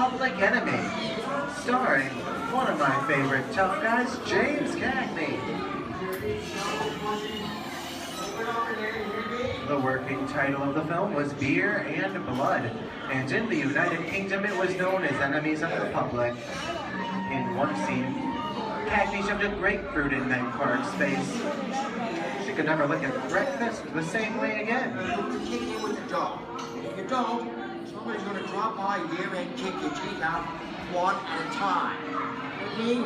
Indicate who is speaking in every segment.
Speaker 1: Public Enemy, starring one of my favorite tough guys, James Cagney. The working title of the film was Beer and Blood, and in the United Kingdom it was known as Enemies of the Public. In one scene, Cagney shoved a grapefruit in Meg Clark's face. She could never look at breakfast the same way again.
Speaker 2: Kick you with the dog. If you don't, somebody's gonna drop by here and kick your teeth out one at a time. With me?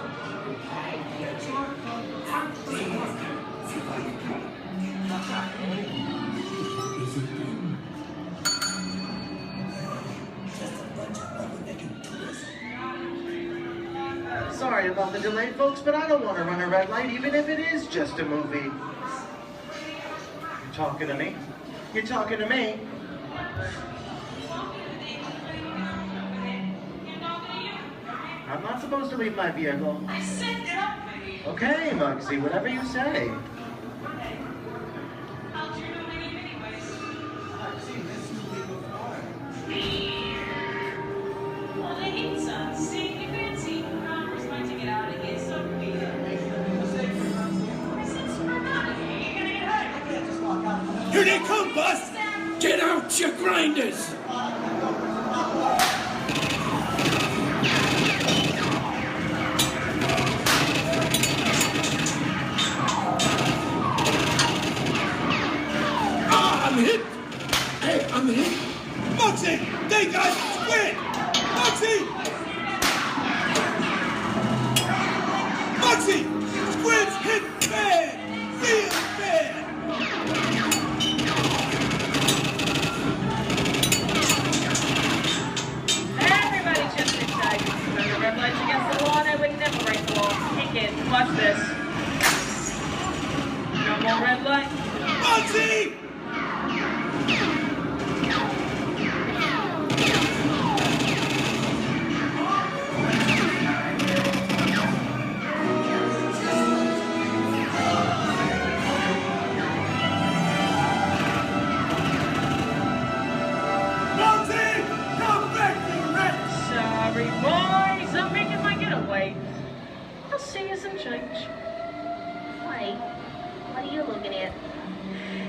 Speaker 1: Sorry about the delay, folks, but I don't want to run a red light, even if it is just a movie. You talking to me? You talking to me? I'm not supposed to leave my vehicle. Okay, Muggsy, whatever you say.
Speaker 3: Here they come, boss! Get out, you grinders! Ah, I'm hit! Hey, I'm hit! Muggsy! They got squid! Muggsy! Muggsy! Squid's hit bad! Real bad!
Speaker 4: Watch this. No more red light.
Speaker 3: Muggsy! Muggsy! Come back, you rat!
Speaker 4: Sorry, boys. I'm making my getaway. I'll see you some change.
Speaker 5: Wait, what are you looking at?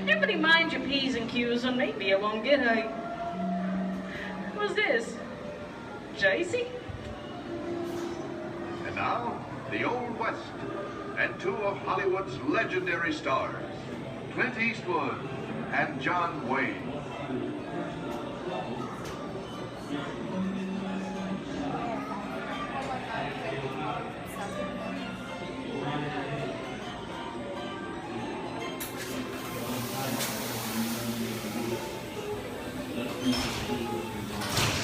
Speaker 4: Everybody mind your P's and Q's and maybe you won't get a... Who's this? JC?
Speaker 6: And now, the Old West, and two of Hollywood's legendary stars, Clint Eastwood and John Wayne.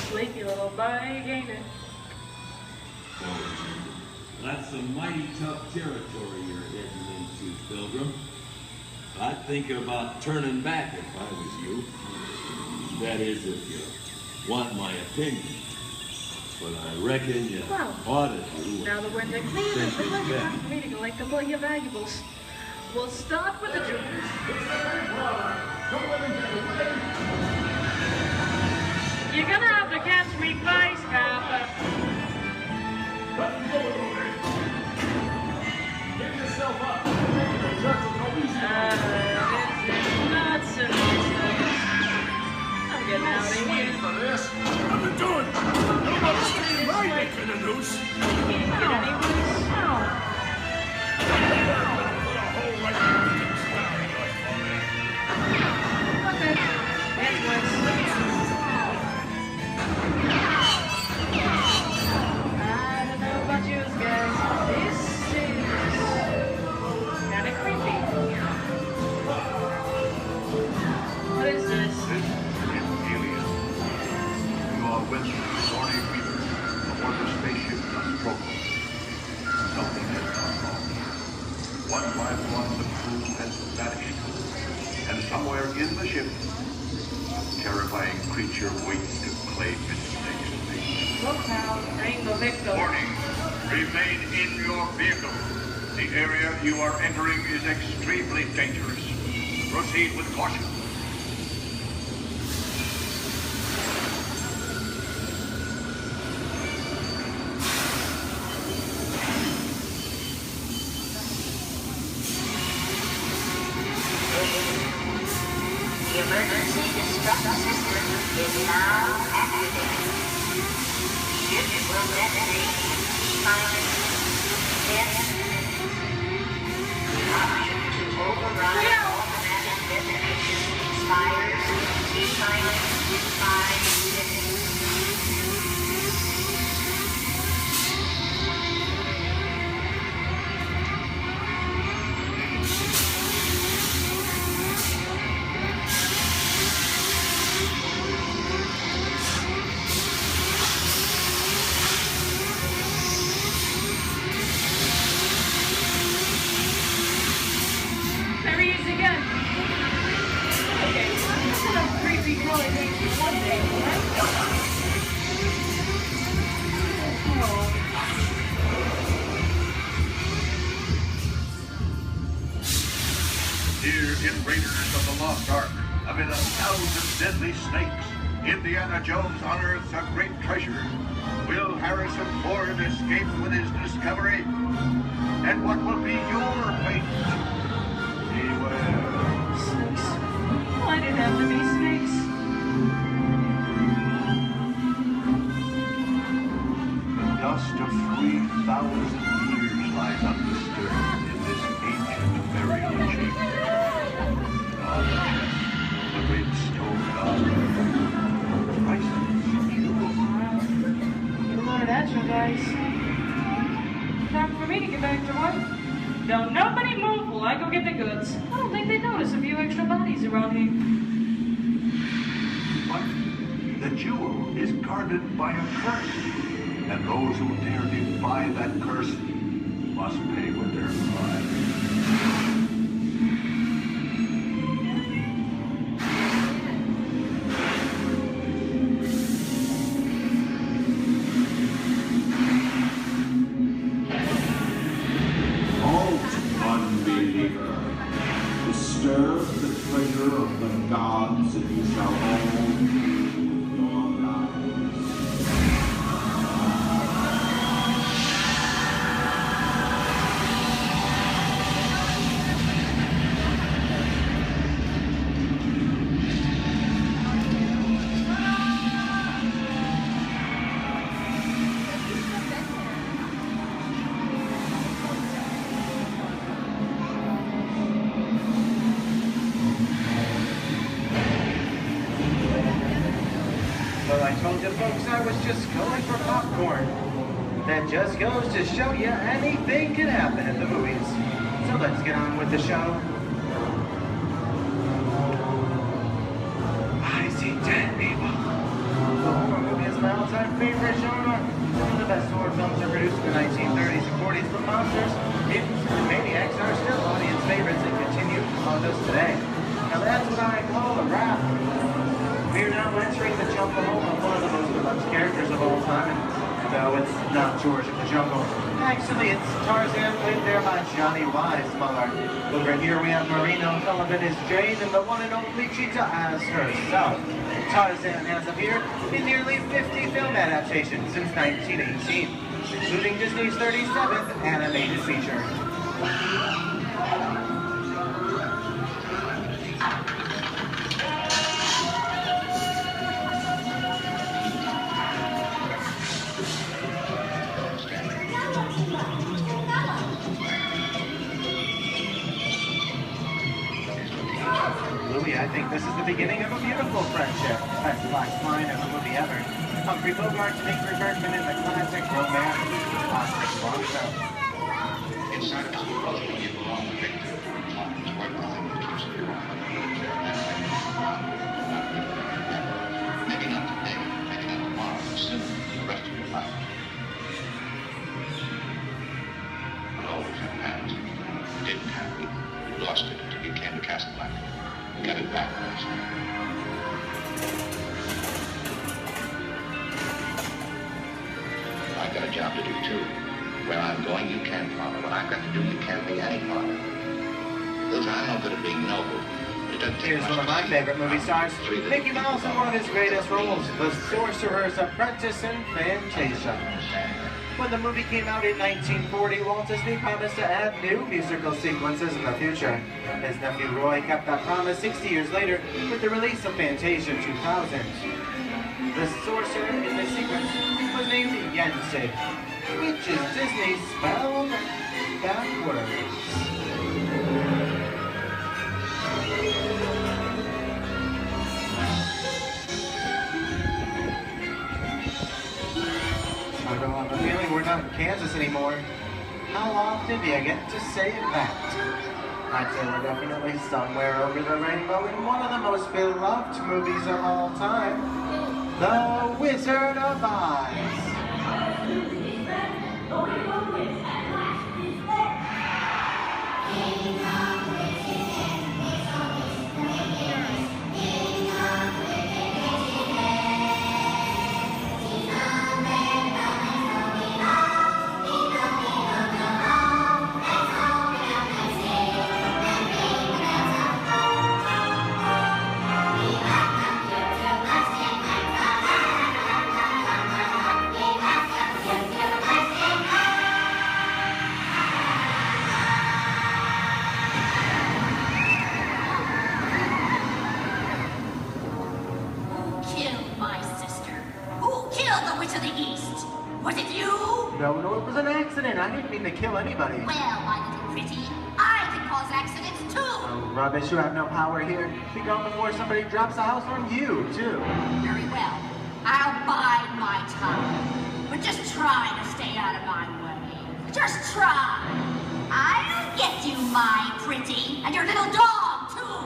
Speaker 4: Sleepy little bag, ain't it?
Speaker 7: That's some mighty tough territory you're heading into, Pilgrim. I'd think about turning back if I was you. That is, if you want my opinion. But I reckon you ought to do
Speaker 4: Now that we're in the clear, it's time for me to collect all your valuables. We'll start with the jewelry. You're gonna have to catch me face, Papa.
Speaker 3: Get yourself up.
Speaker 4: This is not so nice. I'm getting out of here.
Speaker 3: What are you doing? Nobody's staying right making a noose.
Speaker 4: Can't get any worse. Okay, that's what's... I don't know about you guys. This is kind of creepy. What is this?
Speaker 6: This is Alien. You are with Sigourney Weaver aboard the spaceship Nostromo. Something has gone wrong. One by one, the crew has vanished. And somewhere in the ship, a terrifying creature waits to claim its next mate.
Speaker 4: Look now, bring the victim.
Speaker 6: Warning, remain in your vehicle. The area you are entering is extremely dangerous. Proceed with caution.
Speaker 5: destination, silence, yes. Option to override automatic detonation expires. T-silence, 5 seconds.
Speaker 4: There he is again. Okay, instead of creepy crawly things for one day, right? Oh.
Speaker 6: Here in Raiders of the Lost Ark, amid 1,000 deadly snakes, Indiana Jones unearths a great treasure. Will Harrison Ford escape with his discovery? And what will be your fate? Beware.
Speaker 4: Snakes. Why did it have to be snakes?
Speaker 6: The dust of 3,000 years lies undisturbed in this ancient burial chamber. On the chest, the great stone god, priceless jewel.
Speaker 4: Get a load of that, you guys. Time for me to get back to work. Don't nobody move while I go get the goods. I don't think they notice a few extra bodies around here.
Speaker 6: But the jewel is guarded by a curse, and those who dare defy that curse must pay with their lives.
Speaker 8: Unbeliever, disturb the treasure of the gods, and you shall own your lives.
Speaker 1: Well, I told you folks I was just going for popcorn. That just goes to show you anything can happen at the movies. So let's get on with the show. I see dead people. The horror movie is my all-time favorite genre. Some of the best horror films are produced in the 1930s and 40s, but monsters, mutants, and maniacs are still audience favorites and continue to haunt us today. Now that's what I call a wrap. We are now entering the jungle home of one of the most beloved characters of all time. And no, it's not George of the Jungle. Actually, it's Tarzan, played there by Johnny Weissmuller. Over here we have Marino Sullivan as Jane, and the one and only Cheetah as herself. Tarzan has appeared in nearly 50 film adaptations since 1918, including Disney's 37th animated feature. Louis, I think this is the beginning of a beautiful friendship. That's the last line of the movie ever. Humphrey Bogart and Ingrid Bergman in the classic romance, Classic Bronco.
Speaker 6: Inside of us, you belong to Victor. Maybe not today, maybe not tomorrow, but soon, the rest of your life. Will always have past. You didn't have it. You lost it until you came to Casablanca. Get it back first. I've got a job to do too. Where I'm going, you can't follow. What I've got to do, you can't be any part of. Those are no good at being noble. It doesn't take
Speaker 1: Here's
Speaker 6: much
Speaker 1: one of my
Speaker 6: to
Speaker 1: favorite movie stars, Mickey Mouse in one of his greatest roles, the Sorcerer's Apprentice in Fantasia. When the movie came out in 1940, Walt Disney promised to add new musical sequences in the future. His nephew Roy kept that promise 60 years later with the release of Fantasia 2000. The sorcerer in this sequence was named Kansas, which is Disney spelled backwards. I don't have a feeling we're not in Kansas anymore. How often do you get to say that? I'd say we're definitely somewhere over the rainbow in one of the most beloved movies of all time, The Wizard of Oz. No, it was an accident. I didn't mean to kill anybody.
Speaker 9: Well, my little pretty, I can cause accidents too.
Speaker 1: Oh, rubbish. You have no power here. Be gone before somebody drops a house on you, too.
Speaker 9: Very well. I'll bide my time. But just try to stay out of my way. Just try. I'll get you, my pretty, and your little dog, too.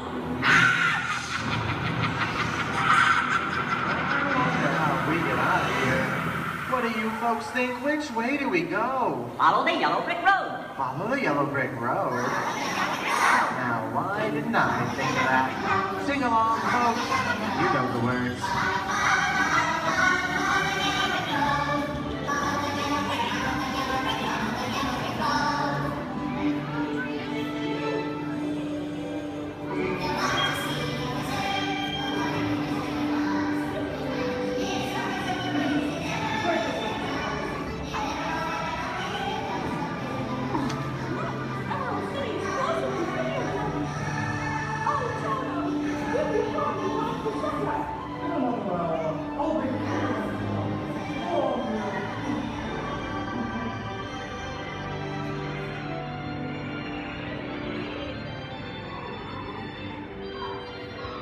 Speaker 1: How we get out of here. What do you folks think? Which way do we go?
Speaker 10: Follow the yellow brick road.
Speaker 1: Follow the yellow brick road? Now, why didn't I think of that? Sing along, folks. You know the words.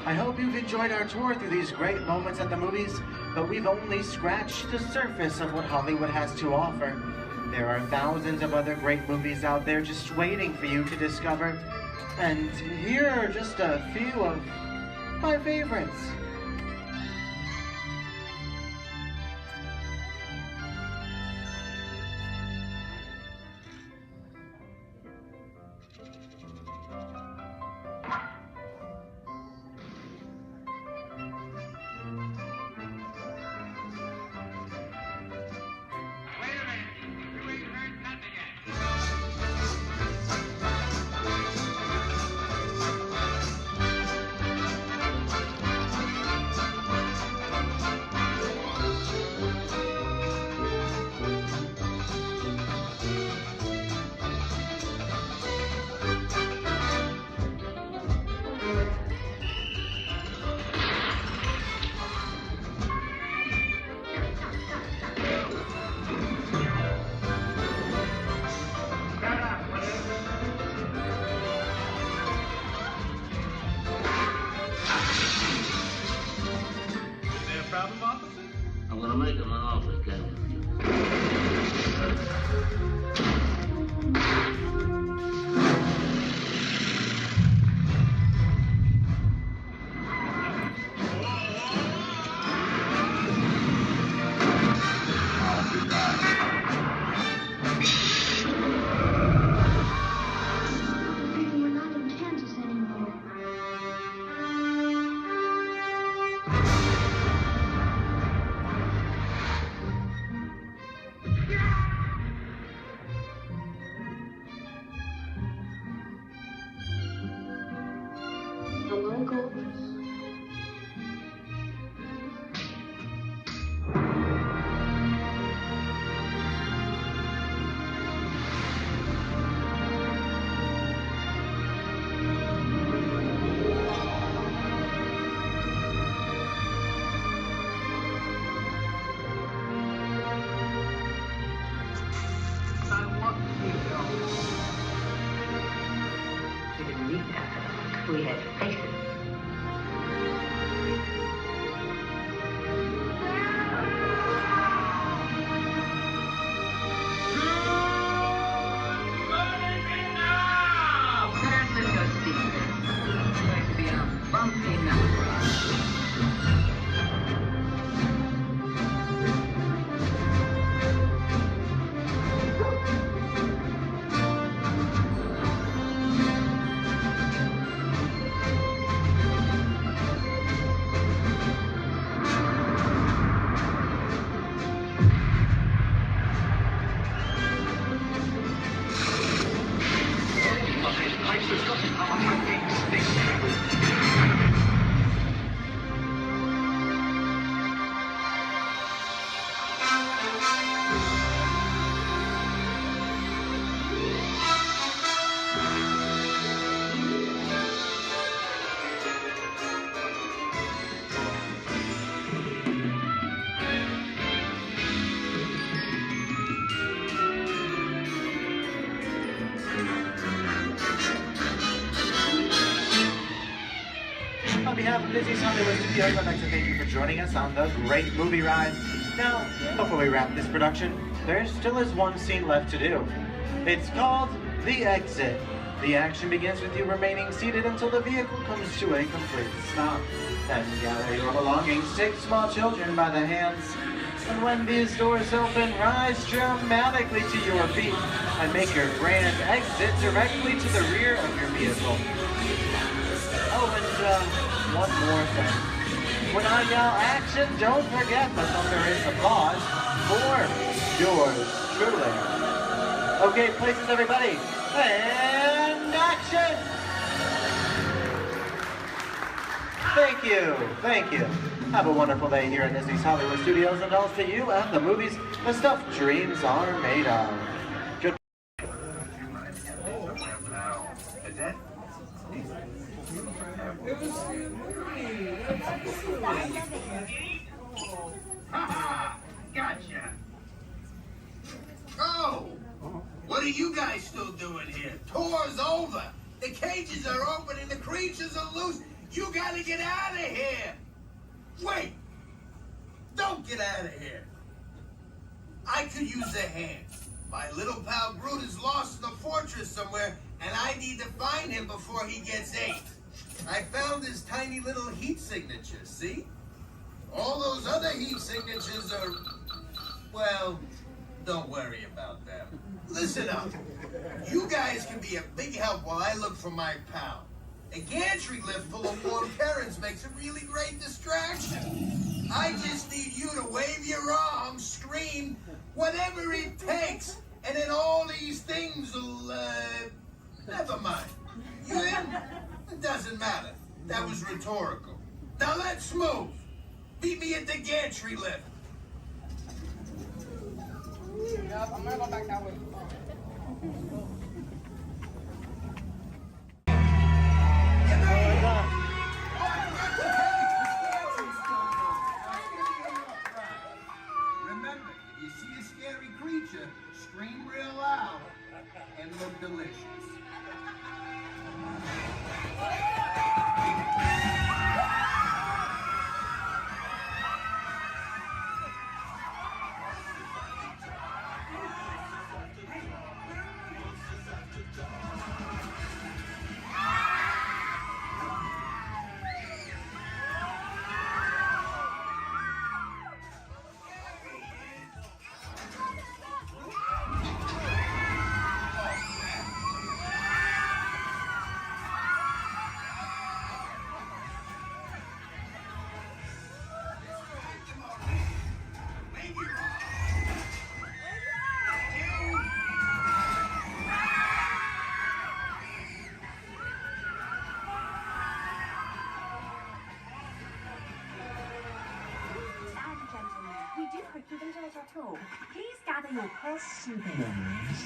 Speaker 1: I hope you've enjoyed our tour through these great moments at the movies, but we've only scratched the surface of what Hollywood has to offer. There are thousands of other great movies out there just waiting for you to discover. And here are just a few of my favorites.
Speaker 10: We didn't need that. We had faces.
Speaker 1: On behalf of Disney's Hollywood Studios, I'd like to thank you for joining us on the great movie ride. Now, before we wrap this production, there still is one scene left to do. It's called The Exit. The action begins with you remaining seated until the vehicle comes to a complete stop. Then gather your belongings, take small children by the hands, and when these doors open, rise dramatically to your feet and make your grand exit directly to the rear of your vehicle. Oh, and one more thing. When I yell action, don't forget the thunderous applause for yours truly. Okay, places everybody, and action! Thank you. Have a wonderful day here at Disney's Hollywood Studios, and I'll see you at the movies the stuff dreams are made of. Good.
Speaker 3: Gotcha. Oh, what are you guys still doing here? Tour's over. The cages are open and the creatures are loose. You gotta get out of here. Wait. Don't get out of here. I could use a hand. My little pal Groot is lost in the fortress somewhere, and I need to find him before he gets ate. I found his tiny little heat signature, see? All those other heat signatures are, well, don't worry about them. Listen up. You guys can be a big help while I look for my pal. A gantry lift full of warm currents makes a really great distraction. I just need you to wave your arms, scream, whatever it takes, and then all these things will, never mind. You in? It doesn't matter. That was rhetorical. Now let's move. Meet me at the gantry lift.
Speaker 11: Yep, I'm gonna go back that way.
Speaker 3: Remember, if you see a scary creature, scream real loud and look delicious.
Speaker 12: Please gather your purse souvenirs.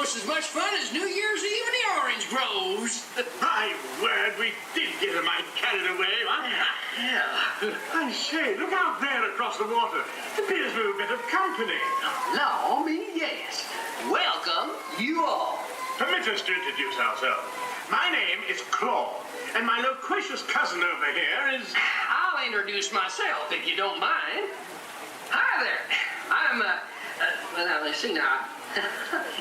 Speaker 13: almost as much fun as New Year's Eve in the orange groves.
Speaker 14: My word, we did get a mite carried away, huh?
Speaker 13: Yeah.
Speaker 14: I say, look out there across the water. It appears we're a bit of company.
Speaker 13: Law me, yes. Welcome, you all.
Speaker 14: Permit us to introduce ourselves. My name is Claude, and my loquacious cousin over here is...
Speaker 13: I'll introduce myself, if you don't mind. Hi there. I'm, well, let's see now.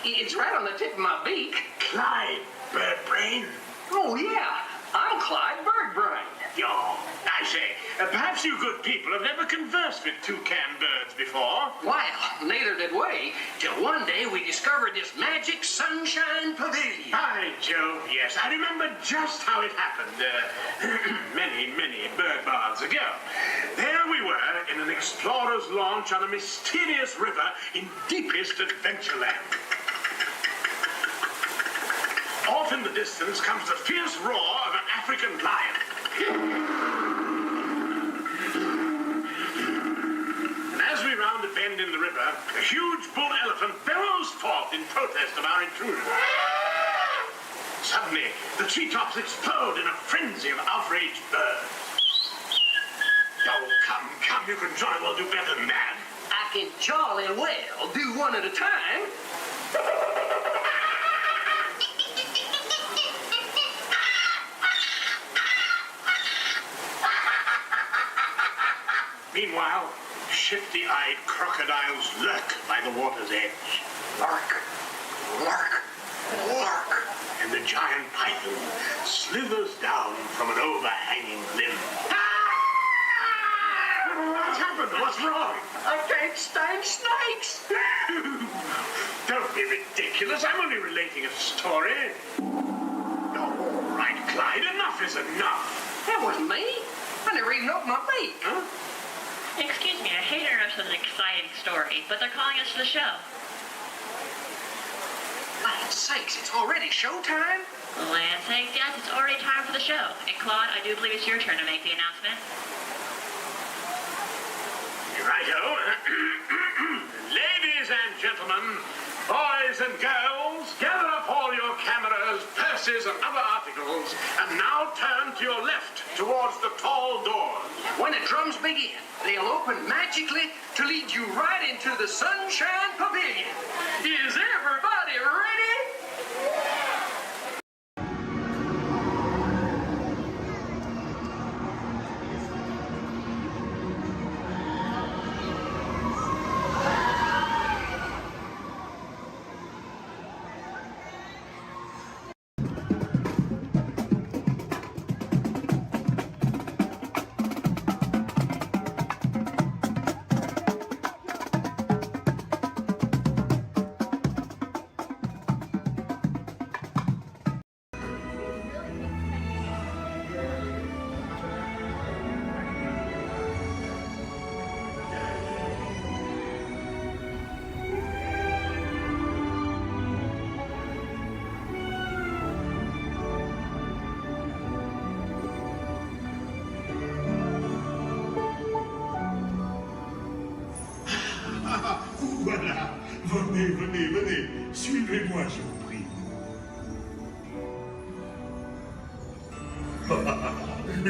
Speaker 13: It's right on the tip of my beak.
Speaker 14: Clyde Birdbrain.
Speaker 13: Oh, yeah. I'm Clyde Birdbrain.
Speaker 14: Oh, I say, perhaps you good people have never conversed with toucan birds before.
Speaker 13: Well, neither did we, till one day we discovered this magic sunshine pavilion.
Speaker 14: By Jove, yes. I remember just how it happened, many, many bird baths ago. There we were in an explorer's launch on a mysterious river in deepest Adventureland. Off in the distance comes the fierce roar of an African lion. And as we round a bend in the river, a huge bull elephant bellows forth in protest of our intrusion. Suddenly, the treetops explode in a frenzy of outraged birds. Oh, come, you can jolly well do better than that.
Speaker 13: I can jolly well do one at a time.
Speaker 14: Meanwhile, shifty-eyed crocodiles lurk by the water's edge. Lurk, lurk, lurk. And the giant python slithers down from an overhanging limb. What's happened? What's wrong?
Speaker 13: I can't stand snakes.
Speaker 14: Don't be ridiculous. I'm only relating a story. Oh, all right, Clyde, enough is enough.
Speaker 13: That wasn't me. I never even opened my beak.
Speaker 14: Huh?
Speaker 15: Excuse me, I hate to interrupt such an exciting story, but they're calling us to the show.
Speaker 13: Land's sakes, it's already showtime?
Speaker 15: Land sakes, yes, it's already time for the show. And Claude, I do believe it's your turn to make the announcement.
Speaker 14: Righto. Ladies and gentlemen, boys and girls, gather up all your cameras, purses, and other articles, and now turn to your left towards the tall doors.
Speaker 13: When the drums begin, they'll open magically to lead you right into the Sunshine Pavilion. Is everybody ready?
Speaker 6: Voilà. Venez. Suivez-moi, je vous prie.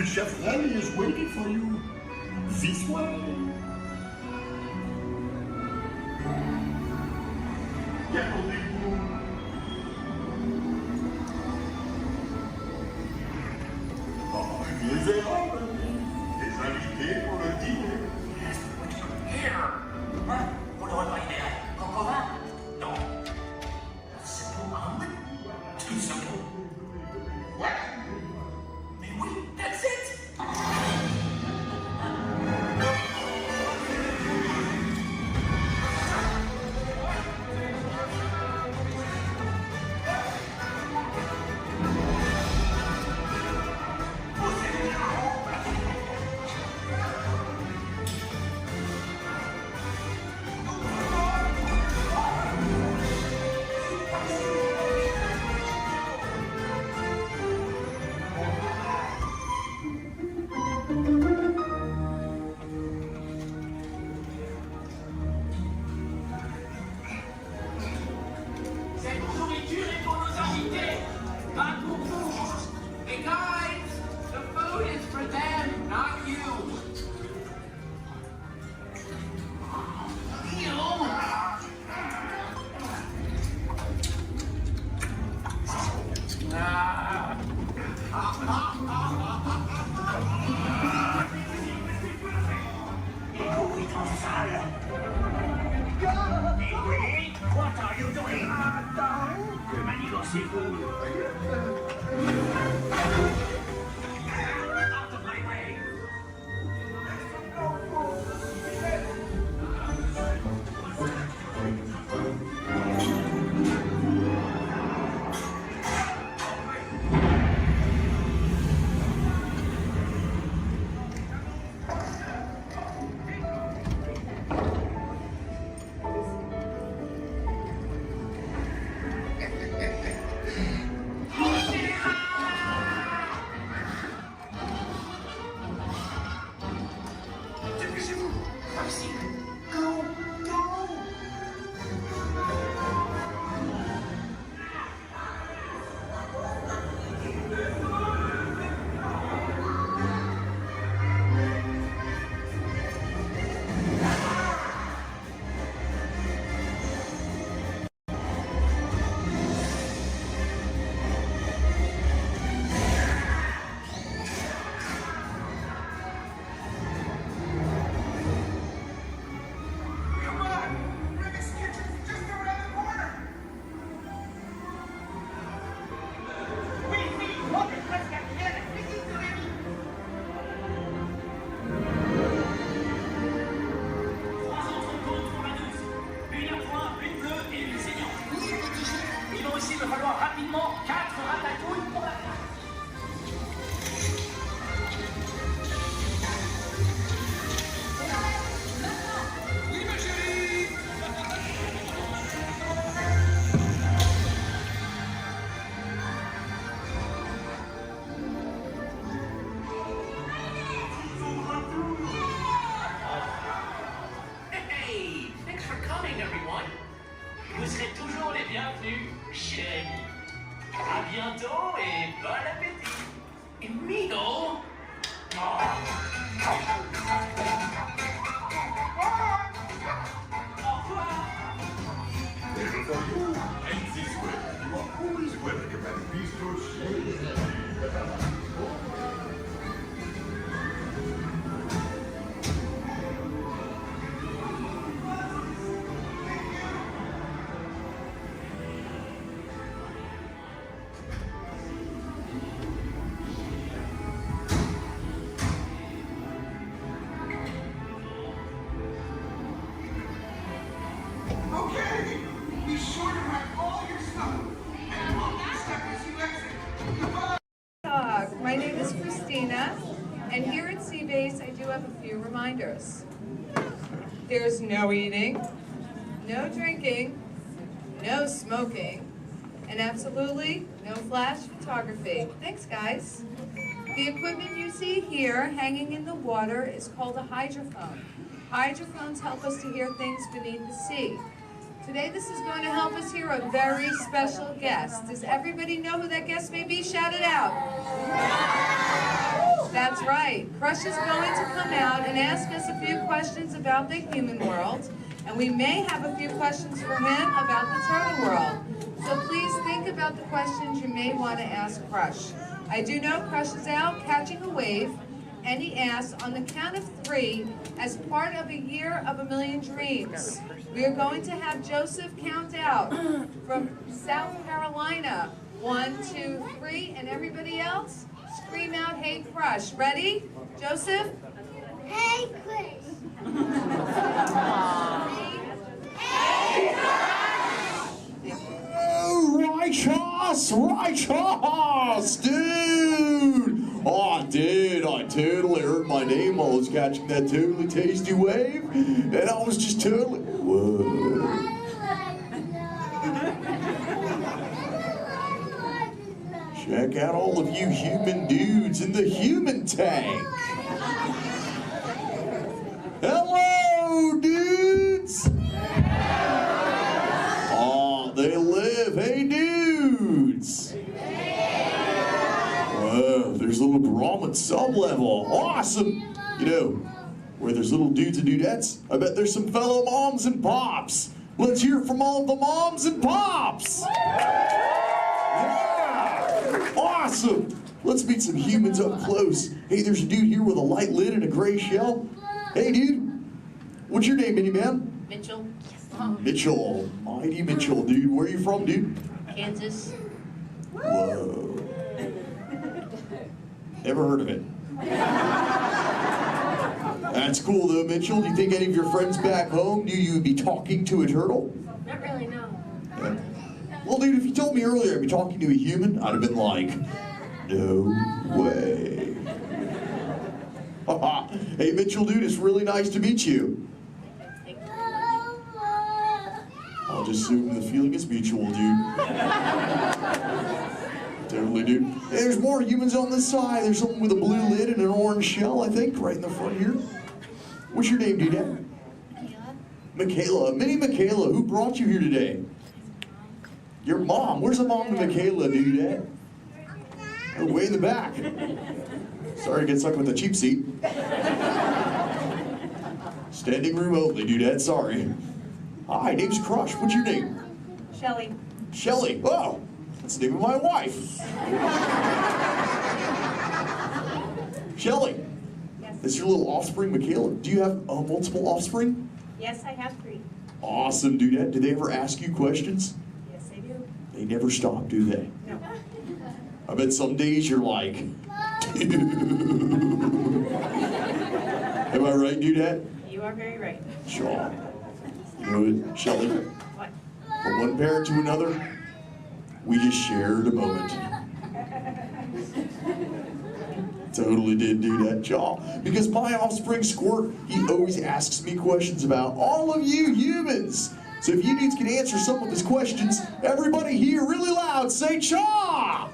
Speaker 6: Chef Rally is waiting for you. This way. Détendez-vous. Oh, les erreurs, les invités pour le dîner.
Speaker 2: Here. Hein? Vous n'aurez pas idée, Concovin? Non. C'est pour Mohamed? Tout ça pour... What? Mais oui, that's it! seafood. Out of my way! Vous serez toujours les bienvenus chez Amy. À bientôt et bon appétit. Et Mino.
Speaker 3: Okay, be sure to pack all your stuff and lock your stuff as you exit. Goodbye.
Speaker 16: My name is Christina, and here at Seabase I do have a few reminders. There's no eating, no drinking, no smoking, and absolutely no flash photography. Thanks, guys. The equipment you see here hanging in the water is called a hydrophone. Hydrophones help us to hear things beneath the sea. Today this is going to help us hear a very special guest. Does everybody know who that guest may be? Shout it out. That's right. Crush is going to come out and ask us a few questions about the human world, and we may have a few questions for him about the turtle world. So please think about the questions you may want to ask Crush. I do know Crush is out catching a wave, and he asks, on the count of 3, as part of a year of a million dreams, we are going to have Joseph count out from South Carolina. 1, 2, 3, and everybody else, scream out, "Hey Crush." Ready? Joseph?
Speaker 17: Hey Crush.
Speaker 16: Hey Crush.
Speaker 8: Righteous, righteous, dude. Oh, dude, I totally heard my name while I was catching that totally tasty wave, and I was just totally, whoa. Check out all of you human dudes in the human tank. Hello, dudes. Oh, they live. Hey, dudes. Whoa, there's a little Brahmin sub-level. Awesome. You know, where there's little dudes and dudettes, I bet there's some fellow moms and pops. Let's hear from all the moms and pops. Yeah. Awesome. Let's meet some humans up close. Hey, there's a dude here with a light lid and a gray shell. Hey, dude. What's your name, miniman?
Speaker 18: Mitchell.
Speaker 8: Mitchell. Mighty Mitchell, dude. Where are you from, dude?
Speaker 18: Kansas.
Speaker 8: Whoa. Never heard of it. That's cool though, Mitchell. Do you think any of your friends back home knew you would be talking to a turtle?
Speaker 17: Not really, no.
Speaker 8: Yeah. Well, dude, if you told me earlier I'd be talking to a human, I'd have been like, no way. Hey, Mitchell, dude, it's really nice to meet you. I'll just assume the feeling is mutual, dude. Totally, dude. Hey, there's more humans on this side. There's someone with a blue lid and an orange shell, I think, right in the front here. What's your name, dude? Michaela. Minnie Michaela, who brought you here today? Your mom. Where's the mom to Michaela, dude? Oh, way in the back. Sorry to get stuck with the cheap seat. Standing room only, dude. Sorry. Hi, name's Crush. What's your name?
Speaker 16: Shelly.
Speaker 8: Shelly. Oh, that's the name of my wife. Shelly.
Speaker 16: Yes.
Speaker 8: This is your little offspring, Michaela. Do you have multiple offspring?
Speaker 16: Yes, I have 3.
Speaker 8: Awesome, dude. Do they ever ask you questions?
Speaker 16: Yes, I do.
Speaker 8: They never stop, do they?
Speaker 16: No.
Speaker 8: I bet some days you're like, am I right, Dudette?
Speaker 16: You are very right.
Speaker 8: Sure. You know what, Shelly?
Speaker 16: What?
Speaker 8: From one parent to another, we just shared a moment. Totally did do that, Jaw. Because my offspring Squirt, he always asks me questions about all of you humans. So if you dudes can answer some of his questions, everybody here really loud say Chaw!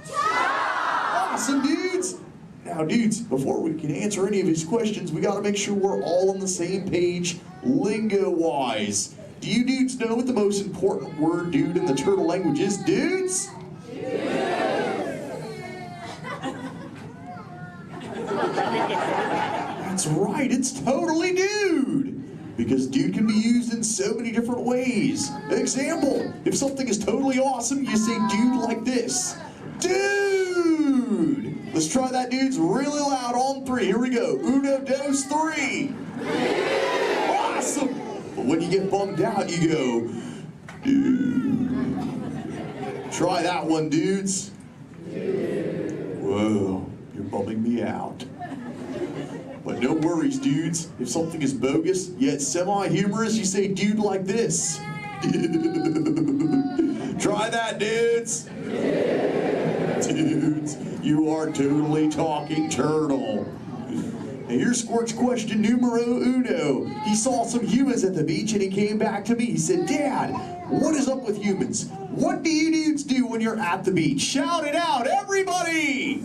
Speaker 8: Awesome, dudes! Now, dudes, before we can answer any of his questions, we gotta make sure we're all on the same page, lingo-wise. Do you dudes know what the most important word, dude, in the turtle language is, dudes? That's right, it's totally dude! Because dude can be used in so many different ways. Example, if something is totally awesome, you say dude like this. Dude! Let's try that, dudes, really loud on 3. Here we go. 1, 2, 3. Awesome! But when you get bummed out, you go, dude. Try that one, dudes. Whoa, you're bumming me out. But no worries, dudes. If something is bogus, yet semi-humorous, you say dude like this. Try that, dudes. Dudes, you are totally talking turtle. Now here's Squirt's question numero uno. He saw some humans at the beach and he came back to me. He said, Dad, what is up with humans? What do you dudes do when you're at the beach? Shout it out, everybody!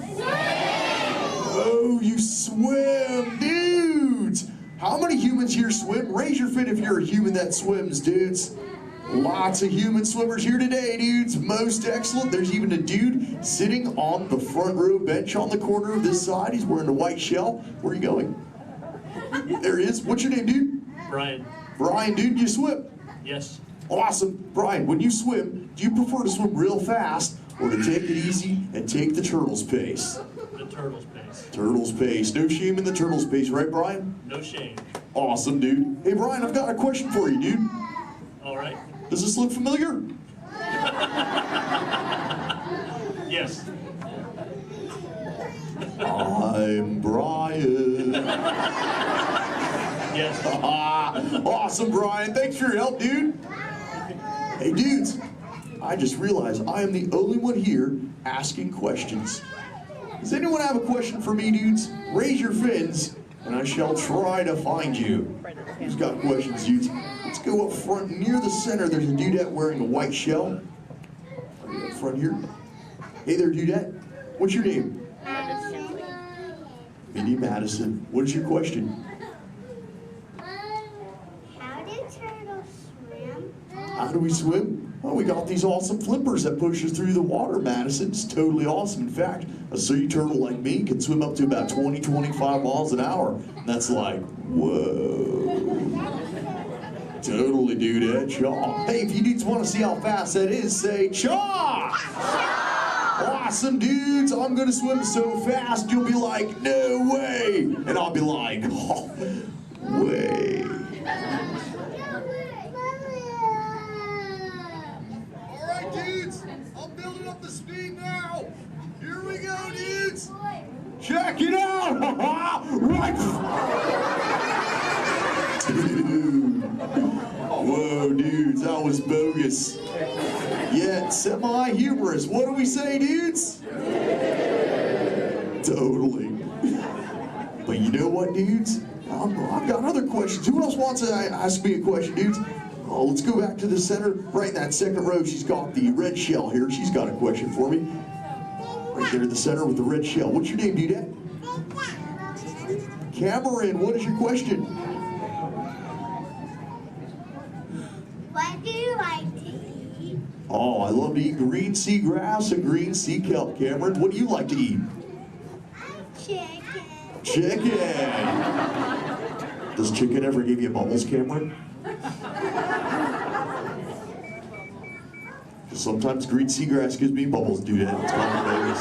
Speaker 8: Oh, you swim, dudes! How many humans here swim? Raise your fin if you're a human that swims, dudes. Lots of human swimmers here today, dudes. Most excellent. There's even a dude sitting on the front row bench on the corner of this side. He's wearing a white shell. Where are you going? There he is. What's your name, dude?
Speaker 18: Brian.
Speaker 8: Brian, dude, you swim?
Speaker 18: Yes.
Speaker 8: Awesome. Brian, when you swim, do you prefer to swim real fast or to take it easy and take the turtle's pace?
Speaker 18: The turtle's pace.
Speaker 8: Turtle's pace. No shame in the turtle's pace, right, Brian?
Speaker 18: No shame.
Speaker 8: Awesome, dude. Hey, Brian, I've got a question for you, dude.
Speaker 18: All right.
Speaker 8: Does this look familiar?
Speaker 18: Yes.
Speaker 8: I'm Brian.
Speaker 18: Yes.
Speaker 8: Awesome, Brian. Thanks for your help, dude. Hey, dudes. I just realized I am the only one here asking questions. Does anyone have a question for me, dudes? Raise your fins, and I shall try to find you. Who's got questions, dudes? Let's go up front near the center. There's a dudette wearing a white shell. Right up front here. Hey there, dudette. What's your name?
Speaker 17: Madison.
Speaker 8: Minnie Madison. What is your question?
Speaker 17: How do turtles swim?
Speaker 8: How do we swim? Well, we got these awesome flippers that push us through the water, Madison. It's totally awesome. In fact, a sea turtle like me can swim up to about 20, 25 miles an hour. And that's like, whoa. Totally, dude, chaw. Hey, if you dudes want to see how fast that is, say chaw! Awesome, dudes. I'm going to swim so fast, you'll be like, no way. And I'll be like, oh, way. All right, dudes. I'm building up the speed now. Check it out! Right. Dude. Whoa, dudes, that was bogus. Yet semi-humorous. What do we say, dudes? Totally. But you know what, dudes? I've got other questions. Who else wants to ask me a question, dudes? Oh, let's go back to the center. Right in that second row, she's got the red shell here. She's got a question for me. Right there in the center with the red shell. What's your name, Dudette? Cameron, what is your question?
Speaker 17: What do you like to eat?
Speaker 8: Oh, I love to eat green seagrass and green sea kelp. Cameron, what do you like to eat?
Speaker 17: Chicken.
Speaker 8: Chicken. Does chicken ever give you bubbles, Cameron? Sometimes green seagrass gives me bubbles, dude. It's kind of bogus.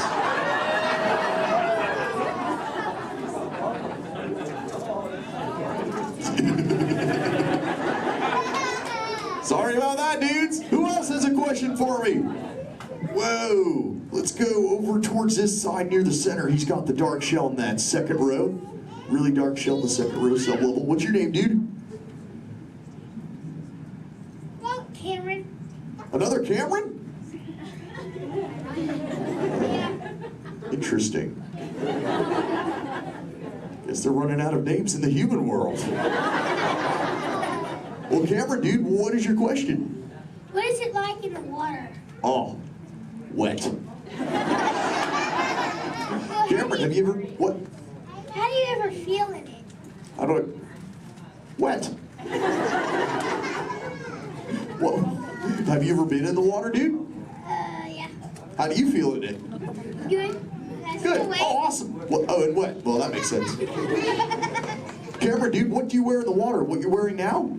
Speaker 8: Sorry about that, dudes. Who else has a question for me? Whoa. Let's go over towards this side near the center. He's got the dark shell in that second row. Really dark shell in the second row, sub-level. What's your name, dude?
Speaker 17: Well, Cameron.
Speaker 8: Another Cameron? Interesting. Guess they're running out of names in the human world. Well, Cameron, dude, what is your question?
Speaker 17: What is it like in the water?
Speaker 8: Oh, wet. Cameron, have you ever, what?
Speaker 17: How do you ever feel in it?
Speaker 8: How do I, wet. Well, have you ever been in the water, dude?
Speaker 17: Yeah.
Speaker 8: How do you feel in it?
Speaker 17: Good.
Speaker 8: Good. Oh, awesome. Well, oh, and wet. Well, that makes sense. Cameron, dude, what do you wear in the water? What you're wearing now?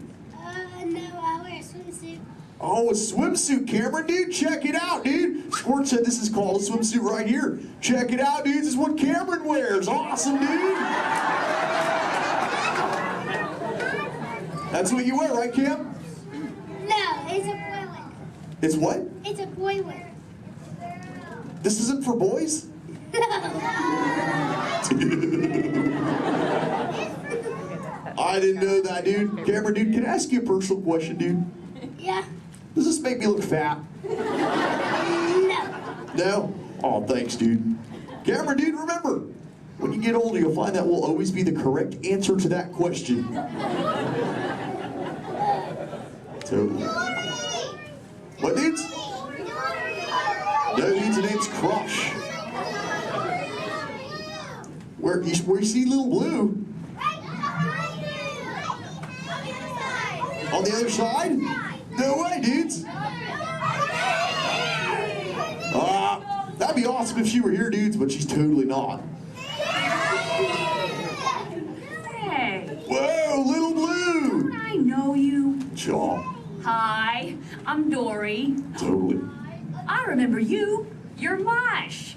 Speaker 17: No, I wear a swimsuit.
Speaker 8: Oh, a swimsuit, Cameron, dude. Check it out, dude. Sports said this is called a swimsuit right here. Check it out, dude. This is what Cameron wears. Awesome, dude. That's what you wear, right, Cam?
Speaker 17: No, it's a boy wear.
Speaker 8: It's what?
Speaker 17: It's a boy wear.
Speaker 8: This isn't for boys? I didn't know that, dude. Cameron, dude, can I ask you a personal question, dude?
Speaker 17: Yeah.
Speaker 8: Does this make me look fat?
Speaker 17: No.
Speaker 8: No? Oh, thanks, dude. Cameron, dude, remember, when you get older, you'll find that will always be the correct answer to that question. Totally. What, dudes? No, dudes, the name's Crush. Where you see Little Blue? On the other side? No way, dudes. That'd be awesome if she were here, dudes, but she's totally not.
Speaker 19: Hey.
Speaker 8: Whoa, Little Blue.
Speaker 19: Don't I know you?
Speaker 8: Jaw.
Speaker 19: Hi, I'm Dory.
Speaker 8: Totally.
Speaker 19: I remember you. You're Mush.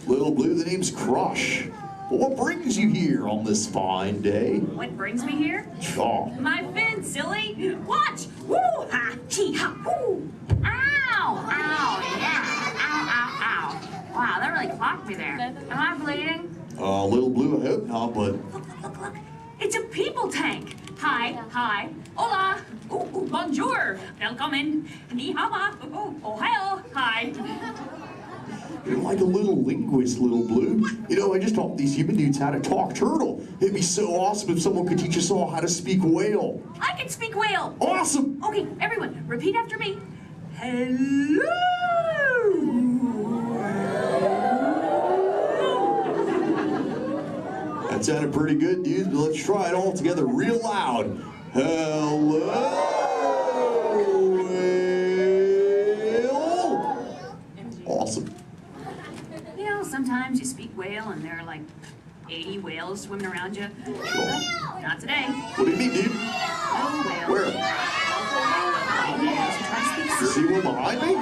Speaker 8: Little Blue, the name's Crush. Well, what brings you here on this fine day?
Speaker 19: What brings me here?
Speaker 8: Jaw.
Speaker 19: My fin, silly. Watch. Woo, ha, chee, ha, woo. Ow, ow, yeah. Ow, ow, ow. Wow, that really clocked me there. Am I bleeding?
Speaker 8: Little Blue, I hope not, but...
Speaker 19: Look. It's a people tank. Hi. Hola. Ooh, bonjour. Welcome. Ni hao ma. Ohio. Hi.
Speaker 8: You're like a little linguist, Little Blue. You know, I just taught these human dudes how to talk turtle. It'd be so awesome if someone could teach us all how to speak whale.
Speaker 19: I can speak whale.
Speaker 8: Awesome.
Speaker 19: Okay, everyone, repeat after me. Hello.
Speaker 8: That sounded pretty good, dudes, but let's try it all together real loud. Hello, whale. Awesome.
Speaker 19: You know, sometimes you speak whale and there are like 80 whales swimming around you.
Speaker 8: Sure.
Speaker 19: Not today.
Speaker 8: What do you mean, dude?
Speaker 19: No whale.
Speaker 8: Where? You see one behind me?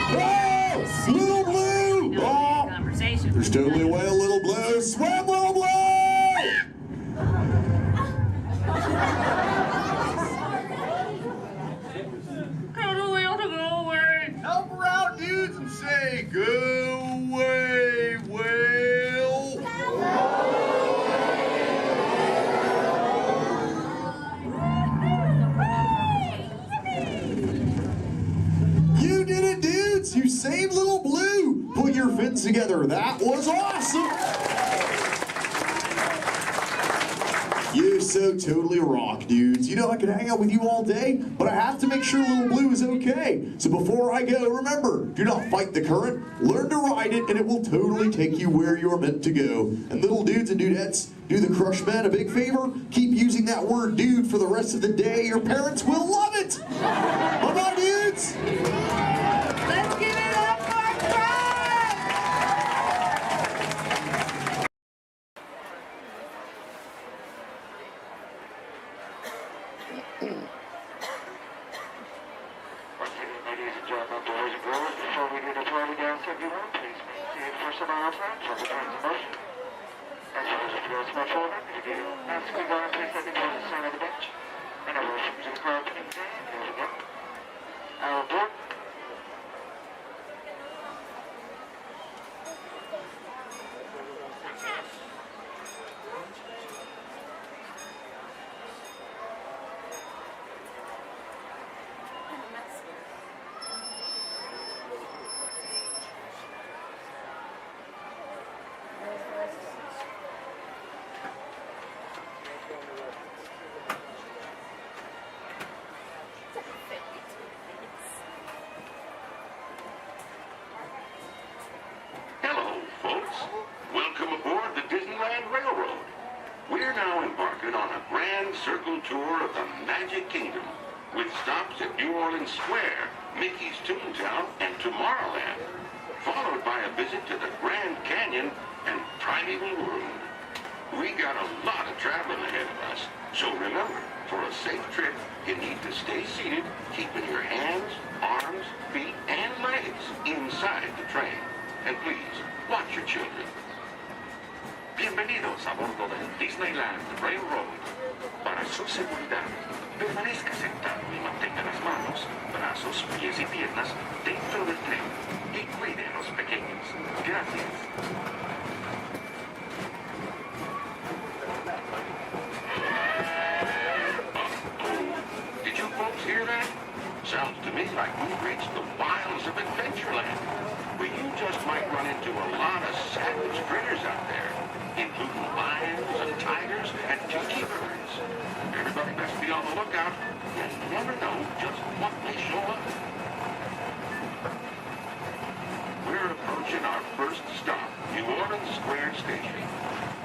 Speaker 8: Oh, Little Blue! Oh,
Speaker 19: Conversation.
Speaker 8: there's totally a whale, Little Blue. Swim, Little Blue!
Speaker 19: Tell the whale to go away.
Speaker 8: Help her out, dude! save Little Blue. Put your fins together. That was awesome. You so totally rock, dudes. You know, I could hang out with you all day, but I have to make sure Little Blue is okay. So before I go, remember, do not fight the current, learn to ride it, and it will totally take you where you're meant to go. And little dudes and dudettes, do the Crush Men a big favor. Keep using that word dude for the rest of the day. Your parents will love it. Bye-bye, dudes.
Speaker 16: Let's give it up for Crush!
Speaker 2: Ladies and gentlemen, boys and girls, before we do the party dance, everyone, please proceed for some announcements from the Friends of Motion. As well as a few small children, if you ask me going, please let me know the sign of the bench. And a welcome to the crowd today. Here we go. Our board.
Speaker 6: Hello, folks. Welcome aboard the Disneyland Railroad. We're now embarking on a grand circle tour of the Magic Kingdom, with stops at New Orleans Square, Mickey's Toontown, and Tomorrowland, followed by a visit to the Grand Canyon and Primeval World. We got a lot of traveling ahead of us, so remember, for a safe trip, you need to stay seated, keeping your hands, arms, feet, and legs inside the train. And please, watch your children. Bienvenidos a bordo del Disneyland Railroad. Para su seguridad, permanezca sentado y mantenga las manos, brazos, pies y piernas dentro del tren y cuide a los pequeños. Gracias. Did you folks hear that? Sounds to me like we've reached the wilds of Adventureland, where you just might run into a lot of savage critters out there, including lions and tigers and tiki birds. Everybody best be on the lookout. You never know just what may show up. We're approaching our first stop, New Orleans Square Station.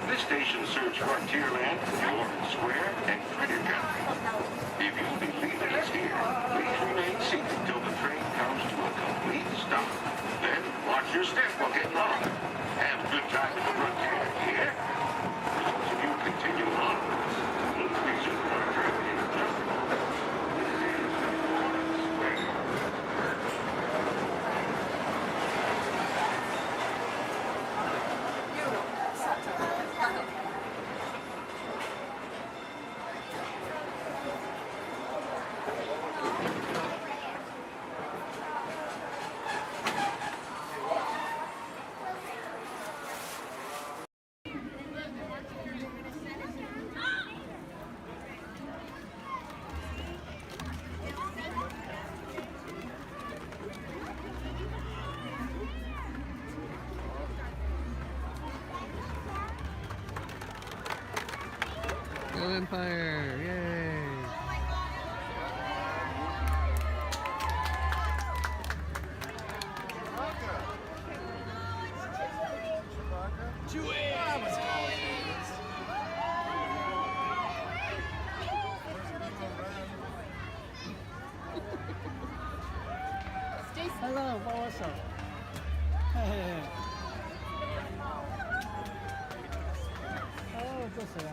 Speaker 6: This station serves Frontierland, New Orleans Square, and Critter Country. If you'll be leaving us here, please remain seated till the train comes to a complete stop. Then watch your step while getting on. Have a good time at the frontier, yeah? For those of you continuing onwards, please enjoy our travel in the jungle. This is New Orleans Square.
Speaker 20: Go Empire! Yay!
Speaker 21: Hello, what's up? Hey. Oh, 这谁啊？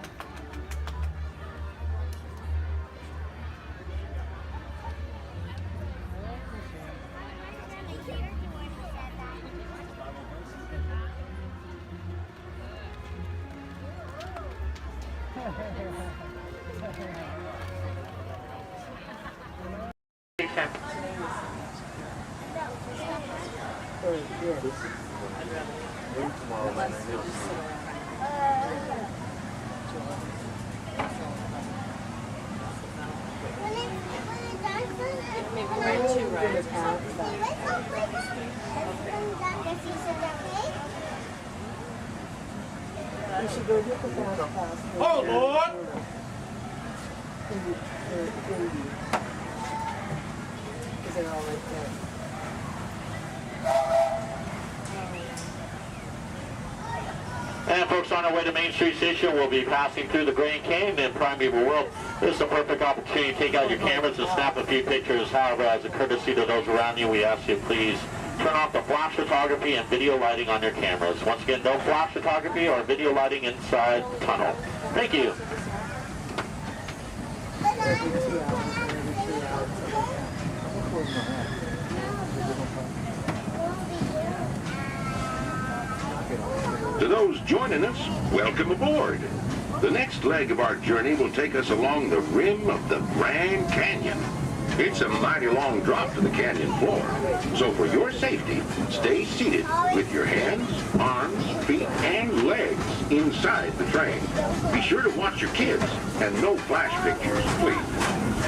Speaker 17: Maybe ride 2 rides.
Speaker 21: We should go get the fast pass.
Speaker 14: Oh, Lord!
Speaker 21: Because they're all right there.
Speaker 7: And folks, on our way to Main Street Station, we'll be passing through the Grand Canyon and Primeval World. This is a perfect opportunity to take out your cameras and snap a few pictures. However, as a courtesy to those around you, we ask you please turn off the flash photography and video lighting on your cameras. Once again, no flash photography or video lighting inside the tunnel. Thank you.
Speaker 22: To those joining us, welcome aboard. The next leg of our journey will take us along the rim of the Grand Canyon. It's a mighty long drop to the canyon floor, so for your safety, stay seated with your hands, arms, feet, and legs inside the train. Be sure to watch your kids and no flash pictures, please.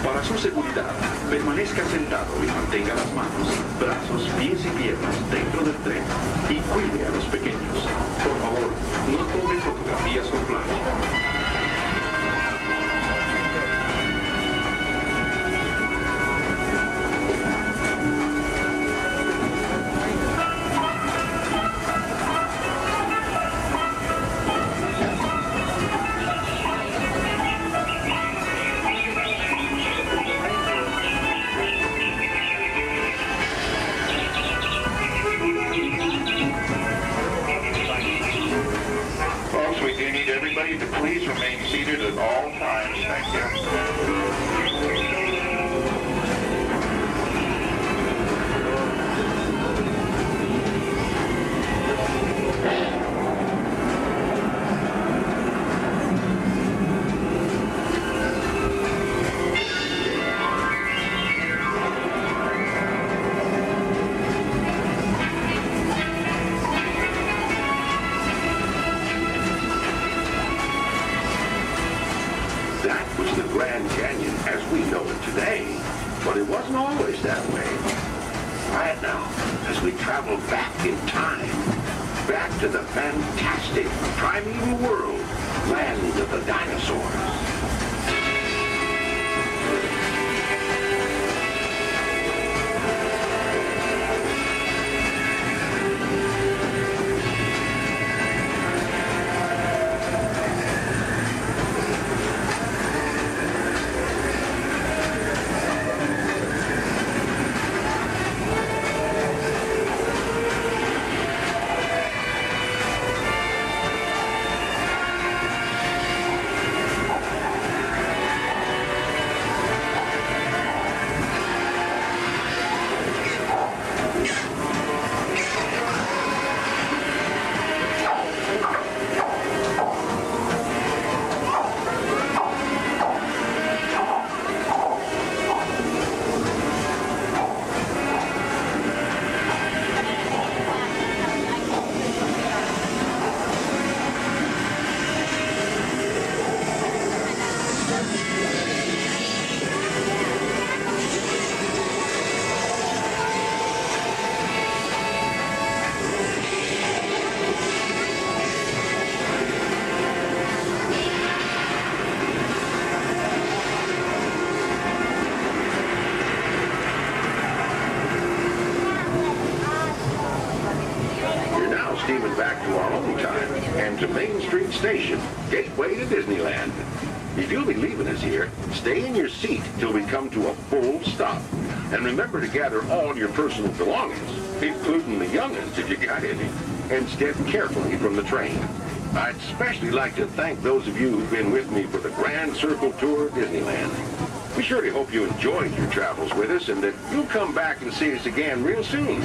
Speaker 23: Para su seguridad, permanezca sentado y mantenga las manos, brazos, pies y piernas dentro del tren y cuide a los pequeños. Por favor, no tome fotografías con flash.
Speaker 22: To please remain seated at all times. Thank you. Grand Canyon as we know it today, but it wasn't always that way. Right now, as we travel back in time, back to the fantastic primeval world, land of the dinosaurs. Back to our own time and to Main Street Station, gateway to Disneyland. If you'll be leaving us here, stay in your seat till we come to a full stop. And remember to gather all your personal belongings, including the young'uns if you got any, and step carefully from the train. I'd especially like to thank those of you who've been with me for the Grand Circle Tour of Disneyland. We surely hope you enjoyed your travels with us and that you'll come back and see us again real soon.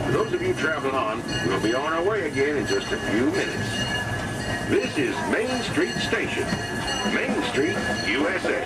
Speaker 22: For those of you traveling on, we'll be on our way again in just a few minutes. This is Main Street Station, Main Street, USA.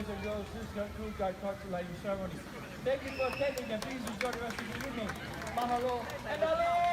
Speaker 4: boys and girls, this concludes our torch-lighting ceremony. Thank you for attending, and please enjoy the rest of the evening. Mahalo and aloha!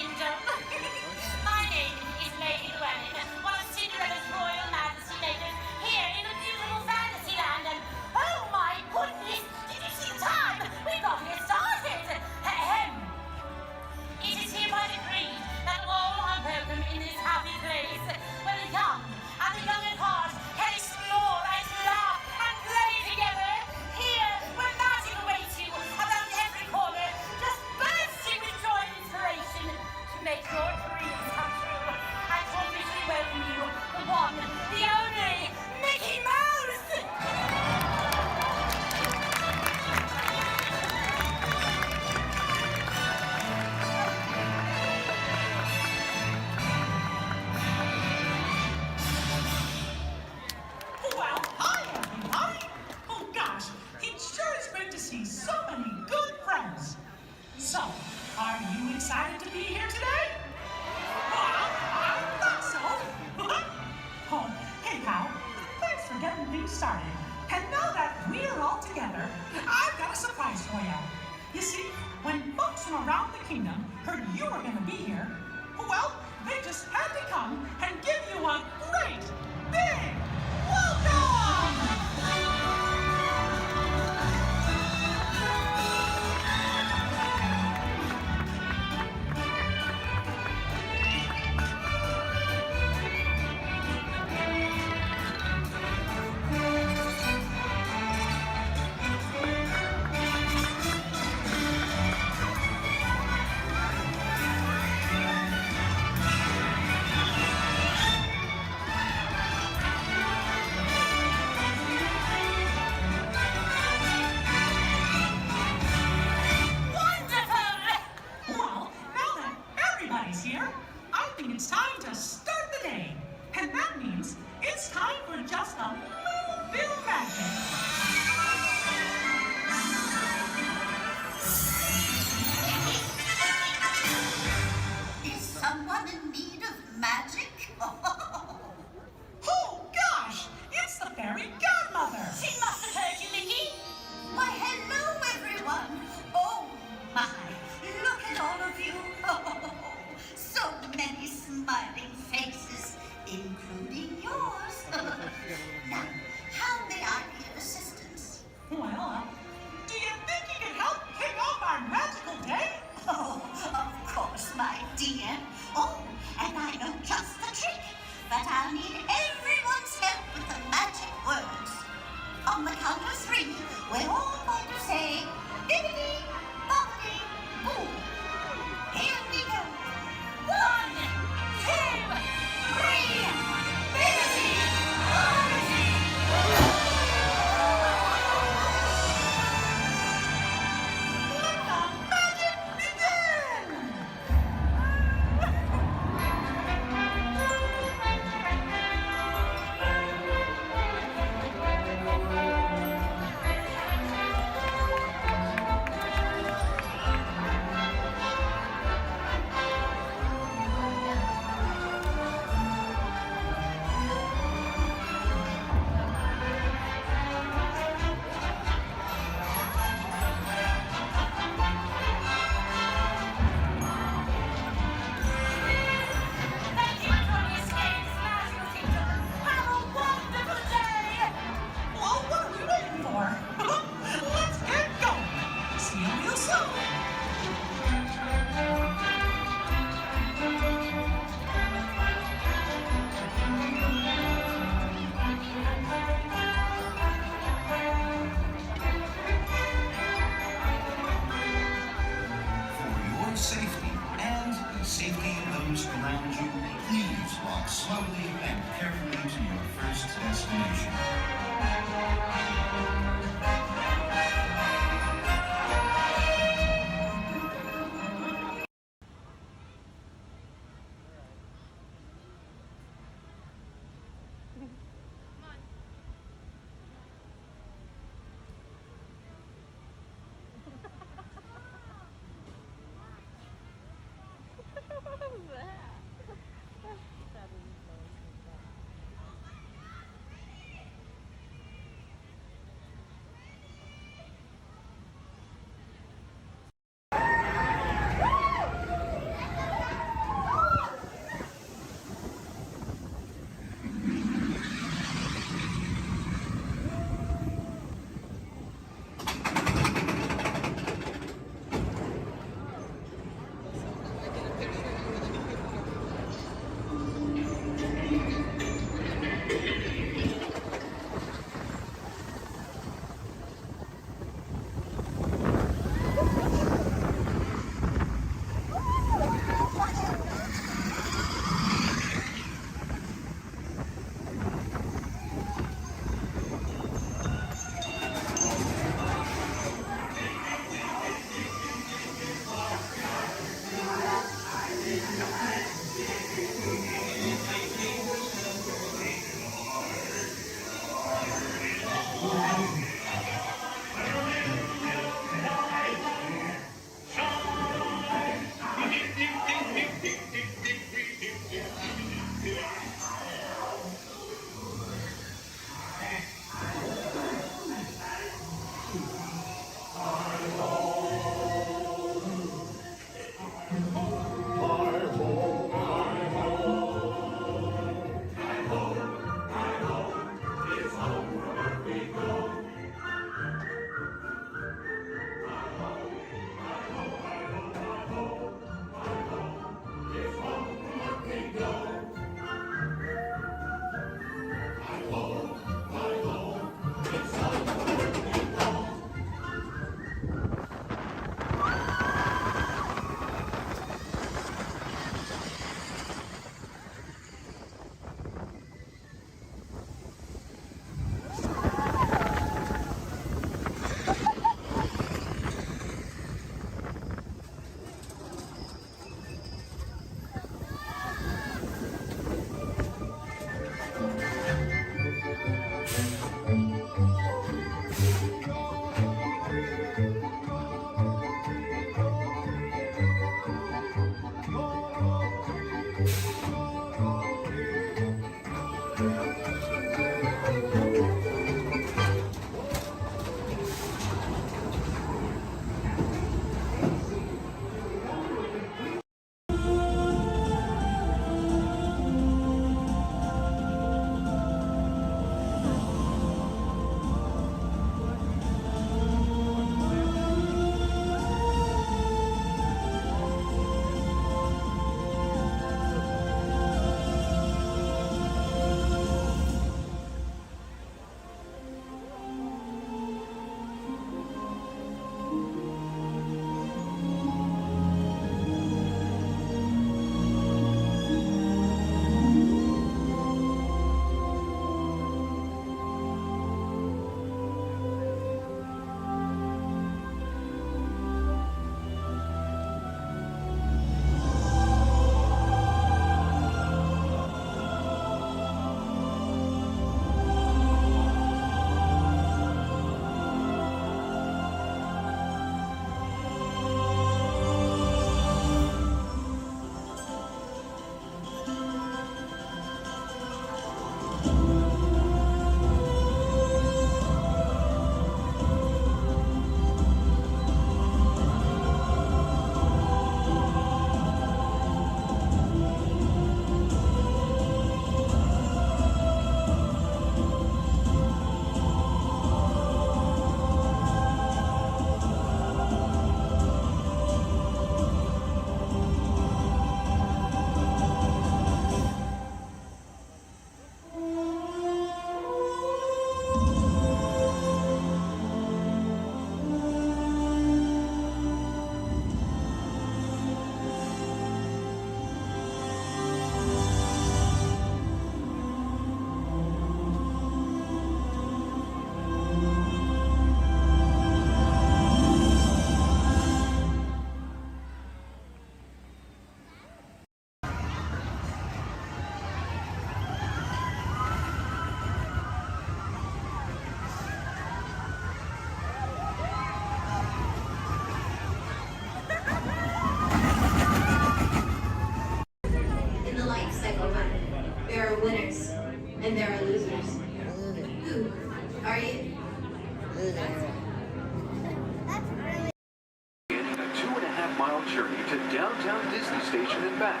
Speaker 5: 2-mile journey to downtown Disney Station and back.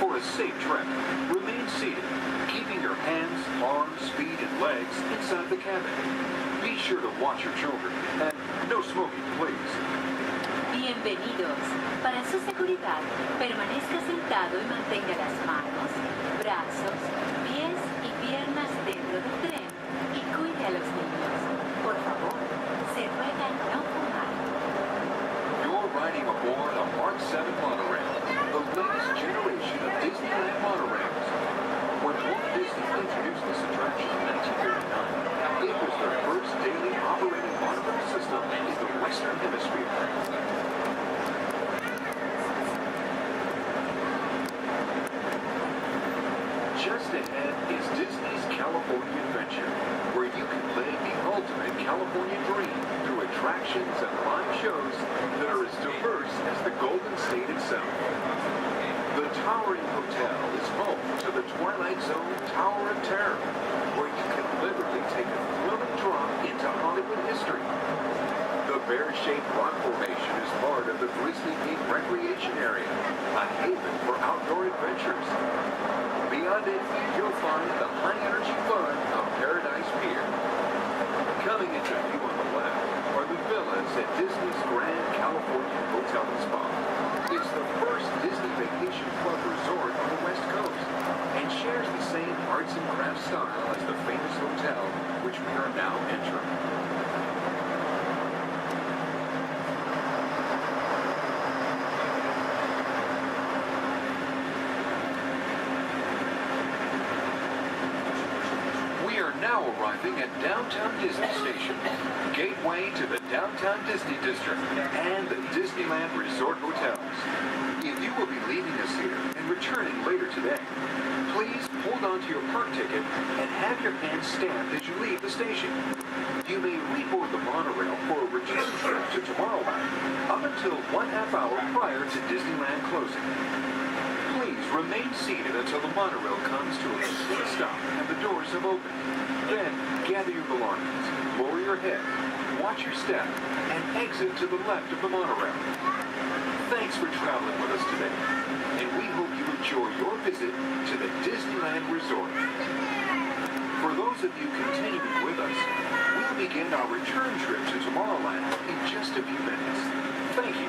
Speaker 5: For a safe trek, remain seated, keeping your hands, arms, feet, and legs inside the cabin. Be sure to watch your children, and no smoking, please.
Speaker 9: Bienvenidos. Para su seguridad, permanezca sentado y mantenga las manos, brazos, pies y piernas dentro del tren y cuide a los niños. Por favor, se ruega no fumar.
Speaker 5: You're riding aboard a Mark 7 monorail, the latest generation of Disneyland monorails. When Walt Disney introduced this attraction in 1939, it was the first daily operating monorail system in the Western Hemisphere. Just ahead is Disney's California Adventure, where you can live the ultimate California dream through attractions and live shows that are as diverse as the Golden State itself. The Towering Hotel is home to the Twilight Zone Tower of Terror, where you can literally take a thrilling drop into Hollywood history. The bear-shaped rock formation is part of the Grizzly Peak Recreation Area, a haven for outdoor adventures. Beyond it, you'll find the high-energy fun of Paradise Pier. Coming into view on the left are the villas at Disney's Grand California Hotel and Spa. It's the first Disney Vacation Club resort on the West Coast and shares the same arts and crafts style as the famous hotel, which we are now entering. Now arriving at Downtown Disney Station, gateway to the Downtown Disney District and the Disneyland Resort Hotels. If you will be leaving us here and returning later today, please hold on to your park ticket and have your hand stamped as you leave the station. You may reboard the monorail for a return trip to Tomorrowland up until 1/2 hour prior to Disneyland closing. Please remain seated until the monorail comes to a complete stop and the doors have opened. Then, gather your belongings, lower your head, watch your step, and exit to the left of the monorail. Thanks for traveling with us today, and we hope you enjoy your visit to the Disneyland Resort. For those of you continuing with us, we'll begin our return trip to Tomorrowland in just a few minutes. Thank you.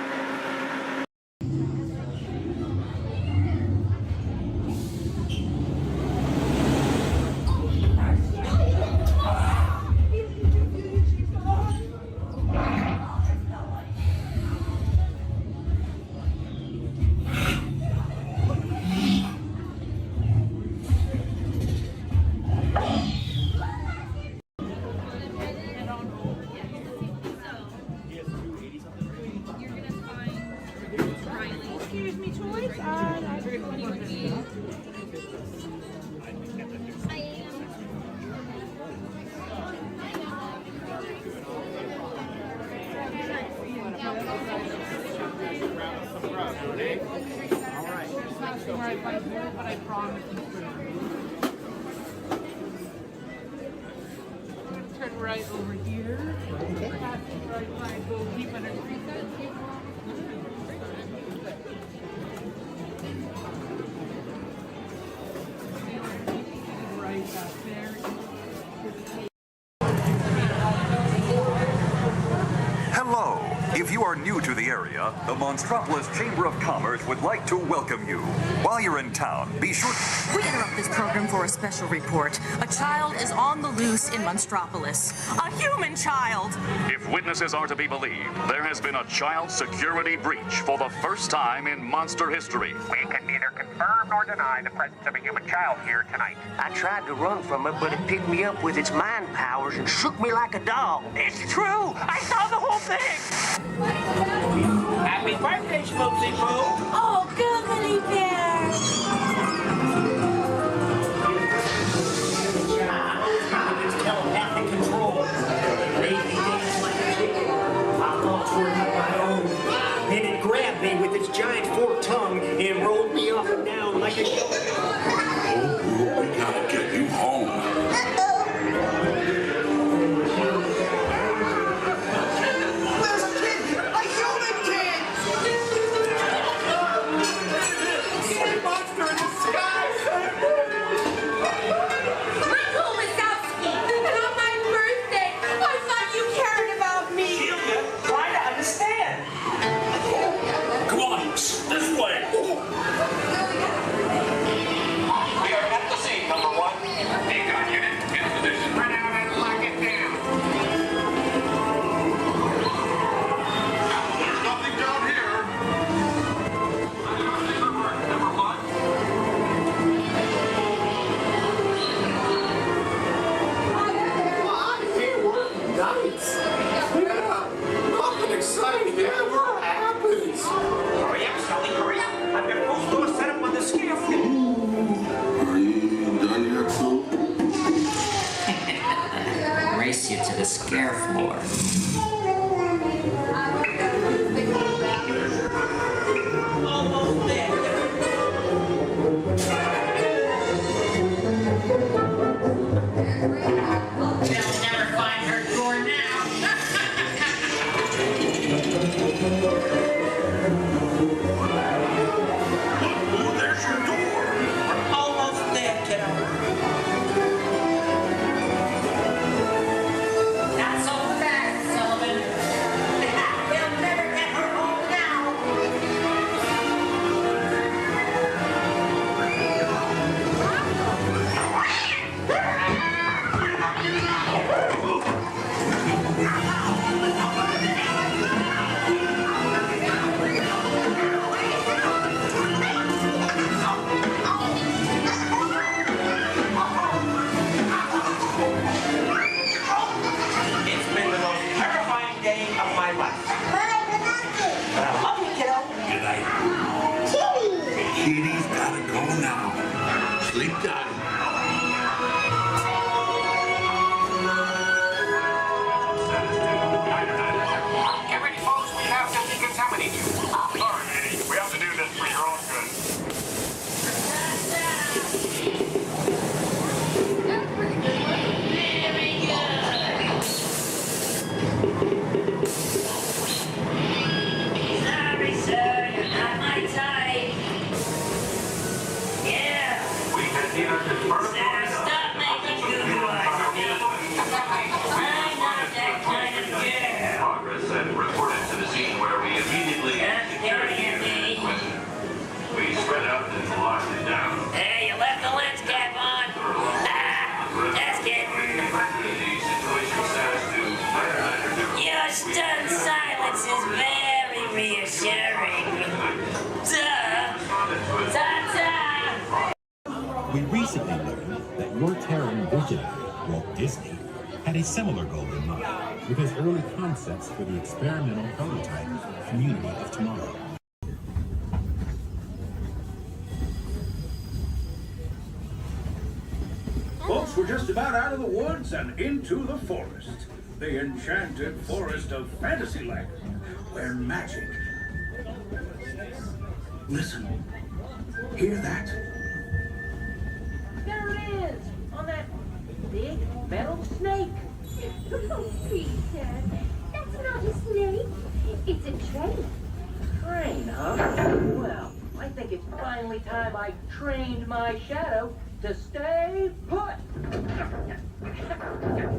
Speaker 10: Excuse me, toys?
Speaker 4: But I promise you. Turn right over here. Pass the right line, go deep underneath that. Right back there.
Speaker 24: Hello! If you are new to the area, the Monstropolis Chamber of Commerce would like to welcome you. While you're in town, be sure...
Speaker 25: We interrupt this program for a special report. A child is on the loose in Monstropolis. A human child!
Speaker 26: If witnesses are to be believed, there has been a child security breach for the first time in monster history.
Speaker 27: We can neither confirm nor deny the presence of a human child here tonight.
Speaker 28: I tried to run from it, but it picked me up with its mind powers and shook me like a dog.
Speaker 27: It's true! I saw the whole thing!
Speaker 2: Happy birthday, Smokesy Poo!
Speaker 17: Oh, googly bear!
Speaker 2: It's telepathic control. Lazy dance like a chicken. I thought for my own. Then it grabbed me with its giant forked tongue and rolled me up and down like a...
Speaker 6: Oh, we gotta get you home.
Speaker 2: There's a kid! A human kid! floor.
Speaker 1: Almost there. They'll never find her door now.
Speaker 2: Oh, there's your door.
Speaker 1: We're almost there, kiddo. Not so fast, Sullivan. They'll never get her home now.
Speaker 2: It's been the most terrifying day of my life. But I love you, kiddo. Good night. Kitty's gotta go now. Sleep tight.
Speaker 27: Get ready, folks. We have to decontaminate you. Sorry, Eddie. We have to do this for your own good.
Speaker 1: Sorry, sir. You're not my type. Yeah.
Speaker 27: We can either confirm
Speaker 1: Sir, stop making goo eyes at me. I'm not that kind of girl.
Speaker 23: Progress and reported to the scene where we immediately
Speaker 1: Stop staring at me.
Speaker 23: we spread out and locked it down.
Speaker 1: Hey, you left the lens cap on. That's it. Your stunned silence is very reassuring. Duh. Ta-ta.
Speaker 3: We recently learned that your Terran visionary, Walt Disney, had a similar goal in mind with his early concepts for the experimental prototype Community of Tomorrow.
Speaker 14: Folks, we're just about out of the woods and into the forest. The enchanted forest of Fantasyland, where magic... Listen. Hear that?
Speaker 28: There it is, on that big metal snake.
Speaker 17: Oh, Peter, that's not a snake. It's a train.
Speaker 28: Train, huh? Well, I think it's finally time I trained my shadow to stay put.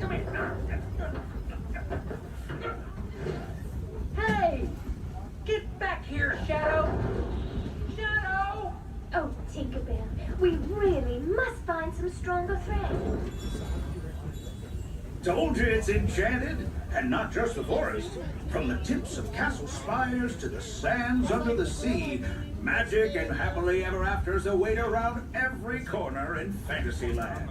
Speaker 28: Come here. Hey! Get back here, Shadow! Shadow!
Speaker 17: Oh, Tinkerbell, we really must find some stronger thread.
Speaker 14: Told you it's enchanted, and not just the forest. From the tips of castle spires to the sands under the sea, magic and happily ever afters await around every corner in Fantasyland.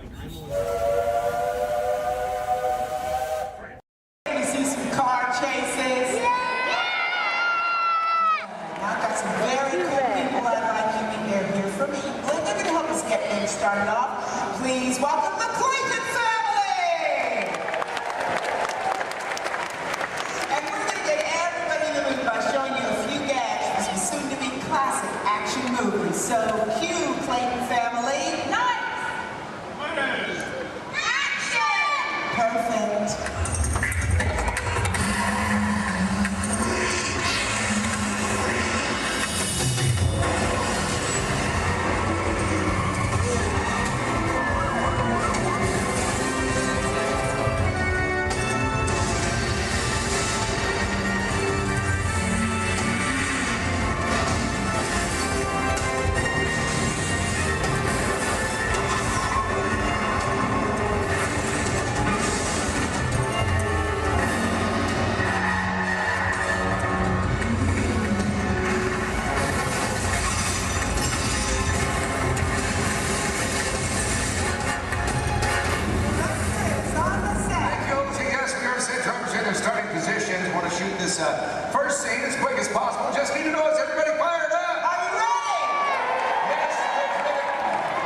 Speaker 10: You see some car chases? I've got some very cool people I'd like you to hear here from England. They're going to help us get things started off. Please welcome the Clayton family! And we're going to get everybody in the mood by showing you a few gags from some soon-to-be classic action movies. So, cue, Clayton family. Nice! Action! Perfect.
Speaker 11: First scene as quick as possible. Just need to know, is everybody fired up? Are you ready? Yes,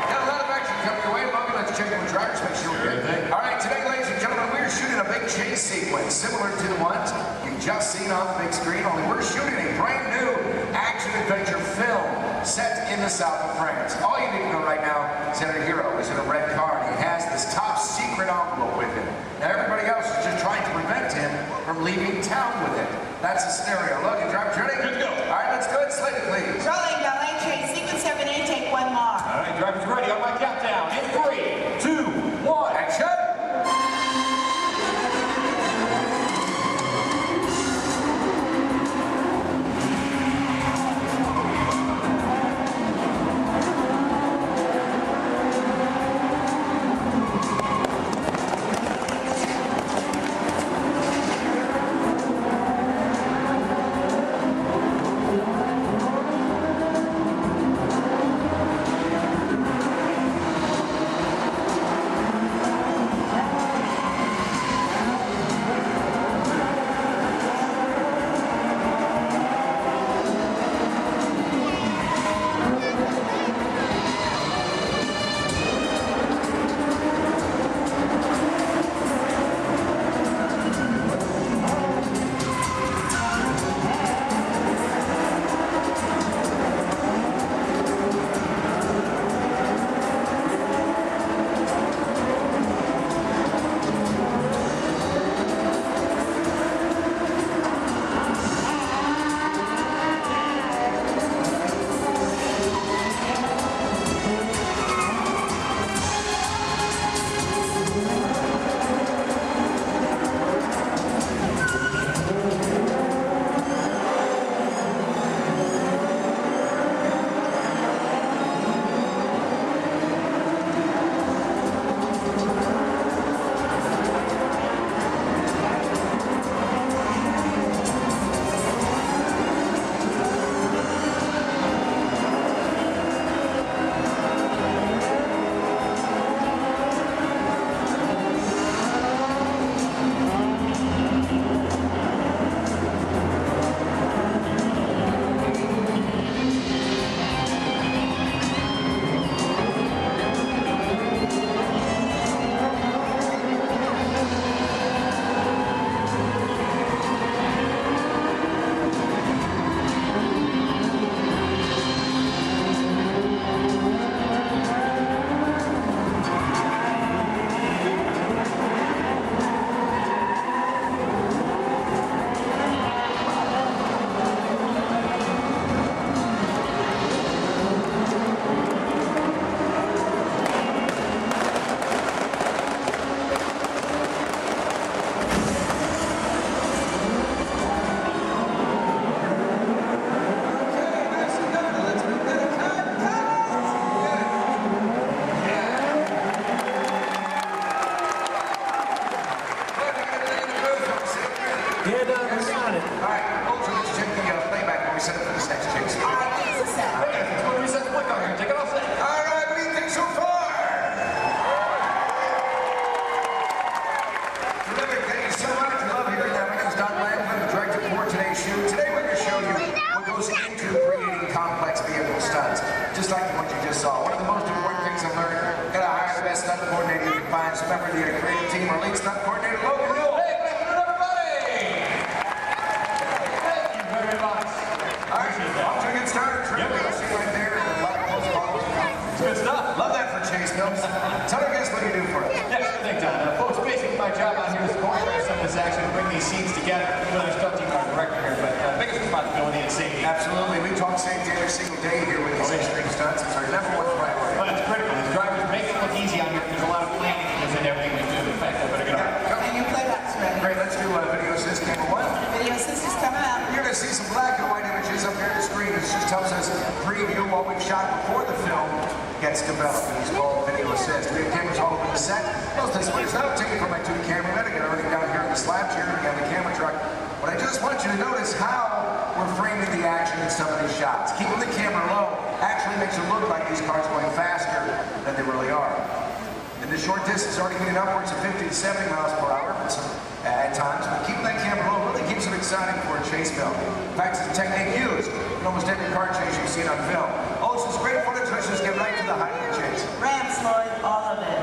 Speaker 11: got a lot of action coming your way. Bobby, let's check in with drivers, make sure we're good. All right, today, ladies and gentlemen, we're shooting a big chase sequence. similar to the ones you've just seen on the big screen, only we're shooting a brand new action-adventure film set in the south of France. All you need to know right now is that our hero is in a red car and he has this top secret envelope with him. Now everybody else is just trying to prevent him from leaving town with it. That's the scenario. Look, and drivers ready? Good to go. All right, let's go ahead and slate it, please.
Speaker 10: Rolling, ballet train, sequence 7A, take one more.
Speaker 11: All right, drivers ready on my countdown. In 3, 2, 1, action!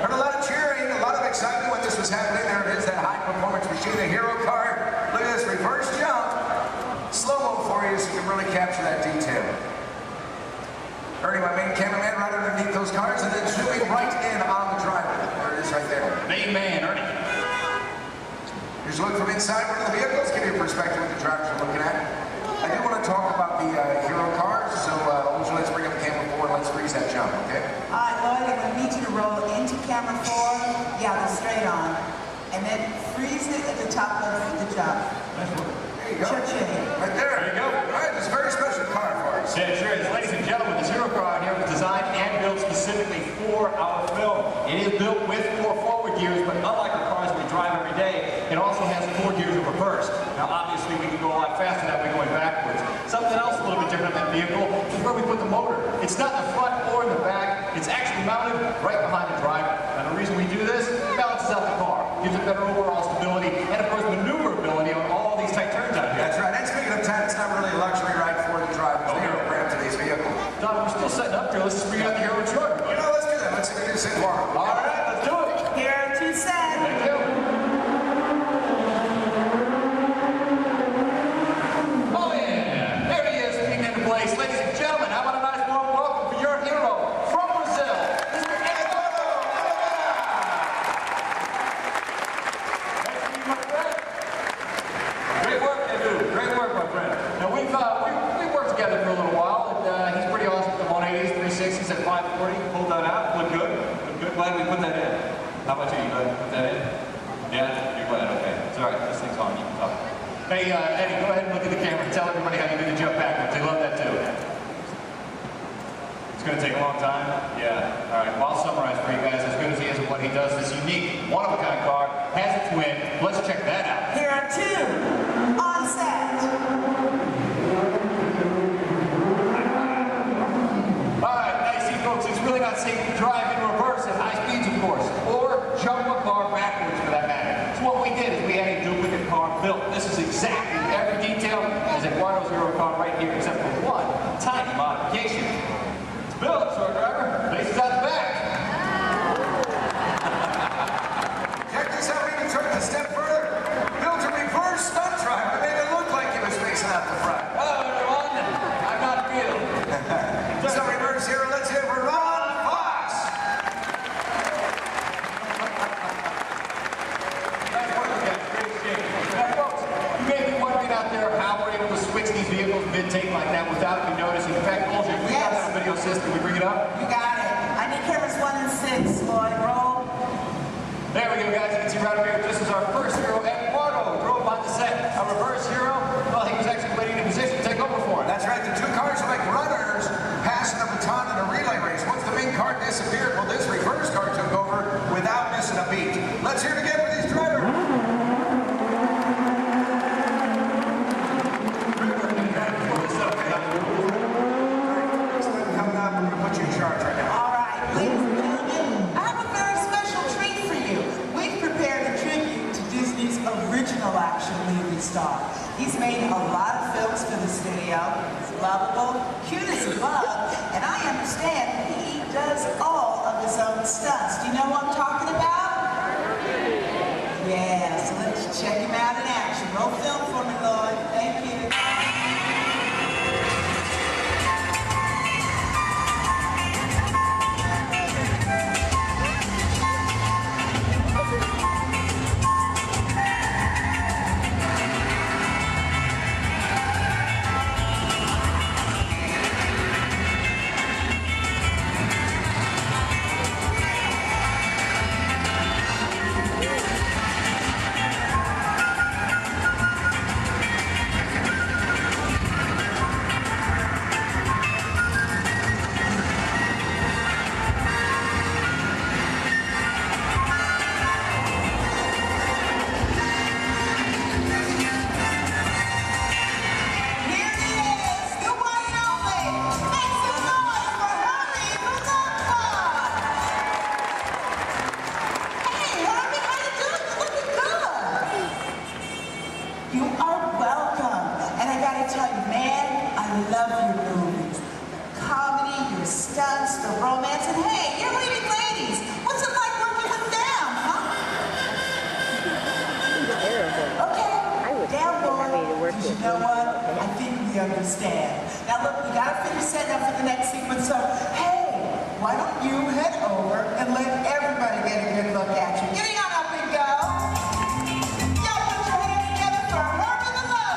Speaker 11: Heard a lot of cheering, a lot of excitement when this was happening. There it is, that high performance machine, the hero car. respect to what the drivers are looking at. I do want to talk about the hero cars, so let's bring up camera 4 and let's freeze that jump, okay?
Speaker 10: All right, Lloyd, I'm going to need you to roll into camera 4. Yeah, go straight on. And then freeze it at the top of the jump.
Speaker 11: There you go.
Speaker 10: Cha-ching.
Speaker 11: Right there. There you go. All right, this is a very special car for us.
Speaker 8: Yeah, it sure is. Ladies and gentlemen, this hero car here was designed and built specifically for our film. It is built with 4 forward gears, but unlike the cars we drive every day, it also has 4 gears of reverse. Now, obviously, we can go a lot faster that way going backwards. Something else a little bit different on that vehicle is where we put the motor. It's not in the front or in the back. It's actually mounted right behind the driver. And the reason we do this, it balances out the car, gives it better overall stability, and of course, maneuverability on all these tight turns out here.
Speaker 11: That's right. And speaking of time, it's not really a luxury ride for the drivers. They are brand today's vehicle.
Speaker 8: Don, we're still setting up here. Let's just bring out the hero truck.
Speaker 11: You know, let's do that. Let's see if we do this in tomorrow.
Speaker 8: All right, let's do it.
Speaker 10: Hero 2 set.
Speaker 8: Thank you. Oh, yeah. There he is, speaking into place. Ladies and gentlemen, how about a nice warm welcome for your hero from Brazil, Mr. Eduardo. Great work, Edu. Great work, my friend. Now, we've worked together for a little while, and he's pretty awesome at the 180s, 360s at 540. Pulled that out. Look good. Look good. Glad we put that in. How about you? You glad we put that in? Yeah? You're glad? Okay. It's all right. This thing's on. You can talk. Hey, Eddie, go ahead and look at the camera and tell everybody how you did the jump backwards. They love that, too. It's going to take a long time? Yeah. All right. Well, I'll summarize for you guys. As good as he is at what he does, this unique, one-of-a-kind car has its win. Let's check that out.
Speaker 10: Hero 2 on set.
Speaker 8: All right, now you see, folks, it's really not safe to drive in reverse at high speeds, of course, or jump a car backwards for that matter. So what we did is we had a duplicate car built. This is exactly every detail as Eduardo's hero car right here, except for one tiny modification. It's built, so our driver faces out the back.
Speaker 11: Check this out. We even took it a step further. Built a reverse stunt driver. Made it look like he was facing out the front.
Speaker 8: Hello, everyone. I'm not Bill.
Speaker 11: So reverse hero, let's hear for Ron Fox.
Speaker 8: Nice work, guys. Great exchange. Now, folks, you may be wondering out there how we're able to switch these vehicles mid-take like that without even noticing. In fact, Olga, we got that on video system. We bring it up?
Speaker 10: You got it. I need cameras 1 and 6, Lloyd. Roll.
Speaker 8: There we go, guys. You can see right up here, this is our first hero, Eduardo, drove on the set. Our reverse hero, well, he was actually waiting in position to take over for him.
Speaker 11: That's right. The 2 cars are like runners passing a baton in a relay race. Once the main car disappeared, well, this reverse car took over without missing a beat. Let's hear it again for these drivers. Coming up, we're going to put you in charge right now.
Speaker 10: All right, ladies and gentlemen, I have a very special treat for you. We've prepared a tribute to Disney's original action movie star. He's made a lot of films for the studio. He's lovable, cute as a bug, and I understand he does all of his own stunts. Do you know what I'm talking about? Yeah, so let's check him out in action. Roll film for me, Lloyd. Thank you. stunts, the romance, and hey, you're leading ladies. What's it like working with them, huh? Okay, down boy. You know what? I think we understand. Now look, we gotta finish setting up for the next sequence, so hey, why don't you head over and let everybody get a good look at you. Getting on up and go. Y'all put your hands together for Herman the Love.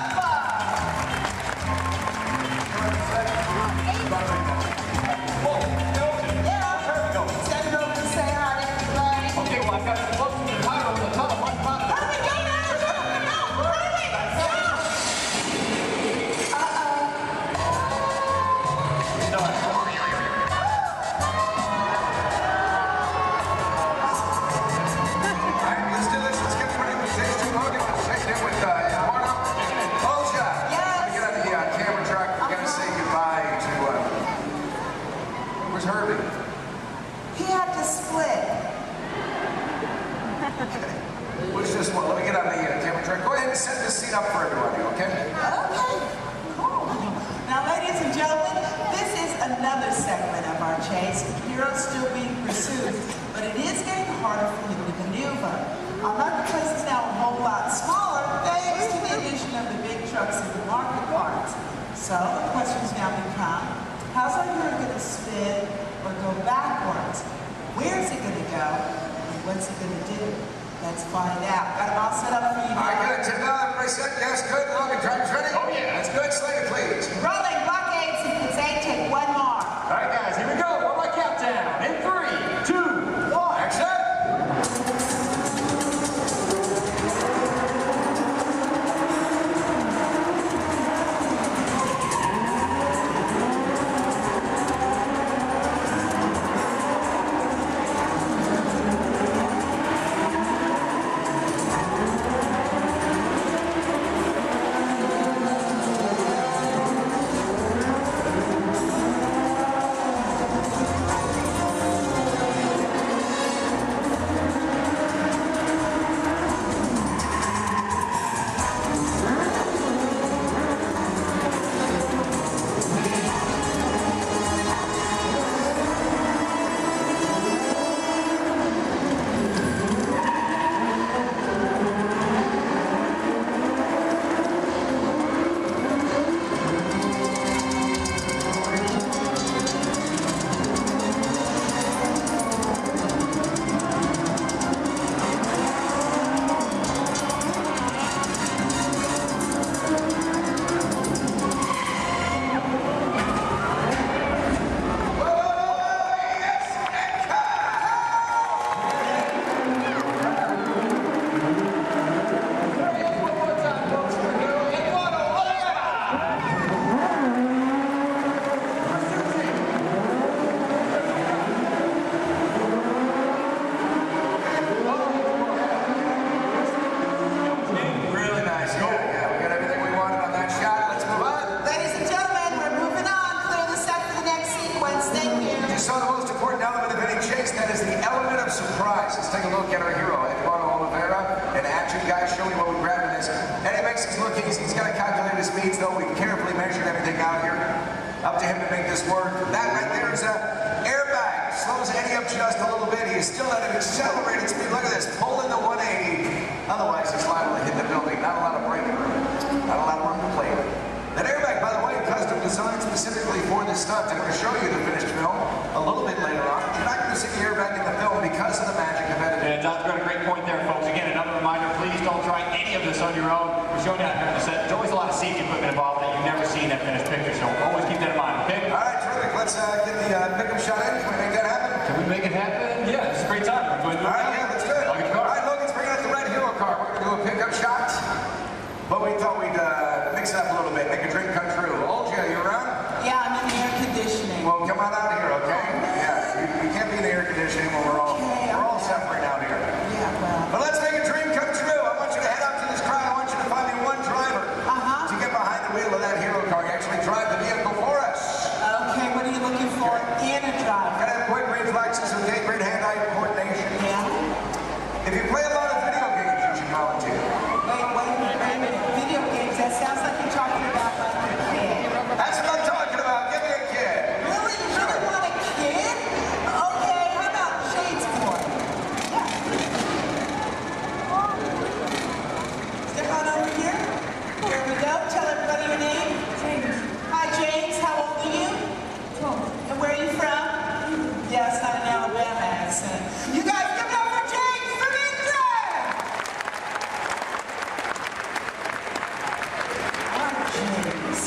Speaker 11: it up for everybody, okay?
Speaker 10: Okay, cool. Now, ladies and gentlemen, this is another segment of our chase. Heroes still being pursued, but it is getting harder for you to maneuver. Our marketplace is now a whole lot smaller thanks to the addition of the big trucks and the market carts. So the questions now become, how's our hero going to spin or go backwards? Where's it going to go? And what's it going to do? Let's find out. Got it all set up for you now.
Speaker 11: All right, good. Everybody set? Yes, good. Logan, drivers ready?
Speaker 8: Oh, yeah.
Speaker 11: That's good. Slater, please.
Speaker 10: Rolling blockades, sequence A, take one more.
Speaker 8: All right, guys, here we go. One more countdown. In 3, 2, 1.
Speaker 11: Action! Up to him to make this work. That right there is an airbag. Slows Eddie up just a little bit. He is still at an accelerated speed. Look at this. Pulling the 180. Otherwise, he's liable to hit the building. Not a lot of braking room. Not a lot of room to play with. That airbag, by the way, custom designed specifically for this stunt. I'm going to show you the finished film a little bit later on. You're not going to see the airbag in the film because of the magic of editing.
Speaker 8: Yeah, Don's got a great point there, folks. Again, another reminder, please don't try any of this on your own. We're showing you out here on the set. There's always a lot of safety equipment involved that you've never seen in that finished picture, so always keep that in mind, okay?
Speaker 11: All right, terrific. Let's get the pickup shot in. Can we make that happen?
Speaker 8: Can we make it happen? Yeah, this is a great time. We're going to do it.
Speaker 11: All right, yeah, let's do it.
Speaker 8: I'll get the car.
Speaker 11: All right, Logan's bringing out the red hero car. We're going to do a pickup shot, but we thought we'd mix it up a little bit, make a dream come true. Olja, you around?
Speaker 10: Yeah, I'm in the air conditioning.
Speaker 11: Well, come on out here, okay? Yeah, you can't be in the air conditioning when we're all suffering out here.
Speaker 10: Yeah, well.
Speaker 11: But let's make a dream come true. I want you to head out to this crowd. I want you to find me one driver to get behind the wheel of that hero car. You actually drive the vehicle for us.
Speaker 10: Okay, what are you looking for in a driver?
Speaker 11: Gotta have quick reflexes, okay? Great hand-eye coordination.
Speaker 10: Yeah.
Speaker 11: If you play a lot of video games, you should volunteer.
Speaker 10: Wait a minute. Video games, that sounds like you're talking about like a kid.
Speaker 11: That's what I'm talking about. Give me a kid.
Speaker 10: Really? You really want a kid? Okay, how about Shade's boy? Yeah. Step on over here. Here we go. Tell everybody your name. James. Hi, James. How old are you? 12. And where are you from? Yeah, it's not an Alabama accent. You guys give it up for James from England! All right, James.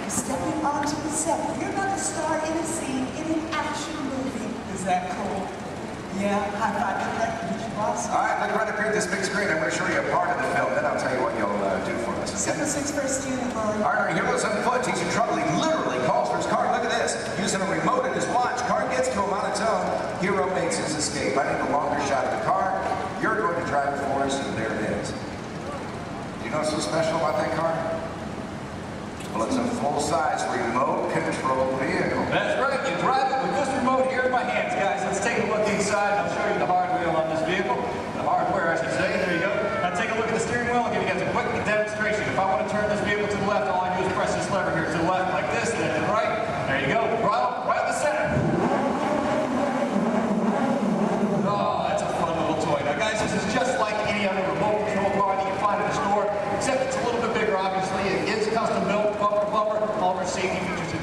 Speaker 10: You're stepping onto the set. You're going to star in a scene in an action movie. Is that cool? Yeah, high five to that. Meet you, boss.
Speaker 11: All right, look right up here at this big screen. I'm going to show you a part of the film. Then I'll tell you what you'll do for us. Okay?
Speaker 10: 7-6 first unit, Lord.
Speaker 11: All right, our hero's on foot. He's in trouble. He literally calls for his car. Look at this. Using a remote in his watch. Car gets to him on its own. Hero makes his escape. I need a longer shot of the car. You're going to drive it for us, and there it is. Do you know what's so special about that car? Well, it's a full-size remote-controlled vehicle.
Speaker 8: That's right. You drive it with this remote here in my hands, guys. Let's take a look inside. I'll show you the hardware on this vehicle. The hardware, I should say. There you go. Now take a look at the steering wheel. I'll give you guys a quick demonstration. If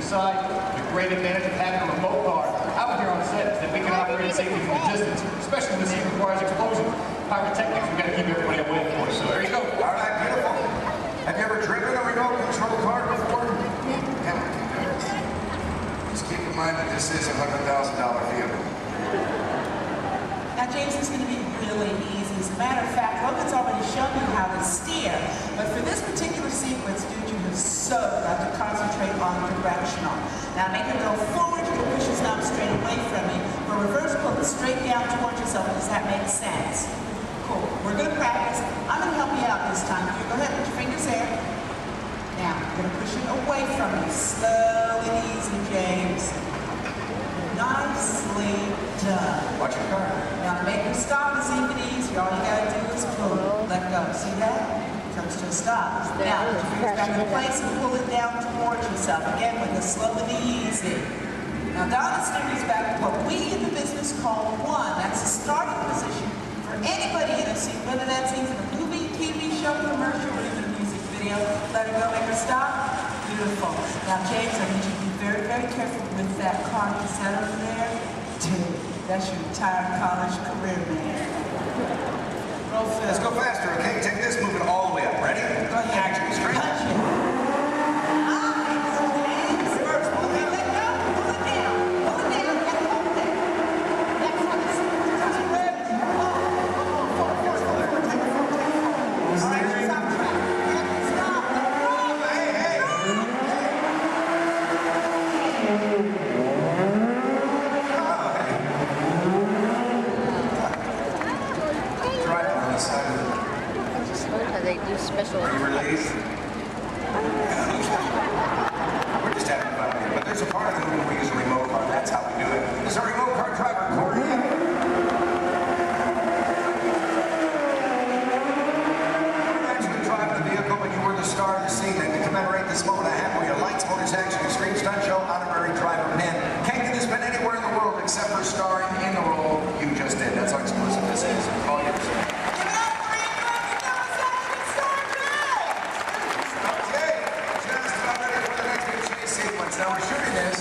Speaker 8: side. The great advantage of having a remote car out here on set is that we can operate safely from a distance, especially when the scene requires explosion. Pyrotechnics, we've got to keep everybody away, of course. So there you go.
Speaker 11: All right, beautiful. Have you ever driven a remote control car before? Yeah. Just keep in mind that this is a $100,000 vehicle.
Speaker 10: Now, James, it's going to be really easy. As a matter of fact, Logan's already shown you how to steer. But for this particular sequence, dude, you have so got to concentrate on directional. Now, make it go forward. You can push his knob straight away from you. For reverse, pull it straight down towards yourself. Does that make sense? Cool. We're going to practice. I'm going to help you out this time. You go ahead, put your fingers there. Now, you're going to push it away from you. Slow and easy, James. Nicely done.
Speaker 11: Watch your car.
Speaker 10: Now, to make your stop is even easier. All you got to do is pull it. Let go. See that? Comes to a stop. Now, put your fingers back in place and pull it down towards yourself. Again, with the slow and easy. Now, Donna steers back to what we in the business call one. That's the starting position for anybody in a scene, whether that's even a movie, TV show, commercial, or even a music video. Let her go, make her stop. Beautiful. Now, James, I need you to be very, very careful with that car. You set over there. Dude, that's your entire college career, man. Roll film.
Speaker 11: Let's go faster, okay? Take this, move it all the way up. Ready?
Speaker 10: Go ahead.
Speaker 11: Action, straight.
Speaker 10: Punch it. Nice, James. First, okay, let go. Pull it down. Pull it down. And hold it. Next one is red. Forward. Take it forward. All right, stop track. Stop.
Speaker 11: Driving on the side of the...
Speaker 12: I just love how they do special.
Speaker 11: Are you released? We're just having fun here. But there's a part of the movie where we use a remote car. That's how we do it. This is our remote car driver, Corey. You're actually driving the vehicle, but you were the star of the scene. And to commemorate this moment, I have for you lights, motors, action, extreme stunt show, honorary driver pin. Can't get this pin anywhere in the world except for starring in the role you just did. That's how exclusive this is. All yours. Now we're shooting this,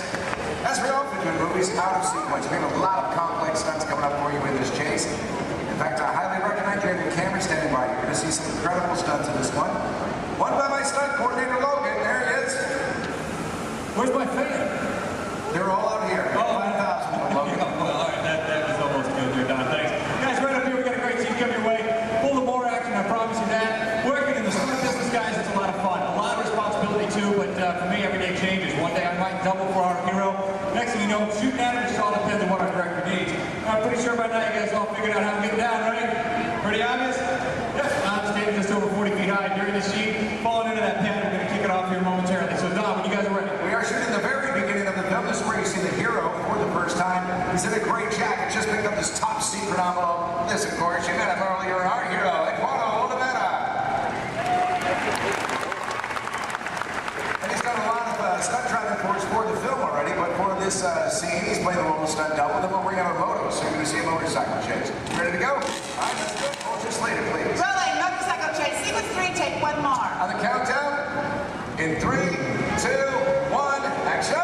Speaker 11: as we often do in movies, out of sequence. We have a lot of complex stunts coming up for you in this chase. In fact, I highly recommend you have your camera standing by. You're going to see some incredible stunts in this one. One by my stunt coordinator, Logan. There he is.
Speaker 8: Where's my fan?
Speaker 11: They're all out here.
Speaker 8: Oh,
Speaker 11: 5,000 Logan.
Speaker 8: Well, all right, that was almost good there, Don. Thanks. Guys, right up here, we got a great scene coming your way. Full of more action, I promise you that. Working in the stunt business, guys, it's a lot of fun. A lot of responsibility, too, but for me, every day changes. One day I might double for our hero. Next thing you know, shooting at him, it all depends on what our director needs. I'm pretty sure by now you guys all figured out how to get down, right? Pretty obvious? Yes, I'm standing just over 40 feet high during the scene. Falling into that pad, we're going to kick it off here momentarily. So, Don, when you guys are ready.
Speaker 11: We are shooting the very beginning of the film. This is where you see the hero for the first time. He's in a gray jacket, just picked up this top secret envelope. This, of course, you met him earlier, our hero, Eduardo Olivera. And he's done a lot of stunt driving for the film already, but for this scene, he's playing the role of stunt double. Then we'll bring out a moto, so you're going to see a motorcycle chase. Ready to go? All right, let's go. Hold your slater, please.
Speaker 10: Rolling, motorcycle chase. Sequence 3, take one more.
Speaker 11: On the countdown, in 3, 2, 1, action!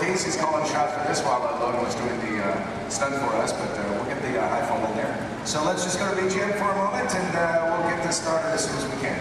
Speaker 11: He's calling shots for this while Logan was doing the stunt for us, but we'll get the high fall in there. So let's just go to BGM for a moment, and we'll get this started as soon as we can.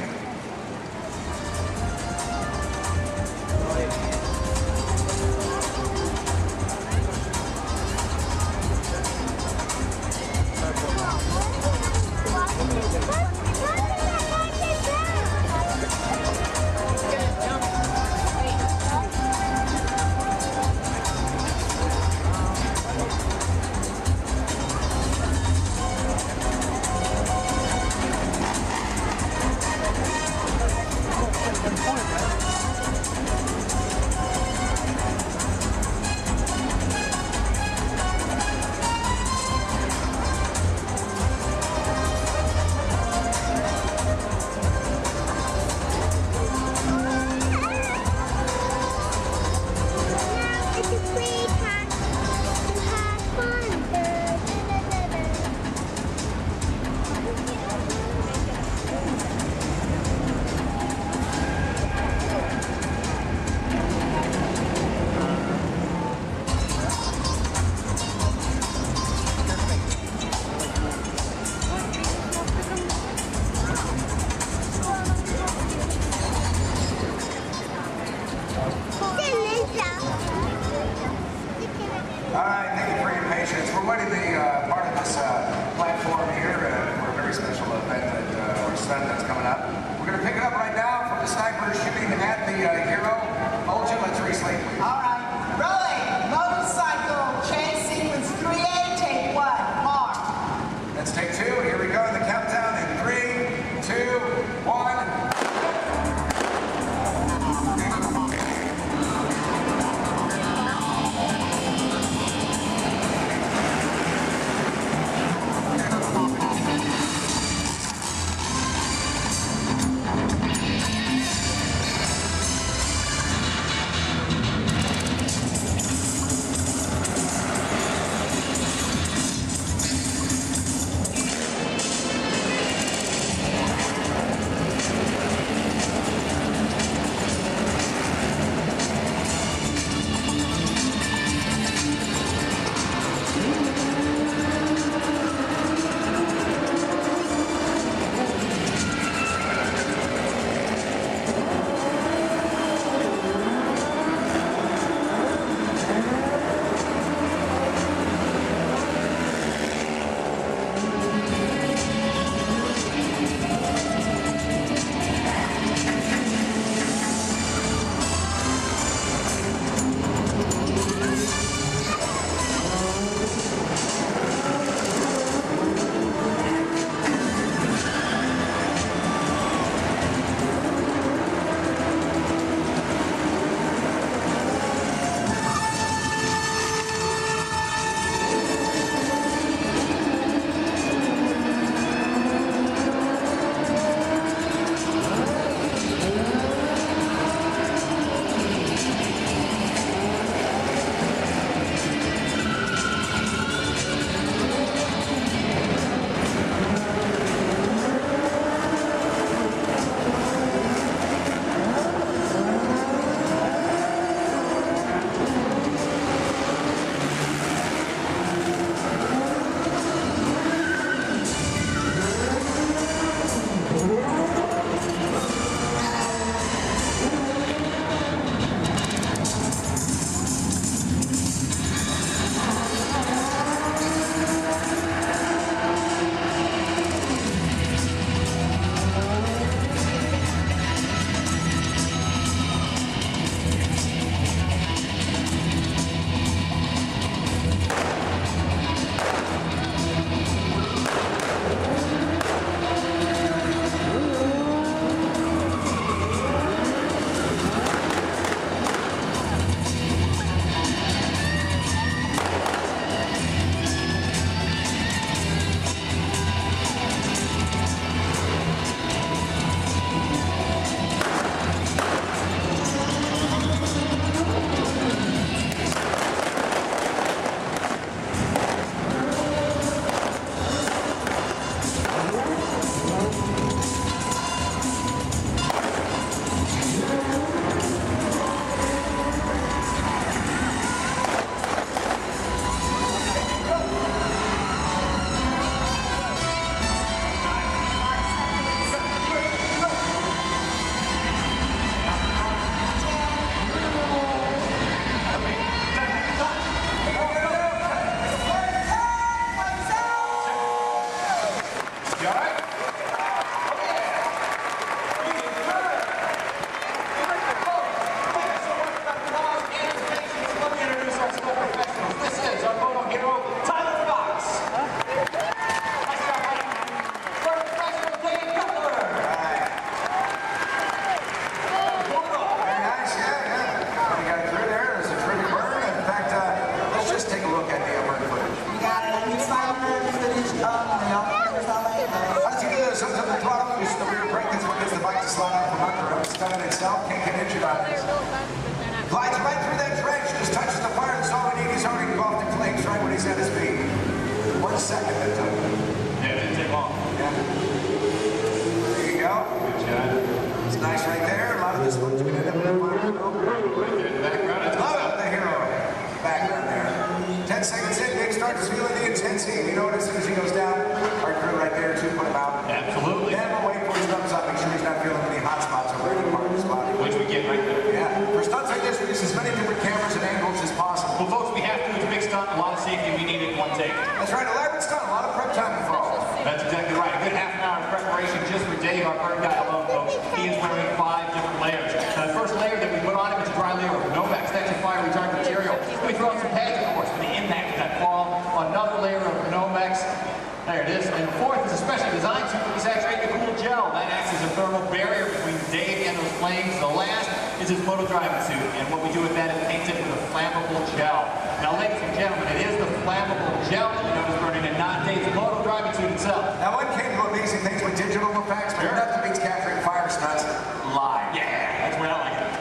Speaker 8: And the fourth is a specially designed suit that we saturate in cool gel. That acts as a thermal barrier between Dave and those flames. The last is his moto driving suit. And what we do with that is paint it with a flammable gel. Now, ladies and gentlemen, it is the flammable gel that you notice burning and not Dave's moto driving suit itself.
Speaker 11: Now, one can do amazing things with digital effects, but nothing beats capturing fire stunts live.
Speaker 8: Yeah, that's where I like it.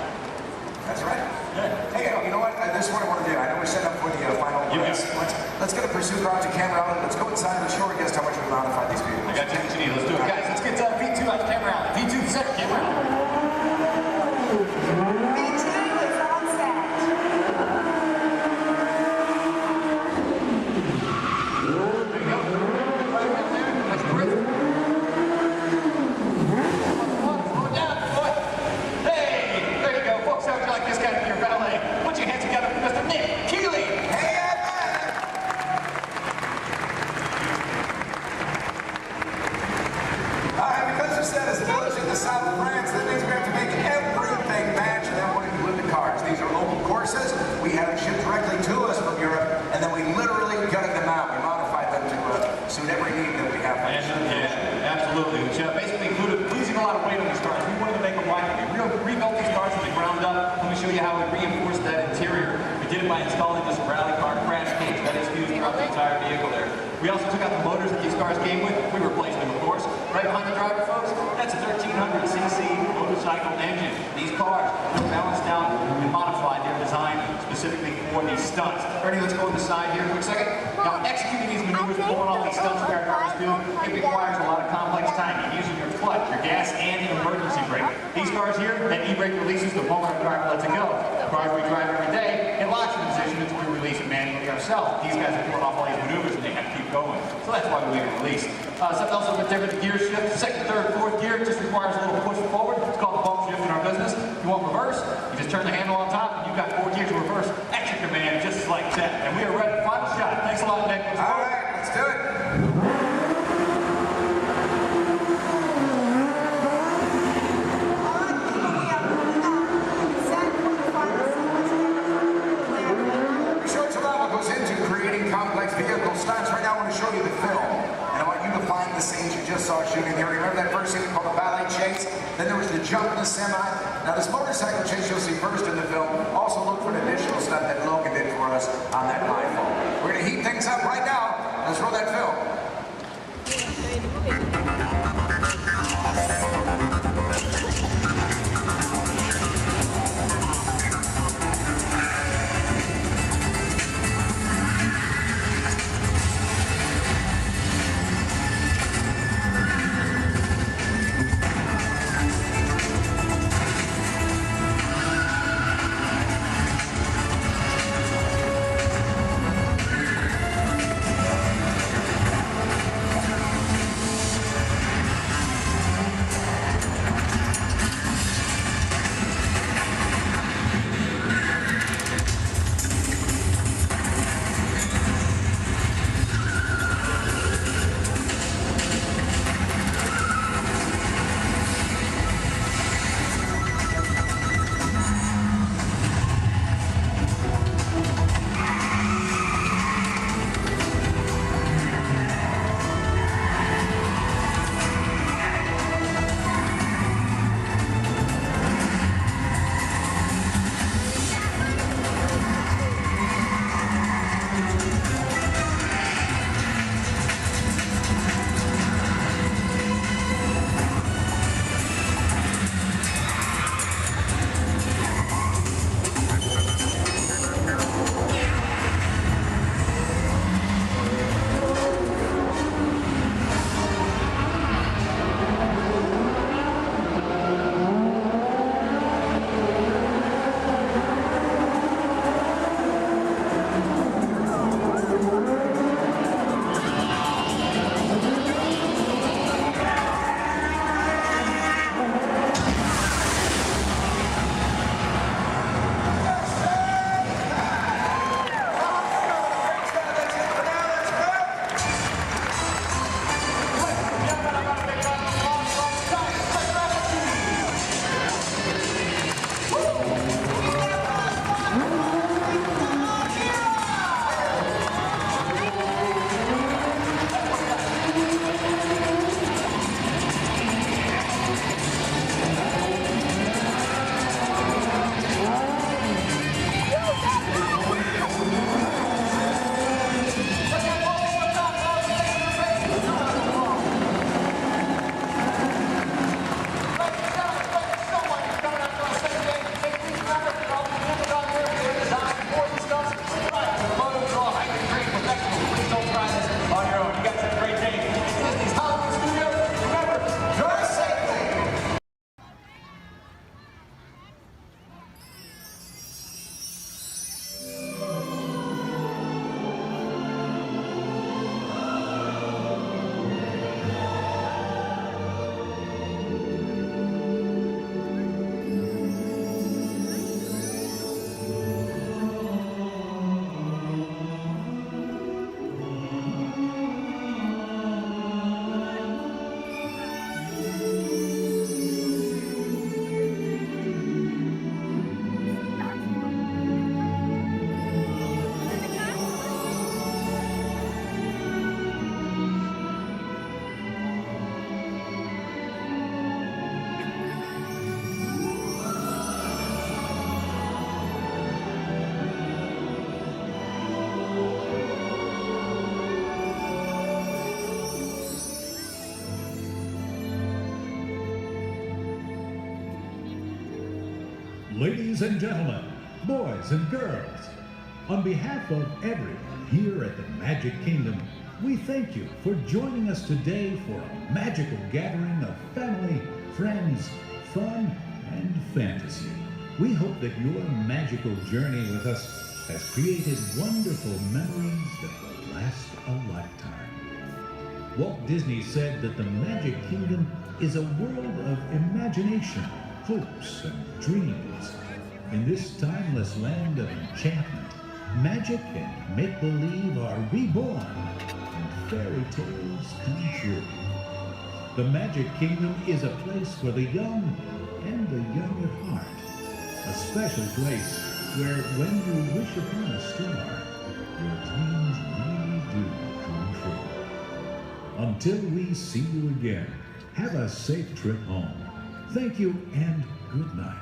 Speaker 11: That's right. Good. Hey, you know what? This is what I want to do. I know we're set up for the final race. Let's get a pursuit car to camera out. Let's go inside and show you guys how much we modified these vehicles.
Speaker 8: I got you what you need. Let's do it. Guys, let's get V2 out to camera out. V2 set, camera out.
Speaker 10: V2 is on set.
Speaker 8: There you go. Right there. That's terrific. Slow down, boy. Hey, there you go. Folks, how would you like this guy to be your valet? Put your hands together for Mr. Nick Keeley. Hey,
Speaker 11: because you said it's a village in the south of France, that means we have to make everything match, and then we're going to glue the cars. These are local courses. We had them shipped directly to us from Europe, and then we literally gutted them out. We modified them to suit every need that we have.
Speaker 8: Yeah, absolutely. Which basically included losing a lot of weight on these cars. We wanted to make them lighter. We rebuilt these cars from the ground up. Let me show you how we reinforced that interior. We did it by installing this rally car crash cage that is fused throughout the entire vehicle there. We also took out the motors that these cars came with. We replaced them, of course. Right behind the driver, folks, that's a 1300cc motorcycle engine. These cars are balanced out and modified. They're designed specifically for these stunts. Ernie, let's go on the side here for a second. Now, executing these maneuvers, pulling all these stunts that our cars do, it requires a lot of complex timing, using your clutch, your gas, and your emergency brake. These cars here, that e-brake releases the moment the driver lets it go. The cars we drive every day, it locks in position until we release it manually ourselves. These guys are pulling off all these maneuvers and they have to keep going. So that's why we leave it released. Something else a little bit different, the gear shift. Second, third, fourth gear just requires a little push forward. It's called the bump shift in our business. If you want reverse, you just turn the handle on top and you've got 4 gears of reverse at your command just like that. And we are ready. Final shot. Thanks a lot, Nick.
Speaker 11: All right, let's do it. Goes into creating complex vehicle stunts. Right now I want to show you the film, and I want you to find the scenes you just saw shooting here. Remember that first scene called the ballet chase? Then there was the jump in the semi. Now this motorcycle chase you'll see first in the film. Also look for an additional stunt that Logan did for us on that high fall. We're going to heat things up right now. Let's roll that film.
Speaker 3: Ladies and gentlemen, boys and girls, on behalf of everyone here at the Magic Kingdom, we thank you for joining us today for a magical gathering of family, friends, fun, and fantasy. We hope that your magical journey with us has created wonderful memories that will last a lifetime. Walt Disney said that the Magic Kingdom is a world of imagination, hopes, and dreams. In this timeless land of enchantment, magic and make-believe are reborn, and fairy tales come true. The Magic Kingdom is a place for the young and the young at heart. A special place where when you wish upon a star, your dreams really do come true. Until we see you again, have a safe trip home. Thank you and good night.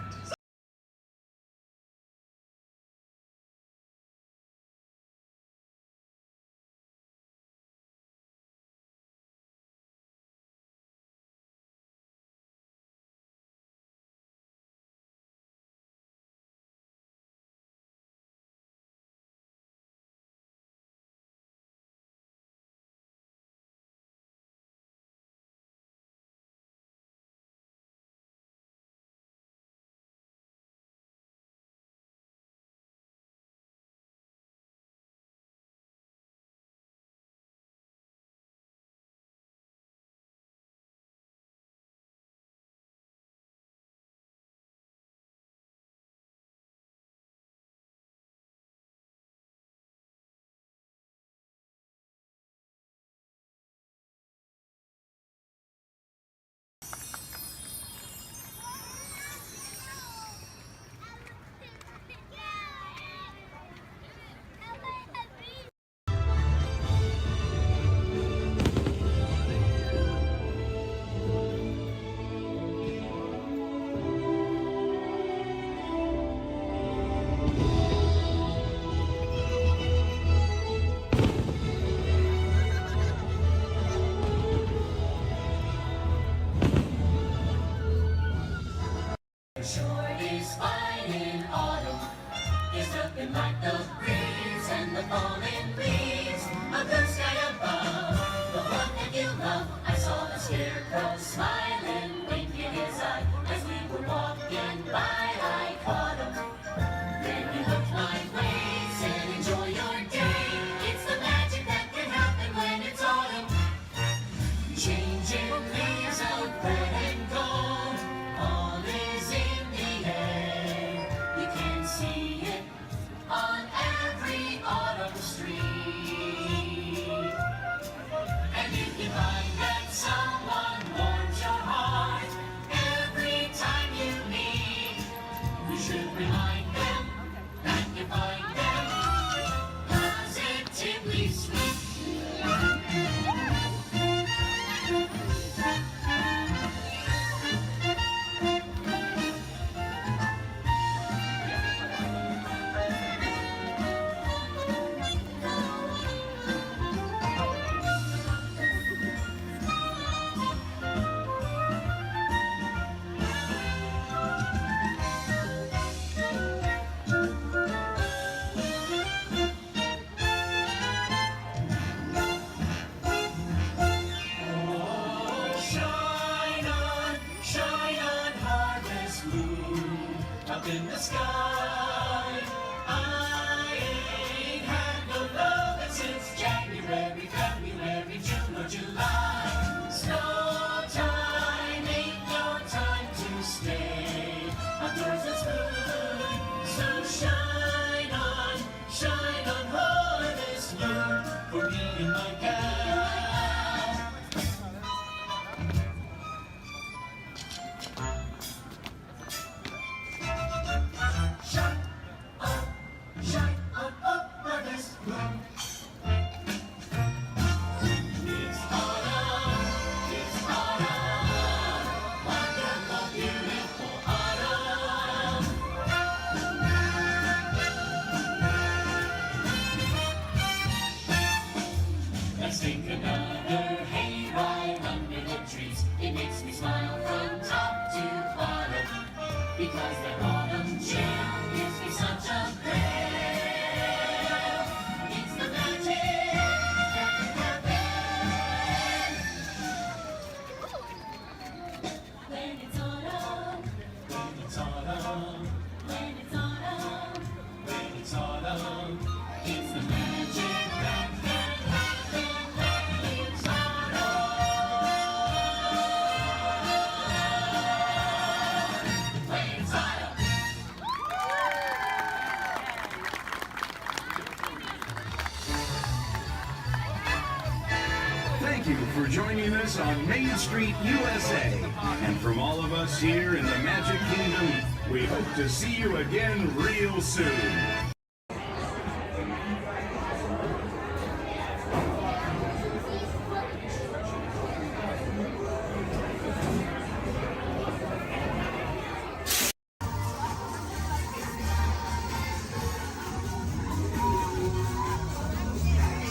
Speaker 2: Sure is fine in autumn. It's looking like the breeze and the falling leaves. A blue sky above, the one that you love. I saw a scarecrow smiling, winking his eye as we were walking by. I caught him. Then he looked my way, said, "Enjoy your day. It's the magic that can happen when it's autumn. Changing leaves of red and gold. All is in the air. You can see it on every autumn street. And you can find that someone warms your heart every time you meet. We should
Speaker 1: It's the magic that can happen inside Play inside
Speaker 7: Thank you for joining us on Main Street, USA. And from all of us here in the Magic Kingdom, we hope to see you again real soon.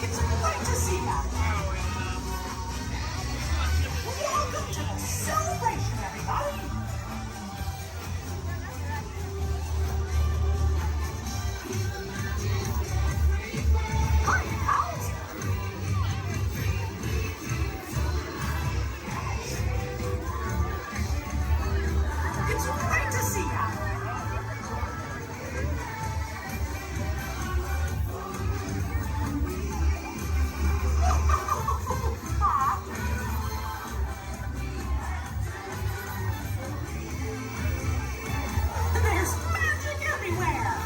Speaker 10: It's great to see you. Welcome to the celebration, everybody. Hi, pals. It's great to see you. There's magic everywhere!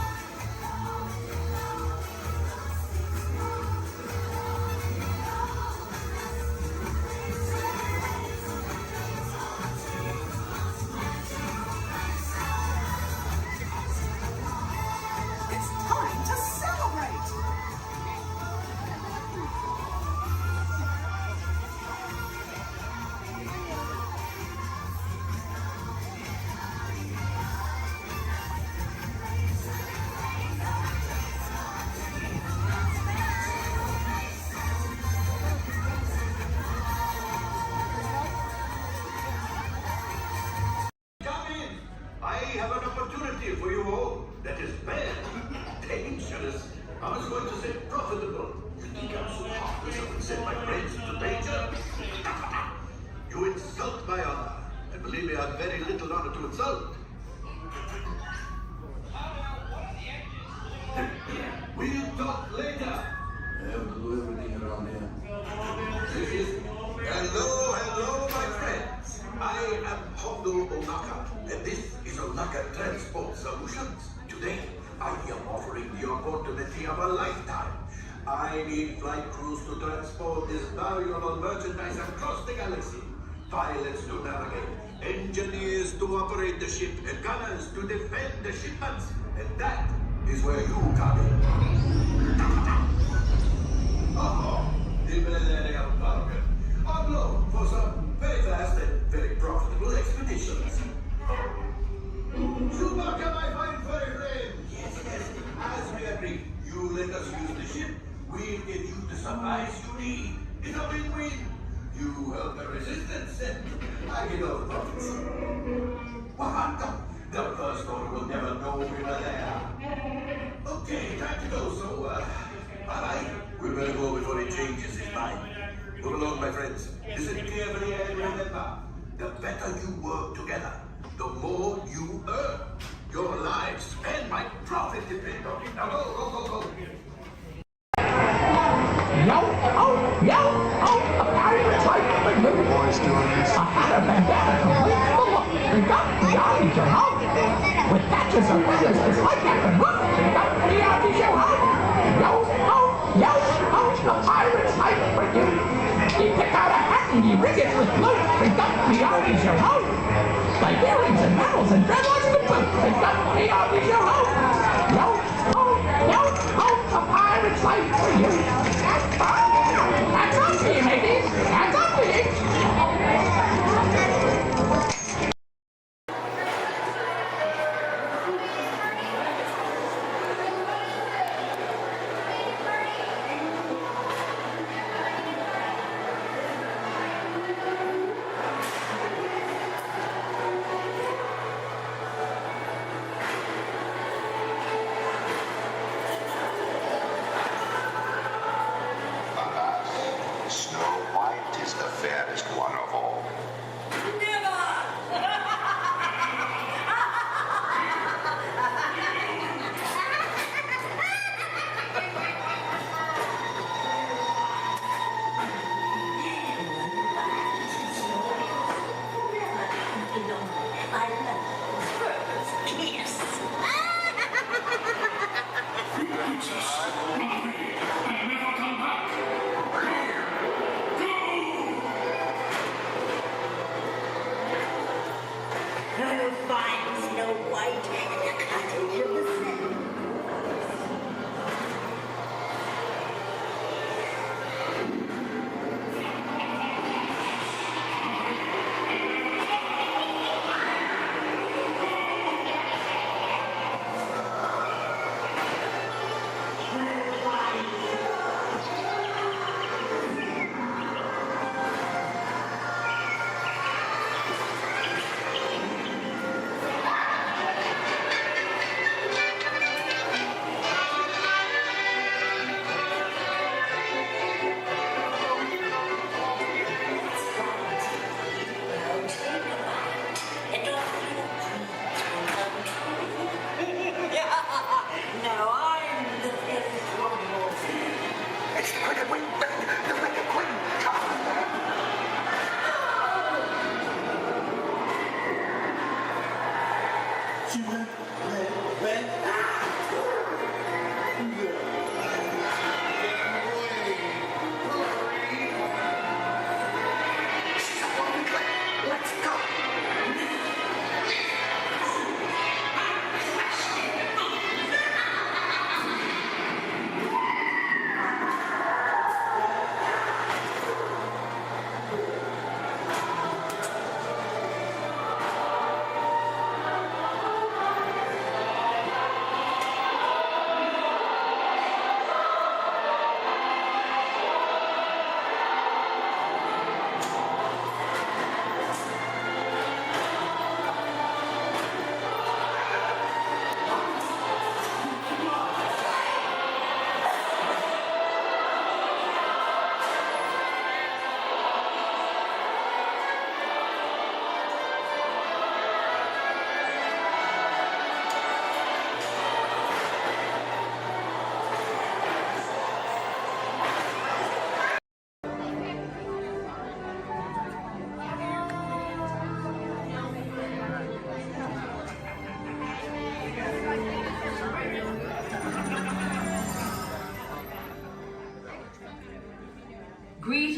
Speaker 10: It's time to celebrate!
Speaker 6: Come in. I have an opportunity for you all that is bad, dangerous. I was going to say profitable. You think I'm so heartless I would send my friends into danger? You insult my honor. And believe me, I have very little honor to insult. We'll talk later. I'll do everything around here. Hello, my friends. I am Hondo Onaka, and this is Onaka Transport Solutions. Today, I am offering the opportunity of a lifetime. I need flight crews to transport this valuable merchandise across the galaxy. Pilots to navigate, engineers to operate the ship, and gunners to defend the shipments. And that is where you come in. Oh, Hablo for some very fast and very profitable expeditions. Chewbacca, my fine furry friend! Yes, as we agreed, you let us use the ship, we'll give you the supplies you need. It's a win-win. You help the resistance, and I get all the profits. What? The first order will never know we were there. Okay, time to go, so, all right. We better go before he changes his mind. Move along, my friends. Listen carefully and remember, the better you work together, the more you earn. Your lives and my profit depend on it. Now go.
Speaker 1: A pirate's life for you. Boys doing this. I had a bandana complete full of Got your home. With patches of feathers just like that can run. Got your home. A pirate's life for you. You pick out a hat and you rig it with blue. Got your home. Like earrings and medals and dreadlocks to boot. Got your home. A pirate's life for you. That's up to you, mateys. That's up to you.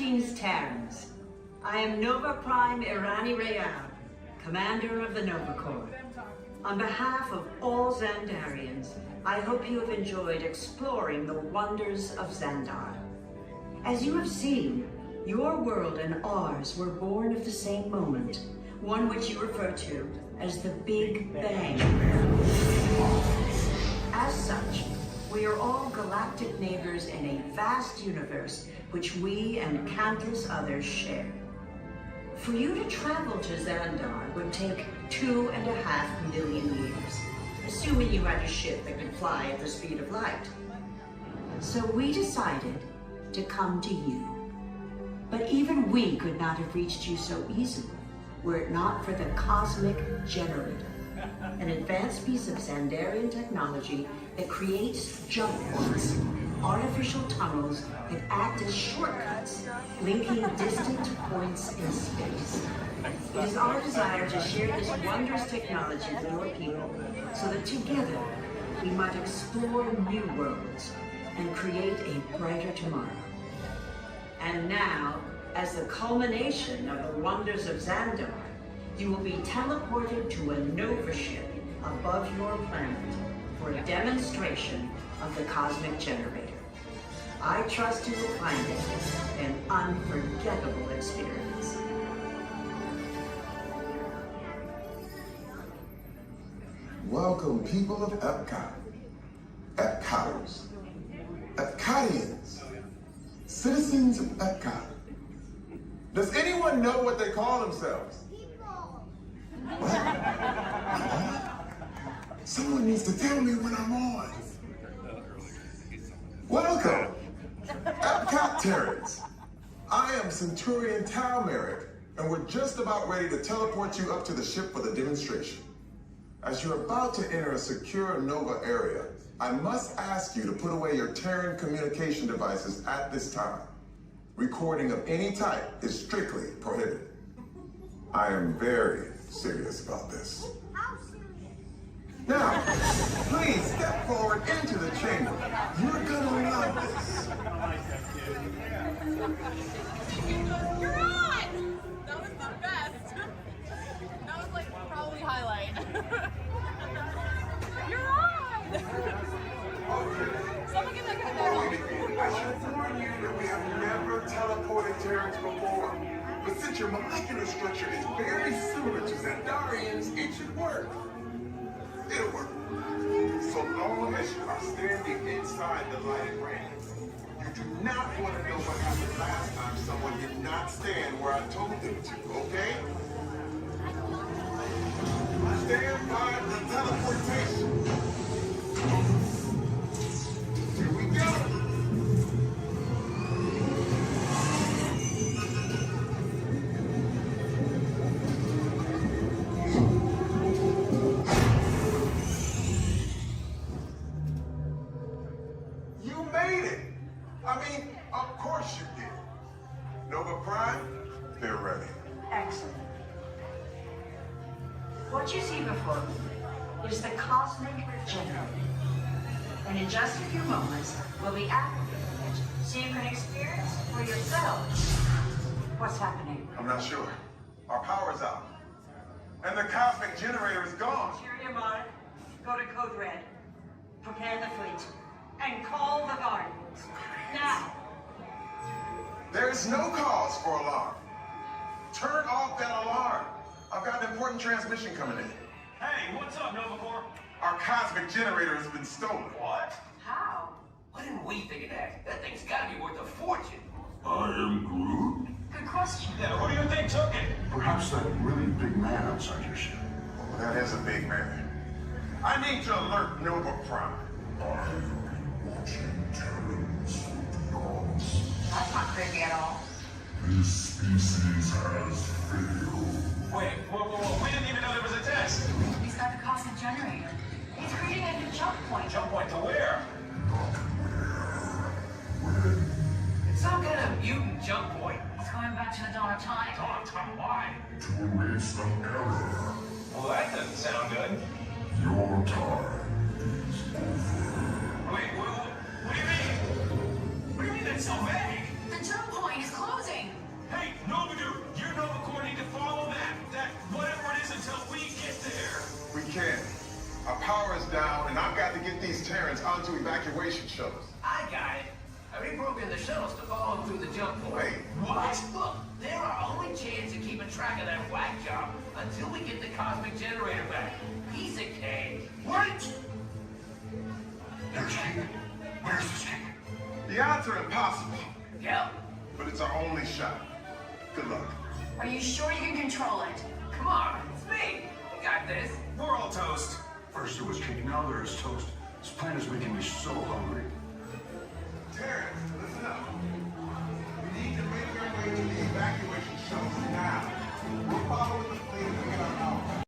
Speaker 13: Greetings, Terrans. I am Nova Prime Irani Real, commander of the Nova Corps. On behalf of all Xandarians, I hope you have enjoyed exploring the wonders of Xandar. As you have seen, your world and ours were born of the same moment, one which you refer to as the Big Bang. As such, we are all galactic neighbors in a vast universe which we and countless others share. For you to travel to Xandar would take 2.5 million years, assuming you had a ship that could fly at the speed of light. So we decided to come to you. But even we could not have reached you so easily were it not for the Cosmic Generator, an advanced piece of Xandarian technology that creates jump points, artificial tunnels that act as shortcuts, linking distant points in space. It is our desire to share this wondrous technology with your people so that together we might explore new worlds and create a brighter tomorrow. And now, as the culmination of the wonders of Xandar, you will be teleported to a Nova ship above your planet for a demonstration of the Cosmic Generator. I trust you will find it an unforgettable experience.
Speaker 15: Welcome, people of Epcot, Epcoters, Epcotians, citizens of Epcot. Does anyone know what they call themselves? Someone needs to tell me when I'm on. Welcome, Epcot Terrans. I am Centurion Tal Merrick, and we're just about ready to teleport you up to the ship for the demonstration. As you're about to enter a secure Nova area, I must ask you to put away your Terran communication devices at this time. Recording of any type is strictly prohibited. I am very serious about this. Now, please step forward into the chamber. You're gonna love this.
Speaker 16: You're on! That was the best. That was like probably highlight. You're on! Someone get that guy back on.
Speaker 15: I should warn you that we have never teleported Terrans before. But since your molecular structure is very similar to Xandarians, it should work. It'll work. So long as you are standing inside the lighted ring. You do not want to know what happened last time someone did not stand where I told them to, okay? Stand by the teleportation. Here we go.
Speaker 13: Excellent. What you see before you is the Cosmic Generator. And in just a few moments, we'll be activating it so you can experience for yourselves what's happening.
Speaker 15: I'm not sure. Our power's out. And the Cosmic Generator is gone.
Speaker 13: Interior Mark, go to Code Red. Prepare the fleet. And call the Guardians. Now.
Speaker 15: There is no cause for alarm. Turn off that alarm. I've got an important transmission coming in.
Speaker 27: Hey, what's up, Nova Corps?
Speaker 15: Our Cosmic Generator has been stolen.
Speaker 27: What?
Speaker 13: How?
Speaker 27: Why didn't we think of that? That thing's gotta be worth a fortune.
Speaker 15: I am Groot.
Speaker 13: Good question.
Speaker 27: Yeah, who do you think took it?
Speaker 15: Perhaps that really big man outside your ship. Oh, that is a big man. I need to alert Nova Prime. I'm watching Terrans from the gods.
Speaker 13: That's not creepy at all.
Speaker 15: This species has failed.
Speaker 27: Wait, whoa, we didn't even know there was a test.
Speaker 13: He's got the Cosmic Generator. He's creating a new jump point.
Speaker 27: Jump point to where?
Speaker 15: Not where. When?
Speaker 27: It's some kind of mutant jump point.
Speaker 13: It's going back to the dawn of time.
Speaker 27: Dawn of time, why?
Speaker 15: To erase the error.
Speaker 27: Well, that doesn't sound good.
Speaker 15: Your time is over.
Speaker 27: Wait, what do you mean? What do you mean that's so vague?
Speaker 13: The jump point is closing.
Speaker 15: evacuation shuttles.
Speaker 2: I got it. I reprogrammed the shuttles to follow through the jump port.
Speaker 15: Wait, what?
Speaker 2: Look, they're our only chance of keeping track of that whack job until we get the cosmic generator back. Piece of cake.
Speaker 6: Wait! There's King. Where's this King?
Speaker 15: The odds are impossible.
Speaker 2: Yep.
Speaker 15: But it's our only shot. Good luck.
Speaker 13: Are you sure you can control it?
Speaker 2: Come on, it's me. We got this.
Speaker 6: We're all toast. First there was King, now there is toast. This plan is making me so hungry.
Speaker 15: Terrence, listen up. We need to make our way to the evacuation shuttles now. We'll follow the plane and get our power.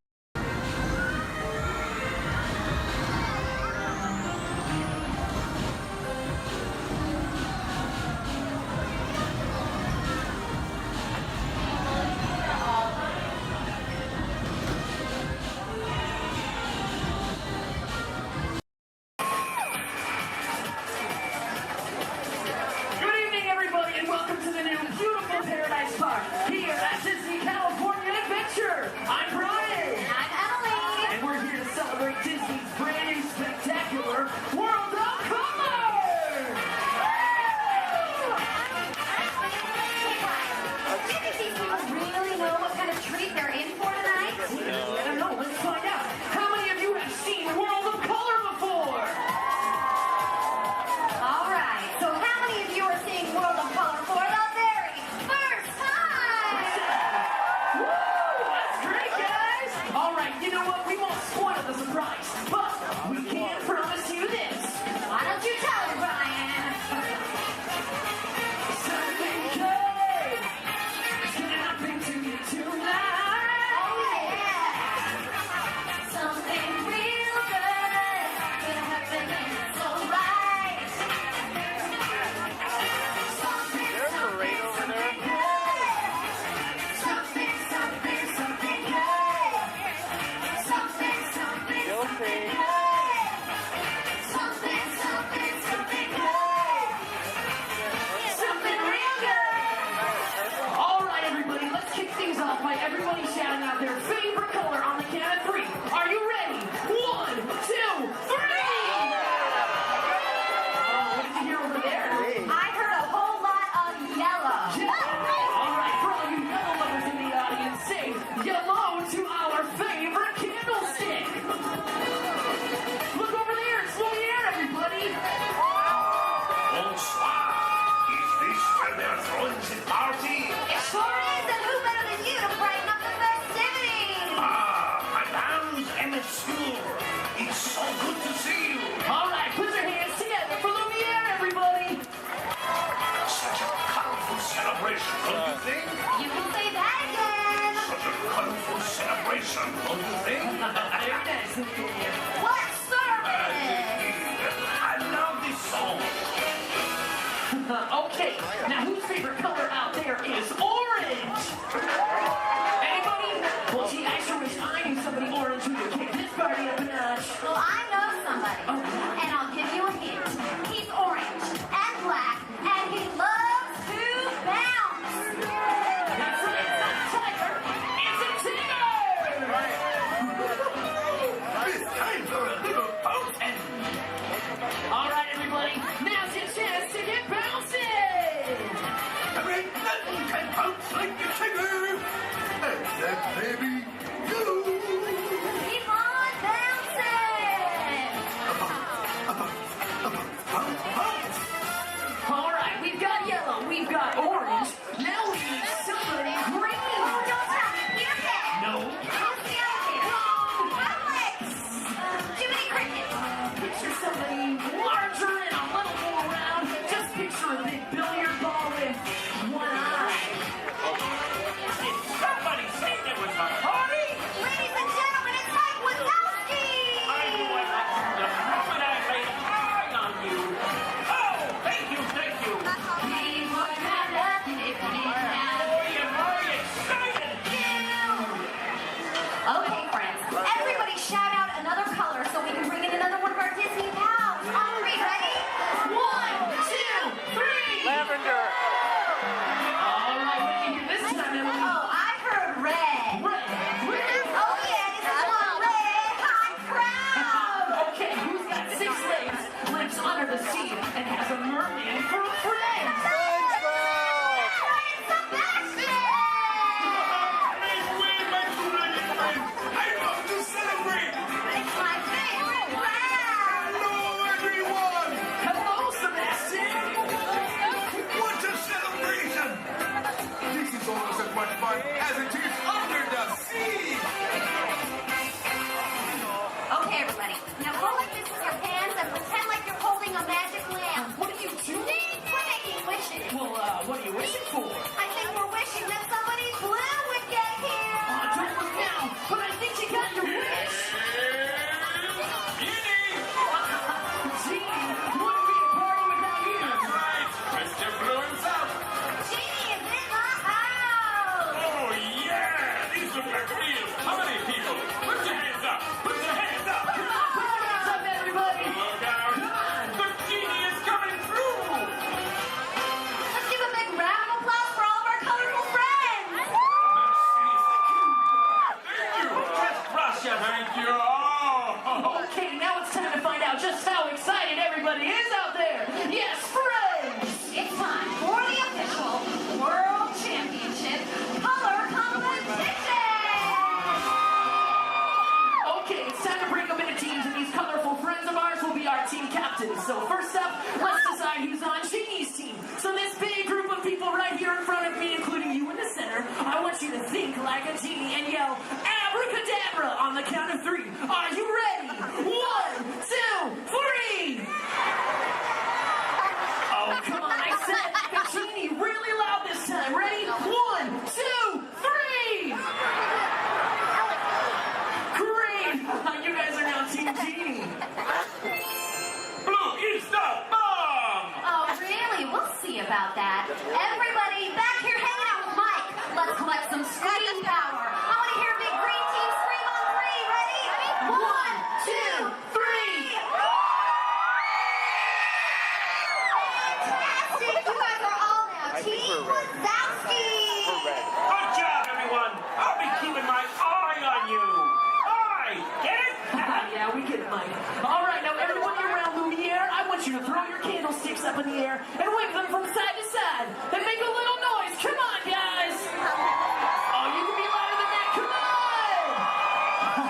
Speaker 28: Okay, now whose favorite color out there is orange? Anybody? Well, gee, I sure wish I knew somebody orange who could kick this party up a notch.
Speaker 17: Well, I know somebody, and I'll give you a hint. He's orange and black, and he loves to bounce.
Speaker 28: That's right, it's not Tiger, it's a Tigger!
Speaker 2: It's time for a little bouncing.
Speaker 28: All right, everybody, now's your chance to get bouncing!
Speaker 2: There ain't nothing can bounce like the Tigger. And that baby, you.
Speaker 17: Keep on bouncing!
Speaker 28: All right, we've got yellow, we've got orange, now we need somebody green!
Speaker 17: Oh, don't stop! Peter Pan!
Speaker 28: No.
Speaker 17: Who's the other kid? Alex! Jiminy Cricket!
Speaker 28: Picture somebody larger and a little more round. Just picture a big billiard ball with one eye.
Speaker 2: Did somebody say there was a party?
Speaker 17: Ladies and gentlemen, it's Mike Wazowski!
Speaker 2: I knew I liked you the moment I laid an eye on you. Oh, thank you, thank you.
Speaker 17: He would have nothing if
Speaker 28: like a genie and yell abracadabra on the count of 3. Are you ready? 1, 2, 3. Oh, come on, I said like a genie really loud this time. Ready? 1, 2, 3. Great. You guys are now Team Genie.
Speaker 2: Blue is the bomb!
Speaker 17: Oh, really? We'll see about that. Everybody back here hanging out with Mike. Let's collect some scream power. I want to hear big green team scream on 3. Ready? 1, 2, 3. Fantastic. You guys are all now Team Wazowski.
Speaker 2: Good job, everyone! I'll be keeping my eye on you! Eye! Get it?
Speaker 28: Yeah, we get it, Mike. All right, now everyone around Lumiere, I want you to throw your candlesticks up in the air and wave them from side to side and make a little noise. Come on, guys. Oh, you can be louder than that. Come on.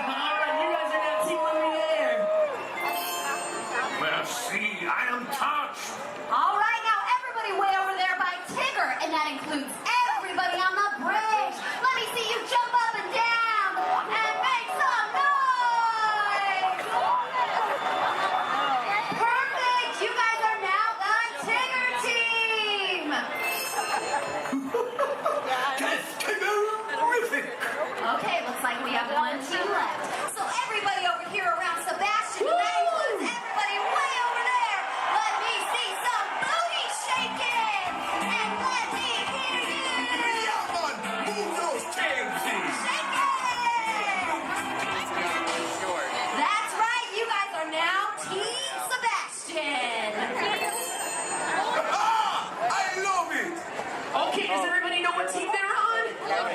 Speaker 28: All right, you guys are now Team Lumiere.
Speaker 2: Well, see, I am touched.
Speaker 17: All right, now everybody way over there by Tigger, and that includes everybody on the bridge. Let me see you jump up and down and make some noise. Perfect. You guys are now the Tigger team.
Speaker 2: That's terrific!
Speaker 17: Okay, looks like we have one team left. So everybody over here around Sebastian, and that includes everybody way over there. Let me see some booty shaking, and let me hear you.
Speaker 2: Yeah, man! Move those tailsies!
Speaker 17: Shake it. That's right. You guys are now Team Sebastian.
Speaker 2: I love it!
Speaker 28: Okay, does everybody know what team they're on?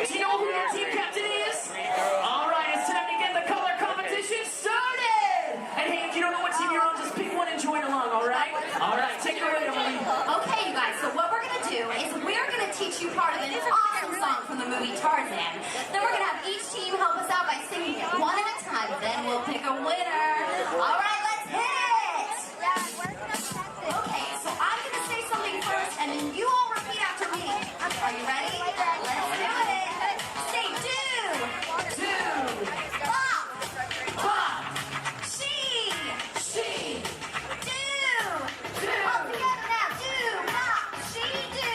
Speaker 28: Do you know who your team captain is? All right, it's time to get the color competition started. And hey, if you don't know what team you're on, just pick one and join along, all right? All right, take it away, Emily.
Speaker 17: Okay, you guys, so what we're going to do is we're going to teach you part of an awesome song from the movie Tarzan. Then we're going to have each team help us out by singing it one at a time. Then we'll pick a winner. All right, let's hit it. Okay, so I'm going to say something first, and then you all repeat after me. Are you ready? Let's do it. Say do. Bop.
Speaker 28: Bop.
Speaker 17: She. Do.
Speaker 28: Do.
Speaker 17: All together now. Do. Bop. She. Do.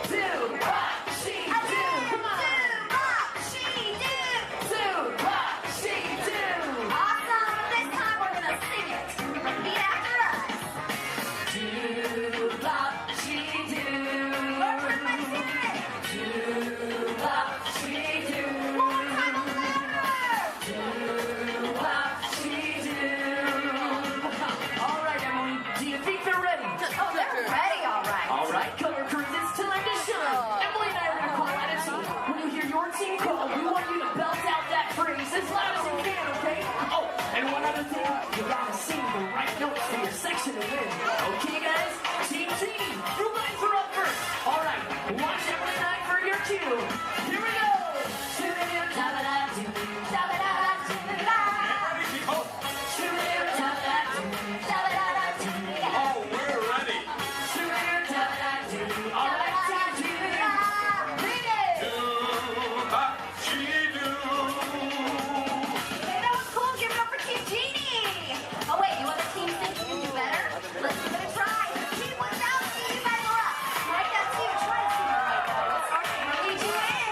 Speaker 28: Do. Bop. She. Do. Come on.
Speaker 17: Do. Bop. She. Do.
Speaker 28: Do. Bop. She. Do.
Speaker 17: Awesome. This time we're gonna sing it. Repeat after us.
Speaker 28: Do. Bop. She. Do.
Speaker 17: Everybody sing it.
Speaker 28: Do. Bop. She. Do.
Speaker 17: One more time, louder.
Speaker 28: Do. Bop. She. Do. All right, Emily. Do you think they're ready?
Speaker 17: Oh, they're ready, all right.
Speaker 28: All right, color crews, it's time to shine. Emily and I are going to call out a team. When you hear your team call, we want you to belt out that phrase as loud as you can, okay? Oh, and one other thing, you gotta sing the right notes for your section to win. Okay, guys? Team Genie, you guys are up first. All right, watch Emily and I for your cue. Here we go.
Speaker 2: Oh, we're ready!
Speaker 28: All right, Team Genie.
Speaker 2: Do, bop, she do!
Speaker 17: Hey, that was cool. Give it up for Team Genie. Oh, wait, you other teams think you can do better? Let's give it a try. Team Wazowski, you guys are up. Write that tune. Try to sing the right notes. 3, 2, and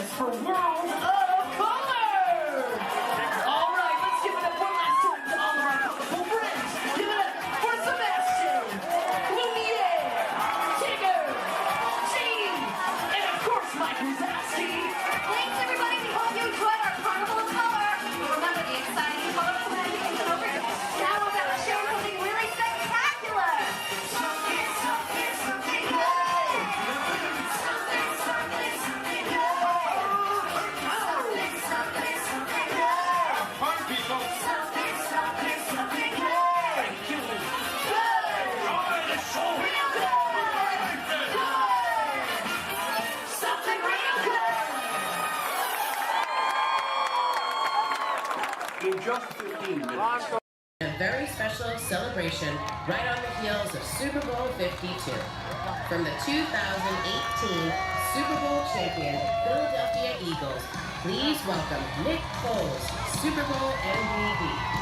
Speaker 28: it's for World of Color! Alright, let's give it up one last time to all of our colorful friends. Give it up for Sebastian, Lumiere, Tigger, Gene, and of course Mike Wazowski.
Speaker 17: Thanks everybody, we hope you enjoyed our Carnival of Color. Remember the exciting colorful landings and over. Now we're about to show something really spectacular. Something
Speaker 4: in just 15 minutes.
Speaker 5: A very special celebration right on the heels of Super Bowl 52. From the 2018 Super Bowl champion Philadelphia Eagles, please welcome Nick Foles, Super Bowl MVP.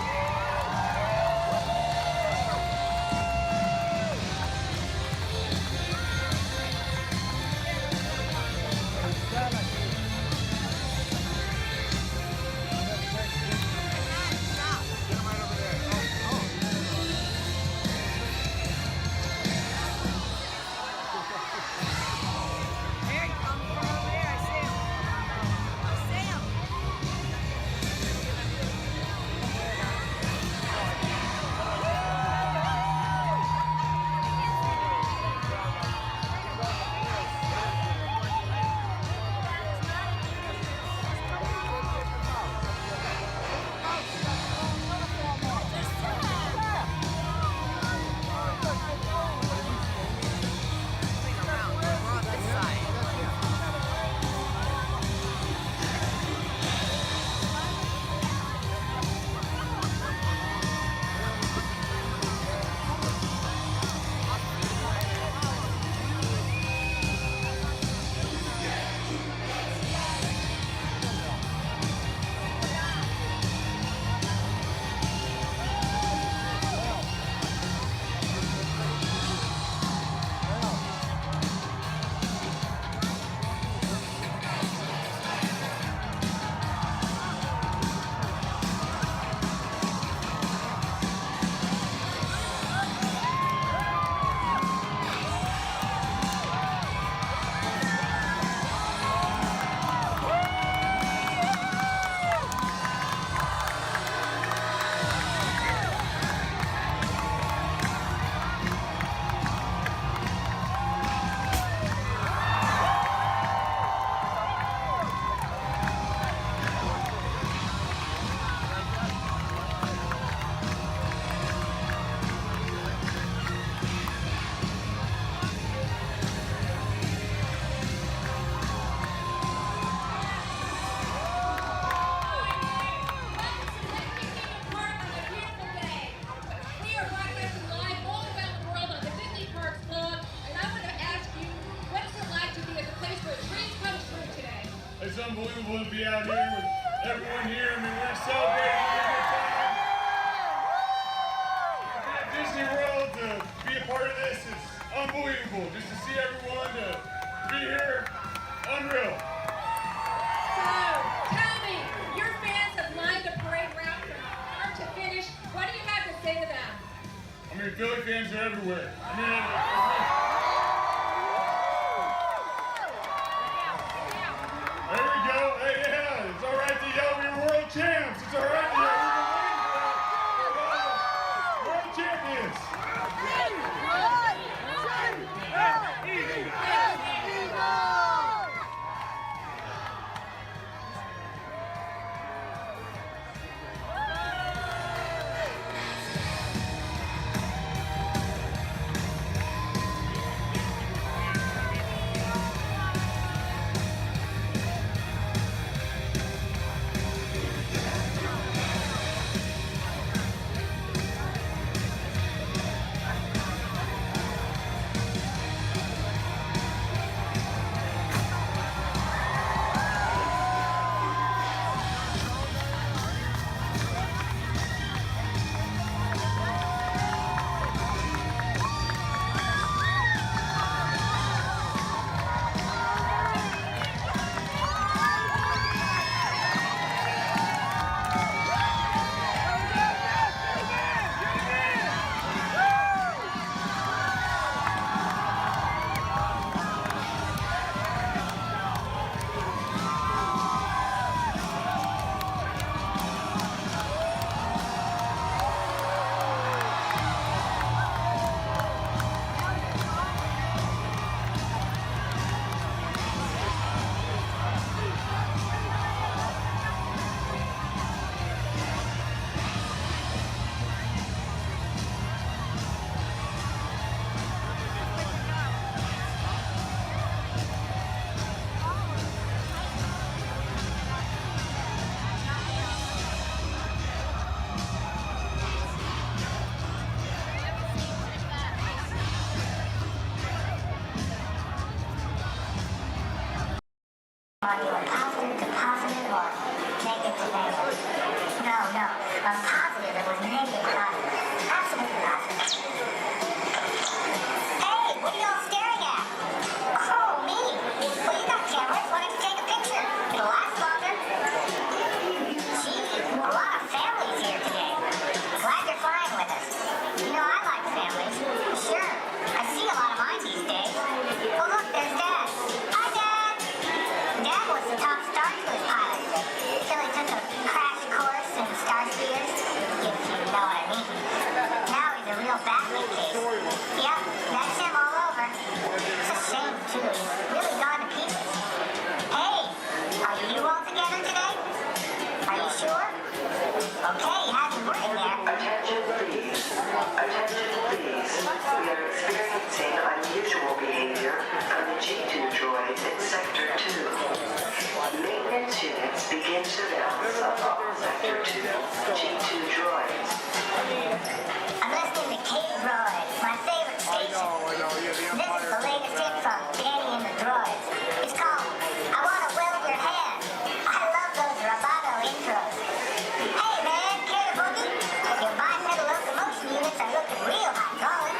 Speaker 9: It's unbelievable to be out here with everyone here. I mean, we're celebrating a good time. To be at Disney World, to be a part of this, it's unbelievable. Just to see everyone, to be here, unreal.
Speaker 16: So, tell me, your fans have lined the parade route from start to finish. What do you have to say to them?
Speaker 9: I mean, Philly fans are everywhere. I mean, there we go. Hey, yeah, it's all right to yell. We're world champs. It's all right to yell. We're world champions.
Speaker 17: Are you a positive to positive or negative to negative? No. A positive that was negative positive. Absolutely positive. Hey, what are y'all staring at? Oh, me. Well, you got cameras. Why don't you take a picture? It'll last longer. Gee, a lot of families here today. Glad you're flying with us. You know, I like families. Sure. I see a lot of mine these days. Oh, look, there's Dad. Hi, Dad. Dad was the top Star Tours pilot. Till he took a crash course in Star Speeders, if you know what I mean. Now he's a real Batman case. Yep, that's him all over. It's a shame, too. He's really gone to pieces. Hey, are you all together today? Are you sure? Okay, have you working there?
Speaker 18: Attention, please. Attention, please. We are experiencing unusual behavior from the G2 droids in Sector 2. Maintenance units begin surveillance of all Sector 2 G2 droids.
Speaker 17: I'm listening to K-Droid, my favorite station. This is the latest hit from Danny and the Droids. It's called I Wanna Weld Your Hand. I love those rubato intros. Hey man, care to boogie? Your bipedal locomotion units are looking real hydraulic.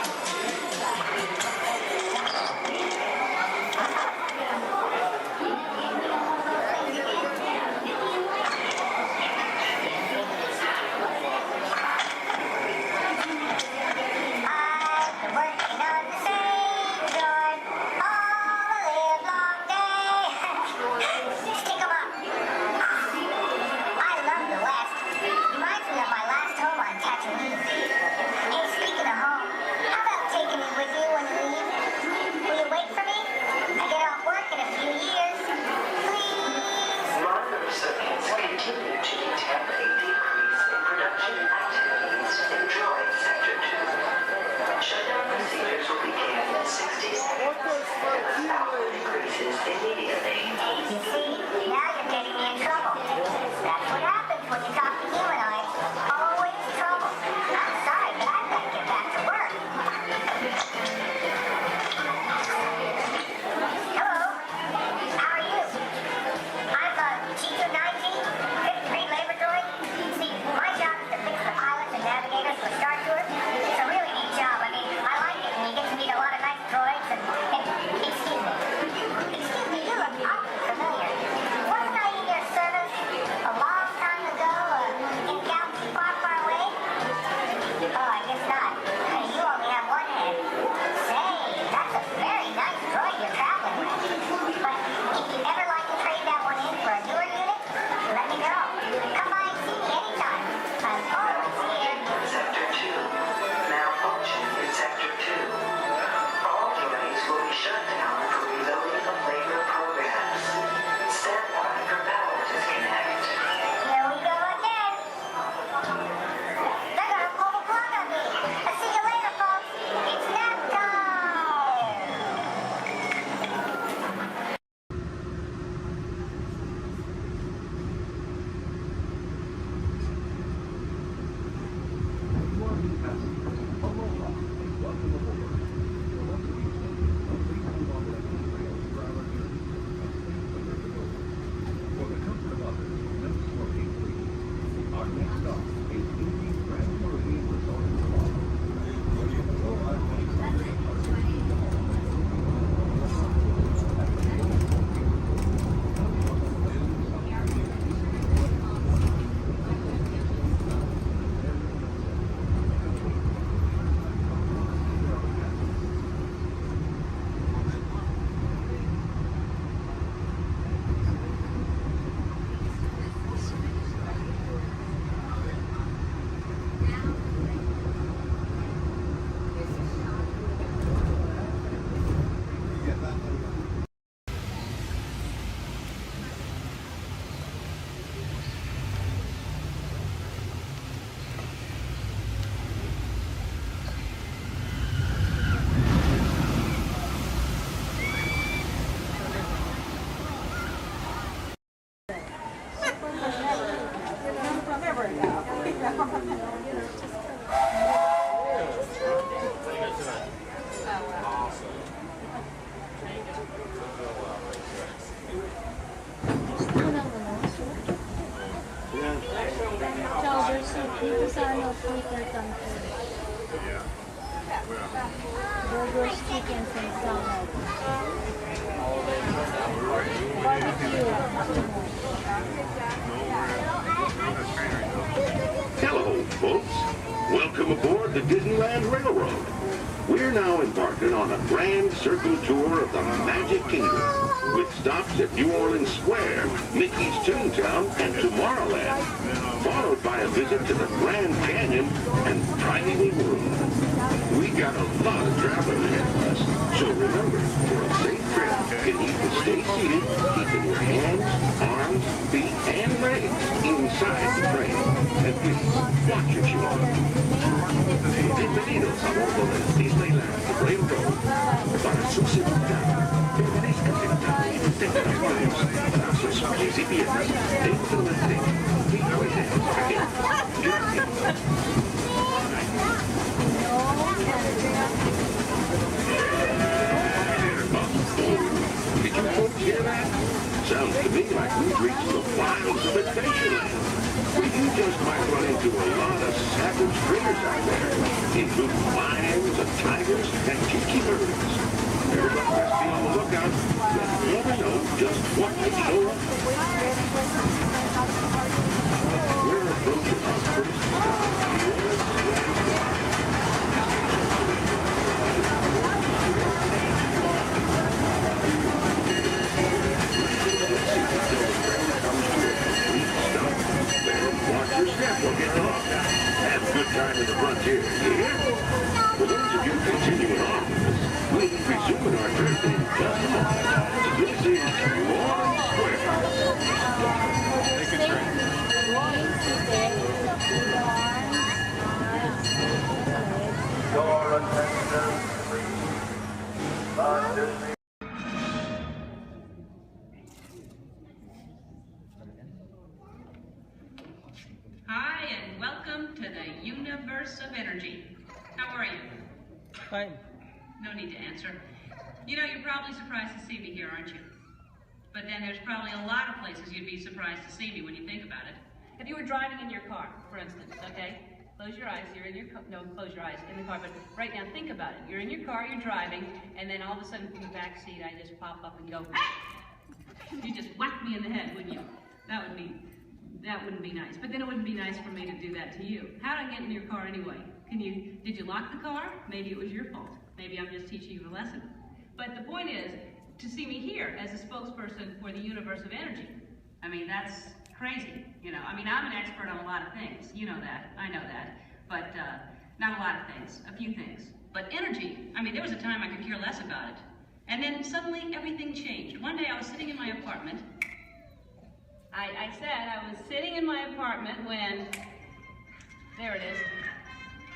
Speaker 19: Twitter country.
Speaker 9: Yeah. Where?
Speaker 19: Burgers, chickens, and salad. Barbecue.
Speaker 14: Hello, folks. Welcome aboard the Disneyland Railroad. We're now embarking on a grand circle tour of the Magic Kingdom, with stops at New Orleans Square, Mickey's Toontown, and Tomorrowland, followed by a visit to the Grand Canyon and Primeval World. We got a lot of traveling ahead of us, so remember, for a safe trip, you need to stay seated, keeping your hands, arms, feet, and legs inside the train. And please, watch your children. Bienvenidos a bordo del Disneyland Railroad. Para su seguridad, permanezcan sentados y tengan las manos, brazos, pies y piernas dentro del tren. Keep your hands ahead. Gracias. Did you folks hear that? Sounds to me like we've reached the wilds of Adventureland. You just might run into a lot of savage critters out there, including lions and tigers and tiki birds. Everybody best be on the lookout. You never know just what may show up. We're approaching our first stop. Watch your step, we'll get off. Have a good time in the frontier, you hear? For those of you continuing on, we'll be resuming our trip in just a moment. This is New Orleans Square. Take a train. Your attention, please.
Speaker 20: Hi, and welcome to the universe of energy. How are you?
Speaker 21: Fine.
Speaker 20: No need to answer. You know, you're probably surprised to see me here, aren't you? But then there's probably a lot of places you'd be surprised to see me when you think about it. If you were driving in your car, for instance, okay? Close your eyes, you're in your car, no, close your eyes, in the car, but right now think about it. You're in your car, you're driving, and then all of a sudden from the back seat, I just pop up and go, ah! You just whack me in the head, wouldn't you? That wouldn't be nice. But then it wouldn't be nice for me to do that to you. How'd I get in your car anyway? Did you lock the car? Maybe it was your fault. Maybe I'm just teaching you a lesson. But the point is, to see me here as a spokesperson for the universe of energy. I mean, that's crazy, you know. I mean, I'm an expert on a lot of things. You know that, I know that. But not a lot of things, a few things. But energy, I mean, there was a time I could care less about it. And then suddenly everything changed. One day I was sitting in my apartment. I said I was sitting in my apartment when, there it is.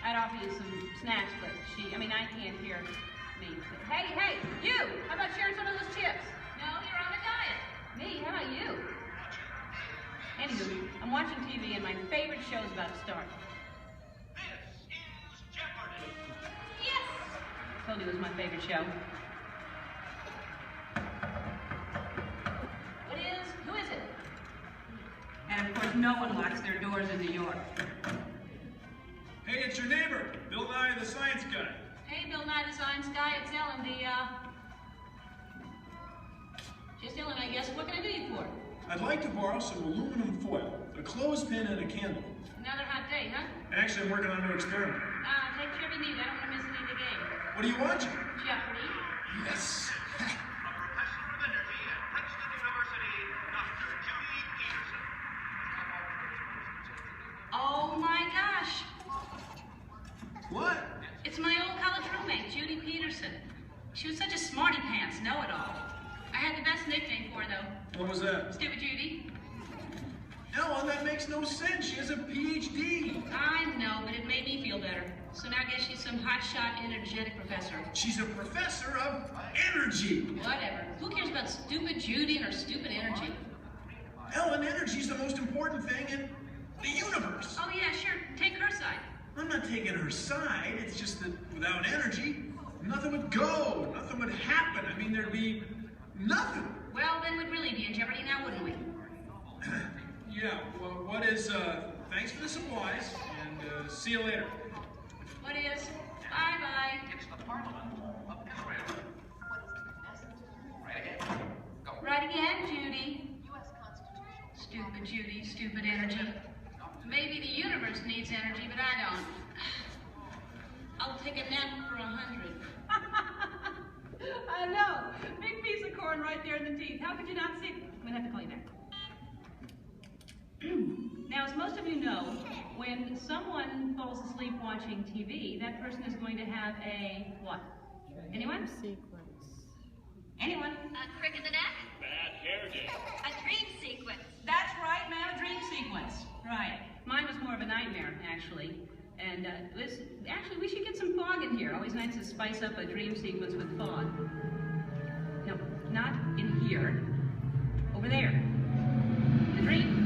Speaker 20: I'd offer you some snacks, but I can't hear me. Hey, you! How about sharing some of those chips? No, you're on a diet. Me, how about you? Anywho, I'm watching TV and my favorite show's about to start.
Speaker 27: This is Jeopardy!
Speaker 20: Yes! I told you it was my favorite show. Who is it? And of course, no one locks their doors in New York.
Speaker 22: Hey, it's your neighbor, Bill Nye the Science Guy.
Speaker 20: Hey, Bill Nye the Science Guy, it's Ellen, just Ellen, I guess. What can I do you for?
Speaker 22: I'd like to borrow some aluminum foil, a clothespin, and a candle.
Speaker 20: Another hot day, huh?
Speaker 22: Actually, I'm working on a new experiment.
Speaker 20: Take whatever you need. I don't want to miss any of the game.
Speaker 22: What are you watching?
Speaker 20: Jeopardy.
Speaker 22: Yes.
Speaker 20: Oh my gosh.
Speaker 22: What?
Speaker 20: It's my old college roommate, Judy Peterson. She was such a smarty pants know-it-all. I had the best nickname for her, though.
Speaker 22: What was that?
Speaker 20: Stupid Judy.
Speaker 22: Ellen, that makes no sense. She has a PhD.
Speaker 20: I know, but it made me feel better. So now I guess she's some hotshot, energetic professor.
Speaker 22: She's a professor of energy.
Speaker 20: Whatever. Who cares about stupid Judy and her stupid energy?
Speaker 22: Ellen, energy's the most important thing in the universe.
Speaker 20: Oh yeah, sure. Take her side.
Speaker 22: I'm not taking her side. It's just that without energy, nothing would go. Nothing would happen. I mean, there'd be nothing.
Speaker 20: Well, then we'd really be in jeopardy now, wouldn't we?
Speaker 22: Yeah, well, what is thanks for the supplies, and see you later.
Speaker 20: What is? Bye-bye.
Speaker 27: It's the Parliament of Israel. Right ahead. Go.
Speaker 20: Right again, Judy. Stupid Judy, stupid energy. Maybe the universe needs energy, but I don't. I'll take a nap for 100. I know. Big piece of corn right there in the teeth. How could you not see it? I'm gonna have to call you back. Now, as most of you know, when someone falls asleep watching TV, that person is going to have a what? Anyone?
Speaker 19: Sequence.
Speaker 20: Anyone?
Speaker 16: A crick in the neck?
Speaker 27: Bad hair day.
Speaker 16: A dream sequence.
Speaker 20: That's right, ma'am, a dream sequence. Right. Mine was more of a nightmare, actually. And actually, we should get some fog in here. Always nice to spice up a dream sequence with fog. No, not in here. Over there. The dream.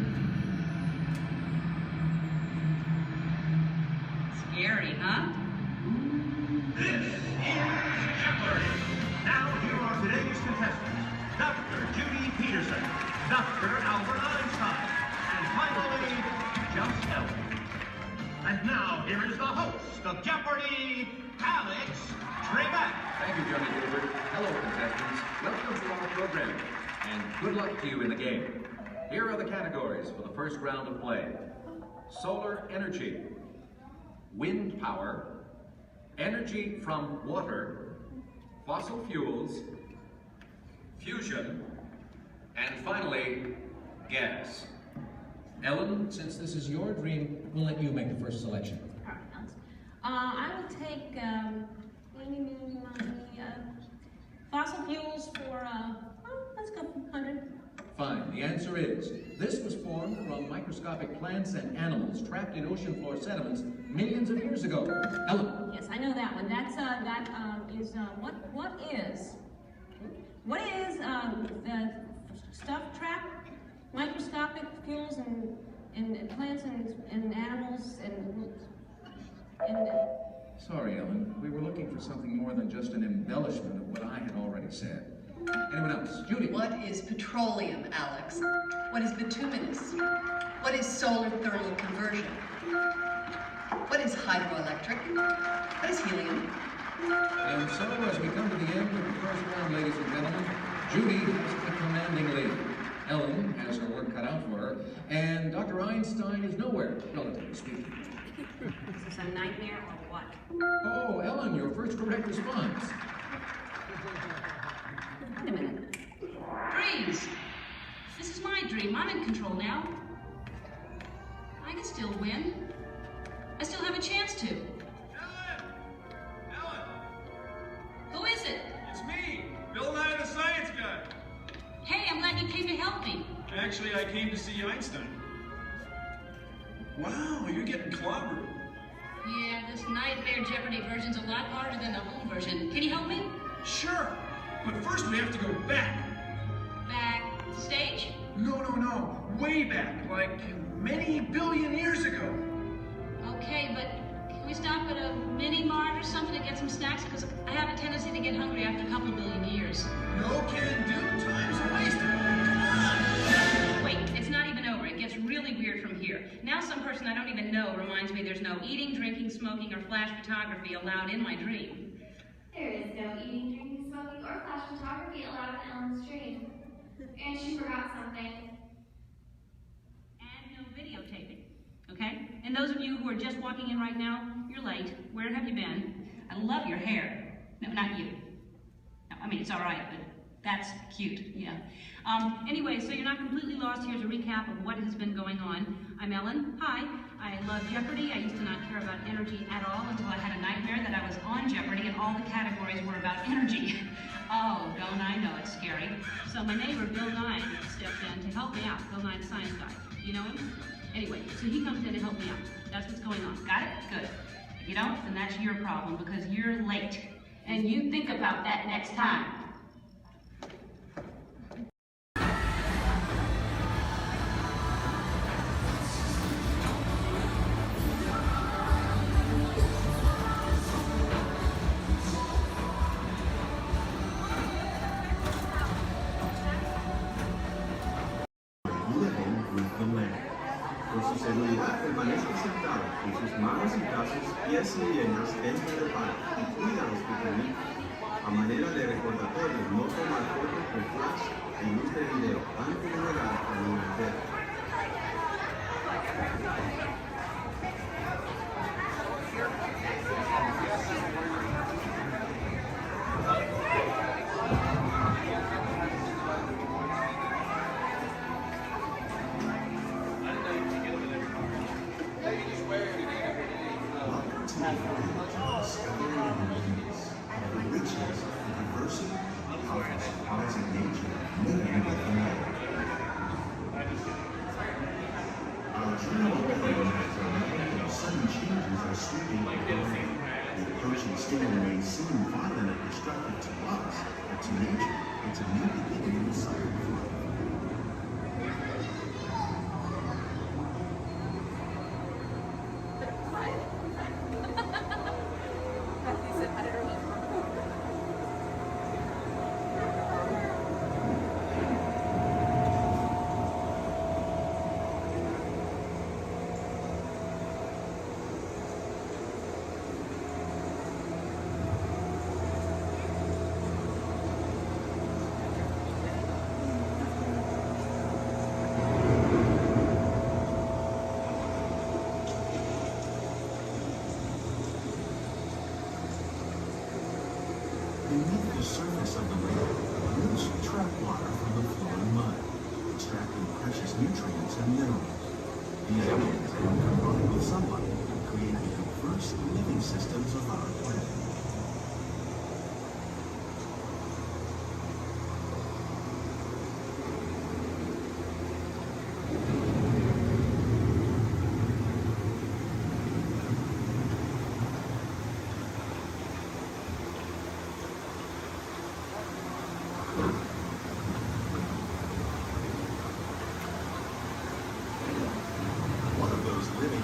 Speaker 20: Scary, huh?
Speaker 27: This is Jeopardy! Now here are today's contestants. Dr. Judy Peterson, Dr. Albert Einstein, and finally, just Ellen. And now here is the host of Jeopardy, Alex Trebek.
Speaker 8: Thank you, Johnny Gilbert. Hello, contestants. Welcome to our program, and good luck to you in the game. Here are the categories for the first round of play. Solar energy, wind power, energy from water, fossil fuels, fusion, and finally, gas. Ellen, since this is your dream, we'll let you make the first selection.
Speaker 20: I will take fossil fuels for, let's go 100.
Speaker 8: Fine. The answer is, this was formed from microscopic plants and animals trapped in ocean floor sediments millions of years ago. Ellen.
Speaker 20: Yes, I know that one. That's, what is the stuff trapped? Microscopic fuels and plants and animals and
Speaker 8: Sorry, Ellen. We were looking for something more than just an embellishment of what I had already said. Anyone else? Judy.
Speaker 11: What is petroleum, Alex? What is bituminous? What is solar thermal conversion? What is hydroelectric? What is helium?
Speaker 8: And so, as we come to the end of the first round, ladies and gentlemen, Judy has the commanding lead. Ellen has her work cut out for her, and Dr. Einstein is nowhere, relatively speaking.
Speaker 20: Is this a nightmare or what?
Speaker 8: Oh, Ellen, your first correct response.
Speaker 20: Wait a minute. Dreams. This is my dream. I'm in control now. I can still win. I still have a chance to.
Speaker 22: Ellen!
Speaker 20: Who is it?
Speaker 22: It's me, Bill Nye the Science Guy.
Speaker 20: Hey, I'm glad you came to help me.
Speaker 22: Actually, I came to see Einstein. Wow, you're getting clobbered.
Speaker 20: Yeah, this nightmare Jeopardy version's a lot harder than the home version. Can you help me?
Speaker 22: Sure, but first we have to go back.
Speaker 20: Backstage?
Speaker 22: No. Way back, like many billion years ago.
Speaker 20: Okay, but can we stop at a mini-mart or something to get some snacks? Because I have a tendency to get hungry after a couple billion years.
Speaker 22: No can do, time's wasted. Come on!
Speaker 20: Wait, it's not even over. It gets really weird from here. Now some person I don't even know reminds me there's no eating, drinking, smoking, or flash photography allowed in my dream.
Speaker 12: There is no eating, drinking, smoking, or flash photography allowed in Ellen's dream. And she forgot something.
Speaker 20: And no videotaping, okay? And those of you who are just walking in right now, you're late. Where have you been? I love your hair. No, not you. No, I mean, it's all right, but that's cute, yeah. Anyway, so you're not completely lost. Here's a recap of what has been going on. I'm Ellen. Hi. I love Jeopardy. I used to not care about energy at all until I had a nightmare that I was on Jeopardy and all the categories were about energy. Oh, don't I know it's scary. So my neighbor, Bill Nye, stepped in to help me out. Bill Nye, the science guy. You know him? Anyway, so he comes in to help me out. That's what's going on. Got it? Good. If you don't, then that's your problem because you're late. And you think about that next time.
Speaker 15: Living with the land. This is
Speaker 3: seguridad, permanezca sentado con sus manos y brazos, pies y piernas dentro del baño y cuida a los pequeñitos. A manera de recordatorio, no tomar fotos con flash y luz de video antes de llegar al niño entero.
Speaker 7: Beneath the surface of the lake, roots trap water from the flowing mud, extracting precious nutrients and minerals. These elements, when combined with sunlight, create the diverse living systems of our planet.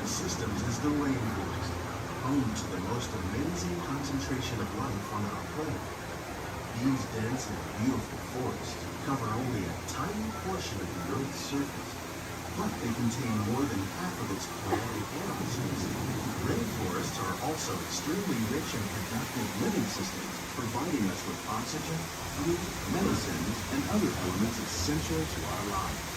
Speaker 7: Systems is the rainforest, home to the most amazing concentration of life on our planet. These dense and beautiful forests cover only a tiny portion of the Earth's surface, but they contain more than half of its plant and animal species. Rainforests are also extremely rich in productive living systems, providing us with oxygen, food, medicines, and other elements essential to our lives.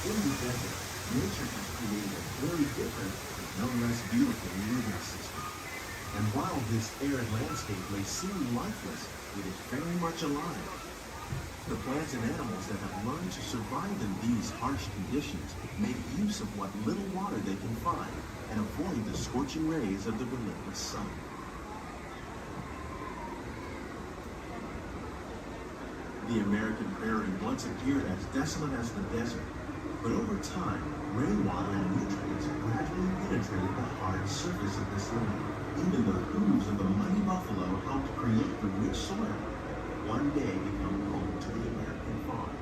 Speaker 7: In the desert, nature has created a very different, but no less beautiful living system. And while this arid landscape may seem lifeless, it is very much alive. The plants and animals that have learned to survive in these harsh conditions make use of what little water they can find and avoid the scorching rays of the relentless sun. The American prairie once appeared as desolate as the desert. But over time, rainwater and nutrients gradually penetrated the hard surface of this land. Even the hooves of the mighty buffalo helped create the rich soil, one day become home to the American farm.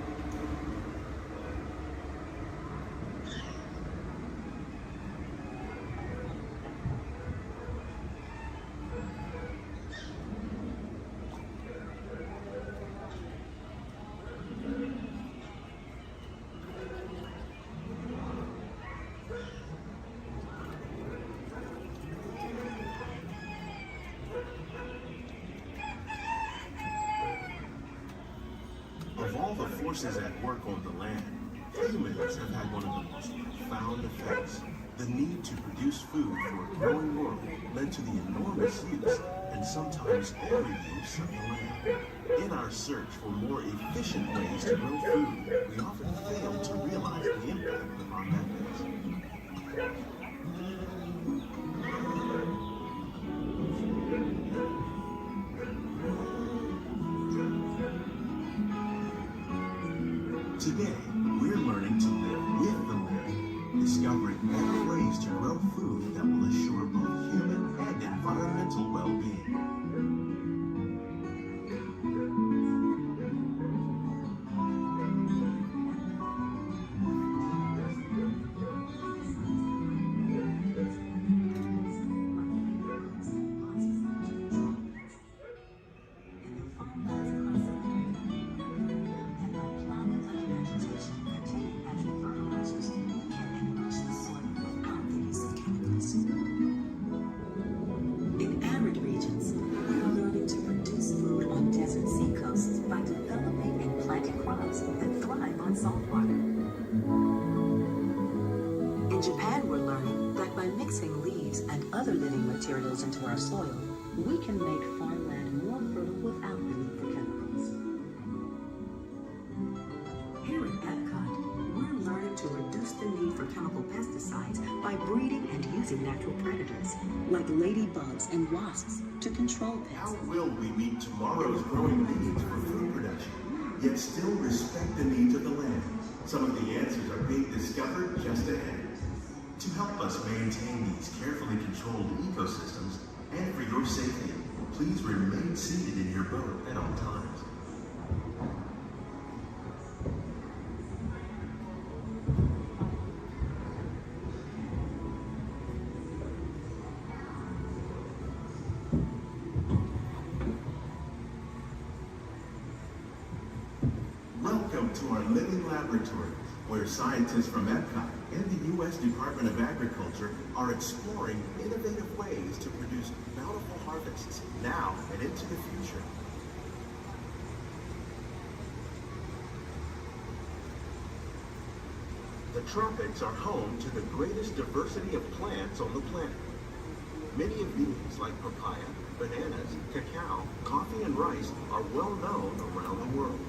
Speaker 7: Of all the forces at work on the land, humans have had one of the most profound effects. The need to produce food for a growing world led to the enormous use and sometimes overuse of the land. In our search for more efficient ways to grow food, we often fail to realize the impact of our methods. Today,
Speaker 1: on salt water. In Japan, we're learning that by mixing leaves and other living materials into our soil, we can make farmland more fertile without the need for chemicals. Here at Epcot, we're learning to reduce the need for chemical pesticides by breeding and using natural predators, like ladybugs and wasps, to control pests.
Speaker 7: How will we meet tomorrow's growing needs for food production, yet still respect the needs of the land? Some of the answers are being discovered just ahead. To help us maintain these carefully controlled ecosystems, and for your safety, please remain seated in your boat at all times. Welcome to our living laboratory, where scientists from Epcot and the U.S. Department of Agriculture are exploring innovative ways to produce bountiful harvests now and into the future. The tropics are home to the greatest diversity of plants on the planet. Many of these, like papaya, bananas, cacao, coffee, and rice, are well known around the world.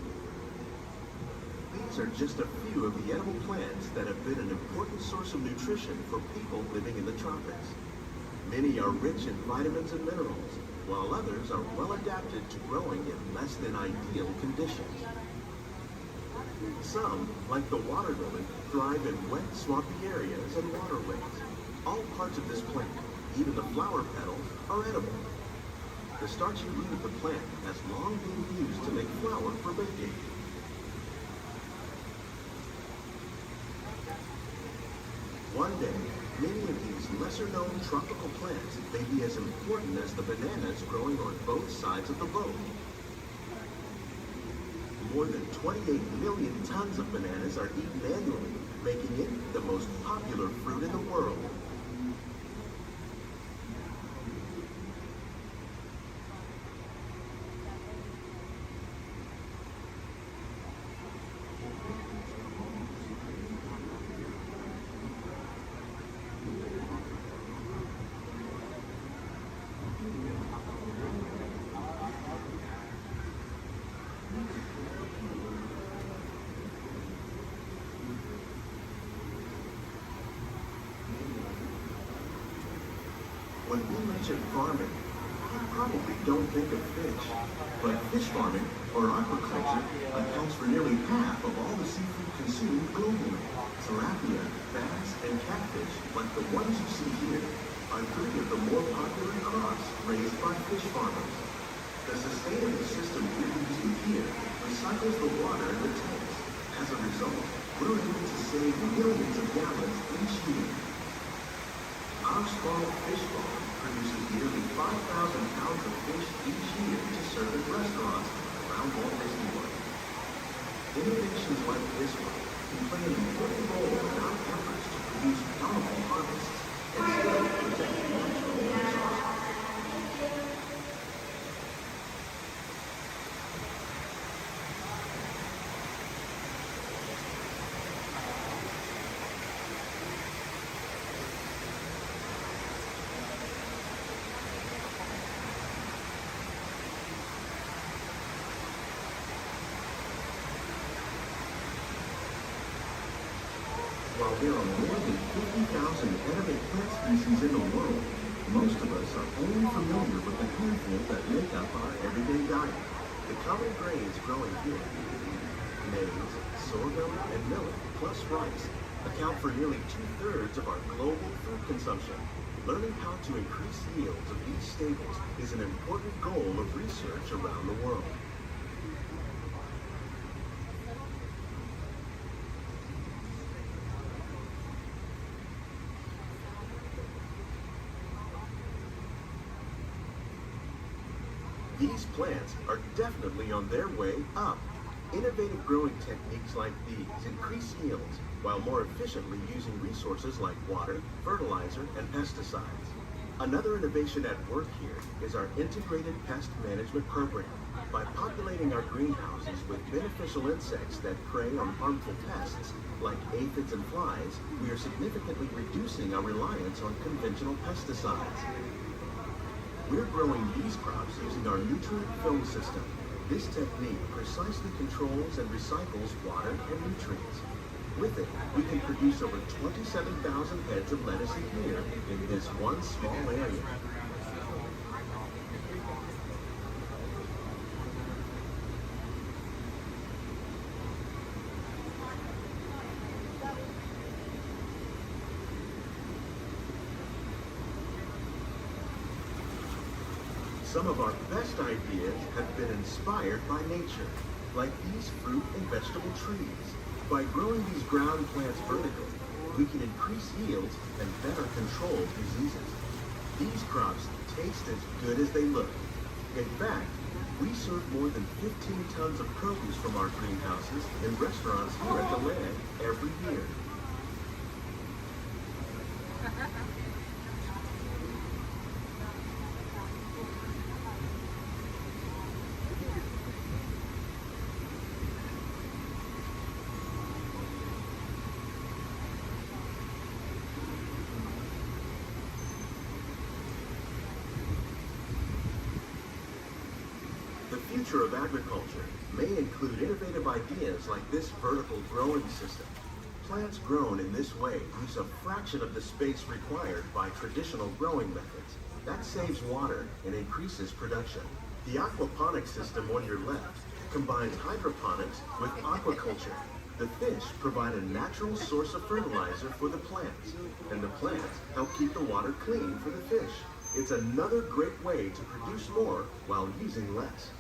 Speaker 7: These are just a few of the edible plants that have been an important source of nutrition for people living in the tropics. Many are rich in vitamins and minerals, while others are well adapted to growing in less than ideal conditions. Some, like the water lily, thrive in wet, swampy areas and waterways. All parts of this plant, even the flower petals, are edible. The starchy root of the plant has long been used to make flour for baking. One day, many of these lesser-known tropical plants may be as important as the bananas growing on both sides of the boat. More than 28 million tons of bananas are eaten annually, making it the most popular fruit in the world. When we mention farming, you probably don't think of fish. But fish farming, or aquaculture, accounts for nearly half of all the seafood consumed globally. Tilapia, bass, and catfish, like the ones you see here, are three of the more popular crops raised by fish farmers. The sustainable system we're using here recycles the water in the tanks. As a result, we're able to save millions of gallons each year. Our small fish farm produces nearly 5,000 pounds of fish each year to serve at restaurants around Walt Disney World. Innovations like this one can play an important role in our efforts to produce bountiful harvests and still protect natural resources. While there are more than 50,000 edible plant species in the world, most of us are only familiar with the handful that make up our everyday diet. The common grains growing here, maize, sorghum, and millet, plus rice, account for nearly 2/3 of our global food consumption. Learning how to increase yields of these staples is an important goal of research around the world. These plants are definitely on their way up. Innovative growing techniques like these increase yields while more efficiently using resources like water, fertilizer, and pesticides. Another innovation at work here is our integrated pest management program. By populating our greenhouses with beneficial insects that prey on harmful pests, like aphids and flies, we are significantly reducing our reliance on conventional pesticides. We're growing these crops using our nutrient film system. This technique precisely controls and recycles water and nutrients. With it, we can produce over 27,000 heads of lettuce a year in this one small area. Some of our best ideas have been inspired by nature, like these fruit and vegetable trees. By growing these ground plants vertically, we can increase yields and better control diseases. These crops taste as good as they look. In fact, we serve more than 15 tons of produce from our greenhouses in restaurants here at the land every year. The future of agriculture may include innovative ideas like this vertical growing system. Plants grown in this way use a fraction of the space required by traditional growing methods. That saves water and increases production. The aquaponics system on your left combines hydroponics with aquaculture. The fish provide a natural source of fertilizer for the plants, and the plants help keep the water clean for the fish. It's another great way to produce more while using less.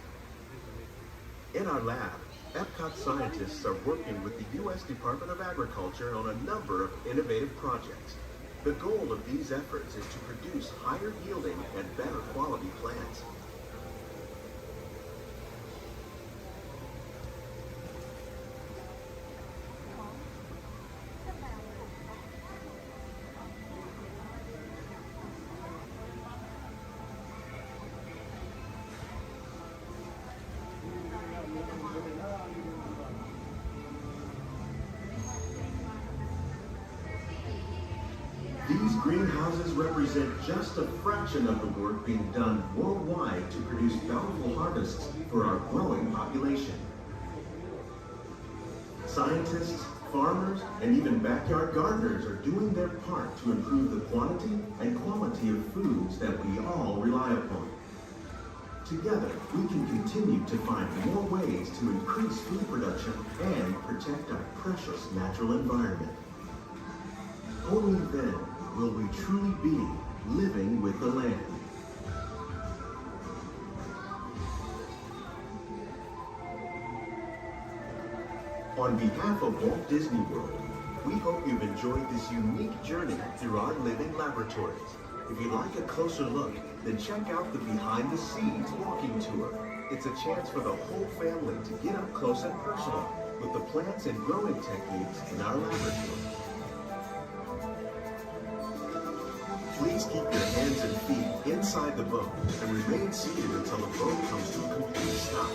Speaker 7: In our lab, Epcot scientists are working with the U.S. Department of Agriculture on a number of innovative projects. The goal of these efforts is to produce higher yielding and better quality plants. These greenhouses represent just a fraction of the work being done worldwide to produce bountiful harvests for our growing population. Scientists, farmers, and even backyard gardeners are doing their part to improve the quantity and quality of foods that we all rely upon. Together, we can continue to find more ways to increase food production and protect our precious natural environment. Only then will we truly be living with the land. On behalf of Walt Disney World, we hope you've enjoyed this unique journey through our living laboratories. If you'd like a closer look, then check out the Behind the Scenes walking tour. It's a chance for the whole family to get up close and personal with the plants and growing techniques in our laboratory. Please keep your hands and feet inside the boat and remain seated until the boat comes to a complete stop.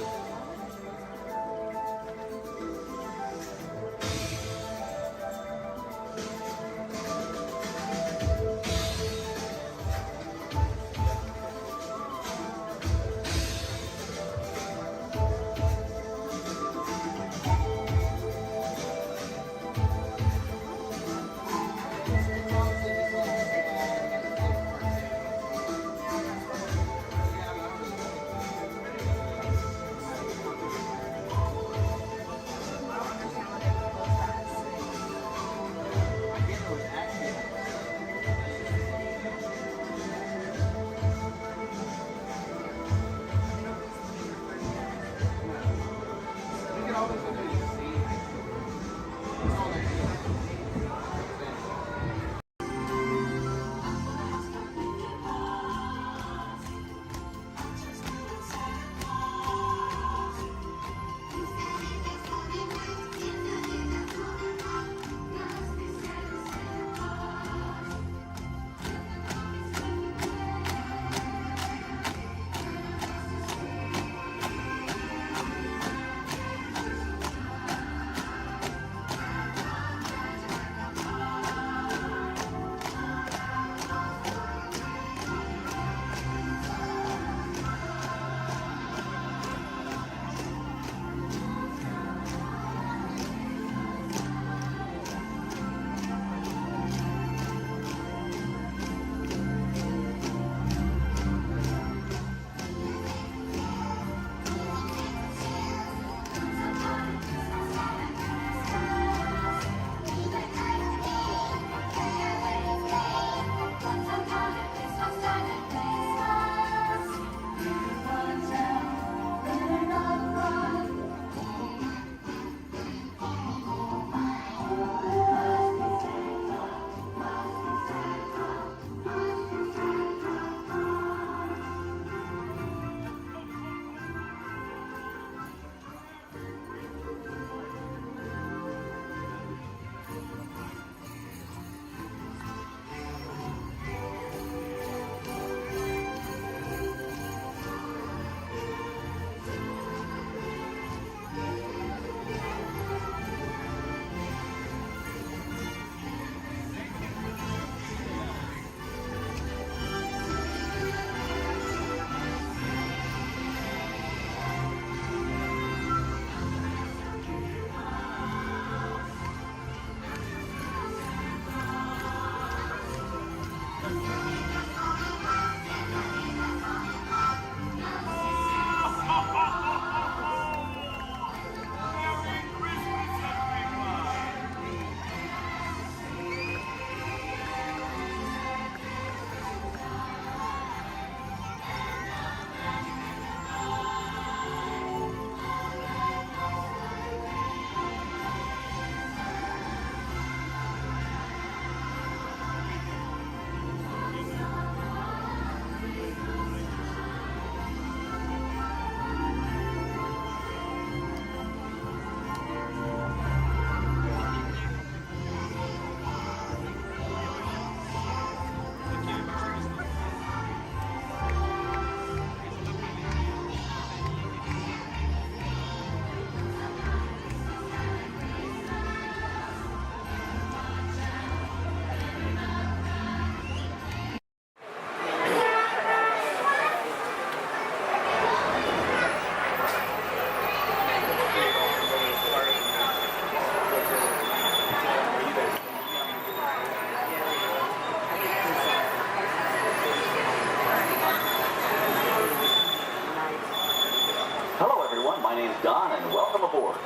Speaker 6: everyone, and welcome aboard.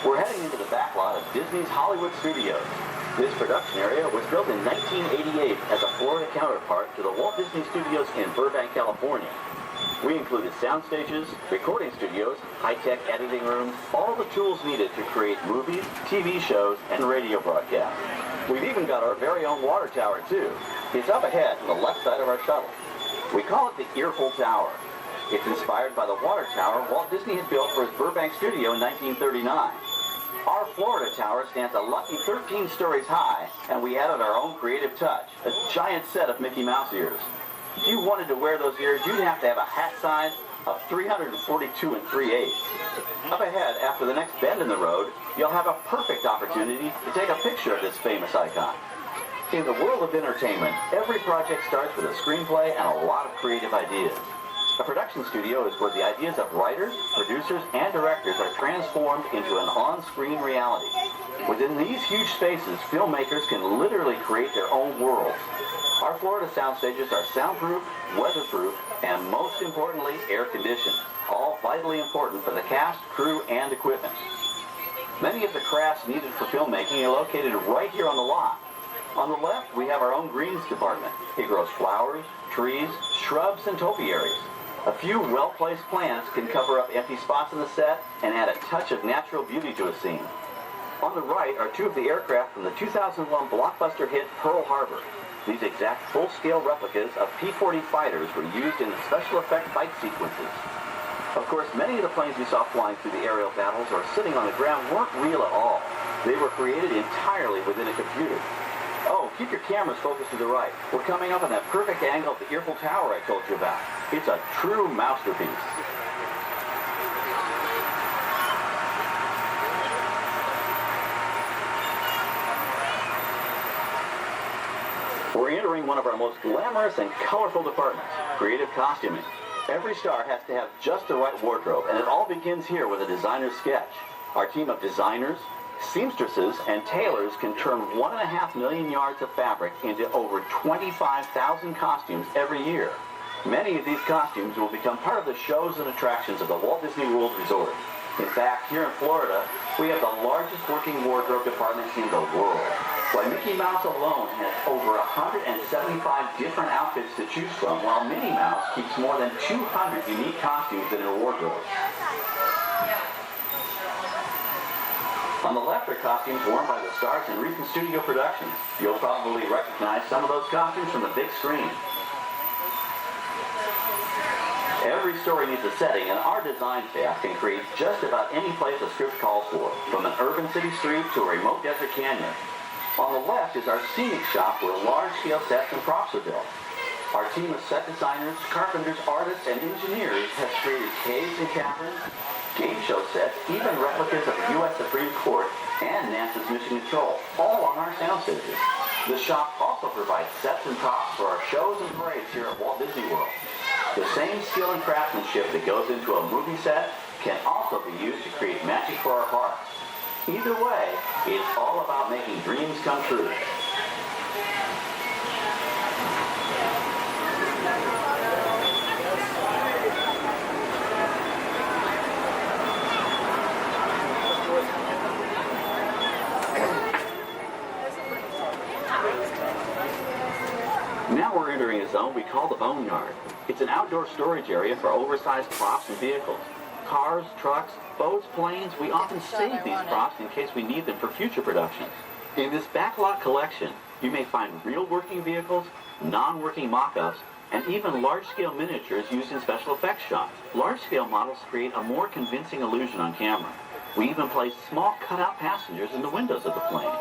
Speaker 6: We're heading into the back lot of Disney's Hollywood Studios. This production area was built in 1988 as a Florida counterpart to the Walt Disney Studios in Burbank, California. We included sound stages, recording studios, high-tech editing rooms, all the tools needed to create movies, TV shows, and radio broadcasts. We've even got our very own water tower, too. It's up ahead on the left side of our shuttle. We call it the Earful Tower. It's inspired by the water tower Walt Disney had built for his Burbank studio in 1939. Our Florida tower stands a lucky 13 stories high, and we added our own creative touch, a giant set of Mickey Mouse ears. If you wanted to wear those ears, you'd have to have a hat size of 342 3/8. Up ahead, after the next bend in the road, you'll have a perfect opportunity to take a picture of this famous icon. In the world of entertainment, every project starts with a screenplay and a lot of creative ideas. A production studio is where the ideas of writers, producers, and directors are transformed into an on-screen reality. Within these huge spaces, filmmakers can literally create their own worlds. Our Florida sound stages are soundproof, weatherproof, and most importantly, air-conditioned, all vitally important for the cast, crew, and equipment. Many of the crafts needed for filmmaking are located right here on the lot. On the left, we have our own greens department. It grows flowers, trees, shrubs, and topiaries. A few well-placed plants can cover up empty spots in the set and add a touch of natural beauty to a scene. On the right are two of the aircraft from the 2001 blockbuster hit Pearl Harbor. These exact full-scale replicas of P-40 fighters were used in the special effect fight sequences. Of course, many of the planes we saw flying through the aerial battles or sitting on the ground weren't real at all. They were created entirely within a computer. Oh, keep your cameras focused to the right. We're coming up on that perfect angle of the Earful Tower I told you about. It's a true masterpiece. We're entering one of our most glamorous and colorful departments, creative costuming. Every star has to have just the right wardrobe, and it all begins here with a designer's sketch. Our team of designers, seamstresses, and tailors can turn 1.5 million yards of fabric into over 25,000 costumes every year. Many of these costumes will become part of the shows and attractions of the Walt Disney World Resort. In fact, here in Florida, we have the largest working wardrobe department in the world. Why, Mickey Mouse alone has over 175 different outfits to choose from, while Minnie Mouse keeps more than 200 unique costumes in her wardrobe. On the left are costumes worn by the stars in recent studio productions. You'll probably recognize some of those costumes from the big screen. Every story needs a setting, and our design staff can create just about any place a script calls for, from an urban city street to a remote desert canyon. On the left is our scenic shop where large-scale sets and props are built. Our team of set designers, carpenters, artists, and engineers has created caves and caverns, game show sets, even replicas of the U.S. Supreme Court and NASA's Mission Control, all on our sound stages. The shop also provides sets and props for our shows and parades here at Walt Disney World. The same skill and craftsmanship that goes into a movie set can also be used to create magic for our parks. Either way, it's all about making dreams come true. Now we're entering a zone we call the Boneyard. It's an outdoor storage area for oversized props and vehicles. Cars, trucks, boats, planes, we often save these props in case we need them for future productions. In this backlot collection, you may find real working vehicles, non-working mock-ups, and even large-scale miniatures used in special effects shots. Large-scale models create a more convincing illusion on camera. We even place small cutout passengers in the windows of the plane.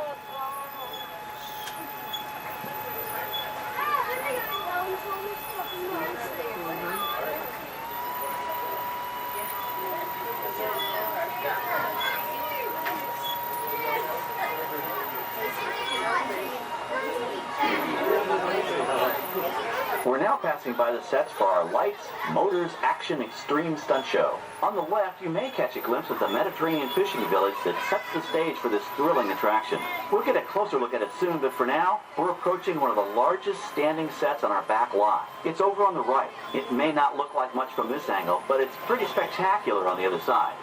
Speaker 6: We're now passing by the sets for our Lights, Motors, Action Extreme Stunt Show. On the left, you may catch a glimpse of the Mediterranean fishing village that sets the stage for this thrilling attraction. We'll get a closer look at it soon, but for now, we're approaching one of the largest standing sets on our back lot. It's over on the right. It may not look like much from this angle, but it's pretty spectacular on the other side.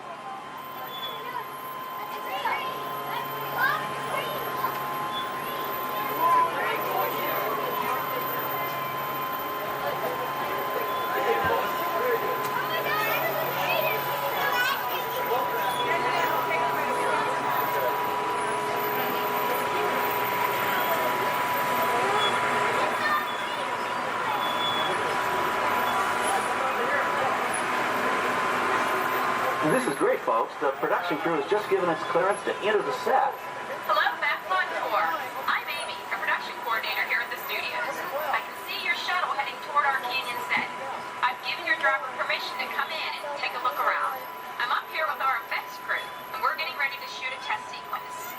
Speaker 6: Folks, the production crew has just given us clearance to enter the set.
Speaker 2: Hello, Backlot Tour. I'm Amy, a production coordinator here at the studios. I can see your shuttle heading toward our canyon set. I've given your driver permission to come in and take a look around. I'm up here with our effects crew, and we're getting ready to shoot a test sequence.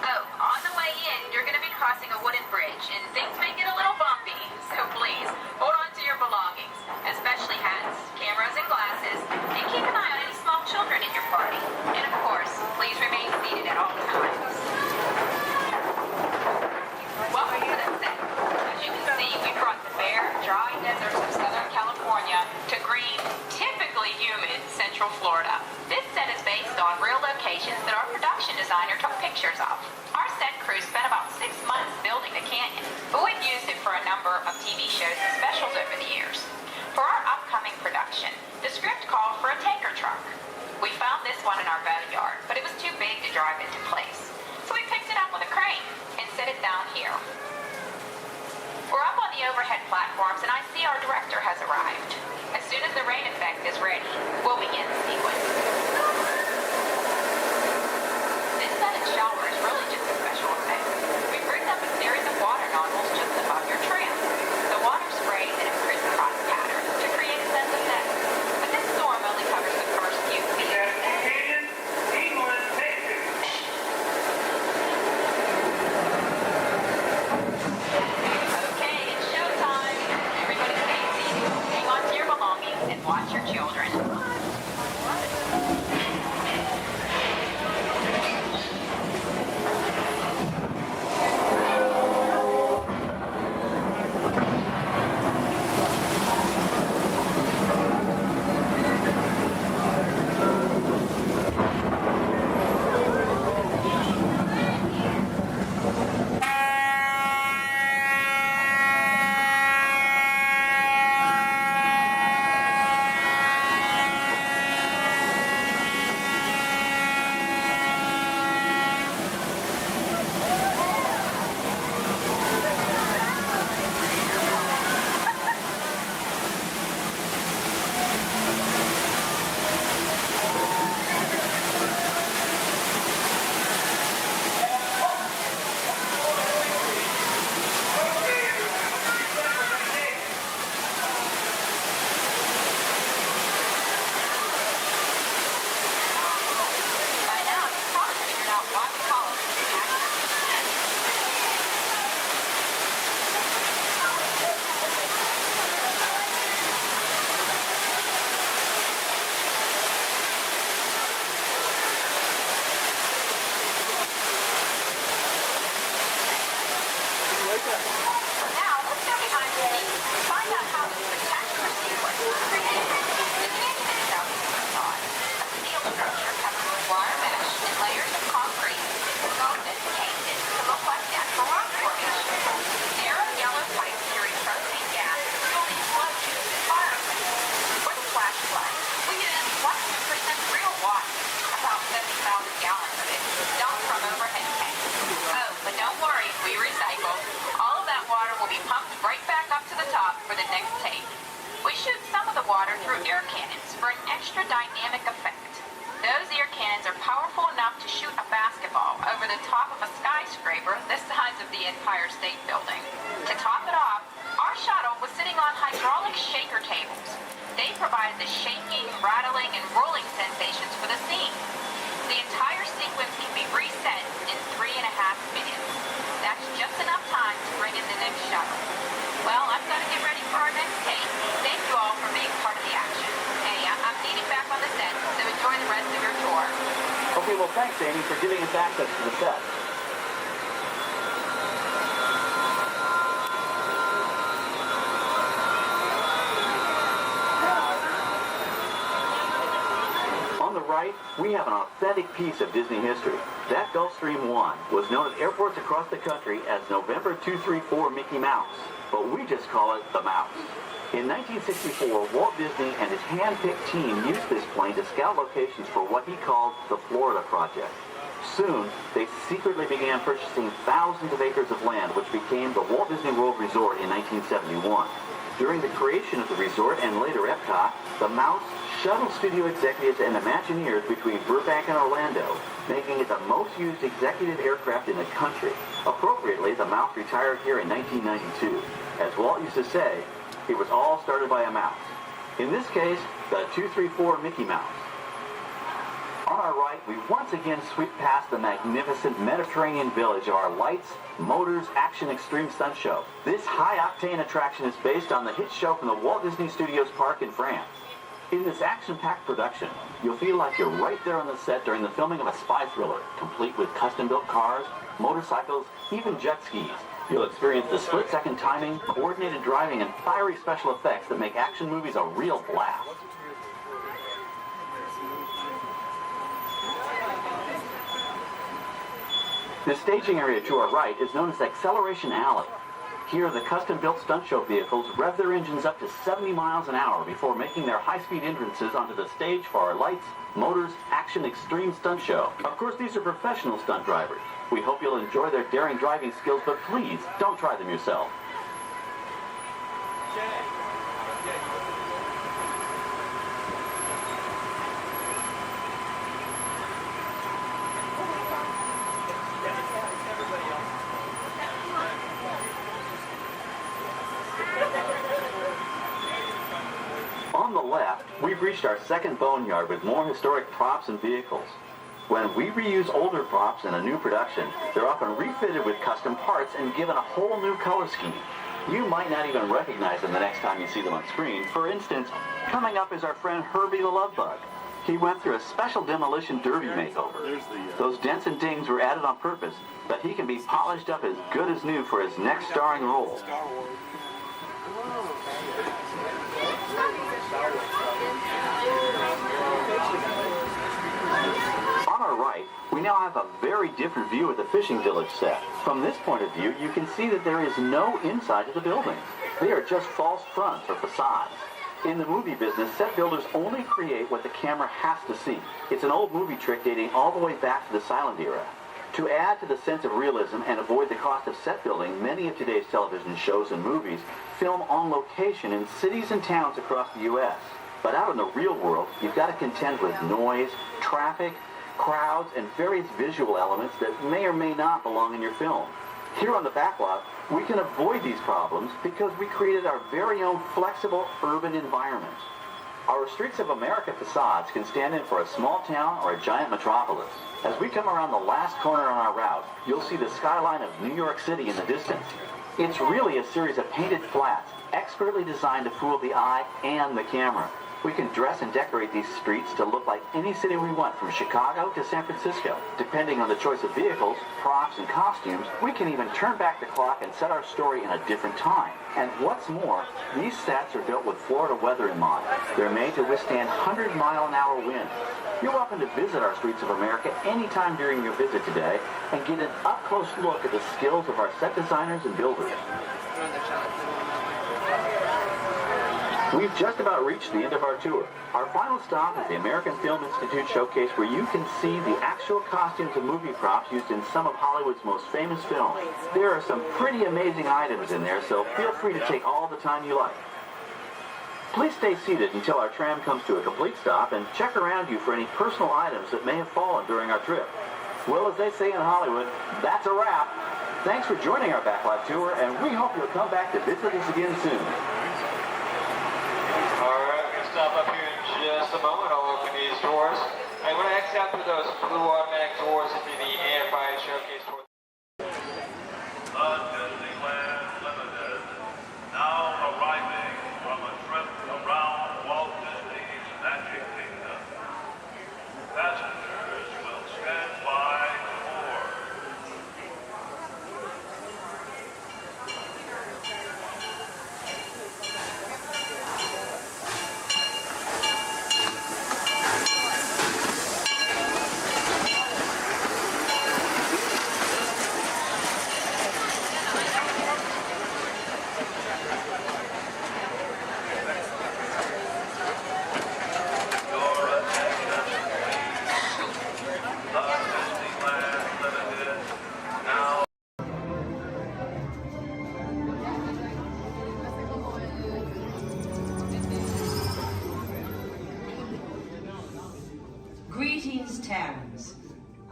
Speaker 2: Oh, on the way in, you're going to be crossing a wooden bridge, and things may get a little bumpy, so please, hold on to your belongings, especially hats, cameras, and glasses, and keep an eye on any small children in your party. And of course, please remain seated at all times. Welcome to the set. As you can see, we brought the bare, dry deserts of Southern California to green, typically humid Central Florida. This set is based on real locations that our production designer took pictures of. Our set crew spent about 6 months building the canyon, but we've used it for a number of TV shows and specials over the years. For our upcoming production, the script called for a tanker truck. We found this one in our boatyard, but it was too big to drive into place. So we picked it up with a crane and set it down here. We're up on the overhead platforms, and I see our director has arrived. As soon as the rain effect is ready, we'll begin the sequence. This set and shower is really just a special effect. We've rigged up a series of water nozzles just above your tram. The water sprays in a crisscross pattern to create a sense of depth. But this storm only covers the first few feet. Okay, it's showtime. Everybody stay seated. Hang on to your belongings and watch your children. Now, let's go behind the scenes and find out how this spectacular sequence was created. The canyon itself is a facade, a steel structure covered with wire mesh and layers of concrete, sculpted and painted to look like natural rock formation. Narrow yellow pipes carry propane gas, fueling explosions and fire effects. For the flash flood, we used 100% real water, about 70,000 gallons of it, dumped from overhead tanks. Oh, but don't worry, we recycle. All of that water will be pumped right back up to the top for the next take. We shoot some of the water through air cannons for an extra dynamic effect. Those air cannons are powerful enough to shoot a basketball over the top of a skyscraper the size of the Empire State Building. To top it off, our shuttle was sitting on hydraulic shaker tables. They provided the shaking, rattling, and rolling sensations for the scene. The entire sequence can be reset in 3.5 minutes. That's just enough time to bring in the next shuttle. Well, I've got to get ready for our next take. Thank you all for being part of the action. Hey, I'm needing back on the set, so enjoy the rest of your tour.
Speaker 6: Okay, well, thanks, Amy, for giving us access to the set. On the right, we have an authentic piece of Disney history. That Gulfstream 1 was known at airports across the country as November 234 Mickey Mouse, but we just call it the Mouse. In 1964, Walt Disney and his hand-picked team used this plane to scout locations for what he called the Florida Project. Soon, they secretly began purchasing thousands of acres of land, which became the Walt Disney World Resort in 1971. During the creation of the resort and later Epcot, the Mouse shuttled studio executives and Imagineers between Burbank and Orlando, making it the most used executive aircraft in the country. Appropriately, the Mouse retired here in 1992. As Walt used to say, it was all started by a mouse. In this case, the 234 Mickey Mouse. On our right, we once again sweep past the magnificent Mediterranean village of our Lights, Motors, Action Extreme Stunt Show. This high-octane attraction is based on the hit show from the Walt Disney Studios Park in France. In this action-packed production, you'll feel like you're right there on the set during the filming of a spy thriller, complete with custom-built cars, motorcycles, even jet skis. You'll experience the split-second timing, coordinated driving, and fiery special effects that make action movies a real blast. The staging area to our right is known as Acceleration Alley. Here, the custom-built stunt show vehicles rev their engines up to 70 miles an hour before making their high-speed entrances onto the stage for our Lights, Motors, Action Extreme Stunt Show. Of course, these are professional stunt drivers. We hope you'll enjoy their daring driving skills, but please, don't try them yourself. On the left, we've reached our second boneyard with more historic props and vehicles. When we reuse older props in a new production, they're often refitted with custom parts and given a whole new color scheme. You might not even recognize them the next time you see them on screen. For instance, coming up is our friend Herbie the Love Bug. He went through a special demolition derby makeover. Those dents and dings were added on purpose, but he can be polished up as good as new for his next starring role. On our right, we now have a very different view of the fishing village set. From this point of view, you can see that there is no inside to the buildings. They are just false fronts or facades. In the movie business, set builders only create what the camera has to see. It's an old movie trick dating all the way back to the silent era. To add to the sense of realism and avoid the cost of set building, many of today's television shows and movies film on location in cities and towns across the U.S. But out in the real world, you've got to contend with noise, traffic, crowds, and various visual elements that may or may not belong in your film. Here on the backlot, we can avoid these problems because we created our very own flexible urban environment. Our Streets of America facades can stand in for a small town or a giant metropolis. As we come around the last corner on our route, you'll see the skyline of New York City in the distance. It's really a series of painted flats, expertly designed to fool the eye and the camera. We can dress and decorate these streets to look like any city we want, from Chicago to San Francisco. Depending on the choice of vehicles, props, and costumes, we can even turn back the clock and set our story in a different time. And what's more, these sets are built with Florida weather in mind. They're made to withstand 100-mile-an-hour winds. You're welcome to visit our Streets of America anytime during your visit today and get an up-close look at the skills of our set designers and builders. We've just about reached the end of our tour. Our final stop is the American Film Institute Showcase, where you can see the actual costumes and movie props used in some of Hollywood's most famous films. There are some pretty amazing items in there, so feel free to take all the time you like. Please stay seated until our tram comes to a complete stop and check around you for any personal items that may have fallen during our trip. Well, as they say in Hollywood, that's a wrap. Thanks for joining our backlot tour, and we hope you'll come back to visit us again soon.
Speaker 10: Stop up here in just a moment. I'll open these doors. I'm going to exit out through those blue automatic doors into the AFI showcase.
Speaker 27: Disneyland Limited, now arriving from a trip around Walt Disney's Magic Kingdom. Passengers will stand by to board.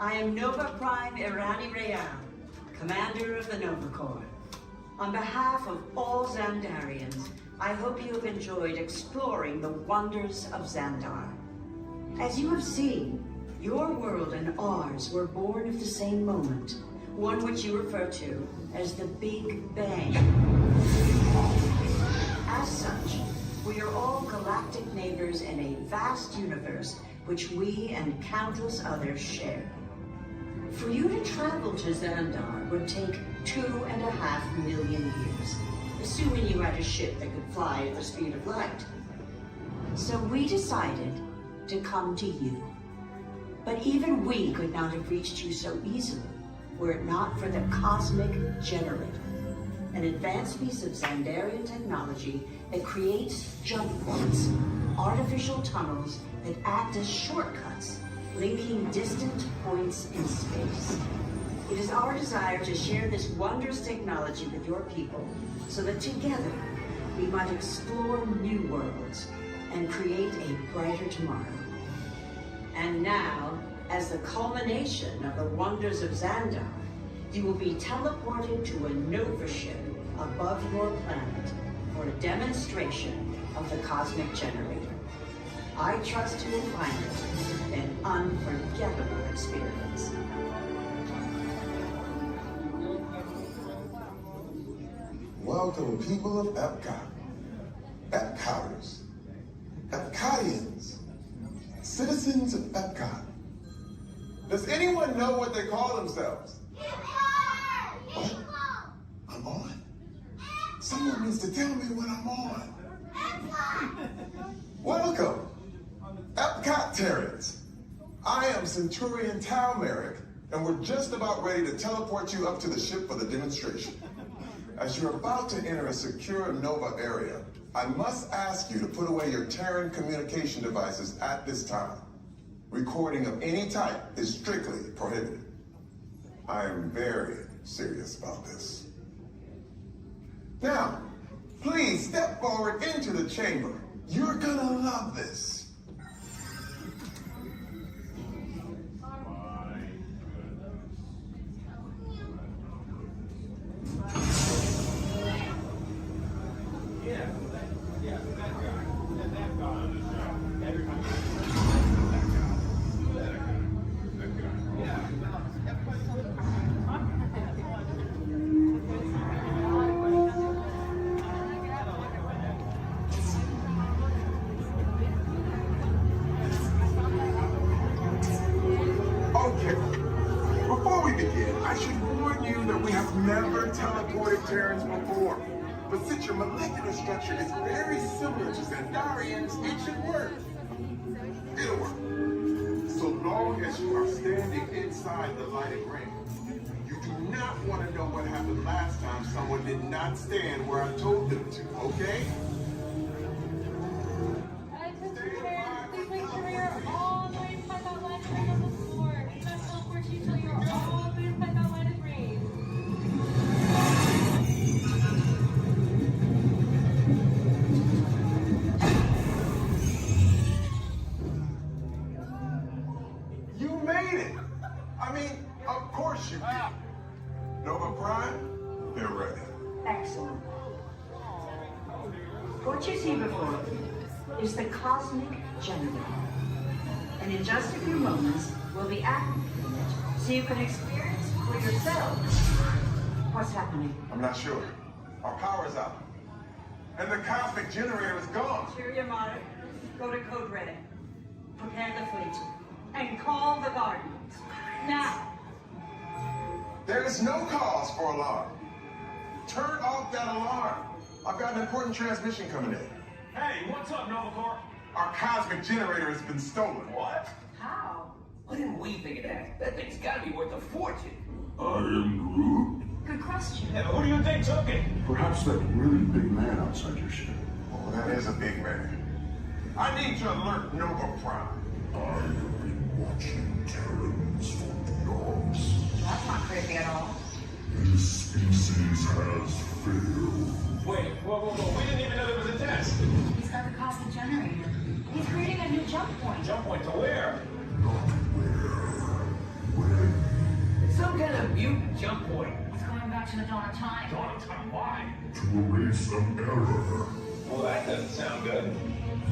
Speaker 4: I am Nova Prime Irani Real, commander of the Nova Corps. On behalf of all Xandarians, I hope you have enjoyed exploring the wonders of Xandar. As you have seen, your world and ours were born of the same moment, one which you refer to as the Big Bang. As such, we are all galactic neighbors in a vast universe which we and countless others share. For you to travel to Xandar would take 2.5 million years, assuming you had a ship that could fly at the speed of light. So we decided to come to you. But even we could not have reached you so easily were it not for the Cosmic Generator, an advanced piece of Xandarian technology that creates jump points, artificial tunnels that act as shortcuts, linking distant points in space. It is our desire to share this wondrous technology with your people so that together we might explore new worlds and create a brighter tomorrow. And now, as the culmination of the wonders of Xandar, you will be teleported to a Nova ship above your planet for a demonstration of the Cosmic Generator. I trust you will find it an unforgettable experience.
Speaker 15: Welcome, people of Epcot, Epcoters, Epcotians, citizens of Epcot. Does anyone know what they call themselves? What? I'm on? Someone needs to tell me when I'm on. Welcome, Epcot-tarians. I am Centurion Tal Merrick, and we're just about ready to teleport you up to the ship for the demonstration. As you're about to enter a secure Nova area, I must ask you to put away your Terran communication devices at this time. Recording of any type is strictly prohibited. I am very serious about this. Now, please step forward into the chamber. You're gonna love this. Never teleported Terrans before. But since your molecular structure is very similar to Xandarians, it should work. It'll work. So long as you are standing inside the lighted ring. You do not want to know what happened last time someone did not stand where I told them to, okay?
Speaker 16: Please make sure you're all the way inside that lighted ring on the floor. We must teleport you till you're all the way inside that lighted ring.
Speaker 15: You made it! I mean, of course you did. Nova Prime, they're ready.
Speaker 4: Excellent. What you see before you is the Cosmic Generator. And in just a few moments, we'll be activating it so you can experience for yourself what's happening.
Speaker 15: I'm not sure. Our power's out. And the Cosmic Generator is gone.
Speaker 4: Cheerio, Mother. Go to Code Red. Prepare the fleet. And call the Guardians. Now.
Speaker 15: There is no cause for alarm. Turn off that alarm. I've got an important transmission coming in.
Speaker 27: Hey, what's up, Nova Corps?
Speaker 15: Our Cosmic Generator has been stolen.
Speaker 27: What?
Speaker 4: How?
Speaker 13: Why didn't we think of that? That thing's gotta be worth a fortune.
Speaker 7: I am Groot.
Speaker 4: Good question.
Speaker 27: Yeah, who do you think took it?
Speaker 7: Perhaps that really big man outside your ship.
Speaker 15: Oh, that is a big man. I need to alert Nova Prime.
Speaker 7: I have been watching Terrans for dogs.
Speaker 4: That's not creepy at all.
Speaker 7: This species has failed.
Speaker 27: Wait, whoa. We didn't even know there was a test.
Speaker 4: He's got the Cosmic Generator. He's creating a new jump point.
Speaker 27: Jump point to where?
Speaker 7: Not where.
Speaker 13: mutant jump point.
Speaker 2: It's going back to the dawn of time.
Speaker 13: Dawn of time, why?
Speaker 7: To erase an error.
Speaker 13: Well, that doesn't sound good.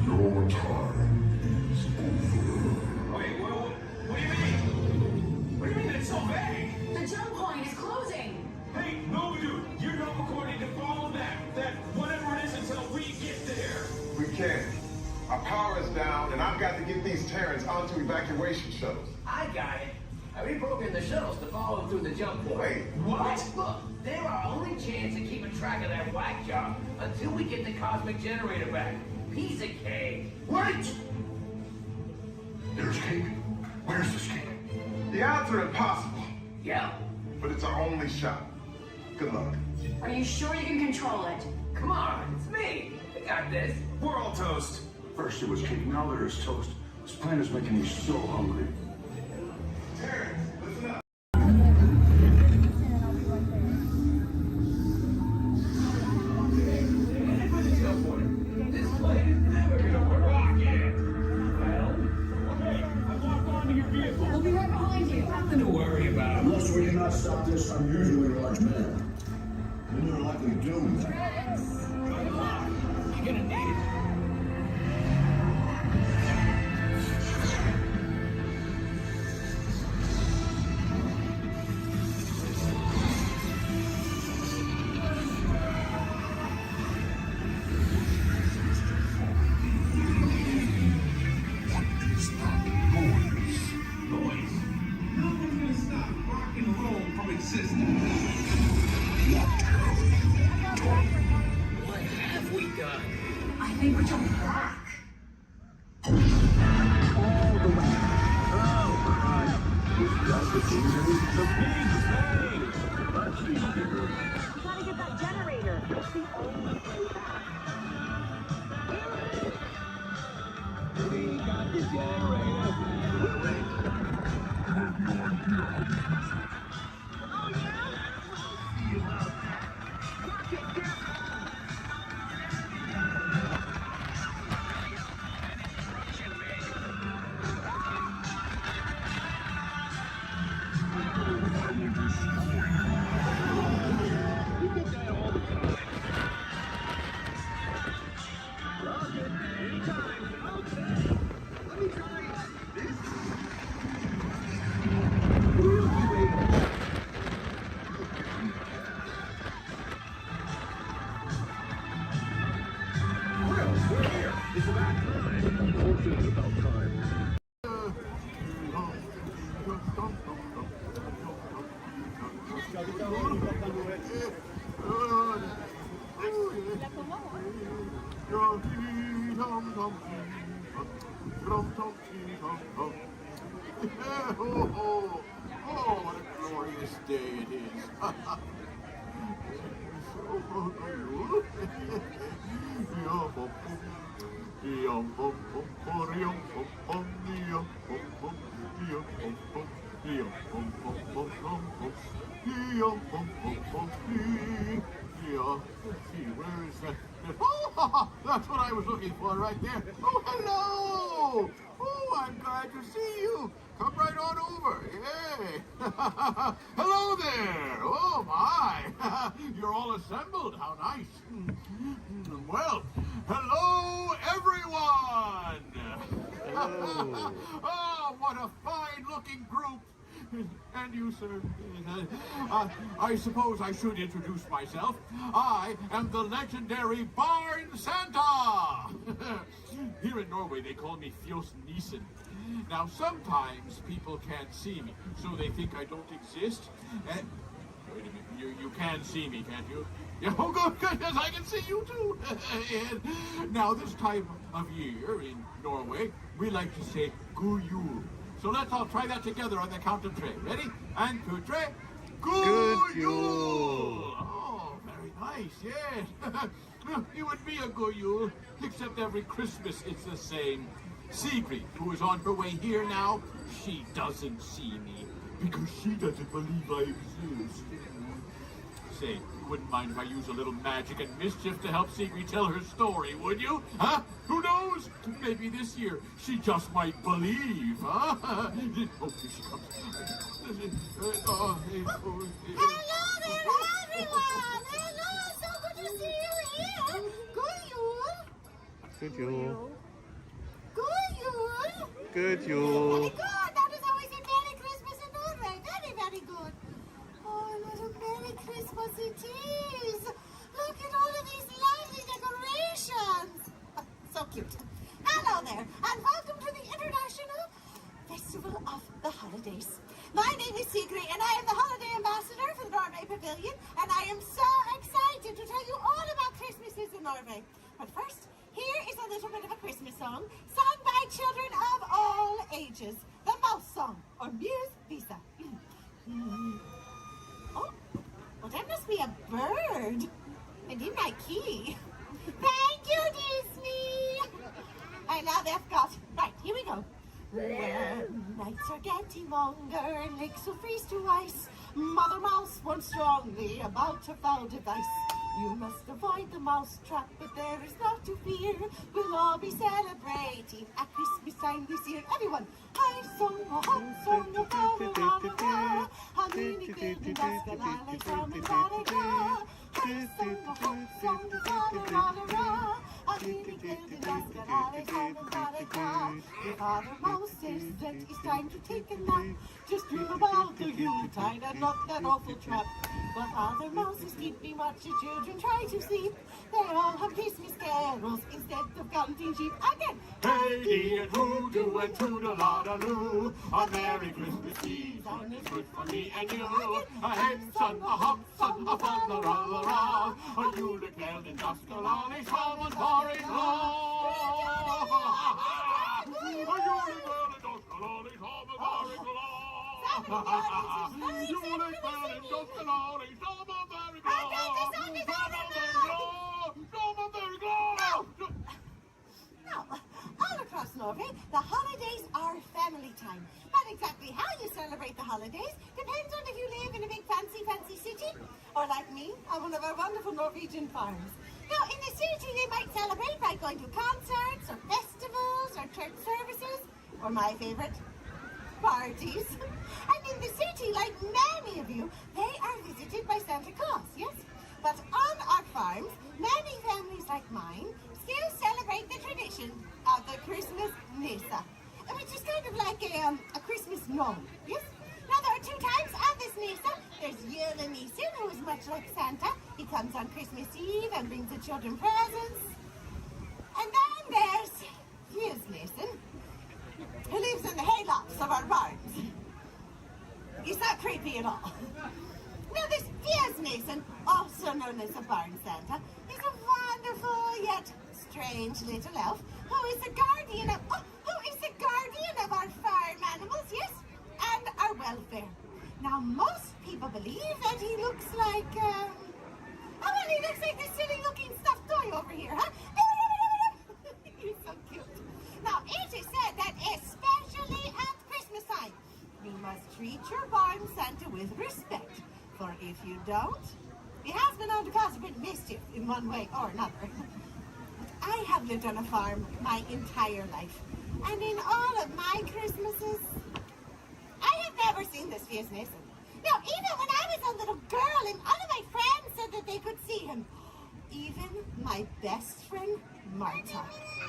Speaker 7: Your time is over.
Speaker 13: Wait, what do you mean? What do you mean it's so vague?
Speaker 2: The jump point is closing.
Speaker 13: Hey, no, dude, you're not recording to follow that whatever it is until we get there.
Speaker 15: We can't. Our power is down, and I've got to get these Terrans onto evacuation shuttles.
Speaker 13: I got it. I reprogrammed the shuttles to follow through the jump point.
Speaker 15: Wait,
Speaker 13: what? Look, they're our only chance of keeping track of that whack job until we get the cosmic generator back. Piece of cake.
Speaker 7: Wait! There's cake. Where's this cake?
Speaker 15: The odds are impossible,
Speaker 13: Yeah.
Speaker 15: but it's our only shot. Good luck.
Speaker 2: Are you sure you can control it?
Speaker 13: Come on, it's me. I got this.
Speaker 9: We're all toast.
Speaker 7: First it was cake, now there's toast. This plan is making me so hungry.
Speaker 15: Terrans, listen up.
Speaker 13: This plane is never gonna rocket. Well,
Speaker 9: Okay, I've locked onto your vehicle.
Speaker 2: We'll be right behind you.
Speaker 13: nothing to worry about.
Speaker 7: Unless we cannot stop this unusually large man, then you're likely doomed.
Speaker 13: Good luck. You're gonna need it.
Speaker 9: Noise. No one's gonna stop rock and roll from existing.
Speaker 13: What have we done?
Speaker 2: I think we're jumping back.
Speaker 19: You gotta get that generator. It's the only way back.
Speaker 14: Oh, what a glorious day it is. Let's see, where is that? Oh, that's what I was looking for right there. Oh, hello! Oh, I'm glad to see you. Come right on over. Yay! Hello there! Oh, my! You're all assembled. How nice. Well, hello, everyone! Hello. Oh, what a fine-looking group. And you, sir. I suppose I should introduce myself. I am the legendary Barn Santa. Here in Norway, they call me Fjos Nissen. Now, sometimes people can't see me, so they think I don't exist. And wait a minute, you can see me, can't you? Yeah, oh, good, goodness, I can see you too. And now, this time of year in Norway, we like to say "God jul." So let's all try that together on the count of three. Ready? And two, three. God jul! Oh, very nice, yes. You and me are God jul, except every Christmas it's the same. Sigrid, who is on her way here now, she doesn't see me because she doesn't believe I exist. Say, you wouldn't mind if I use a little magic and mischief to help Sigrid tell her story, would you? Huh? Who knows? Maybe this year she just might believe, huh? Oh, here she comes.
Speaker 5: Hello there, everyone! Hello, so good to see you here! Good Yule!
Speaker 18: Good Yule.
Speaker 5: Good Yule!
Speaker 18: Good
Speaker 5: Very
Speaker 18: Yule.
Speaker 5: good! That is always a Merry Christmas in Norway. Very, very good. Oh, what a Merry Christmas it is! Look at all of these lovely decorations! Oh, so cute. Hello there, and welcome to the International Festival of the Holidays. My name is Sigrid, and I am the Holiday Ambassador for the Norway Pavilion, and I am so excited to tell you all about Christmases in Norway. But first, here is a little bit of a Christmas song sung by children of all ages. The Mouse Song, or Muse Visa. Oh, well, that must be a bird. And in my key. Thank you, Disney. And now they've got, right, here we go. When nights are getting longer and lakes will freeze to ice, Mother Mouse warns strongly about her foul device. You must avoid the mouse trap, but there is not to fear. We'll all be celebrating at Christmas time this year. Everyone, I sung a hot song of la-la-la-la-la. A mini glidden daskalalle som en la-la-la. I sung a hot song of la-la-la-la-la. A mini glidden daskalalle som en la-la-la. If Father Mouse says that it's time to take a nap, just dream about the Yuletide and not that awful trap. But Father Mouse is keeping watch as children try to sleep. They all have Christmas carols instead of counting sheep. Again!
Speaker 21: Hey, and hoodoo and toodle-la-da-loo. A Merry Christmas season is good for me and you. A hen son, a hop son, a fa-la-la-la-la. A Yule-Keld in Duskalali, Shaman, Porridge, Law. A Yule-Keld in Duskalali, Shaman, Porridge, Law. Yule-Keld in Duskalali, Shaman, Porridge, Law.
Speaker 5: Now, all across Norway, the holidays are family time. But exactly how you celebrate the holidays depends on if you live in a big fancy city, or like me, on one of our wonderful Norwegian farms. Now, in the city, they might celebrate by going to concerts, or festivals, or church services, or my favorite, parties. And in the city, like many of you, they are visited by Santa Claus, yes? But on our farms, many families like mine still celebrate the tradition of the Christmas Nissa, which is kind of like a Christmas gnome, yes? Now, there are two types of this Nissa. There's Julenissen, who is much like Santa. He comes on Christmas Eve and brings the children presents. And then there's Fusnissen, who lives in the haylofts of our barns. He's not creepy at all. Now, this Fusnissen, also known as the Barn Santa, is a wonderful yet strange little elf who is the guardian of our farm animals, yes, and our welfare. Now, most people believe that he looks like, he looks like this silly-looking stuffed toy over here, huh? He's so cute. Now, it is said that especially at Christmas time, you must treat your barn Santa with respect. For if you don't, he has been known to cause a bit of mischief in one way or another. I have lived on a farm my entire life, and in all of my Christmases, I have never seen this Fusnissen. No, even when I was a little girl and all of my friends said that they could see him. Even my best friend, Marta.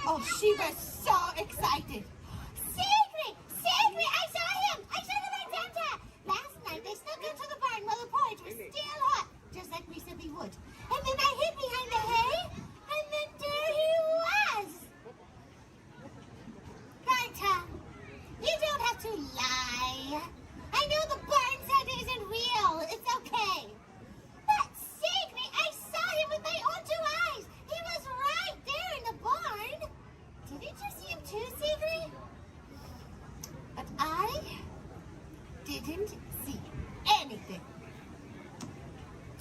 Speaker 5: Oh, she was so excited. Sigrid! Sigrid! I saw him! I saw the Barn Santa! Last night they snuck into the barn while the porridge was still hot, just like we said we would. And then I hid behind the hay, and then there he was! Marta, you don't have to lie. I know the Barn Santa isn't real. It's okay. But Sigrid, I saw him with my own two eyes. He was right there in the barn. Didn't you see him too, Sigrid? But I didn't see anything.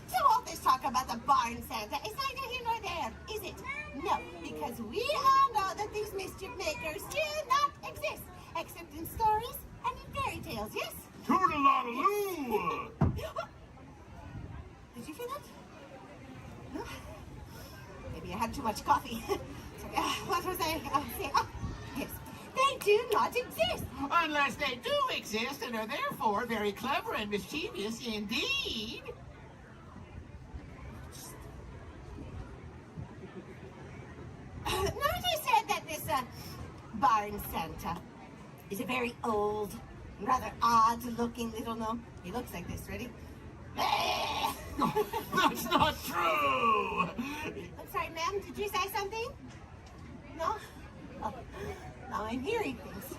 Speaker 5: So all this talk about the Barn Santa is neither here nor there, is it? No, because we all know that these mischief makers do not exist, except in stories and in fairy tales, yes?
Speaker 21: Toodle-la-da-loo!
Speaker 5: Did you feel that? No? Maybe I had too much coffee. So, what was I saying? Oh, yes. They do not exist.
Speaker 21: Unless they do exist and are therefore very clever and mischievous indeed.
Speaker 5: Notice said that this barn Santa is a very old, rather odd-looking little gnome. He looks like this. Ready?
Speaker 21: That's not true!
Speaker 5: I'm sorry, ma'am. Did you say something? No? Oh, now I'm hearing things.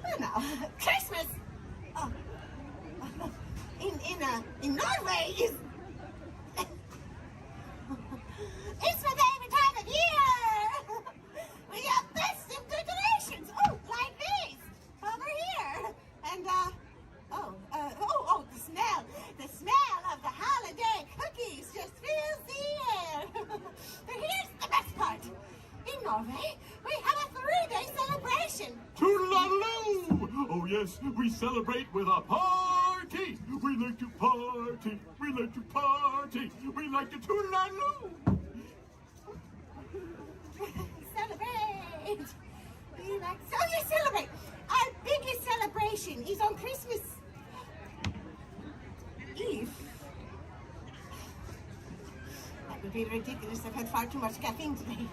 Speaker 5: Oh, no. Christmas! Oh. In Norway is... It's my favorite time of year! We have festive decorations! Oh, like these! Over here! And, the smell! The smell of the holiday cookies just fills the air! But here's the best part! In Norway, we have a 3-day celebration!
Speaker 21: Toodaloo! Oh yes, we celebrate with a party! We like to party! We like to party! We like to toodaloo!
Speaker 5: Celebrate! We like... So you celebrate! Our biggest celebration is on Christmas Eve. That would be ridiculous. I've had far too much caffeine today.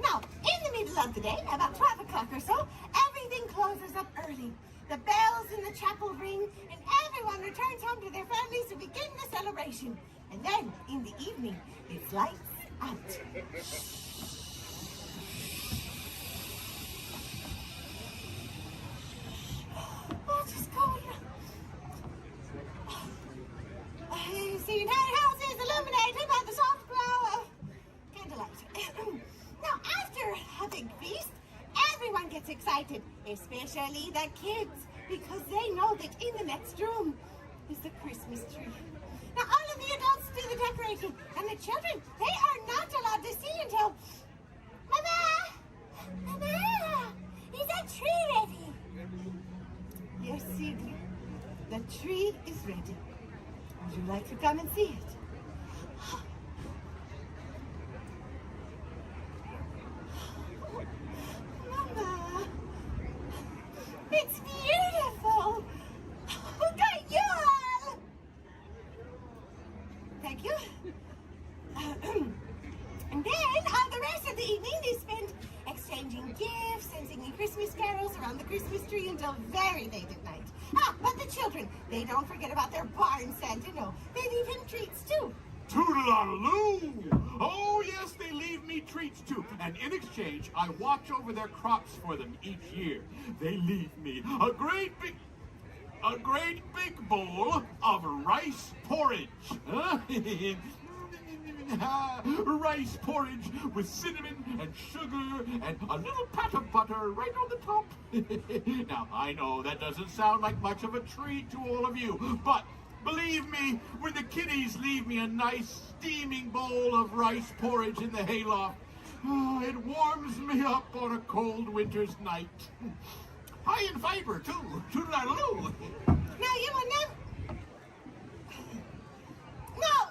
Speaker 5: Now, in the middle of the day, about 12 o'clock or so, everything closes up early. The bells in the chapel ring, and everyone returns home to their families to begin the celebration. And then, in the evening, it's lights out. Oh, just go here. You see, the entire house is illuminated by the soft glow of candlelight. Now, after a big feast, everyone gets excited, especially the kids, because they know that in the next room is the Christmas tree. Now, all of the adults do the decorating, and the children, they are not allowed to see until... Mama, is that tree ready? Yes, Sid, the tree is ready. Would you like to come and see it? Mama, it's beautiful. Look at you all. Thank you. And then all the rest of the evening is spent exchanging gifts and singing Christmas carols around the Christmas tree until very late at night. But the children, they don't forget about their barn Santa, no. They leave him treats too.
Speaker 21: Toodaloo! Oh yes, they leave me treats too, and in exchange, I watch over their crops for them each year. They leave me a great big bowl of rice porridge. Rice porridge with cinnamon and sugar and a little pat of butter right on the top. Now, I know that doesn't sound like much of a treat to all of you, but believe me, when the kiddies leave me a nice steaming bowl of rice porridge in the hayloft, it warms me up on a cold winter's night. High in fiber, too. Toodaloo.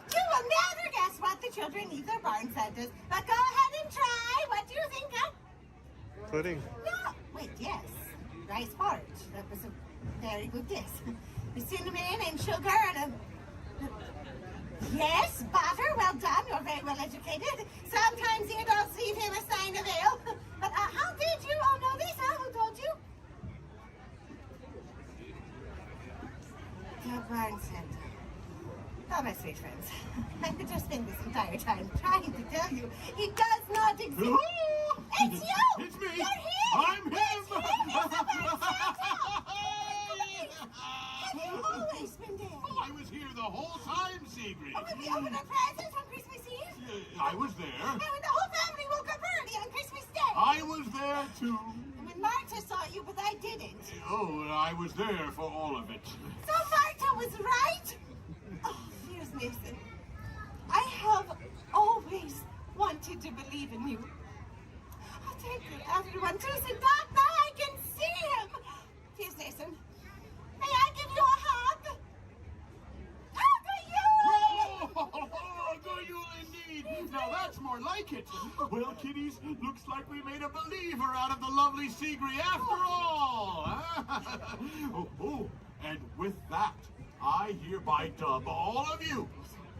Speaker 5: You will never guess what the children leave their barn Santas. But go ahead and try. What do you think, huh?
Speaker 18: Pudding.
Speaker 5: No. Wait, yes. Rice porridge. That was a very good guess. With cinnamon and sugar and yes, butter. Well done. You're very well educated. Sometimes the adults leave him a sign of ale. But how did you all know this, huh? Who told you? The barn Santa. Oh, my sweet friends, I could just spend this entire time trying to tell you he does not exist. It's you!
Speaker 21: It's me!
Speaker 5: You're him!
Speaker 21: I'm him!
Speaker 5: It's him! It's the barn Santa! Have you always been there?
Speaker 21: Oh, I was here the whole time, Sigrid.
Speaker 5: Oh, when we opened our presents on Christmas Eve?
Speaker 21: I was there.
Speaker 5: And when the whole family woke up early on Christmas Day?
Speaker 21: I was there, too.
Speaker 5: And when Marta saw you, but I didn't.
Speaker 21: Oh, I was there for all of it.
Speaker 5: So Marta was right? Oh, here's Nathan. I have always wanted to believe in you. Oh, thank you, everyone. To sit down now I can see him. Here's Nathan. May I give you a hug? Oh, do you?
Speaker 21: Oh, do you indeed? Now kiddies. Looks like we made a believer out of the lovely Seagree after all. And with that, I hereby dub all of you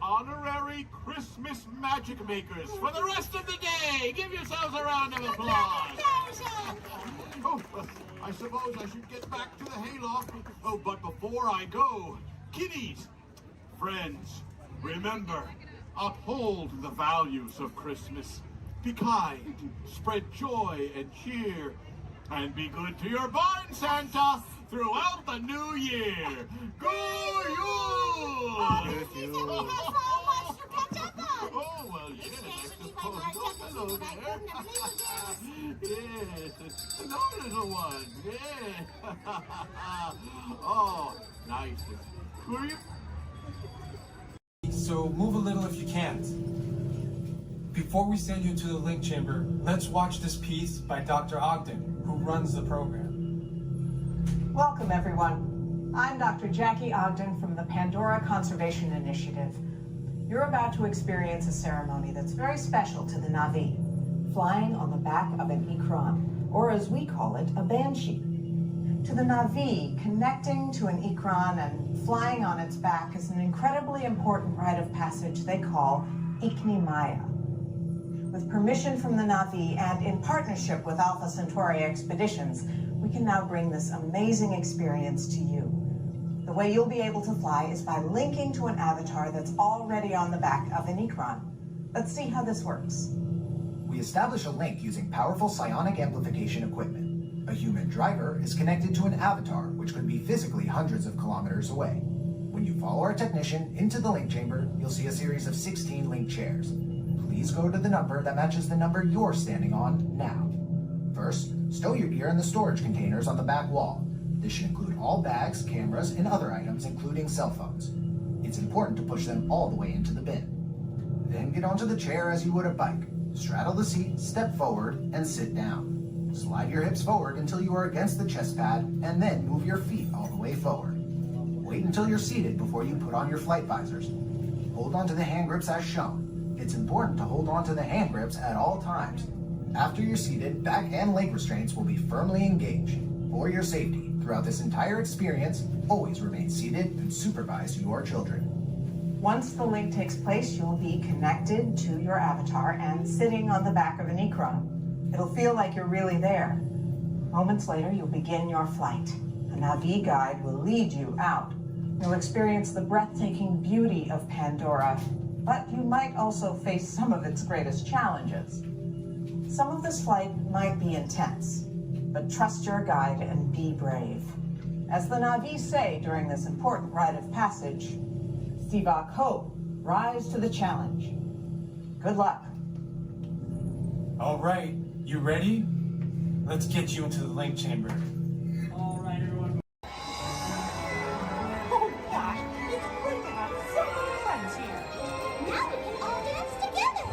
Speaker 21: honorary Christmas magic makers for the rest of the day. Give yourselves a round of applause. I suppose I should get back to the hayloft. But before I go, kiddies, friends, remember, uphold the values of Christmas. Be kind, spread joy and cheer, and be good to your barn Santa throughout the new year. Go Yule! Oh, well, yes, I suppose. Hello there. Yes, hello, little one. Yes. Oh, nice. Who are you?
Speaker 8: So move a little if you can't. Before we send you into the link chamber, let's watch this piece by Dr. Ogden, who runs the program.
Speaker 11: Welcome, everyone. I'm Dr. Jackie Ogden from the Pandora Conservation Initiative. You're about to experience a ceremony that's very special to the Na'vi, flying on the back of an ikran, or as we call it, a banshee. To the Na'vi, connecting to an ikran and flying on its back is an incredibly important rite of passage they call Ikni Maya. With permission from the Na'vi and in partnership with Alpha Centauri Expeditions, we can now bring this amazing experience to you. The way you'll be able to fly is by linking to an avatar that's already on the back of an ikran. Let's see how this works.
Speaker 17: We establish a link using powerful psionic amplification equipment. A human driver is connected to an avatar, which could be physically hundreds of kilometers away. When you follow our technician into the link chamber, you'll see a series of 16 link chairs. Please go to the number that matches the number you're standing on now. First, stow your gear in the storage containers on the back wall. This should include all bags, cameras, and other items, including cell phones. It's important to push them all the way into the bin. Then get onto the chair as you would a bike. Straddle the seat, step forward, and sit down. Slide your hips forward until you are against the chest pad, and then move your feet all the way forward. Wait until you're seated before you put on your flight visors. Hold on to the hand grips as shown. It's important to hold on to the hand grips at all times. After you're seated, back and leg restraints will be firmly engaged. For your safety, throughout this entire experience, always remain seated and supervise your children.
Speaker 11: Once the link takes place, you'll be connected to your avatar and sitting on the back of an ikran. It'll feel like you're really there. Moments later, you'll begin your flight. A Na'vi guide will lead you out. You'll experience the breathtaking beauty of Pandora, but you might also face some of its greatest challenges. Some of this flight might be intense, but trust your guide and be brave. As the Na'vi say during this important rite of passage, Sivak Ho, rise to the challenge. Good luck.
Speaker 8: All right, you ready? Let's get you into the link chamber.
Speaker 16: All right, everyone.
Speaker 5: Oh gosh, it's great to have so many friends here. Now we can all dance together.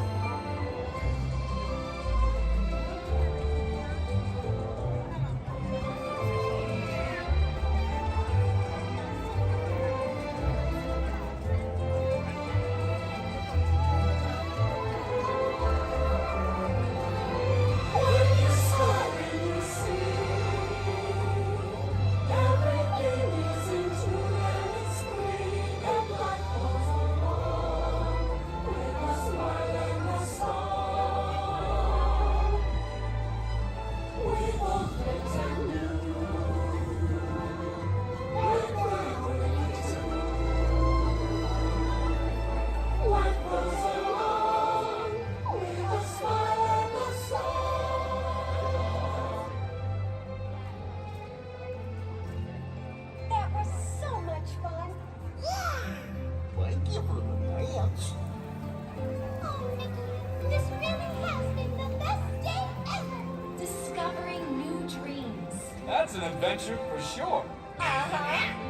Speaker 5: That was so much fun. Yeah.
Speaker 21: Why give her a dance?
Speaker 5: Oh, Nikki, this really has been the best day ever.
Speaker 12: Discovering new dreams.
Speaker 23: That's an adventure for sure.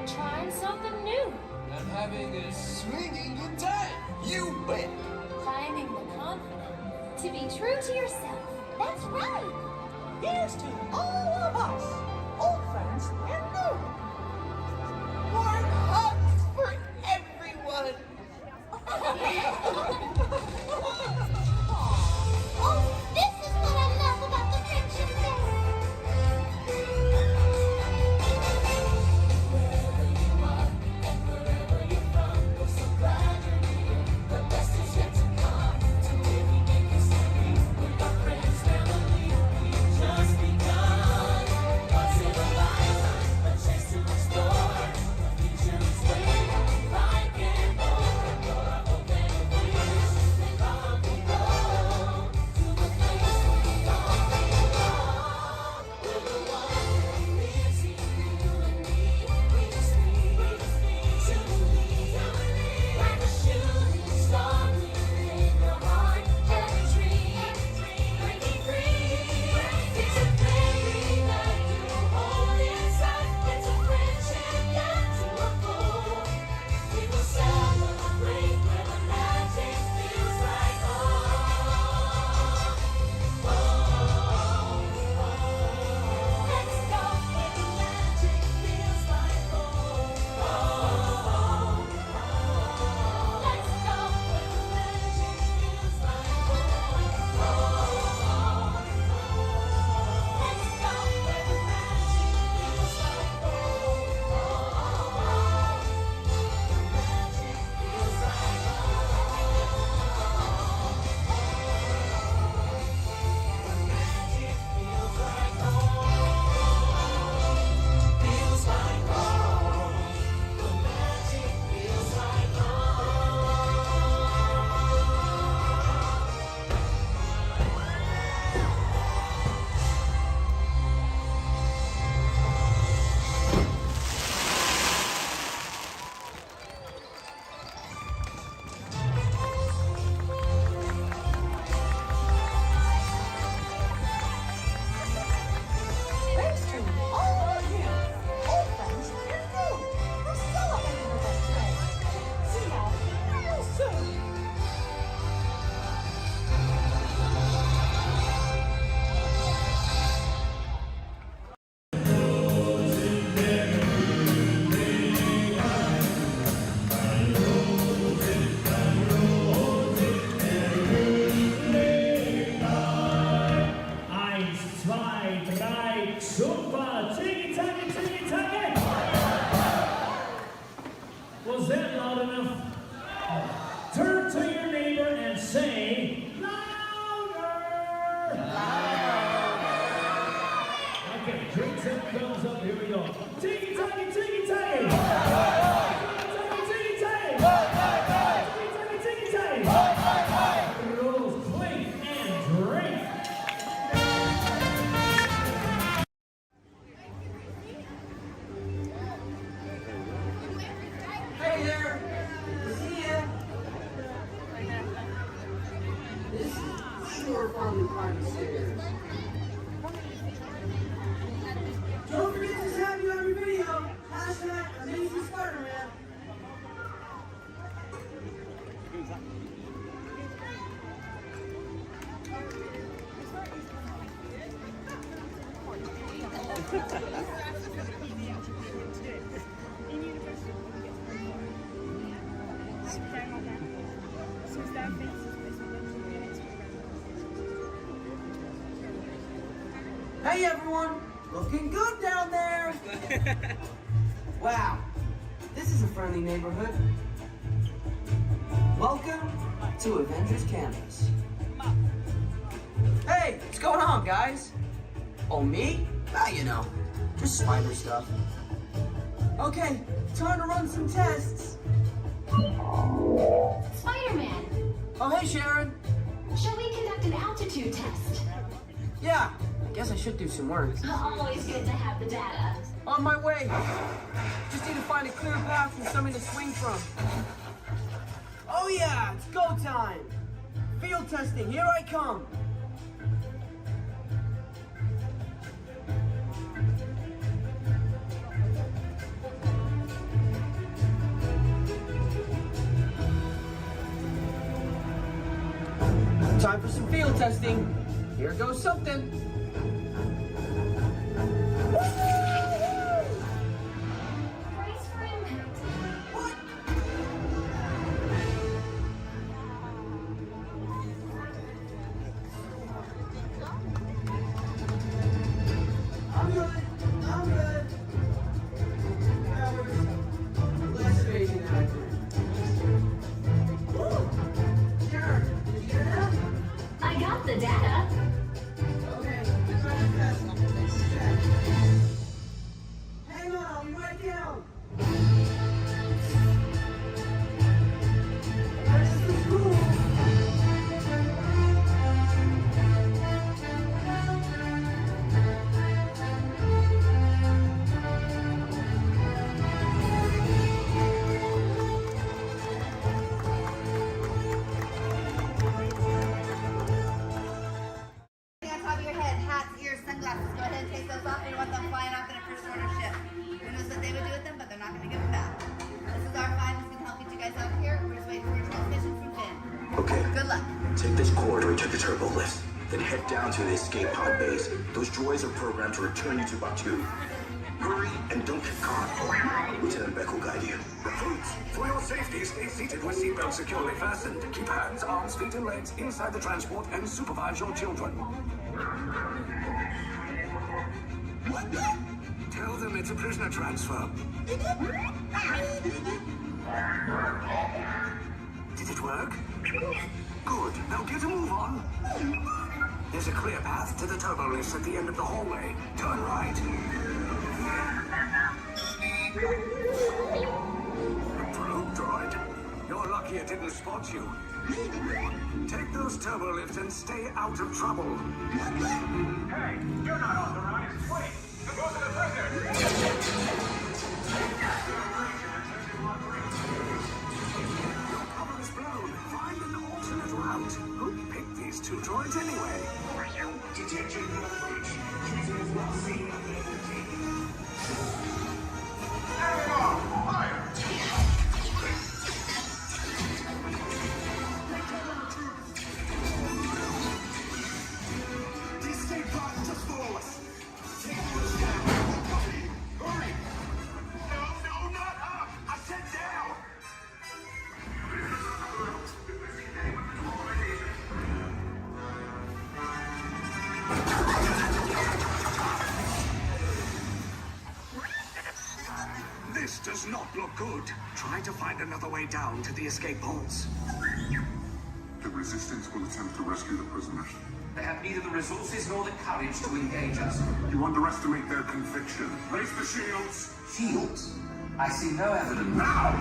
Speaker 12: Trying something new.
Speaker 23: And having a swinging good time. You bet.
Speaker 12: Finding the confidence to be true to yourself.
Speaker 5: That's right.
Speaker 19: Here's to all of us, old friends and new. Warm hugs for everyone.
Speaker 5: Oh, this
Speaker 1: 2, 3, super, tiki-taki, tiki-taki. Was that loud enough? Turn to your neighbor and say, louder! Okay, drinks and thumbs up, here we go. Tiki-taki, tiki-taki! Rolls, clink, and drink.
Speaker 13: Hey there! See ya! This is sure fun to climb the stairs. Don't forget to tag me on your video. Hashtag Amazing Spider-Man. Hey everyone! Looking good down there! Wow, this is a friendly neighborhood. Welcome to Avengers Campus. Hey, what's going on, guys? Oh, me? Ah, you know, just spider stuff. Okay, time to run some tests.
Speaker 12: Spider-Man,
Speaker 13: Oh, hey, Sharon.
Speaker 12: shall we conduct an altitude test?
Speaker 13: Yeah, I guess I should do some work.
Speaker 12: Always good to have the data.
Speaker 13: On my way. Just need to find a clear path and something to swing from. Oh yeah, it's go time. Field testing, here I come. Time for some field testing. Here goes something.
Speaker 12: Brace for impact.
Speaker 13: I'm good. I'm good. That was less crazy than I thought. Sharon, did you get that?
Speaker 12: I got the data.
Speaker 13: Okay, try to test. Let's check. Hang on, I'll be right down. This is cool.
Speaker 3: On top of your head, hats, ears, sunglasses. Go ahead and take those off. You want them flying off in a first order ship. Who knows what they would do with them, but they're not going to give them back. This is R5. It's going to help get you guys out of here. We're just waiting for a transmission from Finn.
Speaker 20: Okay.
Speaker 3: Good luck.
Speaker 20: Take this corridor to the turbo lift, then head down to the escape pod base. Those droids are programmed to return you to Batu. Hurry and don't get caught. Lieutenant Beck will guide you.
Speaker 14: Recruits, for your safety, stay seated with seatbelts securely fastened. Keep hands, arms, feet, and legs inside the transport and supervise your children. Tell them it's a prisoner transfer. Did it work? Good. Now get a move on. There's a clear path to the turbo lifts at the end of the hallway. Turn right. Probe droid. You're lucky it didn't spot you. Take those turbo lifts and stay out of trouble.
Speaker 27: Hey, you're not authorized. Wait, go to the prisoner.
Speaker 14: Your cover is blown. Find an alternate route. Who picked these two droids anyway?
Speaker 27: Detention approach. Prisoners will see nothing. Everyone, fire! The escape pod just below us. Take those down. Hurry! No, not up! I said down!
Speaker 20: does not look good. Try to find another way down to the escape pods.
Speaker 15: The Resistance will attempt to rescue the prisoners.
Speaker 20: They have neither the resources nor the courage to engage us.
Speaker 15: You underestimate their conviction. Raise the shields!
Speaker 20: Shields? I see no evidence.
Speaker 15: Now!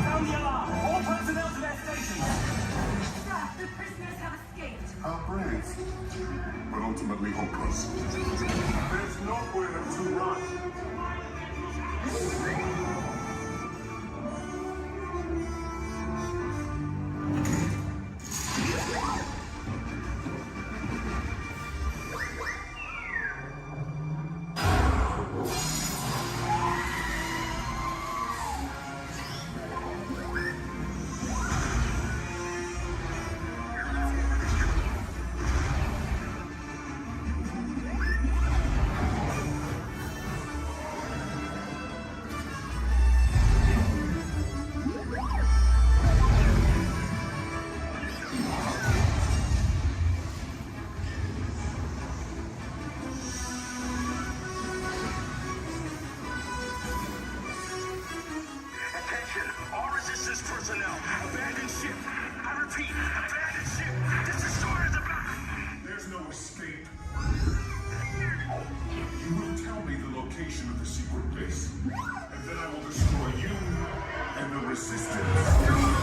Speaker 21: Sound the alarm! All personnel to their stations!
Speaker 2: Sir, the prisoners have escaped.
Speaker 15: How brave, but ultimately hopeless. There's nowhere to run.
Speaker 20: Personnel, abandon ship. I repeat, abandon ship. This destroyer's about.
Speaker 15: There's no escape. You will tell me the location of the secret base, and then I will destroy you and the Resistance.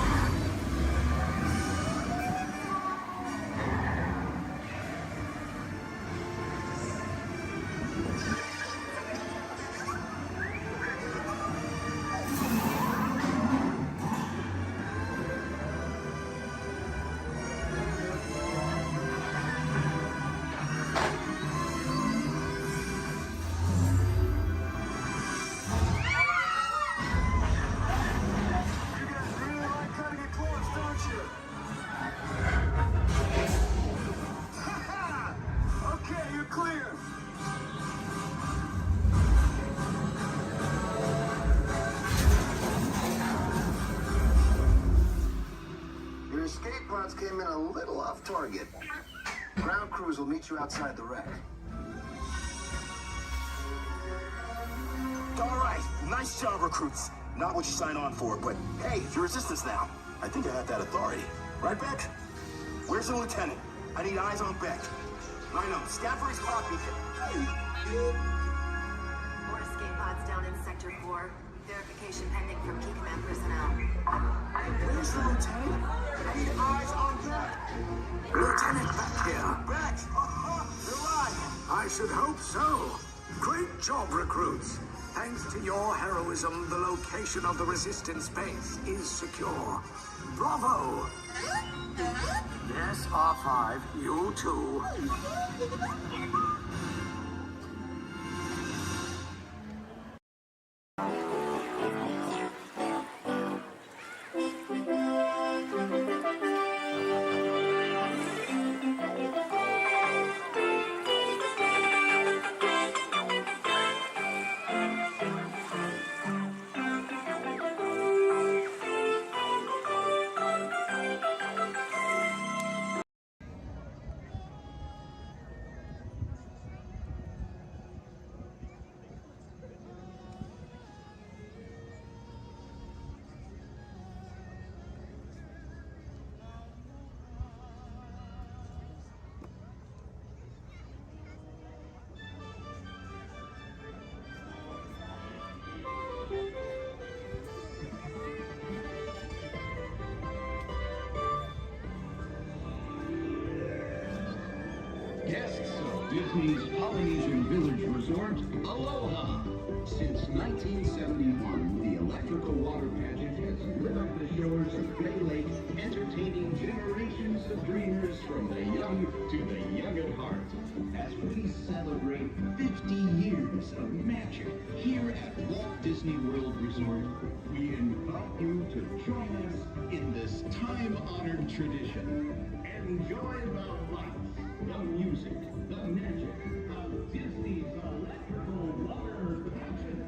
Speaker 20: Escape pods came in a little off target. Ground crews will meet you outside the wreck. All right, nice job, recruits. Not what you signed on for, but hey, you're Resistance now. I think I have that authority. Right, Beck? Where's the lieutenant? I need eyes on Beck. I know, scout for his pod beacon.
Speaker 2: More escape pods down in Sector 4. Verification pending from Key Command personnel.
Speaker 20: Where's the lieutenant? I need eyes on Beck. Lieutenant Beck here. Beck! You're alive. I should hope so. Great job, recruits. Thanks to your heroism, the location of the Resistance base is secure. Bravo! Yes, R5, you too.
Speaker 4: Guests of Disney's Polynesian Village Resort, aloha! Since 1971, the electrical water pageant has lit up the shores of Bay Lake, entertaining generations of dreamers from the young to the young at heart. As we celebrate 50 years of magic here at Walt Disney World Resort, we invite you to join us in this time-honored tradition. Enjoy the lights, the music, the magic of Disney's electrical water pageant.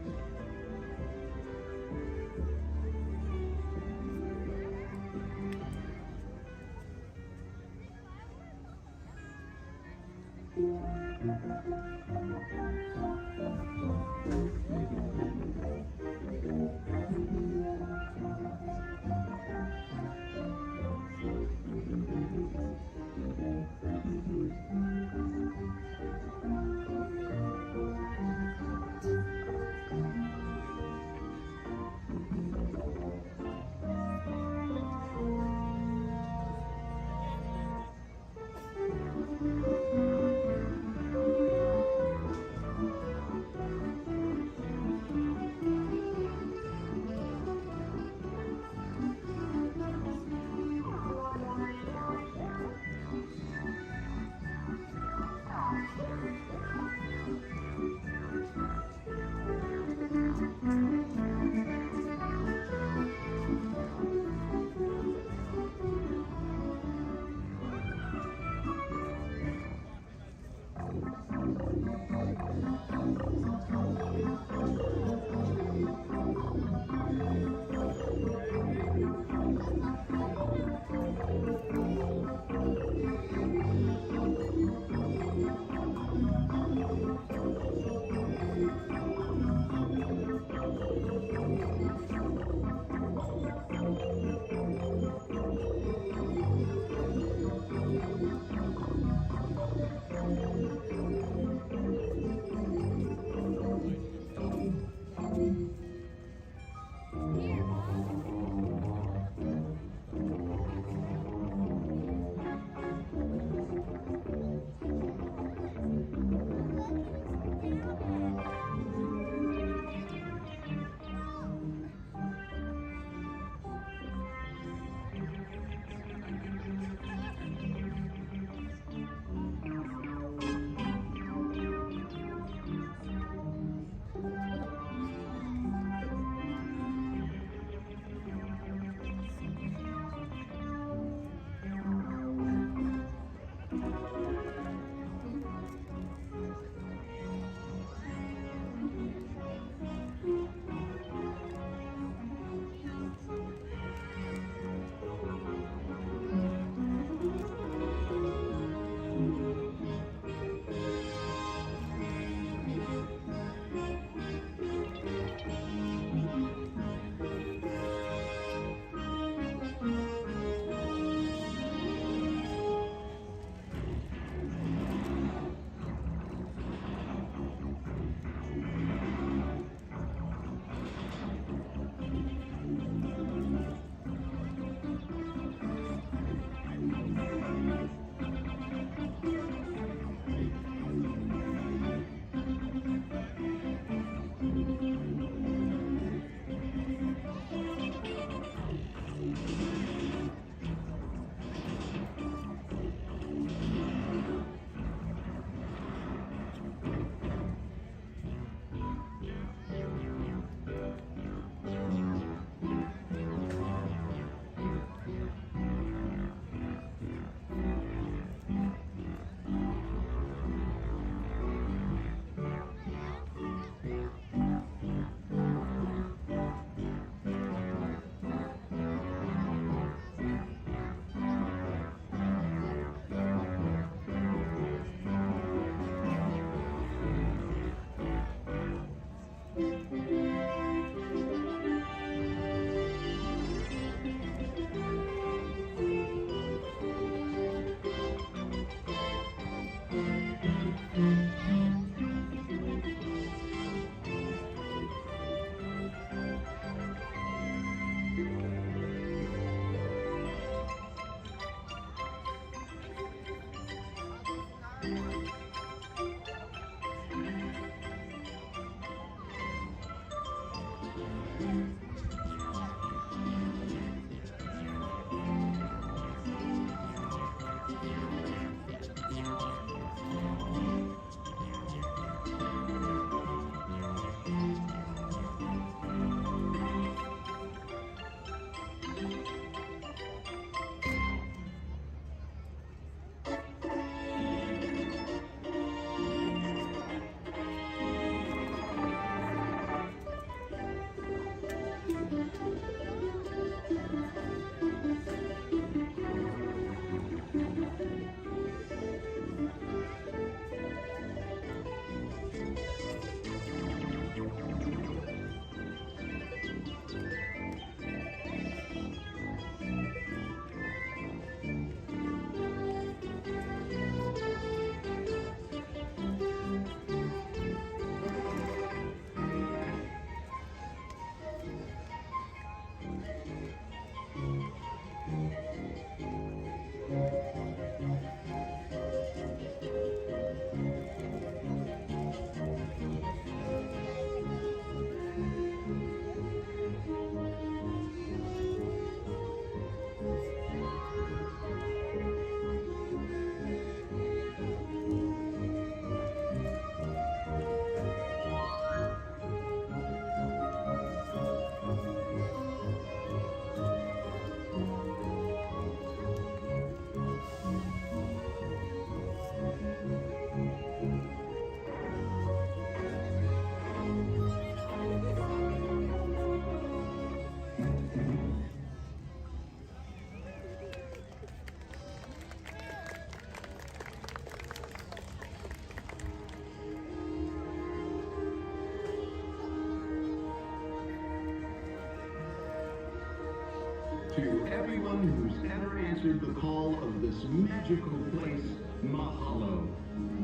Speaker 4: To everyone who's ever answered the call of this magical place, mahalo.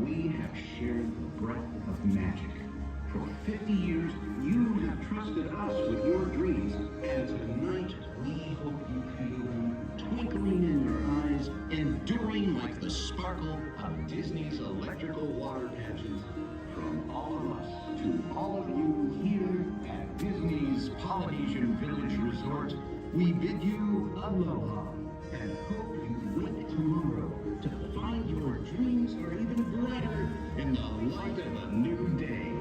Speaker 4: We have shared the breath of magic. For 50 years, you have trusted us with your dreams, and tonight we hope you feel them twinkling in your eyes, enduring like the sparkle of Disney's electrical water pageant. From all of us to all of you here at Disney's Polynesian Village Resort, we bid you aloha and hope you wake tomorrow to find your dreams are even brighter in the light of a new day.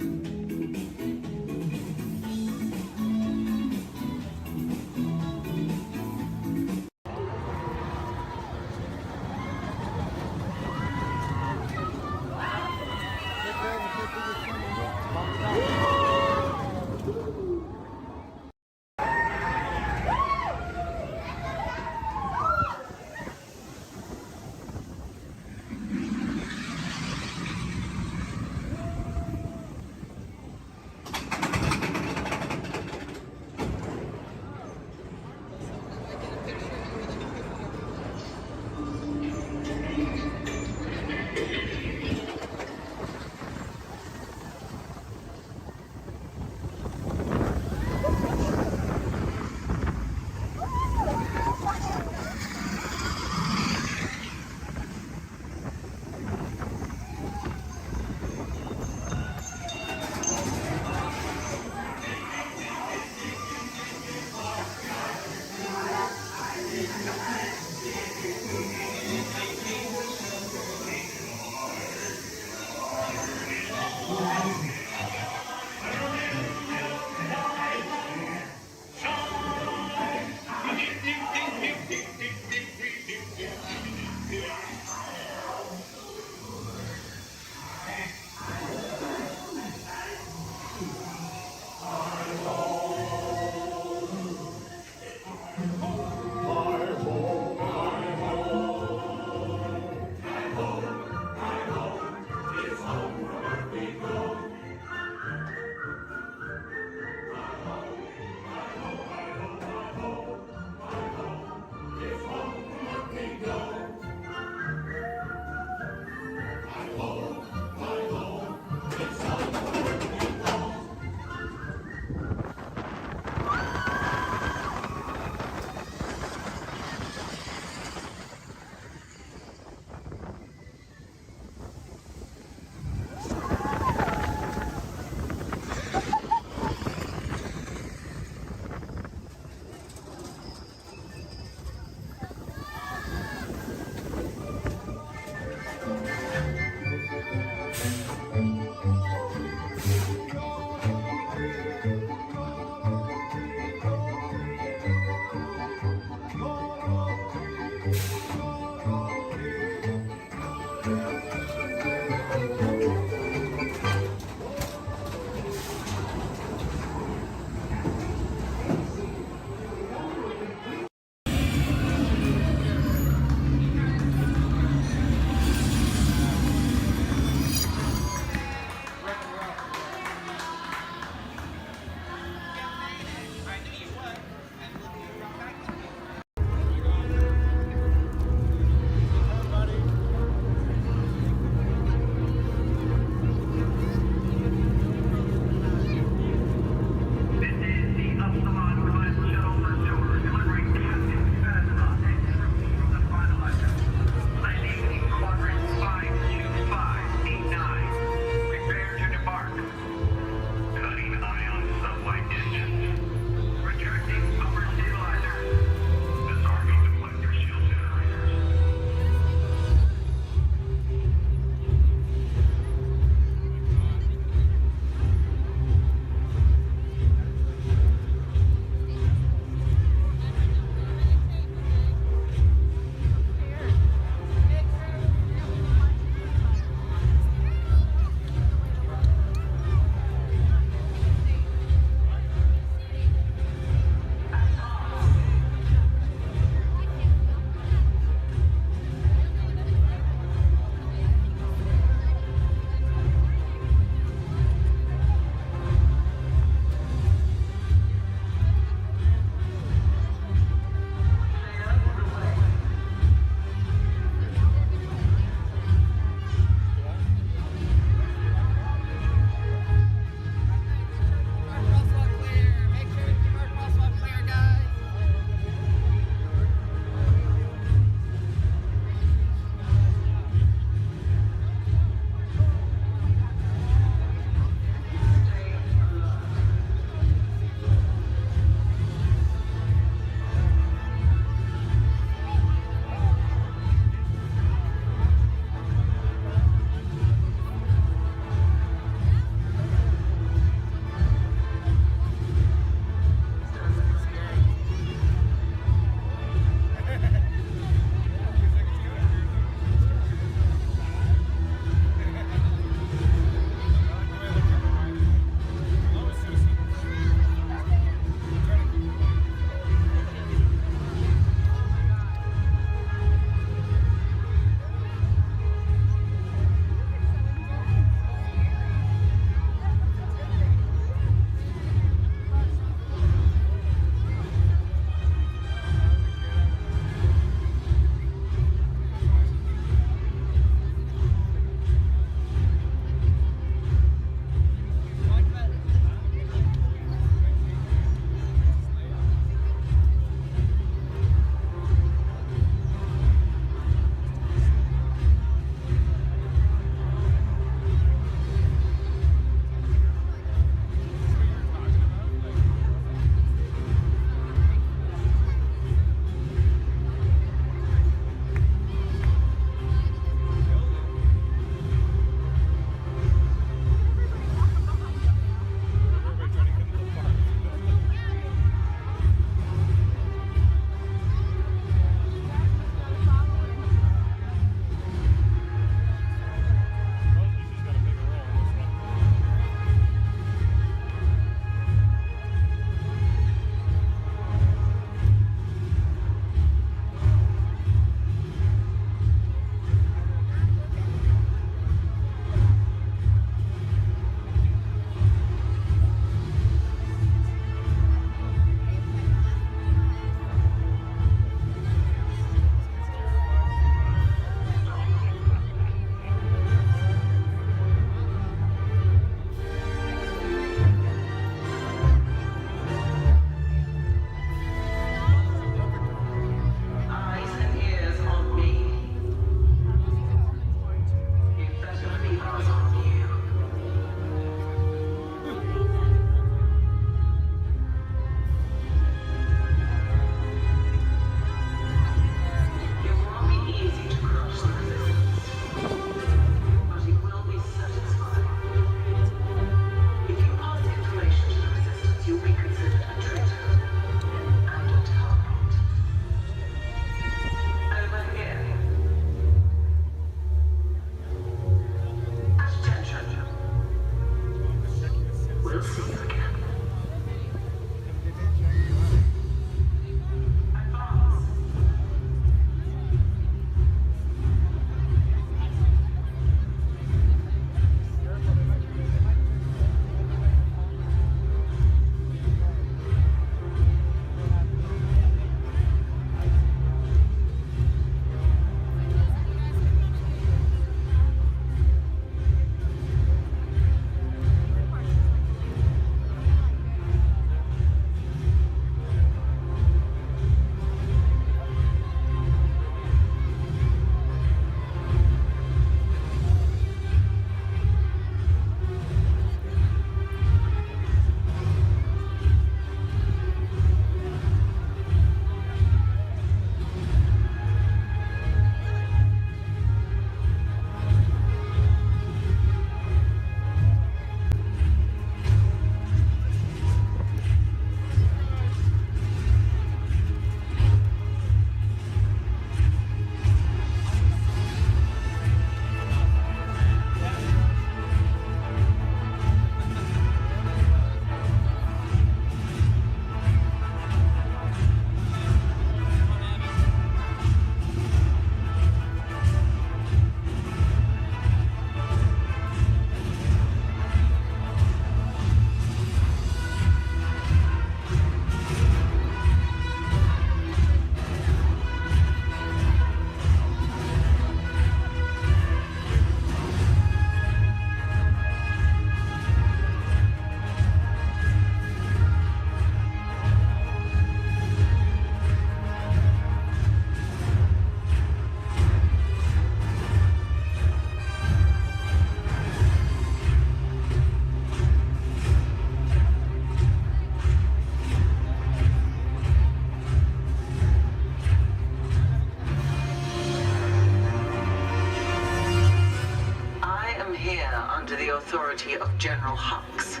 Speaker 6: under the authority of General Hux.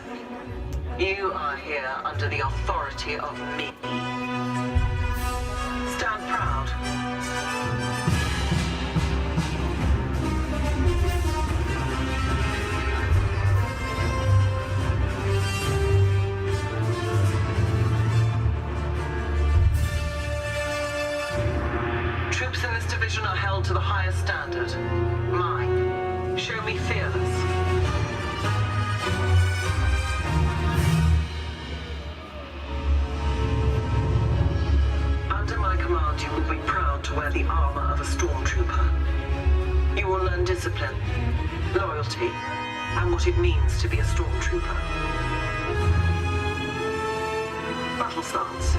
Speaker 6: You are here under the authority of me. Stand proud. Troops in this division are held to the highest standard. Mine. Show me fearless. Under my command, you will be proud to wear the armor of a stormtrooper. You will learn discipline, loyalty, and what it means to be a stormtrooper. Battle stance.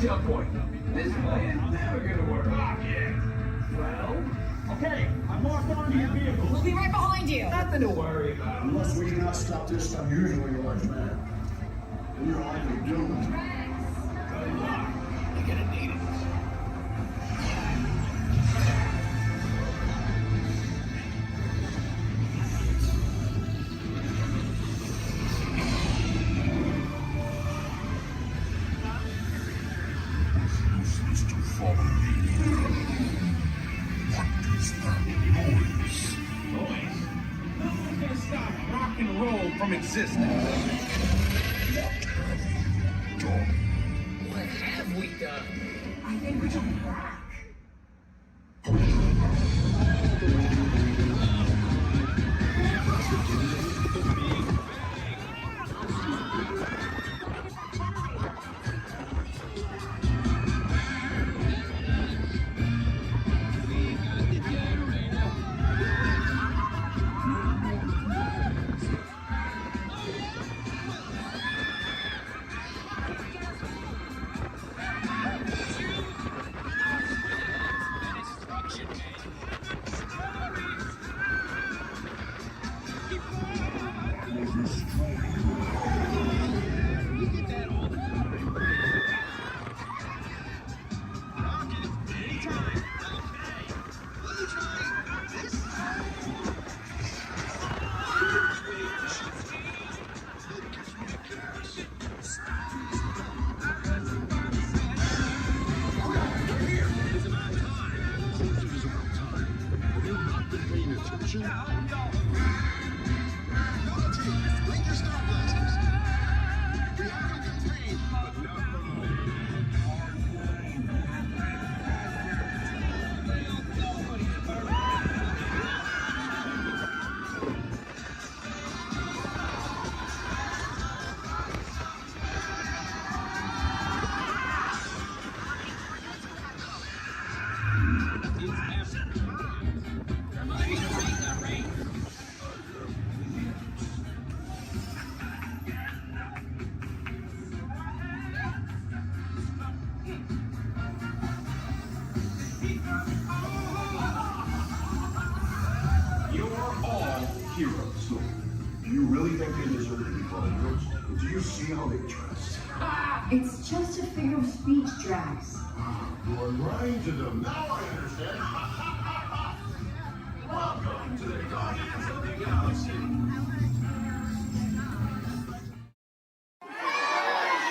Speaker 27: jump point. This plan's never gonna work. Not yet. Well, okay, I'm locked onto your vehicle.
Speaker 7: We'll be right behind you.
Speaker 27: Nothing to worry about.
Speaker 20: Unless we cannot stop this unusually large man, you're likely doomed.
Speaker 27: Good luck. You're gonna need it.
Speaker 10: From existence.
Speaker 27: What have we done?
Speaker 7: I think we can crack.
Speaker 20: version. Blink your star blasters. We are in pain, but not
Speaker 4: You're all heroes. Do you really think they deserve to be called heroes? Do you see how they dress?
Speaker 7: It's just a figure of speech, Drax.
Speaker 4: You are lying to them. Now I understand. Welcome to the Guardians of the Galaxy.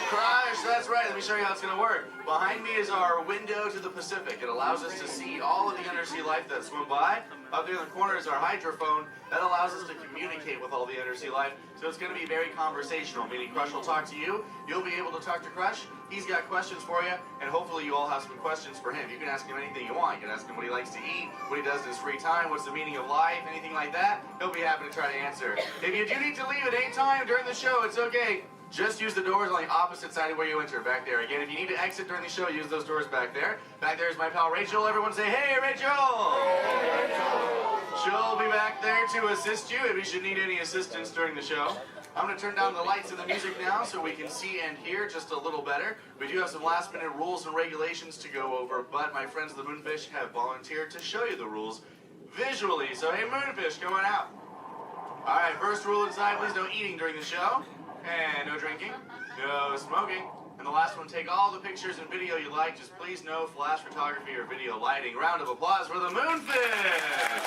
Speaker 9: Crush, that's right. Let me show you how it's going to work. Behind me is our window to the Pacific. It allows us to see all of the undersea life that swim by. Up there in the corner is our hydrophone. That allows us to communicate with all the undersea life. So it's going to be very conversational, meaning Crush will talk to you. You'll be able to talk to Crush. He's got questions for you, and hopefully you all have some questions for him. You can ask him anything you want. You can ask him what he likes to eat, what he does in his free time, what's the meaning of life, anything like that. He'll be happy to try to answer. If you do need to leave at any time during the show, it's okay. Just use the doors on the opposite side of where you enter, back there. Again, if you need to exit during the show, use those doors back there. Back there is my pal Rachel. Everyone say, hey, Rachel! Hey, Rachel! She'll be back there to assist you if you should need any assistance during the show. I'm going to turn down the lights and the music now so we can see and hear just a little better. We do have some last-minute rules and regulations to go over, but my friends the Moonfish have volunteered to show you the rules visually. So, hey, Moonfish, come on out. All right, first rule inside, please no eating during the show. And no drinking, no smoking. And the last one, take all the pictures and video you like. Just please no flash photography or video lighting. Round of applause for the Moonfish.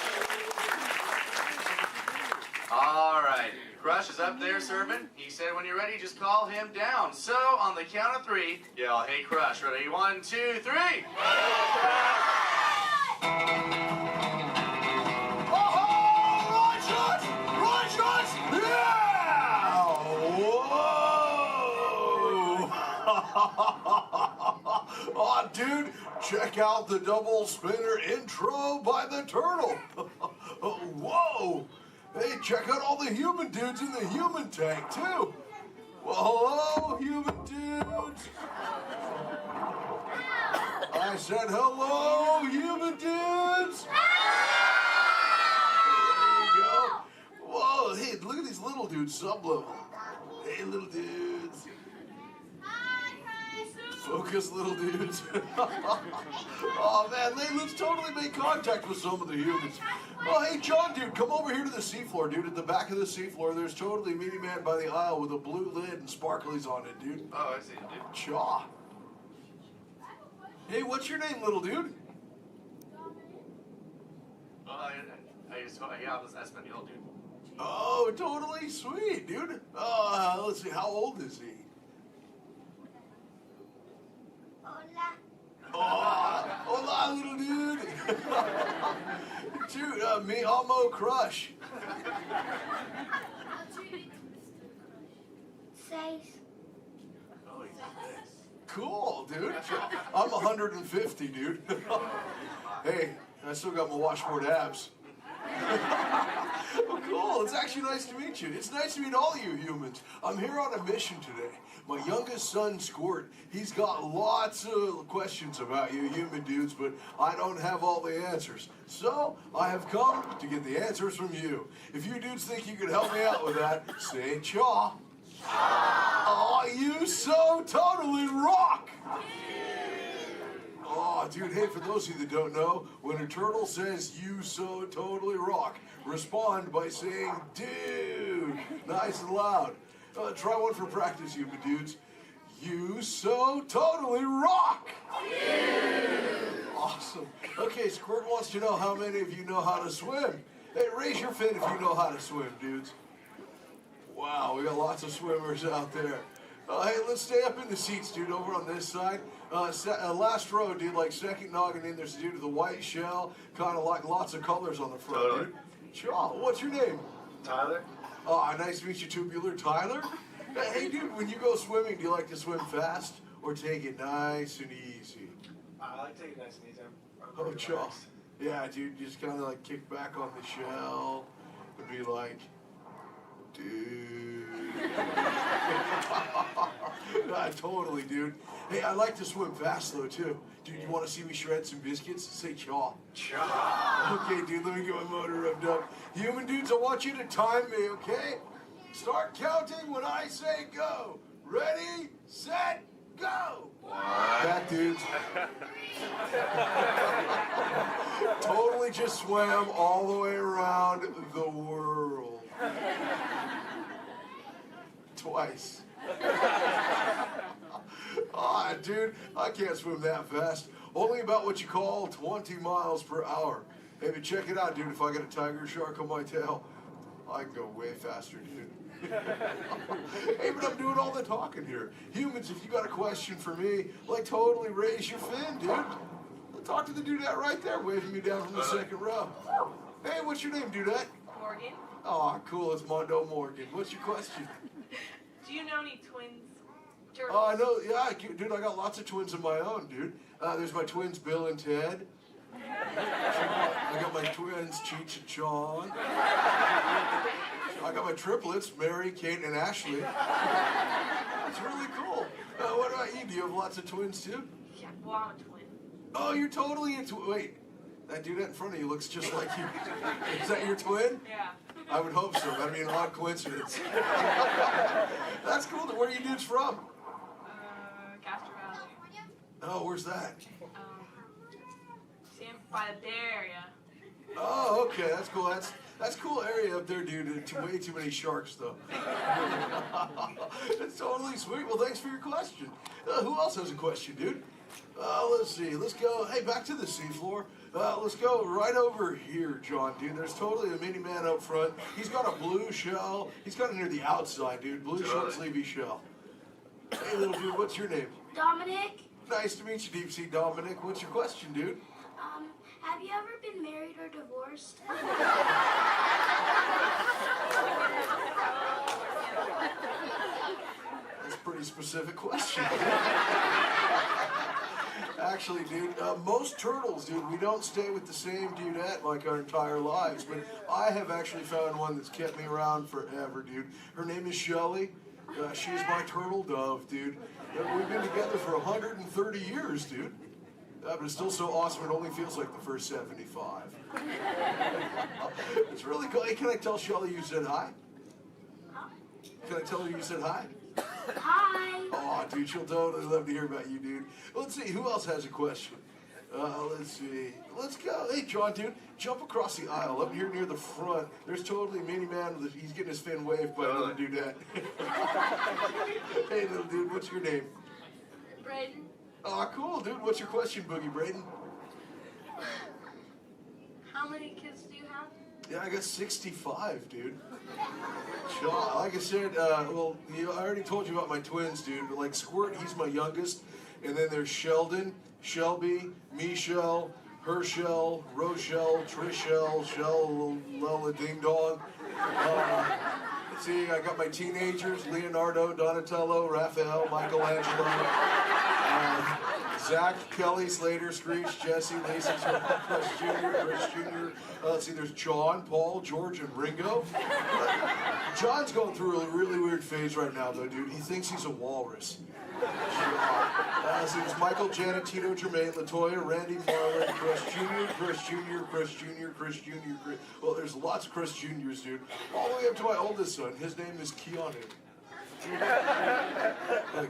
Speaker 9: All right, Crush is up there serving. He said when you're ready, just call him down. So on the count of three, yell, hey Crush. Ready? 1, 2, 3.
Speaker 17: Oh, dude, check out the double spinner intro by the turtle. Whoa! Hey, check out all the human dudes in the human tank, too. Well, hello, human dudes. I said hello, human dudes. There you go. Whoa, hey, look at these little dudes, sub-level. Hey, little dudes. Focus, little dudes. Oh, man, let's totally make contact with some of the humans. Oh, hey, John, dude, come over here to the seafloor, dude. At the back of the seafloor, there's totally Mini Man by the aisle with a blue lid and sparklies on it, dude.
Speaker 9: Oh, I see, dude.
Speaker 17: Chaw. Hey, what's your name, little dude?
Speaker 9: That's my deal, dude.
Speaker 17: Oh, totally sweet, dude. Let's see, how old is he? Hola, little dude. Dude, me amo Crush.
Speaker 18: 6.
Speaker 17: Cool, dude. I'm 150, dude. Hey, I still got my washboard abs. Well, cool. It's actually nice to meet you. It's nice to meet all you humans. I'm here on a mission today. My youngest son, Squirt, he's got lots of questions about you human dudes, but I don't have all the answers. So, I have come to get the answers from you. If you dudes think you could help me out with that, say chaw. Oh, you so totally rock! Oh, dude, hey, for those of you that don't know, when a turtle says, you so totally rock, respond by saying, dude, nice and loud. Try one for practice, human dudes. You so totally rock! Awesome. Okay, Squirt wants to know how many of you know how to swim. Hey, raise your fin if you know how to swim, dudes. Wow, we got lots of swimmers out there. Hey, let's stay up in the seats, dude, over on this side. Last row, dude, like second noggin in, there's a dude with a white shell, kind of like lots of colors on the front, dude. Shaw, what's your name?
Speaker 8: Tyler?
Speaker 17: Oh, nice to meet you, Tubular Tyler. Hey, dude, when you go swimming, do you like to swim fast or take it nice and easy?
Speaker 8: I like to take it nice and easy. I'm
Speaker 17: Oh,
Speaker 8: pretty
Speaker 17: Shaw.
Speaker 8: relaxed.
Speaker 17: Yeah, dude, just kind of like kick back on the shell and be like, dude. Totally, dude. Hey, I like to swim fast though too. Dude, you want to see me shred some biscuits? Say chaw.
Speaker 8: Chaw.
Speaker 17: Okay, dude, let me get my motor revved up. Human dudes, I want you to time me, okay? Start counting when I say go. Ready, set, go. That dudes. Totally just swam all the way around the world. Twice. Ah, dude, I can't swim that fast. Only about what you call 20 miles per hour. Hey, but check it out, dude. If I got a tiger shark on my tail, I can go way faster, dude. Hey, but I'm doing all the talking here. Humans, if you got a question for me, like totally raise your fin, dude. Talk to the dudette right there, waving me down from the second row. Hey, what's your name, dudette?
Speaker 11: Morgan,
Speaker 17: Oh, cool. It's Mondo Morgan. What's your question?
Speaker 11: do you know any twins? Turtles?
Speaker 17: Oh, I know. Yeah, dude, I got lots of twins of my own, dude. There's my twins, Bill and Ted. I got my twins, Cheech and Chong. I got my triplets, Mary, Kate, and Ashley. That's really cool. What about you? Do you have lots of twins, too?
Speaker 11: Yeah, well, I'm a twin.
Speaker 17: Oh, you're totally into... Wait, that dude in front of you looks just like you. Is that your twin?
Speaker 11: Yeah.
Speaker 17: I would hope so. That'd be an odd coincidence. That's cool. Where are you dudes from?
Speaker 11: Castro Valley.
Speaker 17: Oh, where's that?
Speaker 11: Sam by the Bay Area.
Speaker 17: Oh, okay. That's cool. That's cool area up there, dude. Way too many sharks, though. It's totally sweet. Well, thanks for your question. Who else has a question, dude? Let's see. Let's go. Hey, back to the seafloor. Let's go right over here, John, dude. There's totally a mini man up front. He's got a blue shell. He's got it near the outside, dude. Blue short sleevey shell. Hey, little dude, what's your name?
Speaker 18: Dominic,
Speaker 17: Nice to meet you, Deep Sea Dominic. What's your question, dude?
Speaker 18: have you ever been married or divorced?
Speaker 17: That's a pretty specific question. Actually, dude, most turtles, dude, we don't stay with the same dudette like our entire lives, but I have actually found one that's kept me around forever, dude. Her name is Shelly. She's my turtle dove, dude. We've been together for 130 years, dude. But it's still so awesome, it only feels like the first 75. It's really cool. Hey, can I tell Shelly you said hi? Can I tell her you said hi?
Speaker 18: Hi.
Speaker 17: Oh, dude, she'll totally love to hear about you, dude. Let's see, who else has a question? Let's see. Let's go. Hey, John, dude, jump across the aisle up here near the front. There's totally a mini man. He's getting his fin waved by another dudette. Hey, little dude, what's your name?
Speaker 18: Braden,
Speaker 17: Oh, cool, dude. What's your question, Boogie Braden?
Speaker 18: how many kids do you have?
Speaker 17: Yeah, I got 65, dude. Sure. Like I said, I already told you about my twins, dude. But like Squirt, he's my youngest. And then there's Sheldon, Shelby, Michelle, Herschel, Rochelle, Trishelle, Shell, Lella Ding Dong. Let's see, I got my teenagers, Leonardo, Donatello, Raphael, Michelangelo, Zach, Kelly, Slater, Screech, Jesse, Lisa, Chris Jr. Let's see, there's John, Paul, George, and Ringo. John's going through a really weird phase right now, though, dude. He thinks he's a walrus. So there's Michael, Janet, Tito, Jermaine, LaToya, Randy, Marlon, Chris Jr., Chris Jr., Chris Jr., Chris Jr., Chris... Well, there's lots of Chris Jr.'s, dude. All the way up to my oldest son. His name is Keanu.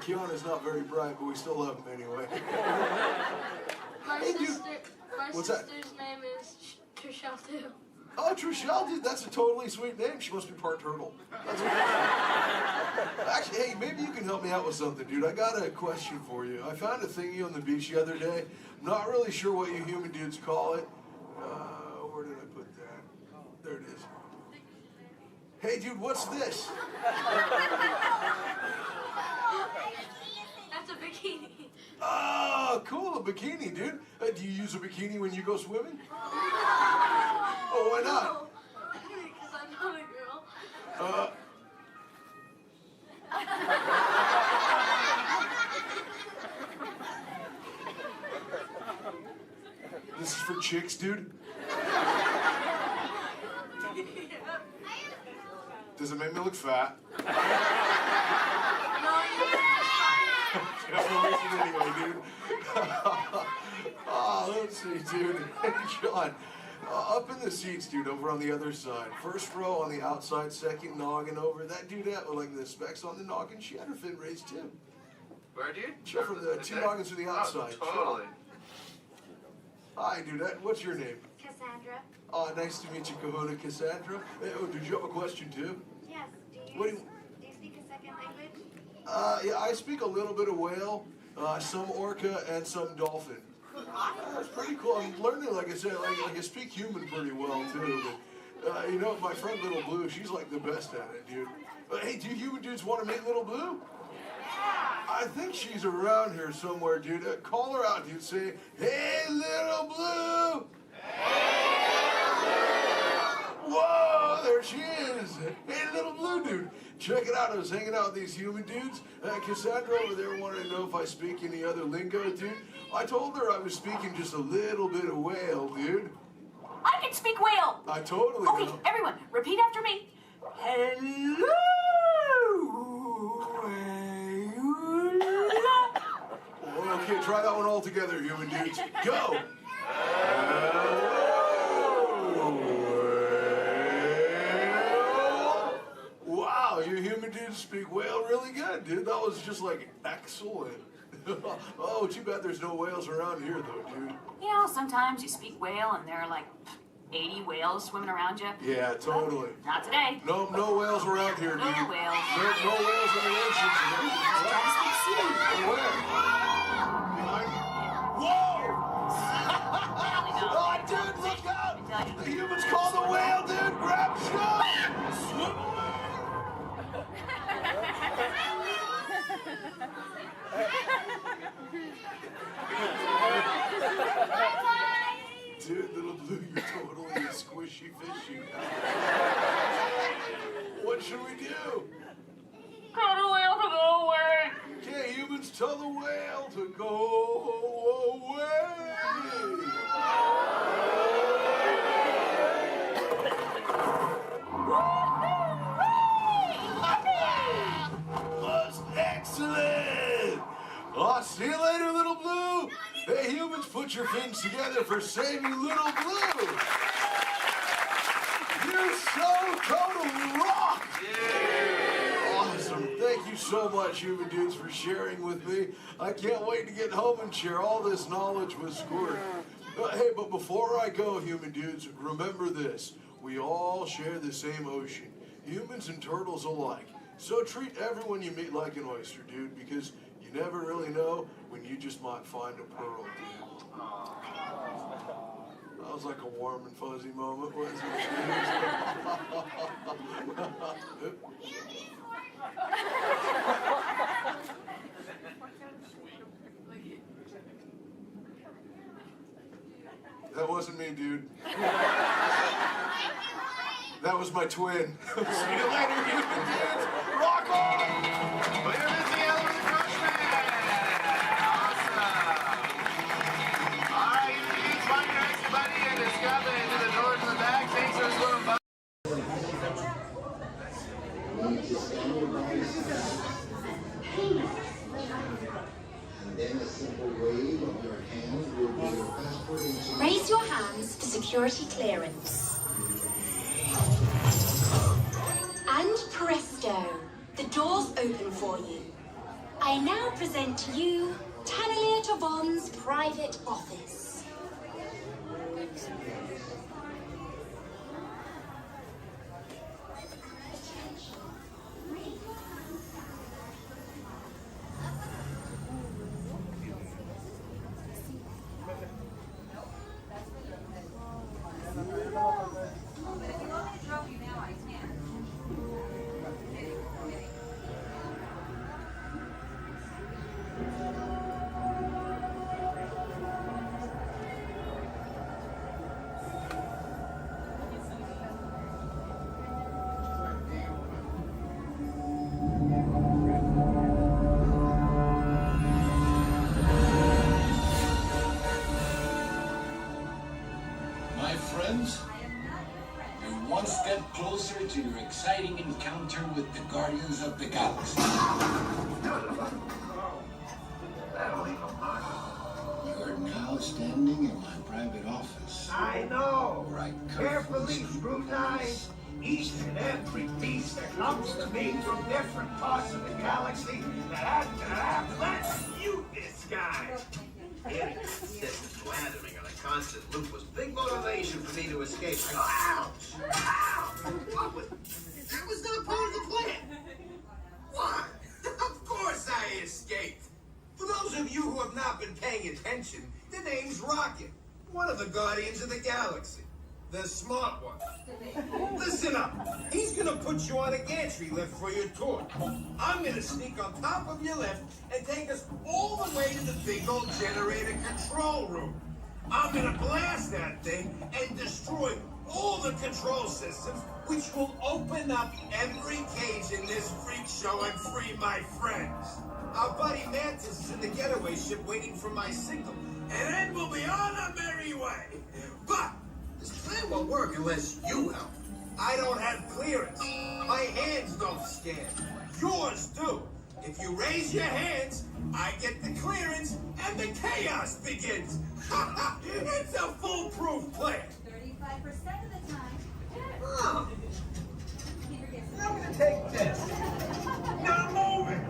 Speaker 17: Keanu's not very bright, but we still love him anyway.
Speaker 18: My
Speaker 17: What's that?
Speaker 18: sister's name is Trishelle too.
Speaker 17: Oh, Trishelle, dude, that's a totally sweet name. She must be part turtle. That's Actually, hey, maybe you can help me out with something, dude. I got a question for you. I found a thingy on the beach the other day. Not really sure what you human dudes call it. Where did I put that? There it is. Hey, dude, what's this?
Speaker 18: That's a bikini.
Speaker 17: Oh, cool, a bikini, dude. Do you use a bikini when you go swimming? Oh, why not? This is for chicks, dude. Does it make me look fat? Anyway, dude. Oh, let's see, dude. Hey, John. Up in the seats, dude, over on the other side. First row on the outside, second noggin over. That dudette with like the specs on the noggin, she had her fin raised too.
Speaker 9: Where, dude?
Speaker 17: Sure, from the two noggins to the outside.
Speaker 9: Oh, totally.
Speaker 17: Hi, dudette. What's your name?
Speaker 18: Cassandra.
Speaker 17: Oh, nice to meet you, Kahuna. Cassandra. Hey, oh, did you have a question too?
Speaker 18: Yes.
Speaker 17: What do
Speaker 18: Do you speak a second language?
Speaker 17: Yeah, I speak a little bit of whale, some orca, and some dolphin. That's pretty cool. I'm learning, like I said, like I speak human pretty well too. But you know, my friend Little Blue, she's like the best at it, dude. But hey, do you human dudes want to meet Little Blue? I think she's around here somewhere, dude. Call her out, dude. Say, "Hey, Little Blue." Whoa, there she is. Hey, Little Blue, dude. Check it out. I was hanging out with these human dudes. Cassandra over there wanted to know if I speak any other lingo, dude. I told her I was speaking just a little bit of whale, dude.
Speaker 2: I can speak whale.
Speaker 17: I totally
Speaker 2: Okay,
Speaker 17: know.
Speaker 2: everyone, repeat after me. Hello.
Speaker 17: Okay, try that one all together, human dudes. Go. Wow, you human dudes speak whale really good, dude. That was just like excellent. Oh, too bad there's no whales around here, though, dude.
Speaker 2: You know, sometimes you speak whale and there are like 80 whales swimming around you.
Speaker 17: Yeah, totally.
Speaker 2: Not today.
Speaker 17: No whales around here, dude.
Speaker 2: No whales.
Speaker 17: No whales in the ocean today.
Speaker 2: Try to speak sea.
Speaker 17: Where? Whoa! Oh, dude, look out! The humans call the whale, dude. Grab shot. Swim away. Dude, Little Blue, you're totally a squishy fishy. What should we do?
Speaker 2: Tell the whale to go away.
Speaker 17: Okay, humans, tell the whale to go away. That's excellent. I'll see you later, Little Blue. Hey, humans, put your fins together for saving Little Blue. You so totally rock. Yeah. Awesome. Thank you so much, human dudes, for sharing with me. I can't wait to get home and share all this knowledge with Squirt. Hey, but before I go, human dudes, remember this. We all share the same ocean, humans and turtles alike. So treat everyone you meet like an oyster, dude, because you never really know when you just might find a pearl, dude. That was like a warm and fuzzy moment, wasn't it? That wasn't me, dude. That was my twin. See you later, human dudes. Rock on!
Speaker 9: We're missing out with the Crunchman! Awesome! Alright, you can find your next buddy and discover into the doors in the back. Thanks for swimming by.
Speaker 4: And then a simple wave of your hand will be your passport into...
Speaker 16: Raise your hands for security clearance. And presto, the doors open for you. I now present to you Tannelia Tavon's private office.
Speaker 20: one step closer to your exciting encounter with the Guardians of the Galaxy. That'll leave a mark. You're now standing in my private office.
Speaker 27: I know.
Speaker 20: Where I
Speaker 27: Carefully scrutinize each and every piece that comes to me from different parts of the galaxy that let's you this guy.
Speaker 5: Hearing this slandering on a constant loop was big motivation for me to escape. I go, ouch! Ouch! What was... That was not part of the plan. What? Of course I escaped. For those of you who have not been paying attention, the name's Rocket, one of the Guardians of the Galaxy. The smart one. Listen up. He's gonna put you on a gantry lift for your tour. I'm gonna sneak on top of your lift and take us all the way to the big old generator control room. I'm gonna blast that thing and destroy all the control systems, which will open up every cage in this freak show and free my friends. Our buddy Mantis is in the getaway ship waiting for my signal, and then we'll be on our merry way. But this plan won't work unless you help. I don't have clearance. My hands don't scan. Yours do. If you raise your hands, I get the clearance and the chaos begins. It's a foolproof plan.
Speaker 3: 35% of the time.
Speaker 27: Oh. I'm gonna take this. Now move it.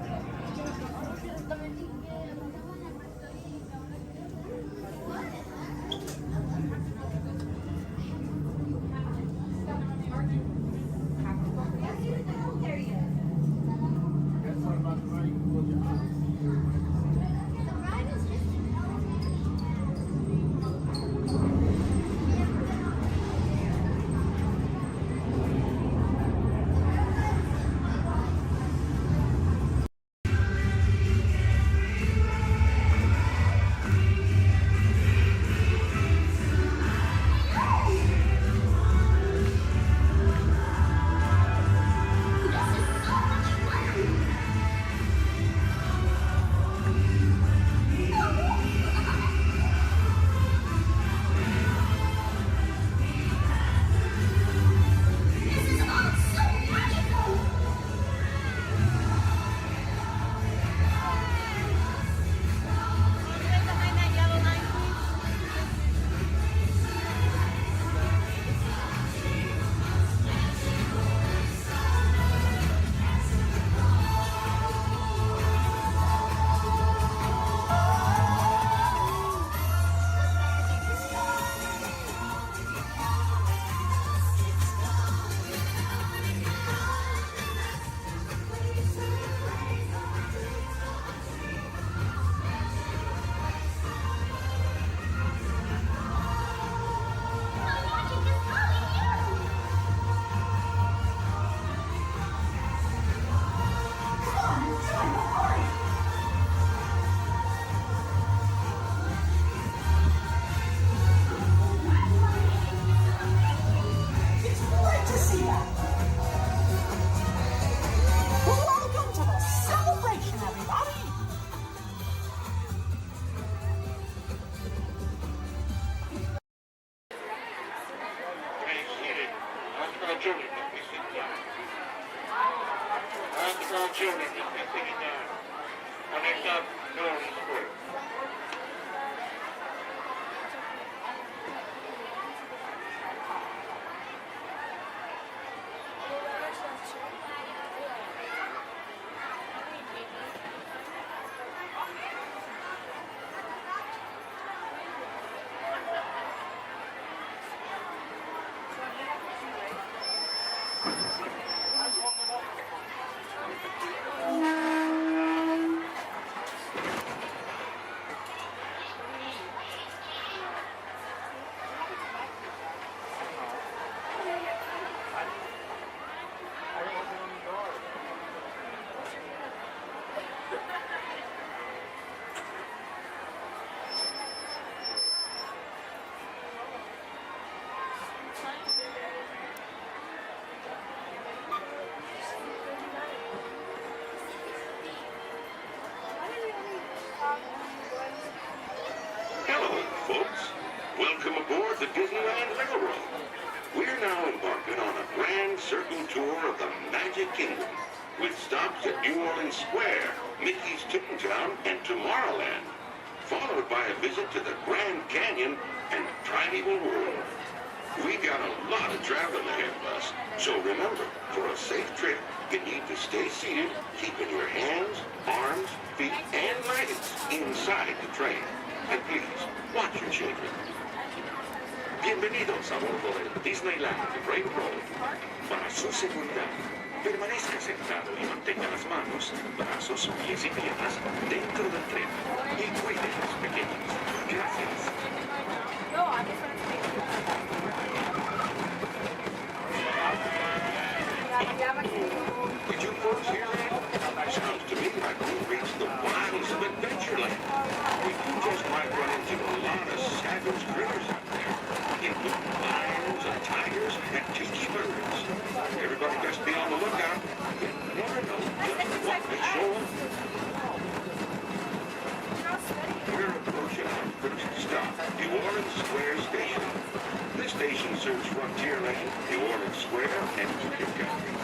Speaker 1: tour of the Magic Kingdom, with stops at New Orleans Square, Mickey's Toontown, and Tomorrowland, followed by a visit to the Grand Canyon and Primeval World. We've got a lot of traveling ahead of us, so remember, for a safe trip, you need to stay seated, keeping your hands, arms, feet, and legs inside the train. And please, watch your children. Bienvenidos a bordo del Disneyland Railroad. Para su seguridad, permanezca sentado y mantenga las manos, brazos, pies y piernas dentro del tren. Y cuide a los pequeños. Gracias. Did you folks hear that? Sounds to me like we've reached the wilds of Adventureland. We just might run into a lot of savage critters out there, including lions and tigers and tiki birds. Everybody best be on the lookout. You never know just what may show up. We're approaching our first stop, New Orleans Square Station. This station serves Frontierland, New Orleans Square, and Union Country.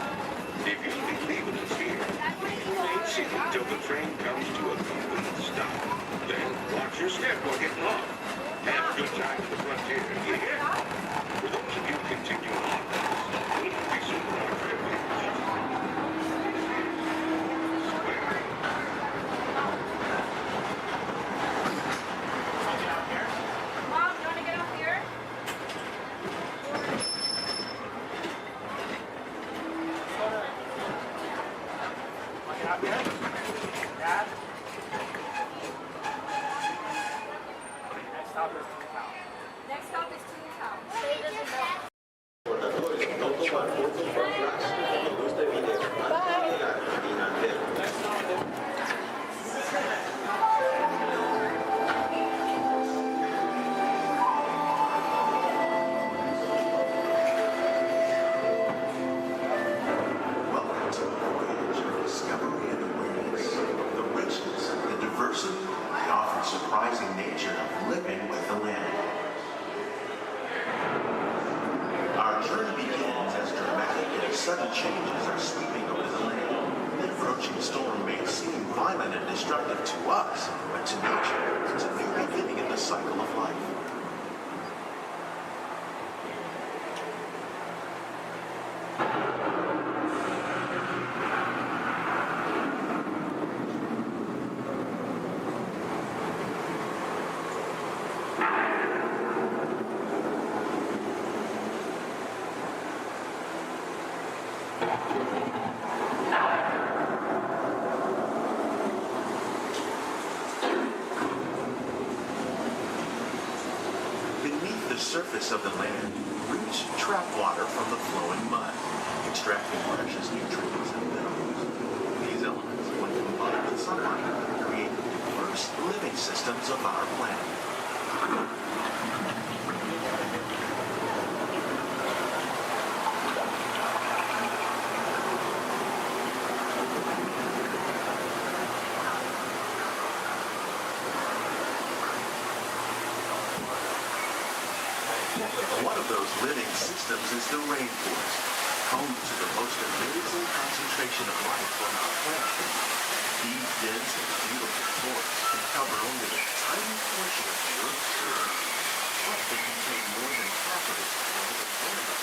Speaker 1: If you'll be leaving us here, please remain seated until the train comes to a complete stop. Then watch your step while getting off. Have a good time at the frontier, you hear? For those of you continuing on, we'll resume our trip in just a minute. Square.
Speaker 11: Mom, you want to get up here?
Speaker 8: Out there? Dad? Next stop is Toontown.
Speaker 11: Next stop is Toontown. Stay doesn't know.
Speaker 20: Welcome to the voyage of discovery and awareness. The richness, the diversity, the often surprising nature of living with the land. Our journey begins as dramatic and sudden changes are sweeping over the land. The approaching storm may seem violent and destructive to us, but to nature, it's a new beginning in the cycle of life. Beneath the surface of the land, roots trap water from the flowing mud, extracting precious nutrients and minerals. These elements, when combined with sunlight, create the diverse living systems of our planet. One of those living systems is the rainforest, home to the most amazing concentration of life on our planet. These dense and beautiful forests cover only a tiny portion of the Earth's surface, but they contain more than half of its climate and land.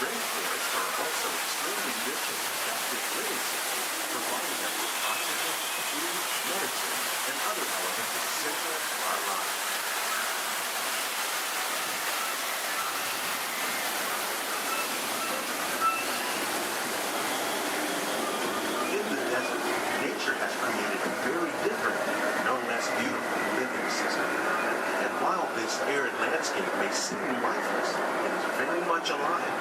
Speaker 20: Rainforests are also extremely rich in adaptive living systems, providing us with oxygen, food, medicine, and other elements essential to our lives. Nature has created a very different, no less beautiful living system. And while this arid landscape may seem lifeless, it is very much alive.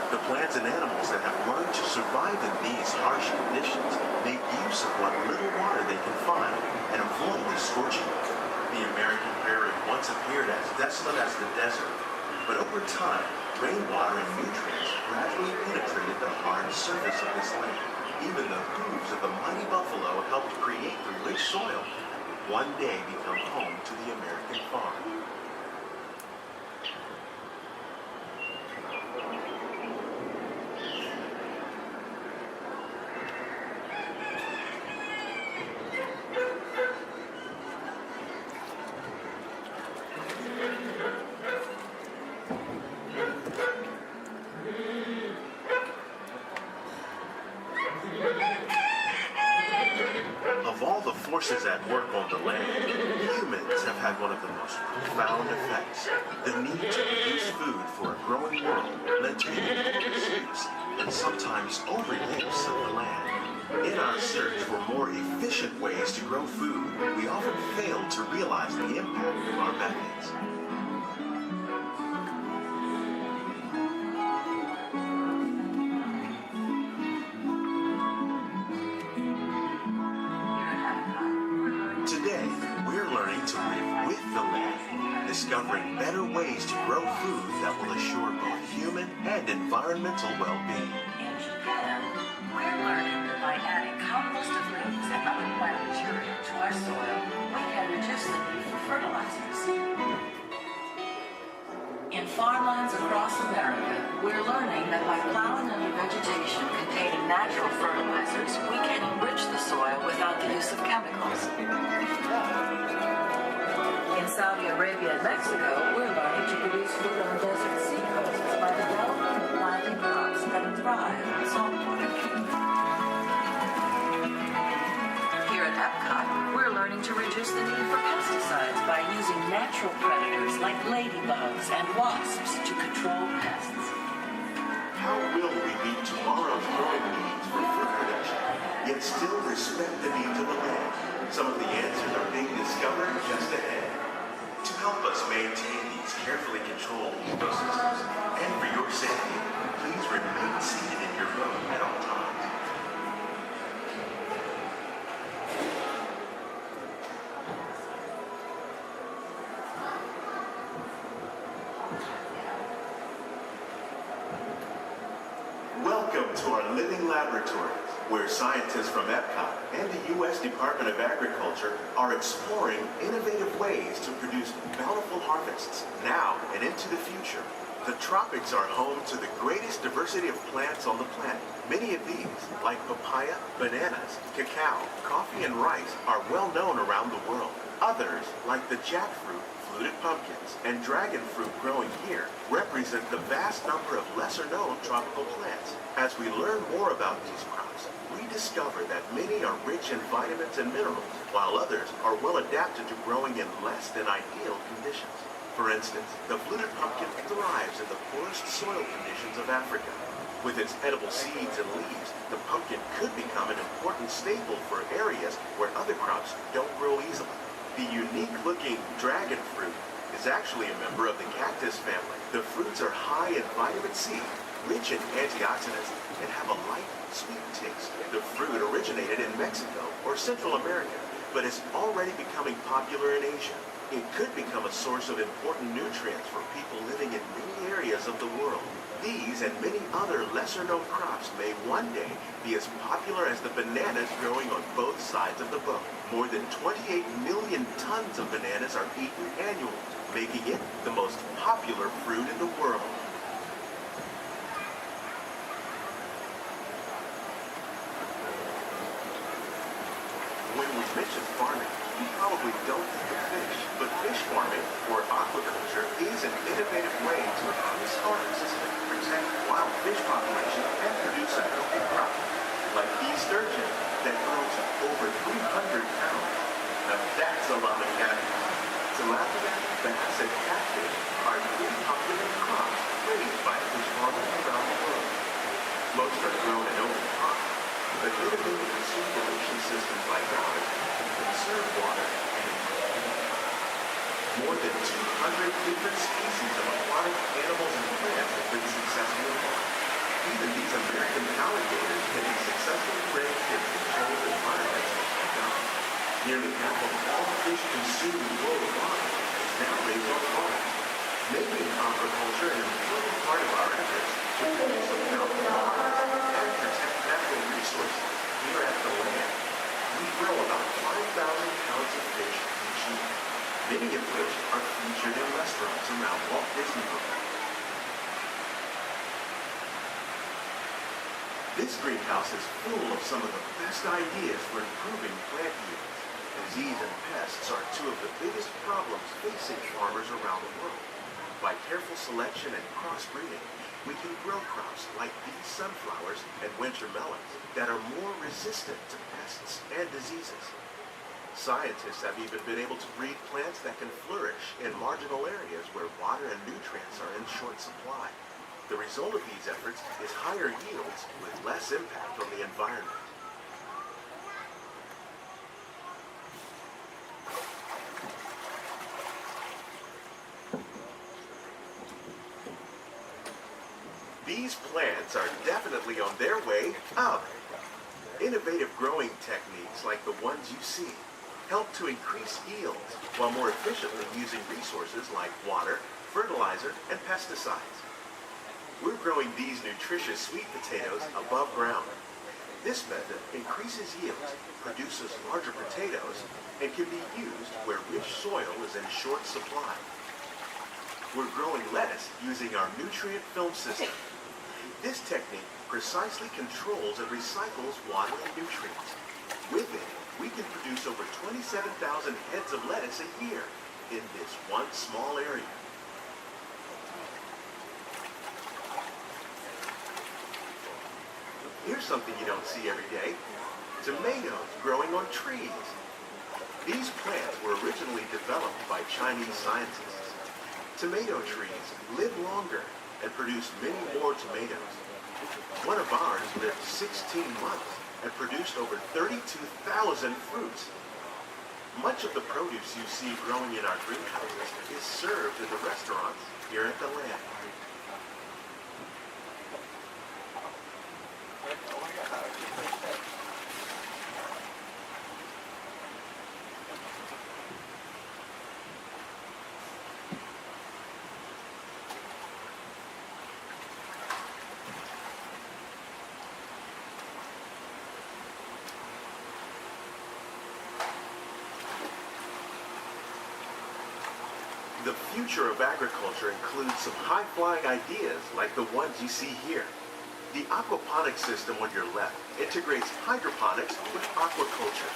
Speaker 20: The plants and animals that have learned to survive in these harsh conditions make use of what little water they can find and avoid the scorching. The American prairie once appeared as desolate as the desert, but over time, rainwater and nutrients gradually penetrated the hard surface of this land. Even the hooves of the mighty buffalo helped create the rich soil that would one day become home to the American farm.
Speaker 9: forces at work on the land, humans have had one of the most profound effects. The need to produce food for a growing world led to the enormous use and sometimes overuse of the land. In our search for more efficient ways to grow food, we often fail to realize the impact of our methods. Today, we're learning to live with the land, discovering better ways to grow food that will assure both human and environmental well-being.
Speaker 6: In Japan, we're learning that by adding compost of leaves and other plant material to our soil, we can reduce the need for fertilizers. In farmlands across America, we're learning that by plowing under vegetation containing natural fertilizers, we can enrich the soil without the use of chemicals. In Saudi Arabia and Mexico, we're learning to produce food on desert seacoasts by developing and planting crops that thrive on saltwater. Here at Epcot, we're learning to reduce the need for pesticides by using natural predators like ladybugs and wasps to control pests.
Speaker 9: How will we meet tomorrow's growing needs for food production, yet still respect the needs of the land? Some of the answers are being discovered just ahead. To help us maintain these carefully controlled ecosystems, and for your safety, please remain seated in your boat at all times. Welcome to our living laboratories, where scientists from Epcot and the U.S. Department of Agriculture are exploring innovative ways to produce bountiful harvests now and into the future. The tropics are home to the greatest diversity of plants on the planet. Many of these, like papaya, bananas, cacao, coffee, and rice, are well known around the world. Others, like the jackfruit, fluted pumpkins, and dragon fruit growing here, represent the vast number of lesser-known tropical plants. As we learn more about these crops, we discover that many are rich in vitamins and minerals, while others are well adapted to growing in less than ideal conditions. For instance, the fluted pumpkin thrives in the poorest soil conditions of Africa. With its edible seeds and leaves, the pumpkin could become an important staple for areas where other crops don't grow easily. The unique-looking dragon fruit is actually a member of the cactus family. The fruits are high in vitamin C, rich in antioxidants, and have a light, sweet taste. The fruit originated in Mexico or Central America, but is already becoming popular in Asia. It could become a source of important nutrients for people living in many areas of the world. These and many other lesser-known crops may one day be as popular as the bananas growing on both sides of the boat. More than 28 million tons of bananas are eaten annually, making it the most popular fruit in the world. When we mention farming, we probably don't think of fish, but fish farming, or aquaculture, is an innovative way to increase harvests, protect wild fish population, and produce a healthy crop, like bee sturgeon that grows over 300 pounds. Now that's a lot of catfish. Tilapia, bass, and catfish are three popular crops raised by fish farmers around the world. Most are grown in open ponds, but innovative recirculation systems like ours can conserve water and improve health. More than 200 different species of aquatic animals and plants have been successfully farmed. Even these American alligators can be successfully raised in controlled environments like ours. Nearly half of all fish consumed worldwide is now raised on farms, making aquaculture an important part of our efforts to produce a bountiful harvest and protect natural resources here at the land. We grow about 5,000 pounds of fish each year, many of which are featured in restaurants around Walt Disney World. This greenhouse is full of some of the best ideas for improving plant yields. Disease and pests are two of the biggest problems facing farmers around the world. By careful selection and crossbreeding, we can grow crops like these sunflowers and winter melons that are more resistant to pests and diseases.
Speaker 12: Scientists have even been able to breed plants that can flourish in marginal areas where water and nutrients are in short supply. The result of these efforts is higher yields with less impact on the environment. These plants are definitely on their way up. Innovative growing techniques like the ones you see help to increase yields while more efficiently using resources like water, fertilizer, and pesticides. We're growing these nutritious sweet potatoes above ground. This method increases yields, produces larger potatoes, and can be used where rich soil is in short supply. We're growing lettuce using our nutrient film system. This technique precisely controls and recycles water and nutrients. With it, we can produce over 27,000 heads of lettuce a year in this one small area. Here's something you don't see every day. Tomatoes growing on trees. These plants were originally developed by Chinese scientists. Tomato trees live longer and produce many more tomatoes. One of ours lived 16 months and produced over 32,000 fruits. Much of the produce you see growing in our greenhouses is served in the restaurants here at the land. The future of agriculture includes some high-flying ideas like the ones you see here. The aquaponics system on your left integrates hydroponics with aquaculture.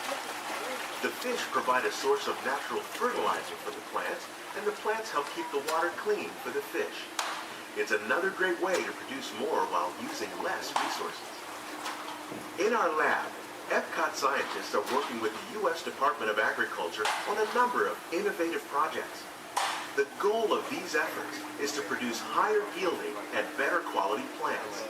Speaker 12: The fish provide a source of natural fertilizer for the plants, and the plants help keep the water clean for the fish. It's another great way to produce more while using less resources. In our lab, Epcot scientists are working with the U.S. Department of Agriculture on a number of innovative projects. The goal of these efforts is to produce higher yielding and better quality plants.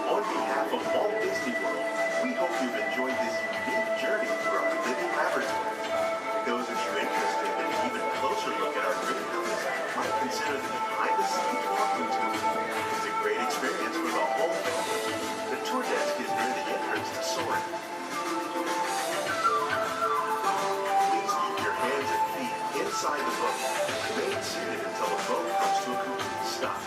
Speaker 12: On behalf of Walt Disney World, we hope you've enjoyed this unique journey through our living laboratory. Those of you interested in an even closer look at our greenhouses might consider the behind-the-scenes walking tour. It's a great experience for the whole family. The tour desk is near the entrance to Soarin'. Please keep your hands and feet inside the boat and remain seated until the boat comes to a complete stop.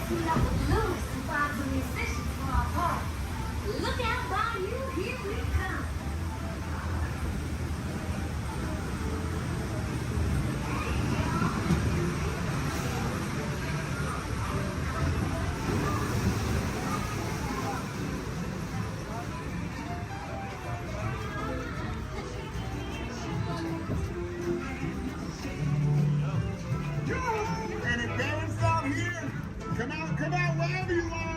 Speaker 7: meet up with Lewis and find some musicians for our party. Look out, Bayou, here we come.
Speaker 20: Any parents out here? Come out, wherever you are.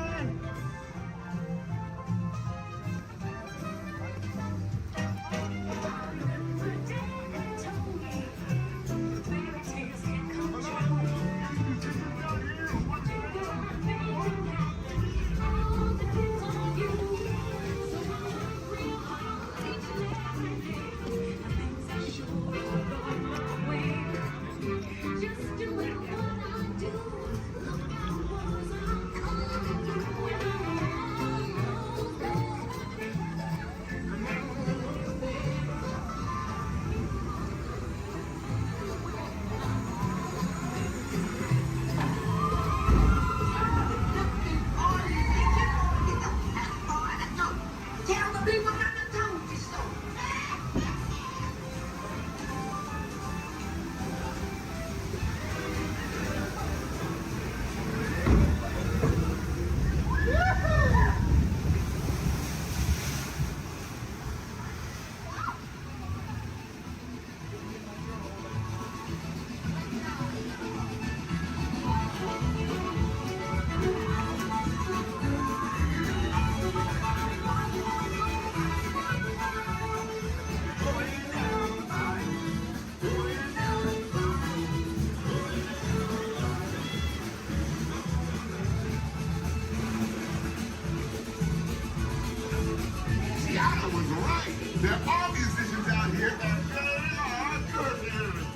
Speaker 20: Seattle was right. There are musicians out here that really are good music.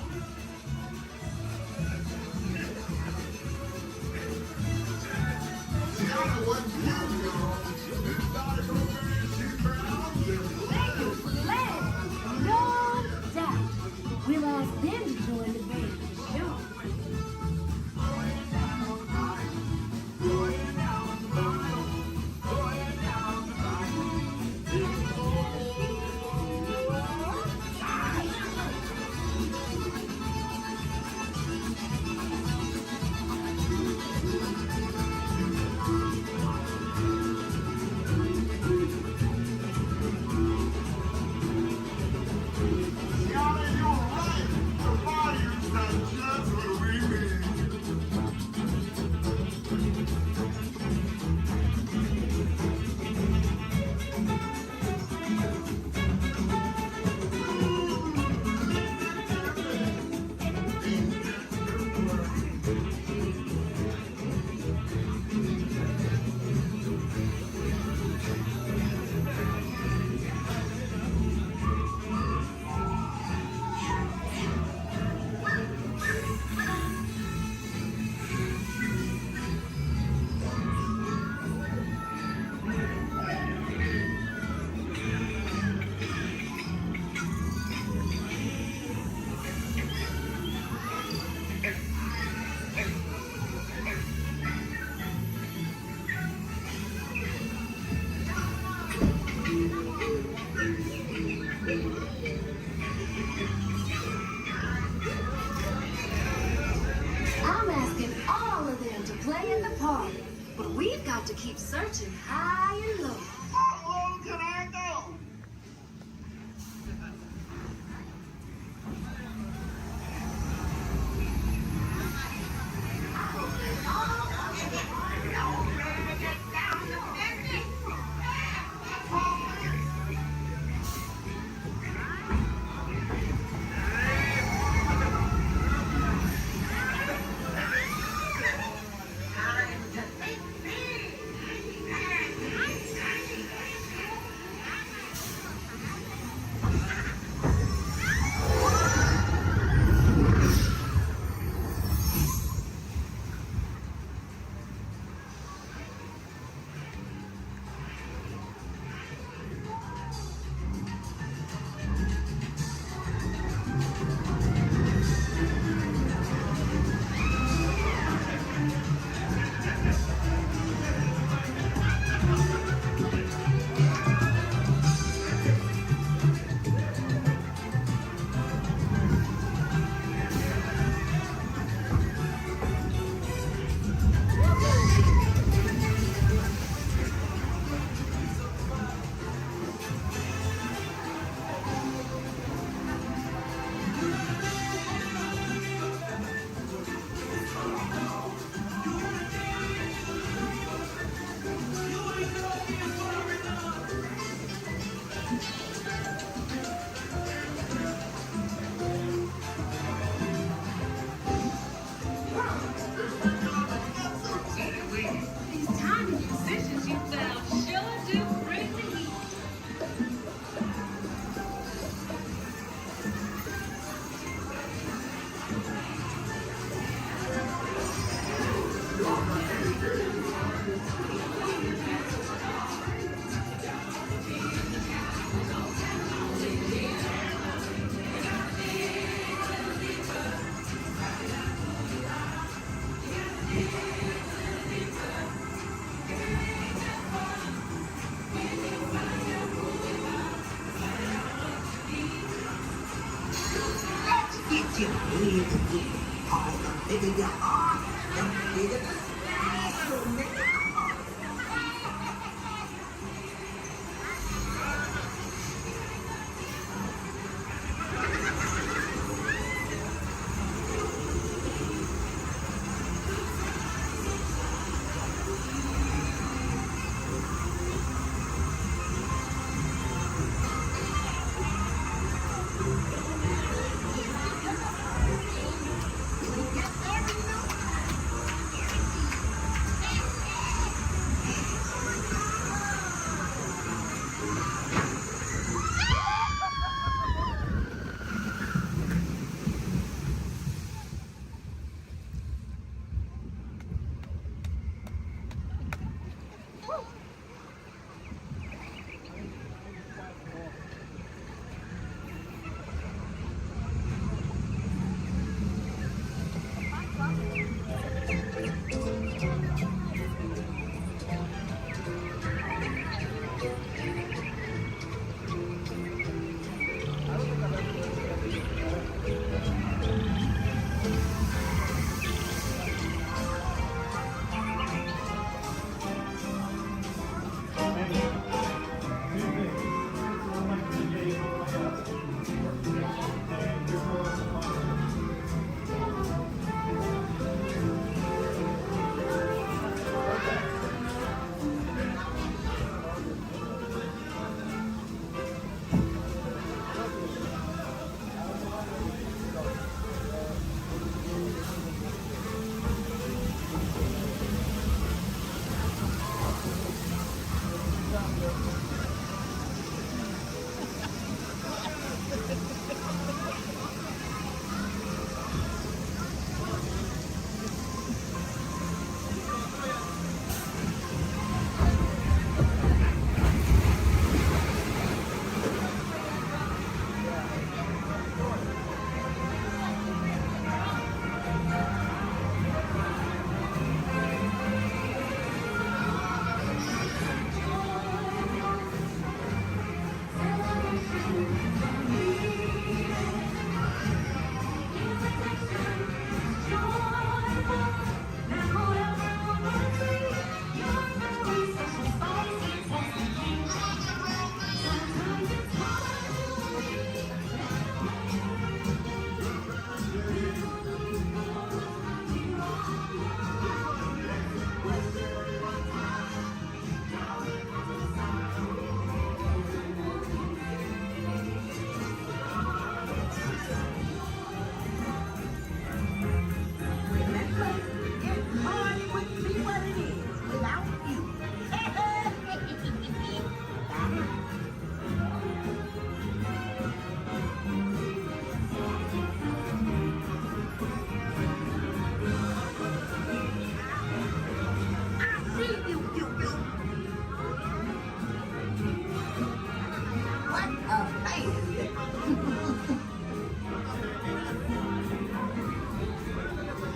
Speaker 20: Seattle wasn't huge, y'all. It started over and she crowds and
Speaker 7: Glad, no doubt. We'll ask them to join the band for sure. I'm asking all of them to play in the party, but we've got to keep searching high and low.
Speaker 20: How low can I go? bigger heart, the bigger the splash will make.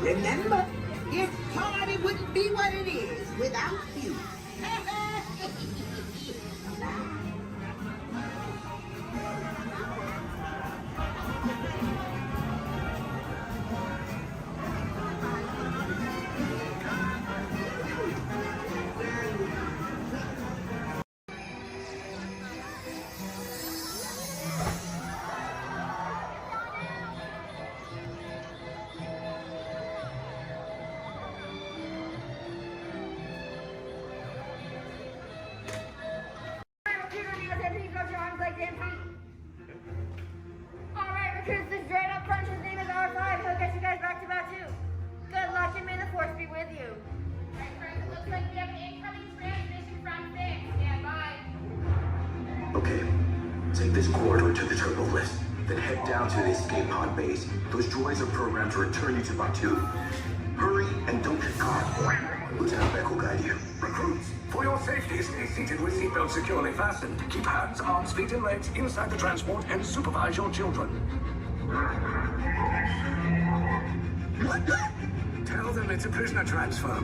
Speaker 20: Remember, this party wouldn't be what it is without you.
Speaker 13: Okay, take this corridor to the turbo lift, then head down to the escape pod base. Those droids are programmed to return you to Batu. Hurry and don't get caught. Lieutenant Beck will guide you.
Speaker 20: Recruits, for your safety, stay seated with seatbelts securely fastened. Keep hands, arms, feet, and legs inside the transport and supervise your children. Tell them it's a prisoner transfer.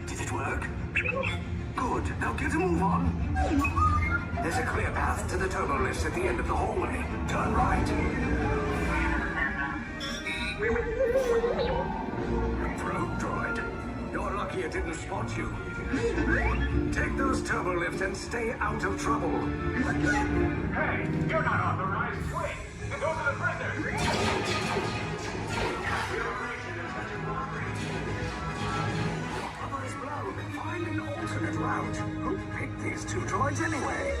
Speaker 20: Did it work? Good. Now get a move on. There's a clear path to the turbo lifts at the end of the hallway. Turn right. didn't spot you. Take those turbo lifts and stay out of trouble.
Speaker 27: Hey, you're not authorized. Wait, those are the prisoners.
Speaker 20: Cover is blown. Find an alternate route. Who picked these two droids anyway?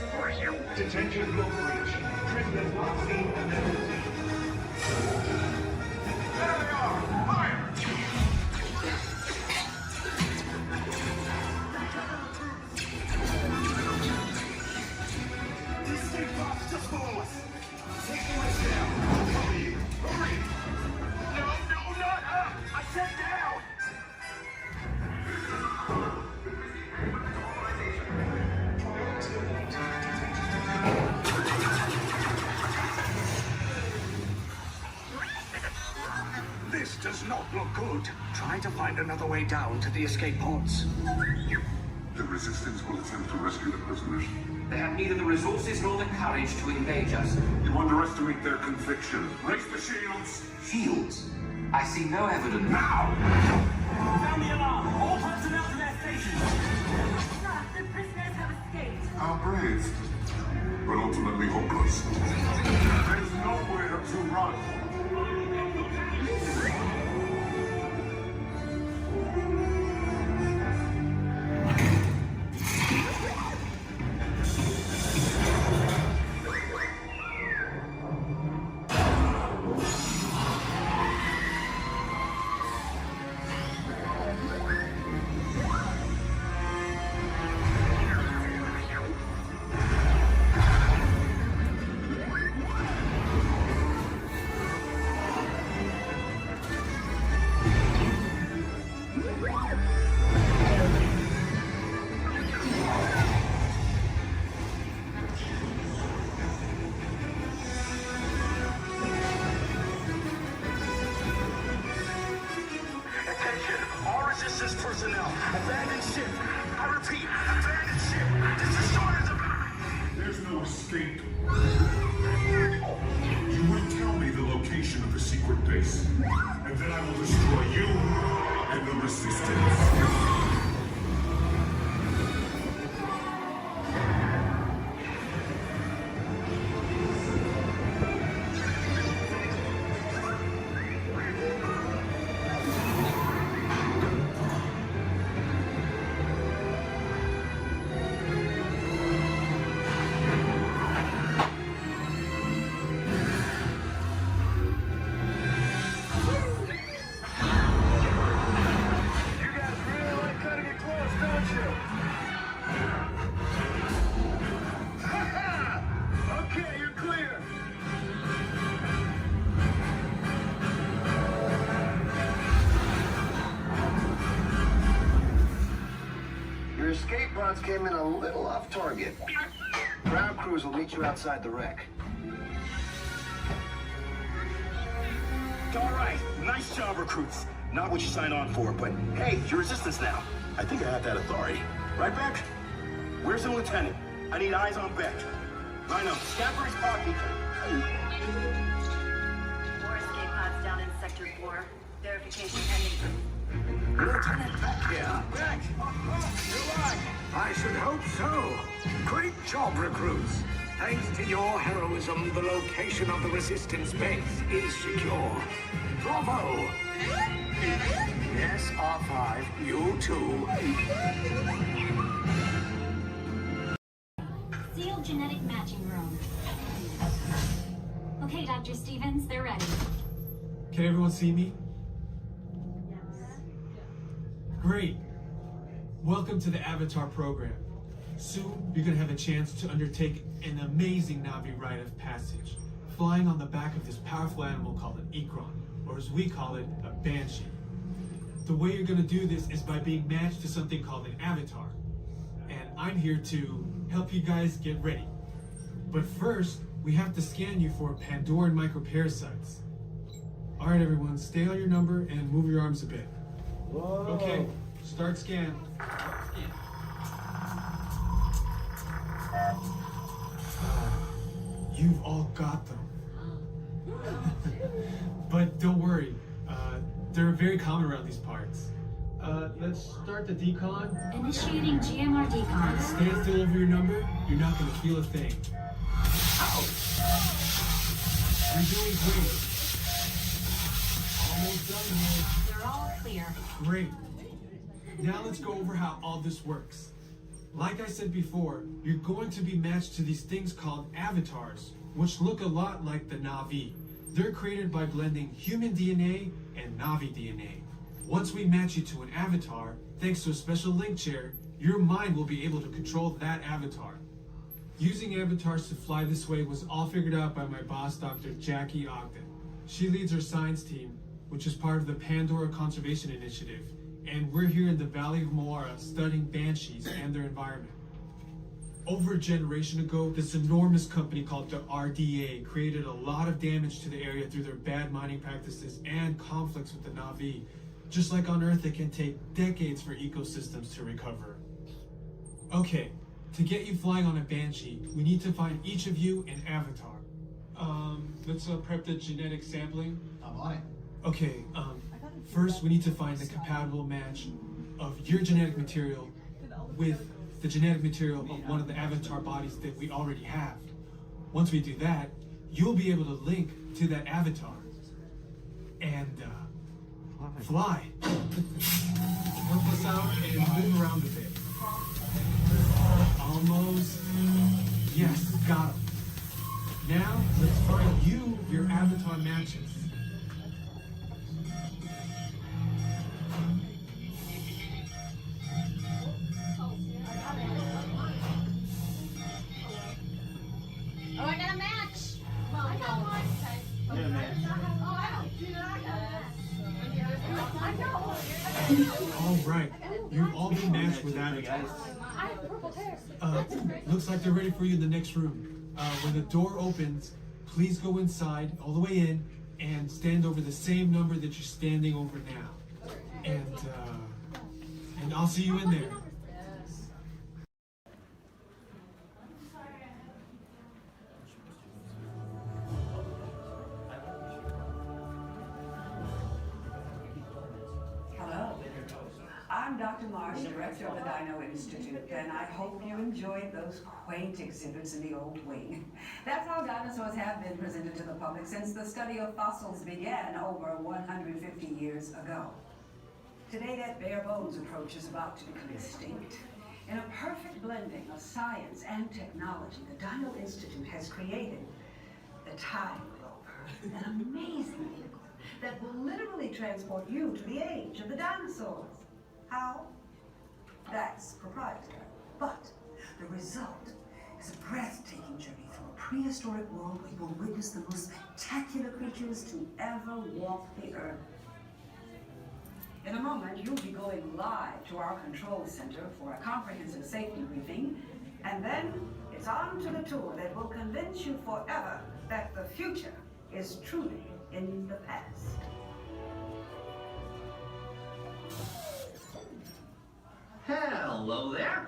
Speaker 27: Detention will breach. Prisoners not seen and never seen. There they are! Fire!
Speaker 20: Escape pods just below us. Take the lift down. Hurry! Hurry! No, not up! I said down! This does not look good. Try to find another way down to the escape pods.
Speaker 14: The Resistance will attempt to rescue the prisoners.
Speaker 19: They have neither the resources nor the courage to invade us.
Speaker 14: You underestimate their conviction. Raise the shields!
Speaker 19: Shields? I see no evidence.
Speaker 14: Now!
Speaker 27: Sound the alarm! All personnel to their stations!
Speaker 11: Sir, the prisoners have escaped.
Speaker 14: How brave, but ultimately hopeless. There's nowhere to run.
Speaker 20: Attention, all resistance personnel. Abandon ship. I repeat, abandon ship. This destroyer's about.
Speaker 14: There's no escape. You will tell me the location of the secret base, and then I will destroy you and the Resistance.
Speaker 5: Your escape pods came in a little off target. Ground crews will meet you outside the wreck.
Speaker 20: All right, nice job, recruits. Not what you signed on for, but hey, you're Resistance now. I think I have that authority. Right, Beck? Where's the lieutenant? I need eyes on Beck. Rhino, scan for his pod feature.
Speaker 11: More escape pods down in Sector 4. Verification pending.
Speaker 20: Lieutenant Beck here. Beck! You're right. I should hope so. Great job, recruits. Thanks to your heroism, the location of the Resistance base is secure. Bravo! Yes, R5, you too.
Speaker 7: Sealed genetic matching room. Okay, Dr. Stevens, they're ready.
Speaker 22: Can everyone see me? Great. Welcome to the Avatar program. Soon, you're gonna have a chance to undertake an amazing Navi rite of passage, flying on the back of this powerful animal called an Ikron, or as we call it, a Banshee. The way you're gonna do this is by being matched to something called an Avatar. And I'm here to help you guys get ready. But first, we have to scan you for Pandoran microparasites. All right, everyone, stay on your number and move your arms a bit.
Speaker 23: Whoa.
Speaker 22: Okay, start scan. You've all got them. But don't worry, they're very common around these parts. Let's start the decon.
Speaker 7: Initiating GMR decon.
Speaker 22: Stand still over your number. You're not going to feel a thing. Ow! You're doing great. Almost done here.
Speaker 16: You're all clear.
Speaker 22: Great. Now let's go over how all this works. Like I said before, you're going to be matched to these things called avatars, which look a lot like the Na'vi. They're created by blending human DNA and Na'vi DNA. Once we match you to an avatar, thanks to a special link chair, your mind will be able to control that avatar. Using avatars to fly this way was all figured out by my boss, Dr. Jackie Ogden. She leads our science team, which is part of the Pandora Conservation Initiative, and we're here in the Valley of Moara studying banshees and their environment. Over a generation ago, this enormous company called the RDA created a lot of damage to the area through their bad mining practices and conflicts with the Na'vi. Just like on Earth, it can take decades for ecosystems to recover. Okay, to get you flying on a Banshee, we need to find each of you an avatar. Let's prep the genetic sampling.
Speaker 5: I'm on it.
Speaker 22: Okay, first we need to find the compatible match of your genetic material with the genetic material of one of the avatar bodies that we already have. Once we do that, you'll be able to link to that avatar and fly. Help us out and move around a bit. Almost. Yes, got him. Now, let's find you your avatar matches.
Speaker 11: Oh, I got a match. Well, I got one.
Speaker 5: Get a match.
Speaker 11: Oh, I don't do that. I got one.
Speaker 22: All right, you've all been matched with avatars.
Speaker 11: I have purple hair.
Speaker 22: Looks like they're ready for you in the next room. When the door opens, please go inside, all the way in, and stand over the same number that you're standing over now. And I'll see you in there.
Speaker 10: Hello. I'm Dr. Marsh, the director of the Dino Institute, and I hope you enjoyed those quaint exhibits in the old wing. That's how dinosaurs have been presented to the public since the study of fossils began over 150 years ago. Today, that bare bones approach is about to become extinct. In a perfect blending of science and technology, the Dino Institute has created the Time Rover, an amazing vehicle that will literally transport you to the age of the dinosaurs. How? That's proprietary. But the result is a breathtaking journey through a prehistoric world where you will witness the most spectacular creatures to ever walk the earth. In a moment, you'll be going live to our control center for a comprehensive safety briefing, and then it's on to the tour that will convince you forever that the future is truly in the past.
Speaker 19: Hello there.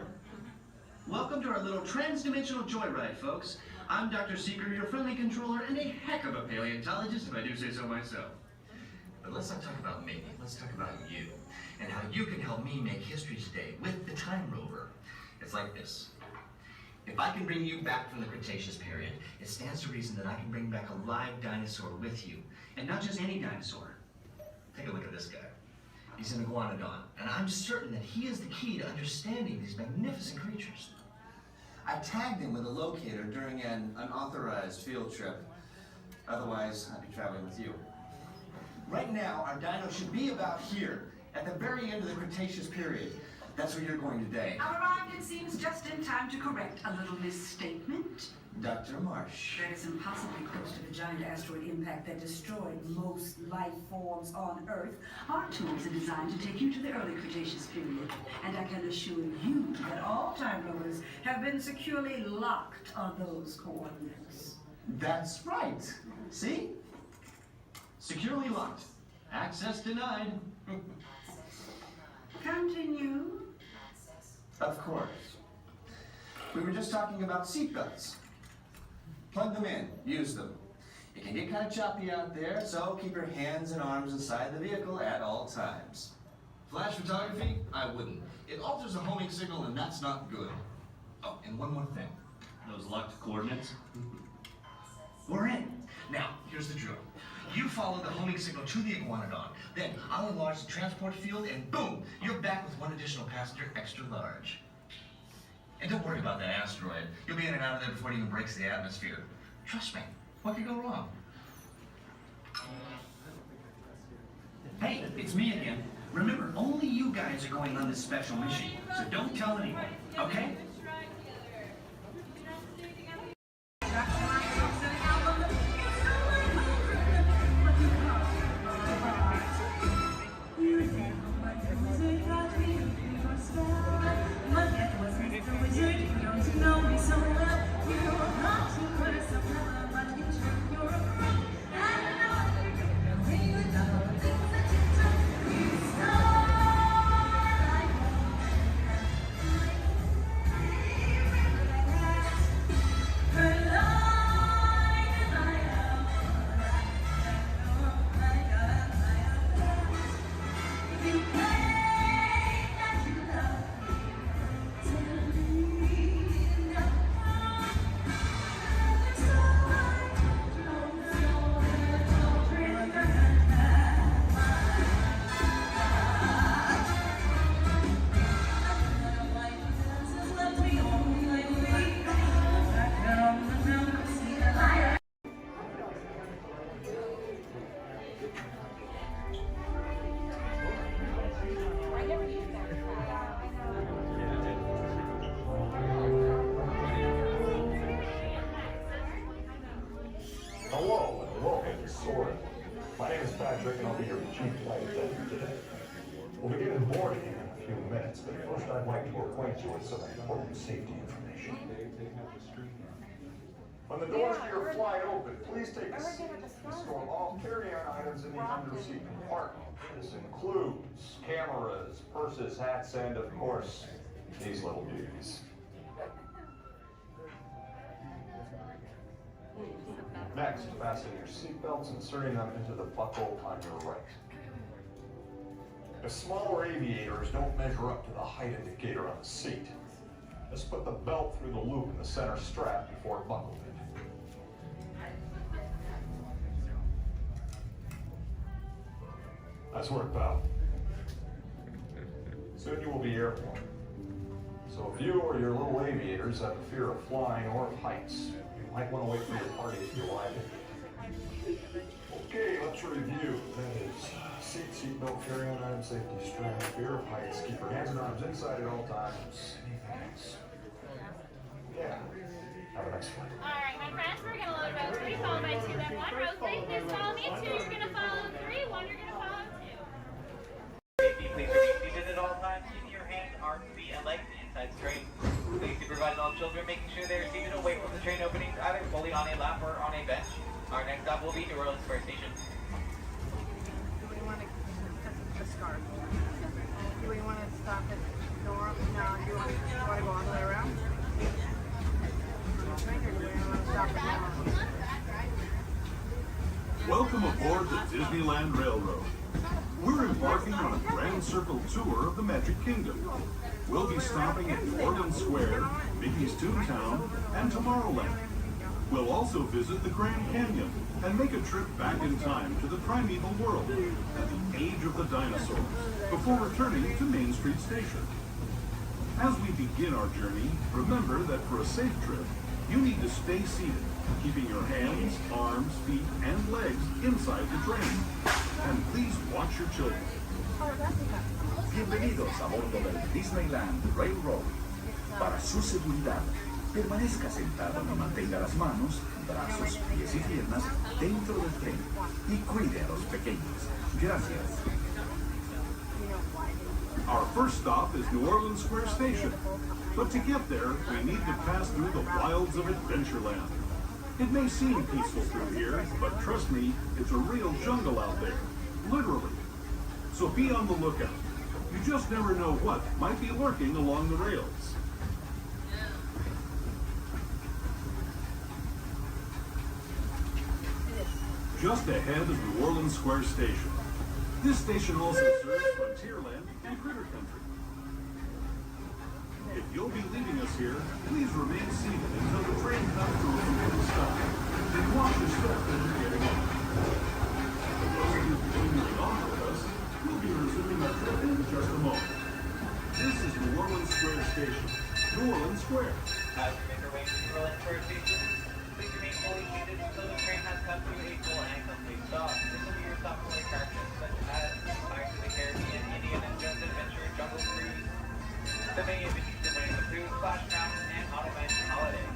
Speaker 19: Welcome to our little trans-dimensional joyride, folks. I'm Dr. Seeker, your friendly controller, and a heck of a paleontologist, if I do say so myself. But let's not talk about me. Let's talk about you, and how you can help me make history today with the Time Rover. It's like this. If I can bring you back from the Cretaceous period, it stands to reason that I can bring back a live dinosaur with you. And not just any dinosaur. Take a look at this guy. He's an iguanodon, and I'm certain that he is the key to understanding these magnificent creatures.
Speaker 15: I tagged him with a locator during an unauthorized field trip. Otherwise, I'd be traveling with you. Right now, our dino should be about here, at the very end of the Cretaceous period. That's where you're going today.
Speaker 10: I've arrived, it seems, just in time to correct a little misstatement.
Speaker 15: Dr. Marsh.
Speaker 10: That is impossibly close to the giant asteroid impact that destroyed most life forms on Earth. Our tools are designed to take you to the early Cretaceous period. And I can assure you that all time rovers have been securely locked on those coordinates.
Speaker 19: That's right. See? Securely locked. Access denied.
Speaker 10: Continue.
Speaker 15: Of course. We were just talking about seatbelts. Plug them in, use them. It can get kind of choppy out there, so keep your hands and arms inside the vehicle at all times. Flash photography? I wouldn't. It alters the homing signal, and that's not good. Oh, and one more thing.
Speaker 19: Those locked coordinates?
Speaker 15: We're in. Now, here's the drill. You follow the homing signal to the iguanodon. Then I'll enlarge the transport field, and boom, you're back with one additional passenger extra large. And don't worry about that asteroid. You'll be in and out of there before it even breaks the atmosphere. Trust me. What could go wrong?
Speaker 19: Hey, it's me again. Remember, only you guys are going on this special mission, so don't tell anyone, okay?
Speaker 14: My name is Patrick, and I'll be your chief flight attendant today. We'll begin boarding in a few minutes, but first I'd like to acquaint you with some important safety information. When the doors to your flight open, please take a seat and store all carry-on items in the under-seat compartment. This includes cameras, purses, hats, and, of course, these little beauties. Next, fasten your seatbelts, inserting them into the buckle on your right. The smaller aviators don't measure up to the height indicator on the seat. Just put the belt through the loop in the center strap before buckling it. Nice work, pal. Soon you will be airborne. So if you or your little aviators have a fear of flying or of heights, you might want to wait for your party to arrive. Okay, let's review. That is seatbelt, carry-on item, safety strap, fear of heights, keep your hands and arms inside at all times. Anything else? Yeah. Have a nice flight.
Speaker 11: All right, my friends, we're gonna load row 3, followed by 2, then 1. Row 3, please follow me. 2, you're gonna follow 3. 1, you're gonna follow 2.
Speaker 2: Please remain seated at all times, keeping your hands, arms, feet, and legs inside the train. Please supervise all children, making sure they are seated away from the train openings, either fully on a lap or on a bench. Our next stop will be New Orleans Square Station.
Speaker 18: Do we want to the scarf? Do we want to stop at New Orleans? No, do you want to go all the way around? Or do we want to stop at New Orleans?
Speaker 21: Welcome aboard the Disneyland Railroad. We're embarking on a grand circle tour of the Magic Kingdom. We'll be stopping at New Orleans Square, Mickey's Toontown, and Tomorrowland. We'll also visit the Grand Canyon and make a trip back in time to the primeval world and the age of the dinosaurs before returning to Main Street Station. As we begin our journey, remember that for a safe trip, you need to stay seated, keeping your hands, arms, feet, and legs inside the train. And please watch your children.
Speaker 23: Bienvenidos a bordo del Disneyland Railroad. Para su seguridad, permanezca sentado y mantenga las manos, brazos, pies y piernas dentro del tren y cuide a los pequeños. Gracias.
Speaker 21: Our first stop is New Orleans Square Station. But to get there, we need to pass through the wilds of Adventureland. It may seem peaceful through here, but trust me, it's a real jungle out there. Literally. So be on the lookout. You just never know what might be lurking along the rails. Just ahead of New Orleans Square Station. This station also serves Frontierland and Critter Country. If you'll be leaving us here, please remain seated until the train comes to a complete stop. Then watch your step as you're getting on. For those of you continuing on with us, we'll be resuming our trip in just a moment. This is New Orleans Square Station. New Orleans Square.
Speaker 2: As we make our way to New Orleans Square Station, please remain fully seated until the train has come to a full and complete stop. This will be your stop for attractions such as Pirates of the Caribbean, Indiana Jones Adventure, Jungle Cruise, the many of the Houston Winning the Pooh, Splash Mountain, and Autumn Mansion Holiday.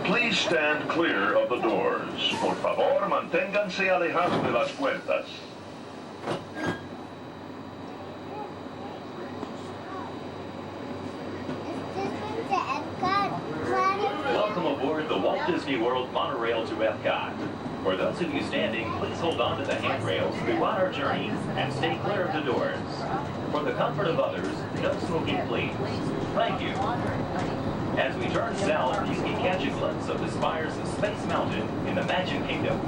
Speaker 1: Please stand clear of the doors. Por favor, manténganse alejados de las puertas.
Speaker 3: Welcome aboard the Walt Disney World monorail to Epcot. For those of you standing, please hold on to the handrails throughout our journey and stay clear of the doors. For the comfort of others, no smoking, please. Thank you. As we turn south, you can catch a glimpse of the spires of Space Mountain in the Magic Kingdom.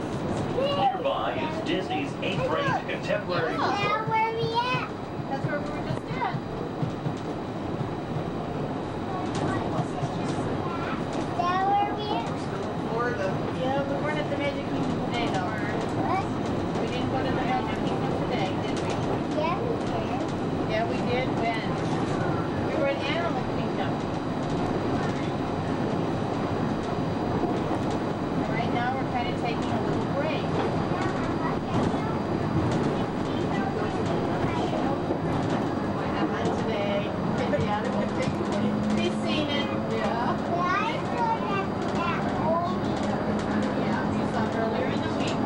Speaker 3: Nearby is Disney's 8th-ranked contemporary resort.
Speaker 11: Where are we at? That's where we were just at. Florida. Yeah, we weren't at the Magic Kingdom today, though. What? We didn't go to the Magic Kingdom today, did we? Yeah, we did. Yeah, we did. When? We were in Animal Kingdom. Right now, we're kind of taking a little break. Not today. Yeah, we've seen it. Yeah. Earlier in the week,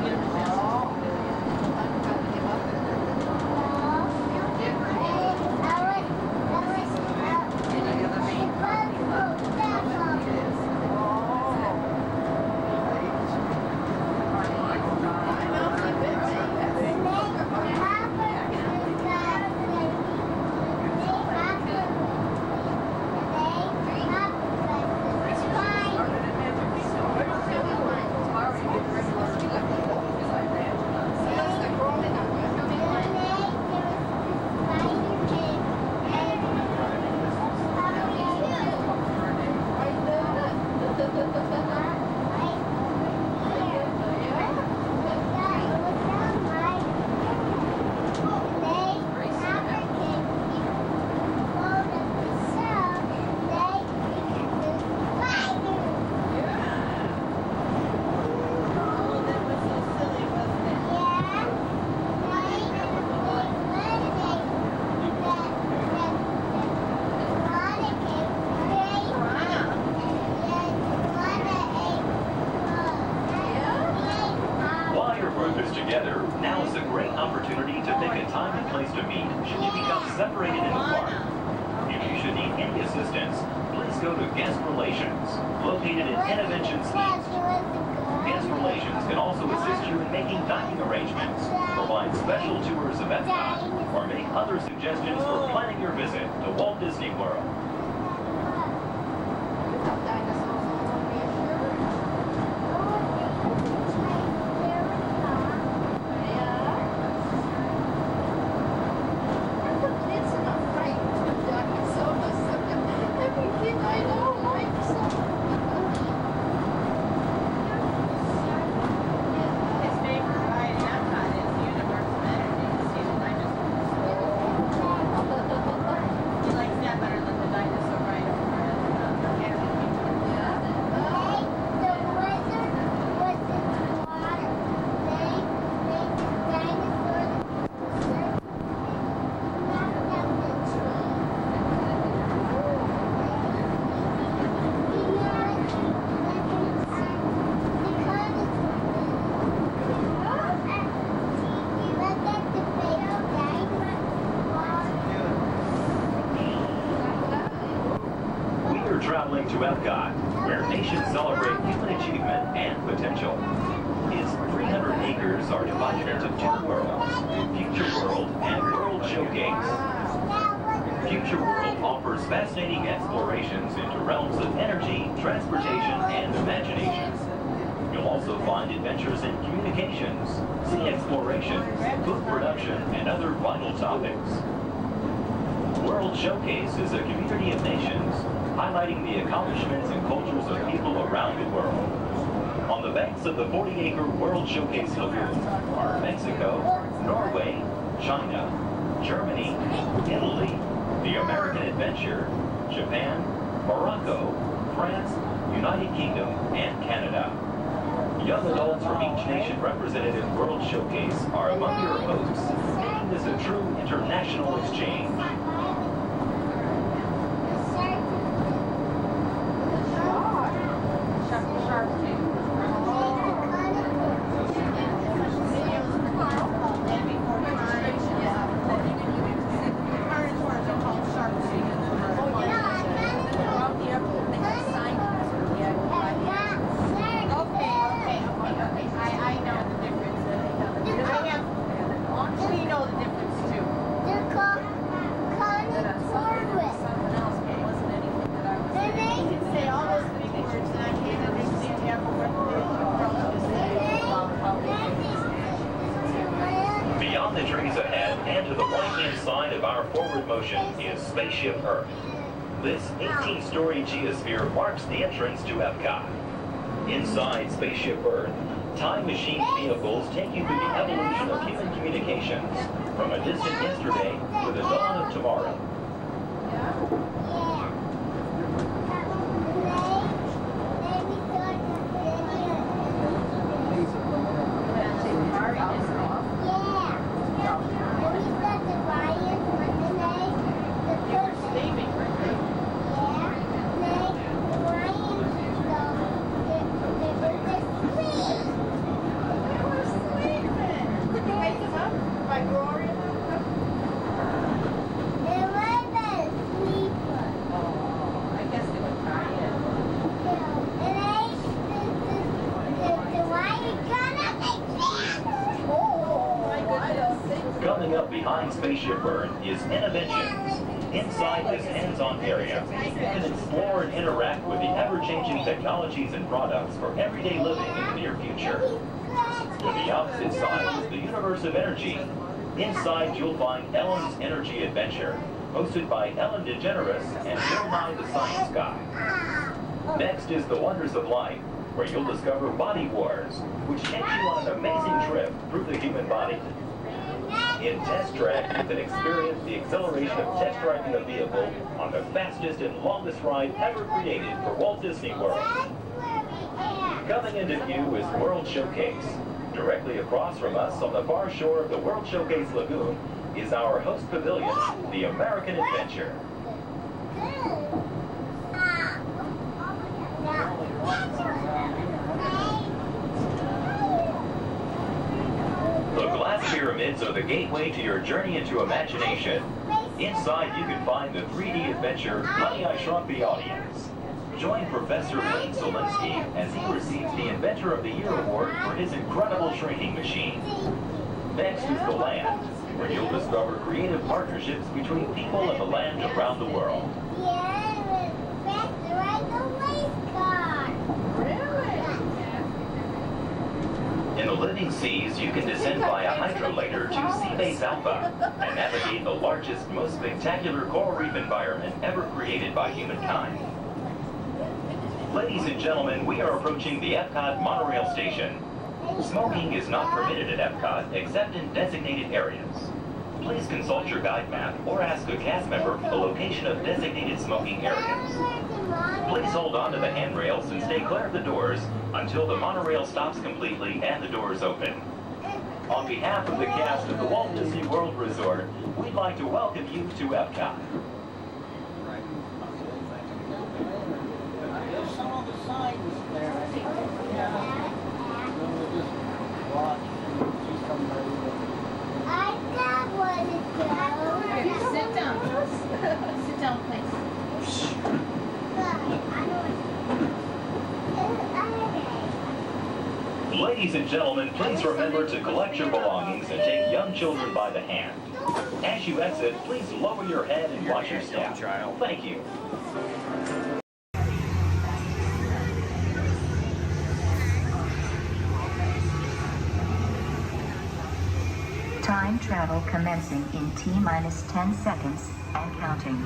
Speaker 3: separated in the park. If you should need any assistance, please go to Guest Relations, located in Interventions East. Guest Relations can also assist you in making dining arrangements, provide special tours of Epcot, or make other suggestions for planning your visit to Walt Disney World. We're traveling to Epcot, where nations celebrate human achievement and potential. Its 300 acres are divided into two worlds, Future World and World Showcase. Future World offers fascinating explorations into realms of energy, transportation, and imagination. You'll also find adventures in communications, sea exploration, food production, and other vital topics. World Showcase is a community of nations, highlighting the accomplishments and cultures of people around the world. On the banks of the 40-acre World Showcase Lagoon are Mexico, Norway, China, Germany, Italy, the American Adventure, Japan, Morocco, France, United Kingdom, and Canada. Young adults from each nation represented in World Showcase are among your hosts, making this a true international exchange. Beyond the trees ahead and to the right-hand side of our forward motion is Spaceship Earth. This 18-story geosphere marks the entrance to Epcot. Inside Spaceship Earth, time machine vehicles take you through the evolution of human communications, from a distant yesterday to the dawn of tomorrow. Coming up behind Spaceship Earth is Innovations. Inside this hands-on area, you can explore and interact with the ever-changing technologies and products for everyday living in the near future. To the opposite side is the universe of energy. Inside, you'll find Ellen's Energy Adventure, hosted by Ellen DeGeneres and Bill Nye the Science Guy. Next is The Wonders of Life, where you'll discover Body Wars, which takes you on an amazing trip through the human body. In Test Track, you can experience the acceleration of test driving a vehicle on the fastest and longest ride ever created for Walt Disney World. Coming into view is World Showcase. Directly across from us on the far shore of the World Showcase Lagoon is our host pavilion, the American Adventure. The glass pyramids are the gateway to your journey into imagination. Inside, you can find the 3D adventure, Honey, I Shrunk the Audience. Join Professor Wayne Zielinski as he receives the Inventor of the Year award for his incredible shrinking machine. Next is The Land, where you'll discover creative partnerships between people and the land around the world. In the living seas, you can descend via hydrolator to Seabase Alpha and navigate the largest, most spectacular coral reef environment ever created by humankind. Ladies and gentlemen, we are approaching the Epcot monorail station. Smoking is not permitted at Epcot except in designated areas. Please consult your guide map or ask a cast member for the location of designated smoking areas. Please hold on to the handrails and stay clear of the doors until the monorail stops completely and the doors open. On behalf of the cast of the Walt Disney World Resort, we'd like to welcome you to Epcot.
Speaker 4: Some of the signs there, I think. Yeah. We'll just watch and see somebody.
Speaker 11: I got one to go.
Speaker 18: Sit down. Sit down, please.
Speaker 3: Ladies and gentlemen, please remember to collect your belongings and take young children by the hand. As you exit, please lower your head and watch your step. Thank you.
Speaker 6: Time travel commencing in T-minus 10 seconds and counting.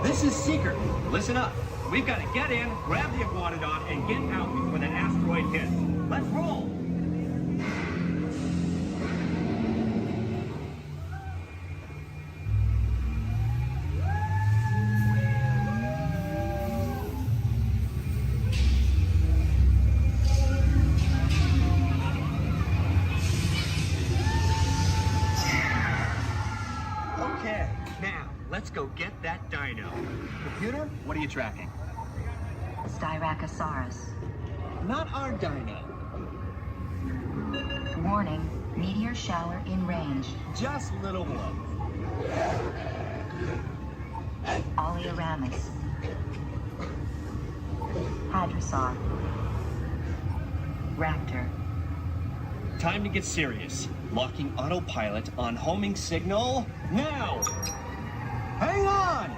Speaker 8: This is Seeker. Listen up. We've got to get in, grab the iguanodon, and get out before that asteroid hits. Let's roll! Okay, now, let's go get that dino. Computer, what are you tracking?
Speaker 6: Styracosaurus.
Speaker 8: Not our dino.
Speaker 6: Warning, meteor shower in range.
Speaker 8: Just little one.
Speaker 6: Oleoramus. Hadrosaur. Raptor.
Speaker 8: Time to get serious. Locking autopilot on homing signal now! Hang on!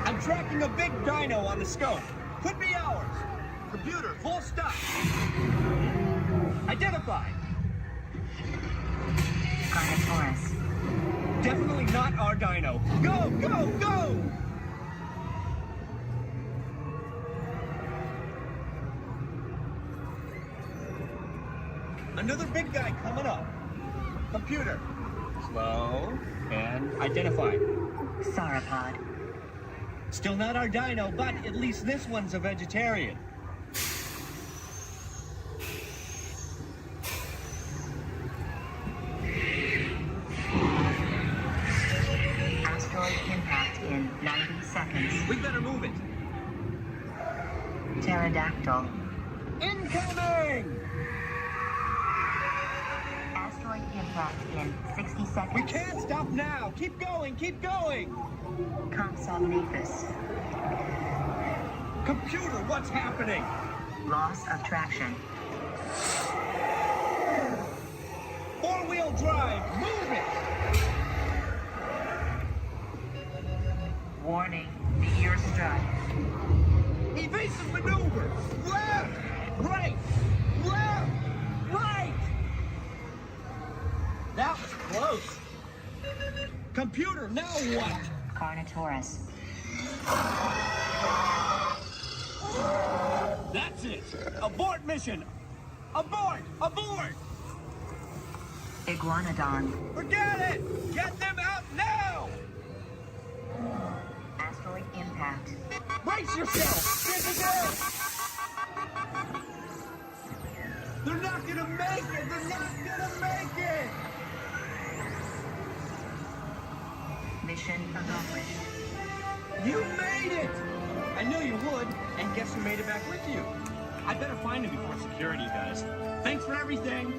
Speaker 8: I'm tracking a big dino on the scope. Could be ours. Computer, full stop. Identified.
Speaker 6: Carnotaurus.
Speaker 8: Definitely not our dino. Go, go, go! Another big guy coming up. Computer. Slow and identified.
Speaker 6: Sauropod.
Speaker 8: Still not our dino, but at least this one's a vegetarian.
Speaker 6: Asteroid impact in 90 seconds.
Speaker 8: We better move it.
Speaker 6: Pterodactyl.
Speaker 8: Incoming!
Speaker 6: Asteroid impact in 60 seconds.
Speaker 8: We can't stop now. Keep going, keep going.
Speaker 6: Compsognathus.
Speaker 8: Computer, what's happening?
Speaker 6: Loss of traction.
Speaker 8: Four-wheel drive, move it!
Speaker 6: Warning, meteor strike.
Speaker 8: Evasive maneuver! Left! Right! Left! Right! That was close. Computer, now what?
Speaker 6: Carnotaurus.
Speaker 8: That's it! Abort mission! Abort! Abort!
Speaker 6: Iguanodon.
Speaker 8: Forget it! Get them out now!
Speaker 6: Asteroid impact.
Speaker 8: Brace yourself! This is it! They're not gonna make it! They're not gonna make it!
Speaker 6: Mission accomplished.
Speaker 8: You made it! I knew you would, and guess who made it back with you? I better find him before security does. Thanks for everything!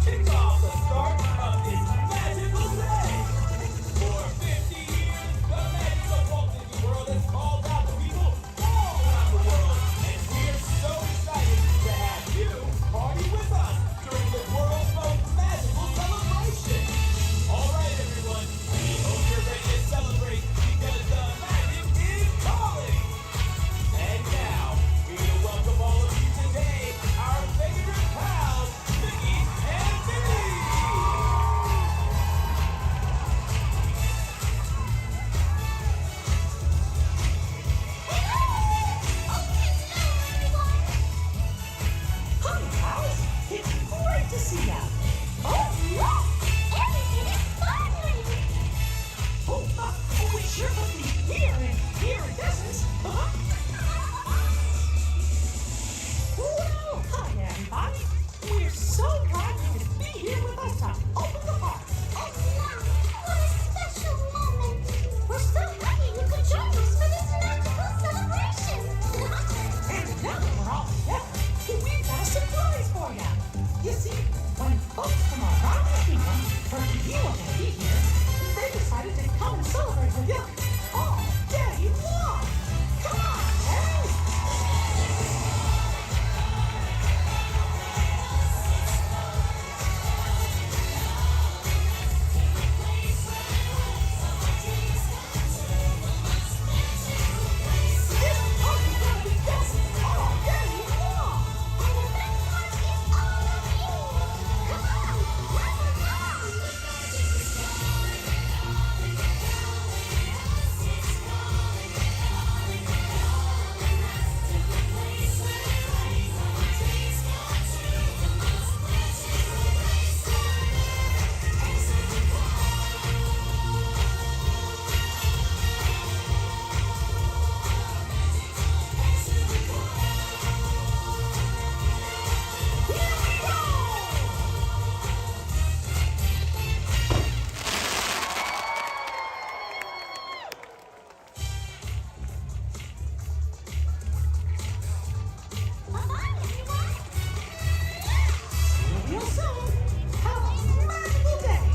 Speaker 9: TikTok. Yeah, all day long. Come on, hey! This party will be dancing all day long. And the best part is all of you. Come on, let's go! Real soon. Have a magical day.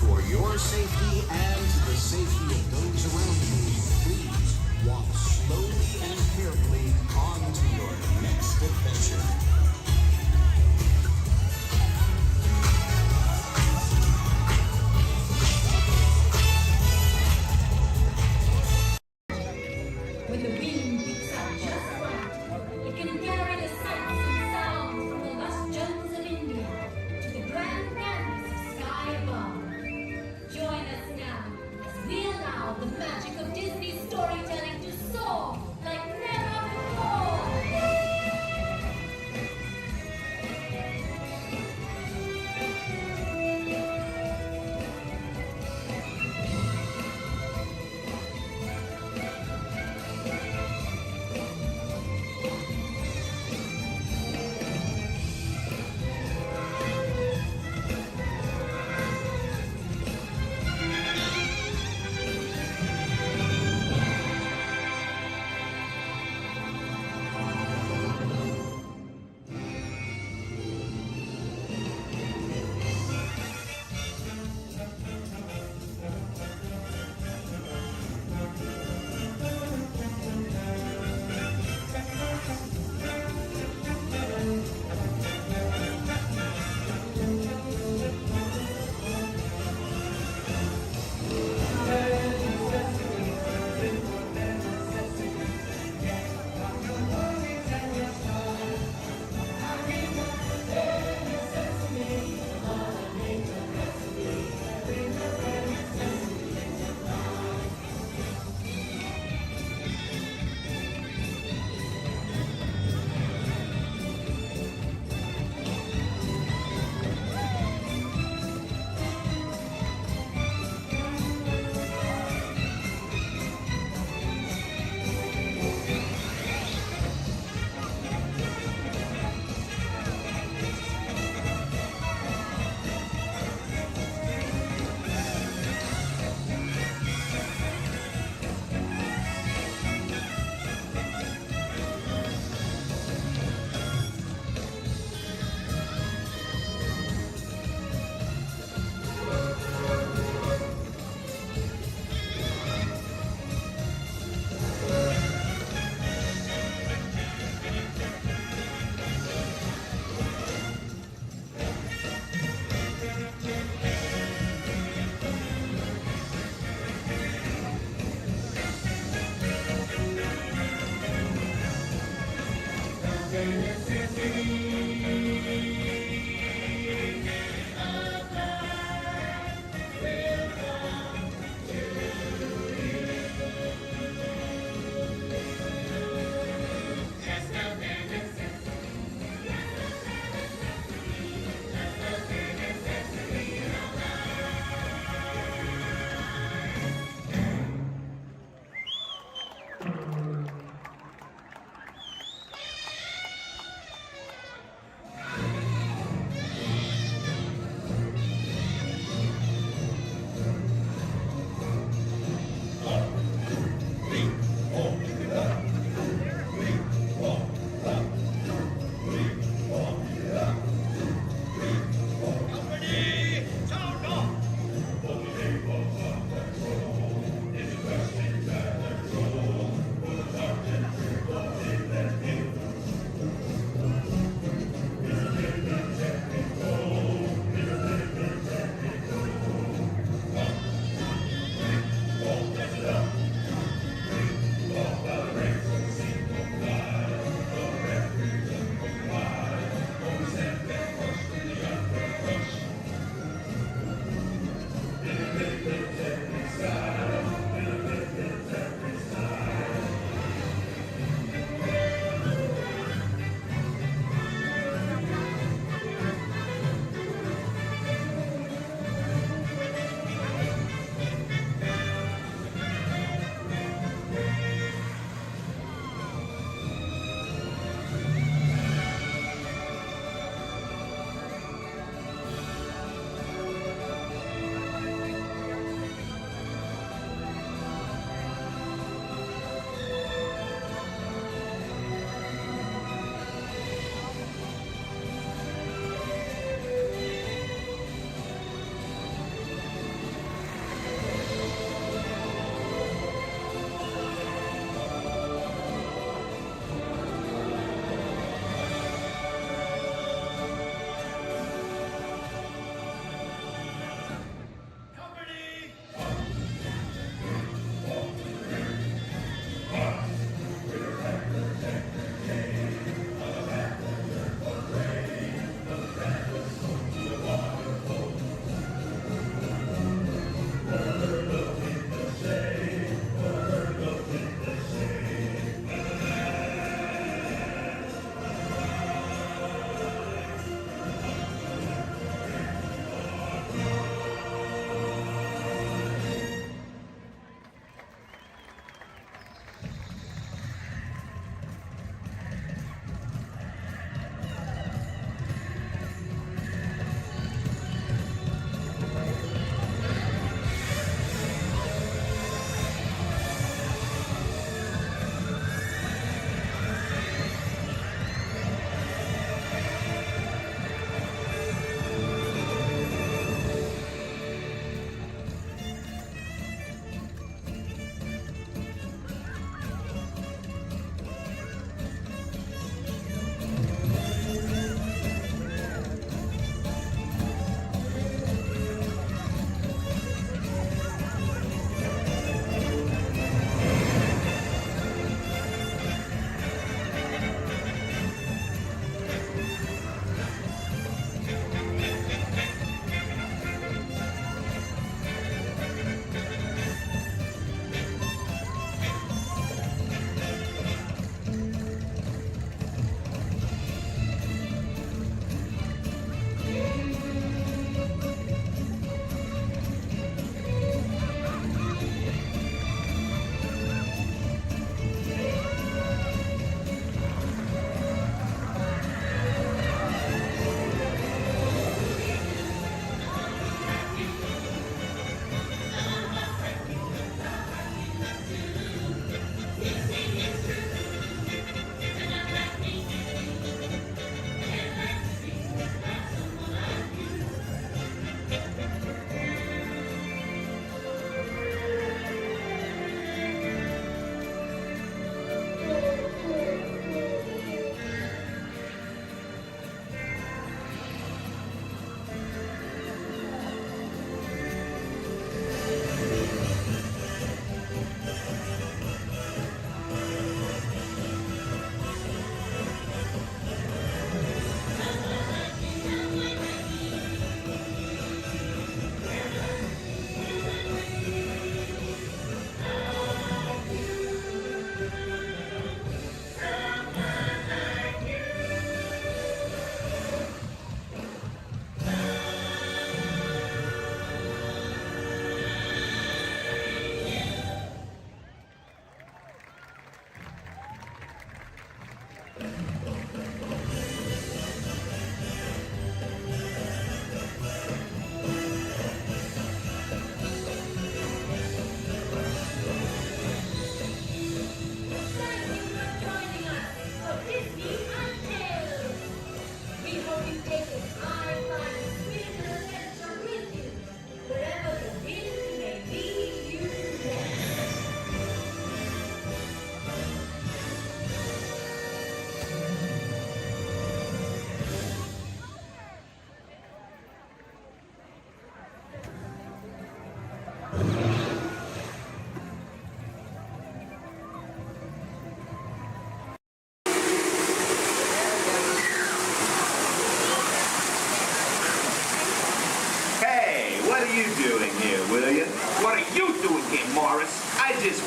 Speaker 20: For your safety and the safety of those around you, please walk slowly and carefully on to your next adventure.
Speaker 7: When the wind picks up just right, it can carry the sights and sounds from the lush jungles of India to the grand canvas of sky above. Join us now as we allow the magic of Disney storytelling to soar like never before.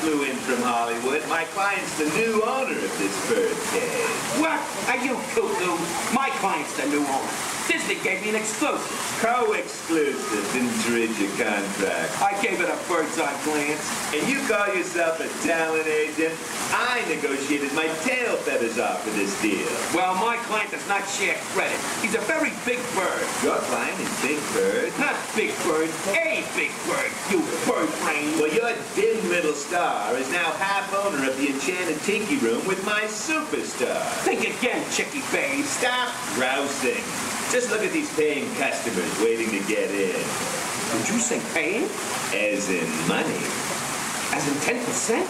Speaker 12: flew in from Hollywood. My client's the new owner of this birdcage.
Speaker 8: What? Are you cuckoo? My client's the new owner. Disney gave me an exclusive.
Speaker 12: Co-exclusive. Didn't read your contract.
Speaker 8: I gave it a bird's eye glance.
Speaker 12: And you call yourself a talent agent? I negotiated my tail feathers off for this deal.
Speaker 8: Well, my client does not share credit. He's a very big bird.
Speaker 12: Your client is Big Bird?
Speaker 8: Not Big Bird, a big bird, you bird brain.
Speaker 12: Well, your dim little star is now half owner of the Enchanted Tiki Room with my superstar.
Speaker 8: Think again, chickie babe.
Speaker 12: Stop grousing. Just look at these paying customers waiting to get in.
Speaker 8: Did you say paying?
Speaker 12: As in money.
Speaker 8: As in 10%?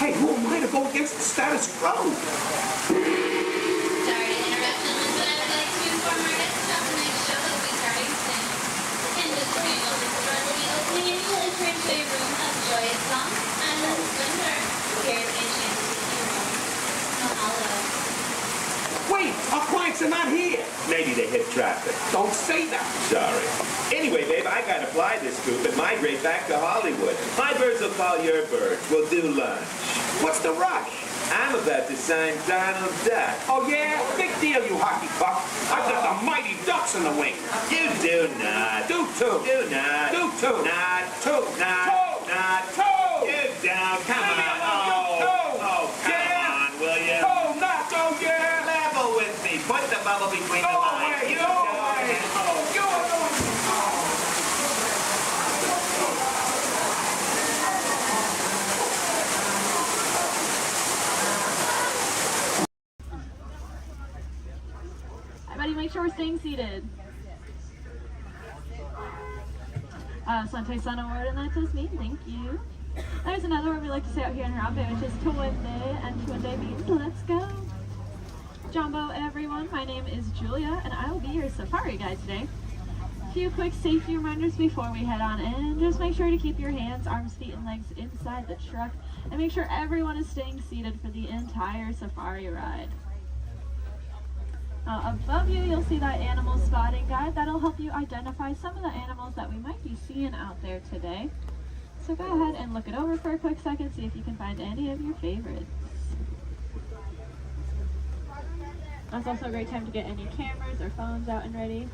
Speaker 8: Hey, who am I to go against the status quo?
Speaker 7: Sorry to interrupt, but I would like to inform our guests about the next show that will be starting soon. In just a few moments, the door will be opening and you will enter into a room of joyous songs and splendor. Here is the Enchanted Tiki Room. Mahalo.
Speaker 8: Wait, our clients are not here.
Speaker 12: Maybe they hit traffic.
Speaker 8: Don't say that.
Speaker 12: Sorry. Anyway, babe, I gotta fly this coop and migrate back to Hollywood. My birds will call your birds. We'll do lunch.
Speaker 8: What's the rush?
Speaker 12: I'm about to sign Donald Duck.
Speaker 8: Oh, yeah? Big deal, you hockey puck. I've got the mighty ducks in the wing.
Speaker 12: You do not.
Speaker 8: Do too.
Speaker 12: Do not.
Speaker 8: Do too.
Speaker 12: Not.
Speaker 8: Two.
Speaker 12: Not.
Speaker 8: Two.
Speaker 12: Not.
Speaker 8: Two.
Speaker 12: You down. Come
Speaker 8: Leave me
Speaker 12: on.
Speaker 8: alone.
Speaker 12: Oh, come
Speaker 8: Yeah.
Speaker 12: on, will you?
Speaker 8: Two. Not go, yeah.
Speaker 12: Level with me. Put the bubble between the
Speaker 8: Go
Speaker 12: lines.
Speaker 8: away.
Speaker 12: You
Speaker 8: Go
Speaker 12: don't
Speaker 8: away.
Speaker 12: have-
Speaker 8: You are going.
Speaker 18: Everybody make sure we're staying seated. Sante Sun Award, and that does me. Thank you. There's another word we like to say out here in Harambe, which is Tuwende, and Tuwende means let's go. Jumbo, everyone. My name is Julia, and I will be your safari guide today. A few quick safety reminders before we head on in. Just make sure to keep your hands, arms, feet, and legs inside the truck, and make sure everyone is staying seated for the entire safari ride. Above you, you'll see that animal spotting guide. That'll help you identify some of the animals that we might be seeing out there today. So go ahead and look it over for a quick second, see if you can find any of your favorites. That's also a great time to get any cameras or phones out and ready,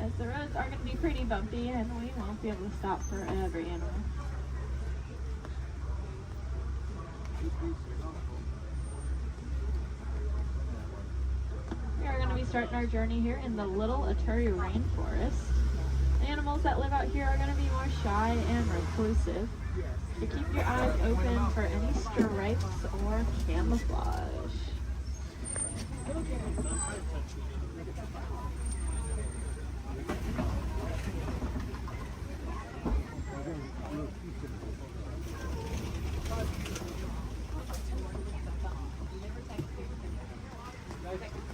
Speaker 18: as the roads are going to be pretty bumpy and we won't be able to stop for every animal. We are going to be starting our journey here in the Little Aturi Rainforest. The animals that live out here are going to be more shy and reclusive. So keep your eyes open for any stripes or camouflage.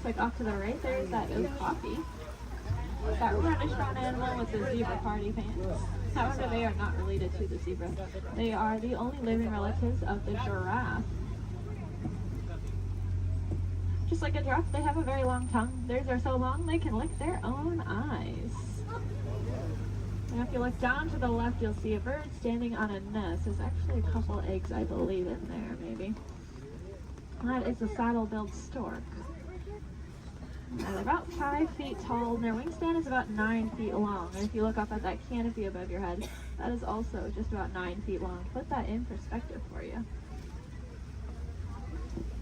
Speaker 18: Like off to the right, there's that oak coffee. That reddish brown animal with the zebra party pants. However, they are not related to the zebra. They are the only living relatives of the giraffe. Just like a giraffe, they have a very long tongue. Theirs are so long they can lick their own eyes. Now if you look down to the left, you'll see a bird standing on a nest. There's actually a couple eggs, I believe, in there, maybe. That is a saddle-billed stork. They're about 5 feet tall, and their wingspan is about 9 feet long. And if you look up at that canopy above your head, that is also just about 9 feet long. Put that in perspective for you.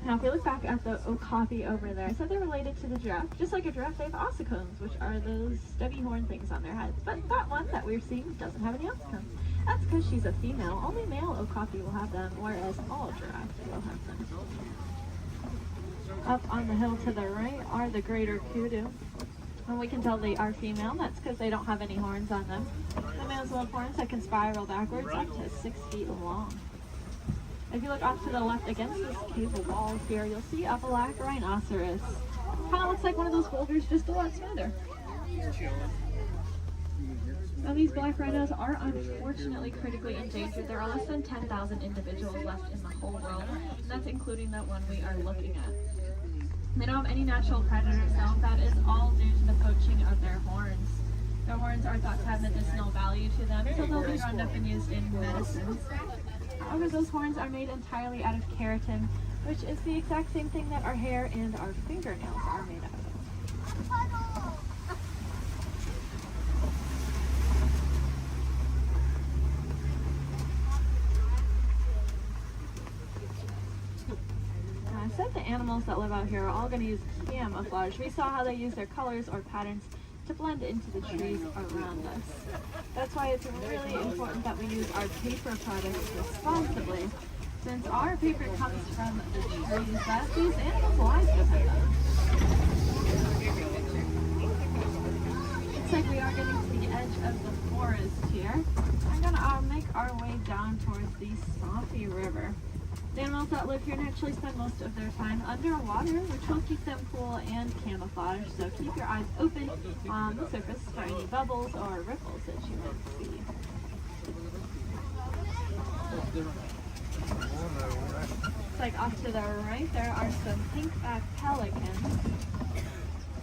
Speaker 18: Now, if you look back at the okapi over there, I said they're related to the giraffe. Just like a giraffe, they have ossicones, which are those stubby horn things on their heads. But that one that we're seeing doesn't have any ossicones. That's because she's a female. Only male okapi will have them, whereas all giraffes will have them. Up on the hill to the right are the greater kudu. And we can tell they are female. That's because they don't have any horns on them. The males will have horns that can spiral backwards up to 6 feet long. If you look off to the left against this cave wall here, you'll see a black rhinoceros. Kind of looks like one of those boulders, just a lot smoother. Now these black rhinos are unfortunately critically endangered. There are less than 10,000 individuals left in the whole world, and that's including that one we are looking at. They don't have any natural predators though. That is all due to the poaching of their horns. Their horns are thought to have medicinal value to them, so they'll be rounded up and used in medicines. However, those horns are made entirely out of keratin, which is the exact same thing that our hair and our fingernails are made out of. I said the animals that live out here are all going to use camouflage. We saw how they use their colors or patterns to blend into the trees around us. That's why it's really important that we use our paper products responsibly, since our paper comes from the trees that these animals' lives depend on. Looks like we are getting to the edge of the forest here. I'm gonna make our way down towards the swampy river. The animals that live here naturally spend most of their time underwater, which will keep them cool and camouflage, so keep your eyes open on the surface for any bubbles or ripples that you might see. Looks like off to the right there are some pink-backed pelicans.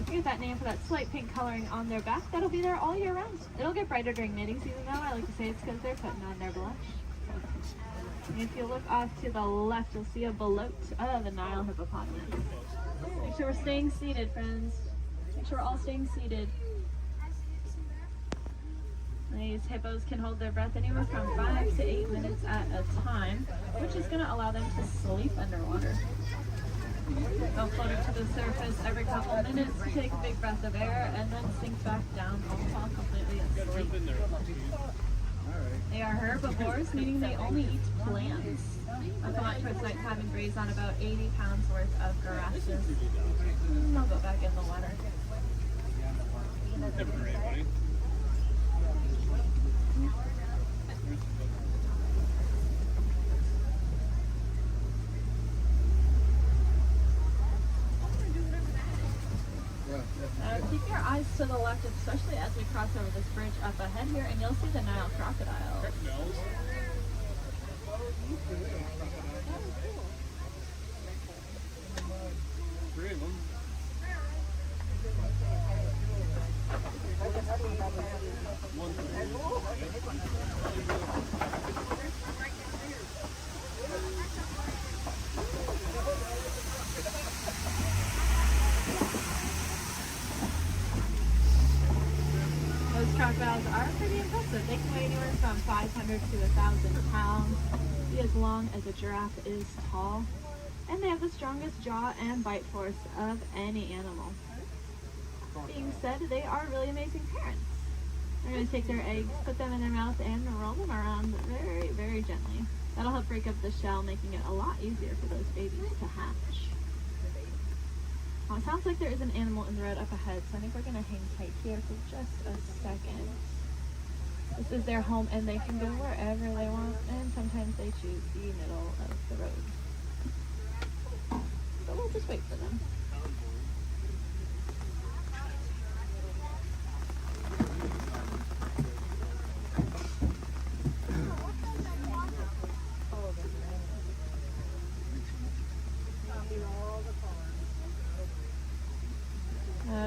Speaker 18: We get that name for that slight pink coloring on their back. That'll be there all year round. It'll get brighter during mating season though. I like to say it's because they're putting on their blush. And if you look off to the left, you'll see a boat of the Nile hippopotamus. Make sure we're staying seated, friends. Make sure we're all staying seated. These hippos can hold their breath anywhere from 5 to 8 minutes at a time, which is going to allow them to sleep underwater. They'll float up to the surface every couple of minutes, take a big breath of air, and then sink back down, all fall completely asleep. They are herbivores, meaning they only eat plants. They'll come out towards nighttime and graze on about 80 pounds worth of grasses. And they'll go back in the water. Keep your eyes to the left, especially as we cross over this bridge up ahead here, and you'll see the Nile crocodile.
Speaker 22: Three of them.
Speaker 18: Those crocodiles are pretty impressive. They can weigh anywhere from 500 to 1,000 pounds, be as long as a giraffe is tall, and they have the strongest jaw and bite force of any animal. Being said, they are really amazing parents. They're going to take their eggs, put them in their mouth, and roll them around very, very gently. That'll help break up the shell, making it a lot easier for those babies to hatch. Well, it sounds like there is an animal in the road up ahead, so I think we're going to hang tight here for just a second. This is their home, and they can go wherever they want, and sometimes they choose the middle of the road. So we'll just wait for them.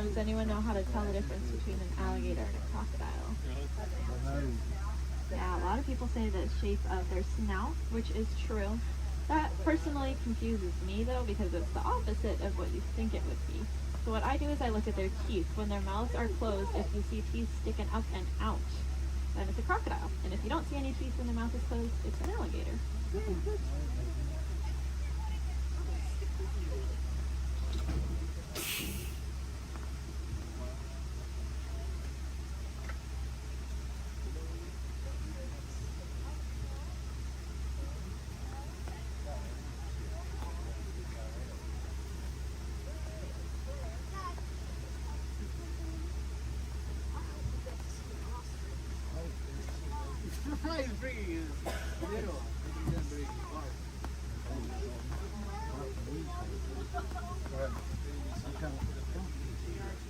Speaker 18: Does anyone know how to tell the difference between an alligator and a crocodile? Yeah, a lot of people say the shape of their snout, which is true. That personally confuses me though, because it's the opposite of what you think it would be. So what I do is I look at their teeth. When their mouths are closed, if you see teeth sticking up and out, then it's a crocodile. And if you don't see any teeth when the mouth is closed, it's an alligator.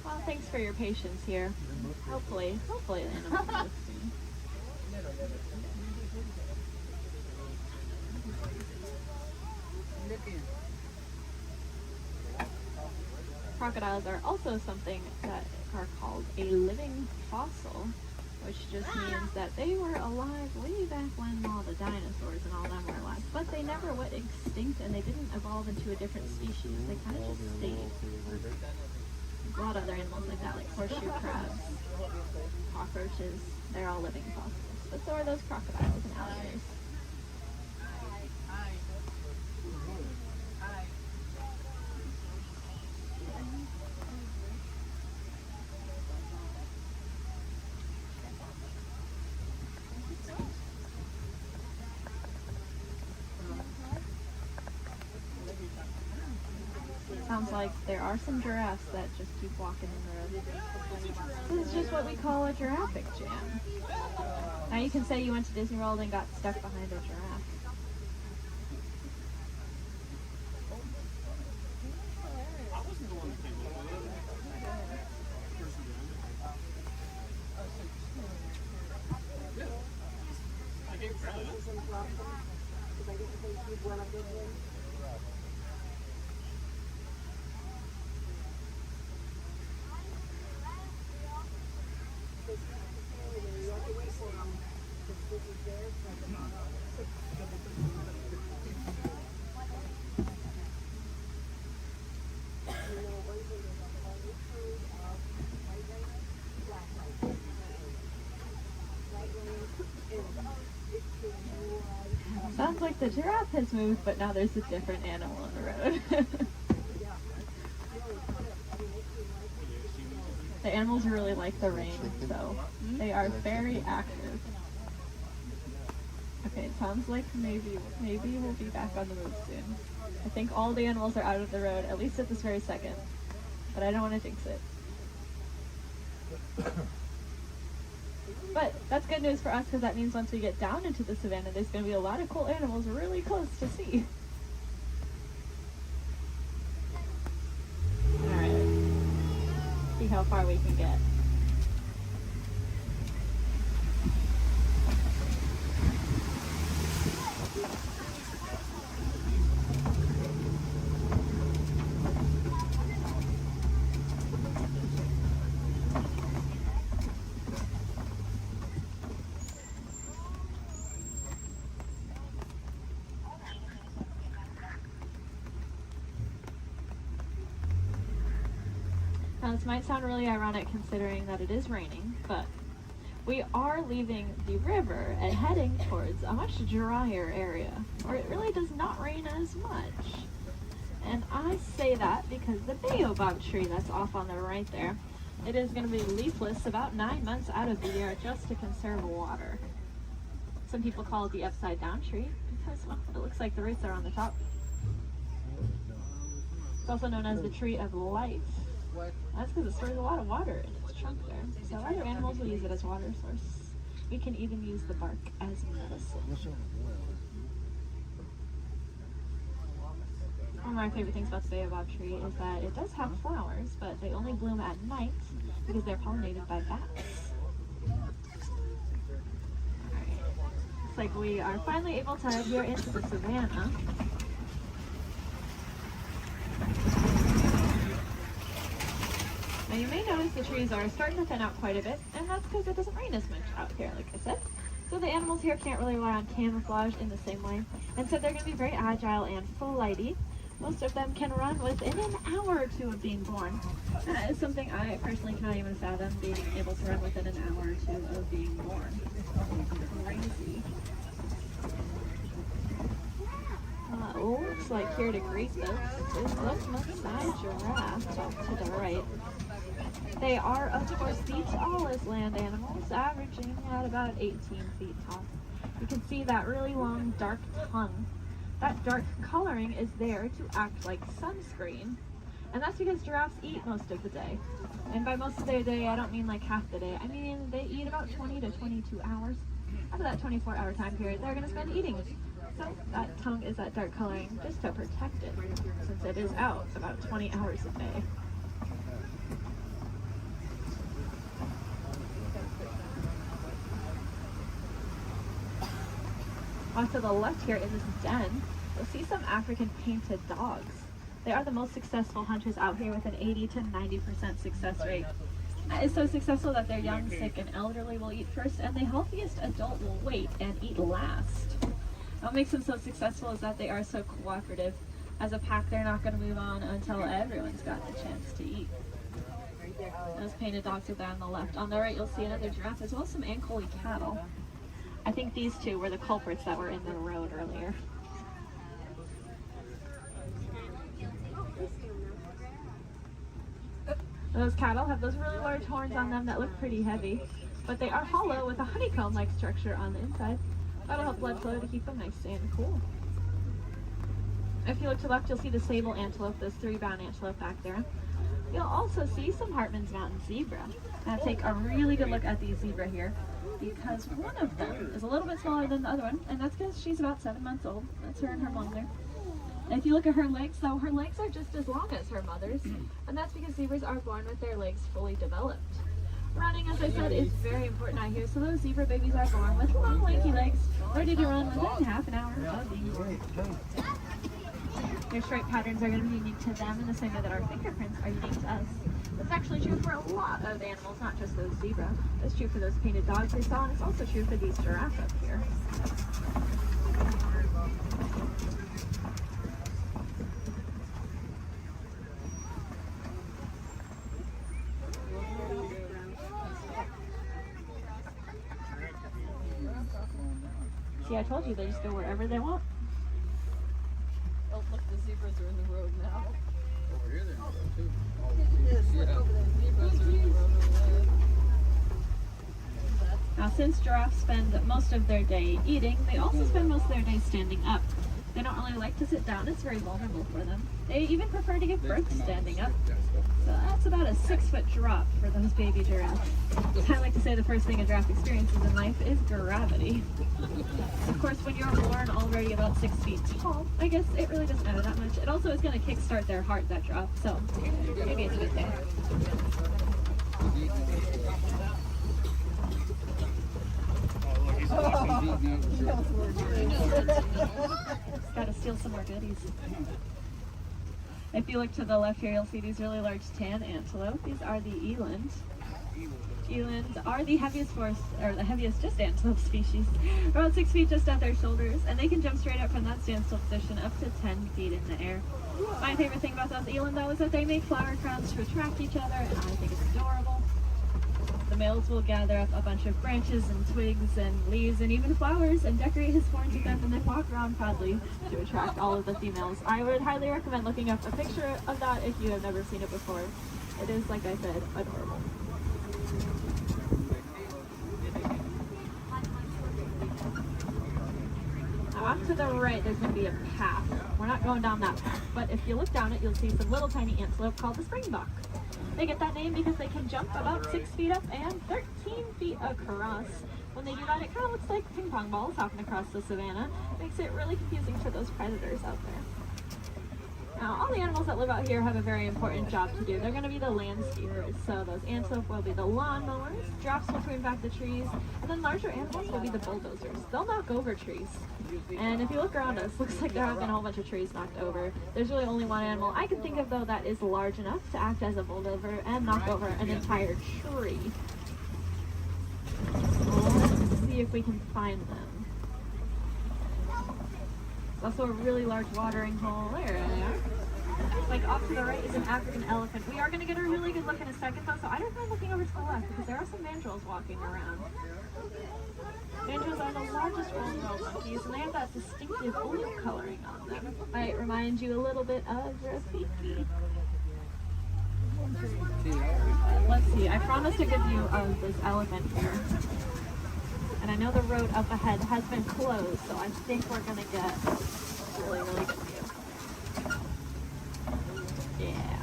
Speaker 18: Well, thanks for your patience here. Hopefully the animal will live soon. Crocodiles are also something that are called a living fossil, which just means that they were alive way back when all the dinosaurs and all them were alive. what? They never went extinct and they didn't evolve into a different species. They kind of just stayed. There's a lot of other animals like that, like horseshoe crabs, cockroaches. They're all living fossils. But so are those crocodiles and alligators. Sounds like there are some giraffes that just keep walking in the road. This is just what we call a giraffe jam. Now you can say you went to Disney World and got stuck behind a giraffe. Sounds like the giraffe has moved, but now there's a different animal on the road. The animals really like the rain, so they are very active. Okay, it sounds like maybe we'll be back on the move soon. I think all the animals are out of the road, at least at this very second. But I don't want to jinx it. But that's good news for us because that means once we get down into the savannah, there's going to be a lot of cool animals really close to see. Alright. See how far we can get. Now this might sound really ironic considering that it is raining, but we are leaving the river and heading towards a much drier area, where it really does not rain as much. And I say that because the baobab tree that's off on the right there, it is going to be leafless about 9 months out of the year just to conserve water. Some people call it the upside down tree because, well, it looks like the roots are on the top. It's also known as the tree of life. That's because it stores a lot of water in its trunk there. So other animals will use it as water source. We can even use the bark as medicine. One of my favorite things about the baobab tree is that it does have flowers, but they only bloom at night because they're pollinated by bats. Alright, looks like we are finally able to head here into the savannah. Now you may notice the trees are starting to thin out quite a bit, and that's because it doesn't rain as much out here, like I said. So the animals here can't really rely on camouflage in the same way, and so they're going to be very agile and flighty. Most of them can run within an hour or two of being born. That is something I personally cannot even fathom, being able to run within an hour or two of being born. Crazy. Looks like here to greet us is the Maasai giraffe off to the right. They are, of course, the tallest land animals, averaging at about 18 feet tall. You can see that really long, dark tongue. That dark coloring is there to act like sunscreen. And that's because giraffes eat most of the day. And by most of their day, I don't mean like half the day. I mean they eat about 20 to 22 hours. Out of that 24-hour time period, they're going to spend eating. So that tongue is that dark coloring just to protect it, since it is out about 20 hours a day. Off to the left here in this den, you'll see some African painted dogs. They are the most successful hunters out here with an 80 to 90% success rate. That is so successful that their young, sick, and elderly will eat first, and the healthiest adult will wait and eat last. What makes them so successful is that they are so cooperative. As a pack, they're not going to move on until everyone's got the chance to eat. Those painted dogs are there on the left. On the right, you'll see another giraffe as well as some Ankole cattle. I think these two were the culprits that were in the road earlier. Those cattle have those really large horns on them that look pretty heavy, but they are hollow with a honeycomb-like structure on the inside. That'll help blood flow to keep them nice and cool. If you look to the left, you'll see the sable antelope, those 3 brown antelope back there. You'll also see some Hartman's Mountain zebra. Now take a really good look at these zebra here, because one of them is a little bit smaller than the other one, and that's because she's about 7 months old. That's her and her mom there. And if you look at her legs, though, her legs are just as long as her mother's, and that's because zebras are born with their legs fully developed. Running, as I said, is very important out here, so those zebra babies are born with long, lanky legs, ready to run within half an hour of being born. Their stripe patterns are going to be unique to them in the same way that our fingerprints are unique to us. That's actually true for a lot of animals, not just those zebra. That's true for those painted dogs we saw, and it's also true for these giraffes up here. See, I told you they just go wherever they want.
Speaker 11: Oh, look, the zebras are in the road now.
Speaker 4: Over here they're in the road too.
Speaker 11: Yes, look over there. Zebras are in the road over there.
Speaker 18: Now, since giraffes spend most of their day eating, they also spend most of their day standing up. They don't really like to sit down. It's very vulnerable for them. They even prefer to give birth standing up. So that's about a 6-foot drop for those baby giraffes. I like to say the first thing a giraffe experiences in life is gravity. Of course, when you're born already about 6 feet tall, I guess it really doesn't matter that much. It also is going to kickstart their heart, that drop. So maybe it's a good thing. Gotta steal some more goodies. If you look to the left here, you'll see these really large tan antelope. These are the eland. Elands are the heaviest just antelope species. About 6 feet just at their shoulders, and they can jump straight up from that standstill position up to 10 feet in the air. My favorite thing about those eland, though, is that they make flower crowns to attract each other, and I think it's adorable. The males will gather up a bunch of branches and twigs and leaves and even flowers and decorate his horns with them, and then walk around proudly to attract all of the females. I would highly recommend looking up a picture of that if you have never seen it before. It is, like I said, adorable. Now off to the right, there's going to be a path. We're not going down that path, but if you look down it, you'll see some little tiny antelope called the springbok. They get that name because they can jump about 6 feet up and 13 feet across. When they do that, it kind of looks like ping pong balls hopping across the savannah. It makes it really confusing for those predators out there. Now, all the animals that live out here have a very important job to do. They're going to be the landscapers. So those antelope will be the lawnmowers, giraffes will prune back the trees, and then larger animals will be the bulldozers. They'll knock over trees. And if you look around us, looks like there have been a whole bunch of trees knocked over. There's really only one animal I can think of, though, that is large enough to act as a bulldozer and knock over an entire tree. Let's see if we can find them. There's also a really large watering hole. There they are. Like off to the right is an African elephant. We are going to get a really good look in a second, though, so I don't mind looking over to the left because there are some mandrills walking around. Mandrills are the largest old world monkeys, and they have that distinctive blue coloring on them. Might remind you a little bit of Rafiki. Let's see, I promised a good view of this elephant here. And I know the road up ahead has been closed, so I think we're going to get a really, really good view. Yeah.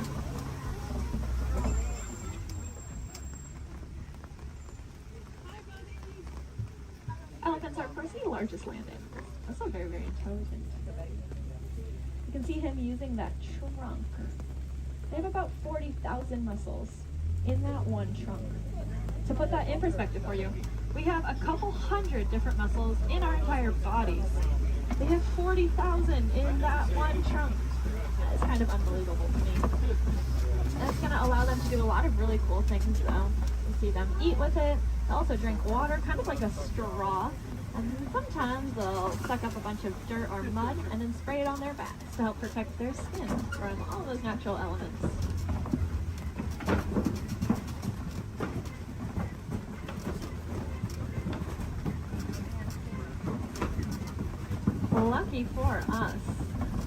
Speaker 18: Elephants are, of course, the largest land animals. Also very, very intelligent. You can see him using that trunk. They have about 40,000 muscles in that one trunk. To put that in perspective for you, we have a couple hundred different muscles in our entire bodies. They have 40,000 in that one trunk. That is kind of unbelievable to me. And it's going to allow them to do a lot of really cool things, though. You see them eat with it. They also drink water, kind of like a straw. And sometimes they'll suck up a bunch of dirt or mud and then spray it on their backs to help protect their skin from all those natural elements. Lucky for us,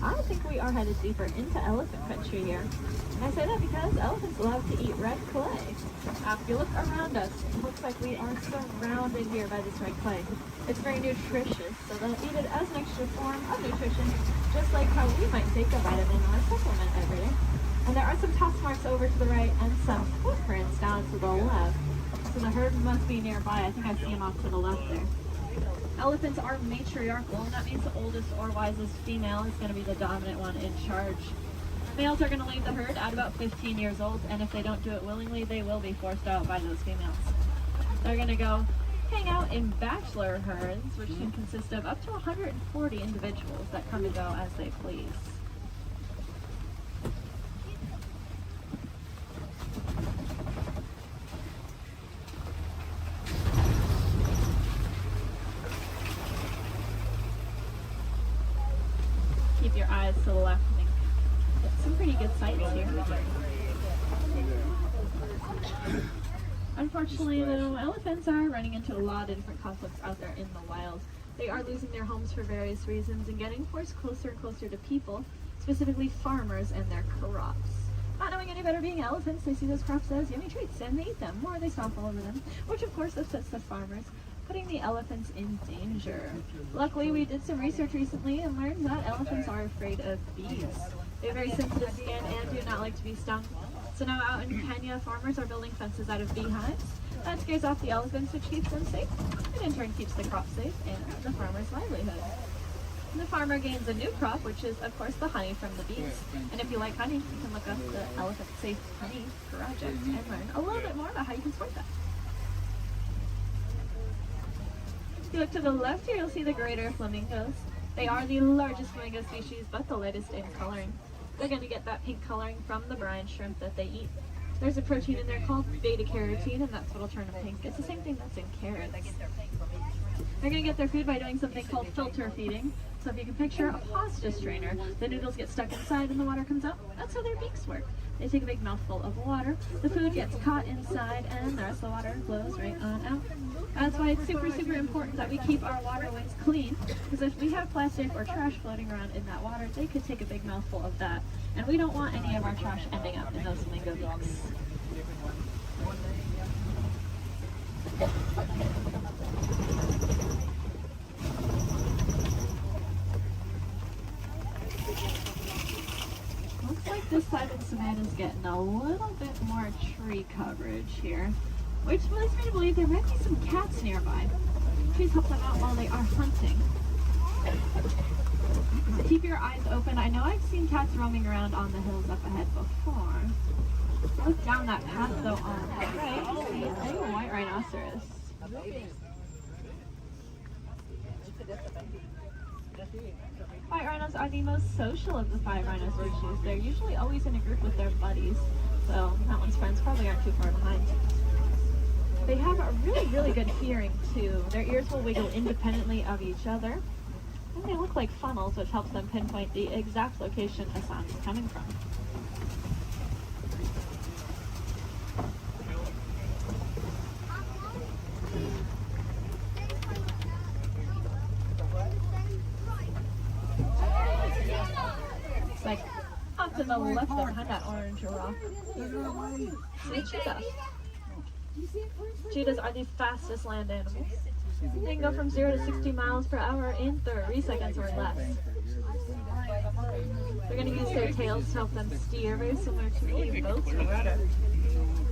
Speaker 18: I think we are headed deeper into elephant country here. And I say that because elephants love to eat red clay. If you look around us, it looks like we are surrounded here by this red clay. It's very nutritious, so they'll eat it as an extra form of nutrition, just like how we might take a vitamin or a supplement every day. And there are some tusk marks over to the right and some footprints down to the left. So the herd must be nearby. I think I see them off to the left there. Elephants are matriarchal, and that means the oldest or wisest female is going to be the dominant one in charge. Males are going to leave the herd at about 15 years old, and if they don't do it willingly, they will be forced out by those females. They're going to go hang out in bachelor herds, which can consist of up to 140 individuals that come and go as they please. Keep your eyes to the left. Some pretty good sights here. Unfortunately, though, elephants are running into a lot of different conflicts out there in the wild. They are losing their homes for various reasons and getting forced closer and closer to people, specifically farmers and their crops. Not knowing any better being elephants, they see those crops as yummy treats and they eat them, or they stomp all over them, which of course upsets the farmers, putting the elephants in danger. Luckily, we did some research recently and learned that elephants are afraid of bees. They have very sensitive skin and do not like to be stung. So now out in Kenya, farmers are building fences out of beehives. That scares off the elephants, which keeps them safe, and in turn keeps the crop safe and the farmer's livelihood. And the farmer gains a new crop, which is, of course, the honey from the bees. And if you like honey, you can look up the Elephant Safe Honey Project and learn a little bit more about how you can support that. If you look to the left here, you'll see the greater flamingos. They are the largest flamingo species, but the lightest in coloring. They're going to get that pink coloring from the brine shrimp that they eat. There's a protein in there called beta-carotene, and that's what'll turn them pink. It's the same thing that's in carrots. They're going to get their food by doing something called filter feeding. So if you can picture a pasta strainer, the noodles get stuck inside and the water comes out. That's how their beaks work. They take a big mouthful of water, the food gets caught inside, and the rest of the water flows right on out. That's why it's super, super important that we keep our waterways clean, because if we have plastic or trash floating around in that water, they could take a big mouthful of that. And we don't want any of our trash ending up in those flamingo beaks. Looks like this side of the savanna is getting a little bit more tree coverage here, which leads me to believe there might be some cats nearby. Please help them out while they are hunting. So keep your eyes open. I know I've seen cats roaming around on the hills up ahead before. Look down that path though on the right. You see a white rhinoceros. White rhinos are the most social of the 5 rhino species. They're usually always in a group with their buddies, so that one's friends probably aren't too far behind. They have a really, really good hearing too. Their ears will wiggle independently of each other, and they look like funnels, which helps them pinpoint the exact location a sound is coming from. It's like up to the left behind that orange rock. See cheetah. Cheetahs are the fastest land animals. They can go from 0 to 60 miles per hour in 30 seconds or less. They're going to use their tails to help them steer, very similar to a boat's rudder.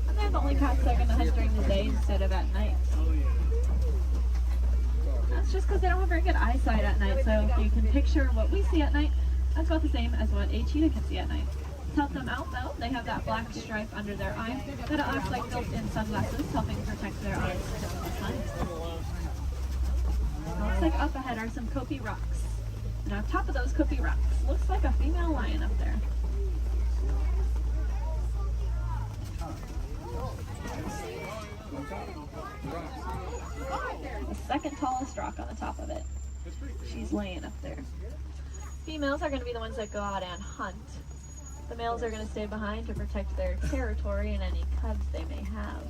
Speaker 18: And they're the only cats that are going to hunt during the day instead of at night. That's just because they don't have very good eyesight at night, so if you can picture what we see at night, that's about the same as what a cheetah can see at night. To help them out though, they have that black stripe under their eye that acts like built-in sunglasses, helping protect their eyes from the sun. Looks like up ahead are some Kopi rocks. And on top of those Kopi rocks, looks like a female lion up there. The second tallest rock on the top of it. She's laying up there. Females are going to be the ones that go out and hunt. The males are going to stay behind to protect their territory and any cubs they may have.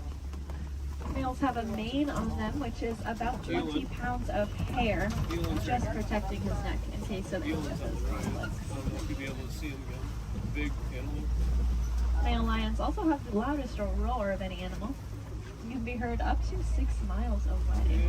Speaker 18: Males have a mane on them, which is about 20 pounds of hair, just protecting his neck in case of any of those conflicts.
Speaker 13: To be able to see them again. Big animal.
Speaker 18: Male lions also have the loudest roar of any animal. You can be heard up to 6 miles away.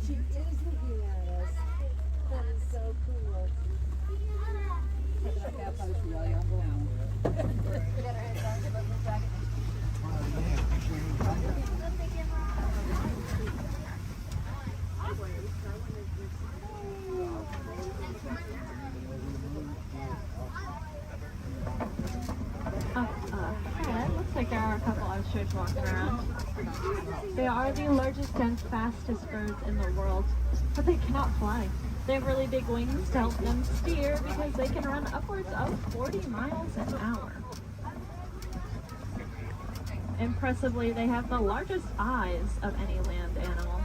Speaker 9: She is looking at us. That is so cool.
Speaker 18: Looks like there are a couple ostriches walking around. They are the largest and fastest birds in the world, but they cannot fly. They have really big wings to help them steer because they can run upwards of 40 miles an hour. Impressively, they have the largest eyes of any land animal.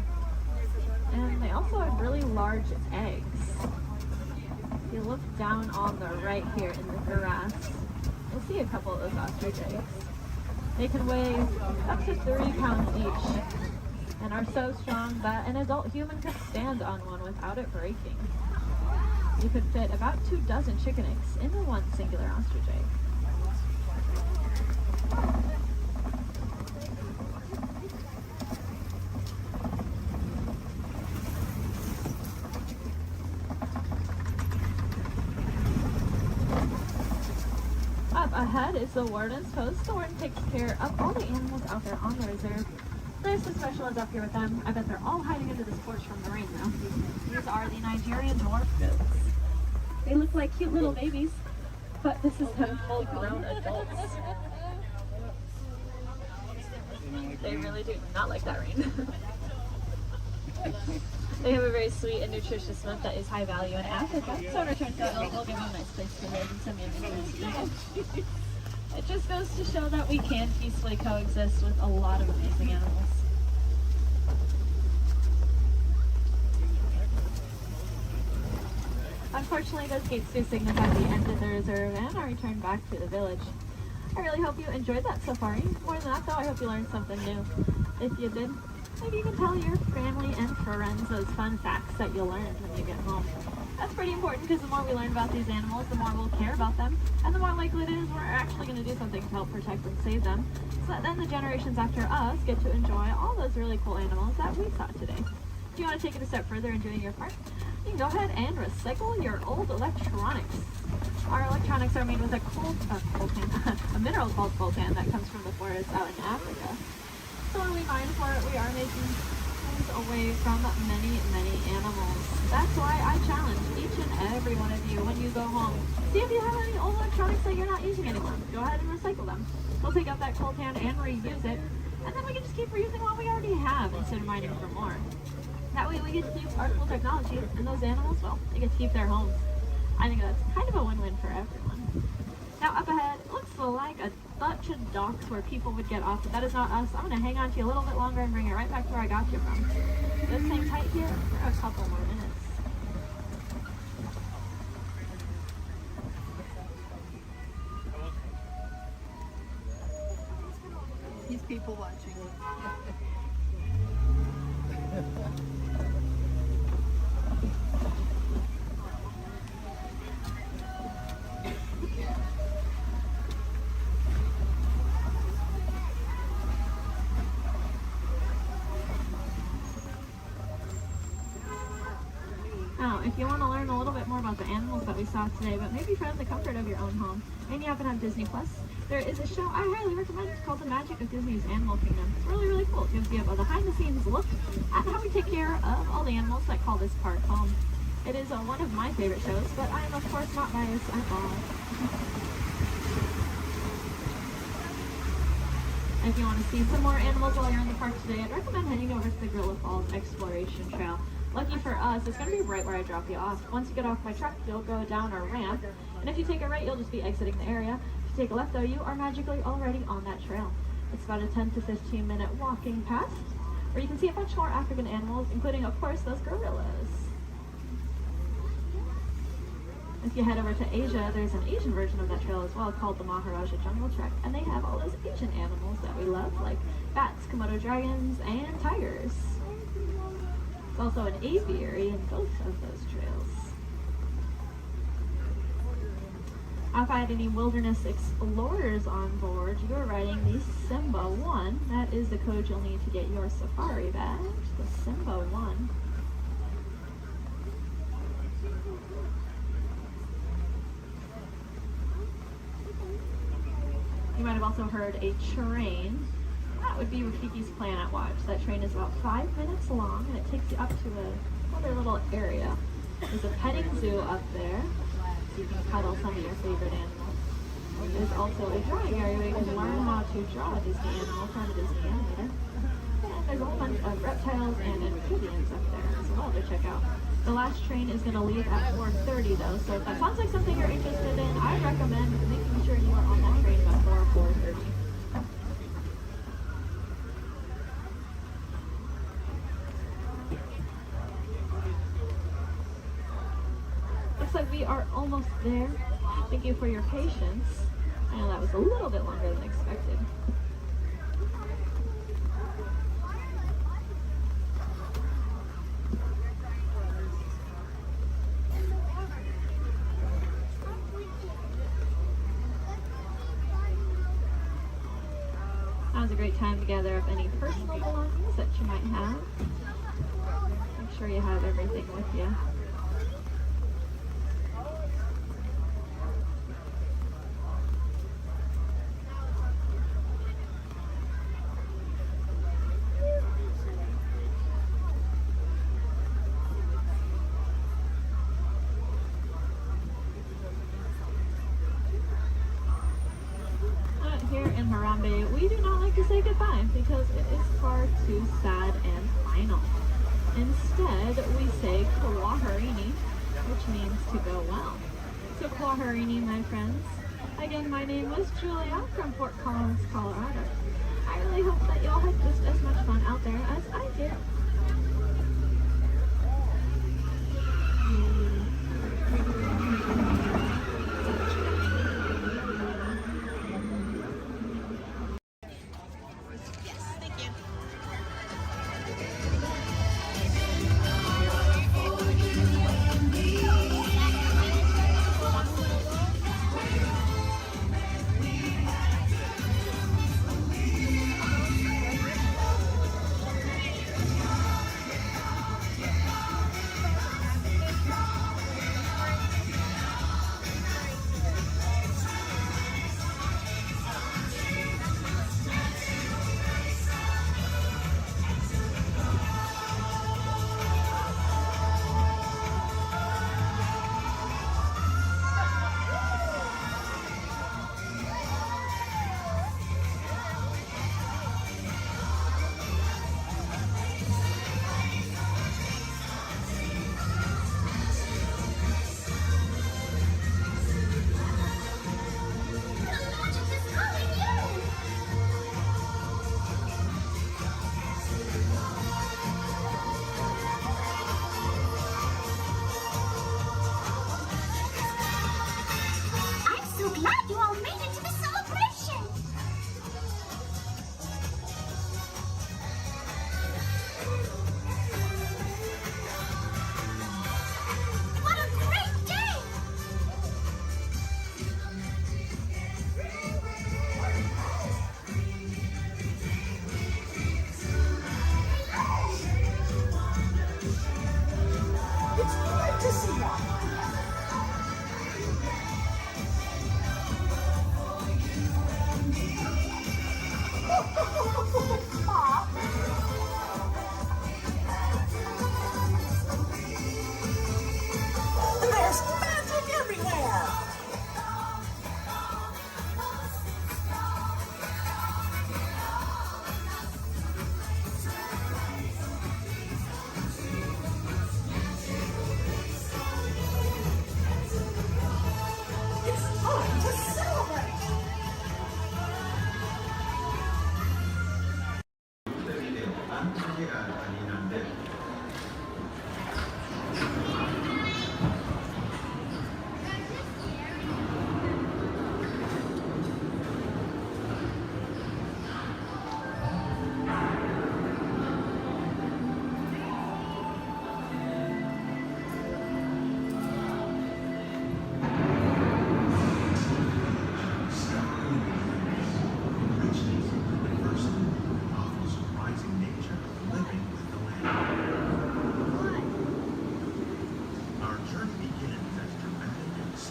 Speaker 18: And they also have really large eggs. If you look down on the right here in the grass, you'll see a couple of those ostrich eggs. They can weigh up to 30 pounds each and are so strong that an adult human could stand on one without it breaking. You could fit about 2 dozen chicken eggs into one singular ostrich egg. Up ahead is the warden's post. The warden takes care of all the animals out there on the reserve. There's some special ones up here with them. I bet they're all hiding under this porch from the rain though. These are the Nigerian dwarf goats. They look like cute little babies, but this is them full-grown adults. They really do not like that rain. They have a very sweet and nutritious milk that is high value in Africa, so in return for it, we'll give you a nice place to live and some amenities. It just goes to show that we can peacefully coexist with a lot of amazing animals. Unfortunately, those gates do signify the end of the reserve and our return back to the village. I really hope you enjoyed that safari. More than that, though, I hope you learned something new. If you did, maybe you can tell your family and friends those fun facts that you'll learn when you get home. That's pretty important because the more we learn about these animals, the more we'll care about them, and the more likely it is we're actually going to do something to help protect and save them, so that then the generations after us get to enjoy all those really cool animals that we saw today. If you want to take it a step further in doing your part, you can go ahead and recycle your old electronics. Our electronics are made with a mineral called coltan that comes from the forest out in Africa. So when we mine for it, we are making things away from many, many animals. That's why I challenge each and every one of you when you go home. See if you have any old electronics that you're not using anymore. Go ahead and recycle them. We'll take up that coltan and reuse it, and then we can just keep reusing what we already have instead of mining for more. That way we get to keep our cool technology, and those animals, well, they get to keep their homes. I think that's kind of a win-win for everyone. Now up ahead, it looks like a bunch of docks where people would get off, but that is not us. I'm going to hang on to you a little bit longer and bring it right back to where I got you from. Just hang tight here for a couple more minutes.
Speaker 11: These people watching.
Speaker 18: if you want to learn a little bit more about the animals that we saw today, but maybe from the comfort of your own home, and you happen to have Disney Plus, there is a show I highly recommend. It's called The Magic of Disney's Animal Kingdom. It's really, really cool. It gives you a behind-the-scenes look at how we take care of all the animals that call this park home. It is one of my favorite shows, but I am, of course, not biased at all. If you want to see some more animals while you're in the park today, I'd recommend heading over to the Gorilla Falls Exploration Trail. Lucky for us, it's going to be right where I drop you off. Once you get off my truck, you'll go down a ramp, and if you take a right, you'll just be exiting the area. If you take a left, though, you are magically already on that trail. It's about a 10 to 15 minute walking path, where you can see a bunch more African animals, including, of course, those gorillas. If you head over to Asia, there's an Asian version of that trail as well called the Maharaja Jungle Trek, and they have all those Asian animals that we love, like bats, Komodo dragons, and tigers. It's also an aviary in both of those trails. If I had any wilderness explorers on board, you are riding the Simba 1. That is the code you'll need to get your safari badge, the Simba 1. You might have also heard a train. That would be Rafiki's Planet Watch. That train is about 5 minutes long, and it takes you up to another little area. There's a petting zoo up there, so you can cuddle some of your favorite animals. There's also a drawing area where you can learn how to draw a Disney animal from a Disney animator. And there's a whole bunch of reptiles and amphibians up there as well to check out. The last train is going to leave at 4:30 though, so if that sounds like something you're interested in, I recommend making sure you are on that train before 4:30. Looks like we are almost there. Thank you for your patience. I know that was a little bit longer than expected. Now's a great time to gather up any personal belongings that you might have. Make sure you have everything with you. Here in Harambe, we do not like to say goodbye because it is far too sad and final. Instead, we say Kwaherini, which means to go well. So Kwaherini, my friends. Again, my name was Julia from Fort Collins, Colorado. I really hope that y'all had just as much fun out there as I did.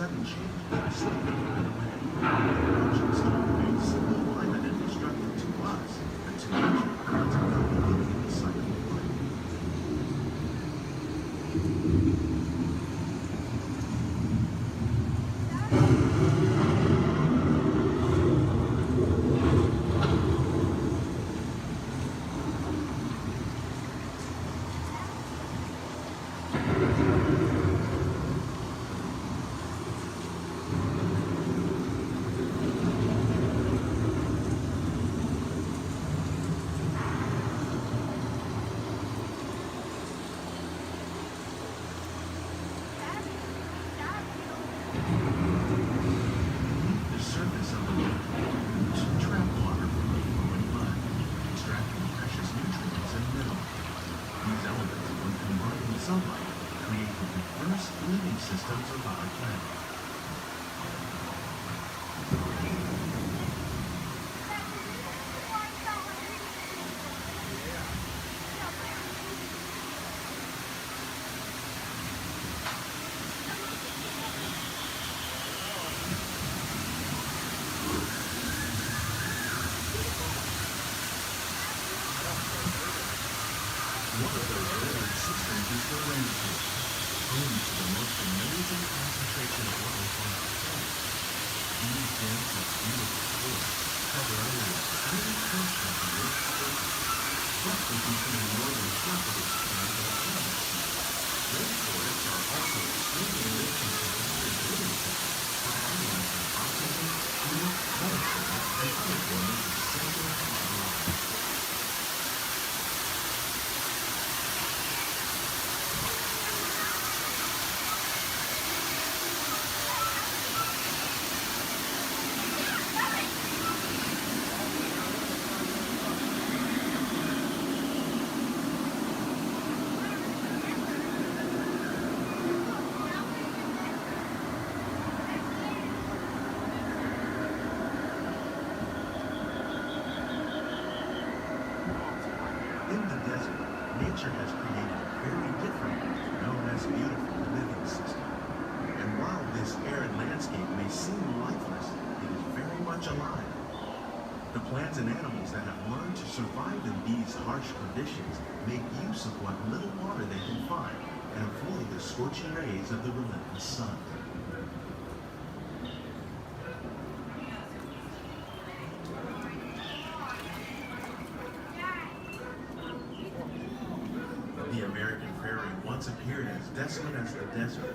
Speaker 21: sudden change in our state right away. Just remain simple-minded and destructive to us, and to nature, it's about the beginning of the cycle of life. Systems of our planet. One of those ordered systems is the rainforest, home to the most amazing concentration of life on our planet. These dense and beautiful forests cover only a tiny portion of the Earth's surface, roughly between the northern half of its planet and the hemisphere. Rainforests are also extremely rich in synthetic living systems, providing us with oxygen, food, medicine, and other forms of essential life. Nature has created a very different one known as beautiful living system. And while this arid landscape may seem lifeless, it is very much alive. The plants and animals that have learned to survive in these harsh conditions make use of what little water they can find and avoid the scorching rays of the relentless sun. The American prairie once appeared as desolate as the desert,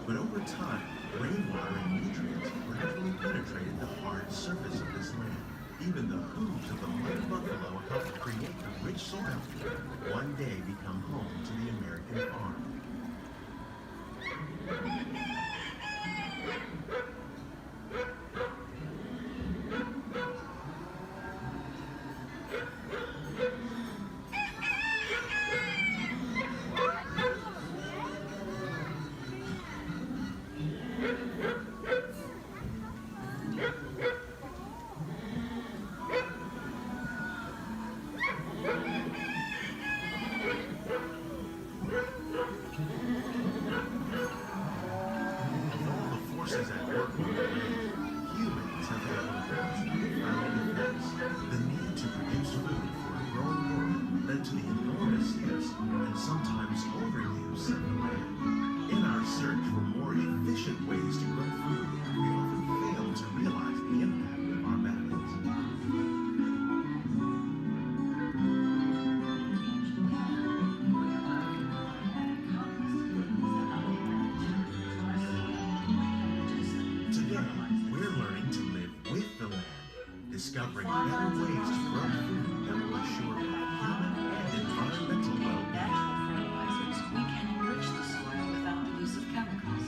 Speaker 21: but over time, rainwater and nutrients gradually penetrated the hard surface of this land. Even the hooves of the mud buffalo helped create the rich soil that one day become home to the American farm. Discovering better ways to grow food that will assure human and environmental well-being.
Speaker 5: Natural fertilizers, we can enrich the soil without the use of chemicals.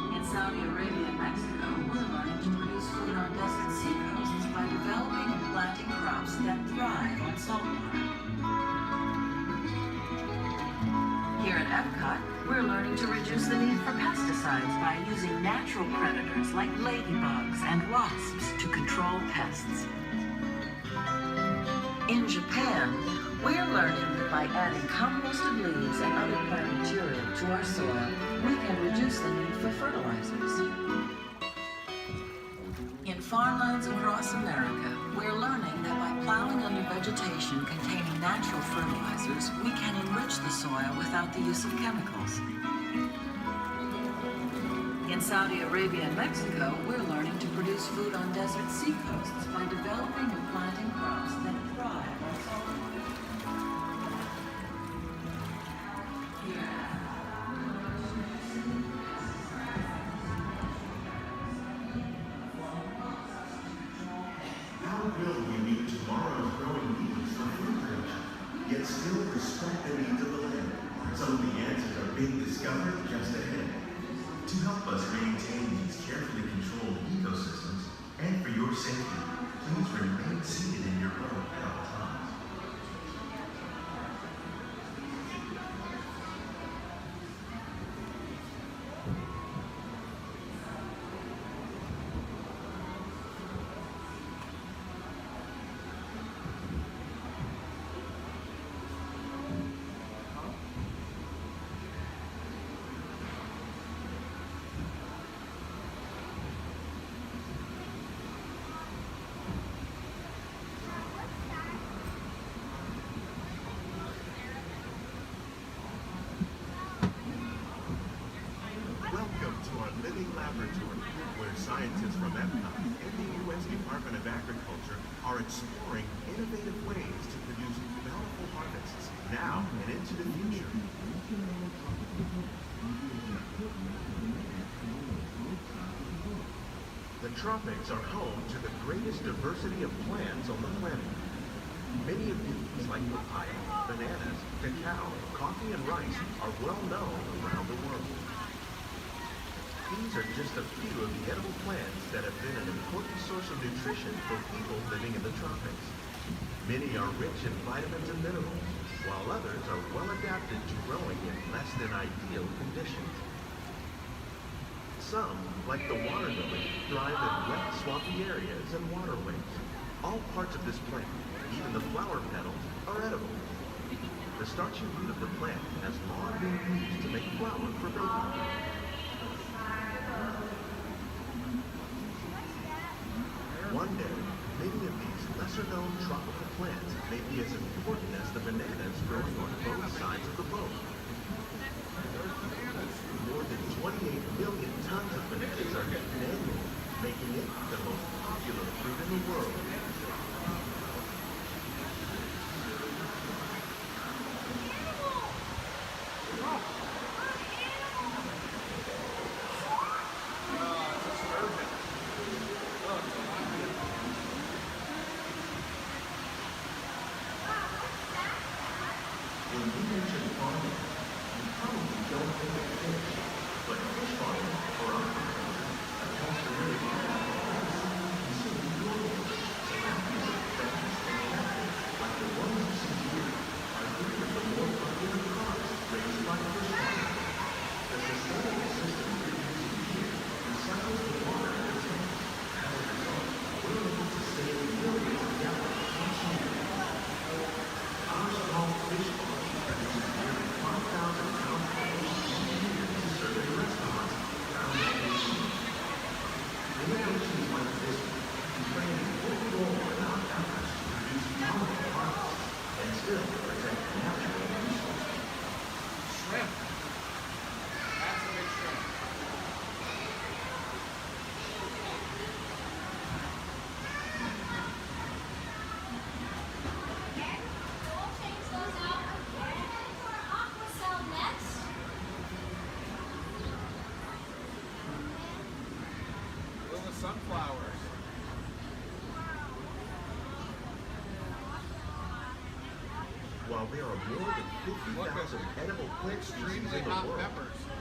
Speaker 5: In Saudi Arabia and Mexico, we're learning to produce food on desert seacoasts by developing and planting crops that thrive on saltwater. Here at Epcot, we're learning to reduce the need for pesticides by using natural predators like ladybugs and wasps to control pests. In Japan, We're learning that by adding composted leaves and other plant material to our soil, we can reduce the need for fertilizers. In farmlands across America, we're learning that by plowing under vegetation containing natural fertilizers, we can enrich the soil without the use of chemicals. In Saudi Arabia and Mexico, we're learning to produce food on desert seacoasts by developing and planting crops that thrive on salt.
Speaker 21: How will we meet tomorrow's growing needs for food production, yet still respect the needs of the land? Some of the answers are being discovered just ahead. To help us maintain these carefully controlled ecosystems, and for your safety, please remain seated in your boat at all times. Welcome to our living laboratory, where scientists from Epcot and the U.S. Department of Agriculture are exploring innovative ways to produce bountiful harvests now and into the future. The tropics are home to the greatest diversity of plants on the planet. Many of these, like papaya, bananas, cacao, coffee, and rice, are well known around the world. These are just a few of the edible plants that have been an important source of nutrition for people living in the tropics. Many are rich in vitamins and minerals, while others are well adapted to growing in less than ideal conditions. Some, like the water lily, thrive in wet, swampy areas and waterways. All parts of this plant, even the flower petals, are edible. The starchy root of the plant has long been used to make flour for baking. One day, many of these lesser-known tropical plants may be as important as the bananas growing on both sides of the boat. More than 28 million tons of bananas are eaten annually, making it the most popular fruit in the world. When we mention farming, you probably don't think of fish, but fish farming or aquaculture accounts for nearly half of all the food consumed globally. Tilapia, bass, and catfish, like the ones you see here, are three of the more popular crops raised by fish farming. The sustainable system we're using here recycles the water in the tanks. As a result, we're able to save millions of gallons each year. Our small fish farm produces nearly 5,000 pounds of fish each year to serve in restaurants around the nation. Innovations like this can play an important role in our efforts to produce bountiful harvests and still protect natural resources.
Speaker 2: Shrimp. That's a big shrimp.
Speaker 7: We'll change those out again for aqua cell next.
Speaker 2: Little sunflowers.
Speaker 21: While there are more than 50,000 edible plant species in the world,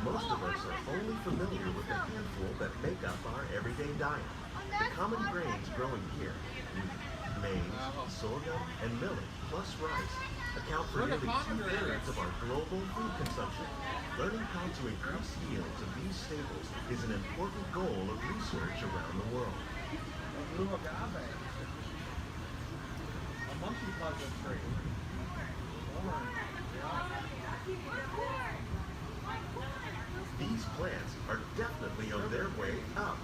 Speaker 21: most of us are only familiar with the handful that make up our everyday diet. The common grains growing here, wheat, maize, sorghum, and millet, plus rice, account for nearly 2/3 of our global food consumption. Learning how to increase yields of these staples is an important goal of research around the world.
Speaker 2: A blue agave. A monkey puzzle tree.
Speaker 10: These plants are definitely on their way up.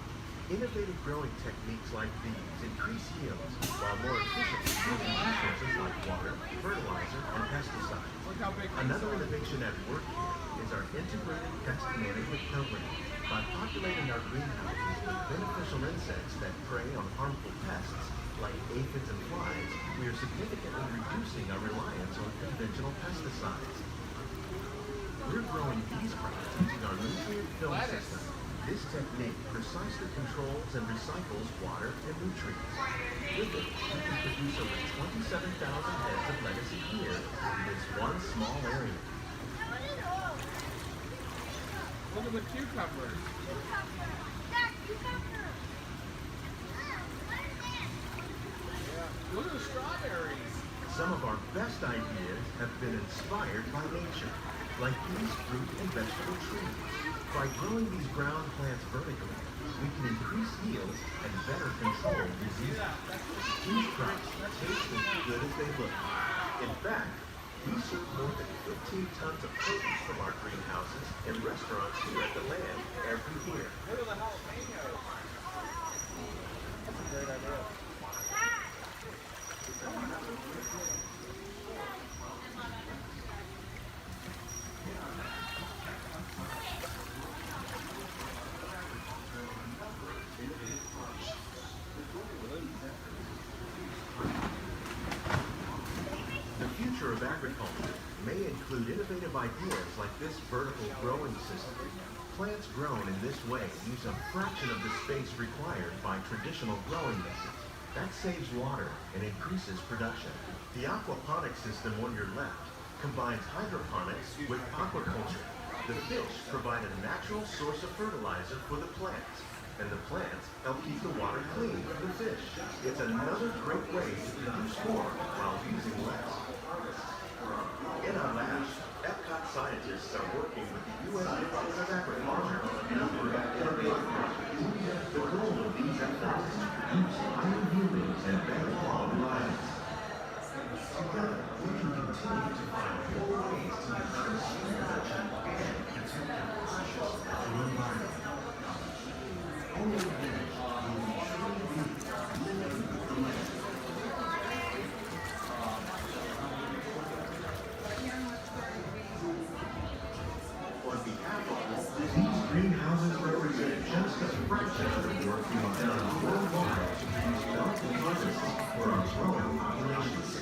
Speaker 10: Innovative growing techniques like these increase yields while more efficiently using resources like water, fertilizer, and pesticides. Another innovation at work here is our integrated pest management program. By populating our greenhouses with beneficial insects that prey on harmful pests like aphids and flies, we are significantly reducing our reliance on conventional pesticides. We're growing these crops using our nutrient film system. This technique precisely controls and recycles water and nutrients. With it, we can produce over 27,000 heads of lettuce a year in this one small area.
Speaker 16: Look at the cucumbers. Yeah. Look at the strawberries.
Speaker 10: Some of our best ideas have been inspired by nature, like these fruit and vegetable trees. By growing these ground plants vertically, we can increase yields and better control diseases. These crops taste as good as they look. In fact, we serve more than 15 tons of produce from our greenhouses in restaurants here at the Land every year.
Speaker 16: Look at the jalapenos. That's a great idea.
Speaker 10: Of agriculture may include innovative ideas like this vertical growing system. Plants grown in this way use a fraction of the space required by traditional growing methods. That saves water and increases production. The aquaponics system on your left combines hydroponics with aquaculture. The fish provide a natural source of fertilizer for the plants, and the plants help keep the water clean for the fish. It's another great way to produce more while using less. In our labs, Epcot scientists are working with the U.S. Department of Agriculture on a number of innovative projects. The goal of these efforts is to produce higher yieldings and better quality lives. Together, we can continue to find more ways to increase food production and protect our precious natural environment. Only then will we truly be living with the land. On behalf of Walt, these greenhouses represent just a fraction of the work being done worldwide to produce delicate harvests for our growing populations.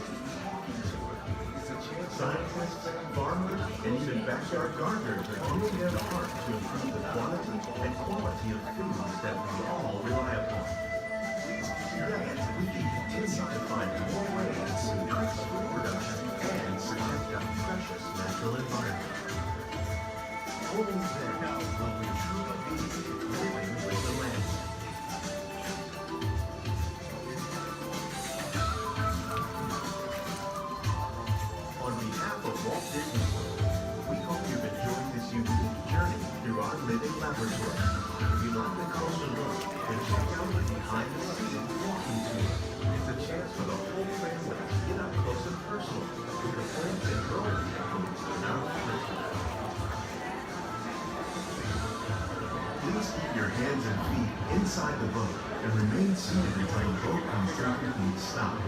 Speaker 10: Scientists, farmers, and even backyard gardeners are doing their part to improve the quantity and quality of foods that we all rely upon. Together, we can continue to find more ways to increase food production and protect our precious natural environment. Only then will we truly be living with the land. On behalf of Walt Disney World, we hope you've enjoyed this unique journey through our living laboratory. If you'd like a closer look, then check out the behind-the-scenes walking tour. It's a chance for the whole family to get up close and personal with the plants and growing techniques in our laboratory. Please keep your hands and feet inside the boat and remain seated until the boat comes to a complete stop.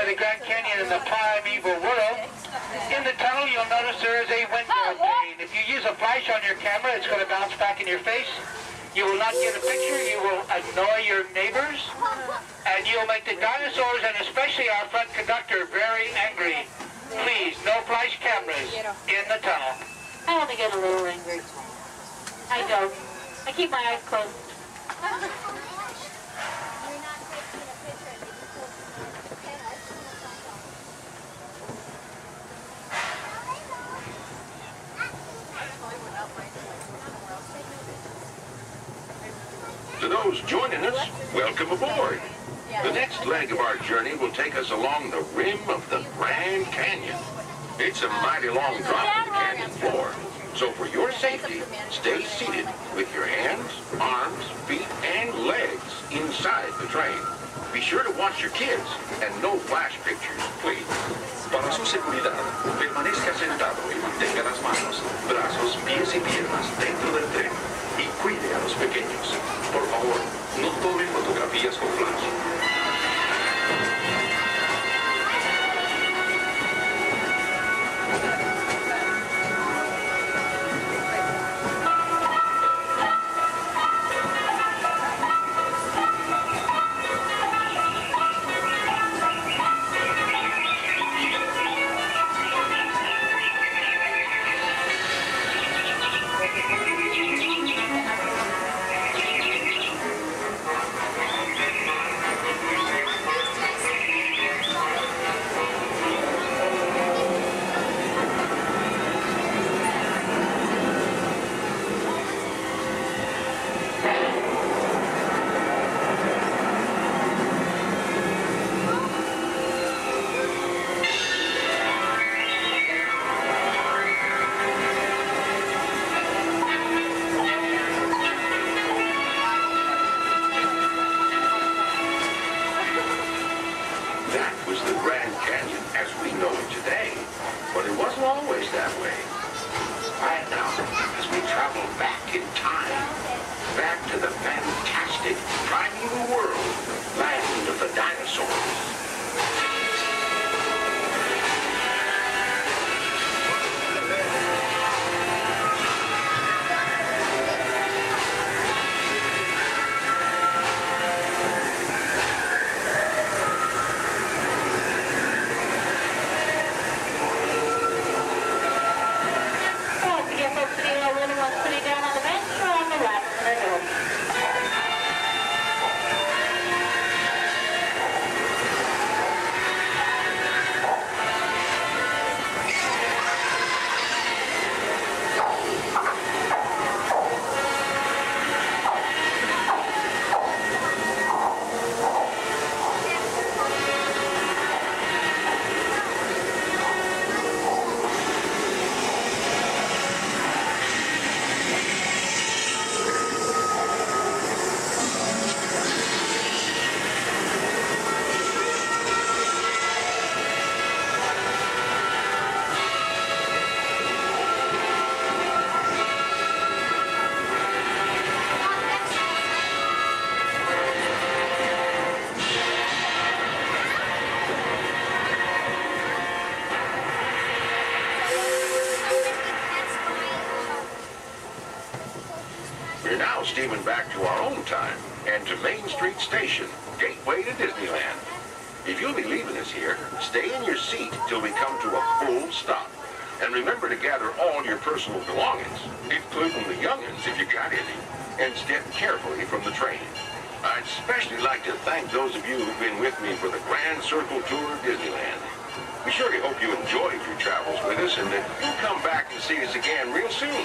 Speaker 17: The Grand Canyon in the primeval world. In the tunnel, you'll notice there is a window pane. If you use a flash on your camera, it's going to bounce back in your face. You will not get a picture, you will annoy your neighbors, and you'll make the dinosaurs and especially our front conductor very angry. Please, no flash cameras in the tunnel.
Speaker 11: I only get a little angry. I don't. I keep my eyes closed.
Speaker 1: To those joining us, welcome aboard. The next leg of our journey will take us along the rim of the Grand Canyon. It's a mighty long drop to the canyon floor. So for your safety, stay seated with your hands, arms, feet, and legs inside the train. Be sure to watch your kids and no flash pictures, please.
Speaker 14: Para su seguridad, permanezca sentado y mantenga las manos, brazos, pies y piernas dentro del tren y cuide a los pequeños. Por favor, no tomen fotografías con flash.
Speaker 1: We're now steaming back to our own time and to Main Street Station, gateway to Disneyland. If you'll be leaving us here, stay in your seat till we come to a full stop. And remember to gather all your personal belongings, including the young'uns if you got any, and step carefully from the train. I'd especially like to thank those of you who've been with me for the Grand Circle Tour of Disneyland. We surely hope you enjoyed your travels with us and that you'll come back and see us again real soon.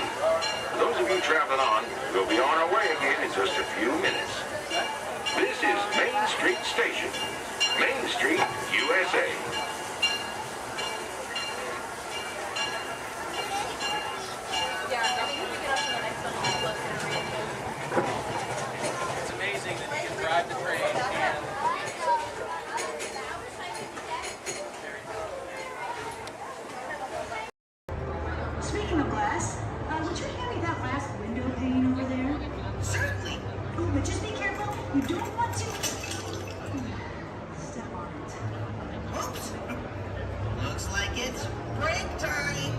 Speaker 1: For those of you traveling on, we'll be on our way again in just a few minutes. This is Main Street Station, Main Street, USA.
Speaker 2: It's amazing that you can drive the train and
Speaker 9: Speaking of glass, would you hand me that last window pane over there? Certainly. Oh, but just be careful. You don't want to step on it.
Speaker 15: Oops. Looks like it's break time.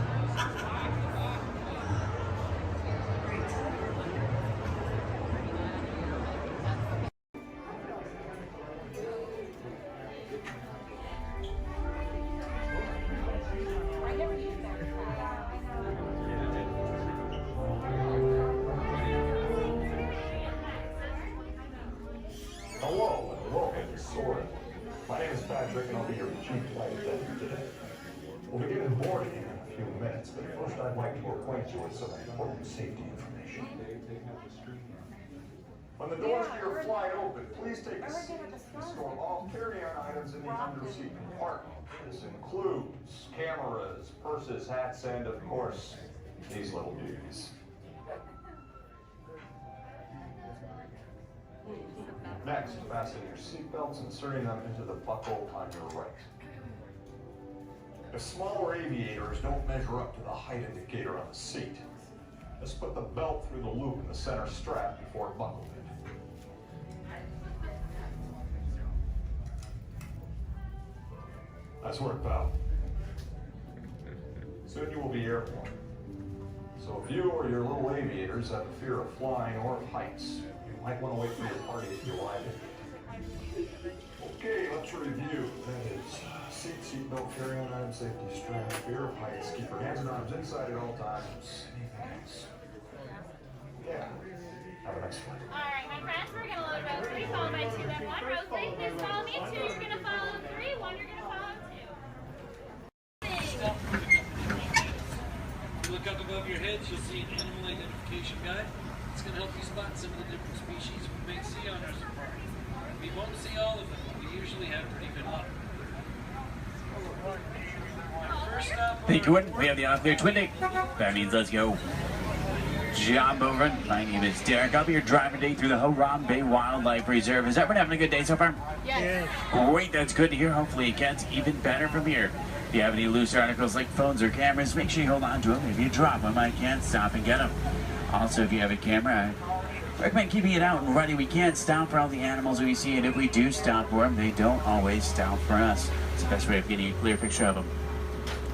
Speaker 19: Hello and welcome to Soarin'. My name is Patrick and I'll be your chief flight attendant today. We'll begin boarding in a few minutes, but first I'd like to acquaint you with some important safety information. When the doors to your flight open, please take a seat and store all carry-on items in the under-seat compartment. This includes cameras, purses, hats, and of course, these little beauties. Next, fasten your seatbelts, inserting them into the buckle on your right. If smaller aviators don't measure up to the height indicator on the seat, just put the belt through the loop in the center strap before buckling it. Nice work, pal. Soon you will be airborne. So if you or your little aviators have a fear of flying or of heights, you might want to wait for your party if you arrive in. Okay, let's review. That is seatbelt, carry-on item, safety strap, fear of heights, keep your hands and arms inside at all times. Anything else? Yeah. Have a nice flight.
Speaker 9: Alright, my friends, we're gonna load row 3, followed by 2, then 1. Row 3, please follow me. 2, you're gonna follow 3. 1, you're gonna follow 2.
Speaker 3: Look up above your heads, you'll see an animal identification guide. It's going to help you spot some of the different species we may see on our safari. We won't see all of them, but we usually have pretty good luck. First up,
Speaker 6: Thank you, we have the off-clear twin day. That means let's go. Job over. My name is Derek. I'll be your driver today through the Harambe Wildlife Reserve. Is everyone having a good day so far?
Speaker 11: Yes.
Speaker 6: Great, that's good to hear. Hopefully it gets even better from here. If you have any loose articles like phones or cameras, make sure you hold on to them. If you drop them, I can't stop and get them. Also, if you have a camera, I recommend keeping it out and ready. We can't stop for all the animals we see, and if we do stop for them, they don't always stop for us. It's the best way of getting a clear picture of them.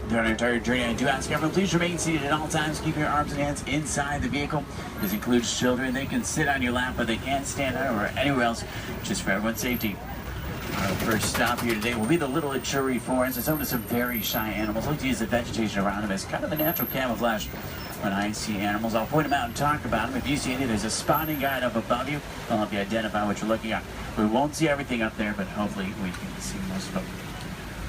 Speaker 6: During our entire journey, I do ask everyone, please remain seated at all times. Keep your arms and hands inside the vehicle. This includes children. They can sit on your lap, but they can't stand out or anywhere else, just for everyone's safety. Our first stop here today will be the Little Ituri Forest. It's home to some very shy animals. Look to use the vegetation around them as kind of a natural camouflage. When I see animals, I'll point them out and talk about them. If you see any, there's a spotting guide up above you. I'll help you identify what you're looking at. We won't see everything up there, but hopefully we can see most of them.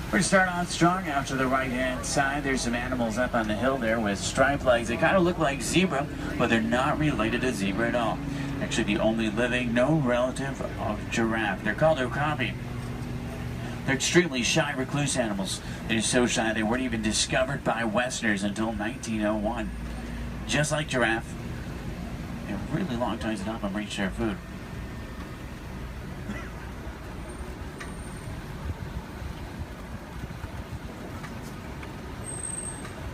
Speaker 6: We're going to start on strong out to the right-hand side. There's some animals up on the hill there with striped legs. They kind of look like zebra, but they're not related to zebra at all. Actually, the only living, no relative of giraffe. They're called okapi. They're extremely shy, recluse animals. They're so shy they weren't even discovered by Westerners until 1901. Just like giraffe, they have really long tongues to help them reach their food.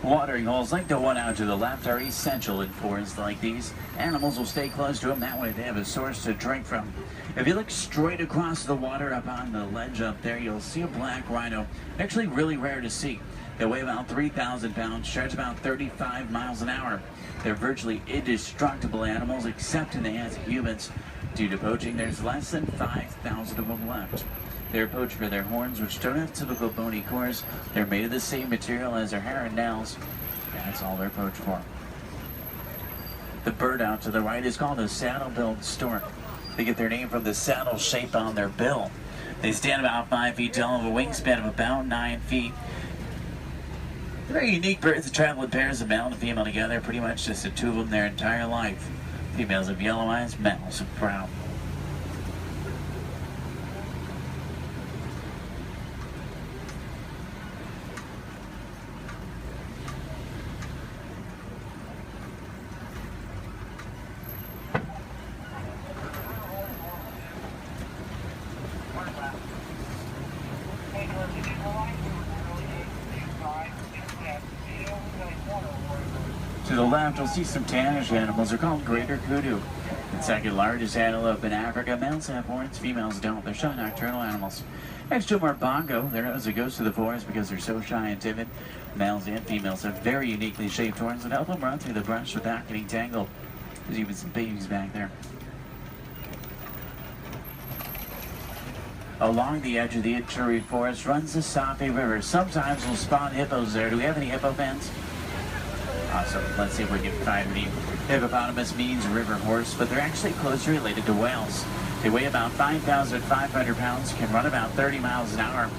Speaker 6: Watering holes like the one out to the left are essential in forests like these. Animals will stay close to them, that way they have a source to drink from. If you look straight across the water up on the ledge up there, you'll see a black rhino. Actually really rare to see. They weigh about 3,000 pounds, charge about 35 miles an hour. They're virtually indestructible animals except in the hands of humans. Due to poaching, there's less than 5,000 of them left. They're poached for their horns, which don't have typical bony cores. They're made of the same material as their hair and nails. That's all they're poached for. The bird out to the right is called a saddle-billed stork. They get their name from the saddle shape on their bill. They stand about 5 feet tall, have a wingspan of about 9 feet. They're very unique birds that travel in pairs of male and female together, pretty much just the two of them their entire life. Females have yellow eyes, males have brown. To the left, you'll see some tannish animals. They're called greater kudu. The second largest antelope in Africa. Males have horns, females don't. They're shy nocturnal animals. Next to them are bongo. They're known as the ghosts of the forest because they're so shy and timid. Males and females have very uniquely shaped horns that help them run through the brush without getting tangled. There's even some babies back there. Along the edge of the Ituri Forest runs the Sape River. Sometimes we'll spawn hippos there. Do we have any hippo fans? Awesome. Let's see if we can find any. Hippopotamus means river horse, but they're actually closely related to whales. They weigh about 5,500 pounds, can run about 30 miles an hour.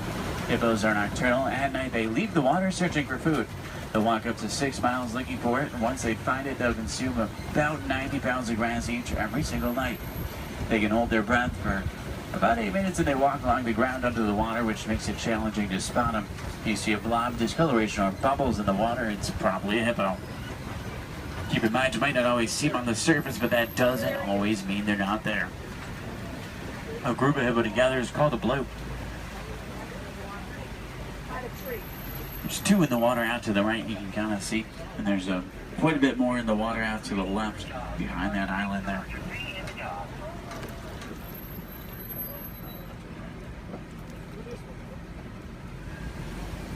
Speaker 6: Hippos are nocturnal. At night, they leave the water searching for food. They'll walk up to 6 miles looking for it, and once they find it, they'll consume about 90 pounds of grass each every single night. They can hold their breath for about 8 minutes, and they walk along the ground under the water, which makes it challenging to spot them. You see a blob discoloration or bubbles in the water, it's probably a hippo. Keep in mind, you might not always see them on the surface, but that doesn't always mean they're not there. A group of hippo together is called a bloop. There's two in the water out to the right, you can kind of see, and there's quite a bit more in the water out to the left behind that island there.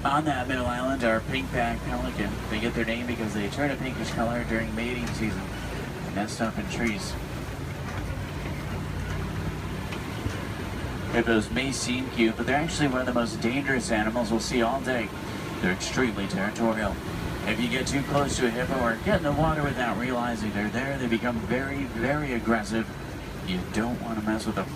Speaker 6: On that middle island are pink-backed pelican. They get their name because they turn a pinkish color during mating season and nest up in trees. Hippos may seem cute, but they're actually one of the most dangerous animals we'll see all day. They're extremely territorial. If you get too close to a hippo or get in the water without realizing they're there, they become very, very aggressive. You don't want to mess with them.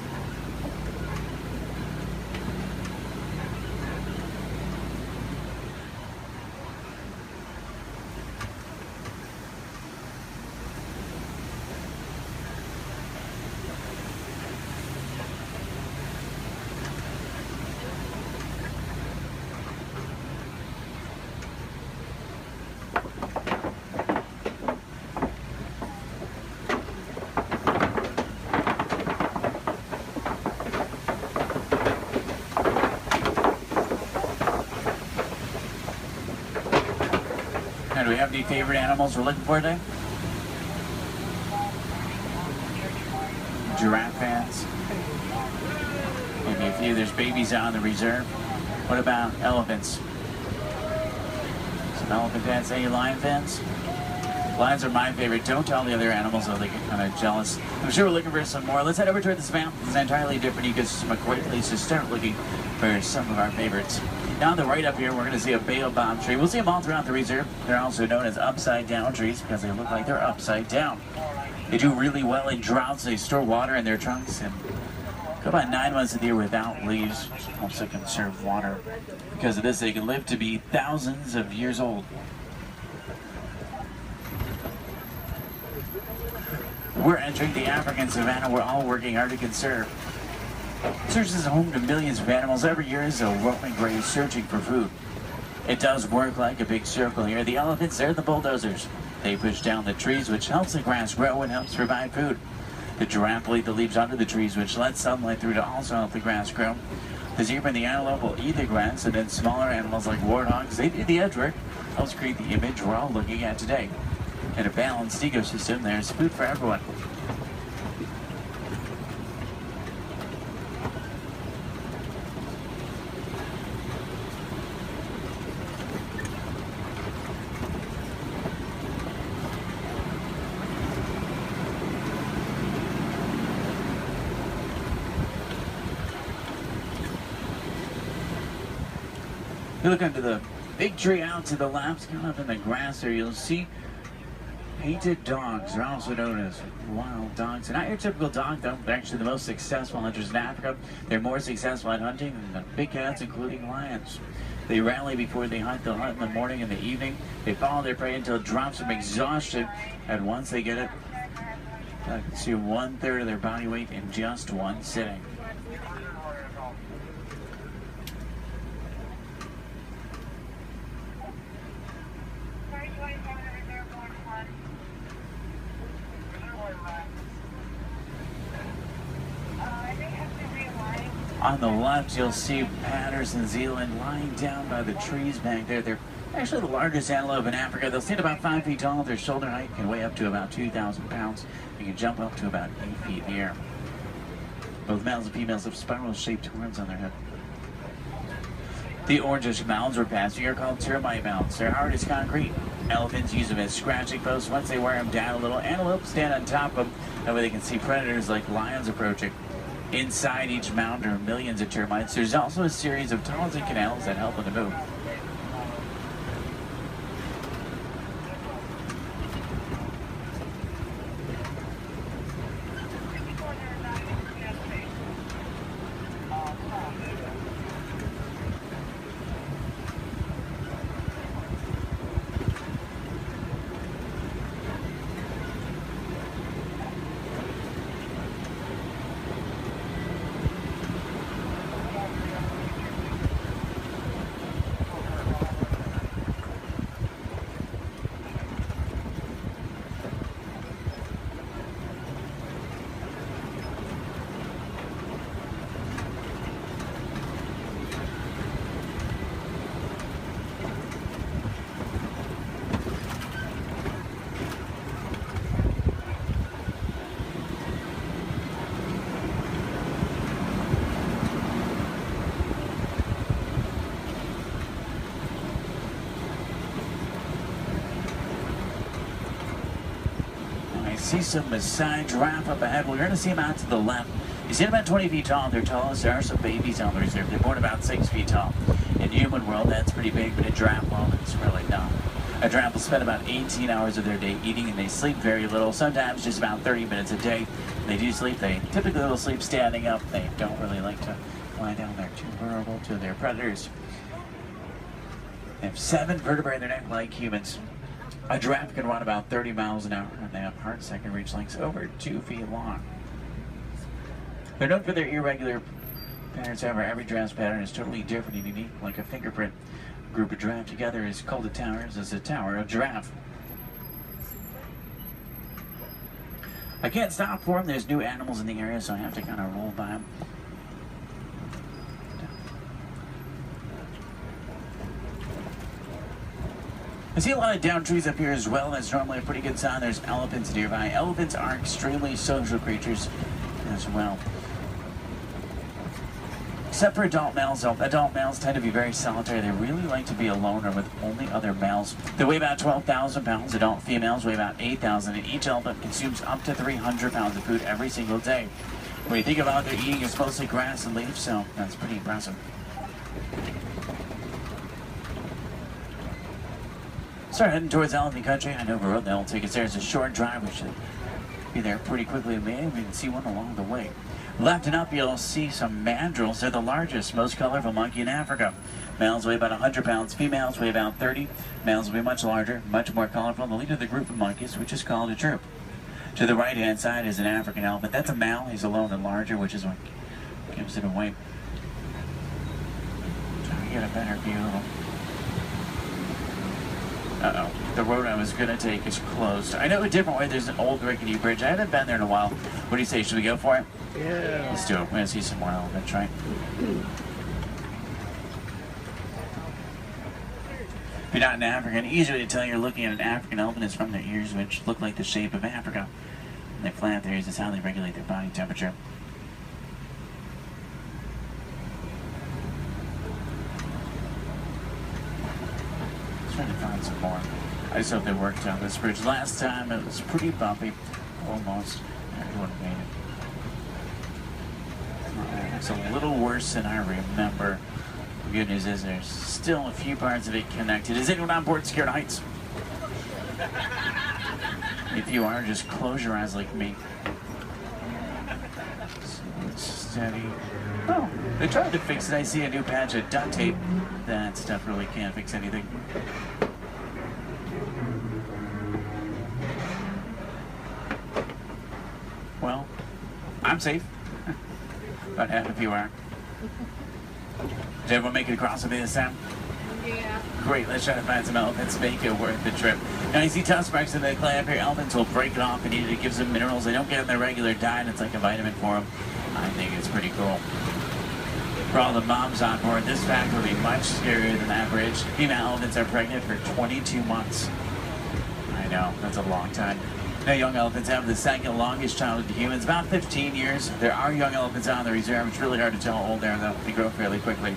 Speaker 6: Do we have any favorite animals we're looking for today? Giraffe fans? Maybe a few. There's babies out in the reserve. What about elephants? Some elephant fans. Any lion fans? Lions are my favorite. Don't tell the other animals, though, they get kind of jealous. I'm sure we're looking for some more. Let's head over to this map. It's an entirely different ecosystem, a great place to start looking for some of our favorites. Now on the right up here, we're going to see a baobab tree. We'll see them all throughout the reserve. They're also known as upside-down trees because they look like they're upside down. They do really well in droughts. They store water in their trunks and go about 9 months of the year without leaves, which helps to conserve water. Because of this, they can live to be thousands of years old. We're entering the African savanna we're all working hard to conserve. Serves as a home to millions of animals. Every year is a roaming grave searching for food. It does work like a big circle here. The elephants, they're the bulldozers. They push down the trees, which helps the grass grow and helps provide food. The giraffe will eat the leaves under the trees, which lets sunlight through to also help the grass grow. The zebra and the antelope will eat the grass, and then smaller animals like warthogs, they do the edge work. Helps create the image we're all looking at today. In a balanced ecosystem, there's food for everyone. You look under the big tree out to the left, kind of up in the grass there, you'll see painted dogs. They're also known as wild dogs. They're not your typical dog, though. They're actually the most successful hunters in Africa. They're more successful at hunting than the big cats, including lions. They rally before they hunt. They'll hunt in the morning and the evening. They follow their prey until it drops from exhaustion. And once they get it, they consume 1/3 of their body weight in just one sitting. On the left, you'll see Patterson Zealand lying down by the trees back there. They're actually the largest antelope in Africa. They'll stand about 5 feet tall. Their shoulder height can weigh up to about 2,000 pounds. They can jump up to about 8 feet in the air. Both males and females have spiral-shaped horns on their head. The orangish mounds we're passing are called termite mounds. They're hard as concrete. Elephants use them as scratching posts. Once they wear them down a little, antelopes stand on top of them. That way they can see predators like lions approaching. Inside each mound are millions of termites. There's also a series of tunnels and canals that help them to move. see some Maasai giraffe up ahead. We're going to see them out to the left. You see them about 20 feet tall. They're tallest. There are some babies on the reserve. They're born about 6 feet tall. In human world, that's pretty big, but in giraffe world, it's really not. A giraffe will spend about 18 hours of their day eating, and they sleep very little, sometimes just about 30 minutes a day. They do sleep. They typically will sleep standing up. They don't really like to lie down. They're too vulnerable to their predators. They have 7 vertebrae in their neck like humans. A giraffe can run about 30 miles an hour, and they have hearts that can reach lengths over 2 feet long. They're known for their irregular patterns. However, every giraffe's pattern is totally different and unique, like a fingerprint. A group of giraffe together is called a tower. As a tower of giraffe. I can't stop for them. There's new animals in the area, so I have to kind of roll by them. I see a lot of downed trees up here as well. That's normally a pretty good sign. There's elephants nearby. Elephants are extremely social creatures as well. Except for adult males, adult males tend to be very solitary. They really like to be alone or with only other males. They weigh about 12,000 pounds. Adult females weigh about 8,000, and each elephant consumes up to 300 pounds of food every single day. When you think about their eating, it's mostly grass and leaves, so that's pretty impressive. Start heading towards elephant country. I know the road that will take us there. It's a short drive. We should be there pretty quickly. Maybe we can see one along the way. Left and up, you'll see some mandrills. They're the largest, most colorful monkey in Africa. Males weigh about 100 pounds. Females weigh about 30. Males will be much larger, much more colorful. The leader of the group of monkeys, which is called a troop. To the right-hand side is an African elephant. That's a male. He's alone and larger, which is what gives it away. Try to get a better view of him. Uh-oh. The road I was going to take is closed. I know a different way. There's an old rickety bridge. I haven't been there in a while. What do you say? Should we go for it?
Speaker 4: Yeah.
Speaker 6: Let's do it. We're going to see some more elephants, right? If you're not an African, easy way to tell you're looking at an African elephant is from their ears, which look like the shape of Africa. And they flap their ears. Is how they regulate their body temperature. Trying to find some more. I just hope they worked on this bridge. Last time it was pretty bumpy. Almost. Everyone made it. It's a little worse than I remember. The good news is there's still a few parts of it connected. Is anyone on board scared of heights? If you are, just close your eyes like me. Steady. Oh, they tried to fix it. I see a new patch of duct tape. That stuff really can't fix anything. Well, I'm safe. About half of you are. Did everyone make it across with me this time?
Speaker 11: Yeah.
Speaker 6: Great, let's try to find some elephants, make it worth the trip. Now you see tusk marks in the clay up here. Elephants will break it off and eat it. It gives them minerals they don't get in their regular diet. It's like a vitamin for them. I think it's pretty cool. For all the moms on board, this fact will be much scarier than average. Female elephants are pregnant for 22 months. I know, that's a long time. Now, young elephants have the second longest childhood to humans, about 15 years. There are young elephants on the reserve. It's really hard to tell how old they are, though. They grow fairly quickly.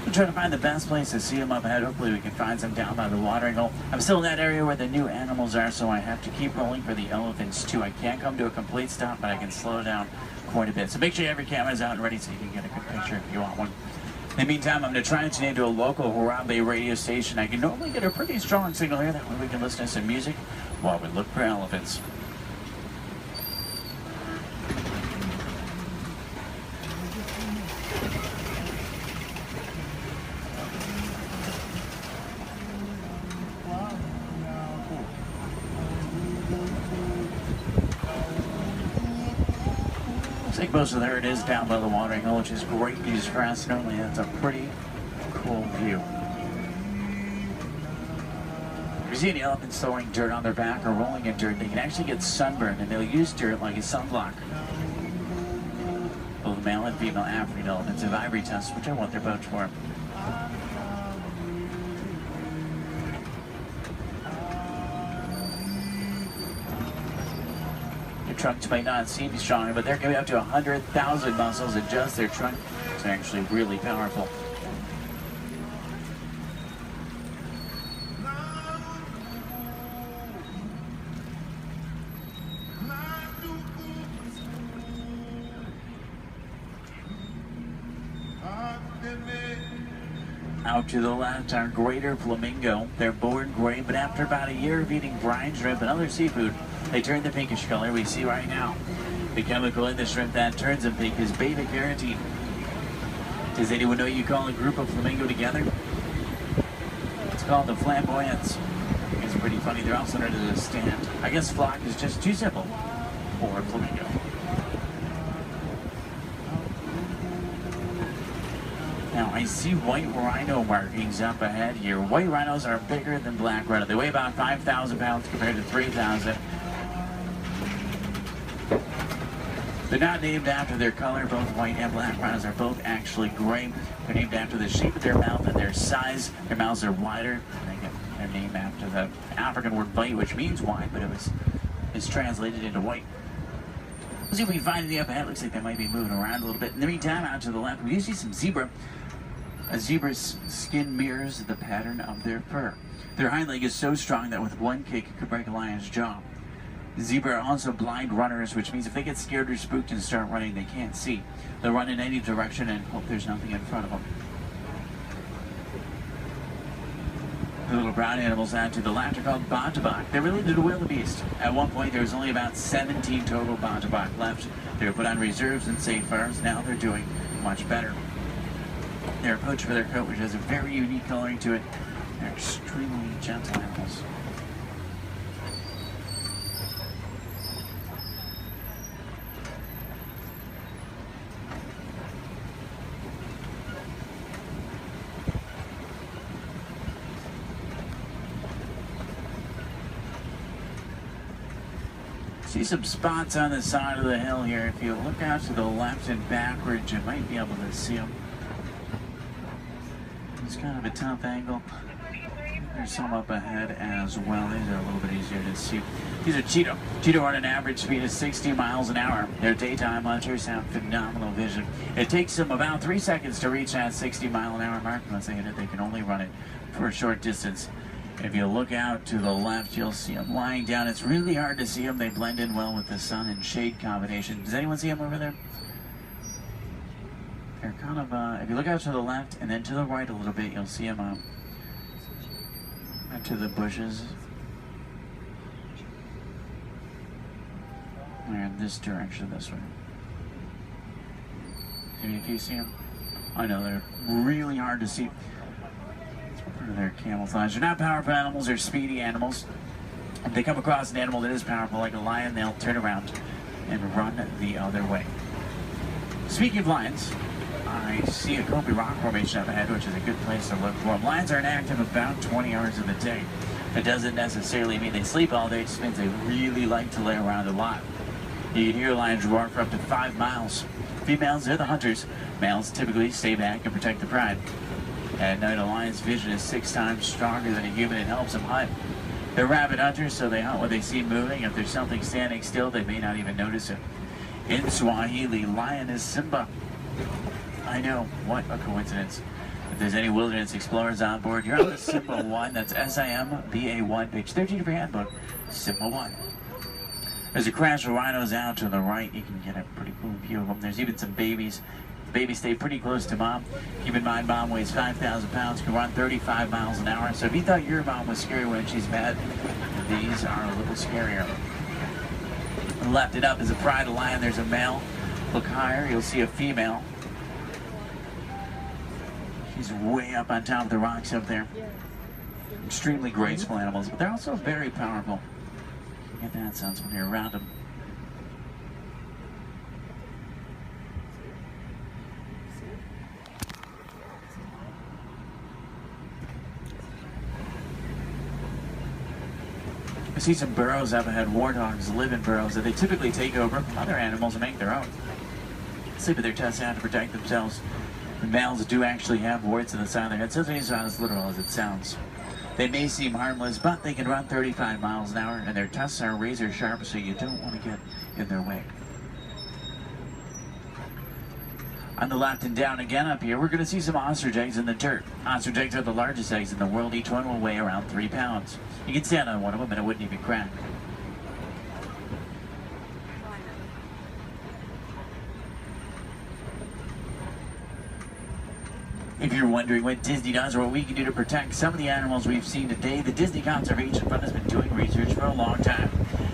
Speaker 6: We'll try to find the best place to see them up ahead. Hopefully we can find some down by the watering hole. I'm still in that area where the new animals are, so I have to keep rolling for the elephants, too. I can't come to a complete stop, but I can slow down quite a bit. So make sure you have your cameras out and ready so you can get a good picture if you want one. In the meantime, I'm going to try and tune into a local Harambe radio station. I can normally get a pretty strong signal here. That way we can listen to some music while we look for elephants. Looks like most of the herd is down by the watering hole, which is great news for us. Normally that's a pretty cool view. If you see any elephants throwing dirt on their back or rolling in dirt, they can actually get sunburned, and they'll use dirt like a sunblock. Both male and female African elephants have ivory tusks, which I want their pouch for. Their trunks might not seem strong, but they're going to be up to 100,000 muscles in just their trunk. It's actually really powerful. Out to the left are greater flamingo. They're born gray, but after about a year of eating brine shrimp and other seafood, they turn the pinkish color we see right now. The chemical in the shrimp that turns them pink is beta-carotene. Does anyone know you call a group of flamingo together? It's called the flamboyants. It's pretty funny. They're also known as a stand. I guess flock is just too simple for flamingo. Now, I see white rhino markings up ahead here. White rhinos are bigger than black rhino. They weigh about 5,000 pounds compared to 3,000. They're not named after their color. Both white and black rhinos are both actually gray. They're named after the shape of their mouth and their size. Their mouths are wider. They get their name after the African word white, which means wide, but it's translated into white. Let's see if we can find any up ahead. Looks like they might be moving around a little bit. In the meantime, out to the left, we do see some zebra. A zebra's skin mirrors the pattern of their fur. Their hind leg is so strong that with one kick it could break a lion's jaw. Zebra are also blind runners, which means if they get scared or spooked and start running, they can't see. They'll run in any direction and hope there's nothing in front of them. The little brown animals out to the left are called bontebok. They're related to wildebeest. At one point, there was only about 17 total bontebok left. They were put on reserves and safe farms. Now they're doing much better. They're poached for their coat, which has a very unique coloring to it. They're extremely gentle animals. See some spots on the side of the hill here. If you look out to the left and backwards, you might be able to see them. It's kind of a tough angle. There's some up ahead as well. These are a little bit easier to see. These are cheetah. Cheetah run an average speed of 60 miles an hour. Their daytime hunters have phenomenal vision. It takes them about 3 seconds to reach that 60-mile-an-hour mark. Once they hit it, they can only run it for a short distance. If you look out to the left, you'll see them lying down. It's really hard to see them. They blend in well with the sun and shade combination. Does anyone see them over there? They're kind of, if you look out to the left and then to the right a little bit, you'll see them into the bushes. They're in this direction, this way. If you see them? I know, they're really hard to see. They're camouflage. They're not powerful animals, they're speedy animals. If they come across an animal that is powerful, like a lion, they'll turn around and run the other way. Speaking of lions, I see a Kobe rock formation up ahead, which is a good place to look for them. Lions are inactive about 20 hours of the day. It doesn't necessarily mean they sleep all day, it just means they really like to lay around a lot. You can hear lions roar for up to 5 miles. Females, they're the hunters. Males typically stay back and protect the pride. At night, a lion's vision is 6 times stronger than a human and helps them hunt. They're rabid hunters, so they hunt what they see moving. If there's something standing still, they may not even notice it. In Swahili, lion is Simba. I know, what a coincidence. If there's any wilderness explorers on board, you're on the Simba 1. That's SIMBA1, page 13 of your handbook, Simba 1. There's a crash of rhinos out to the right. You can get a pretty cool view of them. There's even some babies. The babies stay pretty close to mom. Keep in mind, mom weighs 5,000 pounds, can run 35 miles an hour. So if you thought your mom was scary when she's mad, these are a little scarier. Left it up is a pride of lion. There's a male. Look higher, you'll see a female. She's way up on top of the rocks up there. Extremely graceful animals, but they're also very powerful. You get that sense when you're around them. I see some burrows up ahead. Warthogs live in burrows that they typically take over from other animals and make their own. Sleep with their tusks out to protect themselves. The males do actually have warts in the side of their head, so it's not as literal as it sounds. They may seem harmless, but they can run 35 miles an hour, and their tusks are razor sharp, so you don't want to get in their way. On the left and down again up here, we're going to see some ostrich eggs in the dirt. Ostrich eggs are the largest eggs in the world. Each one will weigh around 3 pounds. You can stand on one of them and it wouldn't even crack. If you're wondering what Disney does or what we can do to protect some of the animals we've seen today, the Disney Conservation Fund has been doing research for a long time.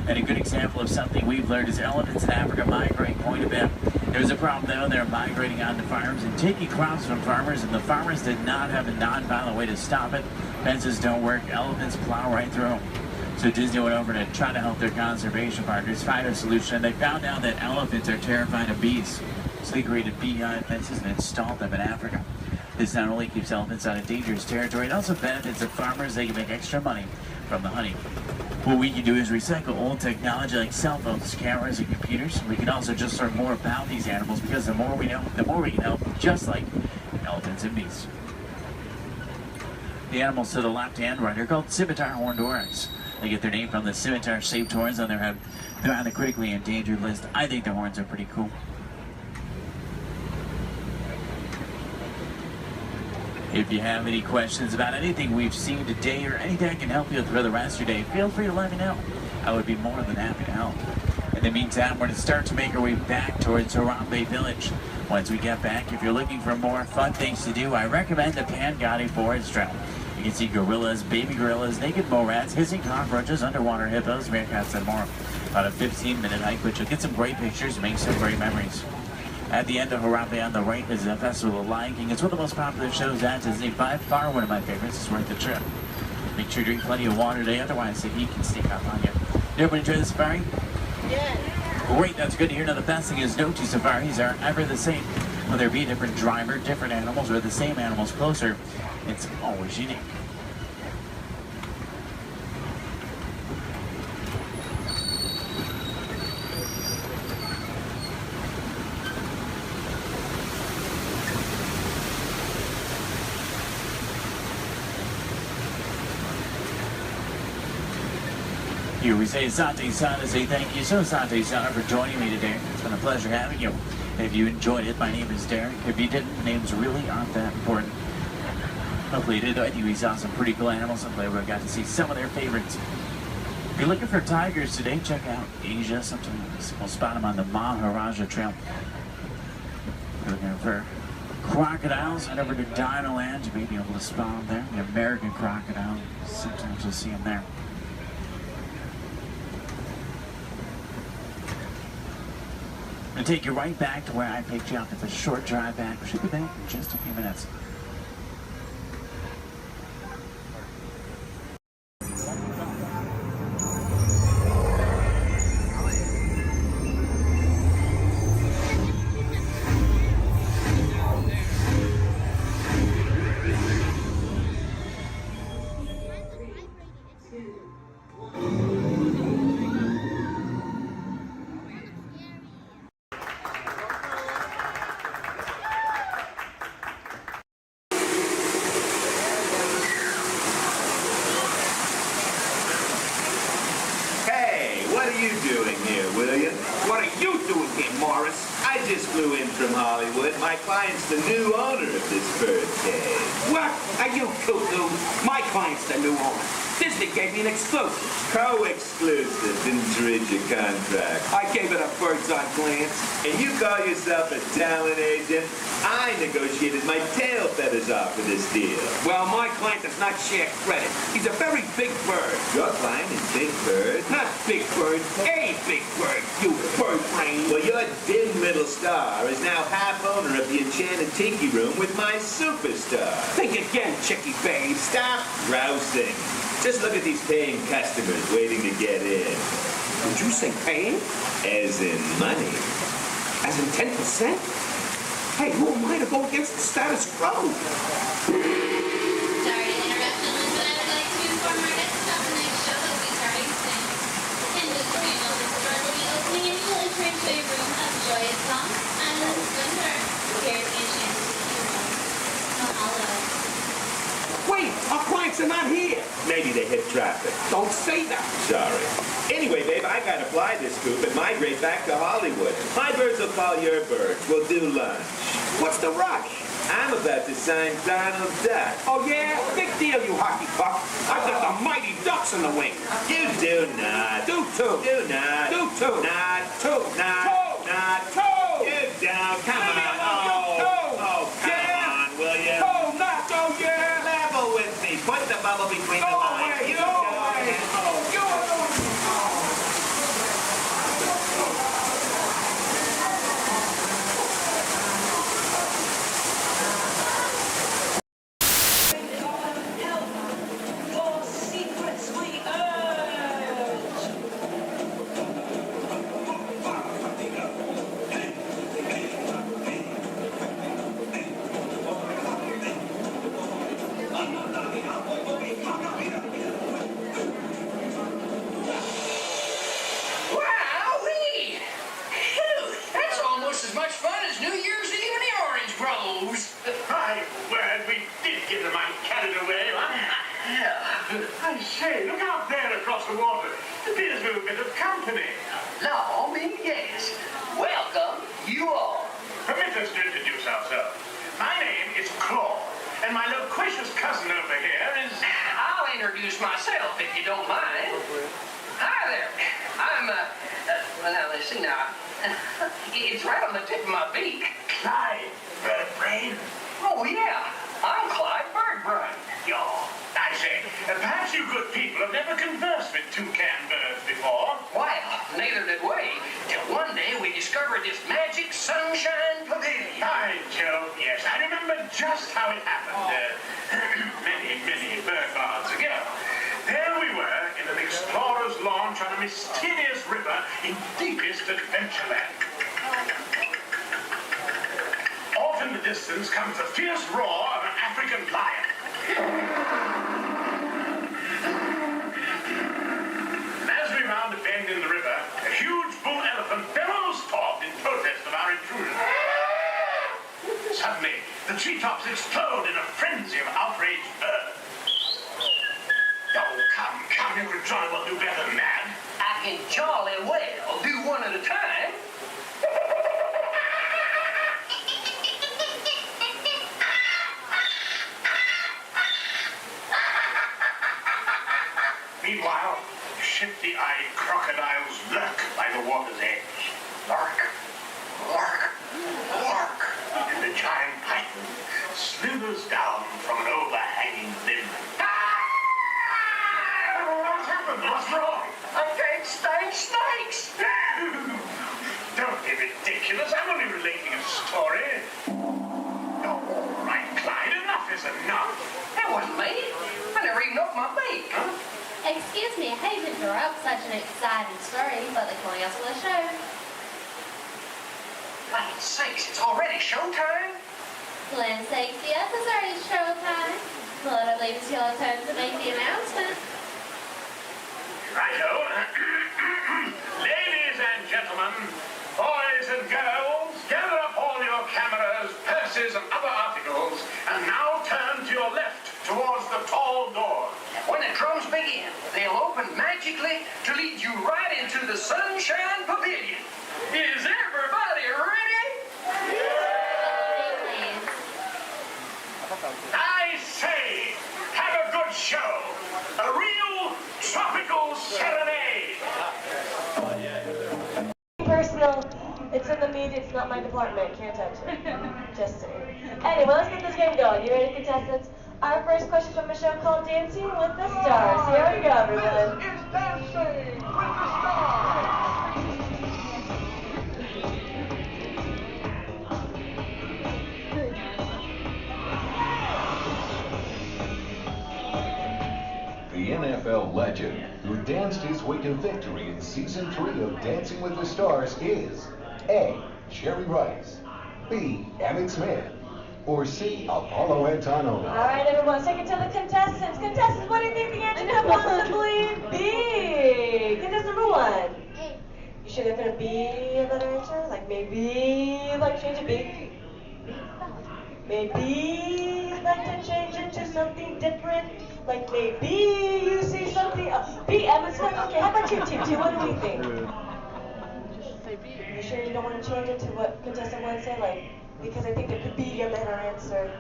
Speaker 6: And a good example of something we've learned is elephants in Africa migrate quite a bit. There's a problem though, they're migrating onto farms and taking crops from farmers, and the farmers did not have a non-violent way to stop it. Fences don't work, elephants plow right through them. So Disney went over to try to help their conservation partners find a solution. They found out that elephants are terrified of bees. So they created bee-eye fences and installed them in Africa. This not only keeps elephants out of dangerous territory, it also benefits the farmers. They can make extra money from the honey. What we can do is recycle old technology like cell phones, cameras, and computers. We can also just learn more about these animals, because the more we know, the more we can help, just like elephants and bees. The animals to the left and right are called scimitar horned oryx. They get their name from the scimitar-shaped horns on their head. They're on the critically endangered list. I think the horns are pretty cool. If you have any questions about anything we've seen today or anything I can help you with for the rest of your day, feel free to let me know. I would be more than happy to help. In the meantime, we're going to start to make our way back towards Harambe Village. Once we get back, if you're looking for more fun things to do, I recommend the Pangati Forest Trail. You can see gorillas, baby gorillas, naked mole rats, hissing cockroaches, underwater hippos, meerkats, and more. About a 15-minute hike, but you'll get some great pictures and make some great memories. At the end of Harambe on the right is the Festival of Lion King. It's one of the most popular shows at Disney. By far one of my favorites. It's worth the trip. Make sure you drink plenty of water today, otherwise the heat can sneak up on you. Did everyone enjoy the safari?
Speaker 11: Yeah.
Speaker 6: Great, that's good to hear. Now the best thing is no two safaris are ever the same. Whether it be a different driver, different animals, or the same animals closer, it's always unique. Here we say Asante Sana, say thank you so Asante Sana for joining me today. It's been a pleasure having you. If you enjoyed it, my name is Derek. If you didn't, names really aren't that important. Hopefully you did. I think we saw some pretty cool animals. I'm glad we got to see some of their favorites. If you're looking for tigers today, check out Asia sometimes. We'll spot them on the Maharaja Trail. If you're looking for crocodiles, head over to Dinoland. You may be able to spot them there. The American crocodile. Sometimes you'll see them there. I'm going to take you right back to where I picked you up. It's a short drive back. We should be back in just a few minutes.
Speaker 12: My client's the new owner of this bird cage.
Speaker 20: What? Are you cuckoo? My client's the new owner. Disney gave me an exclusive.
Speaker 12: Co-exclusive. Didn't you read your contract?
Speaker 20: I gave it a bird's eye glance.
Speaker 12: And you call yourself a talent agent? I negotiated my tail feathers off for this deal.
Speaker 20: Well, my client does not share credit. He's a very big bird.
Speaker 12: Your client is Big Bird?
Speaker 20: Not Big Bird, a Big Bird, you bird brain.
Speaker 12: Well, your dim middle star is now half owner of the Enchanted Tiki Room with my superstar.
Speaker 20: Think again, Chickie babe.
Speaker 12: Stop grousing. Just look at these paying customers waiting to get in.
Speaker 20: Did you say paying?
Speaker 12: As in money.
Speaker 20: As in 10%? Hey, who am I to go against the status quo?
Speaker 7: Sorry to interrupt, but I would like to inform our guests about the next show that will be starting soon. In just a few moments, the door will be opening and you will enter into a room of joyous songs and splendor. Here is the Enchanted Tiki Room. Mahalo.
Speaker 20: Wait, our clients are not here.
Speaker 12: Maybe they hit traffic.
Speaker 20: Don't say that.
Speaker 12: Sorry. Anyway, babe, I gotta fly this coop and migrate back to Hollywood. My birds will call your birds. We'll do lunch.
Speaker 20: What's the rush?
Speaker 12: I'm about to sign Donald Duck.
Speaker 20: Oh, yeah? Big deal, you hockey puck. I've got the mighty Ducks in the wing.
Speaker 12: You do not.
Speaker 20: Do too.
Speaker 12: Do not.
Speaker 20: Do too.
Speaker 12: Not. Two. Not.
Speaker 20: Toe.
Speaker 12: Not.
Speaker 20: Toe.
Speaker 12: You don't. Come
Speaker 20: Leave me
Speaker 12: on.
Speaker 20: alone, you toe.
Speaker 12: Oh, come
Speaker 20: Yeah.
Speaker 12: on, will you?
Speaker 20: Toe.
Speaker 8: almost as much fun as New Year's Eve in the orange groves.
Speaker 22: My word, we did get the mind carried away, huh?
Speaker 8: Yeah.
Speaker 22: I say, look out there across the water. There's a bit of company.
Speaker 8: Law me, yes. Welcome, you all.
Speaker 22: Permit us to introduce ourselves. My name is Claude, and my loquacious cousin over here is...
Speaker 8: I'll introduce myself, if you don't mind. Hi there. I'm, well, now, let's see now. It's right on the tip of my beak.
Speaker 22: Clyde Birdbrain.
Speaker 8: Oh, yeah. I'm Clyde Birdbrain.
Speaker 22: I say, perhaps you good people have never conversed with toucan birds before.
Speaker 8: Well, neither did we, till one day we discovered this magic sunshine pavilion.
Speaker 22: By Jove, yes, I remember just how it happened. Many bird baths ago. There we were in an explorer's launch on a mysterious river in deepest Adventureland. Off in the distance comes the fierce roar of an African lion. And as we round a bend in the river, a huge bull elephant bellows forth in protest of our intrusion. Suddenly, the treetops explode in a frenzy of outraged birds. Oh, come, you jolly well do better than that.
Speaker 8: I can jolly well do one at a time.
Speaker 22: Meanwhile, shifty-eyed crocodiles lurk by the water's edge. Lurk, lurk, lurk. And the giant python slithers down from an overhanging limb. What's happened? What's wrong?
Speaker 8: I can't stand snakes.
Speaker 22: Don't be ridiculous. I'm only relating a story. Oh, all right, Clyde. Enough is enough.
Speaker 8: That wasn't me. I never even opened my beak.
Speaker 22: Huh?
Speaker 9: Excuse me, I hate to interrupt such an exciting story, but they're calling us for the show.
Speaker 8: Land's sakes, it's already showtime?
Speaker 9: Land's sakes, yes, it's already showtime. Well, I believe it's your turn to make the announcement.
Speaker 22: Righto. Ladies and gentlemen, boys and girls, gather up all your cameras, purses, and other articles, and now turn to your left towards the tall door.
Speaker 8: When the drums begin, they'll open magically to lead you right into the Sunshine Pavilion. Is everybody ready?
Speaker 22: I say, have a good show. A real tropical serenade.
Speaker 23: Personal, it's in the media, it's not my department, can't touch it. Just saying. Anyway, let's get this game going. You ready, contestants? Our first question from a show called Dancing with the Stars. Here we go, everyone.
Speaker 22: This is Dancing with the Stars.
Speaker 24: The NFL legend who danced his way to victory in Season 3 of Dancing with the Stars is A. Jerry Rice, B. Emmett Smith, or C. Apollo Antonova.
Speaker 23: All right, everyone, take it to the contestants. Contestants, what do you think the answer could possibly be? Contestant number one. You sure they're going to be another answer? Like maybe like change it B? Maybe like to change it to something different? Like maybe you see something. B, Emmett Smith. Okay, how about you, Team 2? What do we think? You sure you don't want to change it to what contestant one said? Like, because I think there could be a better answer.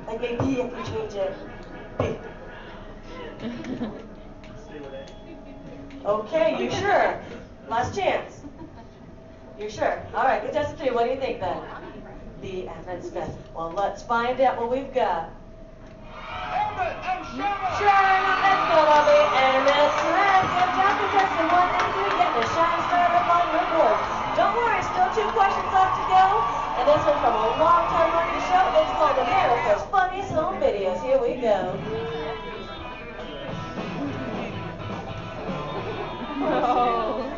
Speaker 23: Like maybe if you change it. B. Okay, you sure? Last chance. You're sure? All right, contestant 3, what do you think then? B, Emmett Smith. Well, let's find out what we've got. Sure, let's go, Bobby. Emmett Smith. Good job, contestant 1 and 3, getting a shine started up on your board. Don't worry, still 2 questions left to go. And this one's from a long-time running show. It's called America's Funniest Home Videos. Here we go.
Speaker 18: Oh.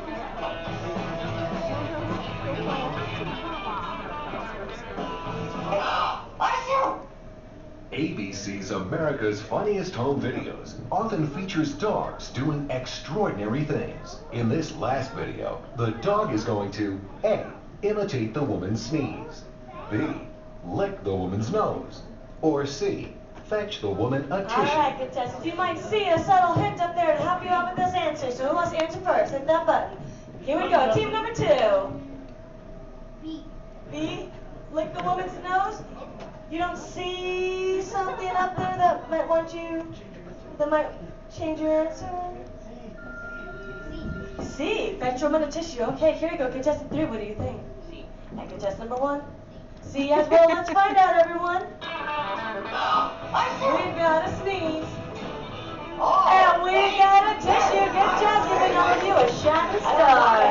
Speaker 24: ABC's America's Funniest Home Videos often features dogs doing extraordinary things. In this last video, the dog is going to A. Imitate the woman's sneeze. B. Lick the woman's nose. Or C. Fetch the woman a tissue.
Speaker 23: All right, contestants, you might see a subtle hint up there to help you out with this answer. So who wants to answer first? Hit that button. Here we go. Team number 2. B. B. Lick the woman's nose. You don't see something up there that might change your answer? C. Fetch a woman a tissue. Okay, here you go. Contestant 3, what do you think? C. And contestant number 1? C as well. Let's find out, everyone. We've got a sneeze. And we got a tissue. Good job giving all of you a shining star.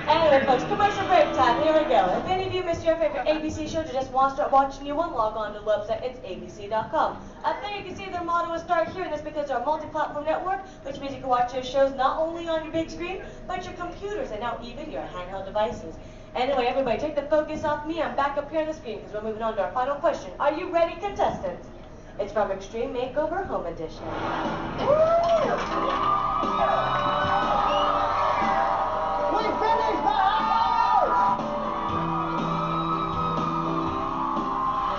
Speaker 23: Anyway, folks, commercial break time. Here we go. If any of you missed your favorite ABC shows or just want to start watching new one, log on to the website. It's abc.com. Up there you can see their motto is start here, and that's because they're a multi-platform network, which means you can watch their shows not only on your big screen, but your computers and now even your handheld devices. Anyway, everybody, take the focus off me. I'm back up here on the screen because we're moving on to our final question. Are you ready, contestants? It's from Extreme Makeover Home Edition.
Speaker 9: We finished the house!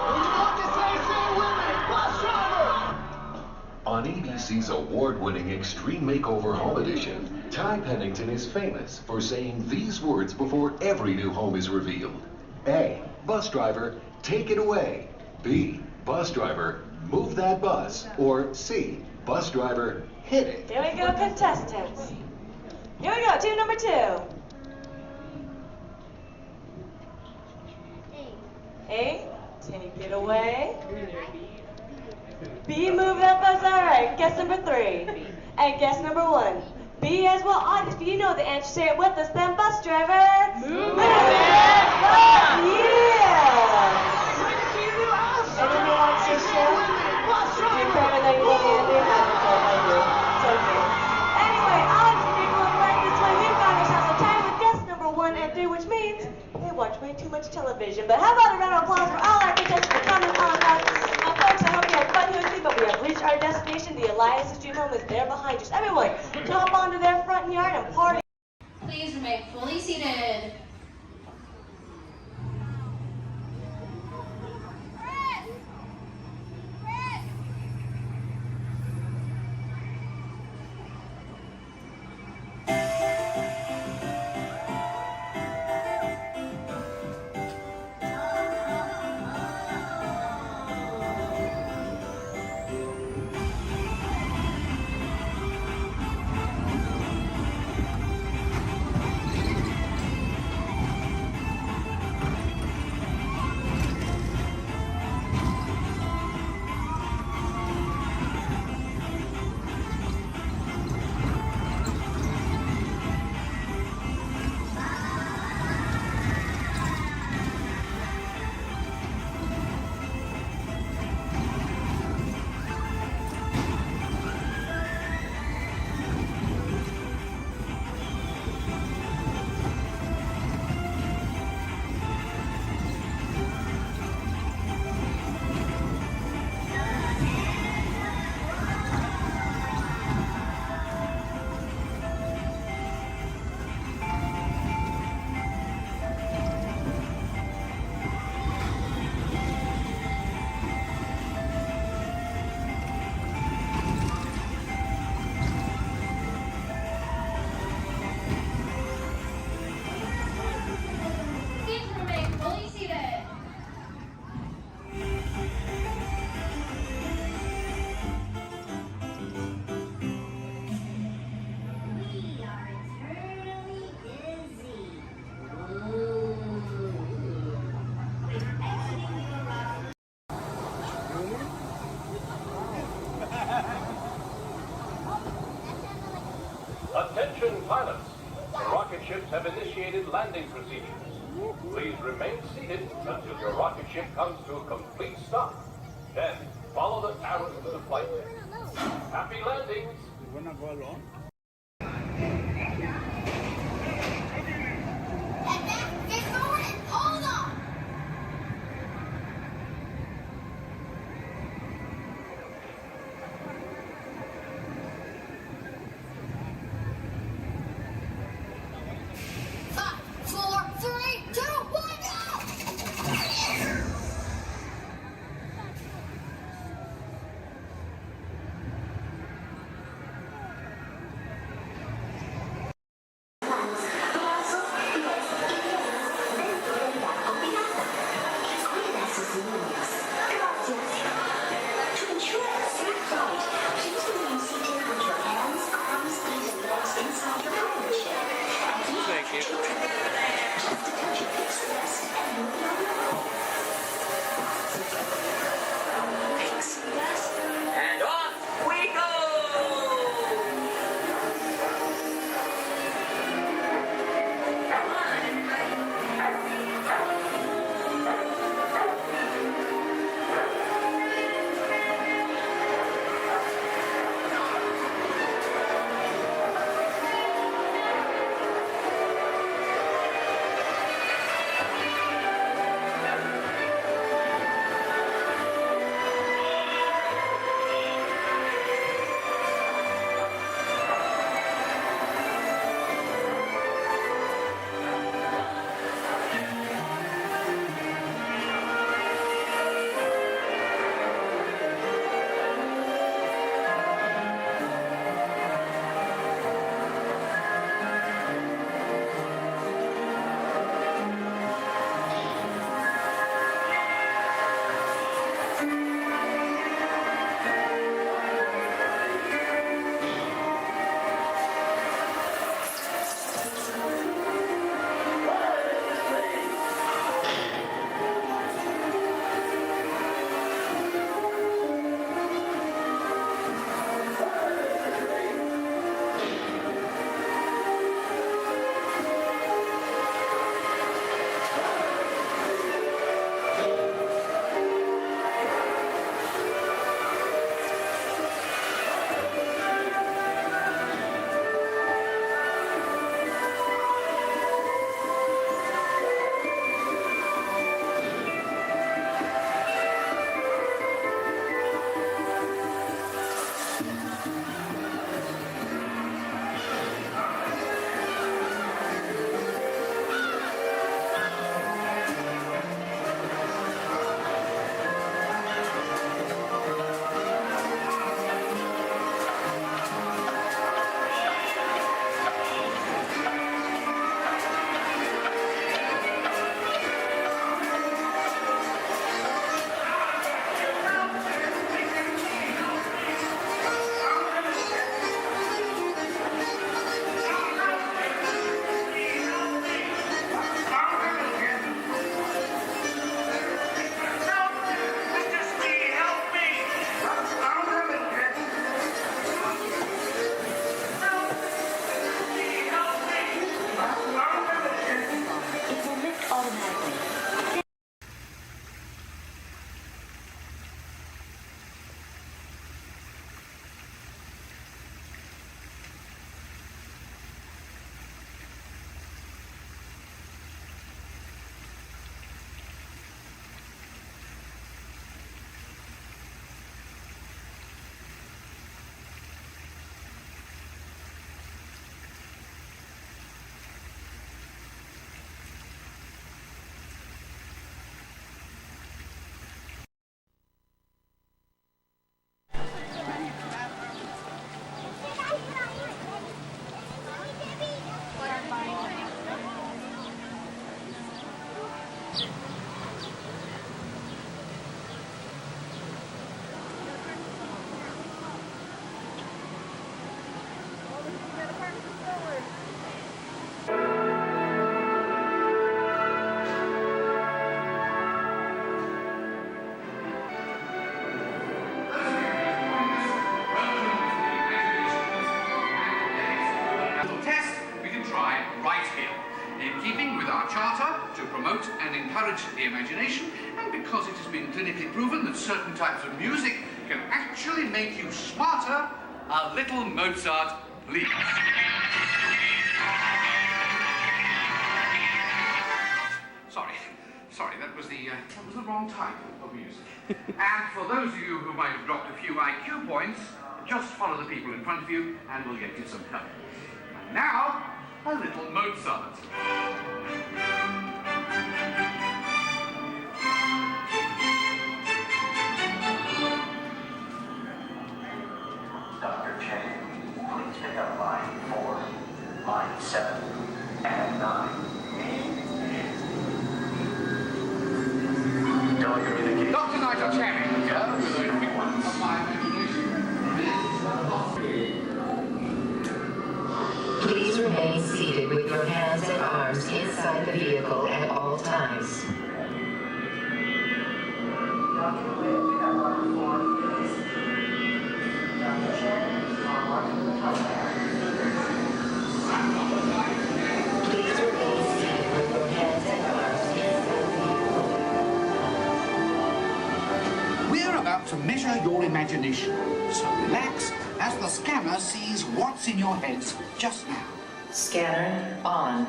Speaker 9: When you want to say with me, bus driver!
Speaker 24: On ABC's award-winning Extreme Makeover Home Edition, Ty Pennington is famous for saying these words before every new home is revealed. A. Bus driver, take it away. B. Bus driver, move that bus. Or C. Bus driver, hit it.
Speaker 23: Here we go, contestants. Here we go, team number 2. A, take it away. B, move that bus. All right, guess number 3. And guess number 1. B as well. August, you know the answer. Say it with us then, bus driver. Move that bus. Yeah. And then you watch this show. You're better than you want me to do. It's okay. Anyway, August, if you're going right this way, we've got ourselves a tie with guess number 1 and 3, which means they watch way too much television. But how about a round of applause for all our contestants for coming on out? Folks, I hope you had fun with me, but we have reached our destination. The Elias Dream Home is there behind us. Everyone, jump onto their front yard and party.
Speaker 7: Please remain fully seated.
Speaker 5: Attention pilots, rocket ships have initiated landing procedures. Please remain seated until your rocket ship comes to a complete stop. Then follow the arrows to the flight deck. Happy landings!
Speaker 13: We're not going along.
Speaker 14: And encourage the imagination, and because it has been clinically proven that certain types of music can actually make you smarter, a little Mozart, please. Sorry, that was the wrong type of music. And for those of you who might have dropped a few IQ points, just follow the people in front of you, and we'll get you some help. And now, a little Mozart.
Speaker 10: Dr. Chang, please pick up line 4, line 7, and 9. Telecommunication.
Speaker 14: Dr. Nigel Channing here with a quick one of my imagination.
Speaker 13: Please remain seated with your hands and arms inside the vehicle at all times.
Speaker 14: We're about to measure your imagination, so relax as the scanner sees what's in your heads just now.
Speaker 13: Scanner on.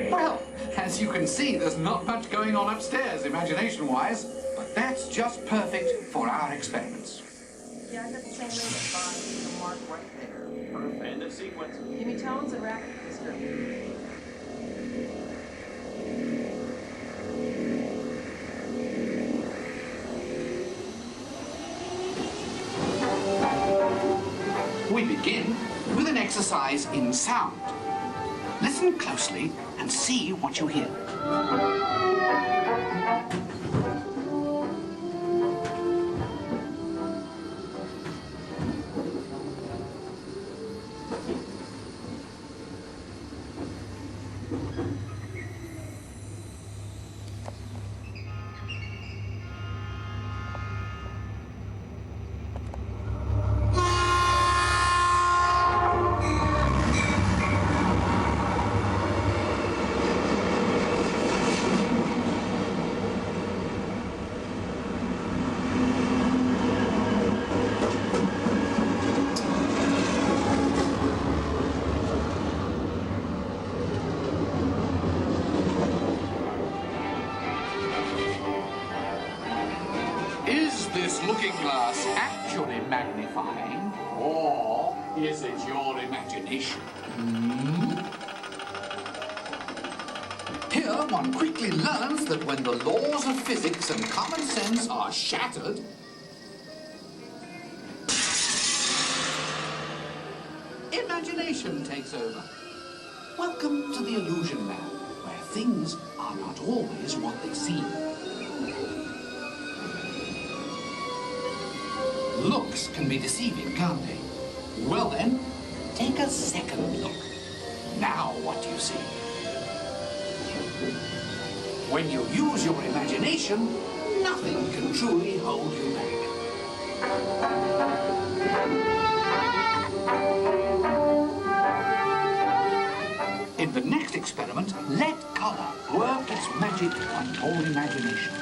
Speaker 14: Well, as you can see, there's not much going on upstairs, imagination-wise, but that's just perfect for our experiments.
Speaker 11: Yeah, I got the same name as the mark right there. Perfect.
Speaker 4: End of sequence.
Speaker 11: Give me tones and rapid description.
Speaker 14: We begin with an exercise in sound. Listen closely and see what you hear. Is this looking glass actually magnifying, or is it your imagination? Here one quickly learns that when the laws of physics and common sense are shattered, imagination takes over. Welcome to the Illusion Lab, where things are not always what they seem. Looks can be deceiving, can't they? Well then, take a second look. Now what do you see? When you use your imagination, nothing can truly hold you back. In the next experiment, let color work its magic on your imagination.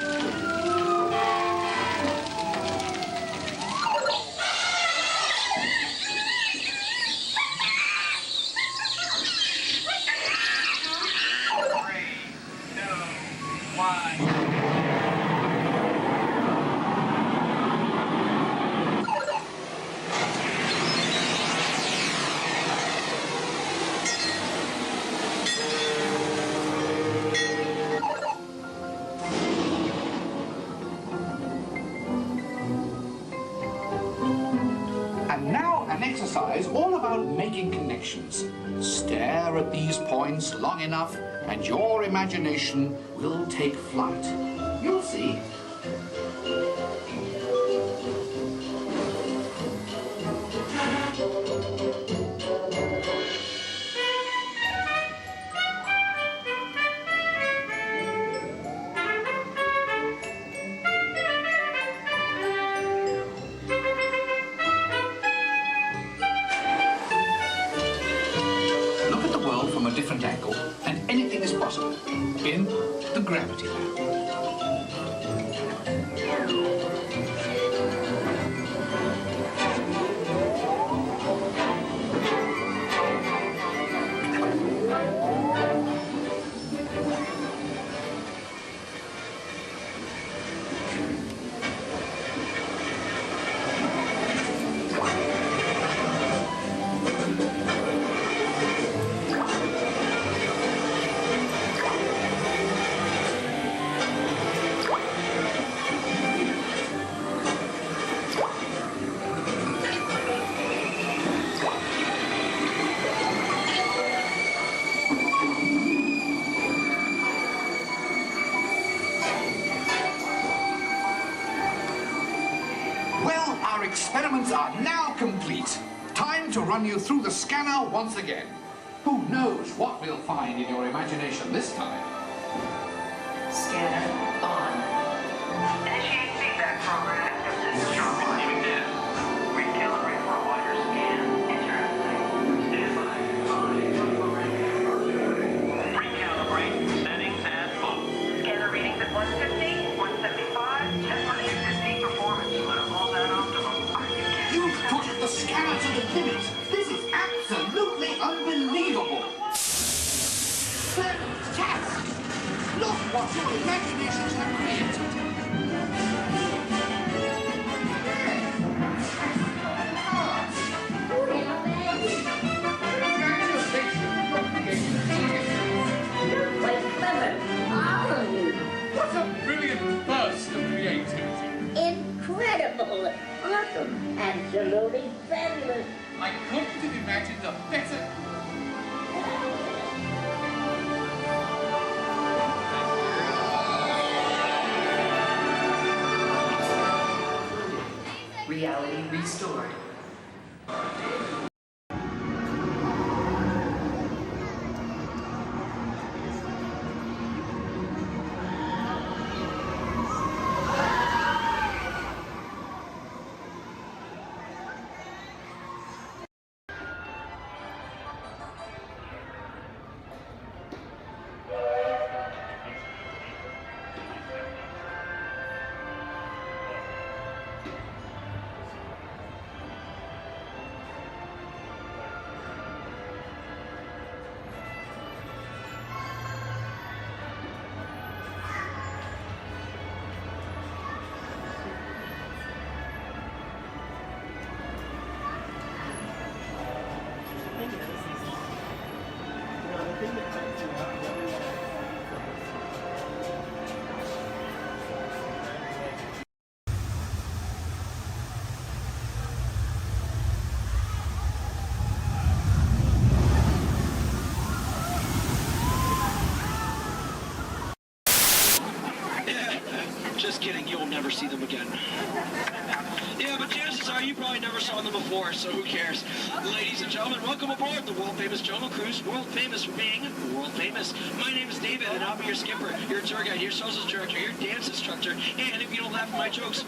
Speaker 1: exercise all about making connections. Stare at these points long enough, and your imagination will take flight. You'll see. Look at the world from a different angle, and anything is possible in the Gravity Land. Well, our experiments are now complete. Time to run you through the scanner once again. Who knows what we'll find in your imagination this time?
Speaker 13: Scanner on.
Speaker 10: Initiate feedback program. System receiving data. Recalibrate for a wider scan. Interesting. Stand by. Recalibrate. Settings at full. Scanner readings at 150, 175. Test for HSD performance. Levels at optimum.
Speaker 1: You've pushed the scanner to the limit. This is absolutely unbelievable. Fantastic! Look what your imaginations have created.
Speaker 9: You're quite clever, all of you.
Speaker 16: What a brilliant burst of creativity.
Speaker 9: Incredible, awesome, absolutely fabulous.
Speaker 16: I couldn't have imagined a better...
Speaker 13: Reality restored.
Speaker 17: Just kidding, you'll never see them again. Yeah, but chances are you probably never saw them before, so who cares? Ladies and gentlemen, welcome aboard the world-famous Jungle Cruise, world famous for being world famous. My name is David, and I'll be your skipper, your tour guide, your social director, your dance instructor, and if you don't laugh at my jokes,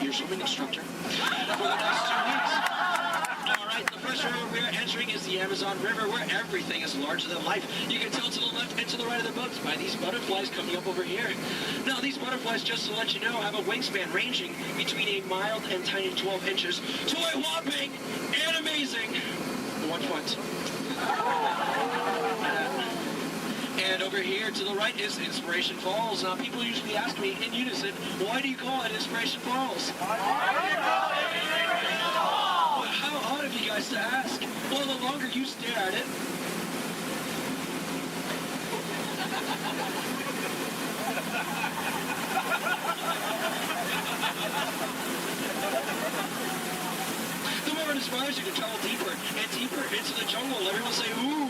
Speaker 17: your swimming instructor for the next 2 weeks. All right, the first river we're entering is the Amazon River, where everything is larger than life. You can tell to the left and to the right of the boats by these butterflies coming up over here. Now, these butterflies, just to let you know, have a wingspan ranging between a mild and tiny 12 inches to a whopping and amazing 1 foot. And over here to the right is Inspiration Falls. Now, people usually ask me in unison, why do you call it Inspiration Falls? How odd of you guys to ask. Well, the longer you stare at it, the more inspiring guys are going to travel deeper and deeper into the jungle. Everyone say, ooh.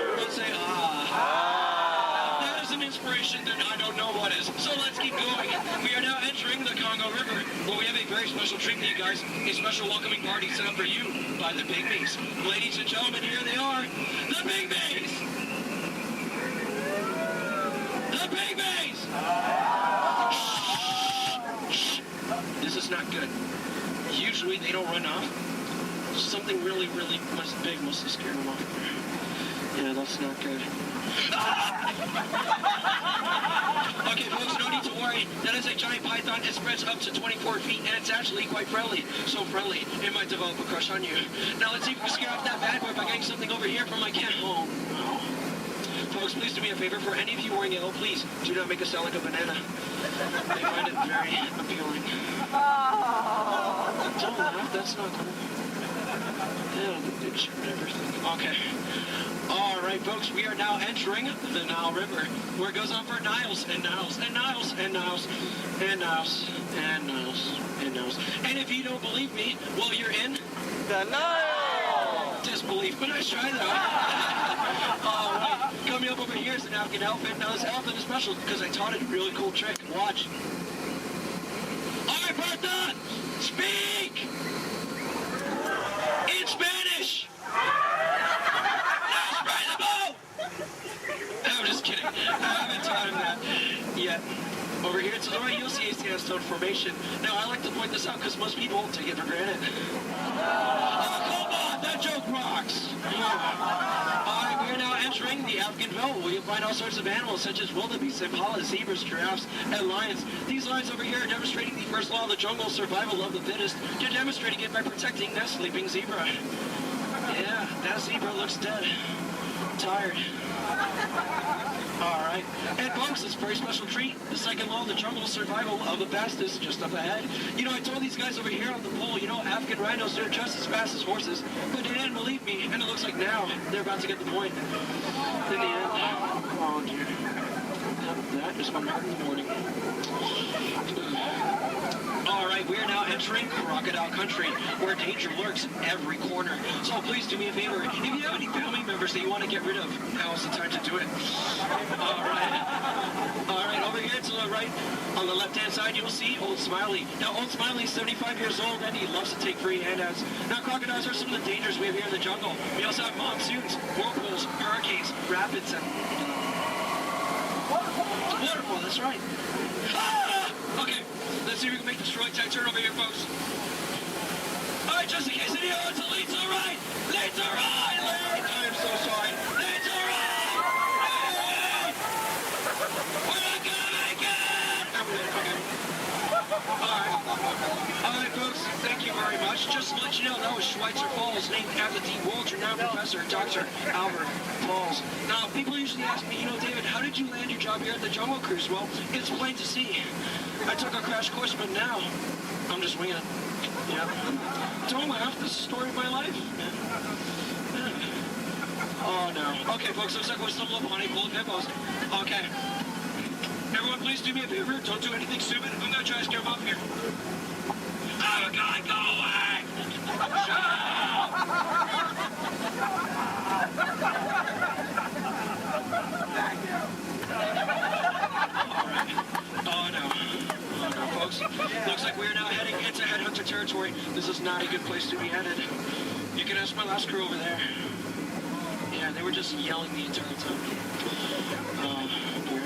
Speaker 17: Everyone say, ah. If that is an inspiration, then I don't know what is. So let's keep going. We are now entering the Congo River, where we have a very special treat for you guys. A special welcoming party set up for you by the Pygmies. Ladies and gentlemen, here they are. The Pygmies! The Pygmies! Shh. This is not good. Usually they don't run off. Something really, really big must have scared them off. Yeah, that's not good. Okay, folks, no need to worry. That is a giant python. It spreads up to 24 feet, and it's actually quite friendly. So friendly, it might develop a crush on you. Now let's see if we can scare off that bad boy by getting something over here from my cat home. Folks, please do me a favor. For any of you wearing yellow, please do not make us sound like a banana. They find it very appealing. Don't laugh, that's not cool. Yeah, the picture and everything. Okay. All right, folks, we are now entering the Nile River, where it goes on for Niles and Niles and Niles and Niles and Niles and Niles and Niles. And if you don't believe me, well, you're in the Nile. Disbelief, but nice try though. All right, coming up over here is an African elephant. Now this elephant is special because I taught it a really cool trick. Watch. All right, Bertha, speak in Spanish. I'm just kidding. I haven't taught him that yet. Over here to the right, you'll see a sandstone formation. Now, I like to point this out because most people take it for granted. Oh, come on! That joke rocks! Alright, we are now entering the African belt, where you'll find all sorts of animals such as wildebeests, impalas, zebras, giraffes, and lions. These lions over here are demonstrating the first law of the jungle, survival of the fittest. You're demonstrating it by protecting that sleeping zebra. Yeah, that zebra looks dead. Tired. Alright. And folks, this very special treat, the second law of the jungle, survival of the fastest, just up ahead. You know, I told these guys over here on the pole, you know, African rhinos, they're just as fast as horses, but they didn't believe me, and it looks like now they're about to get the point. In the end, oh dear. That is my heart in the morning. Alright, we are now entering crocodile country, where danger lurks every corner. So please do me a favor, if you have any family members that you want to get rid of, now is the time to do it. Alright, over here to the right, on the left-hand side, you'll see Old Smiley. Now, Old Smiley is 75 years old, and he loves to take free handouts. Now, crocodiles are some of the dangers we have here in the jungle. We also have monsoons, whirlpools, hurricanes, rapids, and... Waterfall, that's right. Ah! Okay, let's see if we can make this really tight turn over here, folks. Alright, just in case any of it's a lead to the right! Lead to the right! Lead! I'm so sorry. Lead to the right! Lead! We're not gonna make it! Okay. Alright, folks, thank you very much. Just to let you know, that was Schweitzer Falls, named after the world-renowned professor, Dr. Albert Falls. Now, people usually ask me, you know, David, how did you land your job here at the Jungle Cruise? Well, it's plain to see. I took a crash course, but now I'm just winging it. Yeah. Don't laugh, this is the story of my life. Oh, no. Okay, folks, looks like we're still upon a pool of hippos. Okay. Everyone, please do me a favor. Don't do anything stupid. I'm going to try to scare them off here. Oh, God, go away! Shut up! All right. Oh, no. Oh, no, folks. Looks like we're now heading into headhunter territory. This is not a good place to be headed. You can ask my last crew over there. Yeah, they were just yelling the entire time. Oh, dear.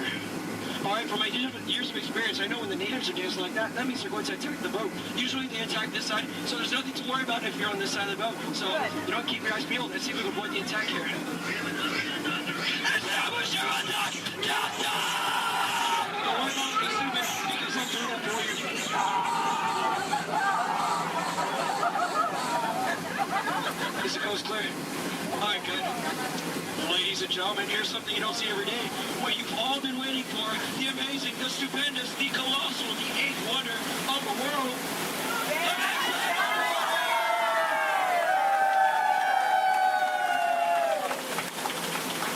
Speaker 17: All right, from my years of experience, I know when the natives are dancing like that, that means they're going to attack the boat. Usually they attack this side, so there's nothing to worry about if you're on this side of the boat. So, you know, keep your eyes peeled and see if we can avoid the attack here. Establish your attack! Don't worry about it, stupid, because I'm doing that for you. Is the coast clear? All right, good. Ladies and gentlemen, here's something you don't see every day. What you've all been waiting for, the amazing, the stupendous, the colossal, the eighth wonder of the world.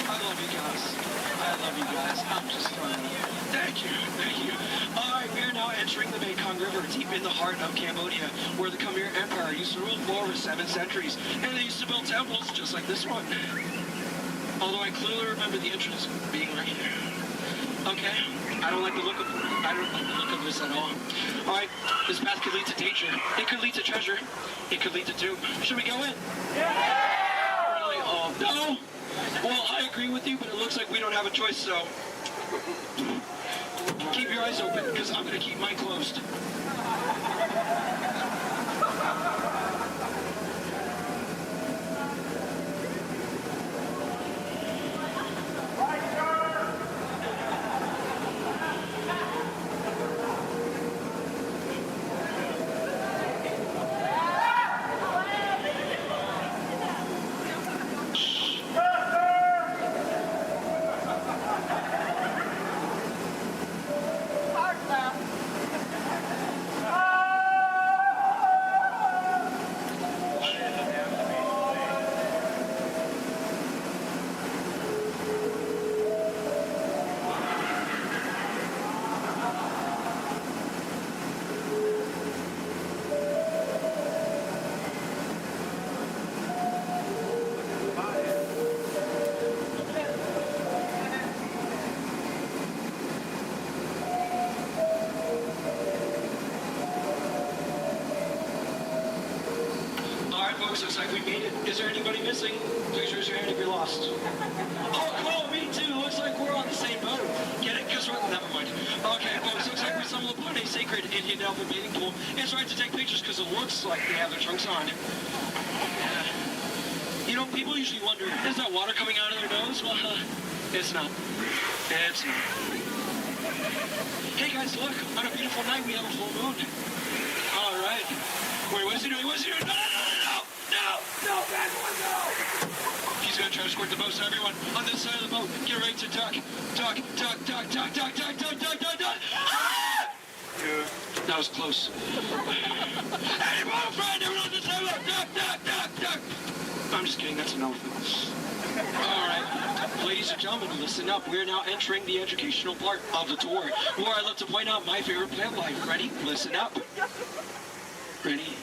Speaker 17: I love you guys. I'm just trying to... Thank you. All right, we are now entering the Mekong River deep in the heart of Cambodia, where the Khmer Empire used to rule for over 7 centuries, and they used to build temples just like this one. Although I clearly remember the entrance being right here. Okay, I don't like the look of this at all. All right, this path could lead to danger. It could lead to treasure. It could lead to doom. Should we go in? Yeah! Really? Oh, no? Well, I agree with you, but it looks like we don't have a choice, so keep your eyes open, because I'm going to keep mine closed. Looks like we made it. Is there anybody missing? Please raise your hand if you're lost. Oh, cool, me too. Looks like we're on the same boat. Get it? Because we're... Never mind. Okay, folks, looks like we stumbled upon a sacred Indian elephant bathing pool. It's right to take pictures because it looks like they have their trunks on. You know, people usually wonder, is that water coming out of their nose? Well, it's not. It's not. Hey guys, look, on a beautiful night we have a full moon. All right. Wait, what is he doing? What is he doing? No, no, no, no, no, no, bad boy, no. He's gonna try to squirt the boat, so everyone on this side of the boat, get ready to duck, duck, duck, duck, duck, duck, duck, duck, duck, duck, duck. Ah! That was close. Hey, boat friend, everyone on this side of the boat, duck, duck, duck, duck. I'm just kidding, that's an elephant. All right, ladies and gentlemen, listen up. We're now entering the educational part of the tour, where I love to point out my favorite plant life. Ready? Listen up. Ready?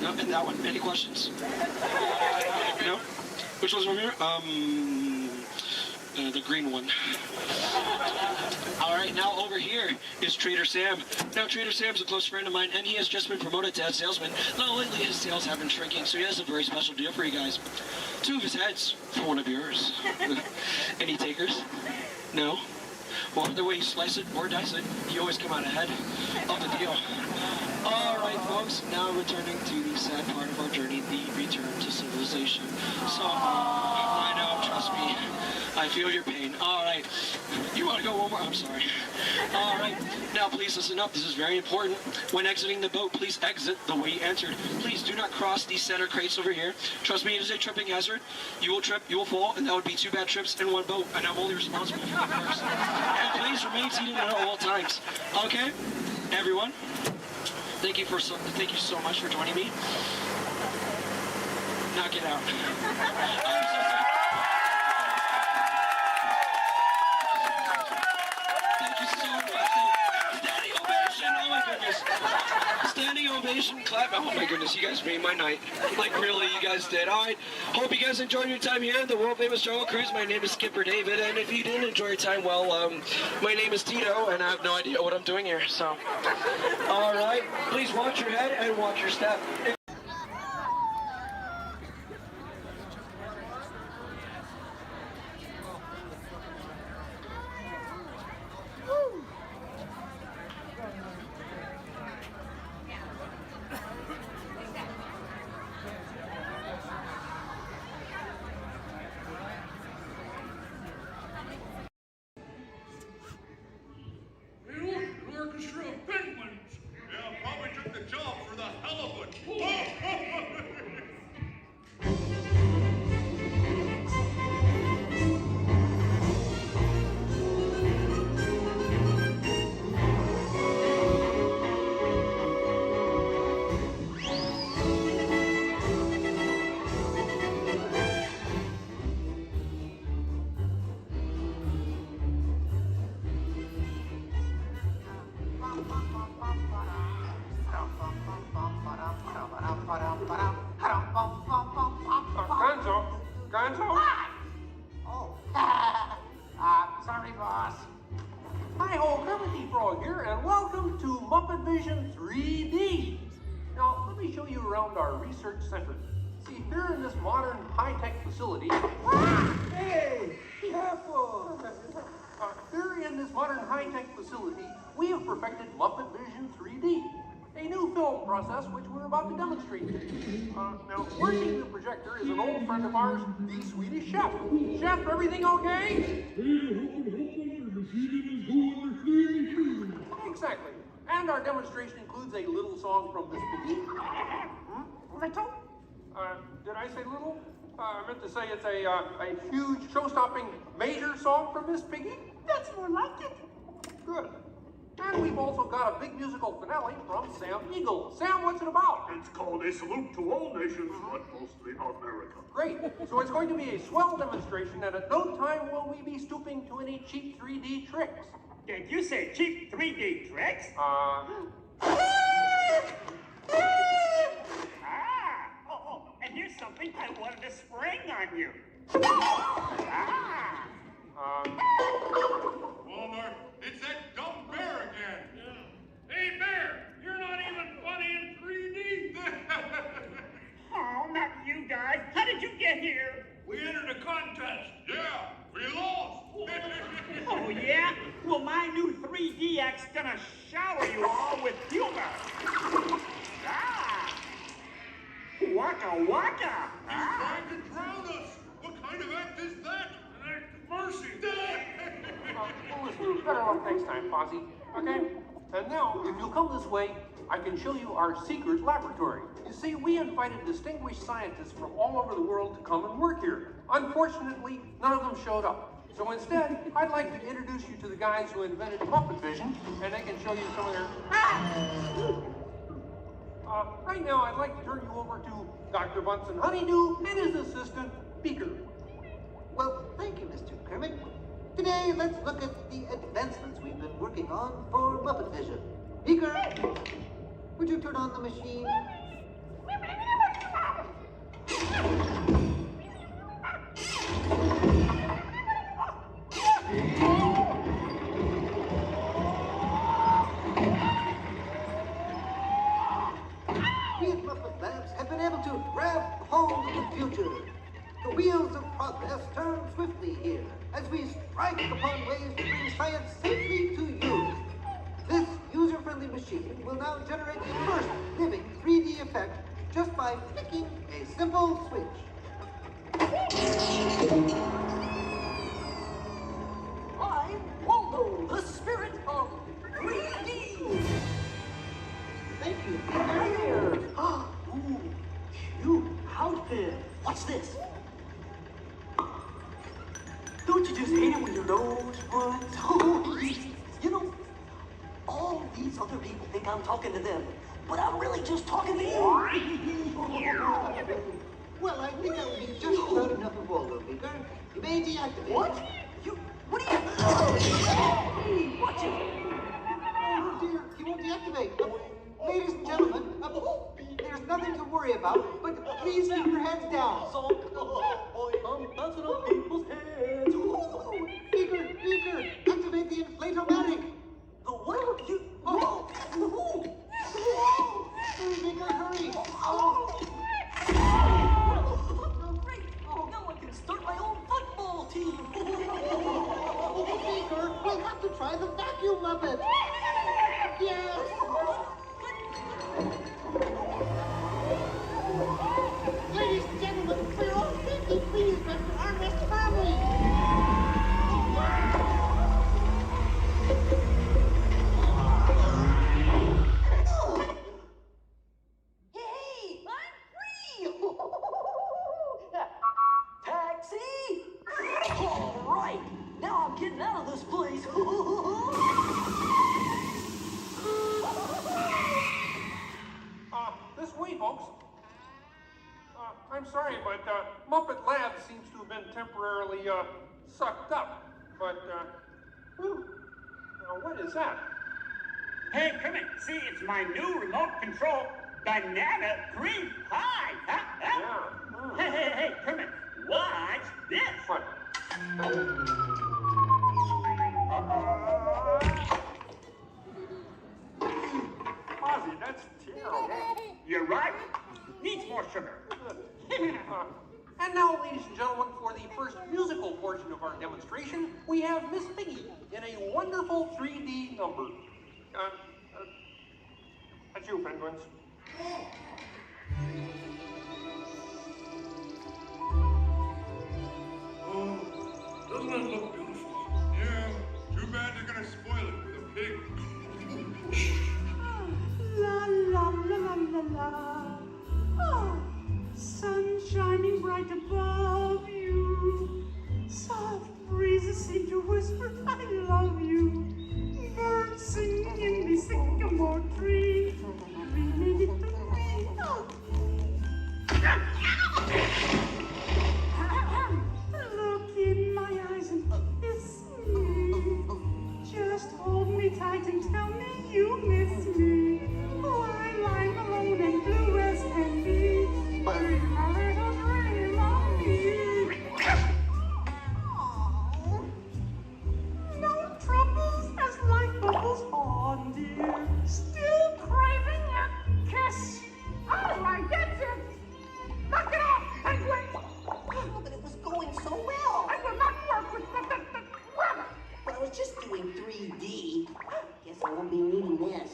Speaker 17: No, and that one. Any questions? No? Which one's over here? The green one. All right, now over here is Trader Sam. Now, Trader Sam's a close friend of mine, and he has just been promoted to head salesman. Now, lately his sales have been shrinking, so he has a very special deal for you guys. 2 of his heads for one of yours. Any takers? No? Well, either way you slice it or dice it, you always come out ahead of the deal. All right, folks, now returning to the sad part of our journey, the return to civilization. So, I know, trust me, I feel your pain. All right, you want to go one more? I'm sorry. All right, now please listen up. This is very important. When exiting the boat, please exit the way you entered. Please do not cross these center crates over here. Trust me, it is a tripping hazard. You will trip, you will fall, and that would be 2 bad trips in one boat, and I'm only responsible for the first. And please remain seated at all times. Okay, everyone? Thank you so much for joining me. Now get out. I'm so sorry. Thank you so much. Standing ovation. Oh my goodness. Standing ovation. Clap. Oh my goodness. You guys made my night. Like really, you guys did. All right. Hope you guys enjoyed your time here at the world famous Jungle Cruise. My name is Skipper David, and if you didn't enjoy your time, well, my name is Tito, and I have no idea what I'm doing here. So, all right. Please watch your head and watch your step.
Speaker 16: An orchestra of penguins. Yeah, probably took the job for the hell of it.
Speaker 22: Research Center. See, here in this modern high-tech facility... Hey! Careful! Here in this modern high-tech facility, we have perfected Muppet Vision 3D, a new film process which we're about to demonstrate. Now, working the projector is an old friend of ours, the Swedish chef. Chef, everything okay? Exactly. And our demonstration includes a little song from Miss Piggy. Little? Did I say little? I meant to say it's a huge, show-stopping, major song from Miss Piggy. That's more like it. Good. And we've also got a big musical finale from Sam Eagle. Sam, what's it about? It's called A Salute to All Nations, but mostly America. Great. So it's going to be a swell demonstration, and at no time will we be stooping to any cheap 3D tricks.
Speaker 2: Did you say cheap 3D tricks? And here's something I wanted to spring on you.
Speaker 16: Walmart, it's that dumb bear again. Hey, Bear, you're not even funny in 3D.
Speaker 2: Oh, not you guys. How did you get here?
Speaker 16: We entered a contest. Yeah, we lost.
Speaker 2: Oh, yeah? Well, my new 3DX gonna shower you all with humor. Waka waka.
Speaker 16: He's trying to drown us. What kind of act is that? An act of mercy.
Speaker 22: Well, listen, better luck next time, Fozzie. Okay? And now, if you'll come this way, I can show you our secret laboratory. You see, we invited distinguished scientists from all over the world to come and work here. Unfortunately, none of them showed up. So instead, I'd like to introduce you to the guys who invented Muppet Vision, and they can show you some of their... right now, I'd like to turn you over to Dr. Bunsen Honeydew and his assistant, Beaker.
Speaker 15: Well, thank you, Mr. Kermit. Today, let's look at the advancements we've been working on for Muppet Vision. Beaker, would you turn on the machine? We at Muppet Labs have been able to grab hold of the future. The wheels of progress turn swiftly here as we strike upon ways to bring science safely to you. This user-friendly machine will now generate the first living 3D effect just by flicking a simple switch.
Speaker 19: I'm Waldo, the spirit of 3D.
Speaker 15: Thank you.
Speaker 19: Ooh, cute outfit. What's this? Don't you just hate it when your nose runs? You know, all these other people think I'm talking to them, but I'm really just talking to you.
Speaker 15: Well, I think that would be just about enough of Waldo, Beaker. You may deactivate.
Speaker 19: What? What are you... Watch it.
Speaker 15: Oh dear, he won't deactivate. Ladies and gentlemen, there's nothing to worry about, but please keep your heads down.
Speaker 19: I'm bouncing on people's heads.
Speaker 15: Beaker, activate the inflatomatic.
Speaker 19: The what? You...
Speaker 15: Beaker, hurry.
Speaker 19: Great. Now I can start my own football team.
Speaker 15: Beaker, we'll have to try the vacuum Muppet. Yes. Ladies and gentlemen, for your own safety, please rest your armrest firmly.
Speaker 19: Hey, I'm free! Taxi! All right, now I'm getting out of this place.
Speaker 22: This way, folks. I'm sorry, but Muppet Labs seems to have been temporarily sucked up. But, what is that?
Speaker 2: Hey, Kermit, see, it's my new remote control banana cream pie. Huh? Hey, Kermit, watch this.
Speaker 22: What? Ozzy, that's terrible.
Speaker 2: You're right. Needs more
Speaker 3: ladies and gentlemen, for the first musical portion of our demonstration, we have Miss Piggy in a wonderful 3D number. That's you, penguins.
Speaker 16: Doesn't it look beautiful? Yeah, too bad they're gonna spoil it with a pig.
Speaker 2: La la la la la la. Oh, sun shining bright above you. Soft breezes seem to whisper, I love you. Birds singing in the sycamore tree. Oh. Look in my eyes and kiss me. Just hold me tight and tell me you miss me. While I'm alone and blue as can be. Dream a little dream of me. No troubles as life bubbles on, dear. Still craving a kiss. All right, that's it. Knock it off, penguin.
Speaker 19: Oh, but it was going so well.
Speaker 2: I will not work with the rabbit.
Speaker 19: But I was just doing 3D. Guess I won't be needing this.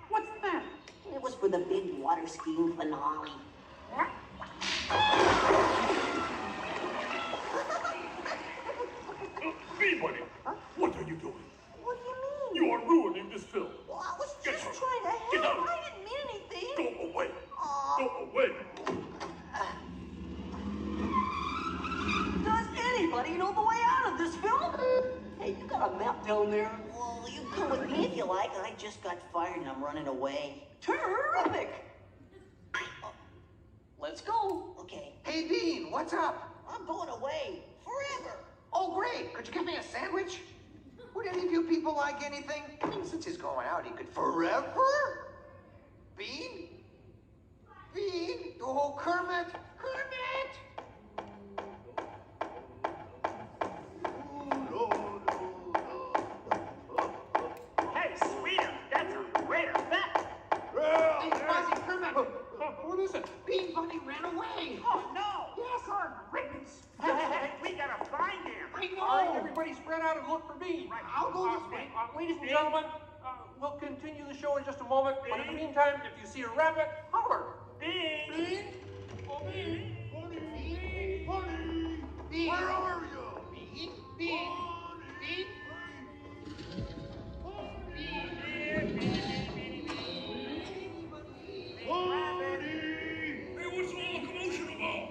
Speaker 2: What's that?
Speaker 19: It was for the big water skiing finale.
Speaker 2: What?
Speaker 16: Peabody, what are you doing?
Speaker 19: What do you mean?
Speaker 16: You are ruining this film.
Speaker 19: Well, I was
Speaker 16: Get
Speaker 19: just
Speaker 16: out.
Speaker 19: trying to
Speaker 16: Get
Speaker 19: help.
Speaker 16: out.
Speaker 19: I didn't mean anything.
Speaker 16: Go away.
Speaker 19: Aw.
Speaker 16: Go away.
Speaker 19: Does anybody know the way out of this film? Hey, you got a map down there? Well, you come with me if you like. I just got fired and I'm running away. Terrific! Let's go. Okay.
Speaker 20: Hey, Bean, what's up?
Speaker 19: I'm going away. Forever.
Speaker 20: Oh, great. Could you get me a sandwich? Would any of you people like anything? I mean, since he's going out, he could forever? Bean? Bean? Oh, Kermit! Kermit!
Speaker 2: Hey, sweeter, that's a great effect.
Speaker 20: Hey, Fuzzy, Kermit!
Speaker 3: What is it?
Speaker 20: Bean Bunny ran away!
Speaker 2: Oh, no. Yes, our ribbons. Hey, we gotta find him.
Speaker 20: I know!
Speaker 3: All right, everybody spread out and look for me.
Speaker 2: Right.
Speaker 20: I'll go this way.
Speaker 3: Ladies and gentlemen, we'll continue the show in just a moment. But in the meantime, if you see a rabbit, holler.
Speaker 2: Bean.
Speaker 20: Bean?
Speaker 16: Oh, Bean.
Speaker 20: Bunny! Bunny! Bean!
Speaker 16: Where are you?
Speaker 20: Bean? Bean? Bean?
Speaker 16: Hey, what's all the commotion about?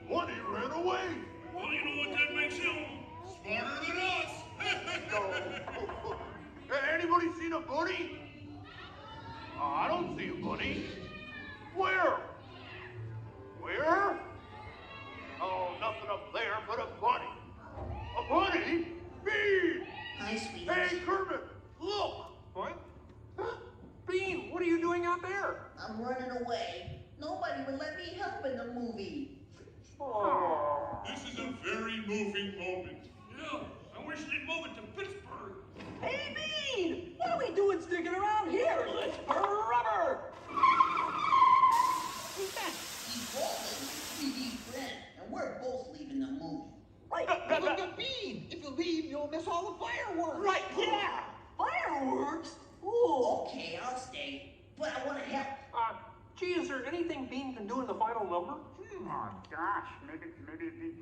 Speaker 16: Bunny ran away. Well, you know what that makes him? Smarter than us. Hey, anybody seen a bunny? I don't see a bunny. Where? Where? Oh, nothing up there but a bunny. A bunny? Bean!
Speaker 19: Hi, sweetie.
Speaker 16: Hey, Kermit, look!
Speaker 3: What? Bean, what are you doing out there?
Speaker 19: I'm running away. Nobody would let me help in the movie.
Speaker 3: Oh.
Speaker 16: This is a very moving moment. Yeah, I wish they'd move it to Pittsburgh.
Speaker 19: Hey, Bean! What are we doing sticking around here? Let's forever! Who's that? He's Walt, 3D friend, and we're both leaving the movie. Right.
Speaker 20: Look at Bean! If you leave, you'll miss all the fireworks!
Speaker 19: Right, yeah! Fireworks? Ooh, okay, I'll stay. But I want to help.
Speaker 3: Gee, is there anything Bean can do in the final number?
Speaker 2: Oh, gosh,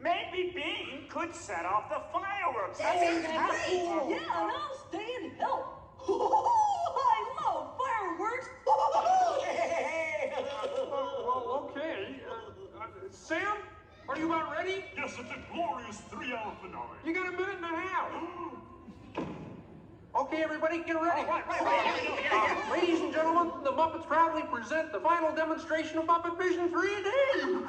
Speaker 2: maybe Bean could set off the fireworks.
Speaker 19: That sounds great! Yeah, and I'll stay and help. I love fireworks!
Speaker 3: Well, okay. Sam, are you about ready?
Speaker 16: Yes, it's a glorious 3-hour finale.
Speaker 3: You got a minute and a half. Okay, everybody, get ready.
Speaker 2: Right.
Speaker 3: Ladies and gentlemen, the Muppets proudly present the final demonstration of Muppet Vision 3D.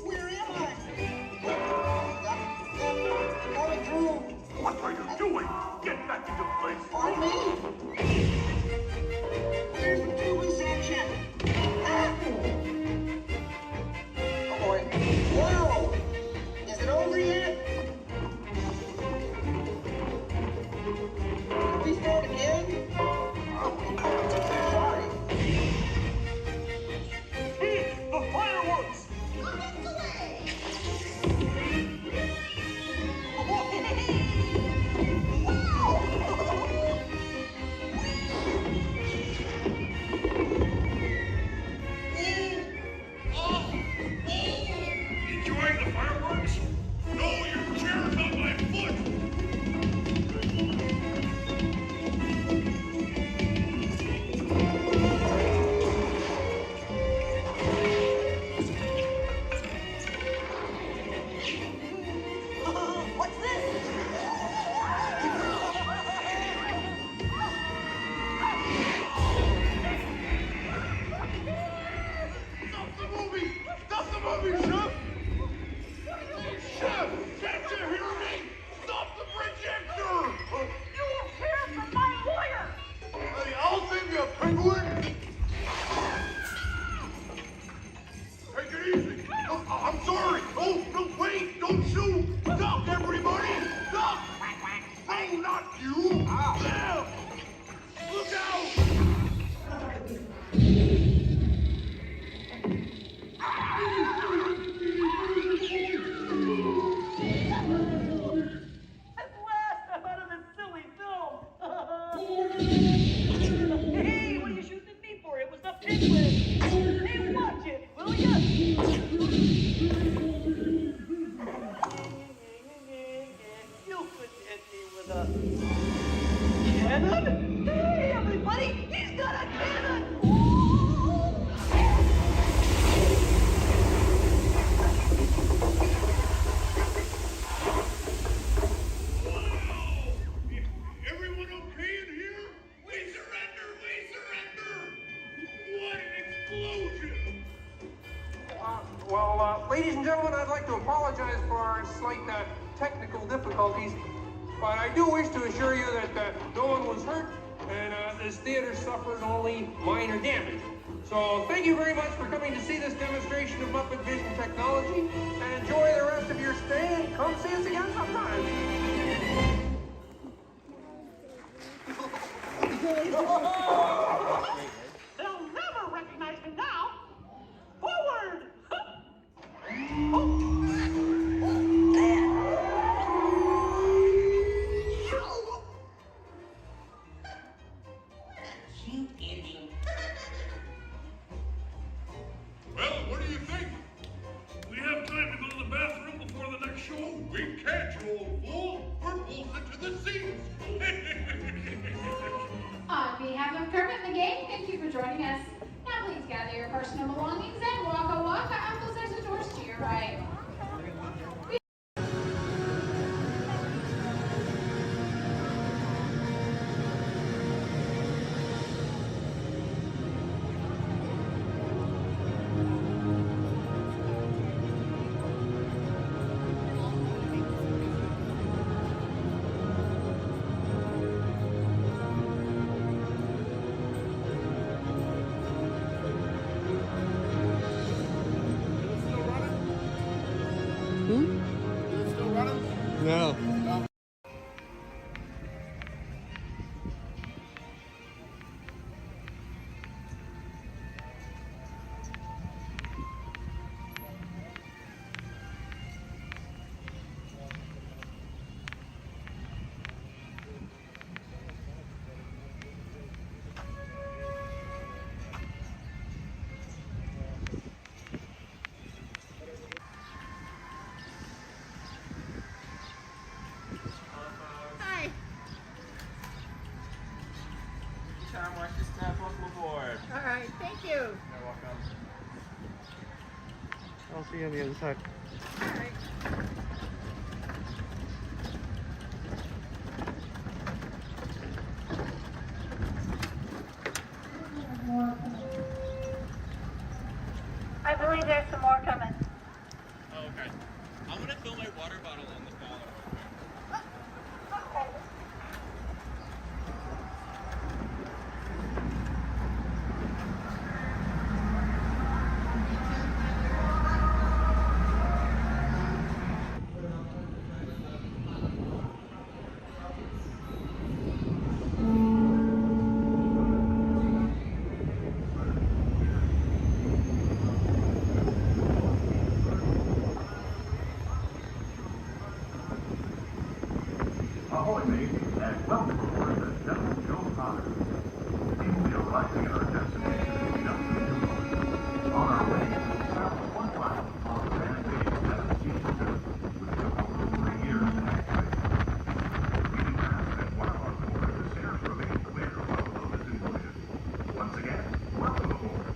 Speaker 19: Where am I?
Speaker 16: doing? Get back into place.
Speaker 19: For me? There's the tubing section. Oh boy. Whoa! Is it over yet? Can we start again? Sorry.
Speaker 16: The fireworks! Enjoying the fireworks? No, your chair's on my foot!
Speaker 19: What's this?
Speaker 16: Stop the movie! Stop the movie, Chef! Chef! Can't you hear me? Stop the projector!
Speaker 2: You will hear from my lawyer!
Speaker 16: Hey, I'll save you, penguin! Take it easy! Oh, I'm sorry! Oh, no, wait! Don't shoot! Duck, everybody! Duck! No, not you! Them! Look out!
Speaker 2: At last, I'm out of this silly film! Hey, what are you shooting at me for? It was the penguin! Hey, watch it, will ya? You couldn't hit me with a cannon? Hey, everybody, he's got a cannon!
Speaker 16: Everyone okay in here? We surrender! We surrender! What an explosion!
Speaker 3: Ladies and gentlemen, I'd like to apologize for our slight technical difficulties, but I do wish to assure you that no one was hurt and this theater suffered only minor damage. So thank you very much for coming to see this demonstration of Muppet Vision technology, and enjoy the rest of your stay, and come see us again sometime.
Speaker 2: They'll never recognize me now! Forward!
Speaker 19: Cute engine.
Speaker 16: Well, what do you think? We have time to go to the bathroom before the next show? We can't, you old fool! We're bolted to the seats!
Speaker 6: On behalf of Kermit the Game, thank you for joining us. Now please gather your personal belongings and waka waka. Uncle says the doors to your right.
Speaker 8: No.
Speaker 11: Hi.
Speaker 12: Tom, watch your step. Welcome aboard.
Speaker 11: All right, thank you.
Speaker 12: You're welcome.
Speaker 8: I'll see you on the other side.
Speaker 11: All right.
Speaker 2: I believe there's some more coming.
Speaker 12: Oh, okay. I'm gonna fill my water bottle on the ballot.
Speaker 14: Ahoy, mate, and welcome aboard the Devil Joe Potter. We will be arriving at our destination in just a few moments. On our way, we'll travel 1 mile on the Grand Bay 762, which took over 3 years to activate. We do ask that while on board, the stairs remain clear while the load is included. Once again, welcome aboard.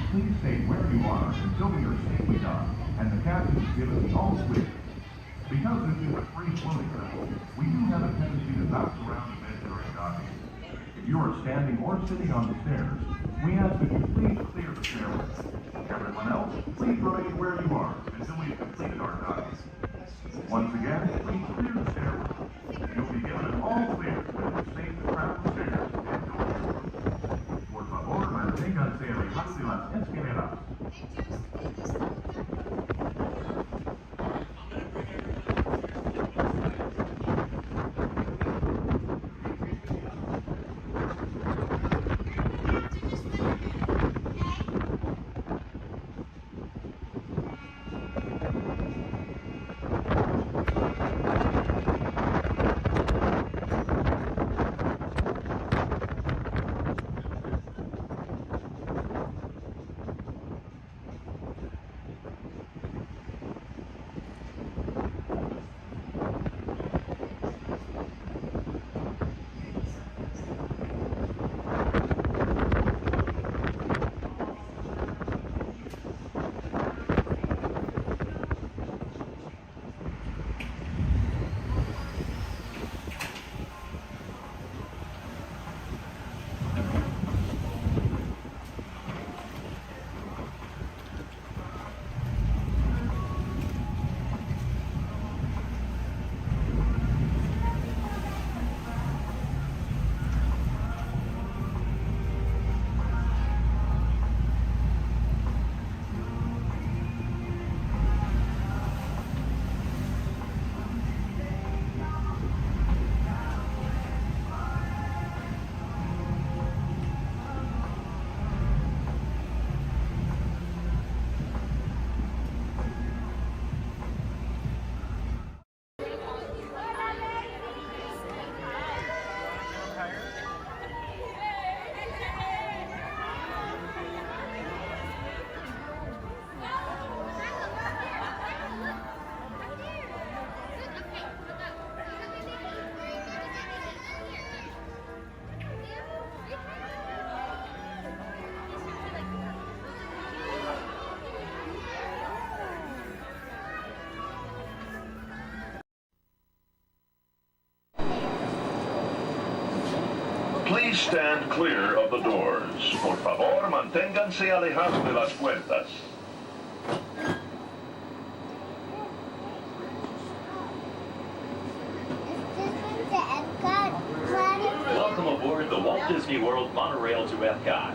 Speaker 14: Please stay where you are until we are safely done and the captain has given the all clear. Because this is a free floating vessel, we do have a tendency to bounce around a bit during docking. If you are standing or sitting on the stairs, we ask that you please clear the stairway. Everyone else, please remain where you are until we have completed our docking. Once again, please clear the stairway. You'll be given an all clear when it's safe to travel the stairs and doors. Por favor, manténganse alejados de las escaleras. Please stand clear of the doors. Por favor, manténganse alejados de las puertas.
Speaker 18: Welcome aboard the Walt Disney World monorail to Epcot.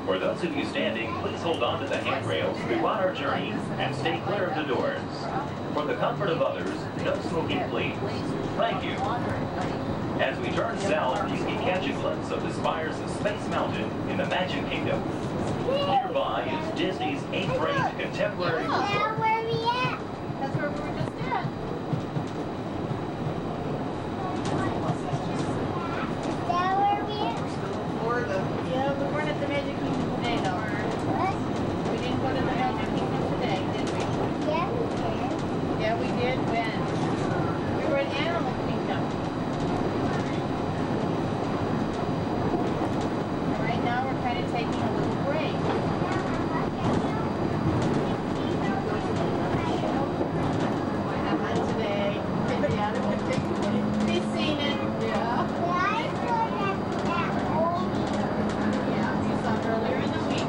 Speaker 18: For those of you standing, please hold on to the handrails throughout our journey and stay clear of the doors. For the comfort of others, no smoking, please. Thank you. As we turn south, you can catch a glimpse of the spires of Space Mountain in the Magic Kingdom. Nearby is Disney's 8th-ranked contemporary resort.
Speaker 9: Where we at?
Speaker 11: That's where we were just at. Yeah, we weren't at the Magic Kingdom today, though. What? We didn't go to the Magic Kingdom today, did we?
Speaker 9: Yeah, we did.
Speaker 11: Yeah, we did. When? We were at Animal Kingdom. Right now, we're kind of taking a little break. What happened today? Yeah, we've seen it. Yeah. Earlier in the week,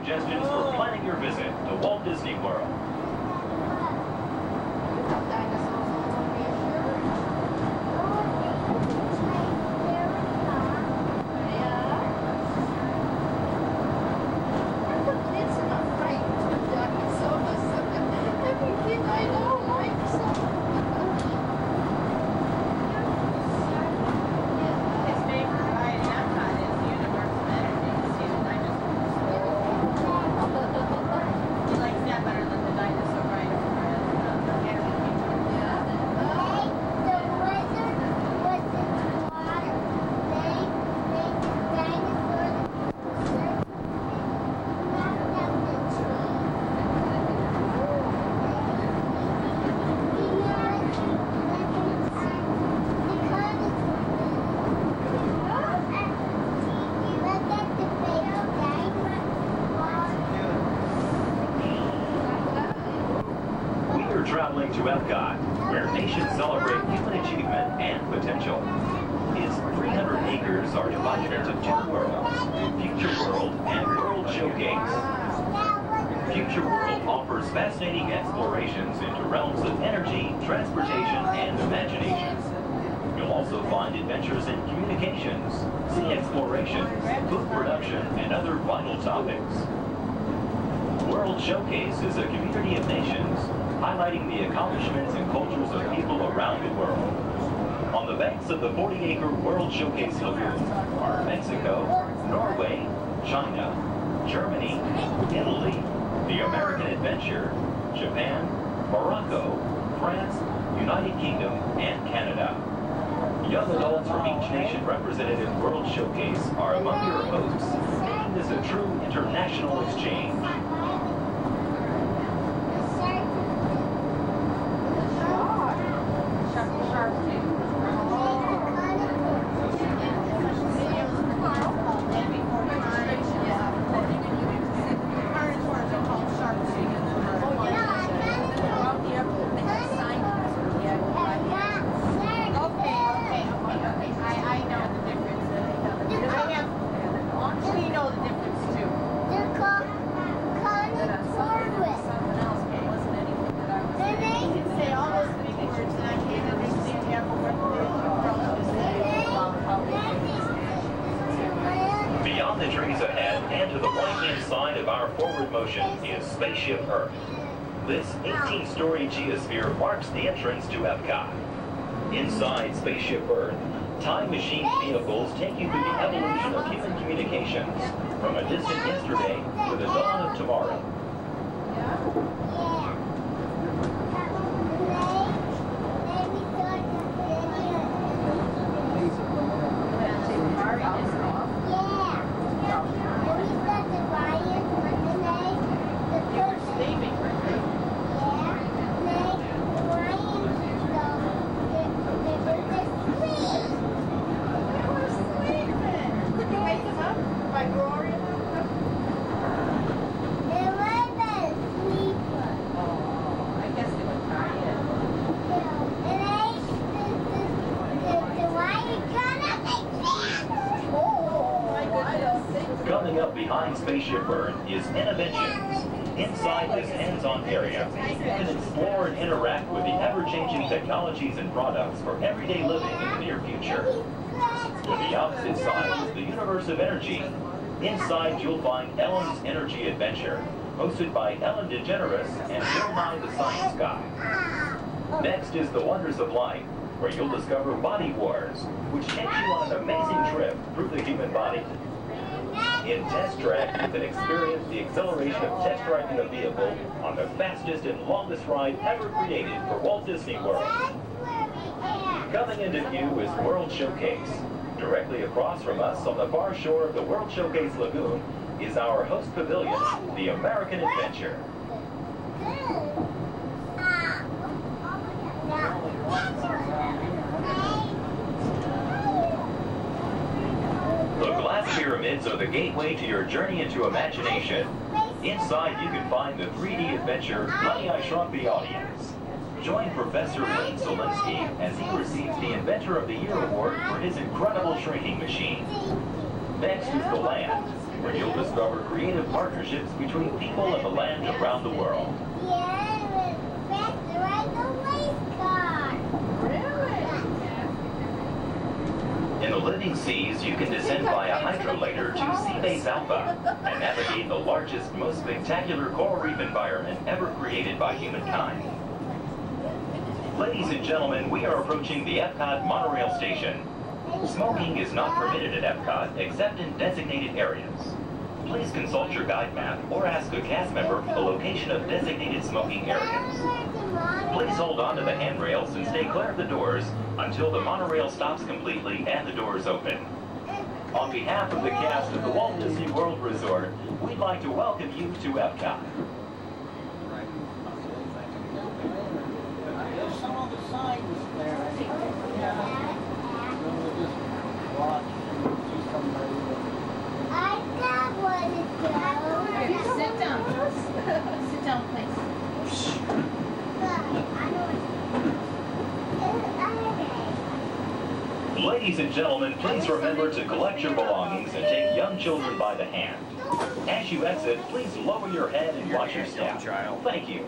Speaker 11: suggestions for planning your visit to Walt Disney World. Traveling to Epcot, where nations celebrate human achievement and potential. Its 300 acres are divided into two worlds, Future World and World Showcase. Future World offers fascinating explorations into realms of energy, transportation, and imagination. You'll also find adventures in communications, sea exploration, food production, and other vital topics. World Showcase is a community of nations, highlighting the accomplishments and cultures of people around the world. On the banks of the 40-acre World Showcase Lagoon are Mexico, Norway, China, Germany, Italy, the American Adventure, Japan, Morocco, France, United Kingdom, and Canada. Young adults from each nation represented in World Showcase are among your hosts, making this a true international exchange. Shark
Speaker 18: Beyond the trees ahead and to the right-hand side of our forward motion is Spaceship Earth. This 18-story geosphere marks the entrance to Epcot. Inside Spaceship Earth, time machine vehicles take you through the evolution of human communications, from a distant yesterday to the dawn of tomorrow. Coming up behind Spaceship Earth is Innovations. Inside this hands-on area, you can explore and interact with the ever-changing technologies and products for everyday living in the near future. To the opposite side is the universe of energy. Inside, you'll find Ellen's Energy Adventure, hosted by Ellen DeGeneres and Bill Nye the Science Guy. Next is The Wonders of Life, where you'll discover Body Wars, which takes you on an amazing trip through the human body. In Test Track, you can experience the exhilaration of test driving a vehicle on the fastest and longest ride ever created for Walt Disney World. Coming into view is World Showcase. Directly across from us on the far shore of the World Showcase Lagoon is our host pavilion, the American Adventure. The glass pyramids are the gateway to your journey into imagination. Inside, you can find the 3D adventure, Honey, I Shrunk the Audience. Join Professor Wayne Zielinski as he receives the Inventor of the Year award for his incredible shrinking machine. Next is The Land, where you'll discover creative partnerships between people and the land around the world. In the living seas, you can descend via hydrolator to Seabase Alpha and navigate the largest, most spectacular coral reef environment ever created by humankind. Ladies and gentlemen, we are approaching the Epcot monorail station. Smoking is not permitted at Epcot except in designated areas. Please consult your guide map or ask a cast member for the location of designated smoking areas. Please hold on to the handrails and stay clear of the doors until the monorail stops completely and the doors open. On behalf of the cast of the Walt Disney World Resort, we'd like to welcome you to Epcot.
Speaker 4: There's some of the signs there, I think. We'll just watch and see somebody.
Speaker 9: I got one to go.
Speaker 6: Here, sit down. Sit down, please.
Speaker 18: Ladies and gentlemen, please remember to collect your belongings and take young children by the hand. As you exit, please lower your head and watch your step. Thank you.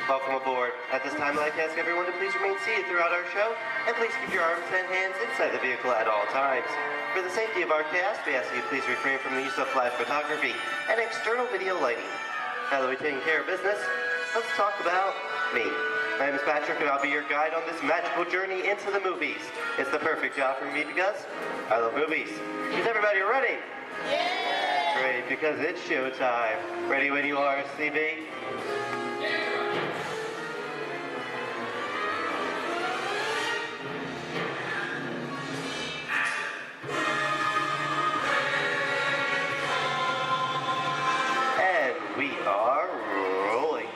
Speaker 7: Welcome aboard. At this time, I'd like to ask everyone to please remain seated throughout our show, and please keep your arms and hands inside the vehicle at all times. For the safety of our cast, we ask that you please refrain from the use of flash photography and external video lighting. Now that we've taken care of business, let's talk about me. My name is Patrick, and I'll be your guide on this magical journey into the movies. It's the perfect job for me because I love movies. Is everybody ready? Yeah! Great, because it's showtime. Ready when you are, CB? And we are rolling.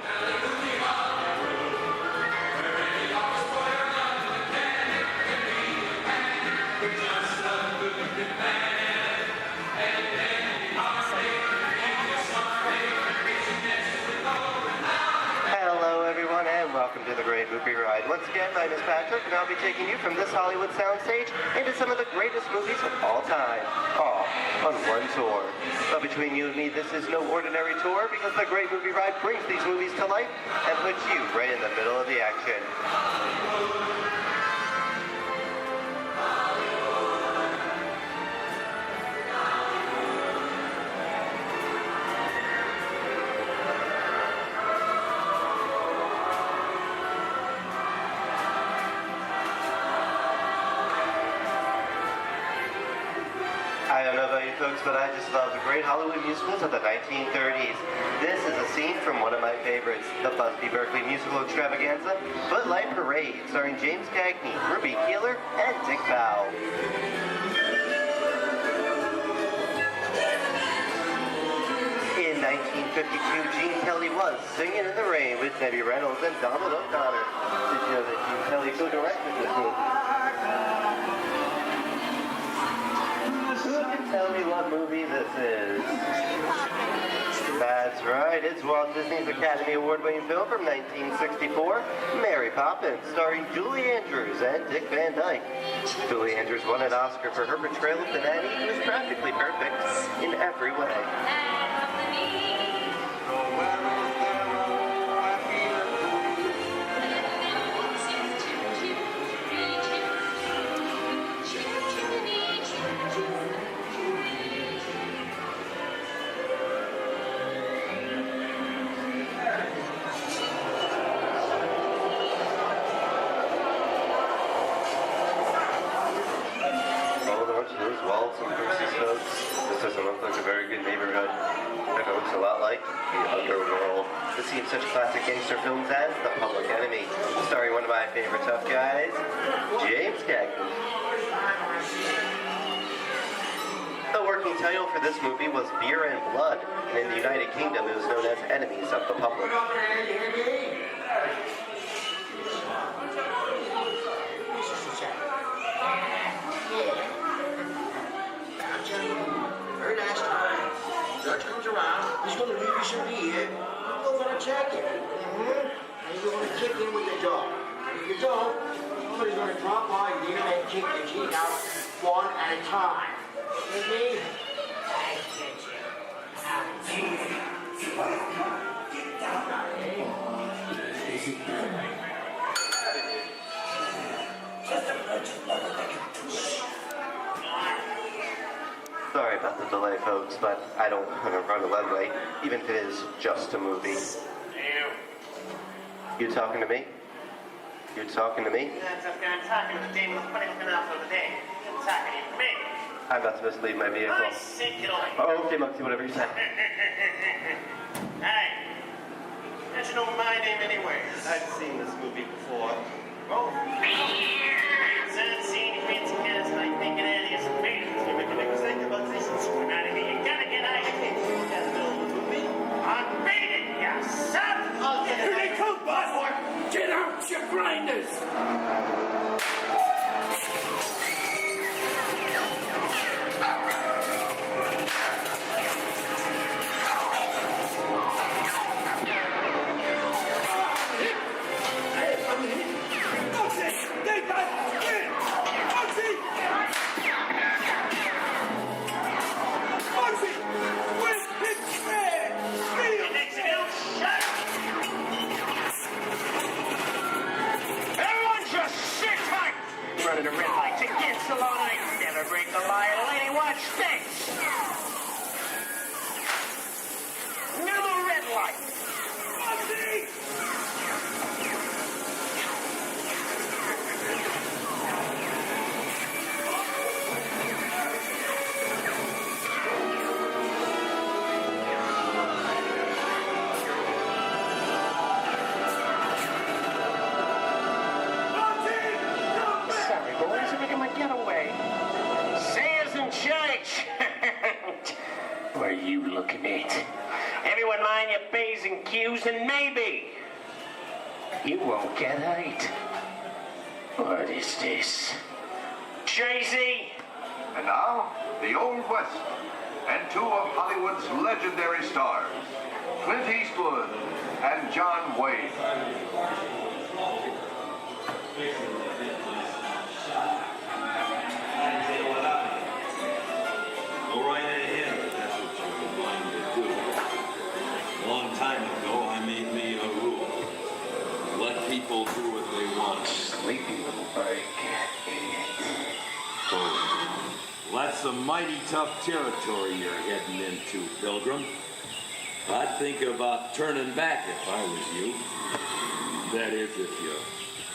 Speaker 7: Hello everyone and welcome to the Great Movie Ride. Once again, my name is Patrick and I'll be taking you from this Hollywood soundstage into some of the greatest movies of all time, all on one tour. But between you and me, this is no ordinary tour because the Great Movie Ride brings these movies to life and puts you right in the middle of the action. I don't know about you folks, but I just love the great Hollywood musicals of the 1930s. This is a scene from one of my favorites, the Busby Berkeley musical extravaganza, Footlight Parade, starring James Cagney, Ruby Keeler, and Dick Powell. In 1952, Gene Kelly was Singing in the Rain with Debbie Reynolds and Donald O'Connor. Did you know that Gene Kelly co-directed this movie? Who can tell me what movie this is? That's right, it's Walt Disney's Academy Award-winning film from 1964, Mary Poppins, starring Julie Andrews and Dick Van Dyke. Julie Andrews won an Oscar for her portrayal of the nanny, who is practically perfect in every way. Walt and Bruce's folks. This doesn't look like a very good neighborhood. It looks a lot like the underworld. This seems such classic gangster films as The Public Enemy, starring one of my favorite tough guys, James Cagney. The working title for this movie was Beer and Blood, and in the United Kingdom it was known as Enemies of the Public.
Speaker 21: Very nice time. Judge comes around. He's going to leave you some beer. You're going to check it. And you're going to kick in with the dog. If you don't, somebody's going to drop by here and kick your teeth out one at a time. With me? I get
Speaker 7: Sorry about the delay, folks, but I don't want to run a red light, even if it is just a movie. You talking to me? You talking to me?
Speaker 21: That's okay. I'm talking to the demon who's putting him out for the day. I'm talking to me.
Speaker 7: I'm about to mislead my vehicle.
Speaker 21: I said get away.
Speaker 7: Oh, okay, Monkey, whatever you say.
Speaker 21: Hey, how'd you know my name anyway?
Speaker 7: I've seen this movie before.
Speaker 21: Oh. It's that scene fancy cats like thinking that is amazing. You make a big mistake about this and swim out of here. You gotta get out of here. That's the middle of the movie. I'm beating you, son! Here they come, boss! Get out, you grinders!
Speaker 5: it. Everyone mind your P's and Q's, and maybe you won't get hurt. What is this? Jay-Z?
Speaker 10: And now, the Old West, and two of Hollywood's legendary stars, Clint Eastwood and John Wayne.
Speaker 23: Go right ahead, if that's what you're going to do. A long time ago, I made me a rule. Let people do what they want.
Speaker 5: Sleepy little bird.
Speaker 23: Well, that's some mighty tough territory you're heading into, Pilgrim. I'd think about turning back if I was you. That is, if you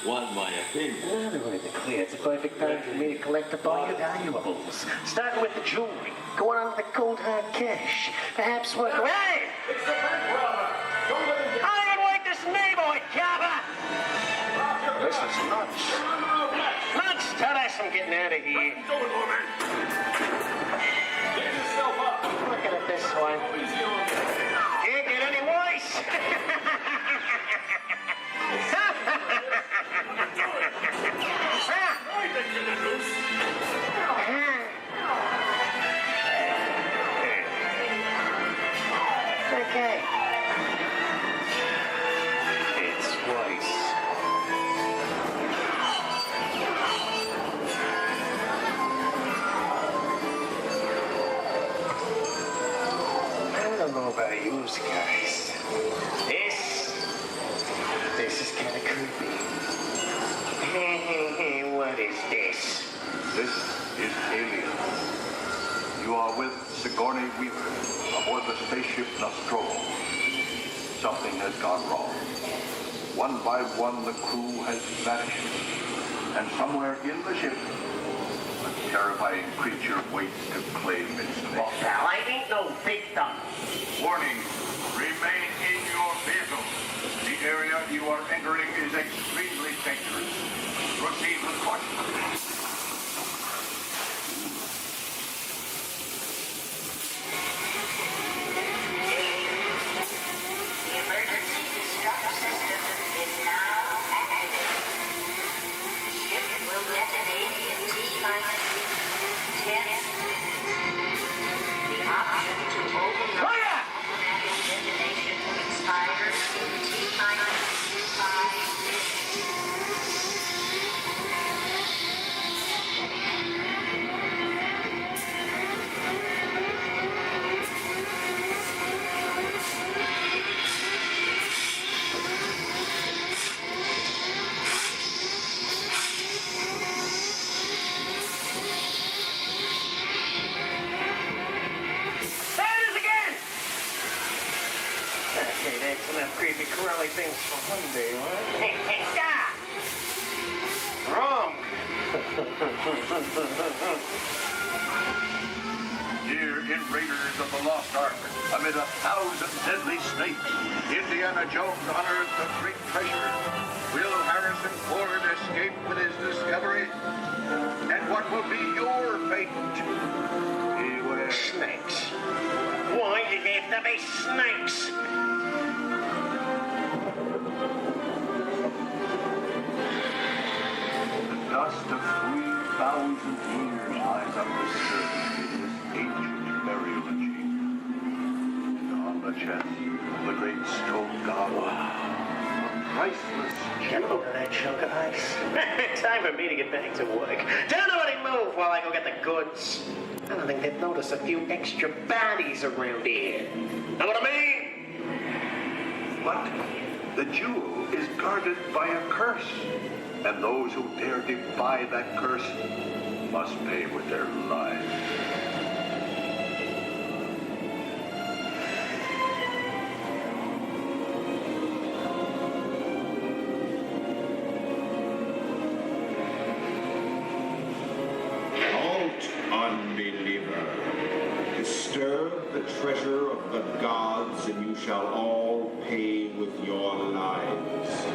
Speaker 23: want my opinion.
Speaker 5: Well, to be clear, it's a perfect time for me to collect up all your valuables. Starting with the jewelry, going on to the cold hard cash. Perhaps work... Hey!
Speaker 23: It's the bank robber! Don't let him get...
Speaker 5: I don't like this neighborhood, Cabba! This is nuts. Nuts! Tell us I'm getting out of here.
Speaker 23: Get yourself up!
Speaker 5: Look at it this way. Can't get any worse! Okay. It's twice. I don't know about you guys. This is kind of creepy. What is this?
Speaker 10: This is Alien. You are with Sigourney Weaver aboard the spaceship Nostromo. Something has gone wrong. One by one, the crew has vanished. And somewhere in the ship, a terrifying creature waits to claim its name.
Speaker 5: Well, pal, I ain't no victim.
Speaker 10: Warning, remain in your vehicle. The area you are entering is extremely dangerous. Proceed with caution.
Speaker 5: Creepy crawly things for one day, what? Wrong.
Speaker 10: Here in Raiders of the Lost Ark, amid 1,000 deadly snakes, Indiana Jones unearthed a great treasure. Will Harrison Ford escape with his discovery? And what will be your fate? Beware.
Speaker 5: Snakes. Why did there have to be snakes?
Speaker 10: Dust of 3,000 years lies on the surface in this ancient burial chamber. On the chest of the great stone god, a priceless
Speaker 5: Get a load of that chunk of ice. Time for me to get back to work. Don't nobody move while I go get the goods. I don't think they've noticed a few extra bodies around here. Know what I mean?
Speaker 10: But the jewel is guarded by a curse. And those who dare defy that curse must pay with their lives.
Speaker 24: Halt, unbeliever. Disturb the treasure of the gods, and you shall all pay with your lives.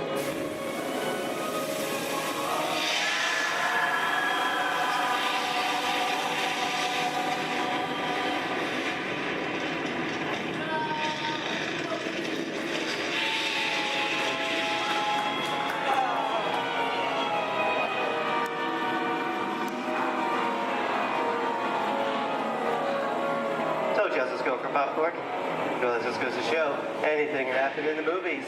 Speaker 7: popcorn. Well, this just goes to show anything can happen in the movies.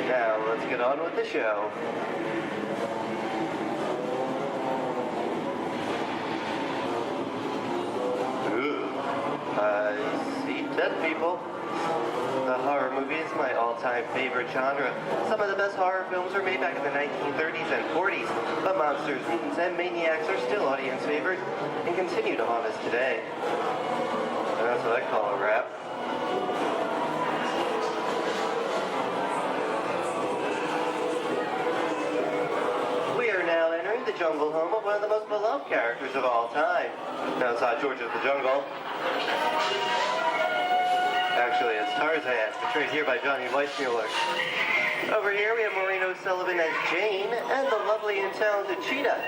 Speaker 7: Now, let's get on with the show. Ooh, I see dead people. The horror movie is my all-time favorite genre. Some of the best horror films were made back in the 1930s and 40s, but monsters, mutants, and maniacs are still audience favorite and continue to haunt us today. And that's what I call a wrap. We are now entering the jungle home of one of the most beloved characters of all time. Now it's not George of the Jungle. Actually, it's Tarzan, portrayed here by Johnny Weissmuller. Over here, we have Maureen O'Sullivan as Jane, and the lovely and talented Cheetah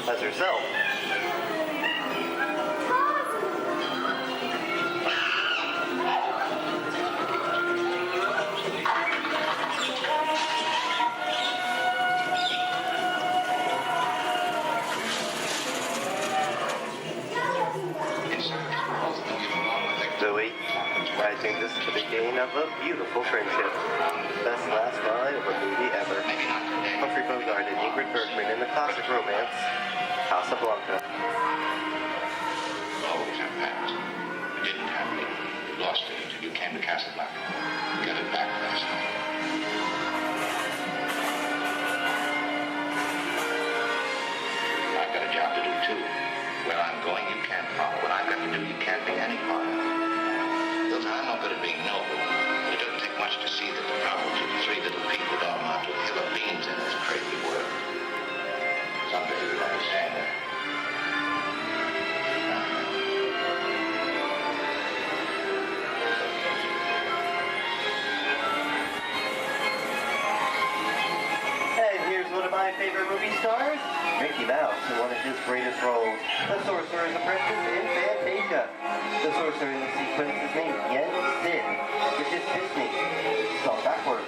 Speaker 7: as herself. Zoe, I think this is the beginning of a beautiful friendship. Best last line of a movie ever. Humphrey Bogart and Ingrid Bergman in the classic romance, Casablanca.
Speaker 14: Always have past. You didn't have it. You lost it until you came to Casablanca. You got it back last night. I've got a job to do too. Where I'm going, you can't follow. What I've got to do, you can't be any part of. Hilton, I'm no good at being noble, but it doesn't take much to see that the problems of three little people don't amount to a hill of beans in this crazy world. Someday you'll understand that.
Speaker 7: And here's one of my favorite movie stars, Mickey Mouse, in one of his greatest roles, the Sorcerer's Apprentice in Fantasia. The sorcerer in the sequence is named Yen Sin, which is Disney, spelled backwards.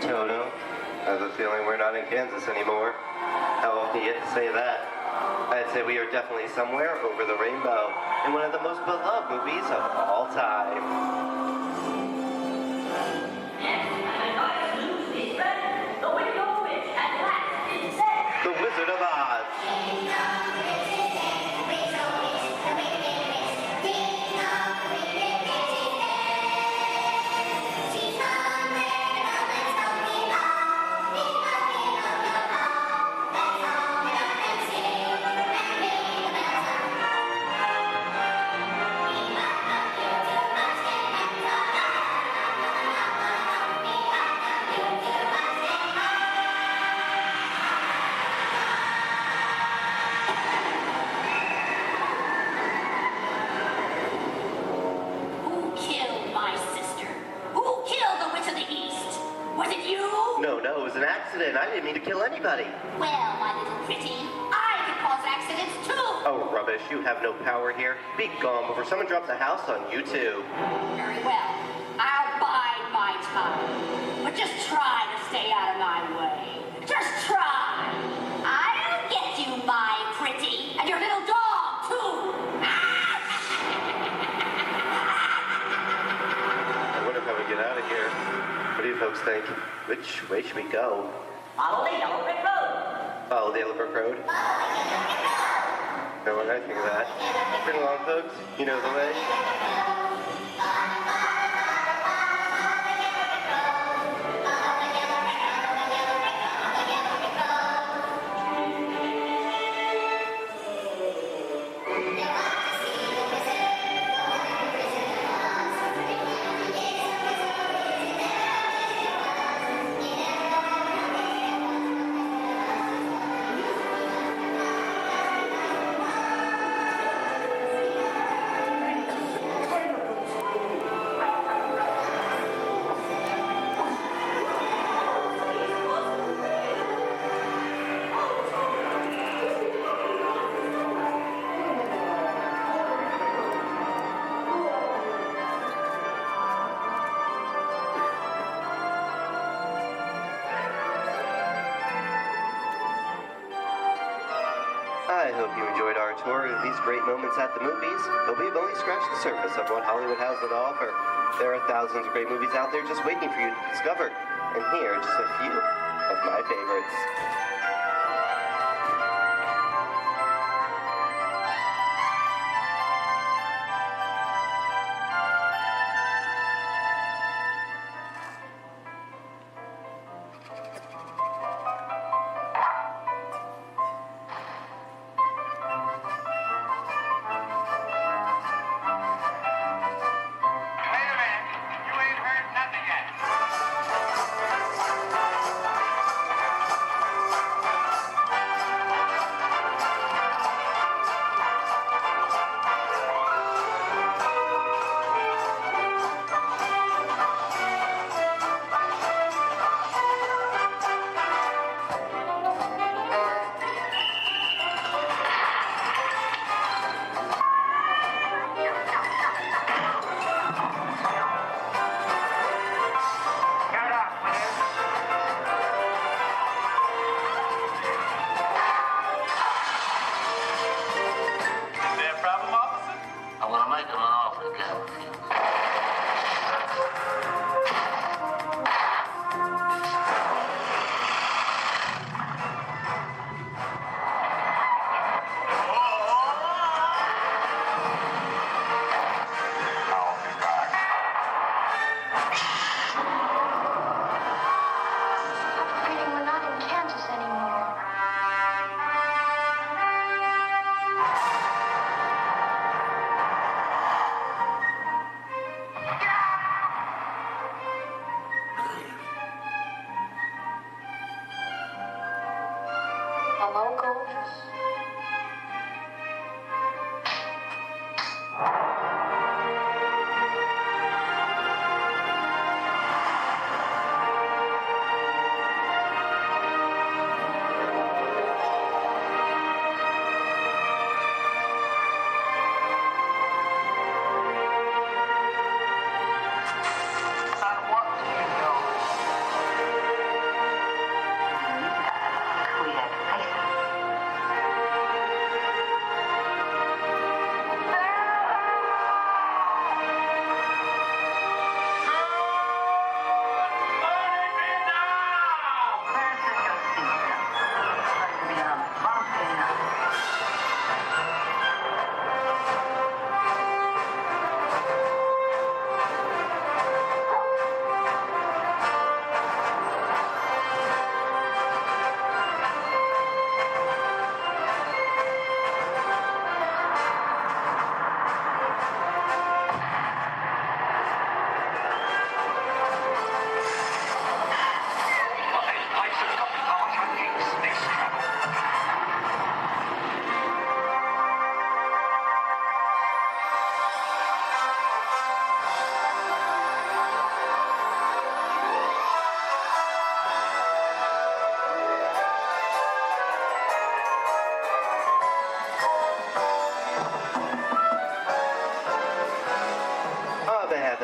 Speaker 7: Toto, I have a feeling we're not in Kansas anymore. How often do you get to say that? I'd say we are definitely somewhere over the rainbow in one of the most beloved movies of all time. The Wizard of Oz. No, it was an accident. I didn't mean to kill anybody.
Speaker 9: Well, my little pretty, I can cause accidents too.
Speaker 7: Oh, rubbish. You have no power here. Be gone before someone drops a house on you, too.
Speaker 9: Very well. I'll bide my time. But just try to stay out of my way. Just try. I'll get you, my pretty. And your little dog, too.
Speaker 7: I wonder how we get out of here. What do you folks think? Which way should we go?
Speaker 9: Follow the yellow brick road.
Speaker 7: Follow the Yellow Brick Road? No, I think of that. Bring along, folks. You know the way. these great moments at the movies, but we've only scratched the surface of what Hollywood has to offer. There are thousands of great movies out there just waiting for you to discover. And here are just a few of my favorites.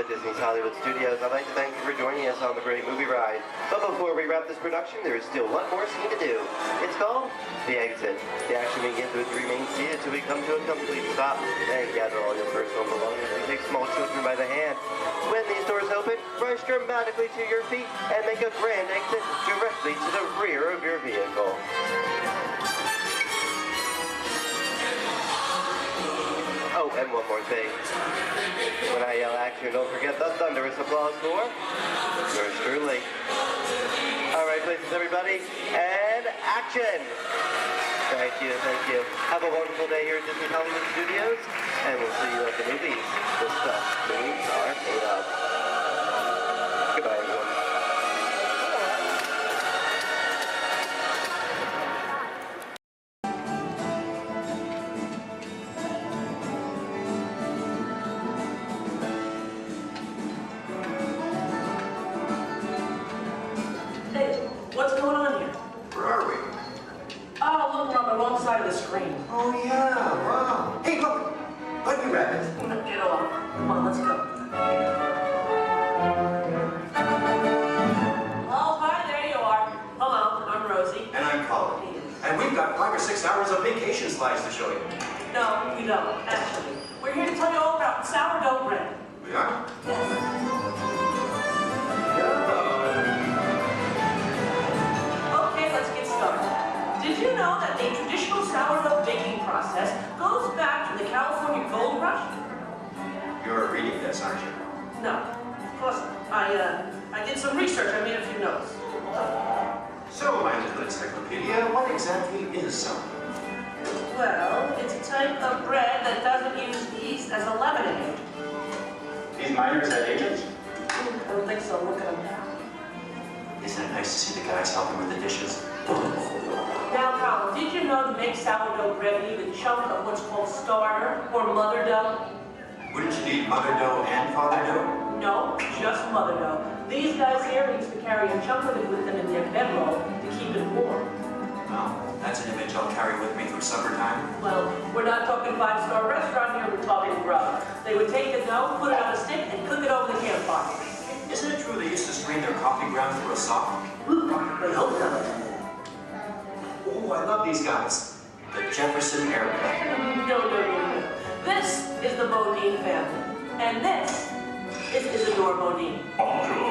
Speaker 7: Disney's Hollywood Studios, I'd like to thank you for joining us on the Great Movie Ride. But before we wrap this production, there is still one more scene to do. It's called The Exit. The action begins with remain seated till we come to a complete stop. Then gather all your personal belongings and take small children by the hand. When these doors open, rush dramatically to your feet and make a grand exit directly to the rear of your vehicle. Oh, and one more thing. When I yell action, don't forget the thunderous applause for yours truly. All right, places, everybody, and action! Thank you, thank you. Have a wonderful day here at Disney Hollywood Studios, and we'll see you at the movies. The stuff movies are made of. Goodbye, everyone.
Speaker 1: What's going on here?
Speaker 21: Where are we?
Speaker 1: Oh, look, we're on the wrong side of the screen.
Speaker 21: Oh, yeah, wow. Hey, look, Bunny Rabbit.
Speaker 1: Get off. Come on, let's go. Oh, hi, there you are. Hello, I'm Rosie.
Speaker 21: And I'm Colin. And we've got 5 or 6 hours of vacation slides to show you.
Speaker 1: No, we don't, actually. We're here to tell you all about sourdough bread.
Speaker 13: We are?
Speaker 1: Okay, let's get started. Did you know that the traditional sourdough baking process goes back to the California Gold Rush?
Speaker 13: You're reading this, aren't you?
Speaker 1: No. Plus, I did some research. I made a few notes.
Speaker 13: So, my little encyclopedia, what exactly is sourdough?
Speaker 1: Well, it's a type of bread that doesn't use yeast as a leavening agent.
Speaker 13: These miners had agents?
Speaker 1: I don't think so. Look at them.
Speaker 13: Isn't it nice to see the guys helping with the dishes?
Speaker 1: Now, Colin, did you know to make sourdough bread you need a chunk of what's called starter or mother dough?
Speaker 13: Wouldn't you need mother dough and father dough?
Speaker 1: No, just mother dough. These guys here used to carry a chunk of it with them in their bedroll to keep it warm.
Speaker 13: Well, that's an image I'll carry with me through supper time.
Speaker 1: Well, we're not talking five-star restaurant here, we're talking grub. They would take the dough, put it on a stick, and cook it over the campfire.
Speaker 13: Isn't it true they used to strain their coffee grounds through a sock?
Speaker 1: I hope not.
Speaker 13: Oh, I love these guys. The Jefferson Airplane.
Speaker 1: No. This is the Bodine family. And this is Isidore Bodine.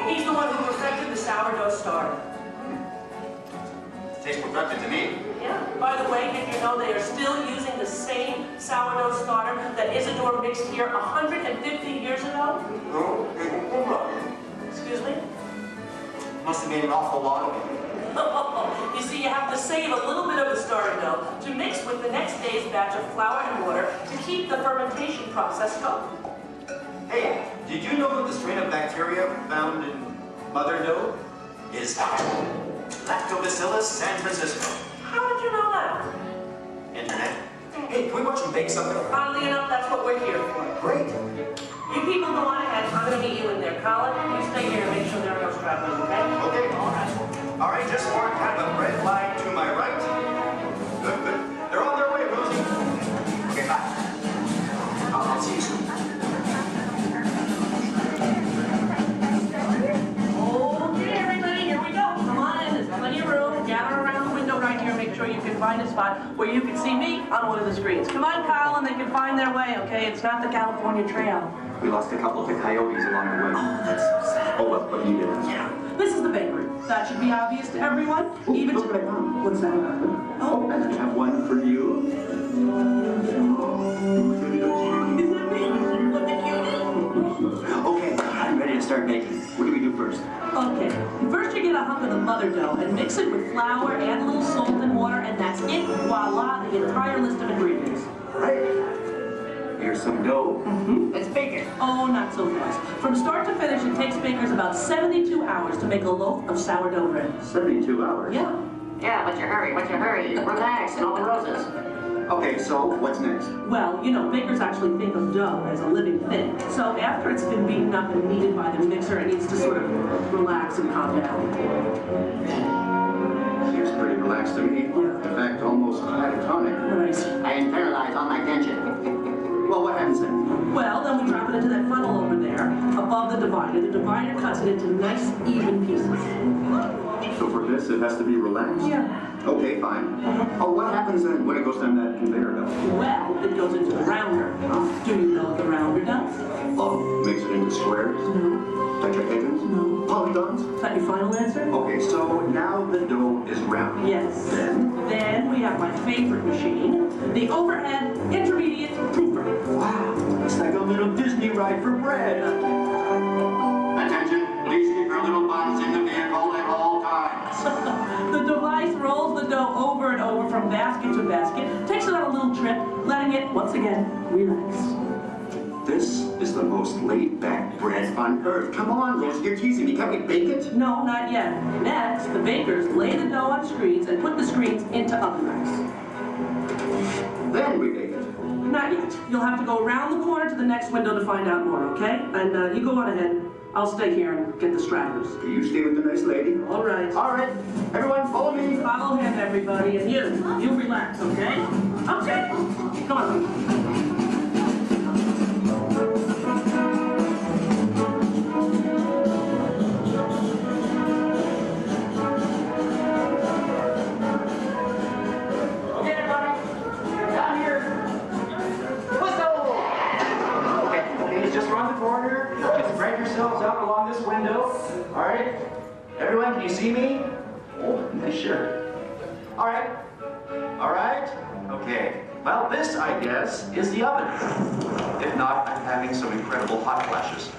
Speaker 1: He's the one who perfected the sourdough starter.
Speaker 13: Tastes perfected to me.
Speaker 1: Yeah. By the way, did you know they are still using the same sourdough starter that Isidore mixed here 150 years ago? Excuse me?
Speaker 13: Must have made an awful lot of it.
Speaker 1: You see, you have to save a little bit of the starter dough to mix with the next day's batch of flour and water to keep the fermentation process going.
Speaker 13: Hey, did you know that the strain of bacteria found in mother dough is Lactobacillus San Francisco?
Speaker 1: How did you know that?
Speaker 13: Internet. Hey, can we watch them bake something?
Speaker 1: Oddly enough, that's what we're here for.
Speaker 13: Great.
Speaker 1: You people go on ahead. I'm going to meet you in there. Colin, you stay here and make sure there are no stragglers, okay?
Speaker 13: Okay, all right. All right, just more kind of a bread line to my right. Good. They're on their way, Rosie. Okay, bye. I'll see you soon.
Speaker 1: Okay, everybody, here we go. Come on in. There's plenty of room. Gather around the window right here. Make sure you can find a spot where you can see me on one of the screens. Come on, Colin. They can find their way, okay? It's not the California Trail.
Speaker 13: We lost a couple of the coyotes along the way.
Speaker 1: Oh, that's so sad.
Speaker 13: Oh, well, but you did it.
Speaker 1: Yeah. This is the bakery. That should be obvious to everyone. Even to... What's that?
Speaker 13: Oh, and I have one for you.
Speaker 1: Is that me? What the cutie?
Speaker 13: Okay, I'm ready to start baking. What do we do first?
Speaker 1: Okay. First you get a hunk of the mother dough and mix it with flour, add a little salt and water, and that's it. Voila, the entire list of ingredients.
Speaker 13: All right. Here's some dough. Let's bake it.
Speaker 1: Oh, not so fast. From start to finish, it takes bakers about 72 hours to make a loaf of sourdough bread.
Speaker 13: 72 hours?
Speaker 1: Yeah.
Speaker 9: Yeah, what's your hurry? Relax, and all the roses.
Speaker 13: Okay, so what's next?
Speaker 1: Well, you know, bakers actually think of dough as a living thing. So after it's been beaten up and kneaded by the mixer, it needs to sort of relax and calm down.
Speaker 13: Seems pretty relaxed to me.
Speaker 1: Yeah.
Speaker 13: In fact, almost catatonic.
Speaker 1: Right.
Speaker 9: I internalize all my tension.
Speaker 13: Well, what happens then?
Speaker 1: Well, then we drop it into that funnel over there, above the divider. The divider cuts it into nice, even pieces.
Speaker 13: So for this, it has to be relaxed?
Speaker 1: Yeah.
Speaker 13: Okay, fine. Oh, what happens then when it goes down that conveyor belt?
Speaker 1: Well, it goes into the rounder. Do you know what the rounder does?
Speaker 13: Oh, makes it into squares?
Speaker 1: No.
Speaker 13: Tetrahedrons?
Speaker 1: No.
Speaker 13: Polygons?
Speaker 1: Is that your final answer?
Speaker 13: Okay, so now the dough is round.
Speaker 1: Yes.
Speaker 13: Then
Speaker 1: we have my favorite machine, the overhead intermediate proofer.
Speaker 13: Wow, it's like a little Disney ride for bread. Attention, please keep your little buns in the vehicle at all times.
Speaker 1: The device rolls the dough over and over from basket to basket, takes it on a little trip, letting it, once again, relax.
Speaker 13: This is the most laid-back bread on earth. Come on, Rose, you're teasing me. Can't we bake it?
Speaker 1: No, not yet. Next, the bakers lay the dough on screens and put the screens into oven racks.
Speaker 13: Then we bake it.
Speaker 1: Not yet. You'll have to go around the corner to the next window to find out more, okay? And you go on ahead. I'll stay here and get the stragglers.
Speaker 13: You stay with the nice lady.
Speaker 1: All right.
Speaker 13: All right. Everyone, follow me.
Speaker 1: Follow him, everybody. And you relax, okay? Okay. Come on.
Speaker 13: All right. Everyone, can you see me? Oh, nice shirt. All right. All right. Okay. Well, this, I guess, is the oven. If not, I'm having some incredible hot flashes.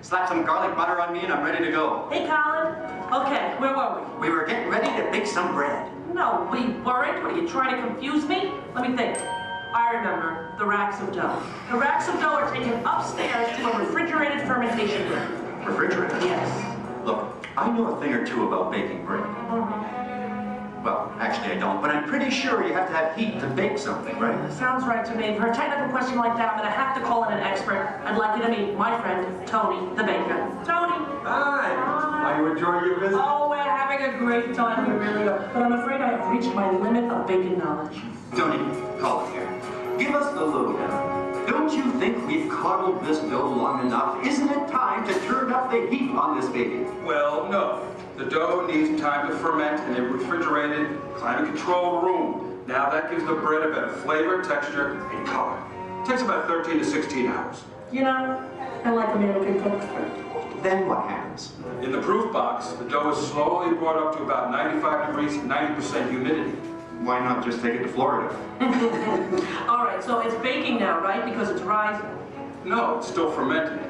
Speaker 13: Slap some garlic butter on me and I'm ready to go.
Speaker 1: Hey, Colin. Okay, where were we?
Speaker 13: We were getting ready to bake some bread.
Speaker 1: No, we weren't. What, are you trying to confuse me? Let me think. I remember the racks of dough. The racks of dough are taken upstairs to a refrigerated fermentation room.
Speaker 13: Refrigerated?
Speaker 1: Yes.
Speaker 13: Look, I know a thing or two about baking bread. Well, actually I don't, but I'm pretty sure you have to have heat to bake something, right?
Speaker 1: Sounds right to me. For a technical question like that, I'm going to have to call in an expert. I'd like you to meet my friend, Tony, the baker. Tony!
Speaker 13: Hi! Are you enjoying your visit?
Speaker 1: Oh, we're having a great time. We really are. But I'm afraid I have reached my limit of baking knowledge.
Speaker 13: Tony, call it here. Give us the lowdown. Don't you think we've coddled this dough long enough? Isn't it time to turn up the heat on this baby?
Speaker 15: Well, no. The dough needs time to ferment in a refrigerated, climate-controlled room. Now that gives the bread a better flavor, texture, and color. It takes about 13 to 16 hours.
Speaker 1: You know, I like a man who can cook.
Speaker 13: Then what happens?
Speaker 15: In the proof box, the dough is slowly brought up to about 95 degrees, 90% humidity.
Speaker 13: Why not just take it to Florida?
Speaker 1: All right, so it's baking now, right? Because it's rising.
Speaker 15: No, it's still fermenting.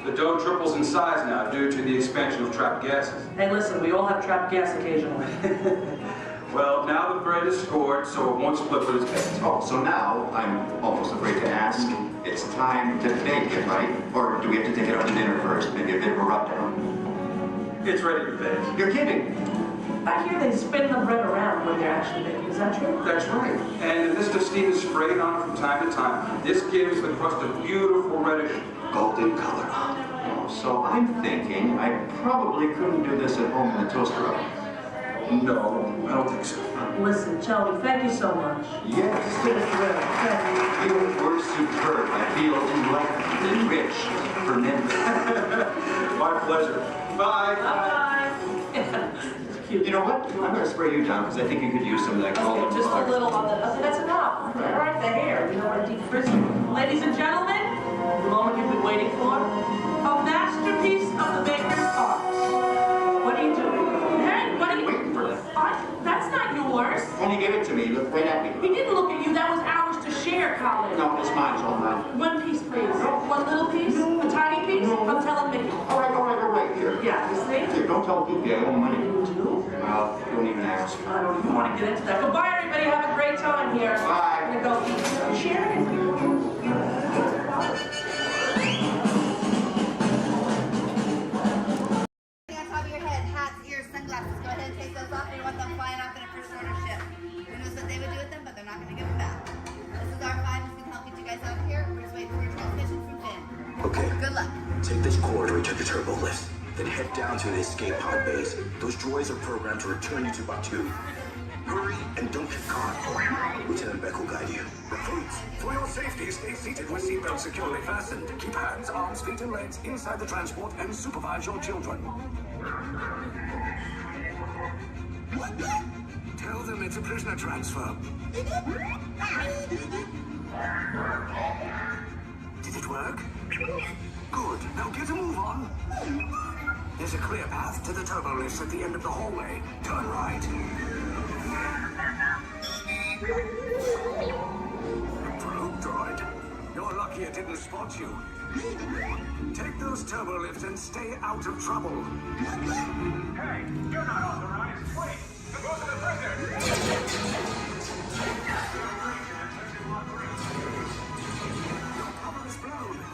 Speaker 15: The dough triples in size now due to the expansion of trapped gases.
Speaker 1: Hey, listen, we all have trapped gas occasionally.
Speaker 15: Well, now the bread is scored, so it won't split with its baked.
Speaker 13: Oh, so now I'm almost afraid to ask. It's time to bake it, right? Or do we have to take it out to dinner first? Maybe a bit of a rub-down.
Speaker 15: It's ready to bake.
Speaker 13: You're kidding.
Speaker 1: I hear they spin the bread around when they're actually baking. Is that true?
Speaker 15: That's right. And the mist of steam is sprayed on from time to time. This gives the crust a beautiful reddish golden color.
Speaker 13: Oh, so I'm thinking I probably couldn't do this at home in the toaster oven.
Speaker 15: No, I don't think so.
Speaker 1: Listen, Tony, thank you so much.
Speaker 13: Yes. You were superb. I feel enlightened, rich, fermented.
Speaker 15: My pleasure. Bye.
Speaker 1: Bye-bye.
Speaker 13: You know what? I'm going to spray you down because I think you could use some of that golden
Speaker 1: Okay, just
Speaker 13: color.
Speaker 1: a little on the... Okay, that's enough. All right, the hair. You know what, deep frizz. Ladies and gentlemen, the moment you've been waiting for. A masterpiece of the baker's art. What are you doing? Hey, what are you...
Speaker 13: Waiting for that.
Speaker 1: That's not yours.
Speaker 13: Tony gave it to me. Look right at me.
Speaker 1: He didn't look at you. That was ours to share, Colin.
Speaker 13: No, it's mine. It's all mine.
Speaker 1: One piece, please. One little piece? A tiny piece? I'm telling Mickey.
Speaker 13: All right, here.
Speaker 1: Yeah, you see?
Speaker 13: Here, don't tell Goofy I owe money.
Speaker 1: You do?
Speaker 13: Well, don't even ask.
Speaker 1: I don't even want to get into that. Goodbye, everybody. Have a great time here.
Speaker 13: Bye.
Speaker 1: I'm going to go eat. Share it.
Speaker 17: On top of your head, hats, ears, sunglasses. Go ahead and take those off. We want them flying off in a first order ship. Who knows what they would do with them, but they're not going to give them back. This is R5. He's going to help get you guys out of here. We're just waiting for a transmission from Finn.
Speaker 20: Okay.
Speaker 17: Good luck.
Speaker 20: Take this corridor to the turbo lift. Then head down to the escape pod base. Those droids are programmed to return you to Batu. Hurry and don't get caught. Lieutenant Beck will guide you.
Speaker 14: Recruits, for your safety, stay seated with seatbelts securely fastened. Keep hands, arms, feet, and legs inside the transport and supervise your children. Tell them it's a prisoner transfer. Did it work? Good. Now get a move on. There's a clear path to the turbo lifts at the end of the hallway. Turn right. Probe droid. You're lucky it didn't spot you. Take those turbo lifts and stay out of trouble.
Speaker 16: Hey, you're not authorized. Wait, those are the prisoners.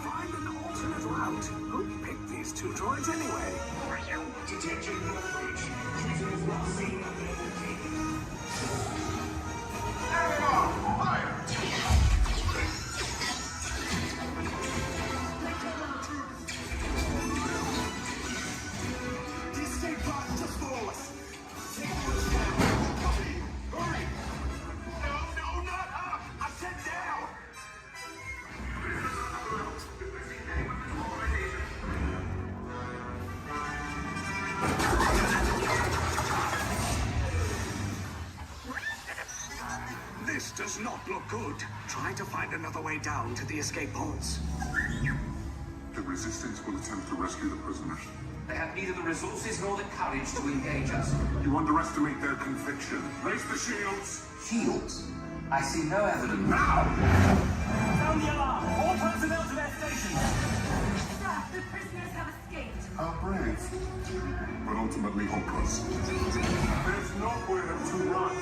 Speaker 14: Find an alternate route. Who picked these two droids anyway? Detection breach. Prisoners not seen on the
Speaker 16: Fire!
Speaker 14: Stay back to force.
Speaker 16: Hurry! No, not up! I said down!
Speaker 14: This does not look good. Try to find another way down to the escape pods.
Speaker 10: The Resistance will attempt to rescue the prisoners.
Speaker 20: They have neither the resources nor the courage to engage us.
Speaker 10: You underestimate their conviction. Raise the shields.
Speaker 20: Shields? I see no evidence.
Speaker 10: Now!
Speaker 2: Sound the alarm! All personnel to their stations!
Speaker 3: Sir, the prisoners have escaped.
Speaker 10: How brave, but ultimately hopeless. There's nowhere to run.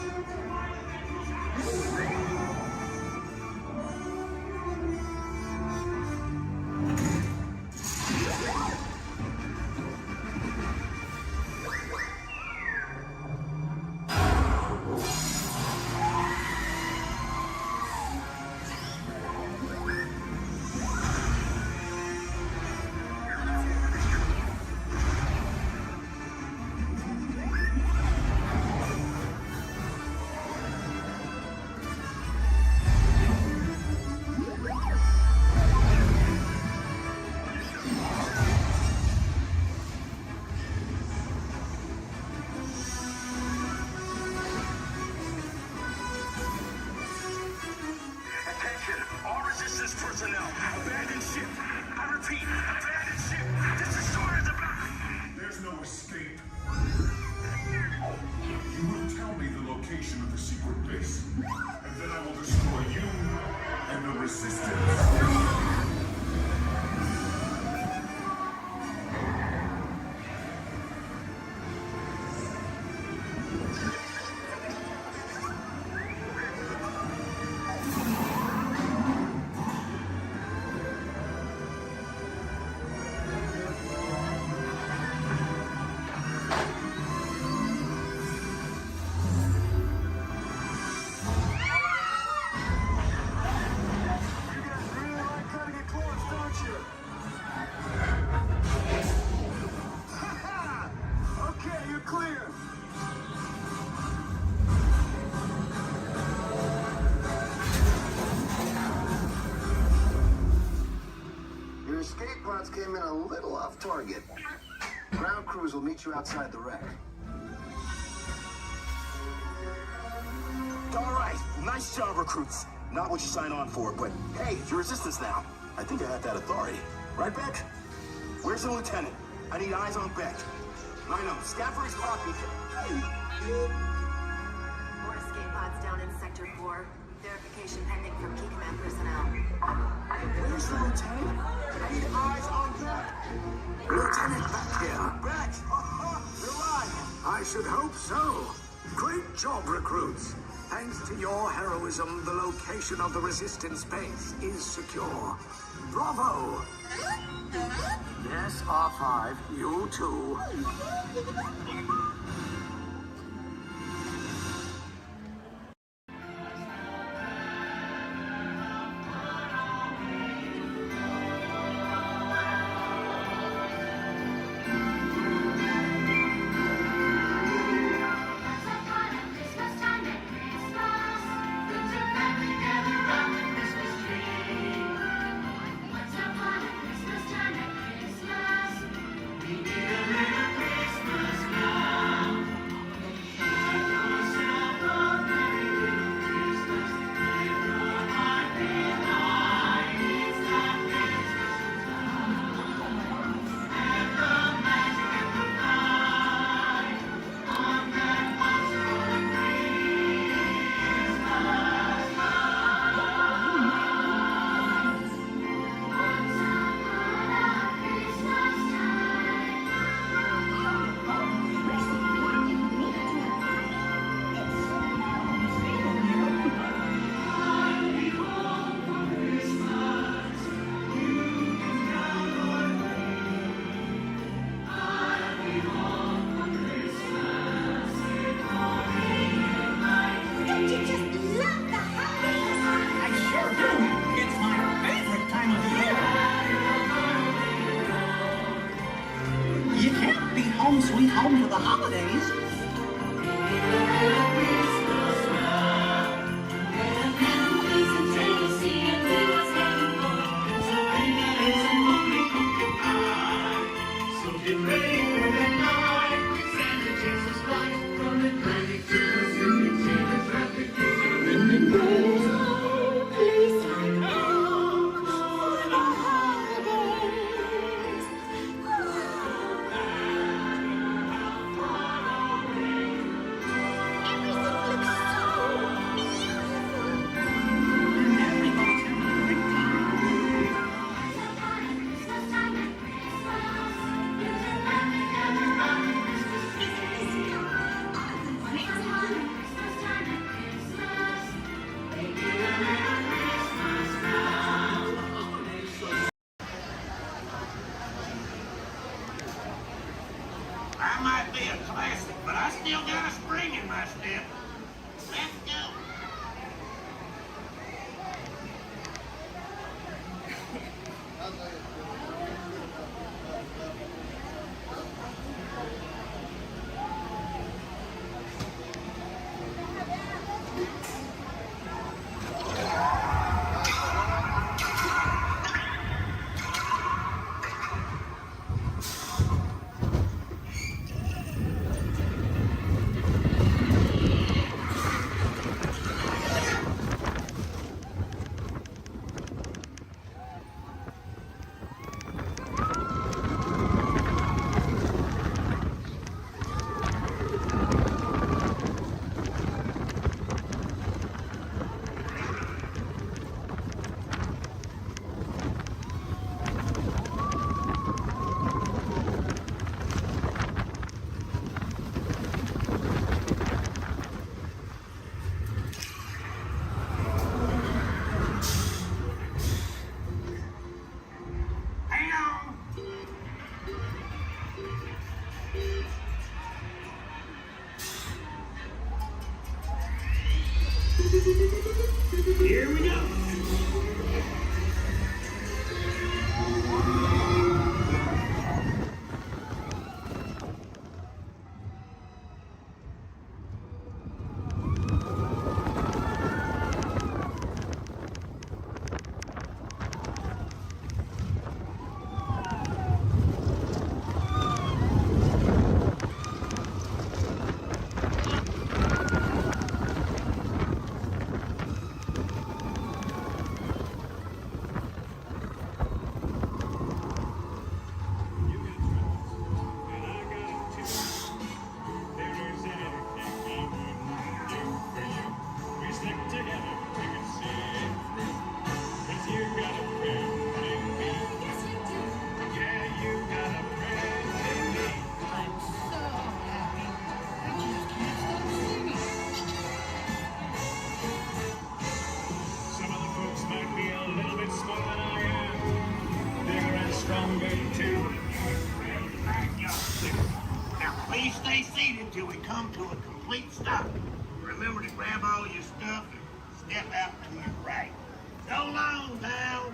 Speaker 10: Of the secret base, and then I will destroy you and the resistance.
Speaker 20: Escape pods came in a little off target. Ground crews will meet you outside the wreck. All right, nice job, recruits. Not what you signed on for, but hey, you're resistance now. I think I have that authority. Right, Beck? Where's the lieutenant? I need eyes on Beck. I know, scout for his clock beacon.
Speaker 3: More escape pods down in Sector 4. Verification pending from key command personnel.
Speaker 20: Where's the lieutenant? I need eyes on Beck. Lieutenant back here. Beck! You're alive!
Speaker 8: I should hope so. Great job, recruits. Thanks to your heroism, the location of the resistance base is secure. Bravo! Yes, R5, you too.
Speaker 2: Sweet home for the holidays.
Speaker 16: be a classic, but I still got a spring in my step. Let's go. Here we go. Now please stay seated till we come to a complete stop. Remember to grab all your stuff and step out to your right. So long now.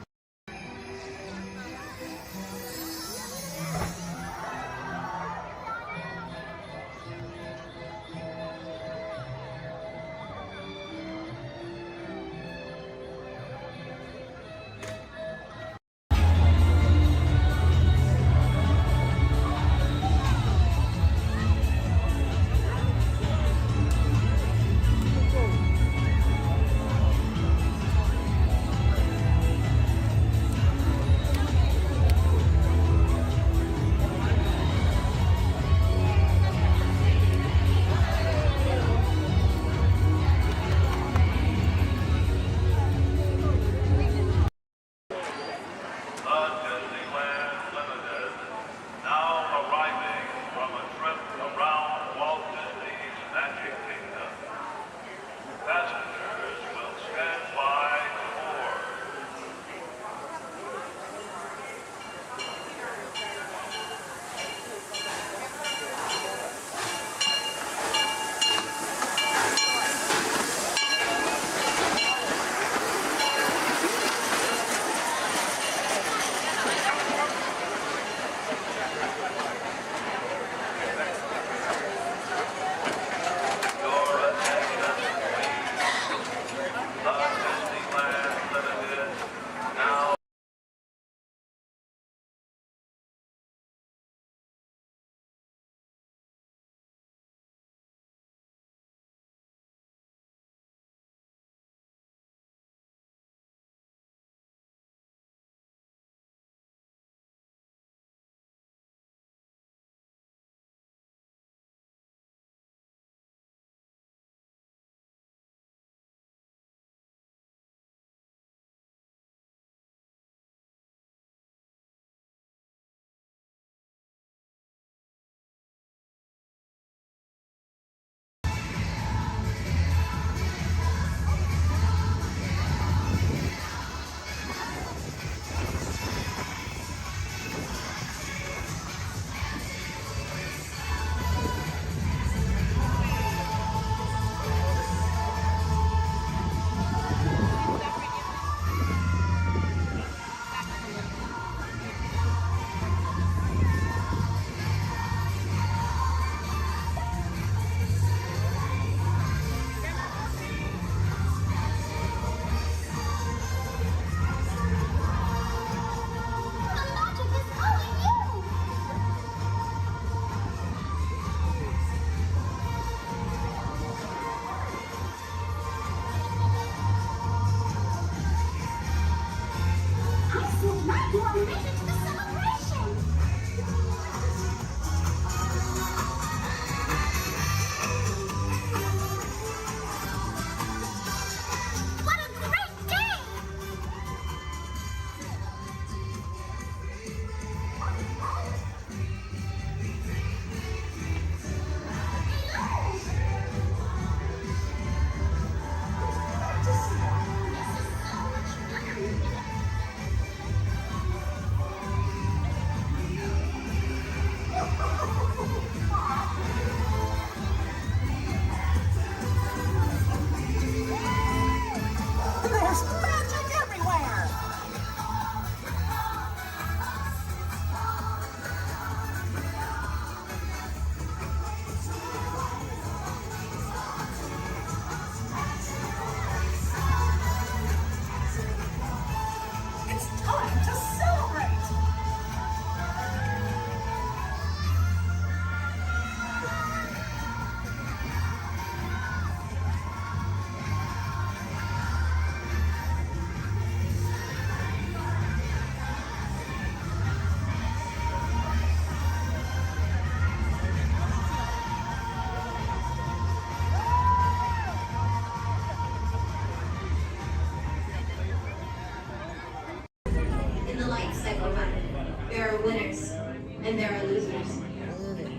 Speaker 17: And there are losers.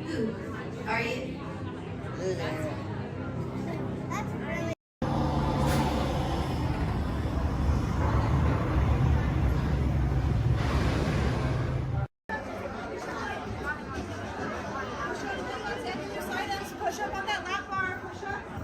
Speaker 17: Who are you? Losers.
Speaker 2: Push up on that lap bar. Push up.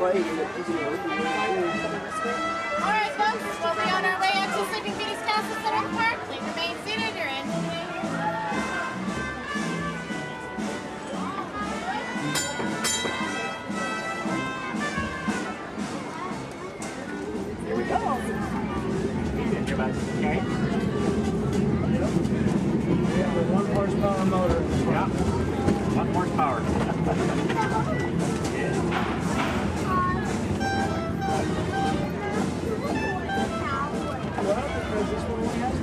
Speaker 6: Alright, folks, we'll be on our way up to Sleeping Beauty's Castle Center Park. Please remain seated. Your engine.
Speaker 4: Here we go. Okay. We have a 1 horsepower motor. Yeah. 1 horsepower. Well, because this one only has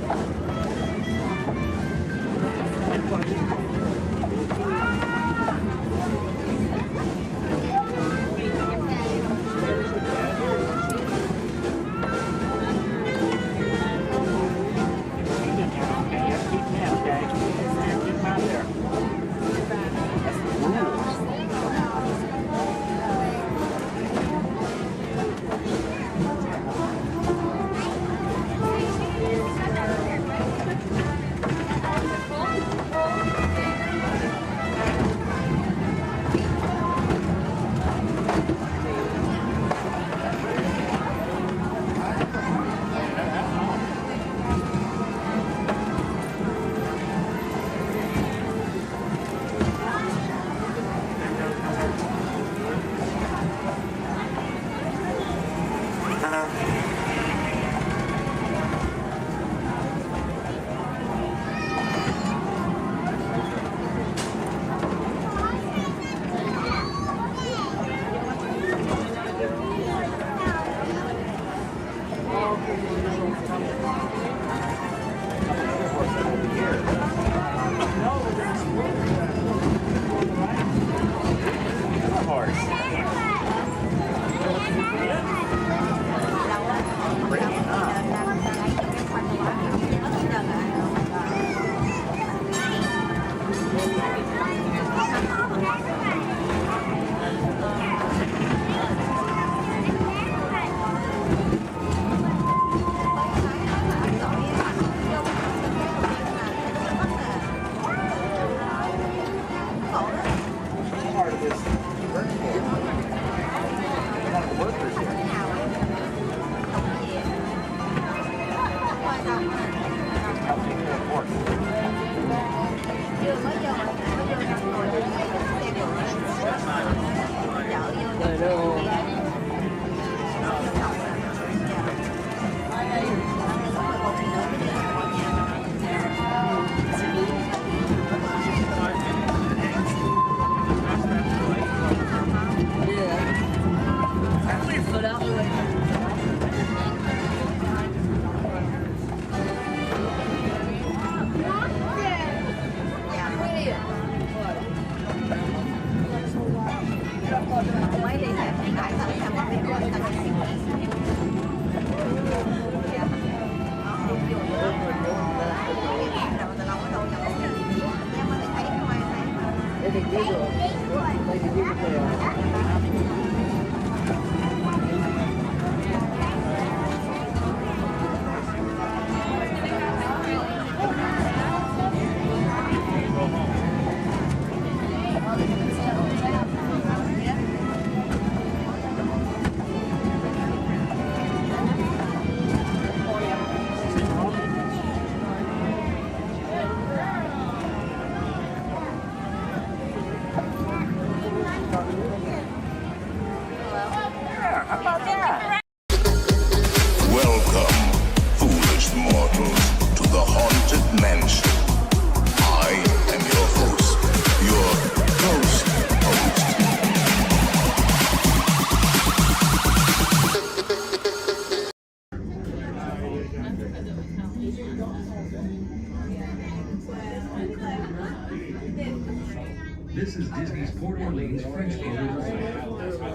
Speaker 11: This is Disney's Port Orleans French Quarter.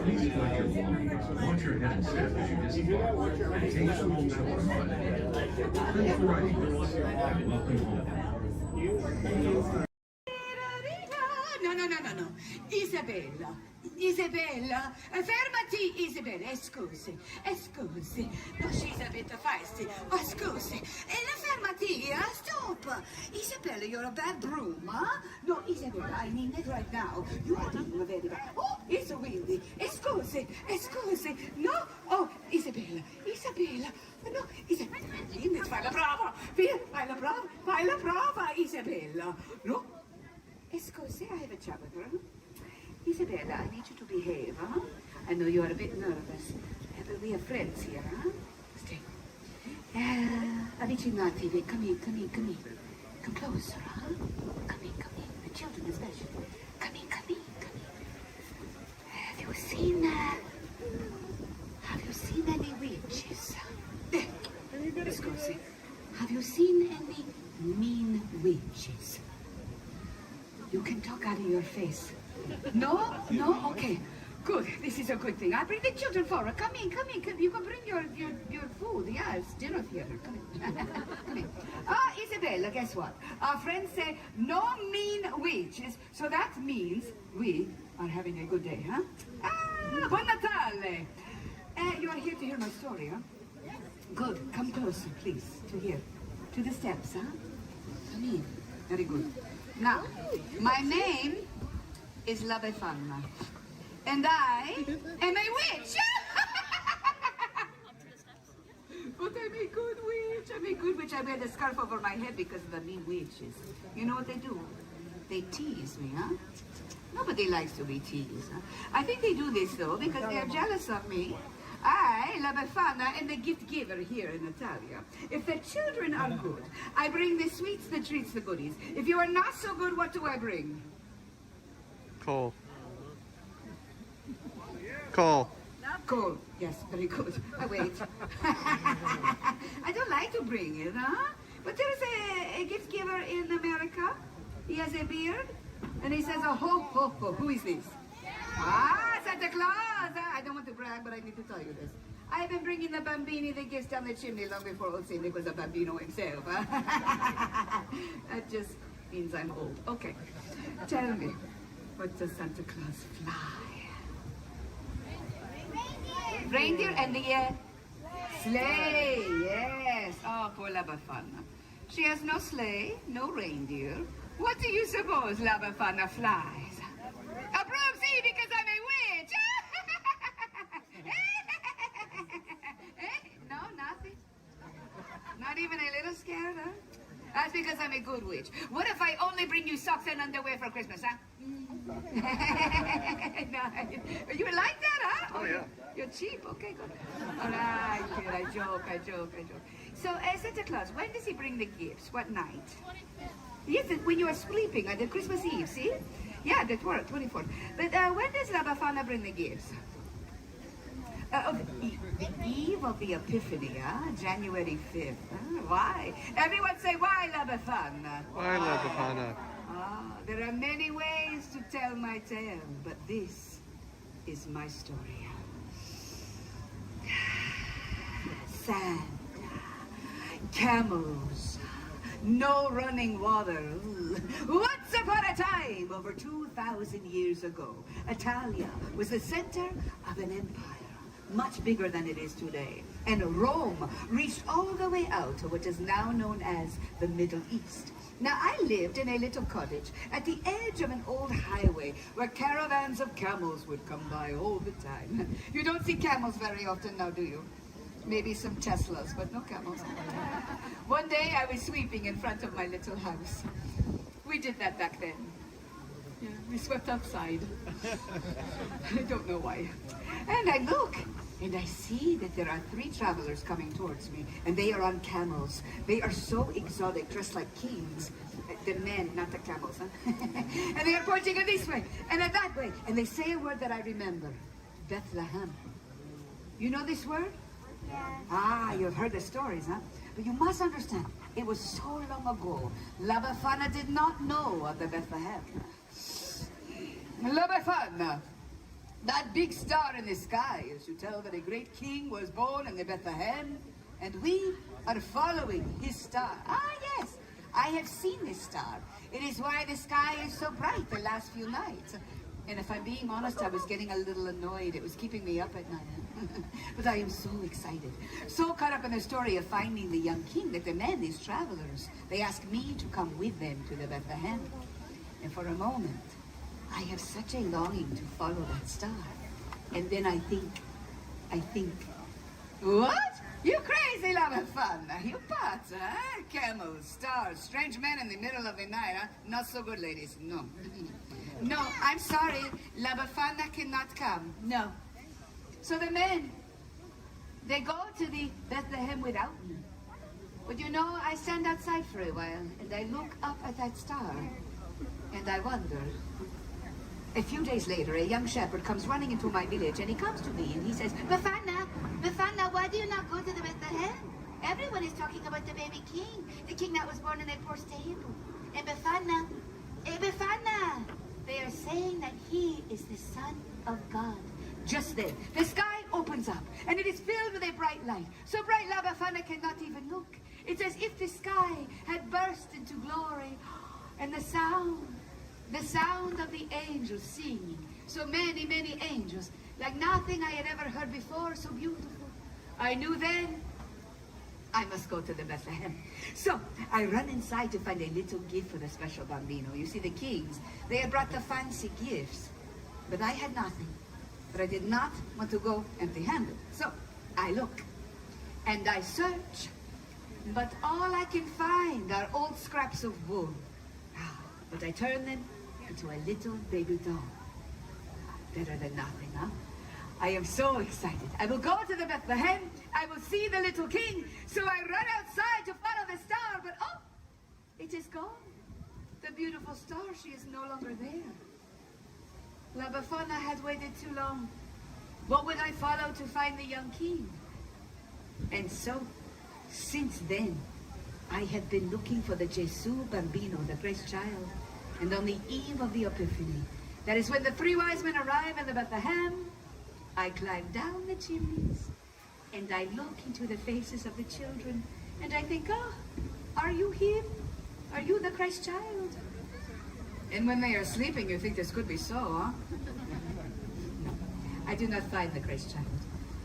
Speaker 11: Please collect your belongings, watch your head and step as you disembark, and take some home to our fun. Thanks for riding with us, and welcome home.
Speaker 6: No, no,
Speaker 2: no. Isabella. Isabella, fermati, Isabella, scusi. No, she's a bit feisty, ma scusi. Fermati, stop. Isabella, you're a bad broom, huh? No, Isabella, I mean it right now. You are being very bad. Oh, it's windy. Scusi. No, oh, Isabella. No, Isabella, fai la prova. Fai la prova, Isabella. No, scusi, I have a job, girl. Isabella, I need you to behave, huh? I know you're a bit nervous, but we are friends here, huh? Stay. Avvicinati, come in. Come closer, huh? Come in. The children especially. Come in. Have you seen any witches? Scusi. Have you seen any mean witches? You can talk out of your face. No? Okay. Good. This is a good thing. I'll bring the children forward. Come in. You can bring your food. Yeah, it's dinner theater. Come in. Isabella, guess what? Our friends say no mean witches, so that means we are having a good day, huh? Buon Natale! You are here to hear my story, huh? Good. Come closer, please, to here. To the steps, huh? Come in. Very good. Now, my name is La Befana, and I am a witch. But I'm a good witch. I wear the scarf over my head because of the mean witches. You know what they do? They tease me, huh? Nobody likes to be teased, huh? I think they do this, though, because they are jealous of me. I, La Befana, am the gift giver here in Italia. If the children are good, I bring the sweets, the treats, the goodies. If you are not so good, what do I bring?
Speaker 12: Coal.
Speaker 2: Coal. Yes, very good. Wait. I don't like to bring it, huh? But there is a gift giver in America. He has a beard, and he says, ho, ho, ho. Who is this? Santa Claus! I don't want to brag, but I need to tell you this. I've been bringing the bambini the gifts down the chimney long before old Saint Nick was a bambino himself. That just means I'm old. Okay. Tell me, what does Santa Claus fly? Reindeer and the sleigh, yes. Oh, poor La Befana. She has no sleigh, no reindeer. What do you suppose La Befana flies? A broom, see, because I'm a witch. No, nothing. Not even a little scared, huh? That's because I'm a good witch. What if I only bring you socks and underwear for Christmas, huh? No, you like that, huh?
Speaker 12: Oh, yeah.
Speaker 2: You're cheap. Okay, good. All right, kid, I joke. So, Santa Claus, when does he bring the gifts? What night? 25th. Yes, when you are sleeping on the Christmas Eve, see? Yeah, the 24th. But when does La Befana bring the gifts? The eve of the Epiphany, huh? January 5th. Why? Everyone say, why, La Befana?
Speaker 12: Why, La Befana?
Speaker 2: There are many ways to tell my tale, but this is my story. Sand, camels, no running water. Once upon a time, over 2,000 years ago, Italia was the center of an empire, much bigger than it is today. And Rome reached all the way out to what is now known as the Middle East. Now, I lived in a little cottage at the edge of an old highway where caravans of camels would come by all the time. You don't see camels very often now, do you? Maybe some Teslas, but no camels. One day I was sweeping in front of my little house. We did that back then. Yeah, we swept outside. I don't know why. And I look, and I see that there are 3 travelers coming towards me, and they are on camels. They are so exotic, dressed like kings. The men, not the camels, huh? And they are pointing in this way, and in that way. And they say a word that I remember. Bethlehem. You know this word? Yeah. You've heard the stories, huh? But you must understand, it was so long ago. La Befana did not know of the Bethlehem. La Befana, that big star in the sky is to tell that a great king was born in the Bethlehem, and we are following his star. Yes, I have seen this star. It is why the sky is so bright the last few nights. And if I'm being honest, I was getting a little annoyed. It was keeping me up at night. But I am so excited. So caught up in the story of finding the young king that the men, these travelers, they asked me to come with them to the Bethlehem. And for a moment, I have such a longing to follow that star. And then I think, what? You crazy love of fun. You pots, huh? Camels, stars, strange men in the middle of the night, huh? Not so good, ladies. No. No, I'm sorry. La Befana cannot come. No. So the men, they go to the Bethlehem without me. But you know, I stand outside for a while, and I look up at that star, and I wonder. A few days later, a young shepherd comes running into my village, and he comes to me, and he says, Befana, why do you not go to the Bethlehem? Everyone is talking about the baby king, the king that was born in a poor stable. And Befana, they are saying that he is the Son of God. Just then, the sky opens up, and it is filled with a bright light. So bright, La Befana cannot even look. It's as if the sky had burst into glory, and the sound of the angels singing. So many, many angels, like nothing I had ever heard before, so beautiful. I knew then I must go to the Bethlehem. So I run inside to find a little gift for the special bambino. You see, the kings, they had brought the fancy gifts, but I had nothing. But I did not want to go empty-handed. So I look and I search, but all I can find are old scraps of wool. But I turn them into a little baby doll. Better than nothing, huh? I am so excited. I will go to the Bethlehem. I will see the little king. So I run outside to follow the star, but oh, it is gone. The beautiful star, she is no longer there. La Befana had waited too long. What would I follow to find the young king? And so, since then, I have been looking for the Gesù Bambino, the Christ child. And on the eve of the Epiphany, that is when the three wise men arrive in the Bethlehem, I climb down the chimneys, and I look into the faces of the children, and I think, oh, are you him? Are you the Christ child? And when they are sleeping, you think this could be so, huh? No, I do not find the Christ child.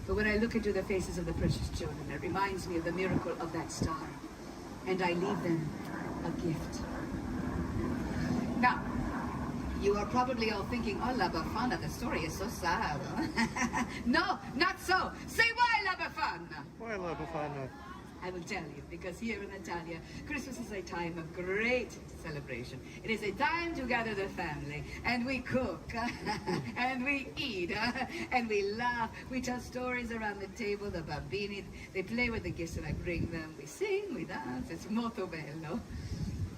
Speaker 2: But when I look into the faces of the precious children, it reminds me of the miracle of that star. And I leave them a gift. Now, you are probably all thinking, oh, La Befana, the story is so sad. Huh? No, not so. Say why, La Befana?
Speaker 12: Why La Befana?
Speaker 2: I will tell you, because here in Italia, Christmas is a time of great celebration. It is a time to gather the family, and we cook, and we eat, and we laugh. We tell stories around the table, the bambini, they play with the gifts that I bring them. We sing, we dance, it's molto bello.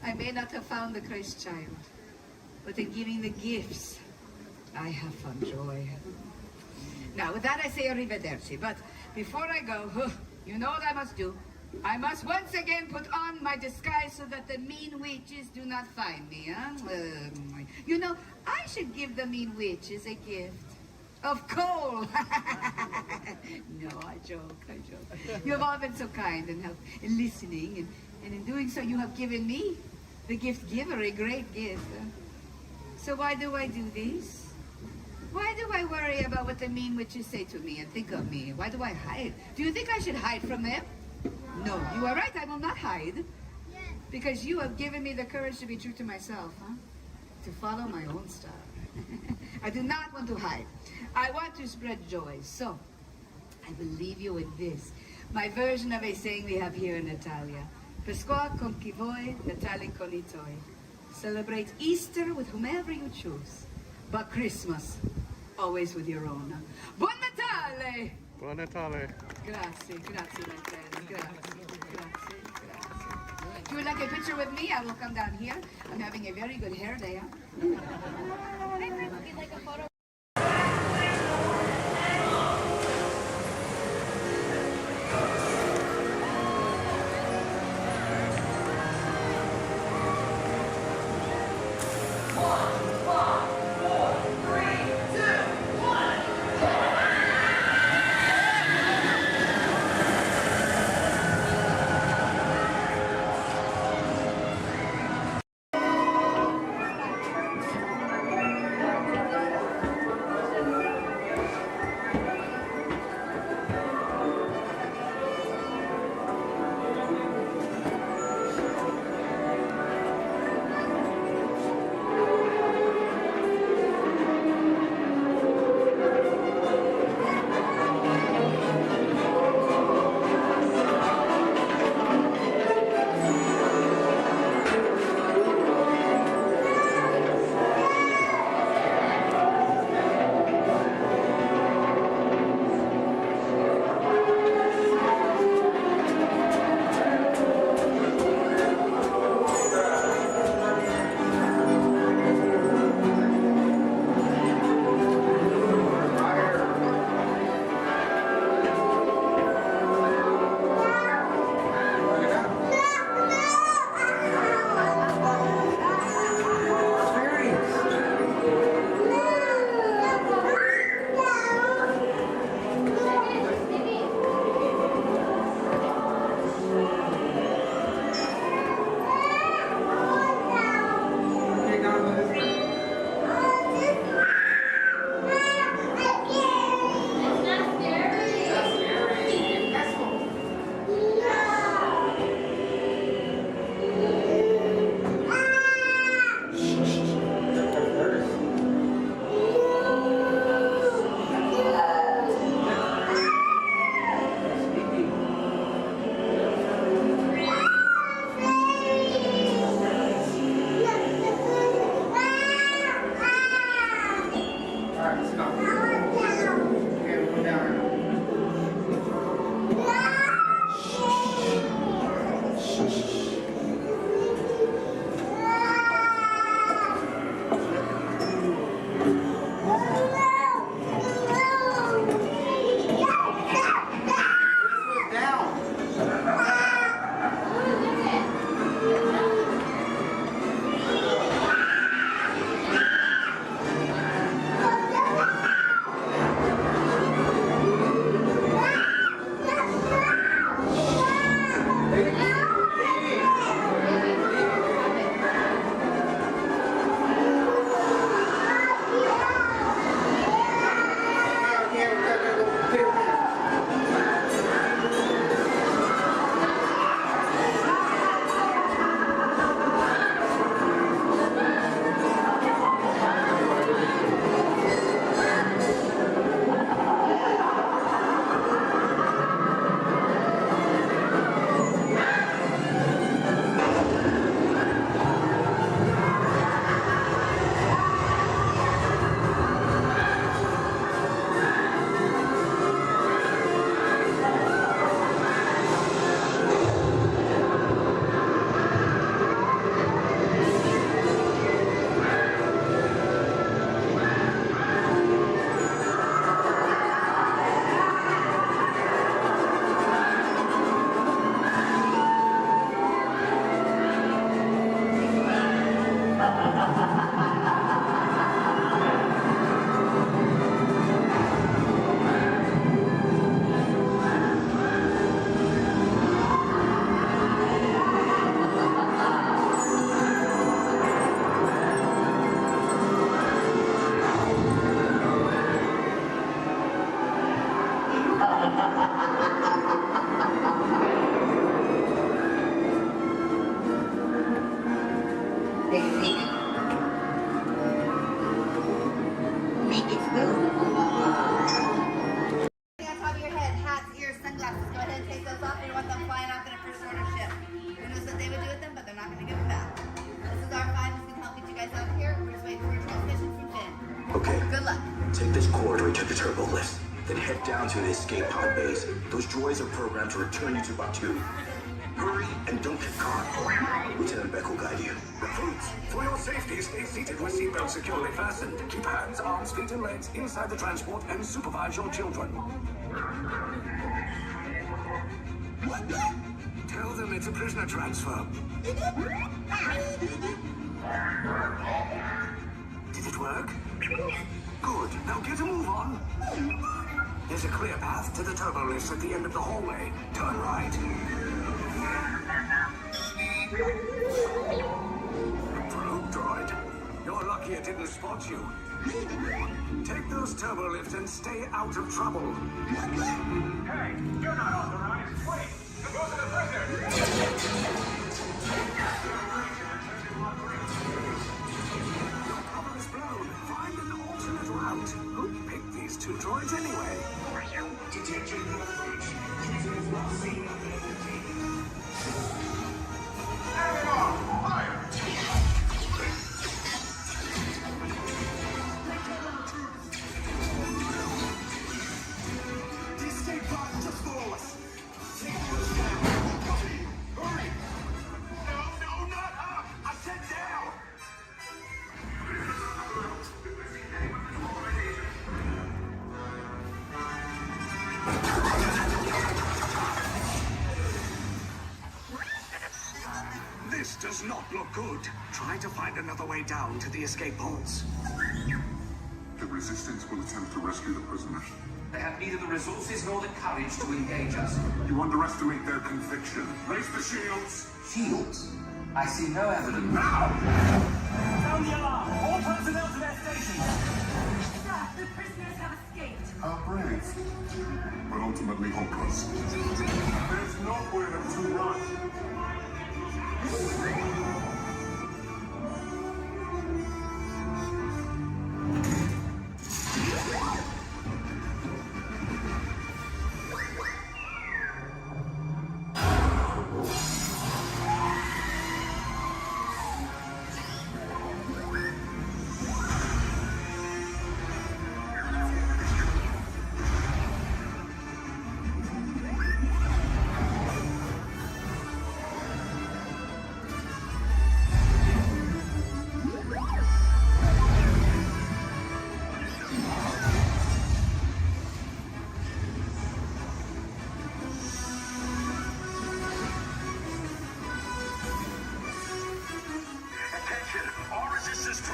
Speaker 2: I may not have found the Christ child, but in giving the gifts, I have found joy. Now, with that I say arrivederci, but before I go, you know what I must do? I must once again put on my disguise so that the mean witches do not find me, huh? You know, I should give the mean witches a gift of coal. No, I joke. You have all been so kind and listening, and in doing so you have given me, the gift giver, a great gift. So why do I do this? Why do I worry about what the mean witches say to me and think of me? Why do I hide? Do you think I should hide from them? No, you are right, I will not hide. Because you have given me the courage to be true to myself, huh? To follow my own star. I do not want to hide. I want to spread joy. So, I will leave you with this. My version of a saying we have here in Italia. Pasqua con chi vuoi, Natale con i tuoi. Celebrate Easter with whomever you choose. But Christmas, always with your own. Buon Natale!
Speaker 12: Buon Natale.
Speaker 2: Grazie, my friend. Grazie. If you would like a picture with me, I will come down here. I'm having a very good hair day, huh?
Speaker 6: Would like a photo?
Speaker 20: Take this corridor to the turbo lift. Then head down to the escape pod base. Those droids are programmed to return you to Batuu. Hurry and don't get caught. Lieutenant Beck will guide you.
Speaker 8: Recruits, for your safety, stay seated with seatbelts securely fastened. Keep hands, arms, feet, and legs inside the transport and supervise your children. Tell them it's a prisoner transfer. Did it work? Good. Now get a move on. There's a clear path to the turbo lifts at the end of the hallway. Turn right. Probe droid. You're lucky it didn't spot you. Take those turbo lifts and stay out of trouble.
Speaker 16: Hey, you're not authorized. Wait, go to the prisoner.
Speaker 8: Your cover is blown. Find an alternate route. Who picked these two droids anyway?
Speaker 16: Detention approach. Prisoners not seen on the fire!
Speaker 8: The escape pod just below us. Take those down. Copy. Hurry. No, not up. I said down. This does not look good. Try to find another way down to the escape pods.
Speaker 10: The Resistance will attempt to rescue the prisoners.
Speaker 13: They have neither the resources nor the courage to engage us.
Speaker 10: You underestimate their conviction. Raise the shields!
Speaker 13: Shields? I see no evidence.
Speaker 10: Now!
Speaker 2: Sound the alarm! All personnel to their stations!
Speaker 3: Sir, the prisoners have escaped.
Speaker 10: How brave, but ultimately hopeless. There's nowhere to run.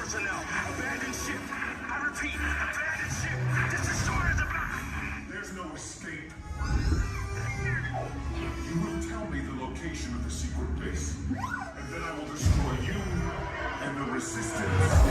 Speaker 8: personnel. Abandoned ship. I repeat, abandoned ship. This destroyer's about.
Speaker 10: There's no escape. You will tell me the location of the secret base, and then I will destroy you and the Resistance.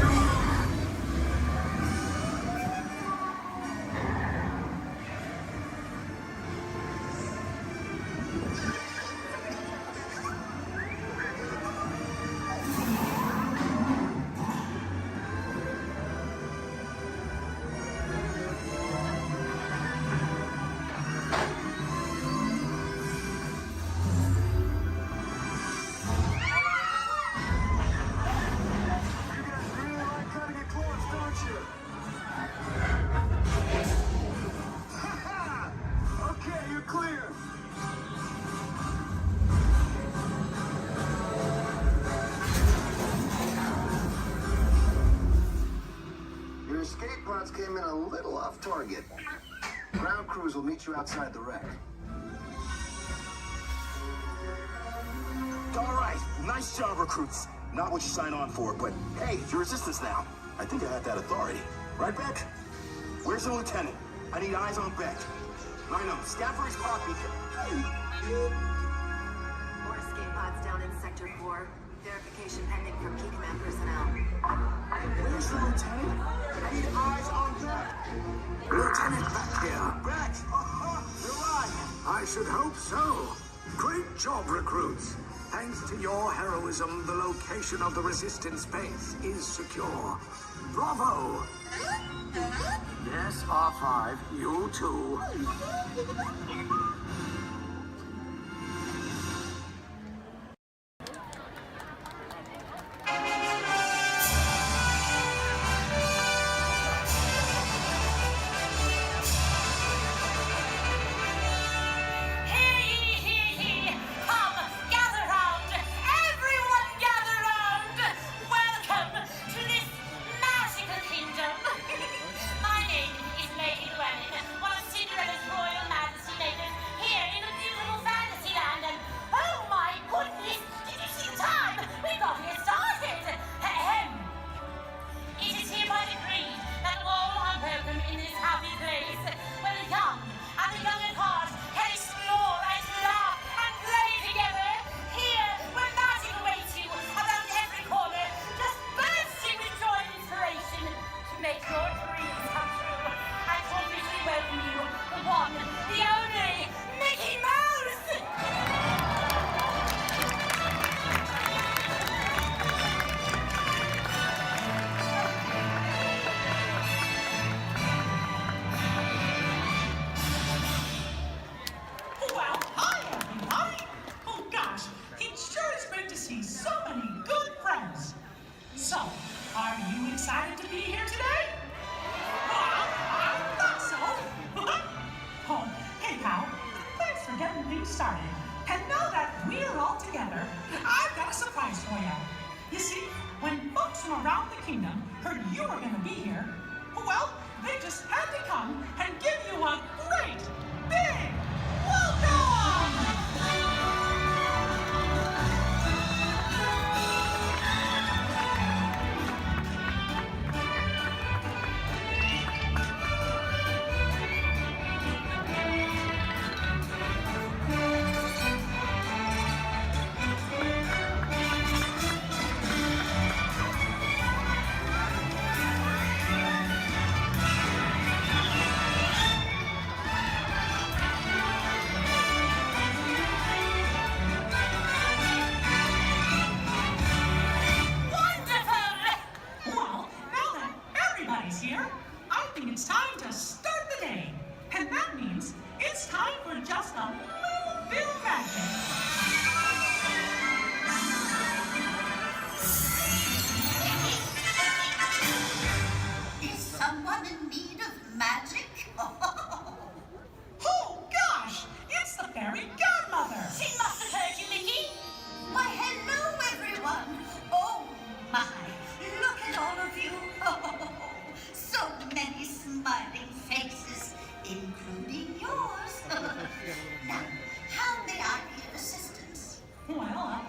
Speaker 20: Your escape pods came in a little off target. Ground crews will meet you outside the wreck. All right, nice job, recruits. Not what you signed on for, but hey, you're Resistance now. I think I have that authority. Right, Beck? Where's the lieutenant? I need eyes on Beck. I know, scout for his copy.
Speaker 3: More escape pods down in Sector 4. Verification pending from Key Command personnel.
Speaker 20: Where's the lieutenant? I need eyes on Beck.
Speaker 8: Lieutenant back here.
Speaker 20: Beck! You're right.
Speaker 8: I should hope so. Great job, recruits. Thanks to your heroism, the location of the Resistance base is secure. Bravo! Yes, R5, you too.
Speaker 2: Are you excited to be here today? I thought so. Oh, hey, pal. Thanks for getting things started. And now that we're all together, I've got a surprise for you. You see, when folks from around the kingdom heard you were going to be here, well, they just had to come and give you a great, big welcome! It's time to start the day. And that means it's time for just a little bit of magic.
Speaker 18: Is someone in need of magic?
Speaker 2: Oh, gosh! It's the fairy godmother!
Speaker 18: She must have heard you, Mickey. Why, hello, everyone. Oh, my. Look at all of you. So many smiling faces, including yours. Now, how may I be of assistance?
Speaker 2: Well,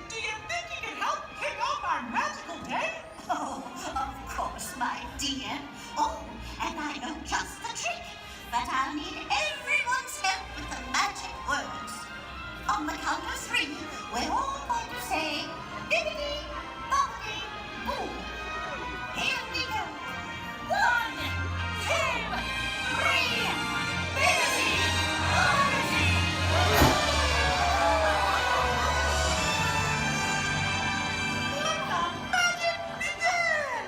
Speaker 2: do you think you can help kick off our magical day?
Speaker 18: Oh, of course, my dear. Oh, and I know just the trick. But I'll need everyone's help with the magic words. On the count of 3, we're all going to say, bibbidi, bobbidi, boo. Here we go. 1, 2, 3, bibbidi, bobbidi, boo.
Speaker 2: Let the magic begin!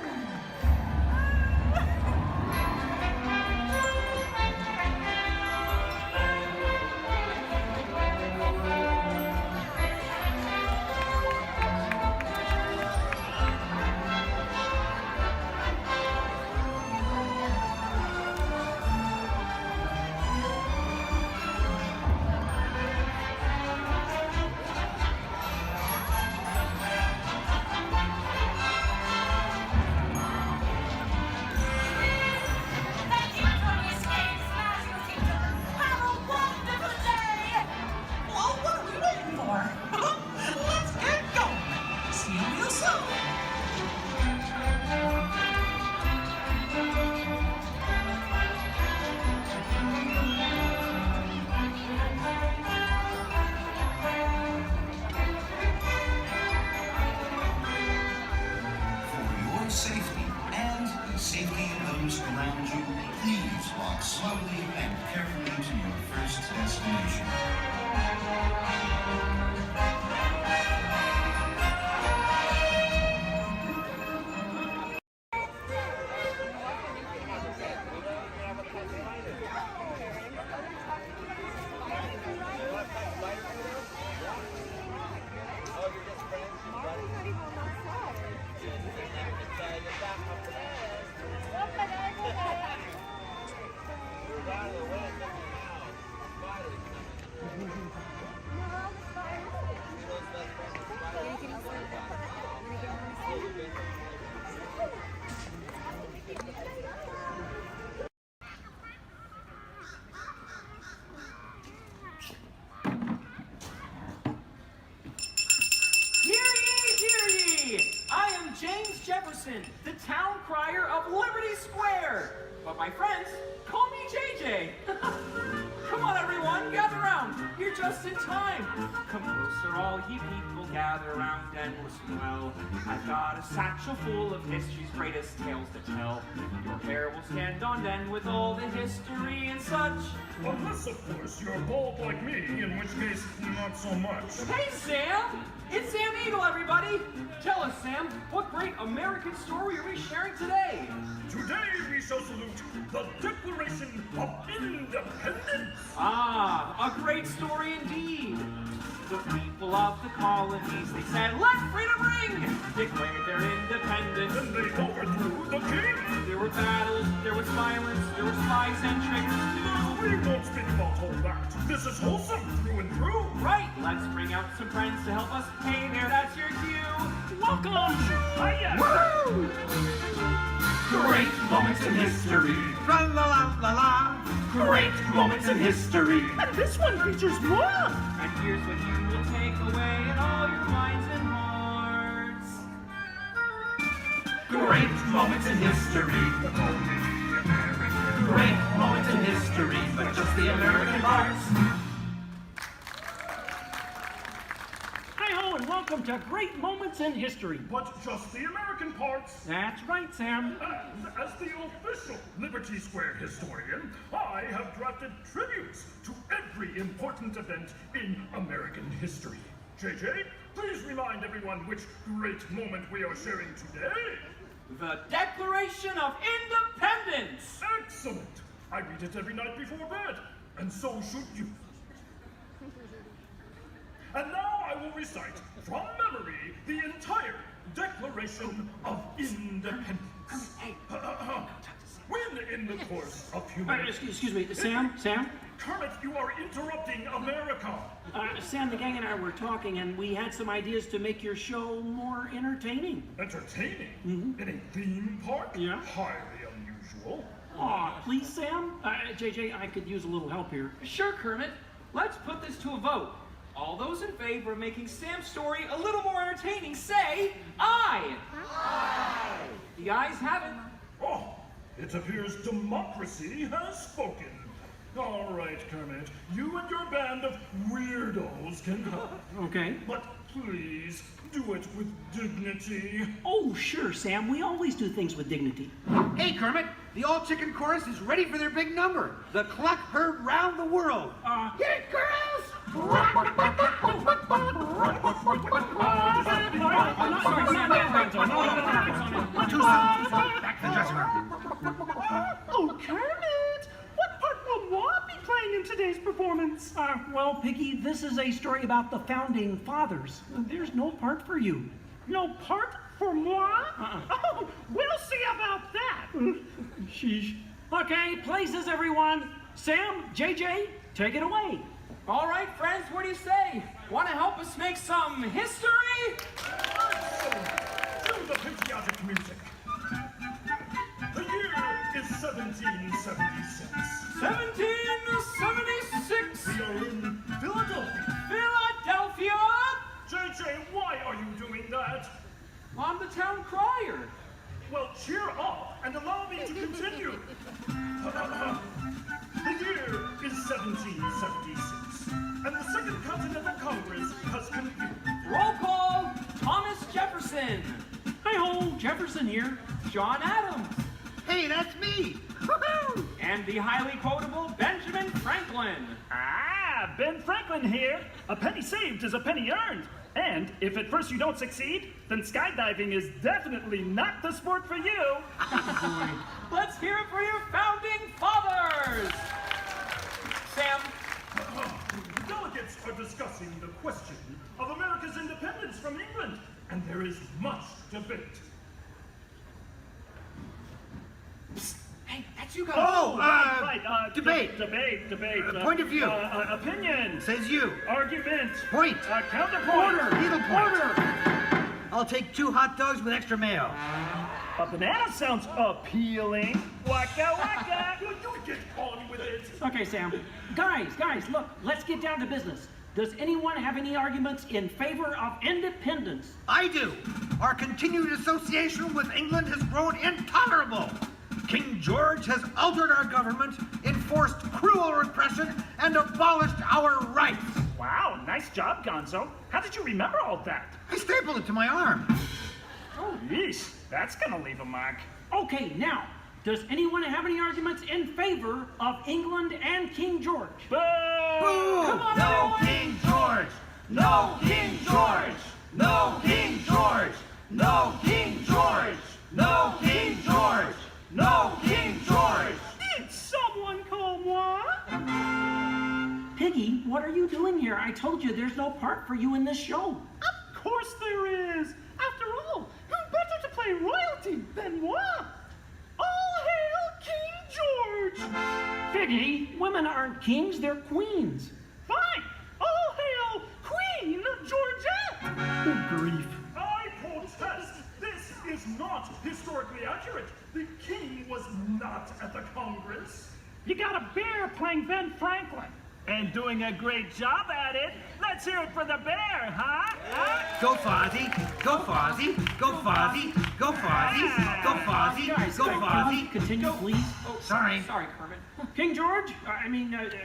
Speaker 9: Thank you for the escape, Magical Kingdom. Have a wonderful day.
Speaker 2: Well, what are we waiting for? Let's get going. See you real soon.
Speaker 19: For your safety and the safety of those around you, please walk slowly and carefully to your first destination.
Speaker 22: Hear ye! I am James Jefferson, the town crier of Liberty Square. But my friends call me JJ. Come on, everyone, gather round. You're just in time. Come closer, all ye people, gather round and listen well. I've got a satchel full of history's greatest tales to tell. Your hair will stand on end with all the history and such.
Speaker 23: Unless, of course, you're bald like me, in which case, not so much.
Speaker 22: Hey, Sam! It's Sam Eagle, everybody! Tell us, Sam, what great American story are we sharing today?
Speaker 23: Today we shall salute the Declaration of Independence.
Speaker 22: Ah, a great story indeed. The people of the colonies, they said, let freedom ring! Declared their independence.
Speaker 23: Then they call that. This is wholesome through and through.
Speaker 22: Right, let's bring out some friends to help us. Hey there, that's your cue. Welcome.
Speaker 23: Hiya.
Speaker 22: Woo!
Speaker 5: Great moments in history. La la la la la. Great moments in history.
Speaker 23: And this one features more.
Speaker 22: And here's what you will take away in all your minds and hearts.
Speaker 5: Great moments in history. Great moments in history, but just the American parts.
Speaker 7: Hi-ho, and welcome to Great Moments in History.
Speaker 23: But just the American parts.
Speaker 7: That's right, Sam.
Speaker 23: And as the official Liberty Square historian, I have drafted tributes to every important event in American history. JJ, please remind everyone which great moment we are sharing today.
Speaker 22: The Declaration of Independence!
Speaker 23: Excellent! I read it every night before bed, and so should you. And now I will recite from memory the entire Declaration of Independence. When in the course of human...
Speaker 7: Excuse me, Sam?
Speaker 23: Kermit, you are interrupting America.
Speaker 7: Sam, the gang and I were talking, and we had some ideas to make your show more entertaining.
Speaker 23: Entertaining? In a theme park?
Speaker 7: Yeah.
Speaker 23: Highly unusual.
Speaker 7: Aw, please, Sam? JJ, I could use a little help here.
Speaker 22: Sure, Kermit. Let's put this to a vote. All those in favor of making Sam's story a little more entertaining, say aye. Aye. The ayes have it.
Speaker 23: Oh, it appears democracy has spoken. All right, Kermit, you and your band of weirdos can help.
Speaker 7: Okay.
Speaker 23: But please, do it with dignity.
Speaker 7: Oh, sure, Sam. We always do things with dignity.
Speaker 5: Hey, Kermit, the all-chicken chorus is ready for their big number. The cluck heard round the world. Get it, girls! Too soon. Back to the dressing room.
Speaker 2: Oh, Kermit! What part will Walt be playing in today's performance?
Speaker 7: Well, Piggy, this is a story about the Founding Fathers. There's no part for you.
Speaker 2: No part for moi? Oh, we'll see about that.
Speaker 7: Sheesh. Okay, places, everyone. Sam, JJ, take it away.
Speaker 22: All right, friends, what do you say? Want to help us make some history?
Speaker 23: Cue the patriotic music. The year is 1776.
Speaker 22: 1776.
Speaker 23: We are in Philadelphia.
Speaker 22: Philadelphia?
Speaker 23: JJ, why are you doing that?
Speaker 22: I'm the town crier.
Speaker 23: Well, cheer up and allow me to continue. The year is 1776, and the Second Continental Congress has convened.
Speaker 22: Roll call, Thomas Jefferson.
Speaker 7: Hi-ho, Jefferson here.
Speaker 22: John Adams.
Speaker 5: Hey, that's me. Woohoo!
Speaker 22: And the highly quotable Benjamin Franklin.
Speaker 2: Ah, Ben Franklin here. A penny saved is a penny earned. And if at first you don't succeed, then skydiving is definitely not the sport for you.
Speaker 22: Let's hear it for your founding fathers. Sam.
Speaker 23: The delegates are discussing the question of America's independence from England, and there is much debate.
Speaker 22: Psst. Hey, that's you guys.
Speaker 5: Oh,
Speaker 23: right.
Speaker 5: debate.
Speaker 23: Debate.
Speaker 5: Point of view.
Speaker 23: Opinion.
Speaker 5: Says you.
Speaker 23: Argument.
Speaker 5: Point.
Speaker 23: Counterpoint.
Speaker 5: Order. Needlepoint. I'll take 2 hot dogs with extra mayo.
Speaker 2: A banana sounds appealing. Waka waka.
Speaker 23: You get on with it.
Speaker 7: Okay, Sam. Guys, look, let's get down to business. Does anyone have any arguments in favor of independence?
Speaker 5: I do. Our continued association with England has grown intolerable. King George has altered our government, enforced cruel repression, and abolished our rights.
Speaker 2: Wow, nice job, Gonzo. How did you remember all that?
Speaker 5: I stapled it to my arm.
Speaker 2: Oh, yeesh. That's gonna leave a mark.
Speaker 7: Okay, now, does anyone have any arguments in favor of England and King George?
Speaker 2: Boo!
Speaker 5: Boo! No King George! No King George! No King George! No King George! No King George! No King George!
Speaker 2: Did someone call moi?
Speaker 7: Piggy, what are you doing here? I told you there's no part for you in this show.
Speaker 2: Of course there is. After all, who better to play royalty than moi? All hail King George!
Speaker 7: Piggy, women aren't kings, they're queens.
Speaker 23: Fine! All hail Queen Georgette!
Speaker 7: Good grief.
Speaker 23: I protest! This is not historically accurate. The king was not at the Congress.
Speaker 12: You got a bear playing Ben Franklin.
Speaker 5: And doing a great job at it. Let's hear it for the bear, huh?
Speaker 1: Go Fozzie, go Fozzie, go Fozzie, go Fozzie, go Fozzie,
Speaker 7: Guys,
Speaker 1: go Fozzie.
Speaker 7: continue, please.
Speaker 1: Oh, sorry.
Speaker 22: Sorry, Kermit.
Speaker 7: King George,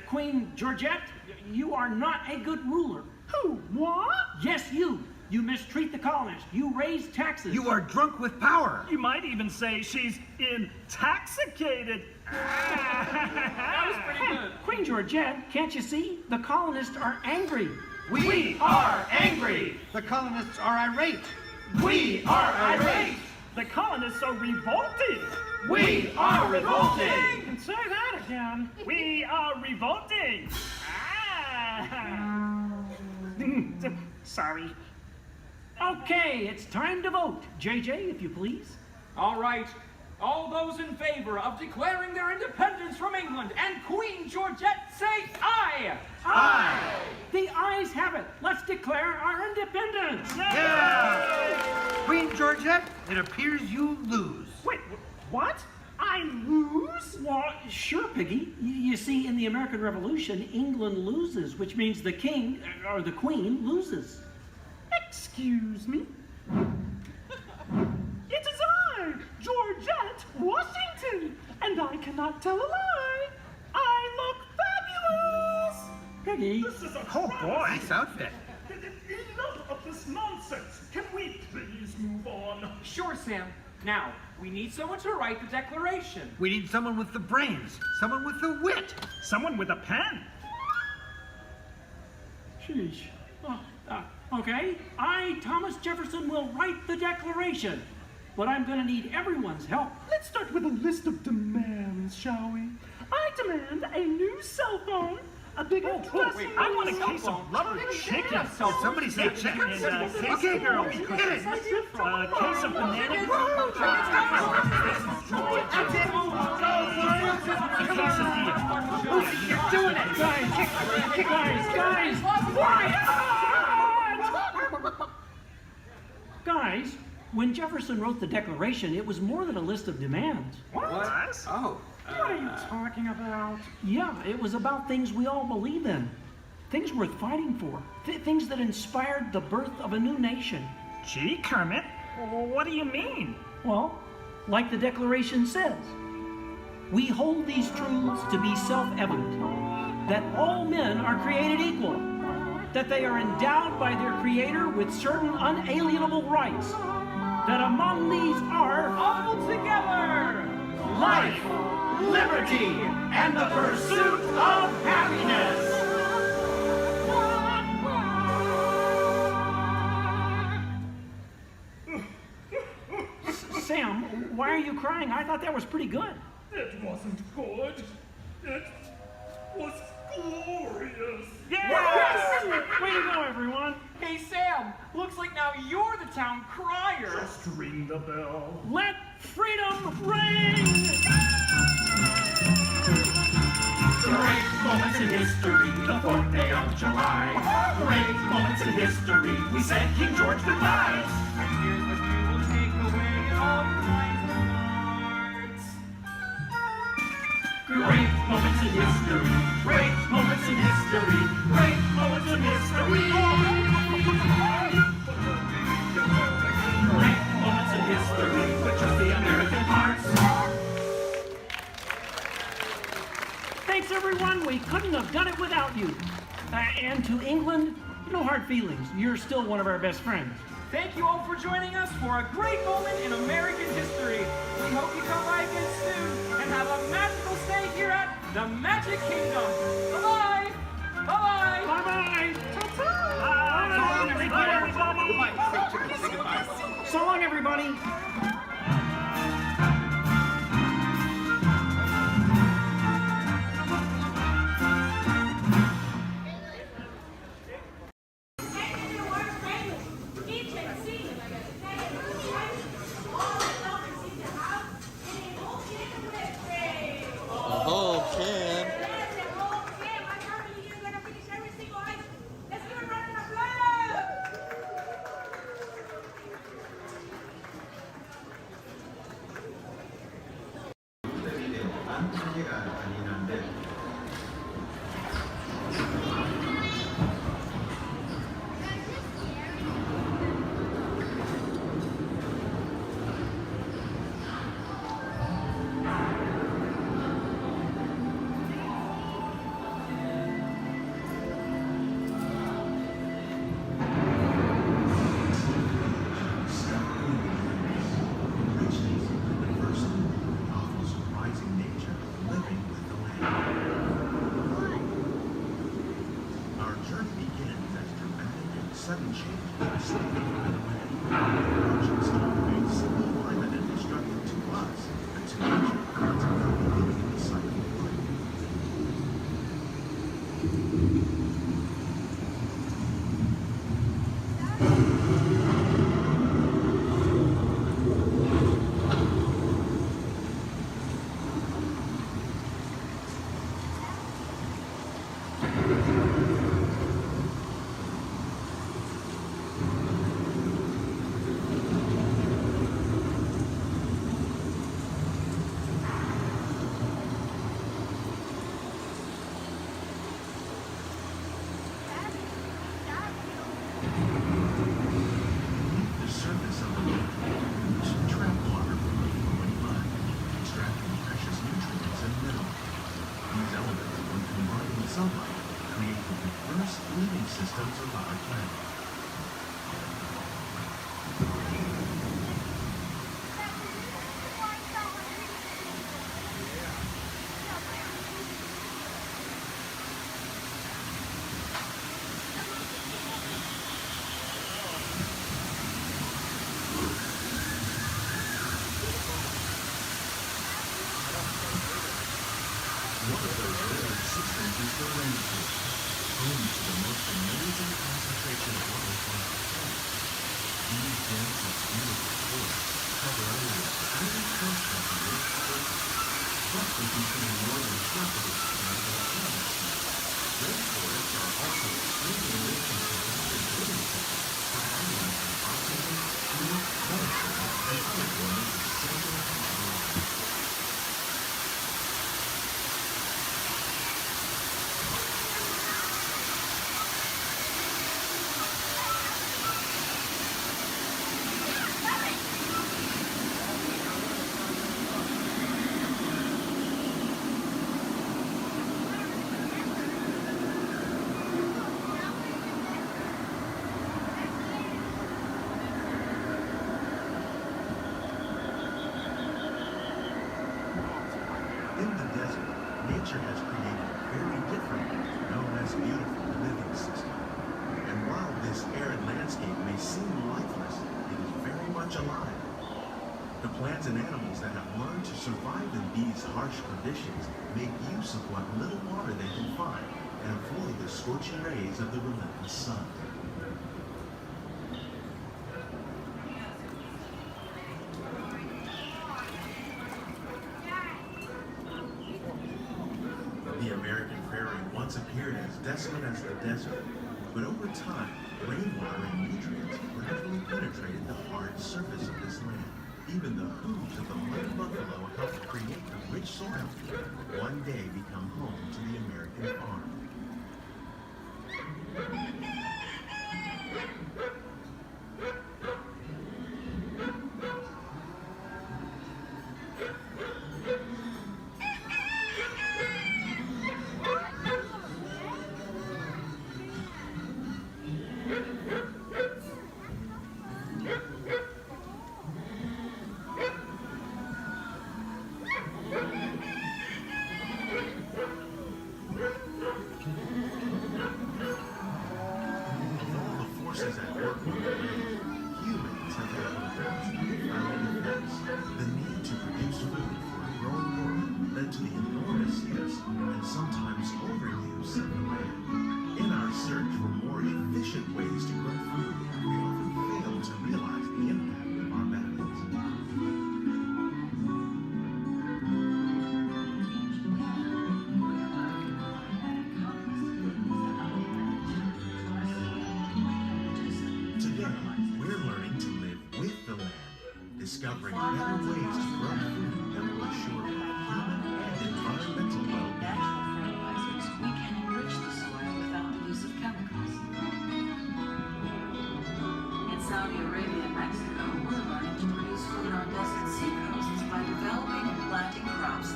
Speaker 7: Queen Georgette, you are not a good ruler.
Speaker 12: Who? What?
Speaker 7: Yes, you. You mistreat the colonists. You raise taxes.
Speaker 1: You are drunk with power.
Speaker 5: You might even say she's intoxicated.
Speaker 22: That was pretty good.
Speaker 7: Queen Georgette, can't you see? The colonists are angry.
Speaker 1: We are angry. The colonists are irate. We are irate.
Speaker 12: The colonists are revolted.
Speaker 1: We are revolting.
Speaker 12: And say that again.
Speaker 5: We are revolting.
Speaker 12: Sorry.
Speaker 7: Okay, it's time to vote. JJ, if you please.
Speaker 22: All right. All those in favor of declaring their independence from England and Queen Georgette say aye!
Speaker 1: Aye!
Speaker 7: The ayes have it. Let's declare our independence.
Speaker 1: Yeah! Queen Georgette, it appears you lose.
Speaker 12: Wait, what? I lose?
Speaker 7: Well, sure, Piggy. You see, in the American Revolution, England loses, which means the king, or the queen, loses.
Speaker 12: Excuse me? It is I, Georgette Washington, and I cannot tell a lie. I look fabulous!
Speaker 7: Piggy.
Speaker 23: This is a
Speaker 1: Oh boy, nice outfit.
Speaker 23: Enough of this nonsense. Can we please move on?
Speaker 22: Sure, Sam. Now, we need someone to write the declaration.
Speaker 1: We need someone with the brains, someone with the wit.
Speaker 5: Someone with a pen.
Speaker 7: Sheesh. Okay, I, Thomas Jefferson, will write the declaration. But I'm going to need everyone's help.
Speaker 12: Let's start with a list of demands, shall we? I demand a new cell phone, a bigger dressing room.
Speaker 5: I want a case of rubber chicken.
Speaker 1: Somebody said chicken.
Speaker 5: Okay, girls, hit it. A case of banana.
Speaker 7: You're doing it! Guys! Guys, when Jefferson wrote the Declaration, it was more than a list of demands.
Speaker 1: What? Oh.
Speaker 12: What are you talking about?
Speaker 7: Yeah, it was about things we all believe in. Things worth fighting for. Things that inspired the birth of a new nation.
Speaker 5: Gee, Kermit, what do you mean?
Speaker 7: Well, like the Declaration says, we hold these truths to be self-evident, that all men are created equal, that they are endowed by their Creator with certain unalienable rights, that among these are
Speaker 22: All together!
Speaker 5: Life, liberty, and the pursuit of happiness.
Speaker 7: Sam, why are you crying? I thought that was pretty good.
Speaker 23: It wasn't good. It was glorious.
Speaker 7: Yes! Way to go, everyone.
Speaker 22: Hey, Sam, looks like now you're the town crier.
Speaker 23: Just ring the bell.
Speaker 7: Let freedom ring!
Speaker 5: Great moments in history, the 4th day of July. Great moments in history, we said King George goodbye.
Speaker 22: And here's what you will take away in all your minds and hearts.
Speaker 5: Great moments in history, great moments in history, great moments in history. Great moments in history, but just the American hearts.
Speaker 7: Thanks, everyone. We couldn't have done it without you. And to England, no hard feelings. You're still one of our best friends.
Speaker 22: Thank you all for joining us for a great moment in American history. We hope you come by again soon and have a magical stay here at the Magic Kingdom. Bye-bye! Bye-bye!
Speaker 7: Bye-bye!
Speaker 22: Ta-ta!
Speaker 7: So long, everybody.
Speaker 6: Each and see.
Speaker 11: 세계가 아니란데 sudden change in sleep by the wind. Ocean storm creates simple climate and destructive to us, but to nature, it's about the beginning of the cycle of life. Systems of our planet. One of those lizard systems is the rainforest, home to the most amazing concentration of life on our planet. These dense and beautiful forests cover only a tiny portion of the Earth's surface, but they contain more than half of its surrounding atmosphere. Rainforests are also extremely rich in surrounding living systems, providing us with oxygen, food, medicine, and other forms of cellular life. Nature has created a very different, known as beautiful living system. And while this arid landscape may seem lifeless, it is very much alive. The plants and animals that have learned to survive in these harsh conditions make use of what little water they can find and avoid the scorching rays of the relentless sun. The American prairie once appeared as desolate as the desert, but over time, rainwater and nutrients gradually penetrated the hard surface of this land. Even the hooves of the mud buffalo helped create the rich soil that one day become home to the American farm.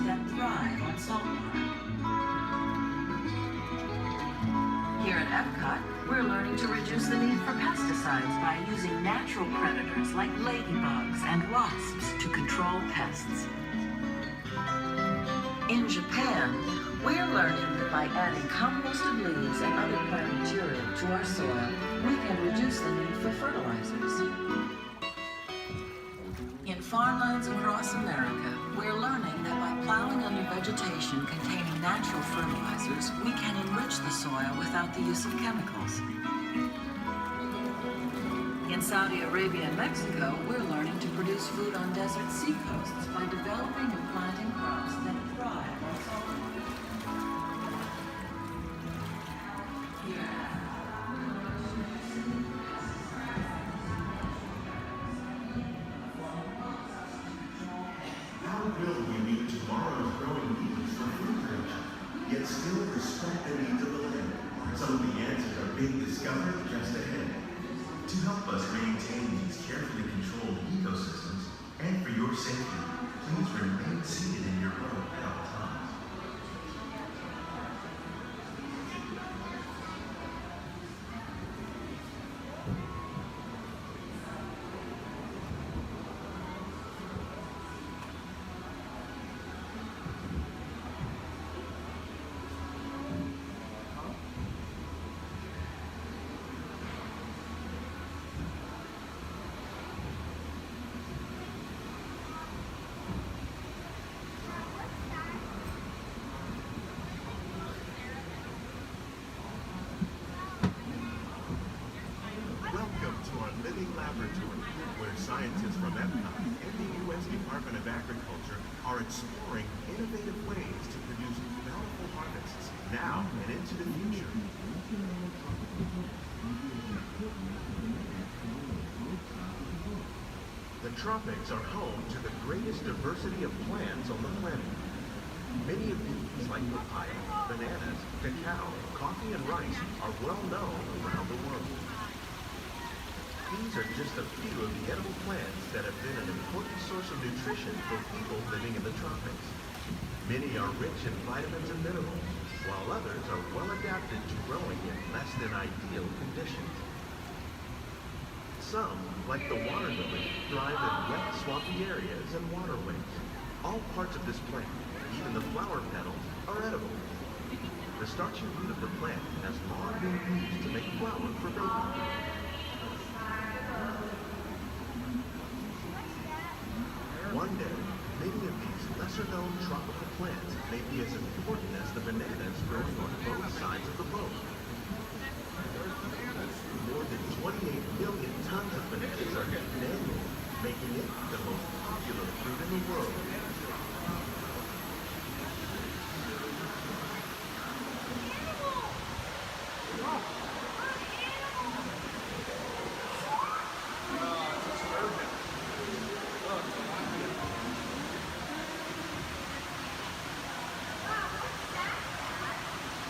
Speaker 14: that thrive on salt water. Here at Epcot, we're learning to reduce the need for pesticides by using natural predators like ladybugs and wasps to control pests. In Japan, we're learning that by adding composted leaves and other plant material to our soil, we can reduce the need for fertilizers. In farmlands across America, we're learning that by plowing under vegetation containing natural fertilizers, we can enrich the soil without the use of chemicals. In Saudi Arabia and Mexico, we're learning to produce food on desert seacoasts by developing and planting crops that thrive on salt water.
Speaker 11: How will we meet tomorrow's growing needs for food production, yet still respect the needs of the land? Some of the answers are being discovered just ahead. To help us maintain these carefully controlled ecosystems, and for your safety, please remain seated in your boat at all times. Welcome to our living laboratory, where scientists from Epcot and the U.S. Department of Agriculture are exploring innovative ways to produce bountiful harvests now and into the future. The tropics are home to the greatest diversity of plants on the planet. Many of these, like papaya, bananas, cacao, coffee, and rice, are well known around the world. These are just a few of the edible plants that have been an important source of nutrition for people living in the tropics. Many are rich in vitamins and minerals, while others are well adapted to growing in less than ideal conditions. Some, like the water lily, thrive in wet, swampy areas and waterways. All parts of this plant, even the flower petals, are edible. The starchy root of the plant has long been used to make flour for baking. One day, many of these lesser-known tropical plants may be as important as the bananas growing on both sides of the boat. More than 28 million tons of bananas are eaten annually, making it the most popular fruit in the world.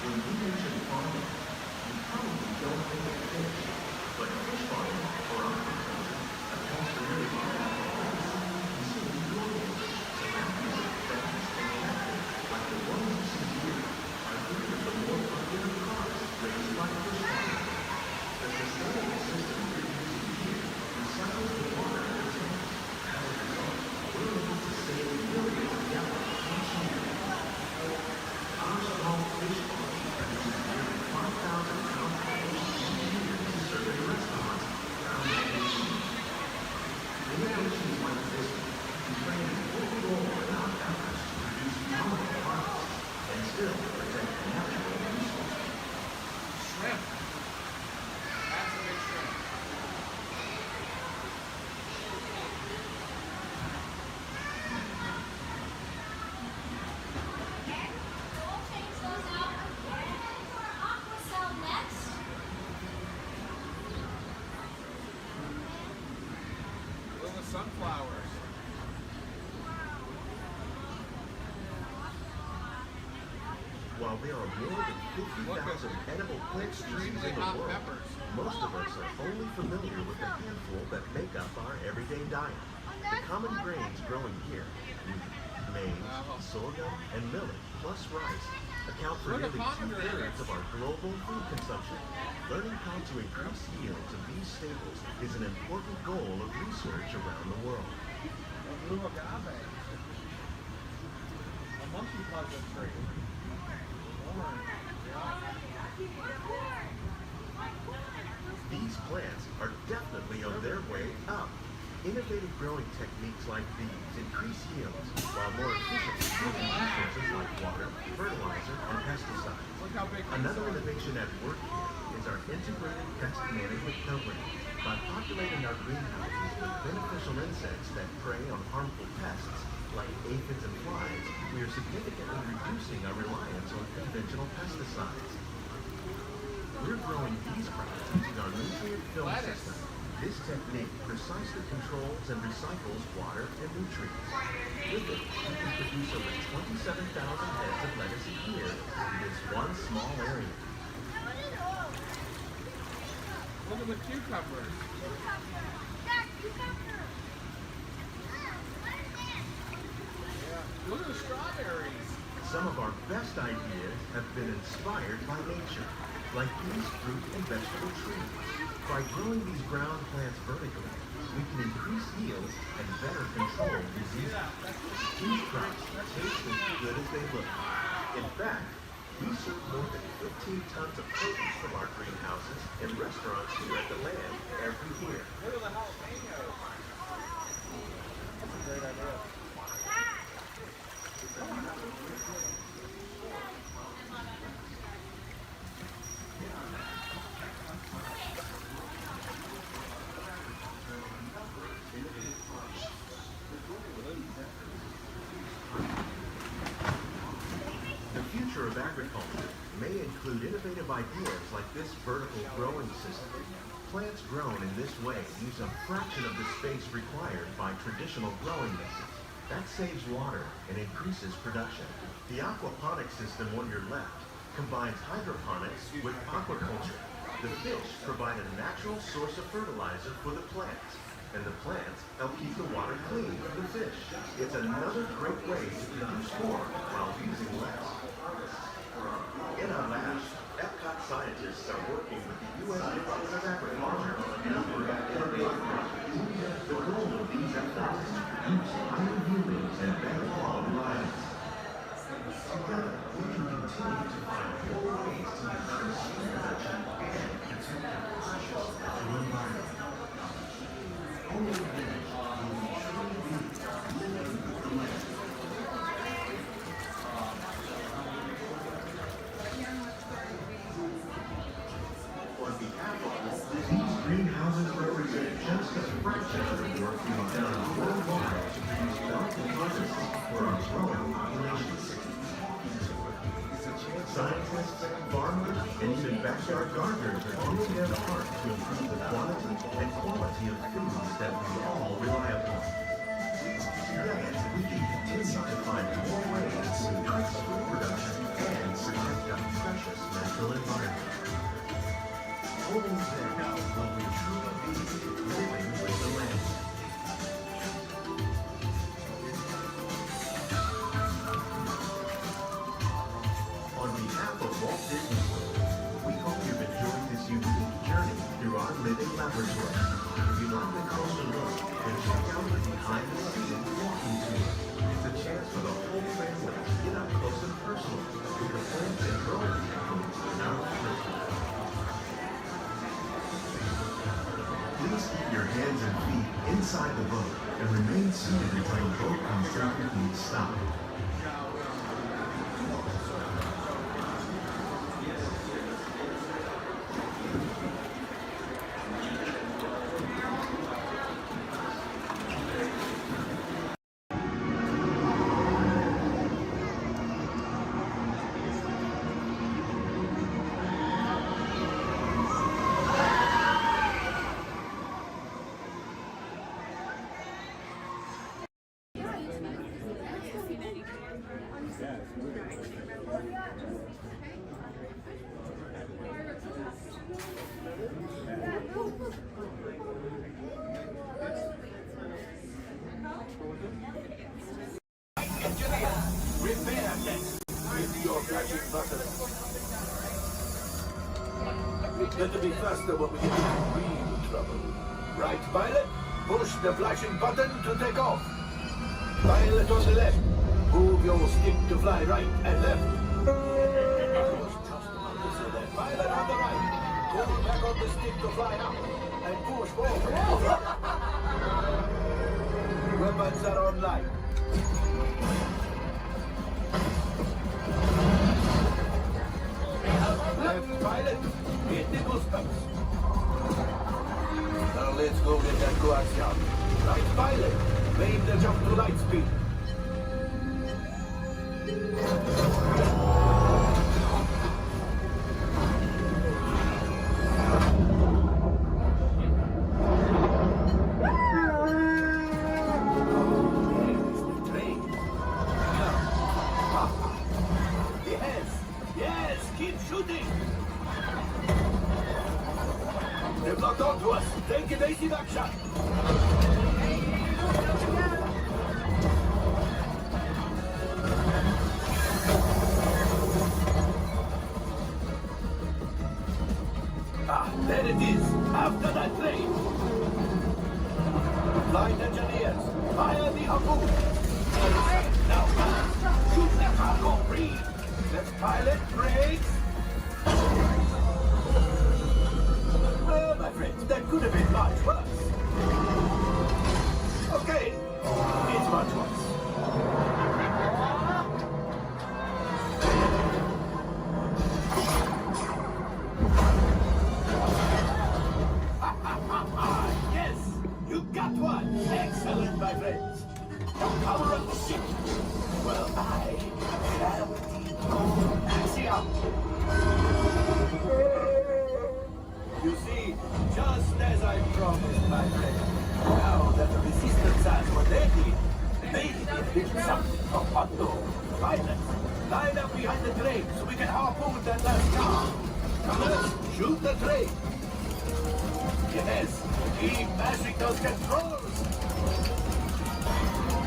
Speaker 11: When we mention farming, you probably don't think of fish, but fish farming or aquaculture accounts for nearly half of all the food consumed globally. Surroundings of fast and captive, like the ones you see here, are three of the more popular crops raised by fish farming. The sustainable system we're using here recycles the water in the tanks. As a result, we're able to save millions of gallons each year. Our small fish farm produces nearly 5,000 pounds of fish each year to serve in restaurants around the nation. Innovations like this can play an important role in our efforts to produce bountiful harvests and still protect natural resources.
Speaker 15: Shrimp. That's a big shrimp. Little sunflowers.
Speaker 11: While there are more than 50,000 edible plant species in the world, most of us are only familiar with the handful that make up our everyday diet. The common grains growing here, wheat, maize, sorghum, and millet, plus rice, account for nearly 2/3 of our global food consumption. Learning how to increase yields of these staples is an important goal of research around the world.
Speaker 15: Blue agave. A monkey puzzle tree. Orange.
Speaker 11: These plants are definitely on their way up. Innovative growing techniques like these increase yields while more efficiently using resources like water, fertilizer, and pesticides. Another innovation at work here is our integrated pest management program. By populating our greenhouses with beneficial insects that prey on harmful pests like aphids and flies, we are significantly reducing our reliance on conventional pesticides. We're growing these crops using our nutrient film system. This technique precisely controls and recycles water and nutrients. With it, we can produce over 27,000 heads of lettuce a year in this one small area.
Speaker 15: Look at the cucumbers. Look at the strawberries.
Speaker 11: Some of our best ideas have been inspired by nature, like these fruit and vegetable trees. By growing these ground plants vertically, we can increase yields and better control diseases. These crops taste as good as they look. In fact, we serve more than 15 tons of produce from our greenhouses in restaurants here at the Land every year.
Speaker 15: Look at the jalapenos. That's a great idea.
Speaker 11: The future of agriculture may include innovative ideas like this vertical growing system. Plants grown in this way use a fraction of the space required by traditional growing methods. That saves water and increases production. The aquaponic system on your left combines hydroponics with aquaculture. The fish provide a natural source of fertilizer for the plants, and the plants help keep the water clean for the fish. It's another great way to produce more while using less. In our labs, Epcot scientists are working with the U.S. Department of Agriculture on a number of innovative projects. The goal of these efforts is to produce higher yieldings and better quality items. Together, we can continue to find more ways to increase food production and protect our precious natural environment. Only then will we truly be living with the land. On behalf of Walt, these greenhouses represent just a fraction of the work being done worldwide to produce delicate harvests for our growing populations. Scientists, farmers, and even backyard gardeners are doing their part to improve the quantity and quality of foods that we all rely upon. Together, we can continue to find more ways to increase food production and protect our precious natural environment. Only then will we truly be living with the land. On behalf of Walt Disney World, we hope you've enjoyed this unique journey through our living laboratory. If you'd like a closer look, then check out the behind-the-scenes walking tour. It's a chance for the whole family to get up close and personal with the plants and growing techniques in our laboratory. Please keep your hands and feet inside the boat and remain seated until the boat comes to a complete stop.
Speaker 8: better be faster when we get into real trouble. Right, pilot? Push the flashing button to take off. Pilot on the left. Move your stick to fly right and left. Pilot on the right. Pull back on the stick to fly up. And push forward. Weapons are online. Left pilot. Hit the goosebumps. Now let's go get that coaxium. Right pilot. Main the jump to light speed. Yes, keep shooting. They've locked onto us. Take evasive action. There it is. After that plane. Flight engineers, fire the harpoon. Now, shoot the cargo free. Left pilot, brakes. Well, my friends, that could have been much worse. Okay, it's much worse. Yes, you got one. Excellent, my friends. The power of the ship. Well, I have Axiom. You see, just as I promised, my friend, now that the resistance has what they need, maybe they've been something from Otto. Pilots, line up behind the train so we can harpoon that last car. Now let's shoot the train. Yes, keep mashing those controls.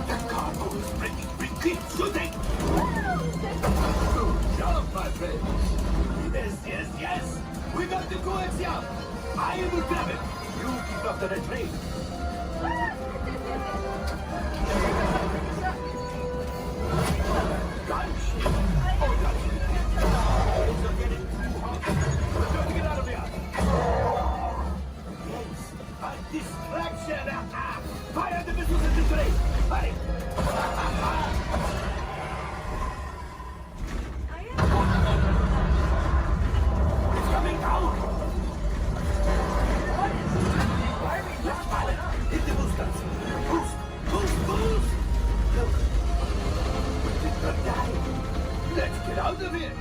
Speaker 8: The cargo is breaking. Keep shooting. Good job, my friend. Yes. We got the coaxium. I will grab it. You keep after the train. Gunship. Oh, gunship. Things are getting too hot. We're trying to get out of here. Yes, a distraction. Fire the missiles at the train. Hurry. It's coming down. Left pilot, hit the boosters. Boost. Look, we did not die. Let's get out of here.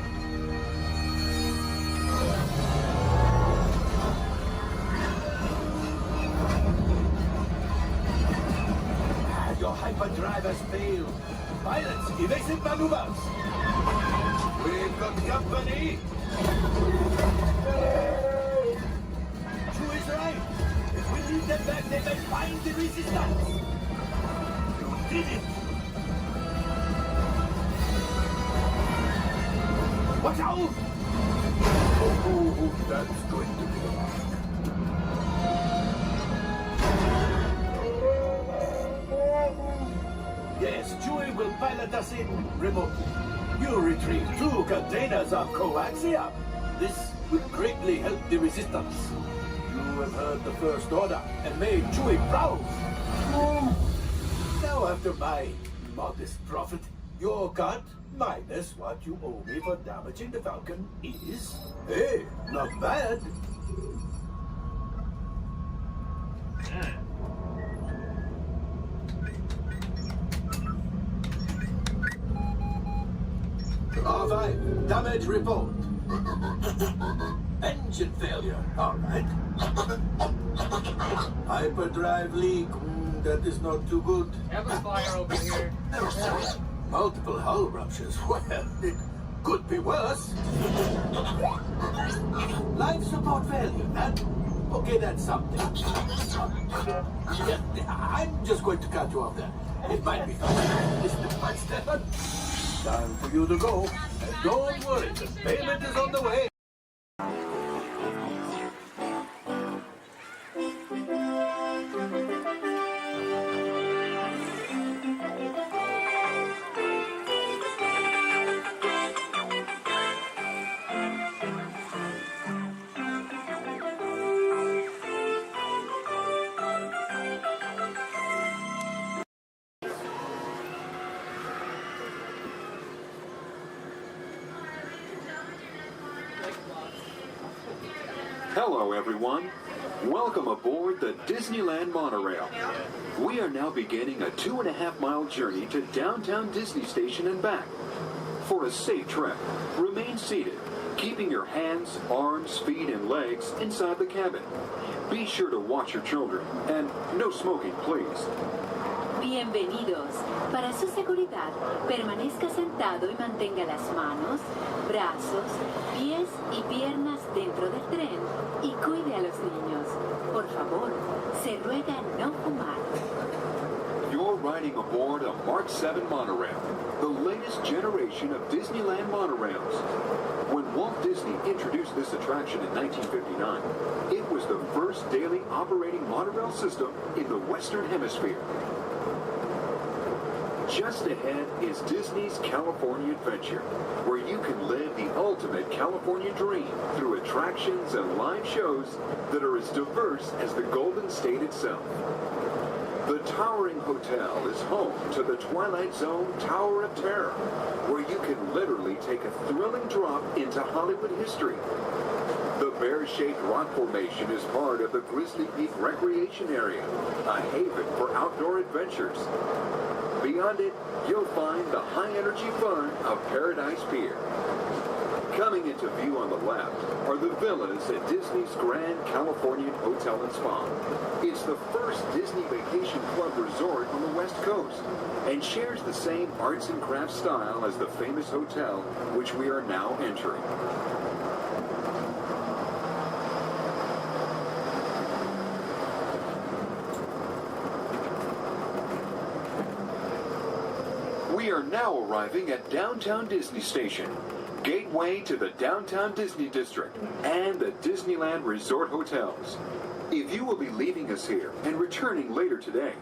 Speaker 8: Your hyperdrive has failed. Pilots, evasive maneuvers. We've got company. True is right. If we leave them back, they may find the resistance. You did it. Watch out! Oh, that's going to be a lot. Yes, Chewie will pilot us in remotely. You retrieve 2 containers of coaxium. This will greatly help the resistance. You have heard the First Order and made Chewie proud. Now, after my modest profit, your cut minus what you owe me for damaging the Falcon is, hey, not bad. R5, damage report. Engine failure, all right. Hyperdrive leak, that is not too good.
Speaker 4: Have a fire over here.
Speaker 8: Multiple hull ruptures, well, it could be worse. Life support failure, man. Okay, that's something. Yeah, I'm just going to cut you off there. It might be fun. Listen, my Stefan. Time for you to go. And don't worry, the payment is on the way.
Speaker 4: Hello, everyone. Welcome aboard the Disneyland monorail. We are now beginning a 2.5-mile journey to downtown Disney Station and back. For a safe trip, remain seated, keeping your hands, arms, feet, and legs inside the cabin. Be sure to watch your children, and no smoking, please.
Speaker 17: Bienvenidos. Para su seguridad, permanezca sentado y mantenga las manos, brazos, pies y piernas dentro del tren y cuide a los niños. Por favor, se ruega no fumar.
Speaker 4: You're riding aboard a Mark 7 monorail, the latest generation of Disneyland monorails. When Walt Disney introduced this attraction in 1959, it was the first daily operating monorail system in the Western Hemisphere. Just ahead is Disney's California Adventure, where you can live the ultimate California dream through attractions and live shows that are as diverse as the Golden State itself. The towering hotel is home to the Twilight Zone Tower of Terror, where you can literally take a thrilling drop into Hollywood history. The bear-shaped rock formation is part of the Grizzly Peak Recreation Area, a haven for outdoor adventures. Beyond it, you'll find the high-energy fun of Paradise Pier. Coming into view on the left are the villas at Disney's Grand Californian Hotel and Spa. It's the first Disney Vacation Club resort on the West Coast and shares the same arts and crafts style as the famous hotel which we are now entering. We are now arriving at Downtown Disney Station, gateway to the Downtown Disney District and the Disneyland Resort Hotels. If you will be leaving us here and returning later today,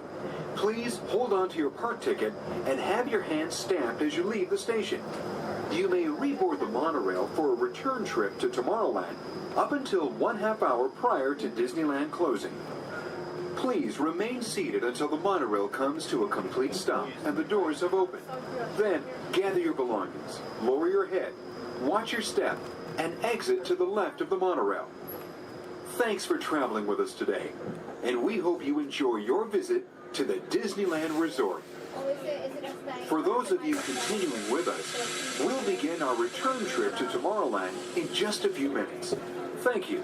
Speaker 4: please hold on to your park ticket and have your hand stamped as you leave the station. You may reboard the monorail for a return trip to Tomorrowland up until 1/2 hour prior to Disneyland closing. Please remain seated until the monorail comes to a complete stop and the doors have opened. Then, gather your belongings, lower your head, watch your step, and exit to the left of the monorail. Thanks for traveling with us today, and we hope you enjoy your visit to the Disneyland Resort. For those of you continuing with us, we'll begin our return trip to Tomorrowland in just a few minutes. Thank you.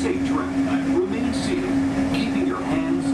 Speaker 4: Safe trip. Remain seated, keeping your hands,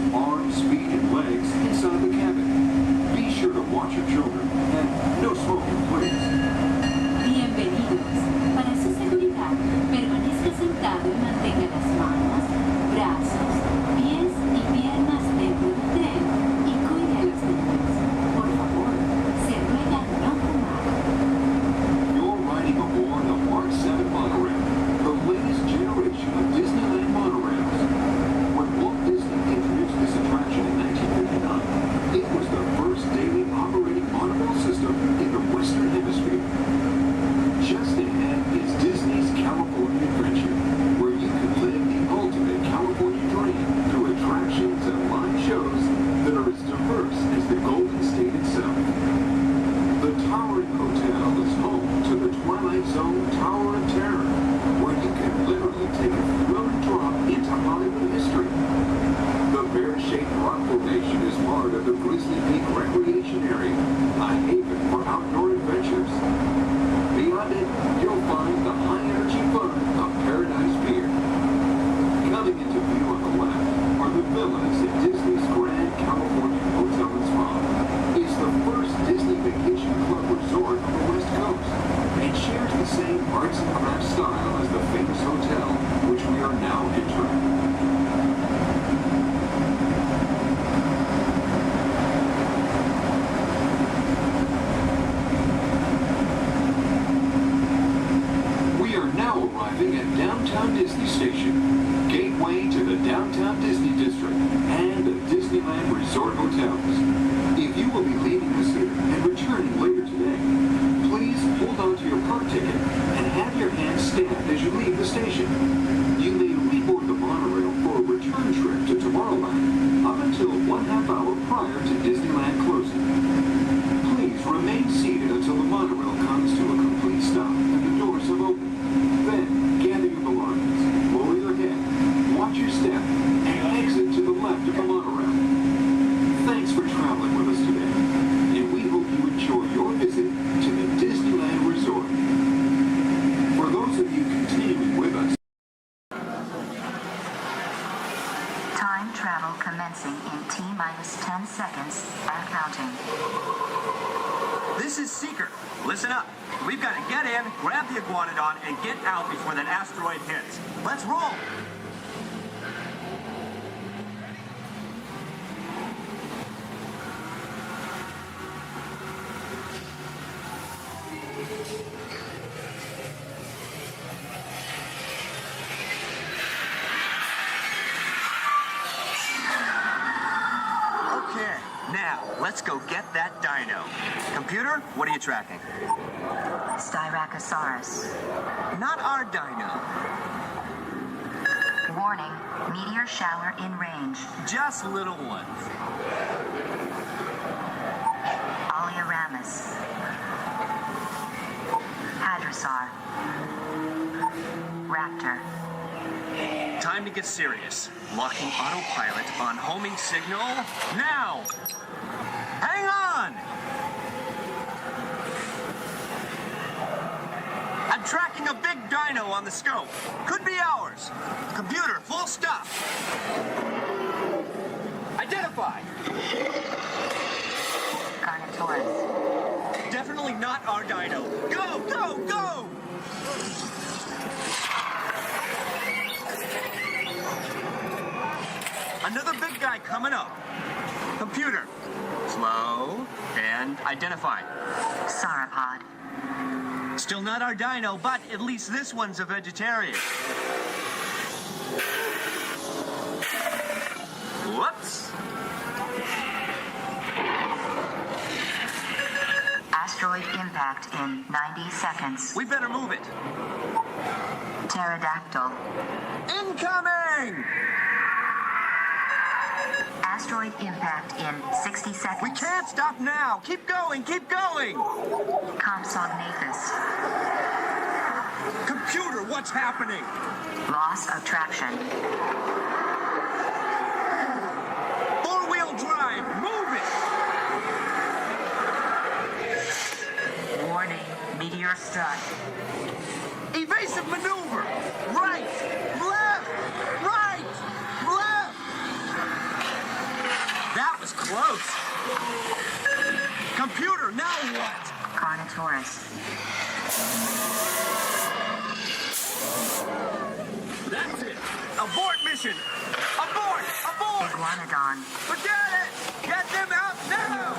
Speaker 4: part of the Grizzly Peak Recreation Area, a haven for outdoor adventures. Beyond it, you'll find the high-energy fun of Paradise Pier. Coming into view on the left are the villas at Disney's Grand California Hotel and Spa. It's the first Disney Vacation Club resort on the West Coast and shares the same arts and crafts style as the famous hotel, which we are now entering. We are now arriving at Downtown Disney Station, gateway to the Downtown Disney District and the Disneyland Resort Hotels. If you will be leaving us here and returning later today, please hold on to your park ticket and have your hand stamped as you leave the station. You may reboard the monorail for a return trip to Tomorrowland up until 1/2 hour prior to Disneyland closing. Please remain seated until the monorail comes to a complete stop and the doors have opened. Then, gather your belongings, lower your head, watch your step, and exit to the left of the monorail. Thanks for traveling with us today, and we hope you enjoy your visit to the Disneyland Resort. For those of you continuing with us,
Speaker 3: Time travel commencing in T-minus 10 seconds and counting.
Speaker 13: This is Seeker. Listen up. We've got to get in, grab the iguanodon, and get out before that asteroid hits. Let's roll! Okay, now let's go get that dino. Computer, what are you tracking?
Speaker 3: Styracosaurus.
Speaker 13: Not our dino.
Speaker 3: Warning, meteor shower in range.
Speaker 13: Just little ones.
Speaker 3: Oleoramus. Hadrosaur. Raptor.
Speaker 13: Time to get serious. Locking autopilot on homing signal now. Hang on! I'm tracking a big dino on the scope. Could be ours. Computer, full stop. Identify.
Speaker 3: Carnotaurus.
Speaker 13: Definitely not our dino. Go, go, go! Another big guy coming up. Computer, slow and identify.
Speaker 3: Sauropod.
Speaker 13: Still not our dino, but at least this one's a vegetarian. Whoops.
Speaker 3: Asteroid impact in 90 seconds.
Speaker 13: We better move it.
Speaker 3: Pterodactyl.
Speaker 13: Incoming!
Speaker 3: Asteroid impact in 60 seconds.
Speaker 13: We can't stop now. Keep going, keep going.
Speaker 3: Compsognathus.
Speaker 13: Computer, what's happening?
Speaker 3: Loss of traction.
Speaker 13: Four-wheel drive, move it.
Speaker 3: Warning, meteor strike.
Speaker 13: Evasive maneuver. Right, left, right, left. That was close. Computer, now what?
Speaker 3: Carnotaurus.
Speaker 13: That's it. Abort mission. Abort, abort.
Speaker 3: Iguanodon.
Speaker 13: Forget it. Get them out now.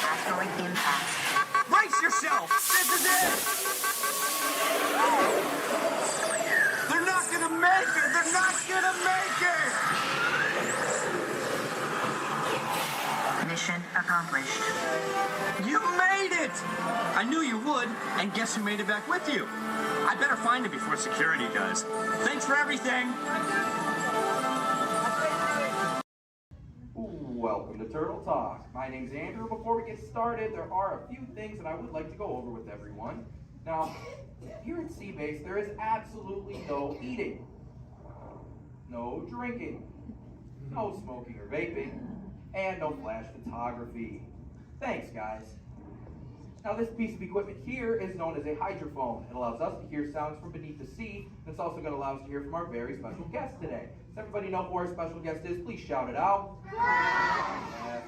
Speaker 3: Asteroid impact.
Speaker 13: Brace yourself. This is it. They're not gonna make it. They're not gonna make it.
Speaker 3: Mission accomplished.
Speaker 13: You made it! I knew you would, and guess who made it back with you? I better find it before security does. Thanks for everything!
Speaker 16: Welcome to Turtle Talk. My name's Andrew. Before we get started, there are a few things that I would like to go over with everyone. Now, here at Seabase, there is absolutely no eating, no drinking, no smoking or vaping, and no flash photography. Thanks, guys. Now, this piece of equipment here is known as a hydrophone. It allows us to hear sounds from beneath the sea, and it's also going to allow us to hear from our very special guest today. Does everybody know who our special guest is? Please shout it out.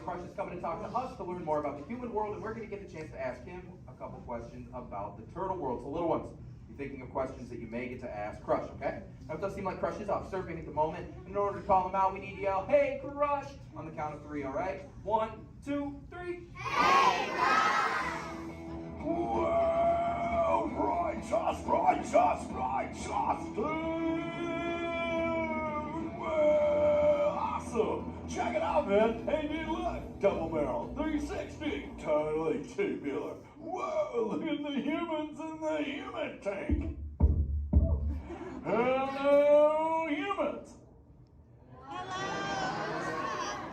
Speaker 16: Crush is coming to talk to us to learn more about the human world, and we're going to get the chance to ask him a couple questions about the turtle world. So, little ones, you're thinking of questions that you may get to ask Crush, okay? Now, it does seem like Crush is off surfing at the moment. In order to call him out, we need to yell, "Hey, Crush!" on the count of 3, all right? 1, 2, 3. Hey, Crush!
Speaker 10: Well, righteous, dude! Well, awesome! Check it out, man! Hey, dude, look! Double barrel, 360, totally tubular. Whoa, look at the humans in the human tank! Hello, humans!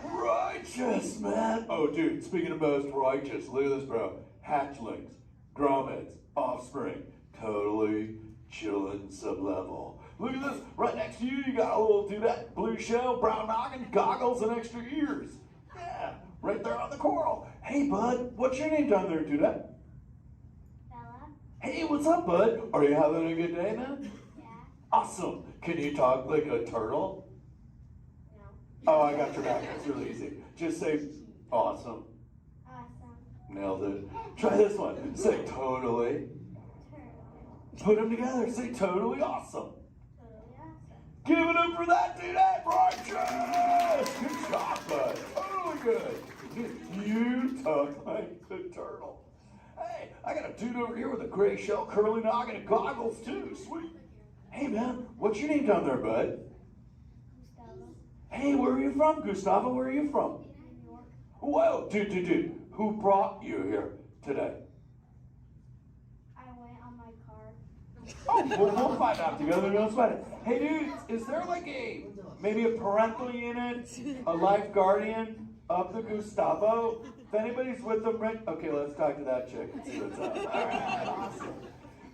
Speaker 10: Righteous, man! Oh, dude, speaking of most righteous, look at this, bro. Hatchlings, grommets, offspring, totally chillin' sub-level. Look at this, right next to you, you got a little dudette, blue shell, brown noggin, goggles, and extra ears. Yeah, right there on the coral. Hey, bud, what's your name down there, dudette?
Speaker 15: Bella.
Speaker 10: Hey, what's up, bud? Are you having a good day, man?
Speaker 15: Yeah.
Speaker 10: Awesome. Can you talk like a turtle?
Speaker 15: No.
Speaker 10: Oh, I got your back. It's really easy. Just say awesome.
Speaker 15: Awesome.
Speaker 10: Nailed it. Try this one. Say totally. Put them together. Say totally awesome.
Speaker 15: Totally awesome.
Speaker 10: Give it up for that dude. Hey, righteous! Good job, bud. Totally good. You talk like the turtle. Hey, I got a dude over here with a gray shell, curly noggin, and goggles too. Sweet. Hey, man, what's your name down there, bud?
Speaker 15: Gustavo.
Speaker 10: Hey, where are you from, Gustavo? Where are you from?
Speaker 15: New York.
Speaker 10: Whoa, dude. Who brought you here today?
Speaker 15: I went on my car.
Speaker 10: Oh, we'll find out together. Don't sweat it. Hey, dudes, is there like maybe a parental unit, a life guardian of the Gustavo? If anybody's with them, right? Okay, let's talk to that chick and see what's up. All right, awesome.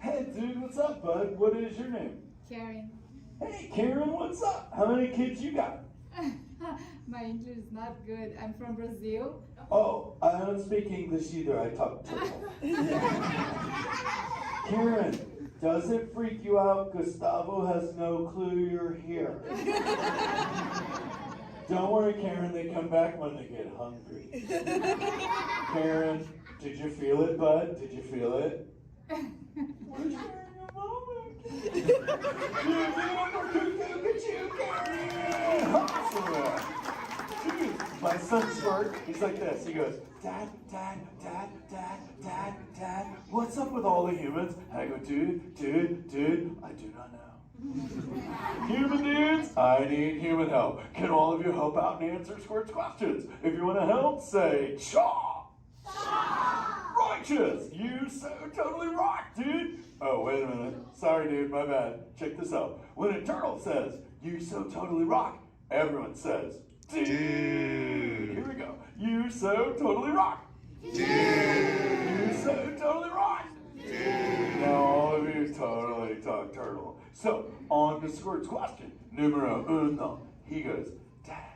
Speaker 10: Hey, dude, what's up, bud? What is your name?
Speaker 20: Karen.
Speaker 10: Hey, Karen, what's up? How many kids you got?
Speaker 20: My English is not good. I'm from Brazil.
Speaker 10: Oh, I don't speak English either. I talk turtle. Karen, does it freak you out? Gustavo has no clue you're here. Don't worry, Karen. They come back when they get hungry. Karen, did you feel it, bud? Did you feel it? We're sharing a moment. Look at you, Karen. Awesome. Dude, my son Squirt, he's like this. He goes, Dad, what's up with all the humans? And I go, dude, I do not know. Human dudes, I need human help. Can all of you help out and answer Squirt's questions? If you want to help, say, Chaw! Righteous! You so totally rock, dude! Oh, wait a minute. Sorry, dude, my bad. Check this out. When a turtle says, you so totally rock, everyone says, dude! Here we go. You so totally rock! Dude! You so totally rock! Dude! Now all of you totally talk turtle. So, on to Squirt's question. Numero uno. He goes, Dad,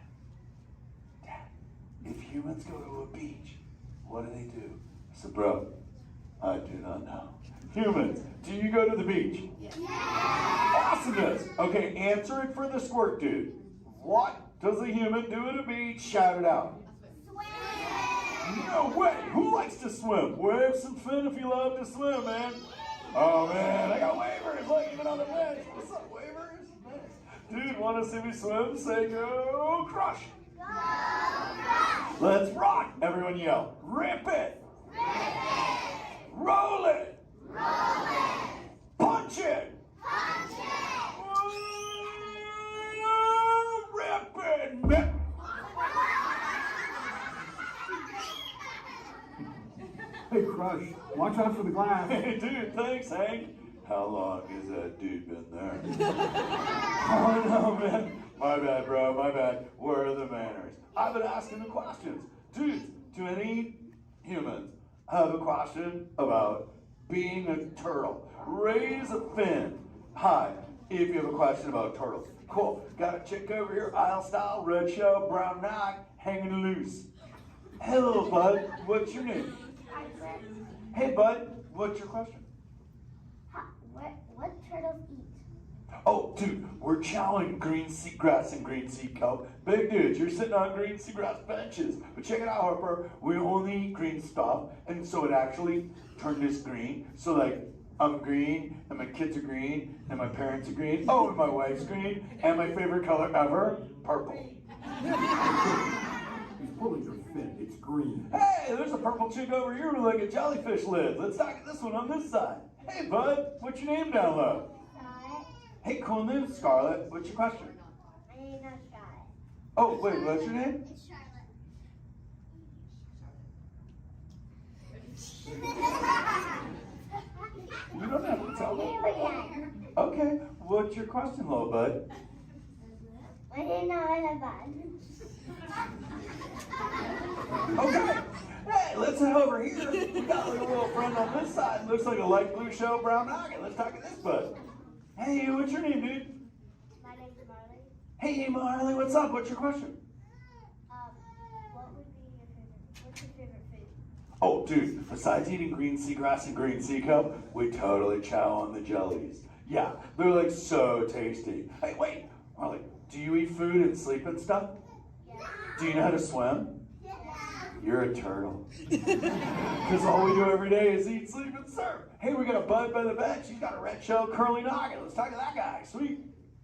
Speaker 10: if humans go to a beach, what do they do? I said, bro, I do not know. Humans, do you go to the beach?
Speaker 20: Yes.
Speaker 10: Awesomeness. Okay, answer it for the Squirt dude. What does a human do at a beach? Shout it out. Swim. No way. Who likes to swim? Wave some fin if you love to swim, man. Oh, man, I got wavers. Look, even on the bench. What's up, wavers? Nice. Dude, want to see me swim? Say go crush.
Speaker 15: Go crush.
Speaker 10: Let's rock. Everyone yell. Rip it.
Speaker 15: Rip it.
Speaker 10: Roll it.
Speaker 15: Roll it.
Speaker 10: Punch it.
Speaker 15: Punch it.
Speaker 10: Rip it.
Speaker 1: Hey, Crush, watch out for the glass.
Speaker 10: Hey, dude, thanks, Hank. How long has that dude been there? Oh, no, man. My bad, bro, my bad. Where are the manners? I've been asking the questions. Dudes, do any humans have a question about being a turtle? Raise a fin. Hi, if you have a question about turtles. Cool. Got a chick over here, aisle style, red shell, brown knock, hanging loose. Hello, bud. What's your name? Hey, bud. What's your question?
Speaker 15: What turtles eat?
Speaker 10: Oh, dude, we're chowing green seagrass and green sea kelp. Big dudes, you're sitting on green seagrass benches. But check it out, Harper. We only eat green stuff, and so it actually turned this green. So, like, I'm green, and my kids are green, and my parents are green. Oh, and my wife's green, and my favorite color ever, purple.
Speaker 9: He's pulling your fin. It's green.
Speaker 10: Hey, there's a purple chick over here with like a jellyfish lid. Let's talk at this one on this side. Hey, bud, what's your name down low? Hey, cool name, Scarlett. What's your question?
Speaker 15: My name's not Scarlett.
Speaker 10: Oh, wait, what's your name?
Speaker 15: It's Charlotte.
Speaker 10: You don't have to tell me. Okay, what's your question, little bud?
Speaker 15: My name's not bud.
Speaker 10: Okay. Hey, let's head over here. We got like a little friend on this side. Looks like a light blue shell, brown noggin. Let's talk to this bud. Hey, what's your name, dude?
Speaker 15: My name's Marley.
Speaker 10: Hey, Marley, what's up? What's your question?
Speaker 15: What's your favorite food?
Speaker 10: Oh, dude, besides eating green seagrass and green sea kelp, we totally chow on the jellies. Yeah, they're like so tasty. Hey, wait, Marley, do you eat food and sleep and stuff?
Speaker 15: Yeah.
Speaker 10: Do you know how to swim?
Speaker 15: Yeah.
Speaker 10: You're a turtle. Because all we do every day is eat, sleep, and surf. Hey, we got a bud by the bench. He's got a red shell curly noggin. Let's talk to that guy. Sweet.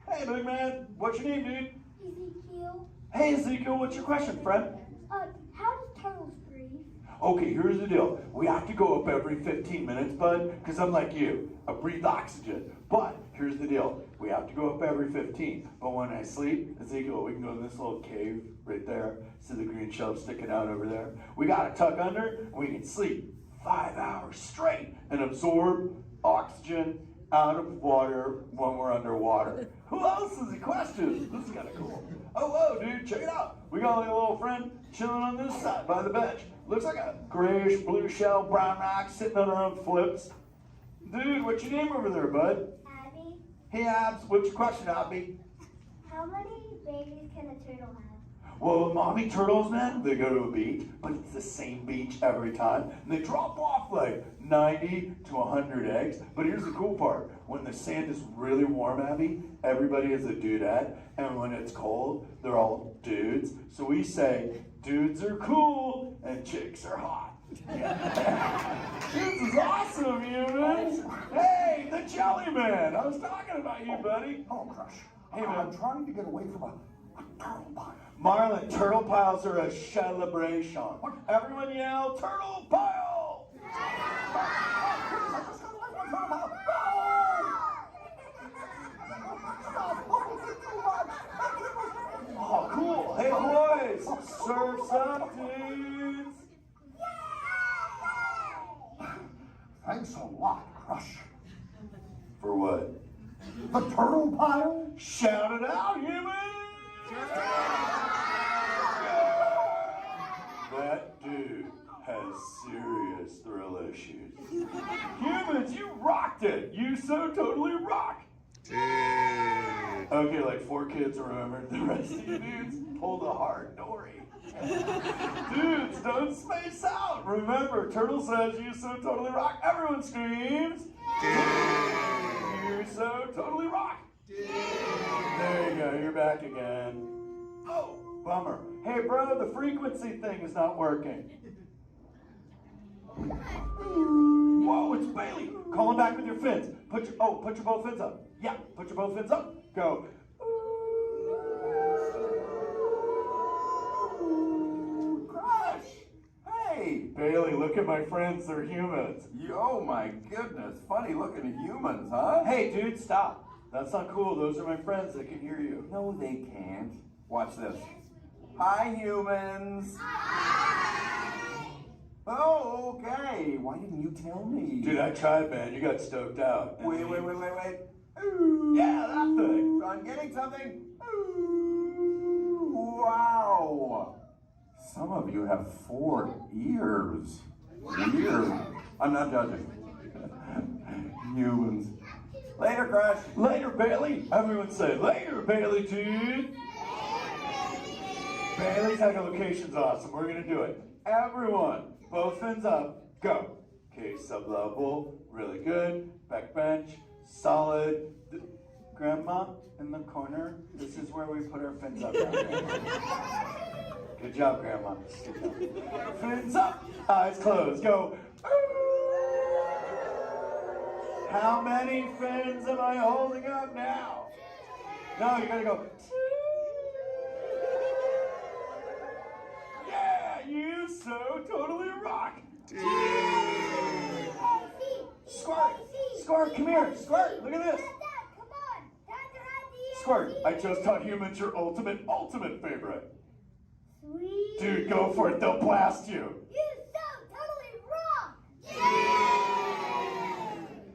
Speaker 10: Hey, big man. What's your name, dude?
Speaker 15: Ezekiel.
Speaker 10: Hey, Ezekiel. What's your question, friend?
Speaker 15: How do turtles breathe?
Speaker 10: Okay, here's the deal. We have to go up every 15 minutes, bud, because I'm like you. I breathe oxygen. But here's the deal. We have to go up every 15. But when I sleep, Ezekiel, we can go in this little cave right there. See the green shelf sticking out over there? We got to tuck under, and we can sleep 5 hours straight and absorb oxygen out of water when we're underwater. Who else has a question? This is kind of cool. Oh, whoa, dude, check it out. We got like a little friend chilling on this side by the bench. Looks like a grayish blue shell, brown rock sitting on her own flips. Dude, what's your name over there, bud?
Speaker 15: Abby.
Speaker 10: Hey, Abs, what's your question, Abby?
Speaker 15: How many babies can a turtle have?
Speaker 10: Well, mommy turtles, man, they go to a beach, but it's the same beach every time. And they drop off like 90 to 100 eggs. But here's the cool part. When the sand is really warm, Abby, everybody is a dudette. And when it's cold, they're all dudes. So we say, dudes are cool and chicks are hot. This is awesome, humans. Hey, the Jelly Man. I was talking about you, buddy.
Speaker 9: Oh, Crush.
Speaker 10: Hey, man.
Speaker 9: I'm trying to get away from a turtle pile.
Speaker 10: Marlin, turtle piles are a celebration. Everyone yell, turtle pile! Oh, cool. Hey, boys, surf's up, dudes.
Speaker 9: Thanks a lot, Crush.
Speaker 10: For what?
Speaker 9: The turtle pile?
Speaker 10: Shout it out, humans! That dude has serious thrill issues. Humans, you rocked it! You so totally rock! Okay, like 4 kids remembered. The rest of you dudes pulled a hard dory. Dudes, don't space out! Remember, Turtle says you so totally rock. Everyone screams! You so totally rock! There you go, you're back again. Oh, bummer. Hey, bro, the frequency thing is not working. Whoa, it's Bailey. Call him back with your fins. Put your both fins up. Yeah, put your both fins up. Go.
Speaker 18: Crush! Hey!
Speaker 10: Bailey, look at my friends. They're humans.
Speaker 18: Oh my goodness. Funny looking humans, huh?
Speaker 10: Hey, dude, stop. That's not cool. Those are my friends. They can hear you.
Speaker 18: No, they can't. Watch this. Hi, humans. Oh, okay. Why didn't you tell me?
Speaker 10: Dude, I tried, man. You got stoked out.
Speaker 18: Wait.
Speaker 10: Ooh. Yeah, that thing.
Speaker 18: I'm getting something. Ooh. Wow. Some of you have 4 ears. Weird. I'm not judging. Humans.
Speaker 10: Later, Crush. Later, Bailey. Everyone say, later, Bailey, dude. Bailey's echolocation's awesome. We're going to do it. Everyone, both fins up. Go. Okay, sub-level. Really good. Back bench. Solid. Grandma, in the corner. This is where we put our fins up. Good job, Grandma. Good job. Fins up. Eyes closed. Go. How many fins am I holding up now? No, you gotta go. Yeah, you so totally rock. Squirt, Squirt, come here. Squirt, look at this. Squirt, I just taught humans your ultimate favorite.
Speaker 15: Sweet.
Speaker 10: Dude, go for it. They'll blast you.
Speaker 15: You so totally rock. Yeah!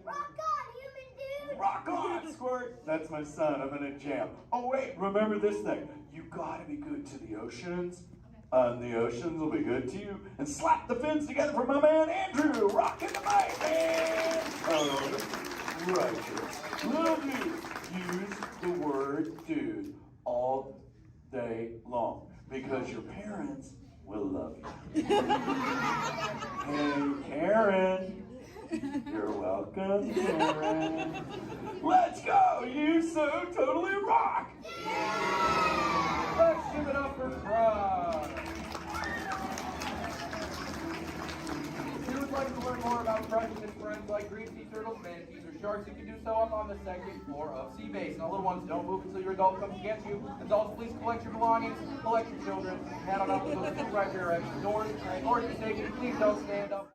Speaker 15: Rock on, human dude.
Speaker 10: Rock on, Squirt. That's my son. I'm in a jam. Oh, wait. Remember this thing. You gotta be good to the oceans. And the oceans will be good to you. And slap the fins together for my man Andrew. Rockin' the mic, man. Oh, righteous. Little dude. Use the word dude all day long. Because your parents will love you. Hey, Karen. You're welcome, Karen. Let's go! You so totally rock!
Speaker 16: Let's give it up for Crush. If you would like to learn more about Crush and his friends like green sea turtles, manatees, or sharks, you can do so up on the second floor of Sea Base. Now, little ones, don't move until your adult comes to get you. Adults, please collect your belongings, collect your children, head on up to those two right here exit doors. In order to safety, please don't stand up.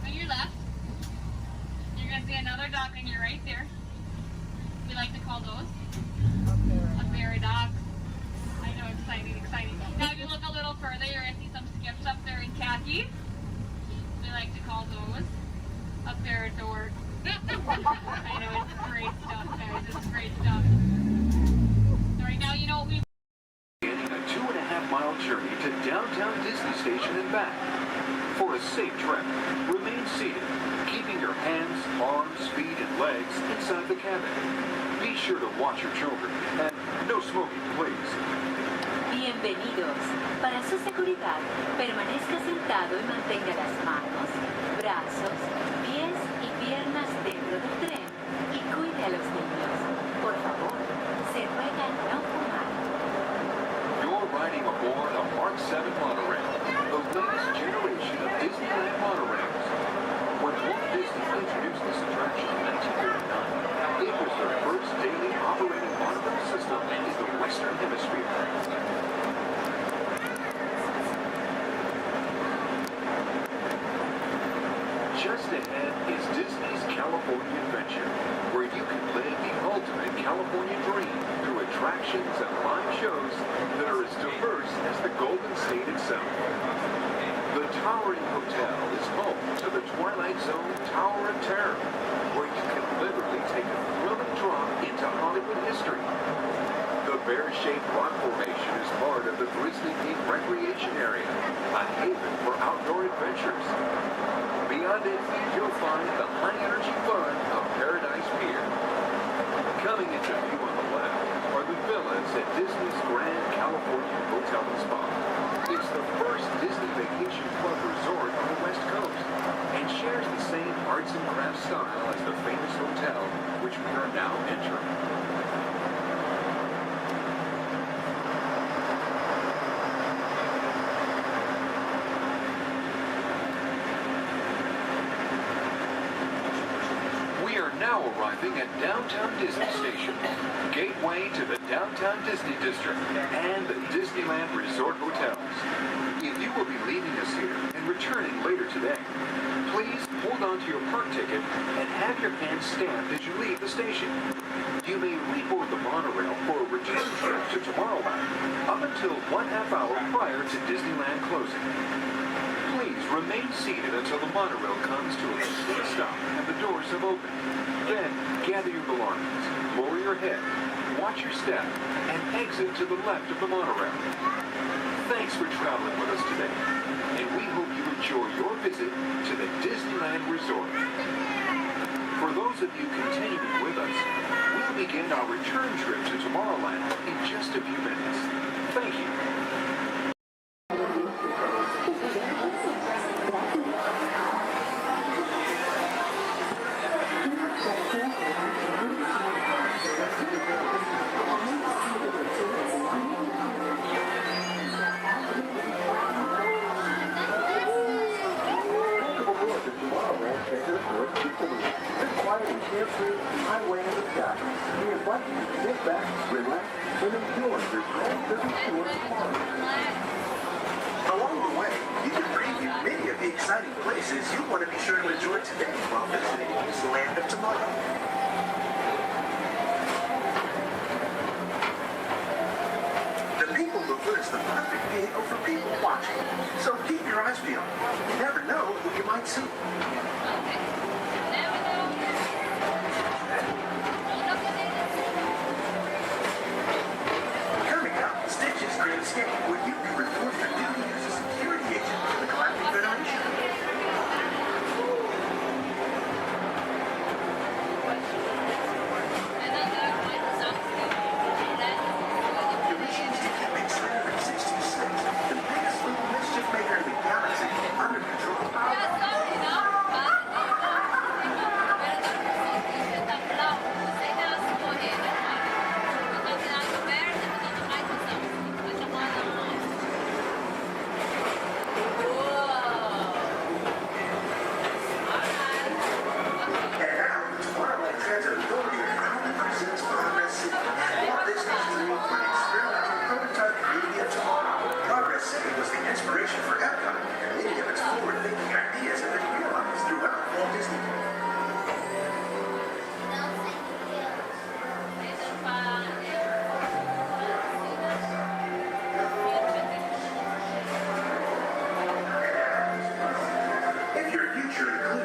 Speaker 2: on your left. You're going to see another duck on your right there. We like to call those a fairy duck. I know, exciting, exciting. Now if you look a little further, you're going to see some skips up there in khaki. We like to call those a fairy dork. I know, it's great stuff, guys. It's great stuff. So right now, you know what we...
Speaker 4: Beginning a 2.5-mile journey to downtown Disney Station and back. For a safe trip, remain seated, keeping your hands, arms, feet, and legs inside the cabin. Be sure to watch your children, and no smoking, please.
Speaker 17: Bienvenidos. Para su seguridad, permanezca sentado y mantenga las manos, brazos, pies y piernas dentro del tren y cuide a los niños. Por favor, se ruega no fumar.
Speaker 4: You're riding aboard a Mark 7 monorail, the latest generation of Disneyland monorails. When Walt Disney introduced this attraction in 1939, it was the first daily operating monorail system in the Western Hemisphere. Just ahead is Disney's California Adventure, where you can live the ultimate California dream through attractions and live shows that are as diverse as the Golden State itself. The Towering Hotel is home to the Twilight Zone Tower of Terror, where you can literally take a thrilling drop into Hollywood history. The bear-shaped rock formation is part of the Grizzly Peak Recreation Area, a haven for outdoor adventures. Beyond it, you'll find the high-energy fun of Paradise Pier. Coming into view on the left are the villas at Disney's Grand California Hotel and Spa. It's the first Disney Vacation Club resort on the West Coast and shares the same arts and crafts style as the famous hotel, which we are now entering. Now arriving at Downtown Disney Station, gateway to the Downtown Disney District and the Disneyland Resort Hotels. If you will be leaving us here and returning later today, please hold on to your park ticket and have your hand stamped as you leave the station. You may reboard the monorail for a return trip to Tomorrowland up until 1/2 hour prior to Disneyland closing. Please remain seated until the monorail comes to a complete stop and the doors have opened. Then, gather your belongings, lower your head, watch your step, and exit to the left of the monorail. Thanks for traveling with us today, and we hope you enjoy your visit to the Disneyland Resort. For those of you continuing with us, we'll begin our return trip to Tomorrowland in just a few minutes. Thank you.
Speaker 19: Along the way, you can preview many of the exciting places you want to be sure to enjoy today while visiting this land of tomorrow. The People Mover is the perfect vehicle for people watching, so keep your eyes peeled. You never know who you might see. Coming up, Stitch's Great Escape, where you can report for duty as a security agent for the Galactic Federation. Emissions Decomix 366, the biggest little mischief maker in the galaxy, under control.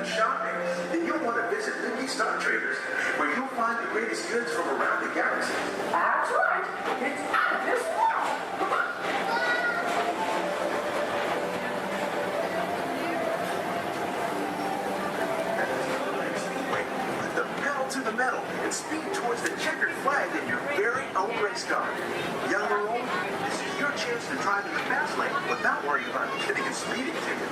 Speaker 19: shopping, then you'll want to visit Liberty Stock Traders, where you'll find the greatest goods from around the galaxy.
Speaker 8: That's right. It's out of this world. Come on.
Speaker 19: Put the pedal to the metal and speed towards the checkered flag in your very own race car. Young or old, this is your chance to drive in the fast lane without worrying about getting a speeding ticket.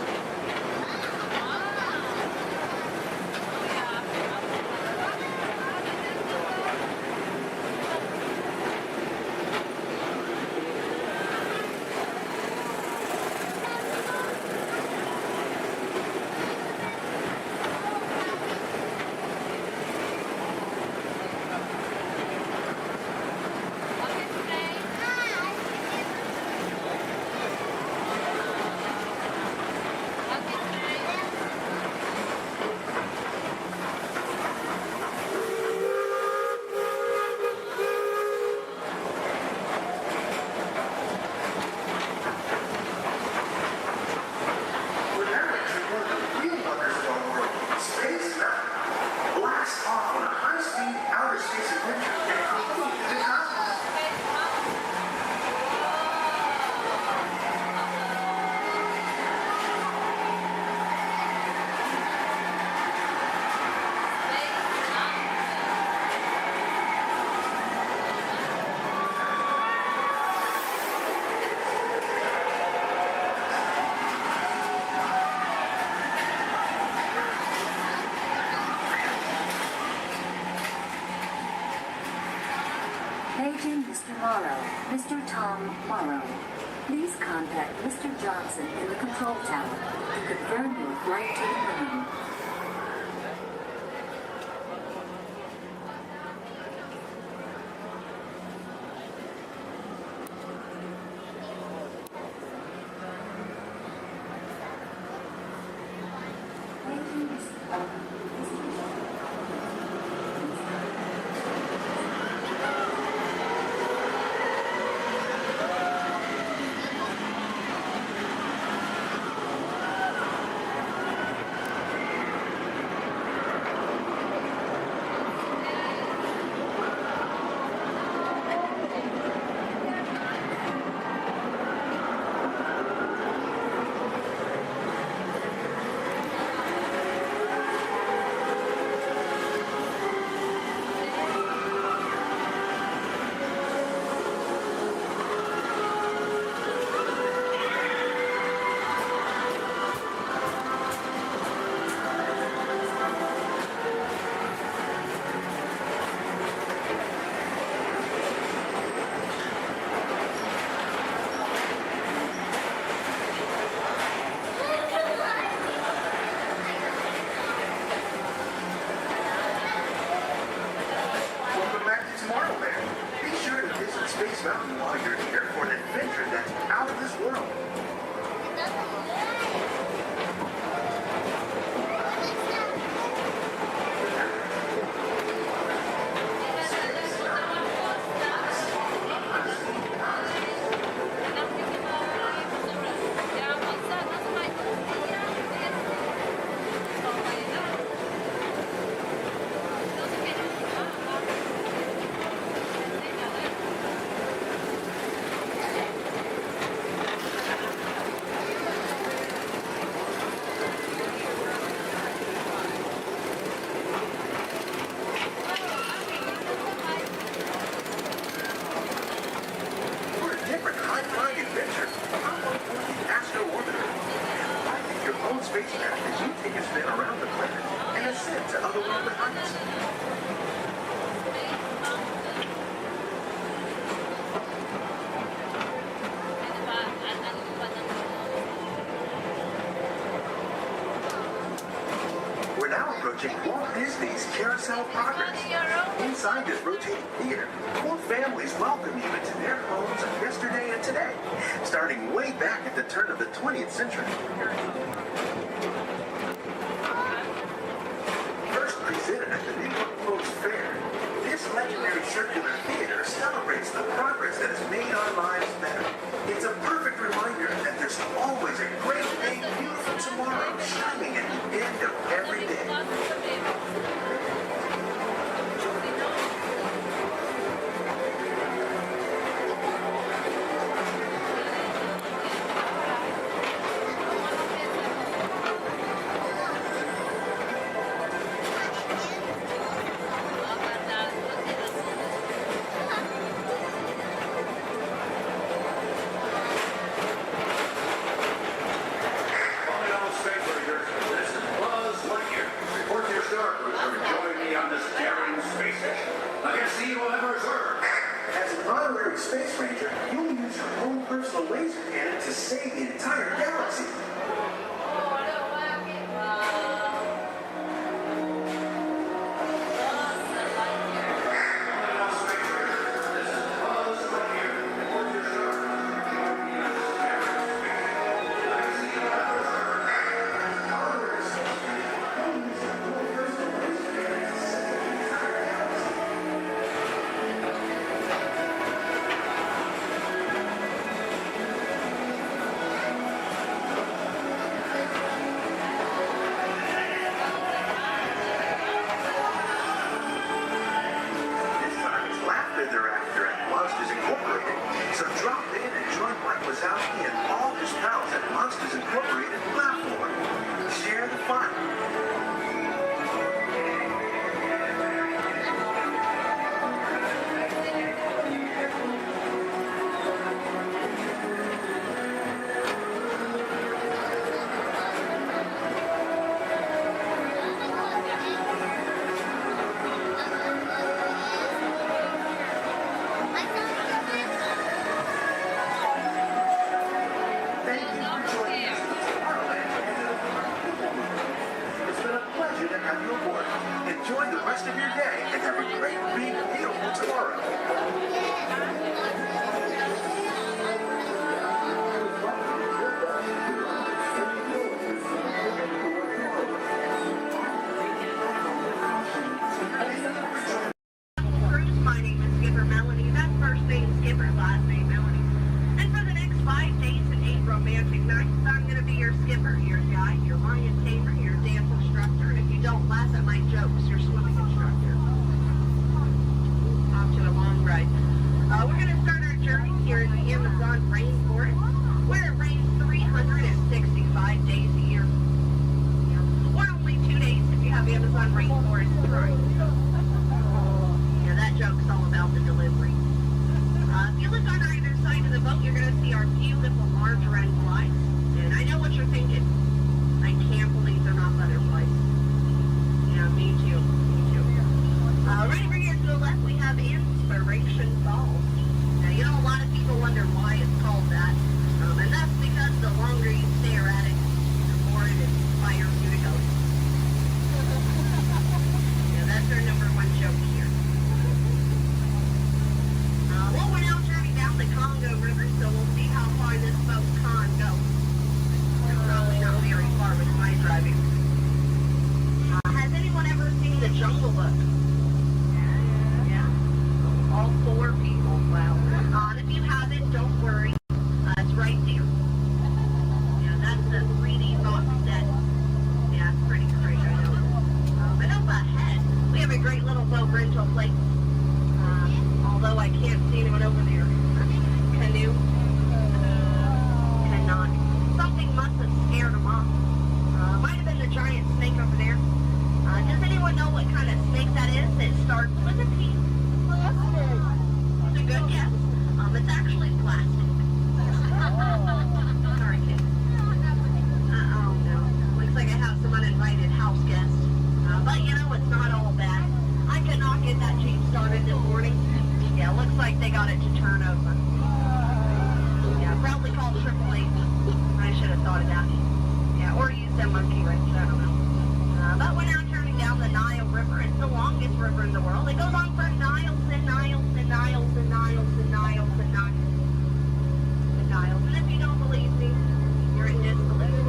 Speaker 3: Paging Mr. Morrow, Mr. Tom Morrow. Please contact Mr. Johnson in the control tower to confirm your flight to the moon.
Speaker 19: Mountain while you're here for an adventure that's out of this world. Walt Disney's Carousel Progress. Inside this rotating theater, 4 families welcome you into their homes of yesterday and today, starting way back at the turn of the 20th century. First presented at the New York Post Fair, this legendary circular theater celebrates the progress that has made our lives better. It's a perfect reminder that there's always a great, big, beautiful tomorrow shining at the end kind of every day. As an honorary space ranger, you'll use your own personal laser cannon to save the entire galaxy. So drop in and join Mike Wazowski and all his pals at Monsters Incorporated platform. Share the fun. Enjoy the rest of your day and have a great, big, beautiful tomorrow.
Speaker 12: My name is Skipper Melanie. That's first name Skipper, last name Melanie. And for the next 5 days and 8 romantic nights, I'm going to be your skipper, your guide, your lion tamer, your dance instructor. And if you don't laugh at my jokes, your swimming instructor. Off to a long ride. We're going to start our journey here in the Amazon rainforest, where it rains 365 days a year. Or only 2 days if you have Amazon rainforest Prime. Yeah, that joke's all about the delivery. If you look on either side of the boat, you're going to see our beautiful margarine flies. And I know what you're thinking. I can't believe they're not butterflies. Yeah, me too. Me too. Right over here to the left, we have Inspiration Falls. Now, you know, a lot of people wonder why it's called that. And that's because the longer you stare at it, the more it inspires you to go. Yeah, that's our #1 joke here. Well, we're now turning down the Congo River, so we'll see how far this boat can go. Probably not very far with my driving. Has anyone ever seen The Jungle Book? Yeah. All 4 people. Wow. And if you haven't, don't worry. It's right there. Yeah, that's the 3D box set. Yeah, it's pretty great, I know. And up ahead, we have a great little boat rental place. Although I can't see anyone over there. Canoe. Cannot. Something must have scared them off. Might have been the giant snake over there. Does anyone know what kind of snake that is? It starts with a P. It's a good guess. It's actually plastic. Sorry, kid. Oh no. Looks like I have some uninvited house guests. But you know, it's not all bad. I could not get that Jeep started this morning. Yeah, looks like they got it to turn over. Yeah, probably called AAA. I should have thought of that. Yeah, or used a monkey wrench, I don't know. But we're now turning down the Nile River. It's the longest river in the world. It goes on for miles and miles and miles and miles and miles and miles and miles. And if you don't believe me, you're in disbelief.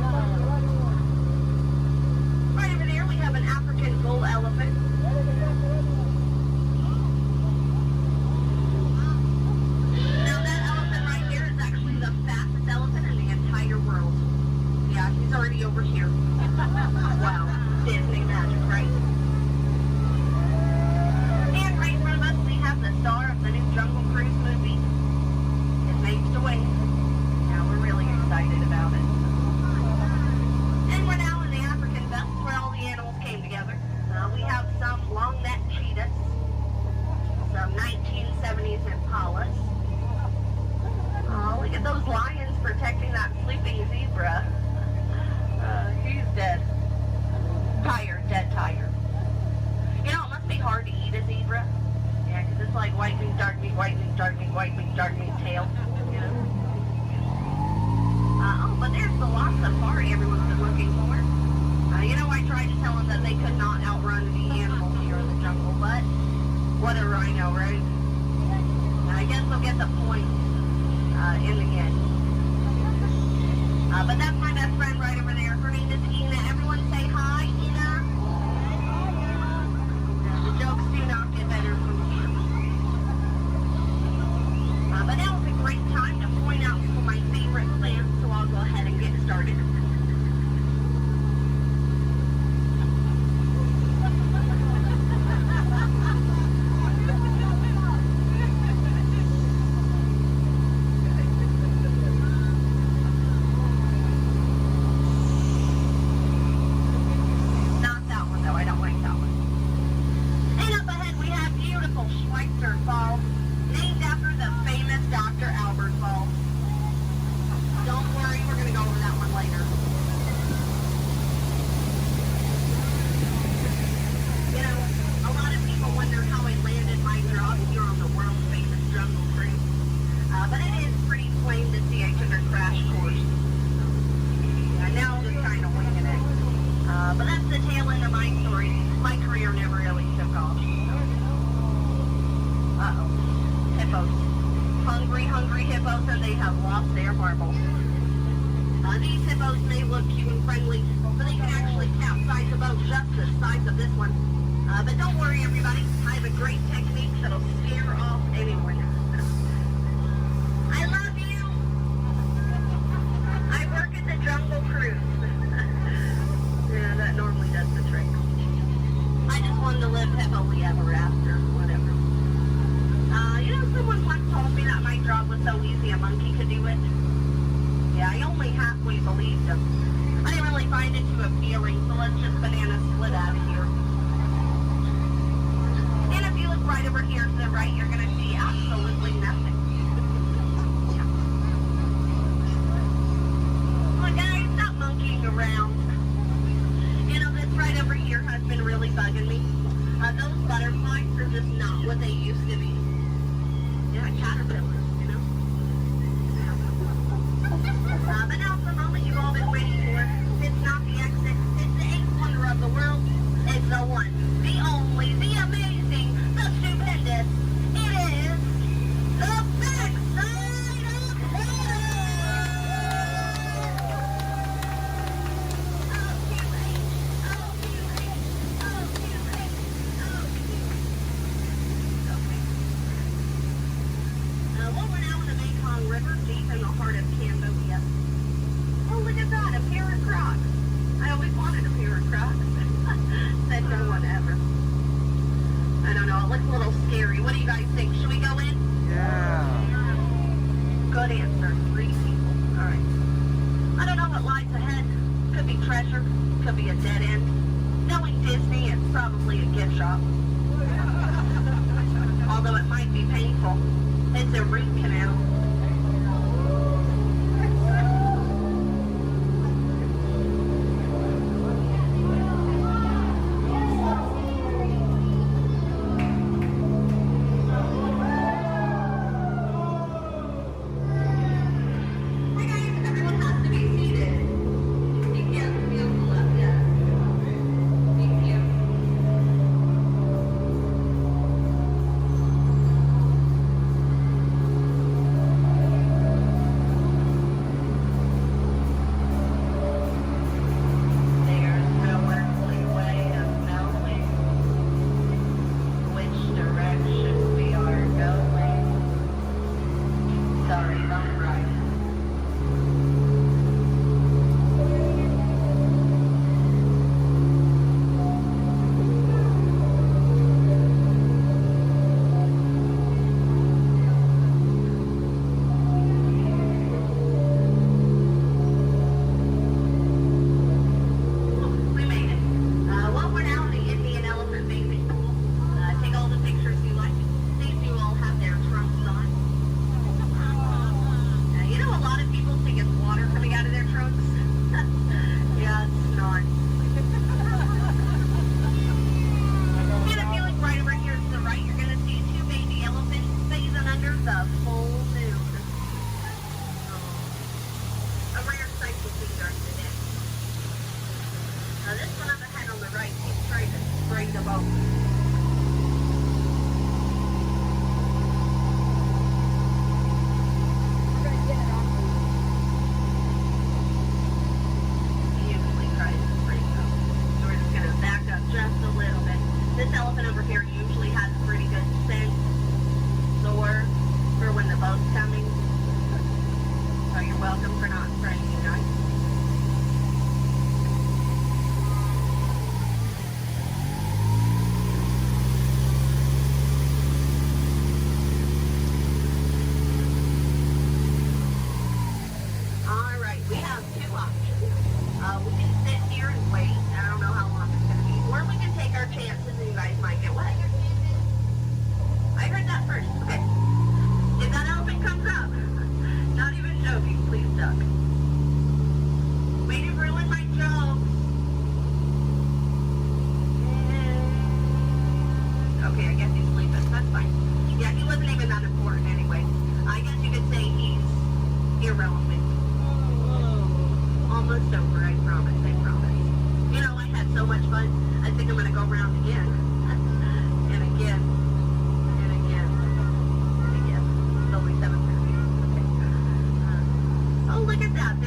Speaker 12: Right over there, we have an African bull elephant. Now that elephant right there is actually the fastest elephant in the entire world. Yeah, he's already over here. Wow. get the point in the end. But that's my best friend right over there. Her name is Ina. Everyone say hi, Ina. The jokes do not get better from here. But now is a great time to point out some of my favorite plants, so I'll go ahead and get started.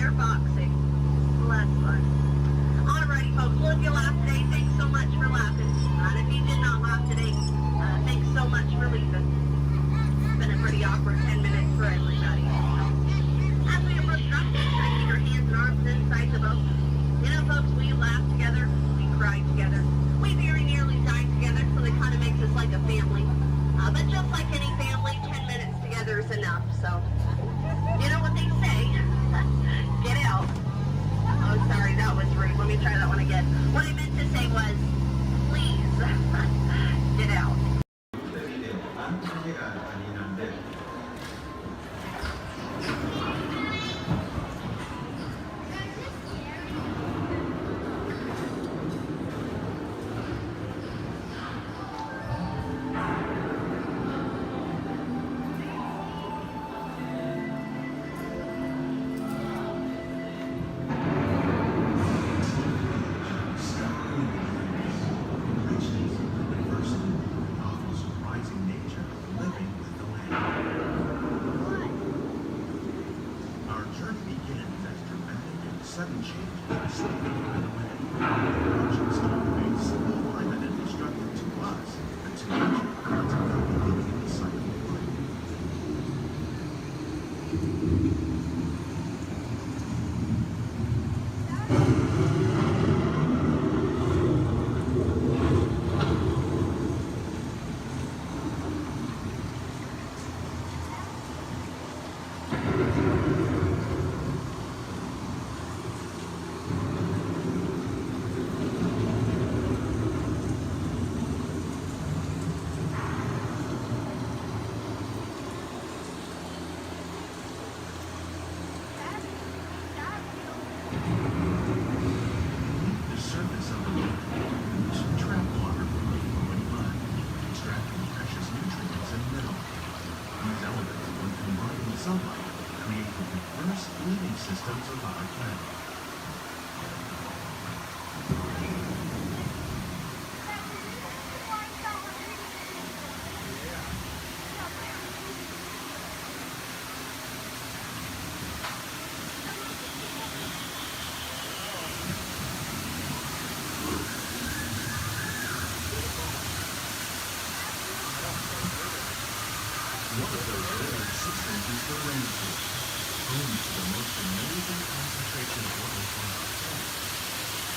Speaker 12: there, Foxy. Well, that's fun. Alrighty, folks. Well, if you laughed today, thanks so much for laughing. And if you did not laugh today, thanks so much for leaving. It's been a pretty awkward 10 minutes for everybody. As we approach drop, try to keep your hands and arms inside the boat. You know, folks, we laugh together, we cry together, we very nearly die together, so it kind of makes us like a family. But just like any family, 10 minutes together is enough, so you know what they say, get out. Oh, sorry, that was rude. Let me try that one again. What I meant to say was, please, get out.
Speaker 11: Sudden change in slipping right away. The ocean storm remains simple, climate, and destructive to us, but to nature, it's about beginning the cycle of life. Living systems of our planet. One of those living systems is the rainforest, home to the most amazing concentration of wildlife on Earth.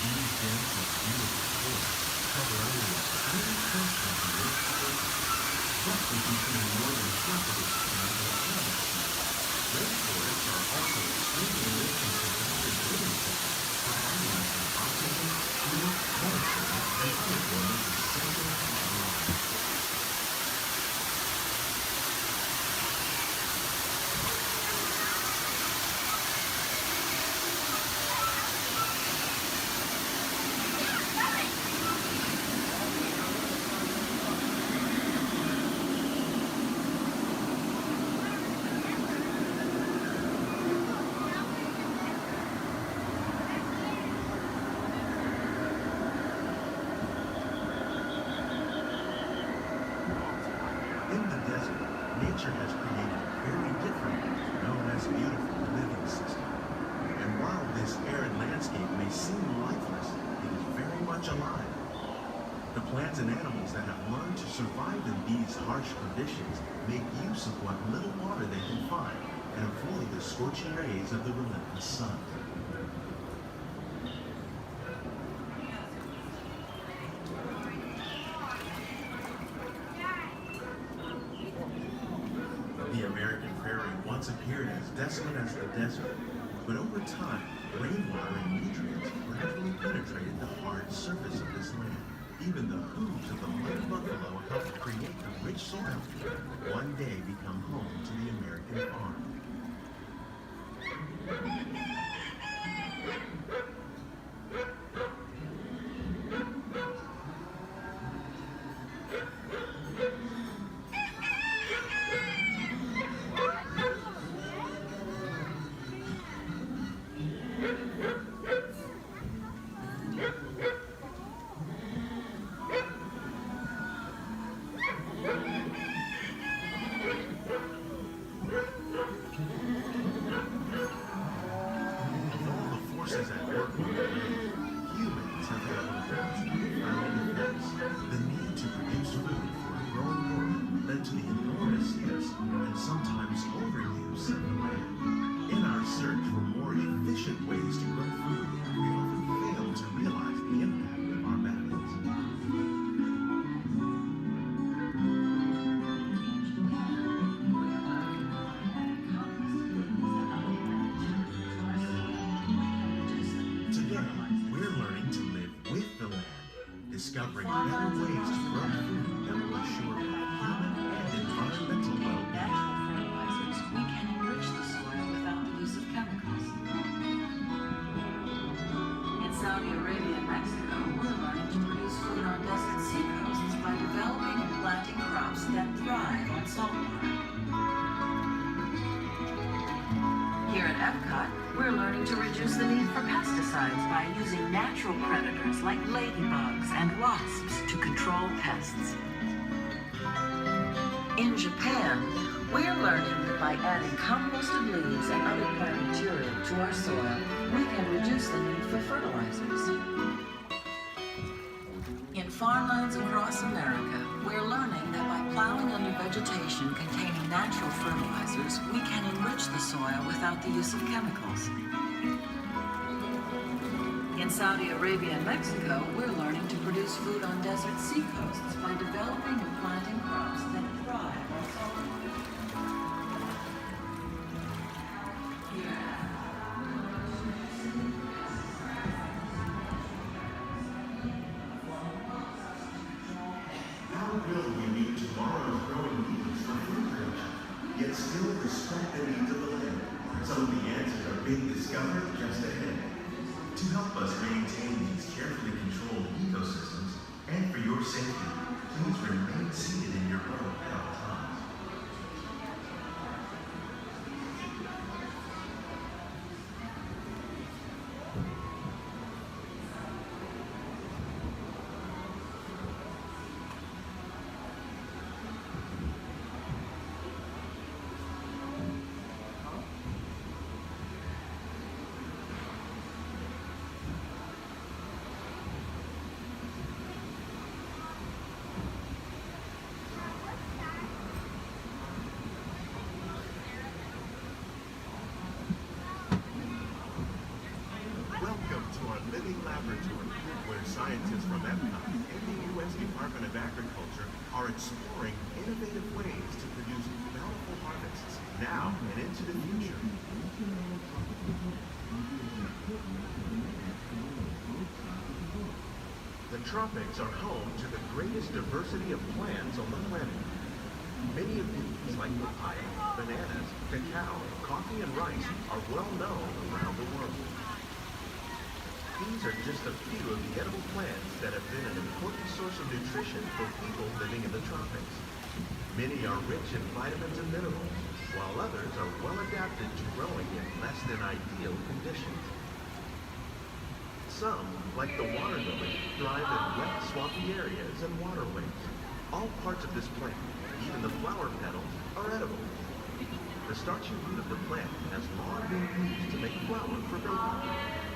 Speaker 11: These dense and beautiful forests cover only a tiny portion of the Earth's surface, roughly between the northern half of its planet and the southern half. Rainforests are also extremely rich in synthetic living systems, providing us with oxygen, food, medicine, and other forms of essential life. Nature has created a very different, known as beautiful living system. And while this arid landscape may seem lifeless, it is very much alive. The plants and animals that have learned to survive in these harsh conditions make use of what little water they can find and avoid the scorching rays of the relentless sun. The American prairie once appeared as desolate as the desert, but over time, rainwater and nutrients gradually penetrated the hard surface of this land. Even the hooves of the muddy buffalo helped create the rich soil that one day become home to the American farm. we're learning to live with the land, discovering better ways to grow food that will assure human and environmental well-being.
Speaker 14: Fertilizers, we can enrich the soil without the use of chemicals. In Saudi Arabia and Mexico, we're learning to produce food on desert seacoasts by developing and planting crops that thrive on saltwater. Here at Epcot, we're learning to reduce the need for pesticides by using natural predators like ladybugs and wasps to control pests. In Japan, we're learning that by adding composted leaves and other plant material to our soil, we can reduce the need for fertilizers. In farmlands across America, we're learning that by plowing under vegetation containing natural fertilizers, we can enrich the soil without the use of chemicals. In Saudi Arabia and Mexico, we're learning to produce food on desert seacoasts by developing and planting crops that thrive on saltwater.
Speaker 11: How will we meet tomorrow's growing needs for food production, yet still respect the needs of the land? Some of the answers are being discovered just ahead. To help us maintain these carefully controlled ecosystems, and for your safety, please remain seated in your boat at all times. Welcome to our living laboratory, where scientists from Epcot and the U.S. Department of Agriculture are exploring innovative ways to produce bountiful harvests now and into the future. The tropics are home to the greatest diversity of plants on the planet. Many of these, like papaya, bananas, cacao, coffee, and rice, are well known around the world. These are just a few of the edible plants that have been an important source of nutrition for people living in the tropics. Many are rich in vitamins and minerals, while others are well adapted to growing in less than ideal conditions. Some, like the water lily, thrive in wet, swampy areas and waterways. All parts of this plant, even the flower petals, are edible. The starchy root of the plant has long been used to make flour for baking.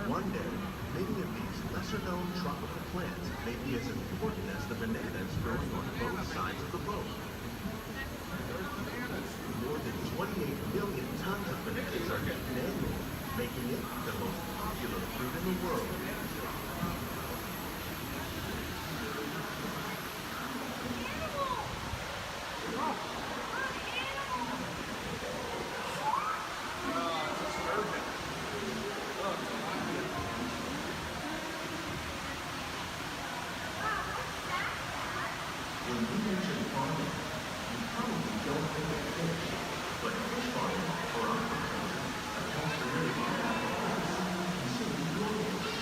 Speaker 11: One day, many of these lesser-known tropical plants may be as important as the bananas growing on both sides of the boat. More than 28 million tons of bananas are eaten annually, making it the most popular fruit in the world. When we mention farming, you probably don't think of fish, but fish farming or aquaculture accounts for nearly half of all the food consumed globally.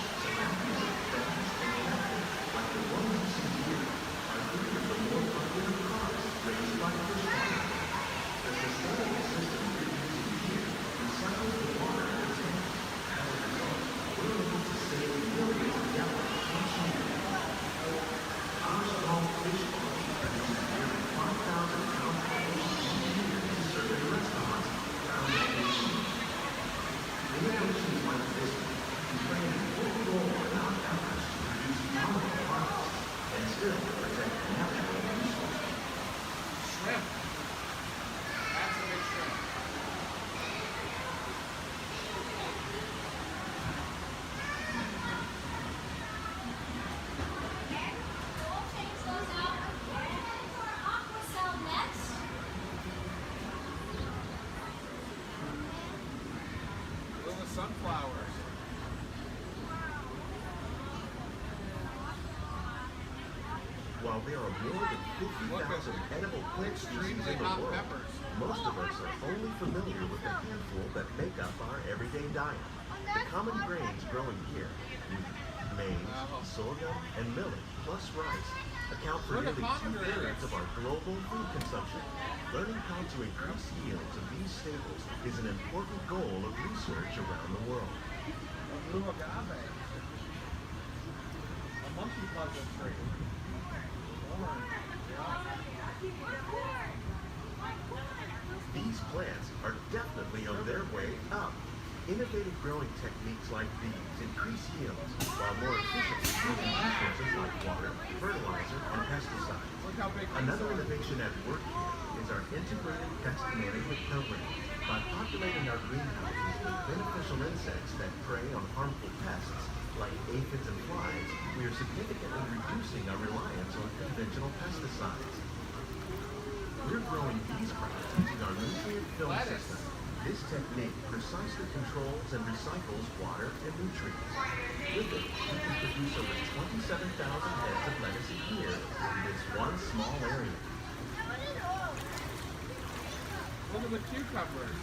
Speaker 5: sunflowers.
Speaker 11: While there are more than 50,000 edible plant species in the world, most of us are only familiar with the handful that make up our everyday diet. The common grains growing here, wheat, maize, sorghum, and millet, plus rice, account for nearly 2/3 of our global food consumption. Learning how to increase yields of these staples is an important goal of research around the world.
Speaker 5: A blue agave. A monkey puzzle tree.
Speaker 11: These plants are definitely on their way up. Innovative growing techniques like these increase yields, while more efficiently using resources like water, fertilizer, and pesticides. Another innovation at work here is our integrated pest management program. By populating our greenhouses with beneficial insects that prey on harmful pests, like aphids and flies, we are significantly reducing our reliance on conventional pesticides. We're growing these crops using our nutrient film system. This technique precisely controls and recycles water and nutrients. With it, we can produce over 27,000 heads of lettuce a year in this one small area.
Speaker 5: Look at the cucumbers.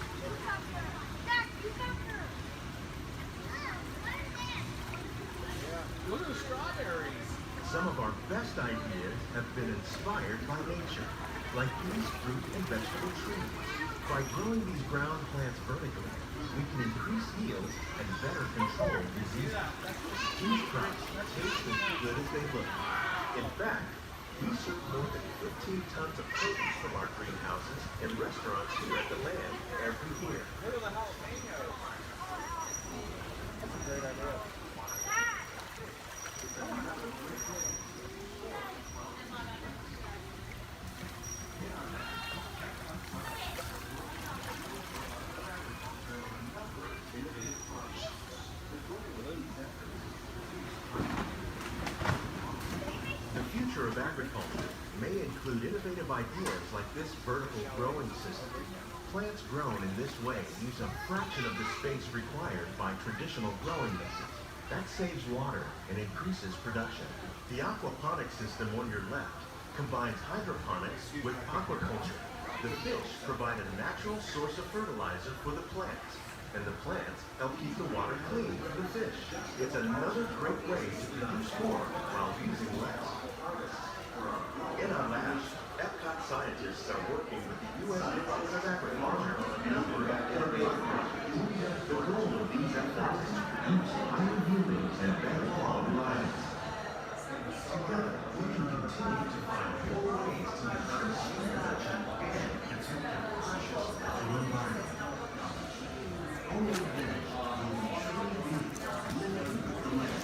Speaker 5: Look at the strawberries.
Speaker 11: Some of our best ideas have been inspired by nature, like these fruit and vegetable trees. By growing these ground plants vertically, we can increase yields and better control diseases. These crops taste as good as they look. In fact, we serve more than 15 tons of produce from our greenhouses in restaurants here at the land every year.
Speaker 5: Look at the jalapenos. That's a great idea.
Speaker 11: Of agriculture may include innovative ideas like this vertical growing system. Plants grown in this way use a fraction of the space required by traditional growing methods. That saves water and increases production. The aquaponics system on your left combines hydroponics with aquaculture. The fish provide a natural source of fertilizer for the plants, and the plants help keep the water clean for the fish. It's another great way to produce more while using less. In our labs, Epcot scientists are working with the U.S. Department of Agriculture on a number of innovative projects. The goal of these efforts is to produce higher yielding and better quality items. Together, we can continue to find more ways to increase food production and protect our precious natural environment. Only then will we truly be living with the land.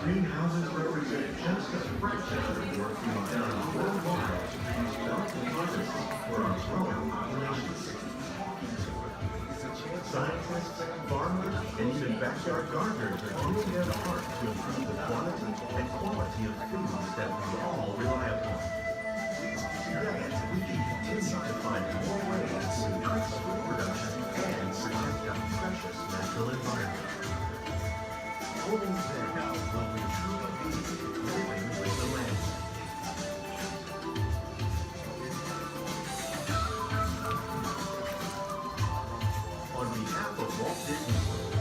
Speaker 11: Greenhouses represent just a fraction of the work being done worldwide to produce bountiful harvests for our growing populations. Scientists, farmers, and even backyard gardeners are doing their part to improve the quantity and quality of foods that we all rely upon. Together, we can continue to find more ways to increase food production and protect our precious natural environment. Only then will we truly be living with the land. On behalf of Walt Disney World,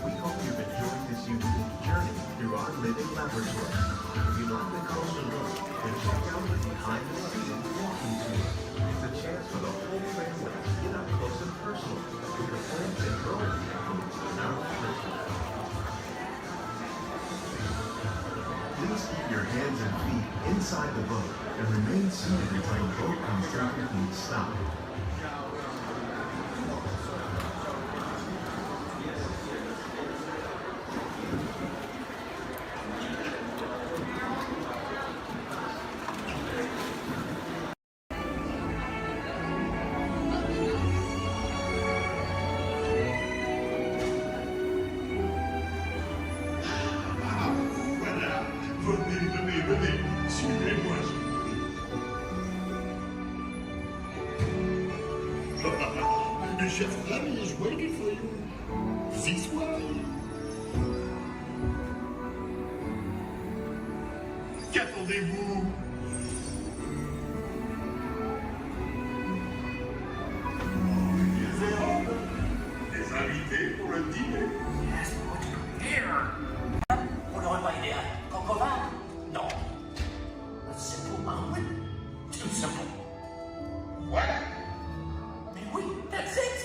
Speaker 11: we hope you've enjoyed this unique journey through our living laboratory. If you'd like a closer look, then check out the behind-the-scenes walking tour. It's a chance for the whole family to get up close and personal with the plants and growing techniques in our laboratory. Please keep your hands and feet inside the boat and remain seated until the boat comes safely to its stop.
Speaker 10: Venez, suivez-moi.
Speaker 21: Chef Amy is waiting for you. This way. Qu'attendez-vous? Des invités pour le dîner.
Speaker 13: Yes, what's here? We're going by the cocoa van? No. A simple omelet? Too simple.
Speaker 21: What?
Speaker 13: Mais oui, that's it.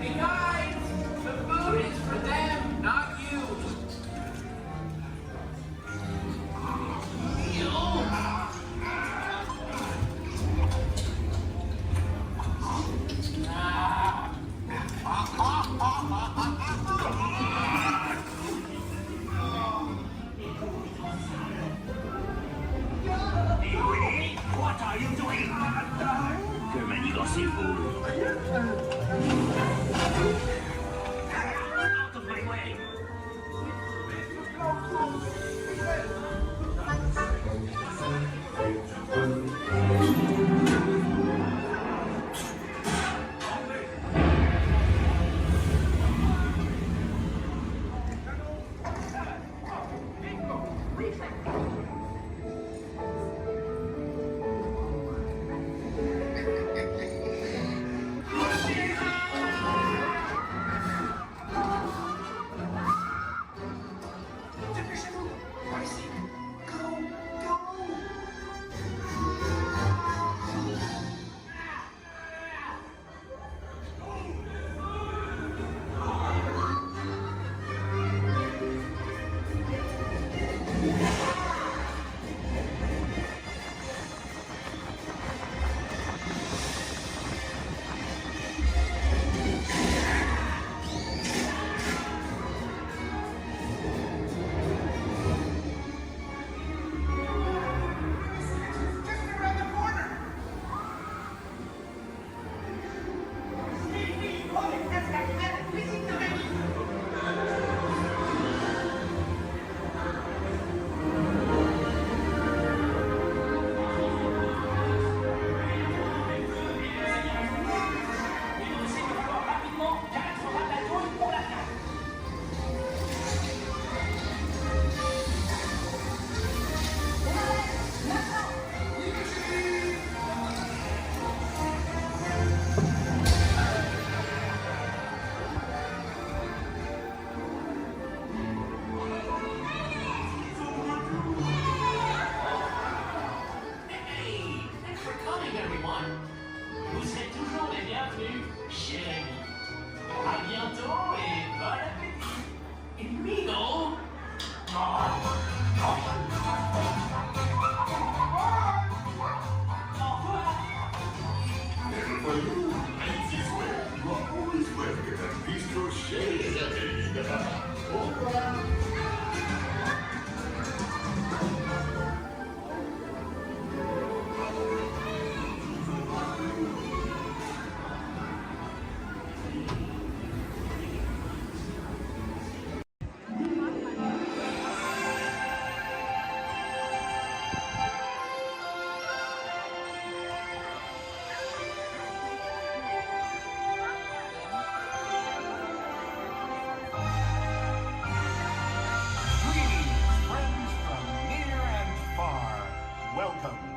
Speaker 22: Hey guys, the food is for them, not you.
Speaker 13: What are you doing? Que menigocez-vous? Out of my way!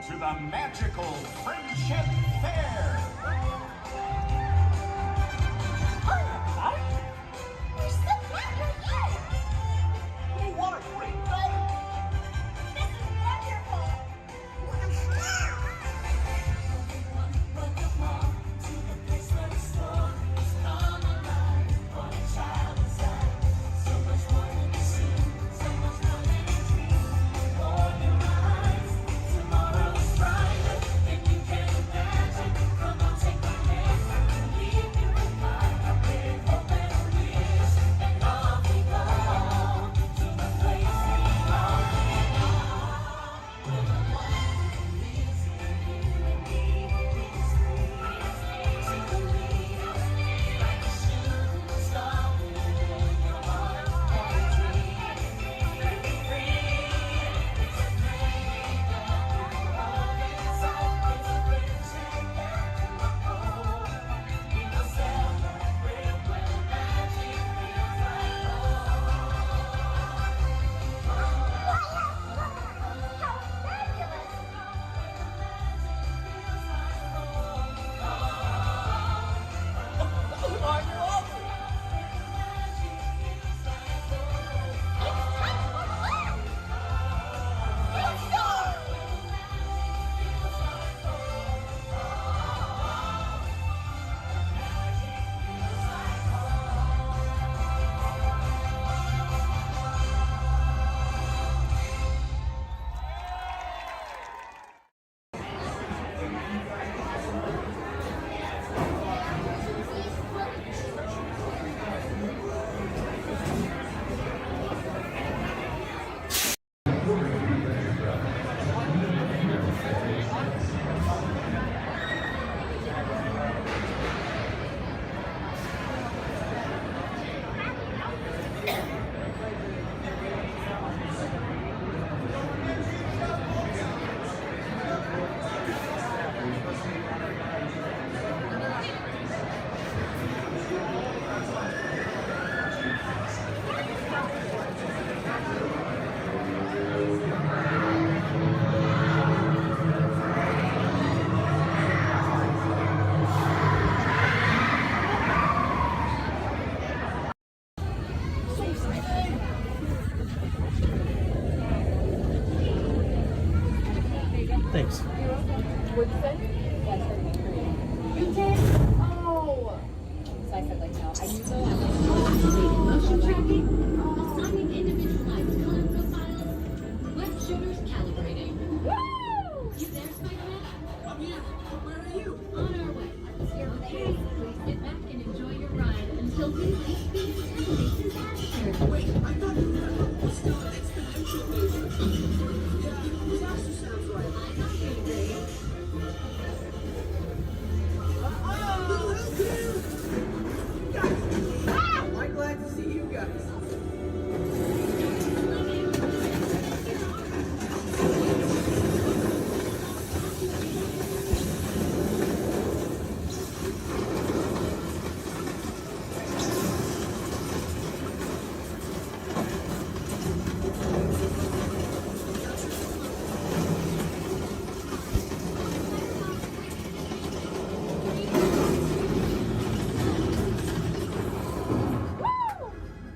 Speaker 21: To the magical Friendship Fair!
Speaker 23: Hi, everybody! We're so glad you're here!
Speaker 21: What a great day!
Speaker 23: This is wonderful! Welcome to the place where the stories come alive for the child inside.
Speaker 2: I said like no. I knew though. I'm like, oh, motion tracking, assigning individualized color profiles, web shooters calibrating. Woo! You there, Spider-Man?
Speaker 22: I'm here. Where are you?
Speaker 2: On our way. Okay, please get back and enjoy your ride until we reach Beast and Faces After.
Speaker 22: Wait, I thought you were still an exponential laser. Yeah, disaster sounds right.
Speaker 2: I got you, Dave.
Speaker 22: I'm glad to see you guys.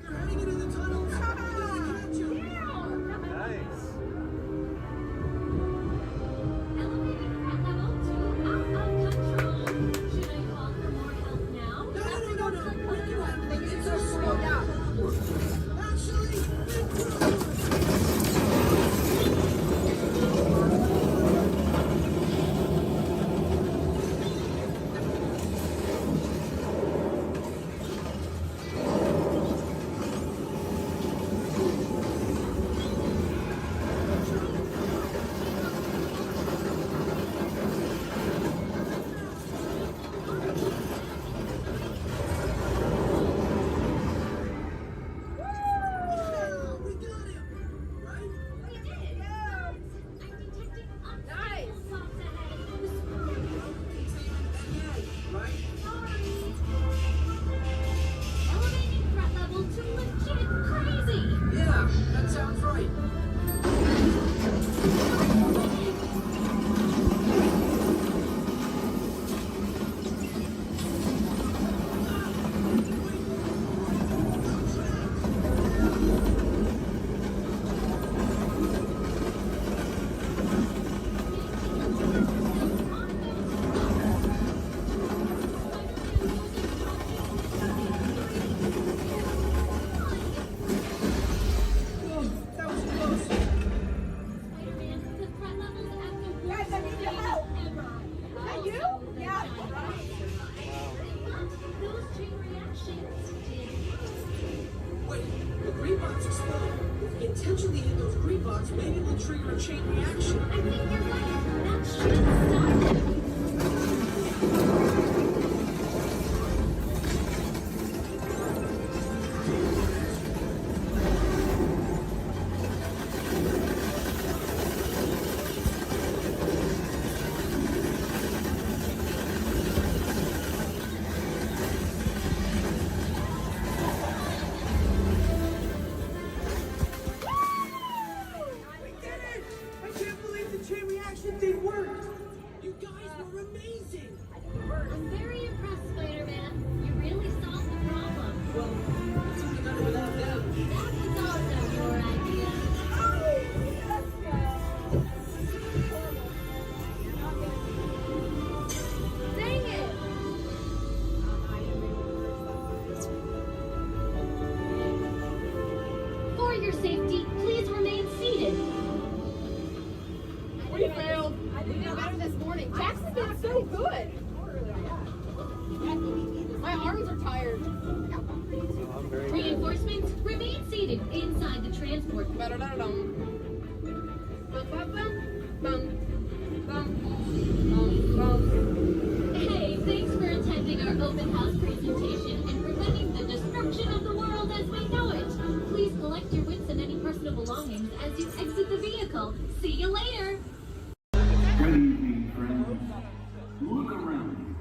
Speaker 22: You're heading into the tunnels. Catch you.
Speaker 1: Nice.
Speaker 2: Elevating threat level to out of control. Should I call for more help now?
Speaker 22: No. We can handle it. It's just slow down. Actually, we got him. Right?
Speaker 2: We did. I'm detecting obstacles ahead.
Speaker 22: Right?
Speaker 2: Sorry. Elevating threat level to legit crazy.
Speaker 22: Yeah, that sounds right. Whoa, that was close.
Speaker 2: Spider-Man, the threat level's at the worst
Speaker 23: Guys, I need your help.
Speaker 2: ever.
Speaker 23: Is that you? Yeah.
Speaker 2: But those chain reactions did.
Speaker 22: Wait, the green box exploded. If we intentionally hit those green box, maybe we'll trigger a chain reaction.
Speaker 2: I think you're right. That should stop it.
Speaker 22: We did it! I can't believe the chain reaction thing worked. You guys were amazing.
Speaker 2: I'm very impressed, Spider-Man. You really solved the problem.
Speaker 22: Well, we couldn't have done it without them.
Speaker 2: That was also your idea. Dang it! For your safety, please remain seated.
Speaker 23: We failed. I did better this morning. Jackson did so good. My arms are tired.
Speaker 2: Reinforcements, remain seated inside the transport. Hey, thanks for attending our open house presentation and preventing the destruction of the world as we know it. Please collect your wits and any personal belongings as you exit the vehicle. See you later.
Speaker 6: Good evening, friends. Look around you.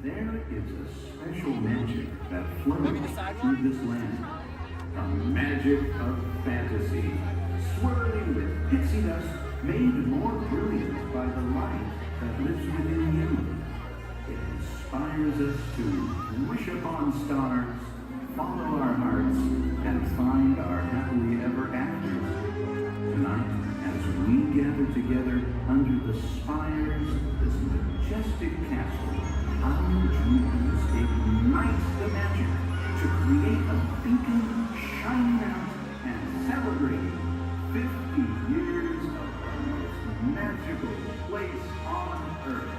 Speaker 6: There is a special magic that flows through this land. A magic of fantasy, swirling with pixie dust, made more brilliant by the light that lives within you. It inspires us to wish upon stars, follow our hearts, and find our happily ever afters. Tonight, as we gather together under the spires of this majestic castle, our dreams ignite ignites the magic to create a beacon shining out and celebrating 50 years of the most magical place on earth.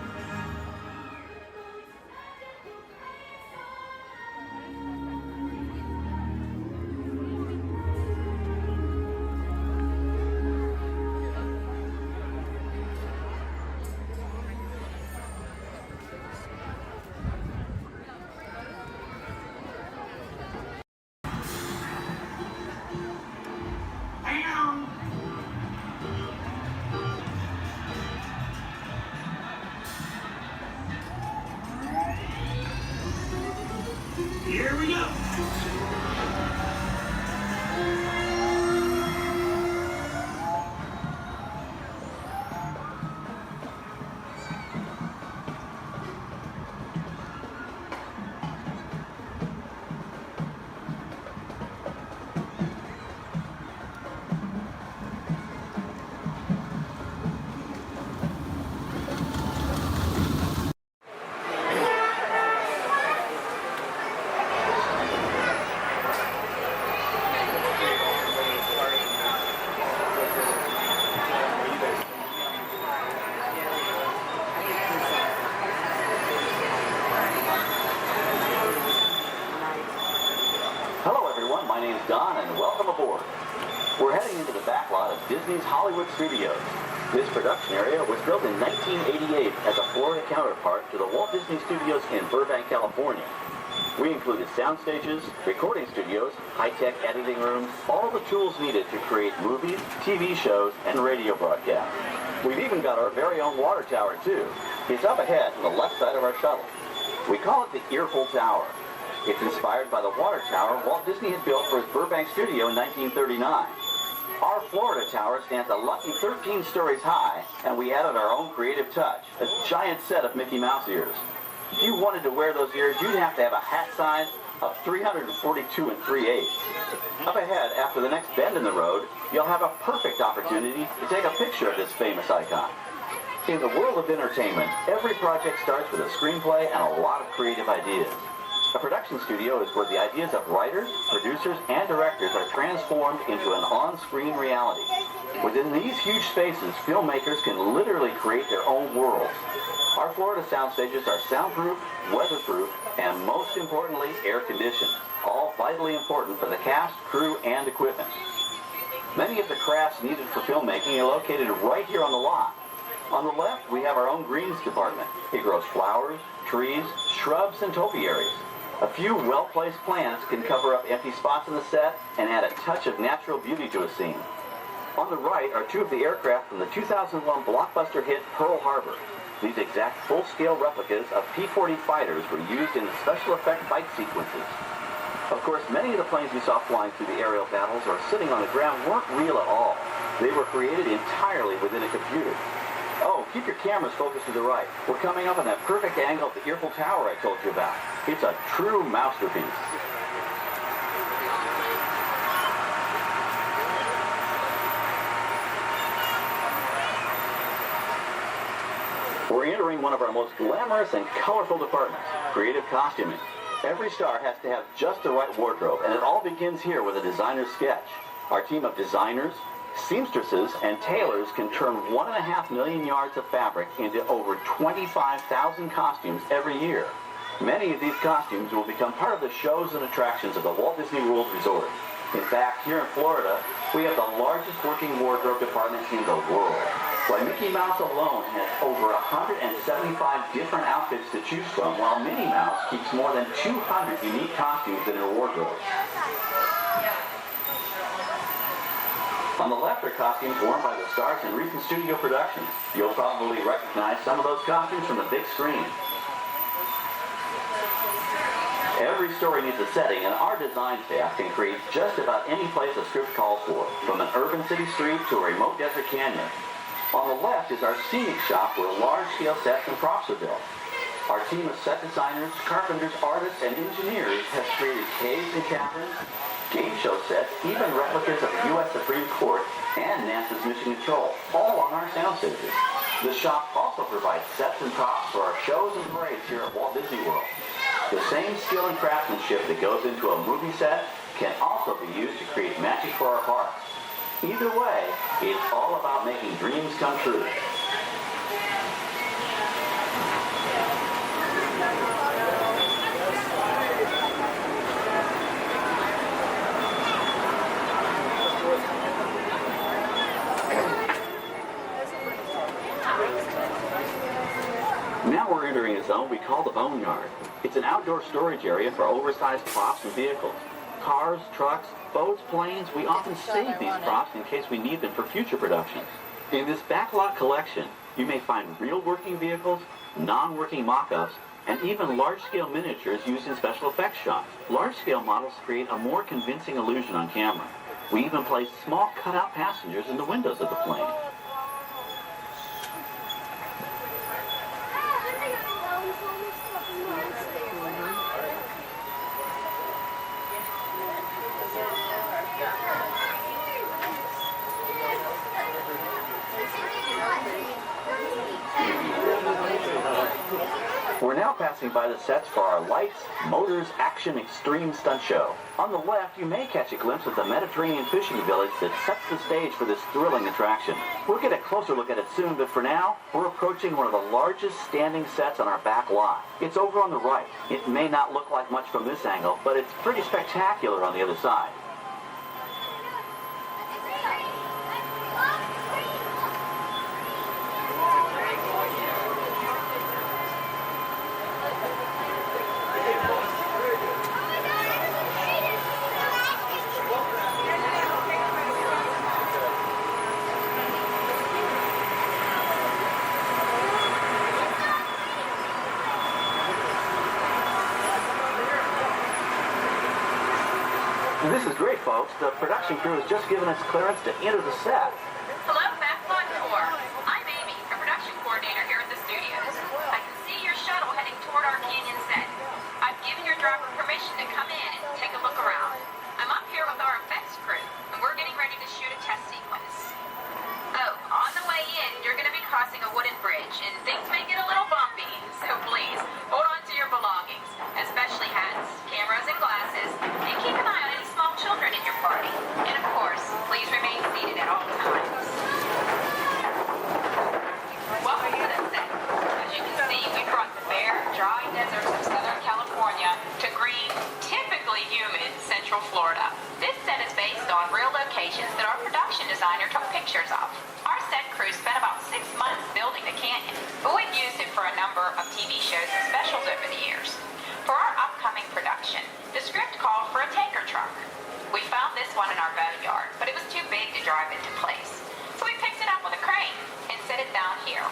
Speaker 1: Here we go.
Speaker 7: Hello everyone, my name's Don and welcome aboard. We're heading into the back lot of Disney's Hollywood Studios. This production area was built in 1988 as a Florida counterpart to the Walt Disney Studios in Burbank, California. We included sound stages, recording studios, high-tech editing rooms, all the tools needed to create movies, TV shows, and radio broadcasts. We've even got our very own water tower too. It's up ahead on the left side of our shuttle. We call it the Earful Tower. It's inspired by the water tower Walt Disney had built for his Burbank studio in 1939. Our Florida tower stands a lucky 13 stories high, and we added our own creative touch, a giant set of Mickey Mouse ears. If you wanted to wear those ears, you'd have to have a hat size of 342 3/8. Up ahead, after the next bend in the road, you'll have a perfect opportunity to take a picture of this famous icon. In the world of entertainment, every project starts with a screenplay and a lot of creative ideas. A production studio is where the ideas of writers, producers, and directors are transformed into an on-screen reality. Within these huge spaces, filmmakers can literally create their own worlds. Our Florida sound stages are soundproof, weatherproof, and most importantly, air-conditioned, all vitally important for the cast, crew, and equipment. Many of the crafts needed for filmmaking are located right here on the lot. On the left, we have our own greens department. It grows flowers, trees, shrubs, and topiaries. A few well-placed plants can cover up empty spots in the set and add a touch of natural beauty to a scene. On the right are two of the aircraft from the 2001 blockbuster hit Pearl Harbor. These exact full-scale replicas of P-40 fighters were used in the special effect fight sequences. Of course, many of the planes we saw flying through the aerial battles or sitting on the ground weren't real at all. They were created entirely within a computer. Oh, keep your cameras focused to the right. We're coming up on that perfect angle of the Earful Tower I told you about. It's a true masterpiece. We're entering one of our most glamorous and colorful departments, creative costuming. Every star has to have just the right wardrobe, and it all begins here with a designer's sketch. Our team of designers, seamstresses, and tailors can turn 1.5 million yards of fabric into over 25,000 costumes every year. Many of these costumes will become part of the shows and attractions of the Walt Disney World Resort. In fact, here in Florida, we have the largest working wardrobe department in the world. Why, Mickey Mouse alone has over 175 different outfits to choose from, while Minnie Mouse keeps more than 200 unique costumes in her wardrobe. On the left are costumes worn by the stars in recent studio productions. You'll probably recognize some of those costumes from the big screen. Every story needs a setting, and our design staff can create just about any place a script calls for, from an urban city street to a remote desert canyon. On the left is our scenic shop where large-scale sets and props are built. Our team of set designers, carpenters, artists, and engineers has created caves and caverns, game show sets, even replicas of the U.S. Supreme Court and NASA's Mission Control, all on our sound stages. The shop also provides sets and props for our shows and parades here at Walt Disney World. The same skill and craftsmanship that goes into a movie set can also be used to create magic for our parks. Either way, it's all about making dreams come true. Now we're entering a zone we call the Boneyard. It's an outdoor storage area for oversized props and vehicles. Cars, trucks, boats, planes, we often save these props in case we need them for future productions. In this backlot collection, you may find real working vehicles, non-working mock-ups, and even large-scale miniatures used in special effects shots. Large-scale models create a more convincing illusion on camera. We even place small cutout passengers in the windows of the plane. We're now passing by the sets for our Lights, Motors, Action, Extreme Stunt Show. On the left, you may catch a glimpse of the Mediterranean fishing village that sets the stage for this thrilling attraction. We'll get a closer look at it soon, but for now, we're approaching one of the largest standing sets on our back lot. It's over on the right. It may not look like much from this angle, but it's pretty spectacular on the other side. This is great, folks. The production crew has just given us clearance to enter the set.
Speaker 2: Hello, Backlot Tour. I'm Amy, a production coordinator here at the studios. I can see your shuttle heading toward our canyon set. I've given your driver permission to come in and take a look around. I'm up here with our effects crew, and we're getting ready to shoot a test sequence. Oh, on the way in, you're going to be crossing a wooden bridge, and things may get a little bumpy, so please, hold on to your belongings, especially hats, cameras, and glasses, and keep an eye on any small children in your party. And of course, please remain seated at all times. Welcome to the set. As you can see, we brought the bare, dry deserts of Southern California to green, typically humid Central Florida. This set is based on real locations that our production designer took pictures of. Our set crew spent about 6 months building the canyon, but we've used it for a number of TV shows and specials over the years. For our upcoming production, the script called for a tanker truck. We found this one in our boneyard, but it was too big to drive into place. So we picked it up with a crane and set it down here.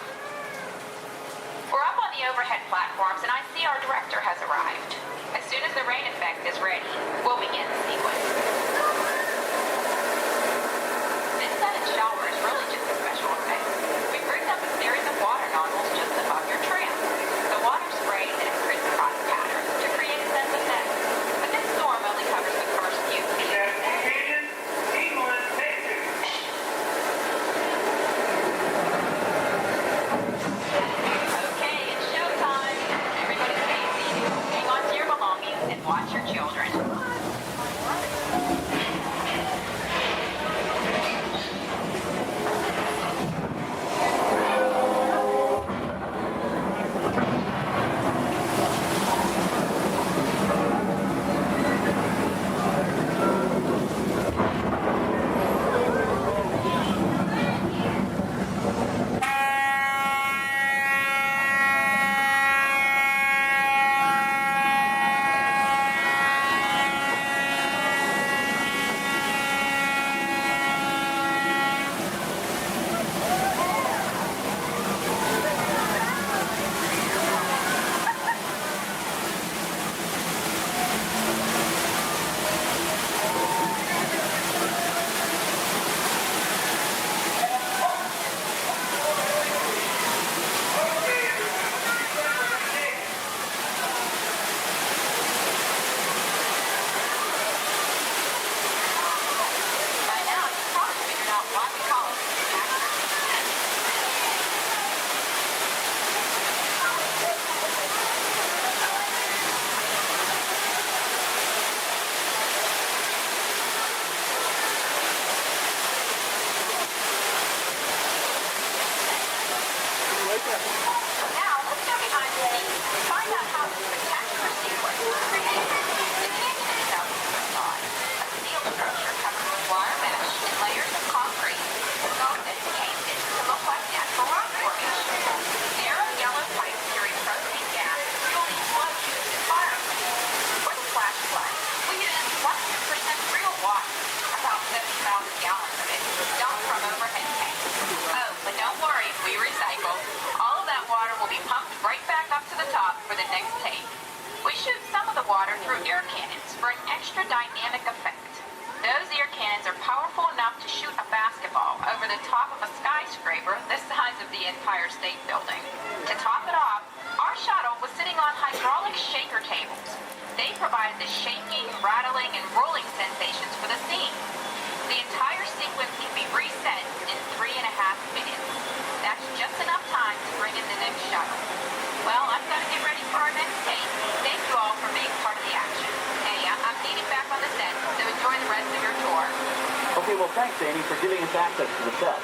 Speaker 2: We're up on the overhead platforms, and I see our director has arrived. As soon as the rain effect is ready, we'll begin the sequence. This set and shower is really just a special effect. We've rigged up a series of water nozzles just above your trim. The water sprays in a crisscross pattern to create a sense of depth. But this storm only covers the first few feet. Okay, it's showtime. Everybody stay seated. Hang on to your belongings and watch your children.
Speaker 9: for the next take. We shoot some of the water through air cannons for an extra dynamic effect. Those air cannons are powerful enough to shoot a basketball over the top of a skyscraper the size of the Empire State Building. To top it off, our shuttle was sitting on hydraulic shaker tables. They provided the shaking, rattling, and rolling sensations for the scene. The entire sequence can be reset in 3.5 minutes. That's just enough time to bring in the next shuttle. Well, I've got to get ready for our next take. Thank you all for being part of the action. Hey, I'm needed back on the set, so enjoy the rest of your tour.
Speaker 7: Okay, well, thanks, Amy, for giving us access to the set.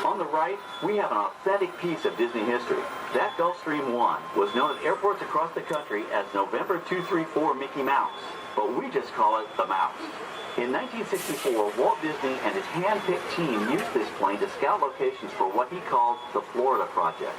Speaker 7: On the right, we have an authentic piece of Disney history. That Gulfstream 1 was known at airports across the country as November 234 Mickey Mouse, but we just call it the Mouse. In 1964, Walt Disney and his hand-picked team used this plane to scout locations for what he called the Florida Project.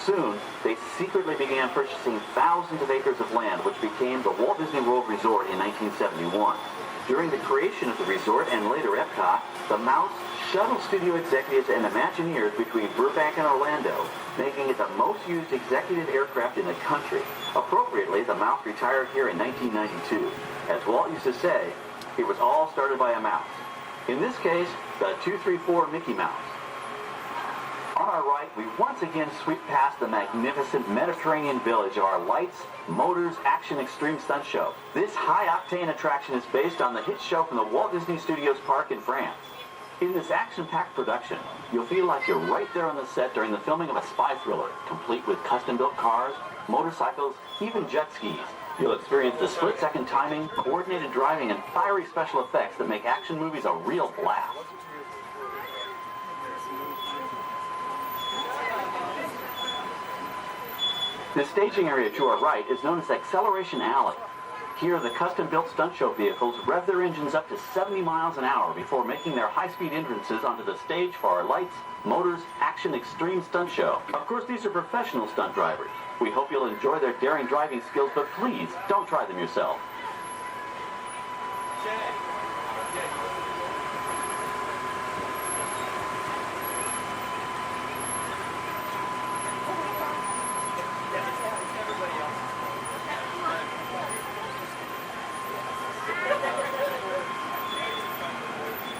Speaker 7: Soon, they secretly began purchasing thousands of acres of land, which became the Walt Disney World Resort in 1971. During the creation of the resort and later Epcot, the Mouse shuttled studio executives and Imagineers between Burbank and Orlando, making it the most used executive aircraft in the country. Appropriately, the Mouse retired here in 1992. As Walt used to say, it was all started by a mouse. In this case, the 234 Mickey Mouse. On our right, we once again sweep past the magnificent Mediterranean village of our lights, motors, action extreme stunt show. This high-octane attraction is based on the hit show from the Walt Disney Studios Park in France. In this action-packed production, you'll feel like you're right there on the set during the filming of a spy thriller, complete with custom-built cars, motorcycles, even jet skis. You'll experience the split-second timing, coordinated driving, and fiery special effects that make action movies a real blast. The staging area to our right is known as Acceleration Alley. Here, the custom-built stunt show vehicles rev their engines up to 70 miles an hour before making their high-speed entrances onto the stage for our lights, motors, action extreme stunt show. Of course, these are professional stunt drivers. We hope you'll enjoy their daring driving skills, but please, don't try them yourself.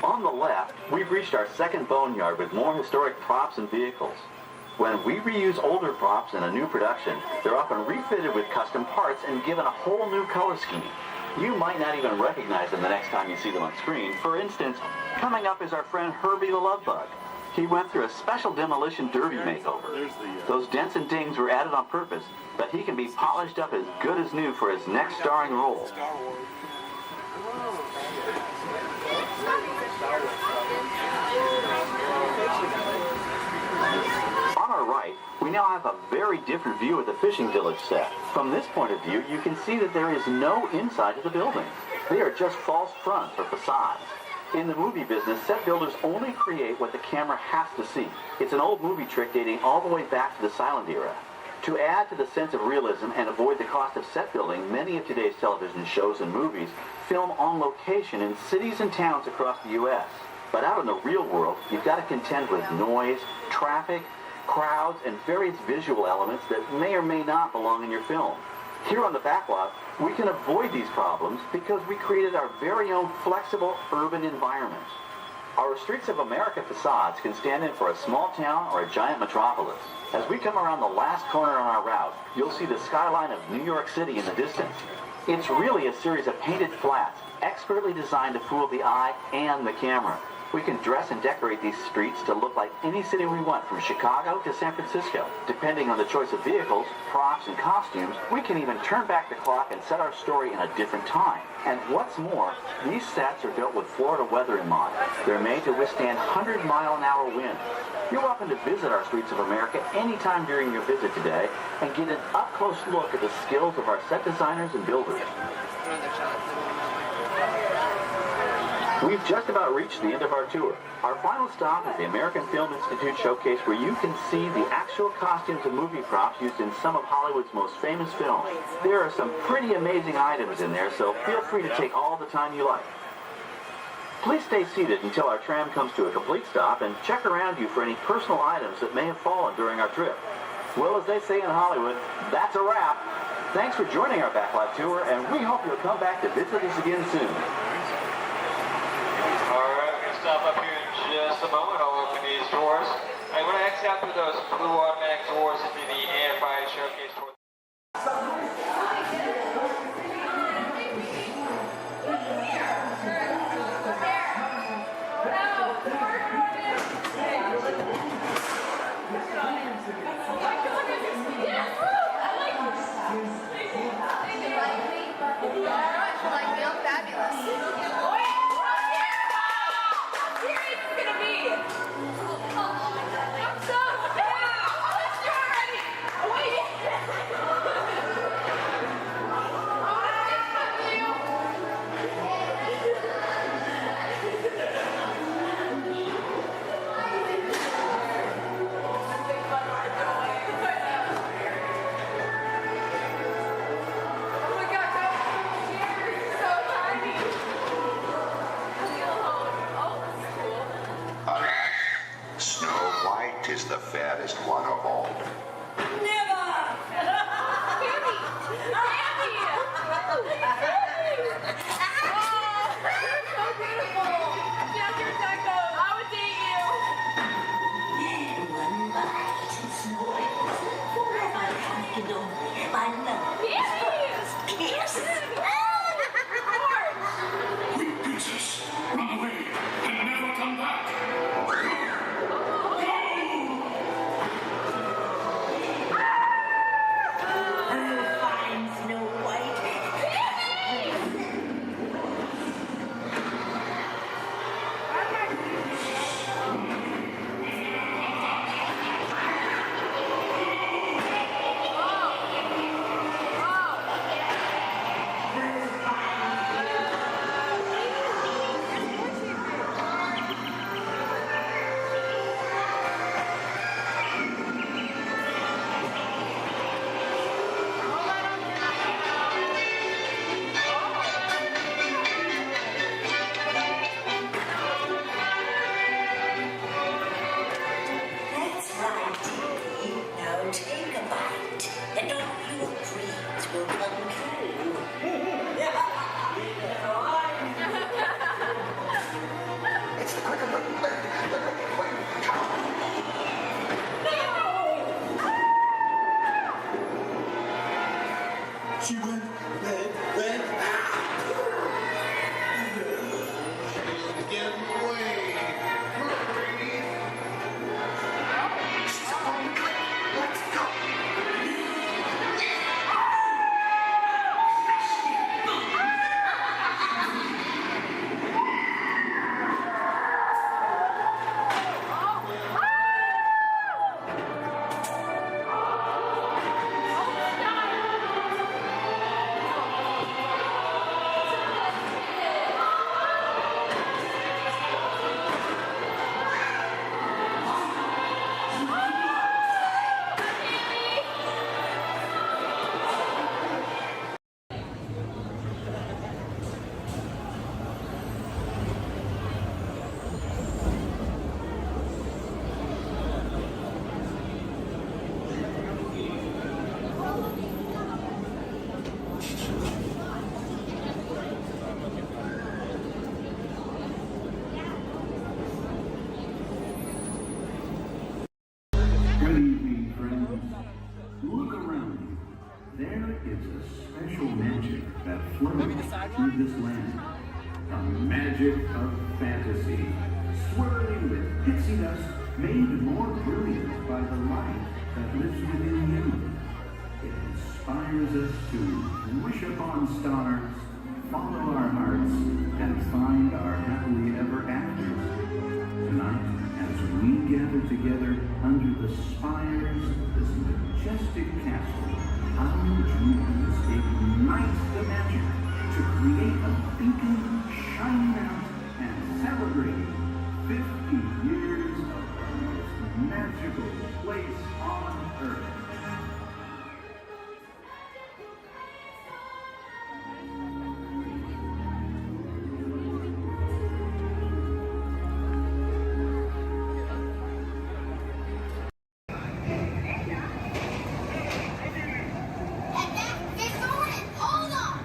Speaker 7: On the left, we've reached our second boneyard with more historic props and vehicles. When we reuse older props in a new production, they're often refitted with custom parts and given a whole new color scheme. You might not even recognize them the next time you see them on screen. For instance, coming up is our friend Herbie the Love Bug. He went through a special demolition derby makeover. Those dents and dings were added on purpose, but he can be polished up as good as new for his next starring role. On our right, we now have a very different view of the fishing village set. From this point of view, you can see that there is no inside to the buildings. They are just false fronts or facades. In the movie business, set builders only create what the camera has to see. It's an old movie trick dating all the way back to the silent era. To add to the sense of realism and avoid the cost of set building, many of today's television shows and movies film on location in cities and towns across the U.S. But out in the real world, you've got to contend with noise, traffic, crowds, and various visual elements that may or may not belong in your film. Here on the backlot, we can avoid these problems because we created our very own flexible urban environment. Our Streets of America facades can stand in for a small town or a giant metropolis. As we come around the last corner on our route, you'll see the skyline of New York City in the distance. It's really a series of painted flats, expertly designed to fool the eye and the camera. We can dress and decorate these streets to look like any city we want, from Chicago to San Francisco. Depending on the choice of vehicles, props, and costumes, we can even turn back the clock and set our story in a different time. And what's more, these sets are built with Florida weather in mind. They're made to withstand 100-mile-an-hour winds. You're welcome to visit our Streets of America anytime during your visit today and get an up-close look at the skills of our set designers and builders. We've just about reached the end of our tour. Our final stop is the American Film Institute Showcase, where you can see the actual costumes and movie props used in some of Hollywood's most famous films. There are some pretty amazing items in there, so feel free to take all the time you like. Please stay seated until our tram comes to a complete stop and check around you for any personal items that may have fallen during our trip. Well, as they say in Hollywood, that's a wrap. Thanks for joining our backlot tour, and we hope you'll come back to visit us again soon.
Speaker 5: Alright, we're going to stop up here in just a moment. I'll open these doors. And when I exit out through those blue automatic doors into the AFI Showcase tour.
Speaker 19: Is the fattest one of all.
Speaker 6: Through this land, a magic of fantasy, swirling with pixie dust, made more brilliant by the light that lives within you. It inspires us to wish upon stars, follow our hearts, and find our happily ever afters. Tonight, as we gather together under the spires of this majestic castle, our dreams ignite the magic to create a beacon shining out and celebrating 50 years of the most magical place on earth.
Speaker 23: Hold on!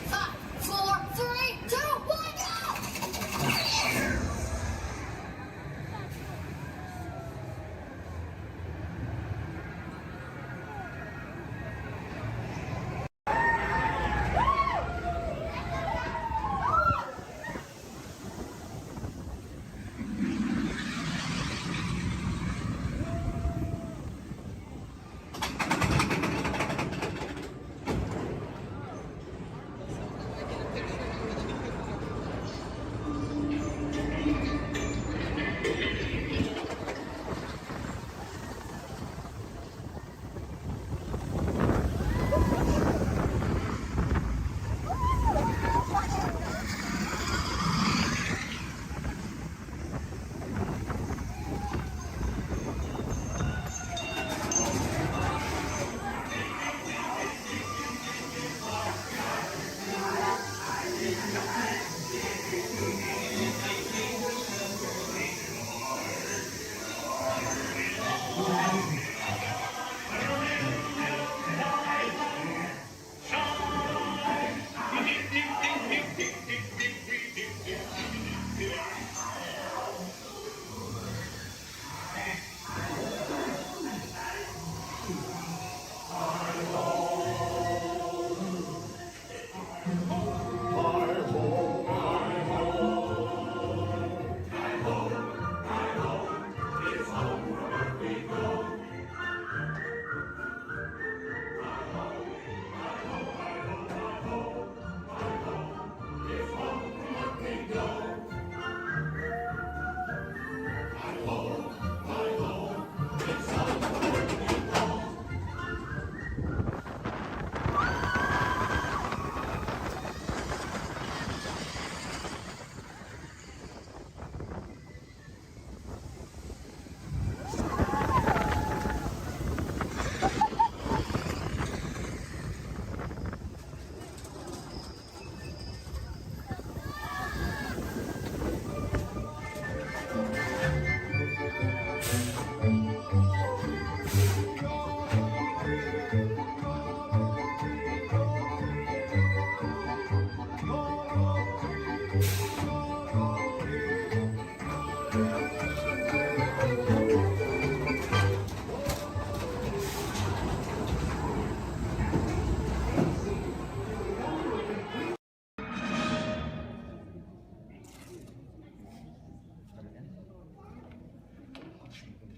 Speaker 23: Five, four, three, two, one, go!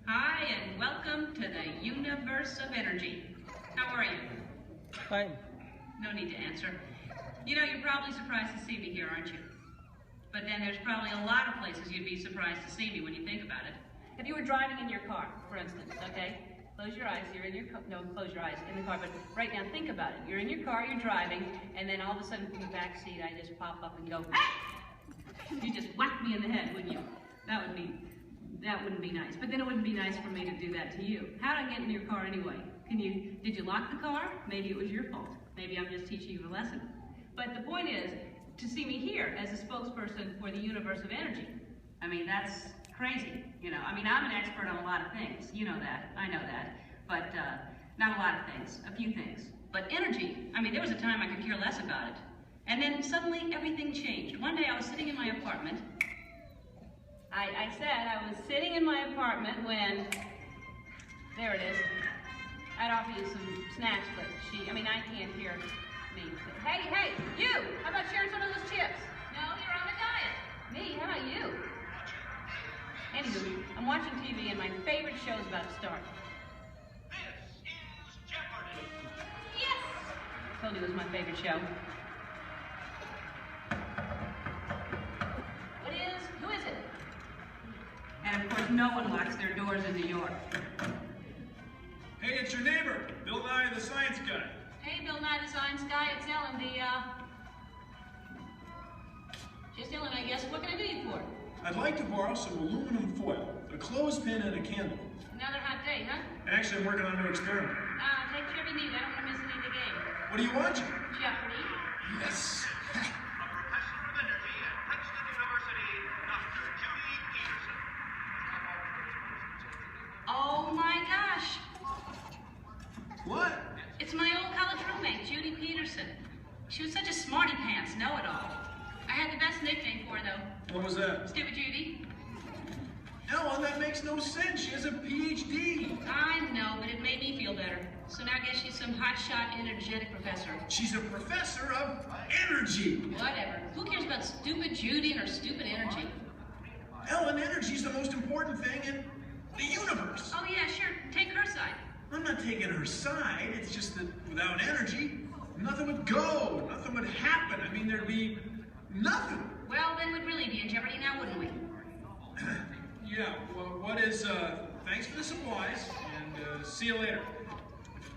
Speaker 15: Hi, and welcome to the universe of energy. How are you?
Speaker 18: Fine.
Speaker 15: No need to answer. You know, you're probably surprised to see me here, aren't you? But then there's probably a lot of places you'd be surprised to see me when you think about it. If you were driving in your car, for instance, okay? Close your eyes, you're in your car, no, close your eyes, in the car, but right now think about it. You're in your car, you're driving, and then all of a sudden from the back seat, I just pop up and go, hey! You just whack me in the head, wouldn't you? That wouldn't be nice. But then it wouldn't be nice for me to do that to you. How'd I get in your car anyway? Did you lock the car? Maybe it was your fault. Maybe I'm just teaching you a lesson. But the point is, to see me here as a spokesperson for the universe of energy. I mean, that's crazy, you know. I mean, I'm an expert on a lot of things. You know that. I know that. But not a lot of things. A few things. But energy, I mean, there was a time I could care less about it. And then suddenly everything changed. One day I was sitting in my apartment. I said I was sitting in my apartment when, there it is. I'd offer you some snacks, but I can't hear me. Hey, you! How about sharing some of those chips? No, you're on a diet. Me? How about you? Anywho, I'm watching TV and my favorite show's about to start.
Speaker 23: This is Jeopardy!
Speaker 15: Yes! I told you it was my favorite show. Who is it? And And of course, no one locks their doors in New York.
Speaker 16: Hey, it's your neighbor, Bill Nye, the science guy.
Speaker 15: Hey, Bill Nye, the science guy. It's Ellen, Just Ellen, I guess. What can I do you for?
Speaker 16: I'd like to borrow some aluminum foil, a clothespin, and a candle.
Speaker 15: Another hot day, huh?
Speaker 16: Actually, I'm working on a new experiment.
Speaker 15: Take whatever you need. I don't want to miss any of the game.
Speaker 16: What are you watching?
Speaker 15: Jeopardy.
Speaker 16: Yes.
Speaker 15: Oh my gosh.
Speaker 16: What?
Speaker 15: It's my old college roommate, Judy Peterson. She was such a smarty pants, know-it-all. I had the best nickname for her, though.
Speaker 16: What was that?
Speaker 15: Stupid Judy.
Speaker 16: Ellen, that makes no sense. She has a PhD.
Speaker 15: I know, but it made me feel better. So now I guess she's some hotshot, energetic professor.
Speaker 16: She's a professor of energy.
Speaker 15: Whatever. Who cares about stupid Judy and her stupid energy?
Speaker 16: Ellen, energy's the most important thing in the universe.
Speaker 15: Oh, yeah, sure. Take her side.
Speaker 16: I'm not taking her side. It's just that without energy, nothing would go. Nothing would happen. I mean, there'd be nothing.
Speaker 15: Well, then we'd really be in jeopardy now, wouldn't we?
Speaker 16: Yeah, well, what is, thanks for the supplies, and see you later.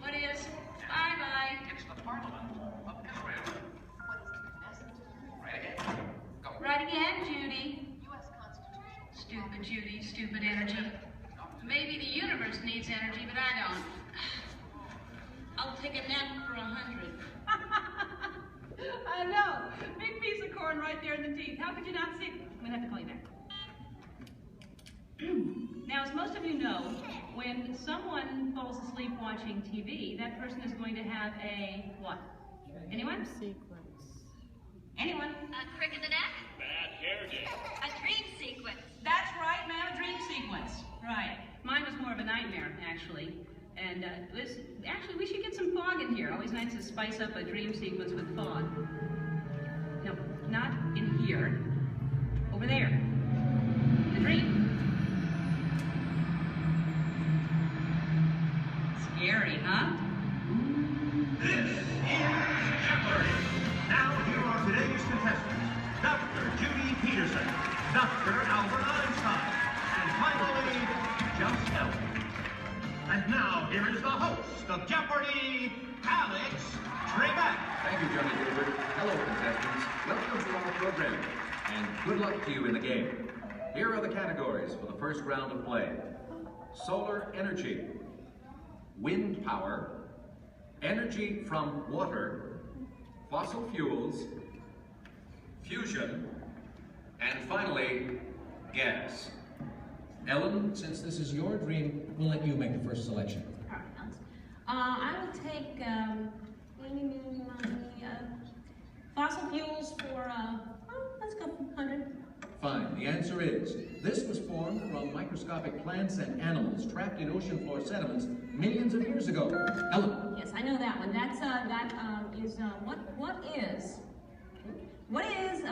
Speaker 15: What is? Bye-bye.
Speaker 18: It's the Parliament of Israel. Right again. Go.
Speaker 15: Right again, Judy. Stupid Judy, stupid energy. Maybe the universe needs energy, but I don't. I'll take a nap for 100. I know. Big piece of corn right there in the teeth. How could you not see it? I'm gonna have to call you back. Now, as most of you know, when someone falls asleep watching TV, that person is going to have a what? Anyone?
Speaker 20: Sequence.
Speaker 15: Anyone?
Speaker 23: A crick in the neck?
Speaker 16: Bad hair day.
Speaker 23: A dream sequence.
Speaker 15: That's right, ma'am, a dream sequence. Right. Mine was more of a nightmare, actually. And actually, we should get some fog in here. Always nice to spice up a dream sequence with fog. No, not in here. Over there. The dream. Scary, huh?
Speaker 1: This is Jeopardy! Now here are today's contestants. Dr. Judy Peterson, Dr. Albert Einstein, and finally, just Ellen. And now here is the host of Jeopardy, Alex Trebek.
Speaker 24: Thank you, Johnny Gilbert. Hello, contestants. Welcome to our program, and good luck to you in the game. Here are the categories for the first round of play. Solar energy, wind power, energy from water, fossil fuels, fusion, and finally, gas. Ellen, since this is your dream, we'll let you make the first selection.
Speaker 15: I will take fossil fuels for, let's go 100.
Speaker 24: Fine. The answer is, this was formed from microscopic plants and animals trapped in ocean floor sediments millions of years ago. Ellen.
Speaker 15: Yes, I know that one. What is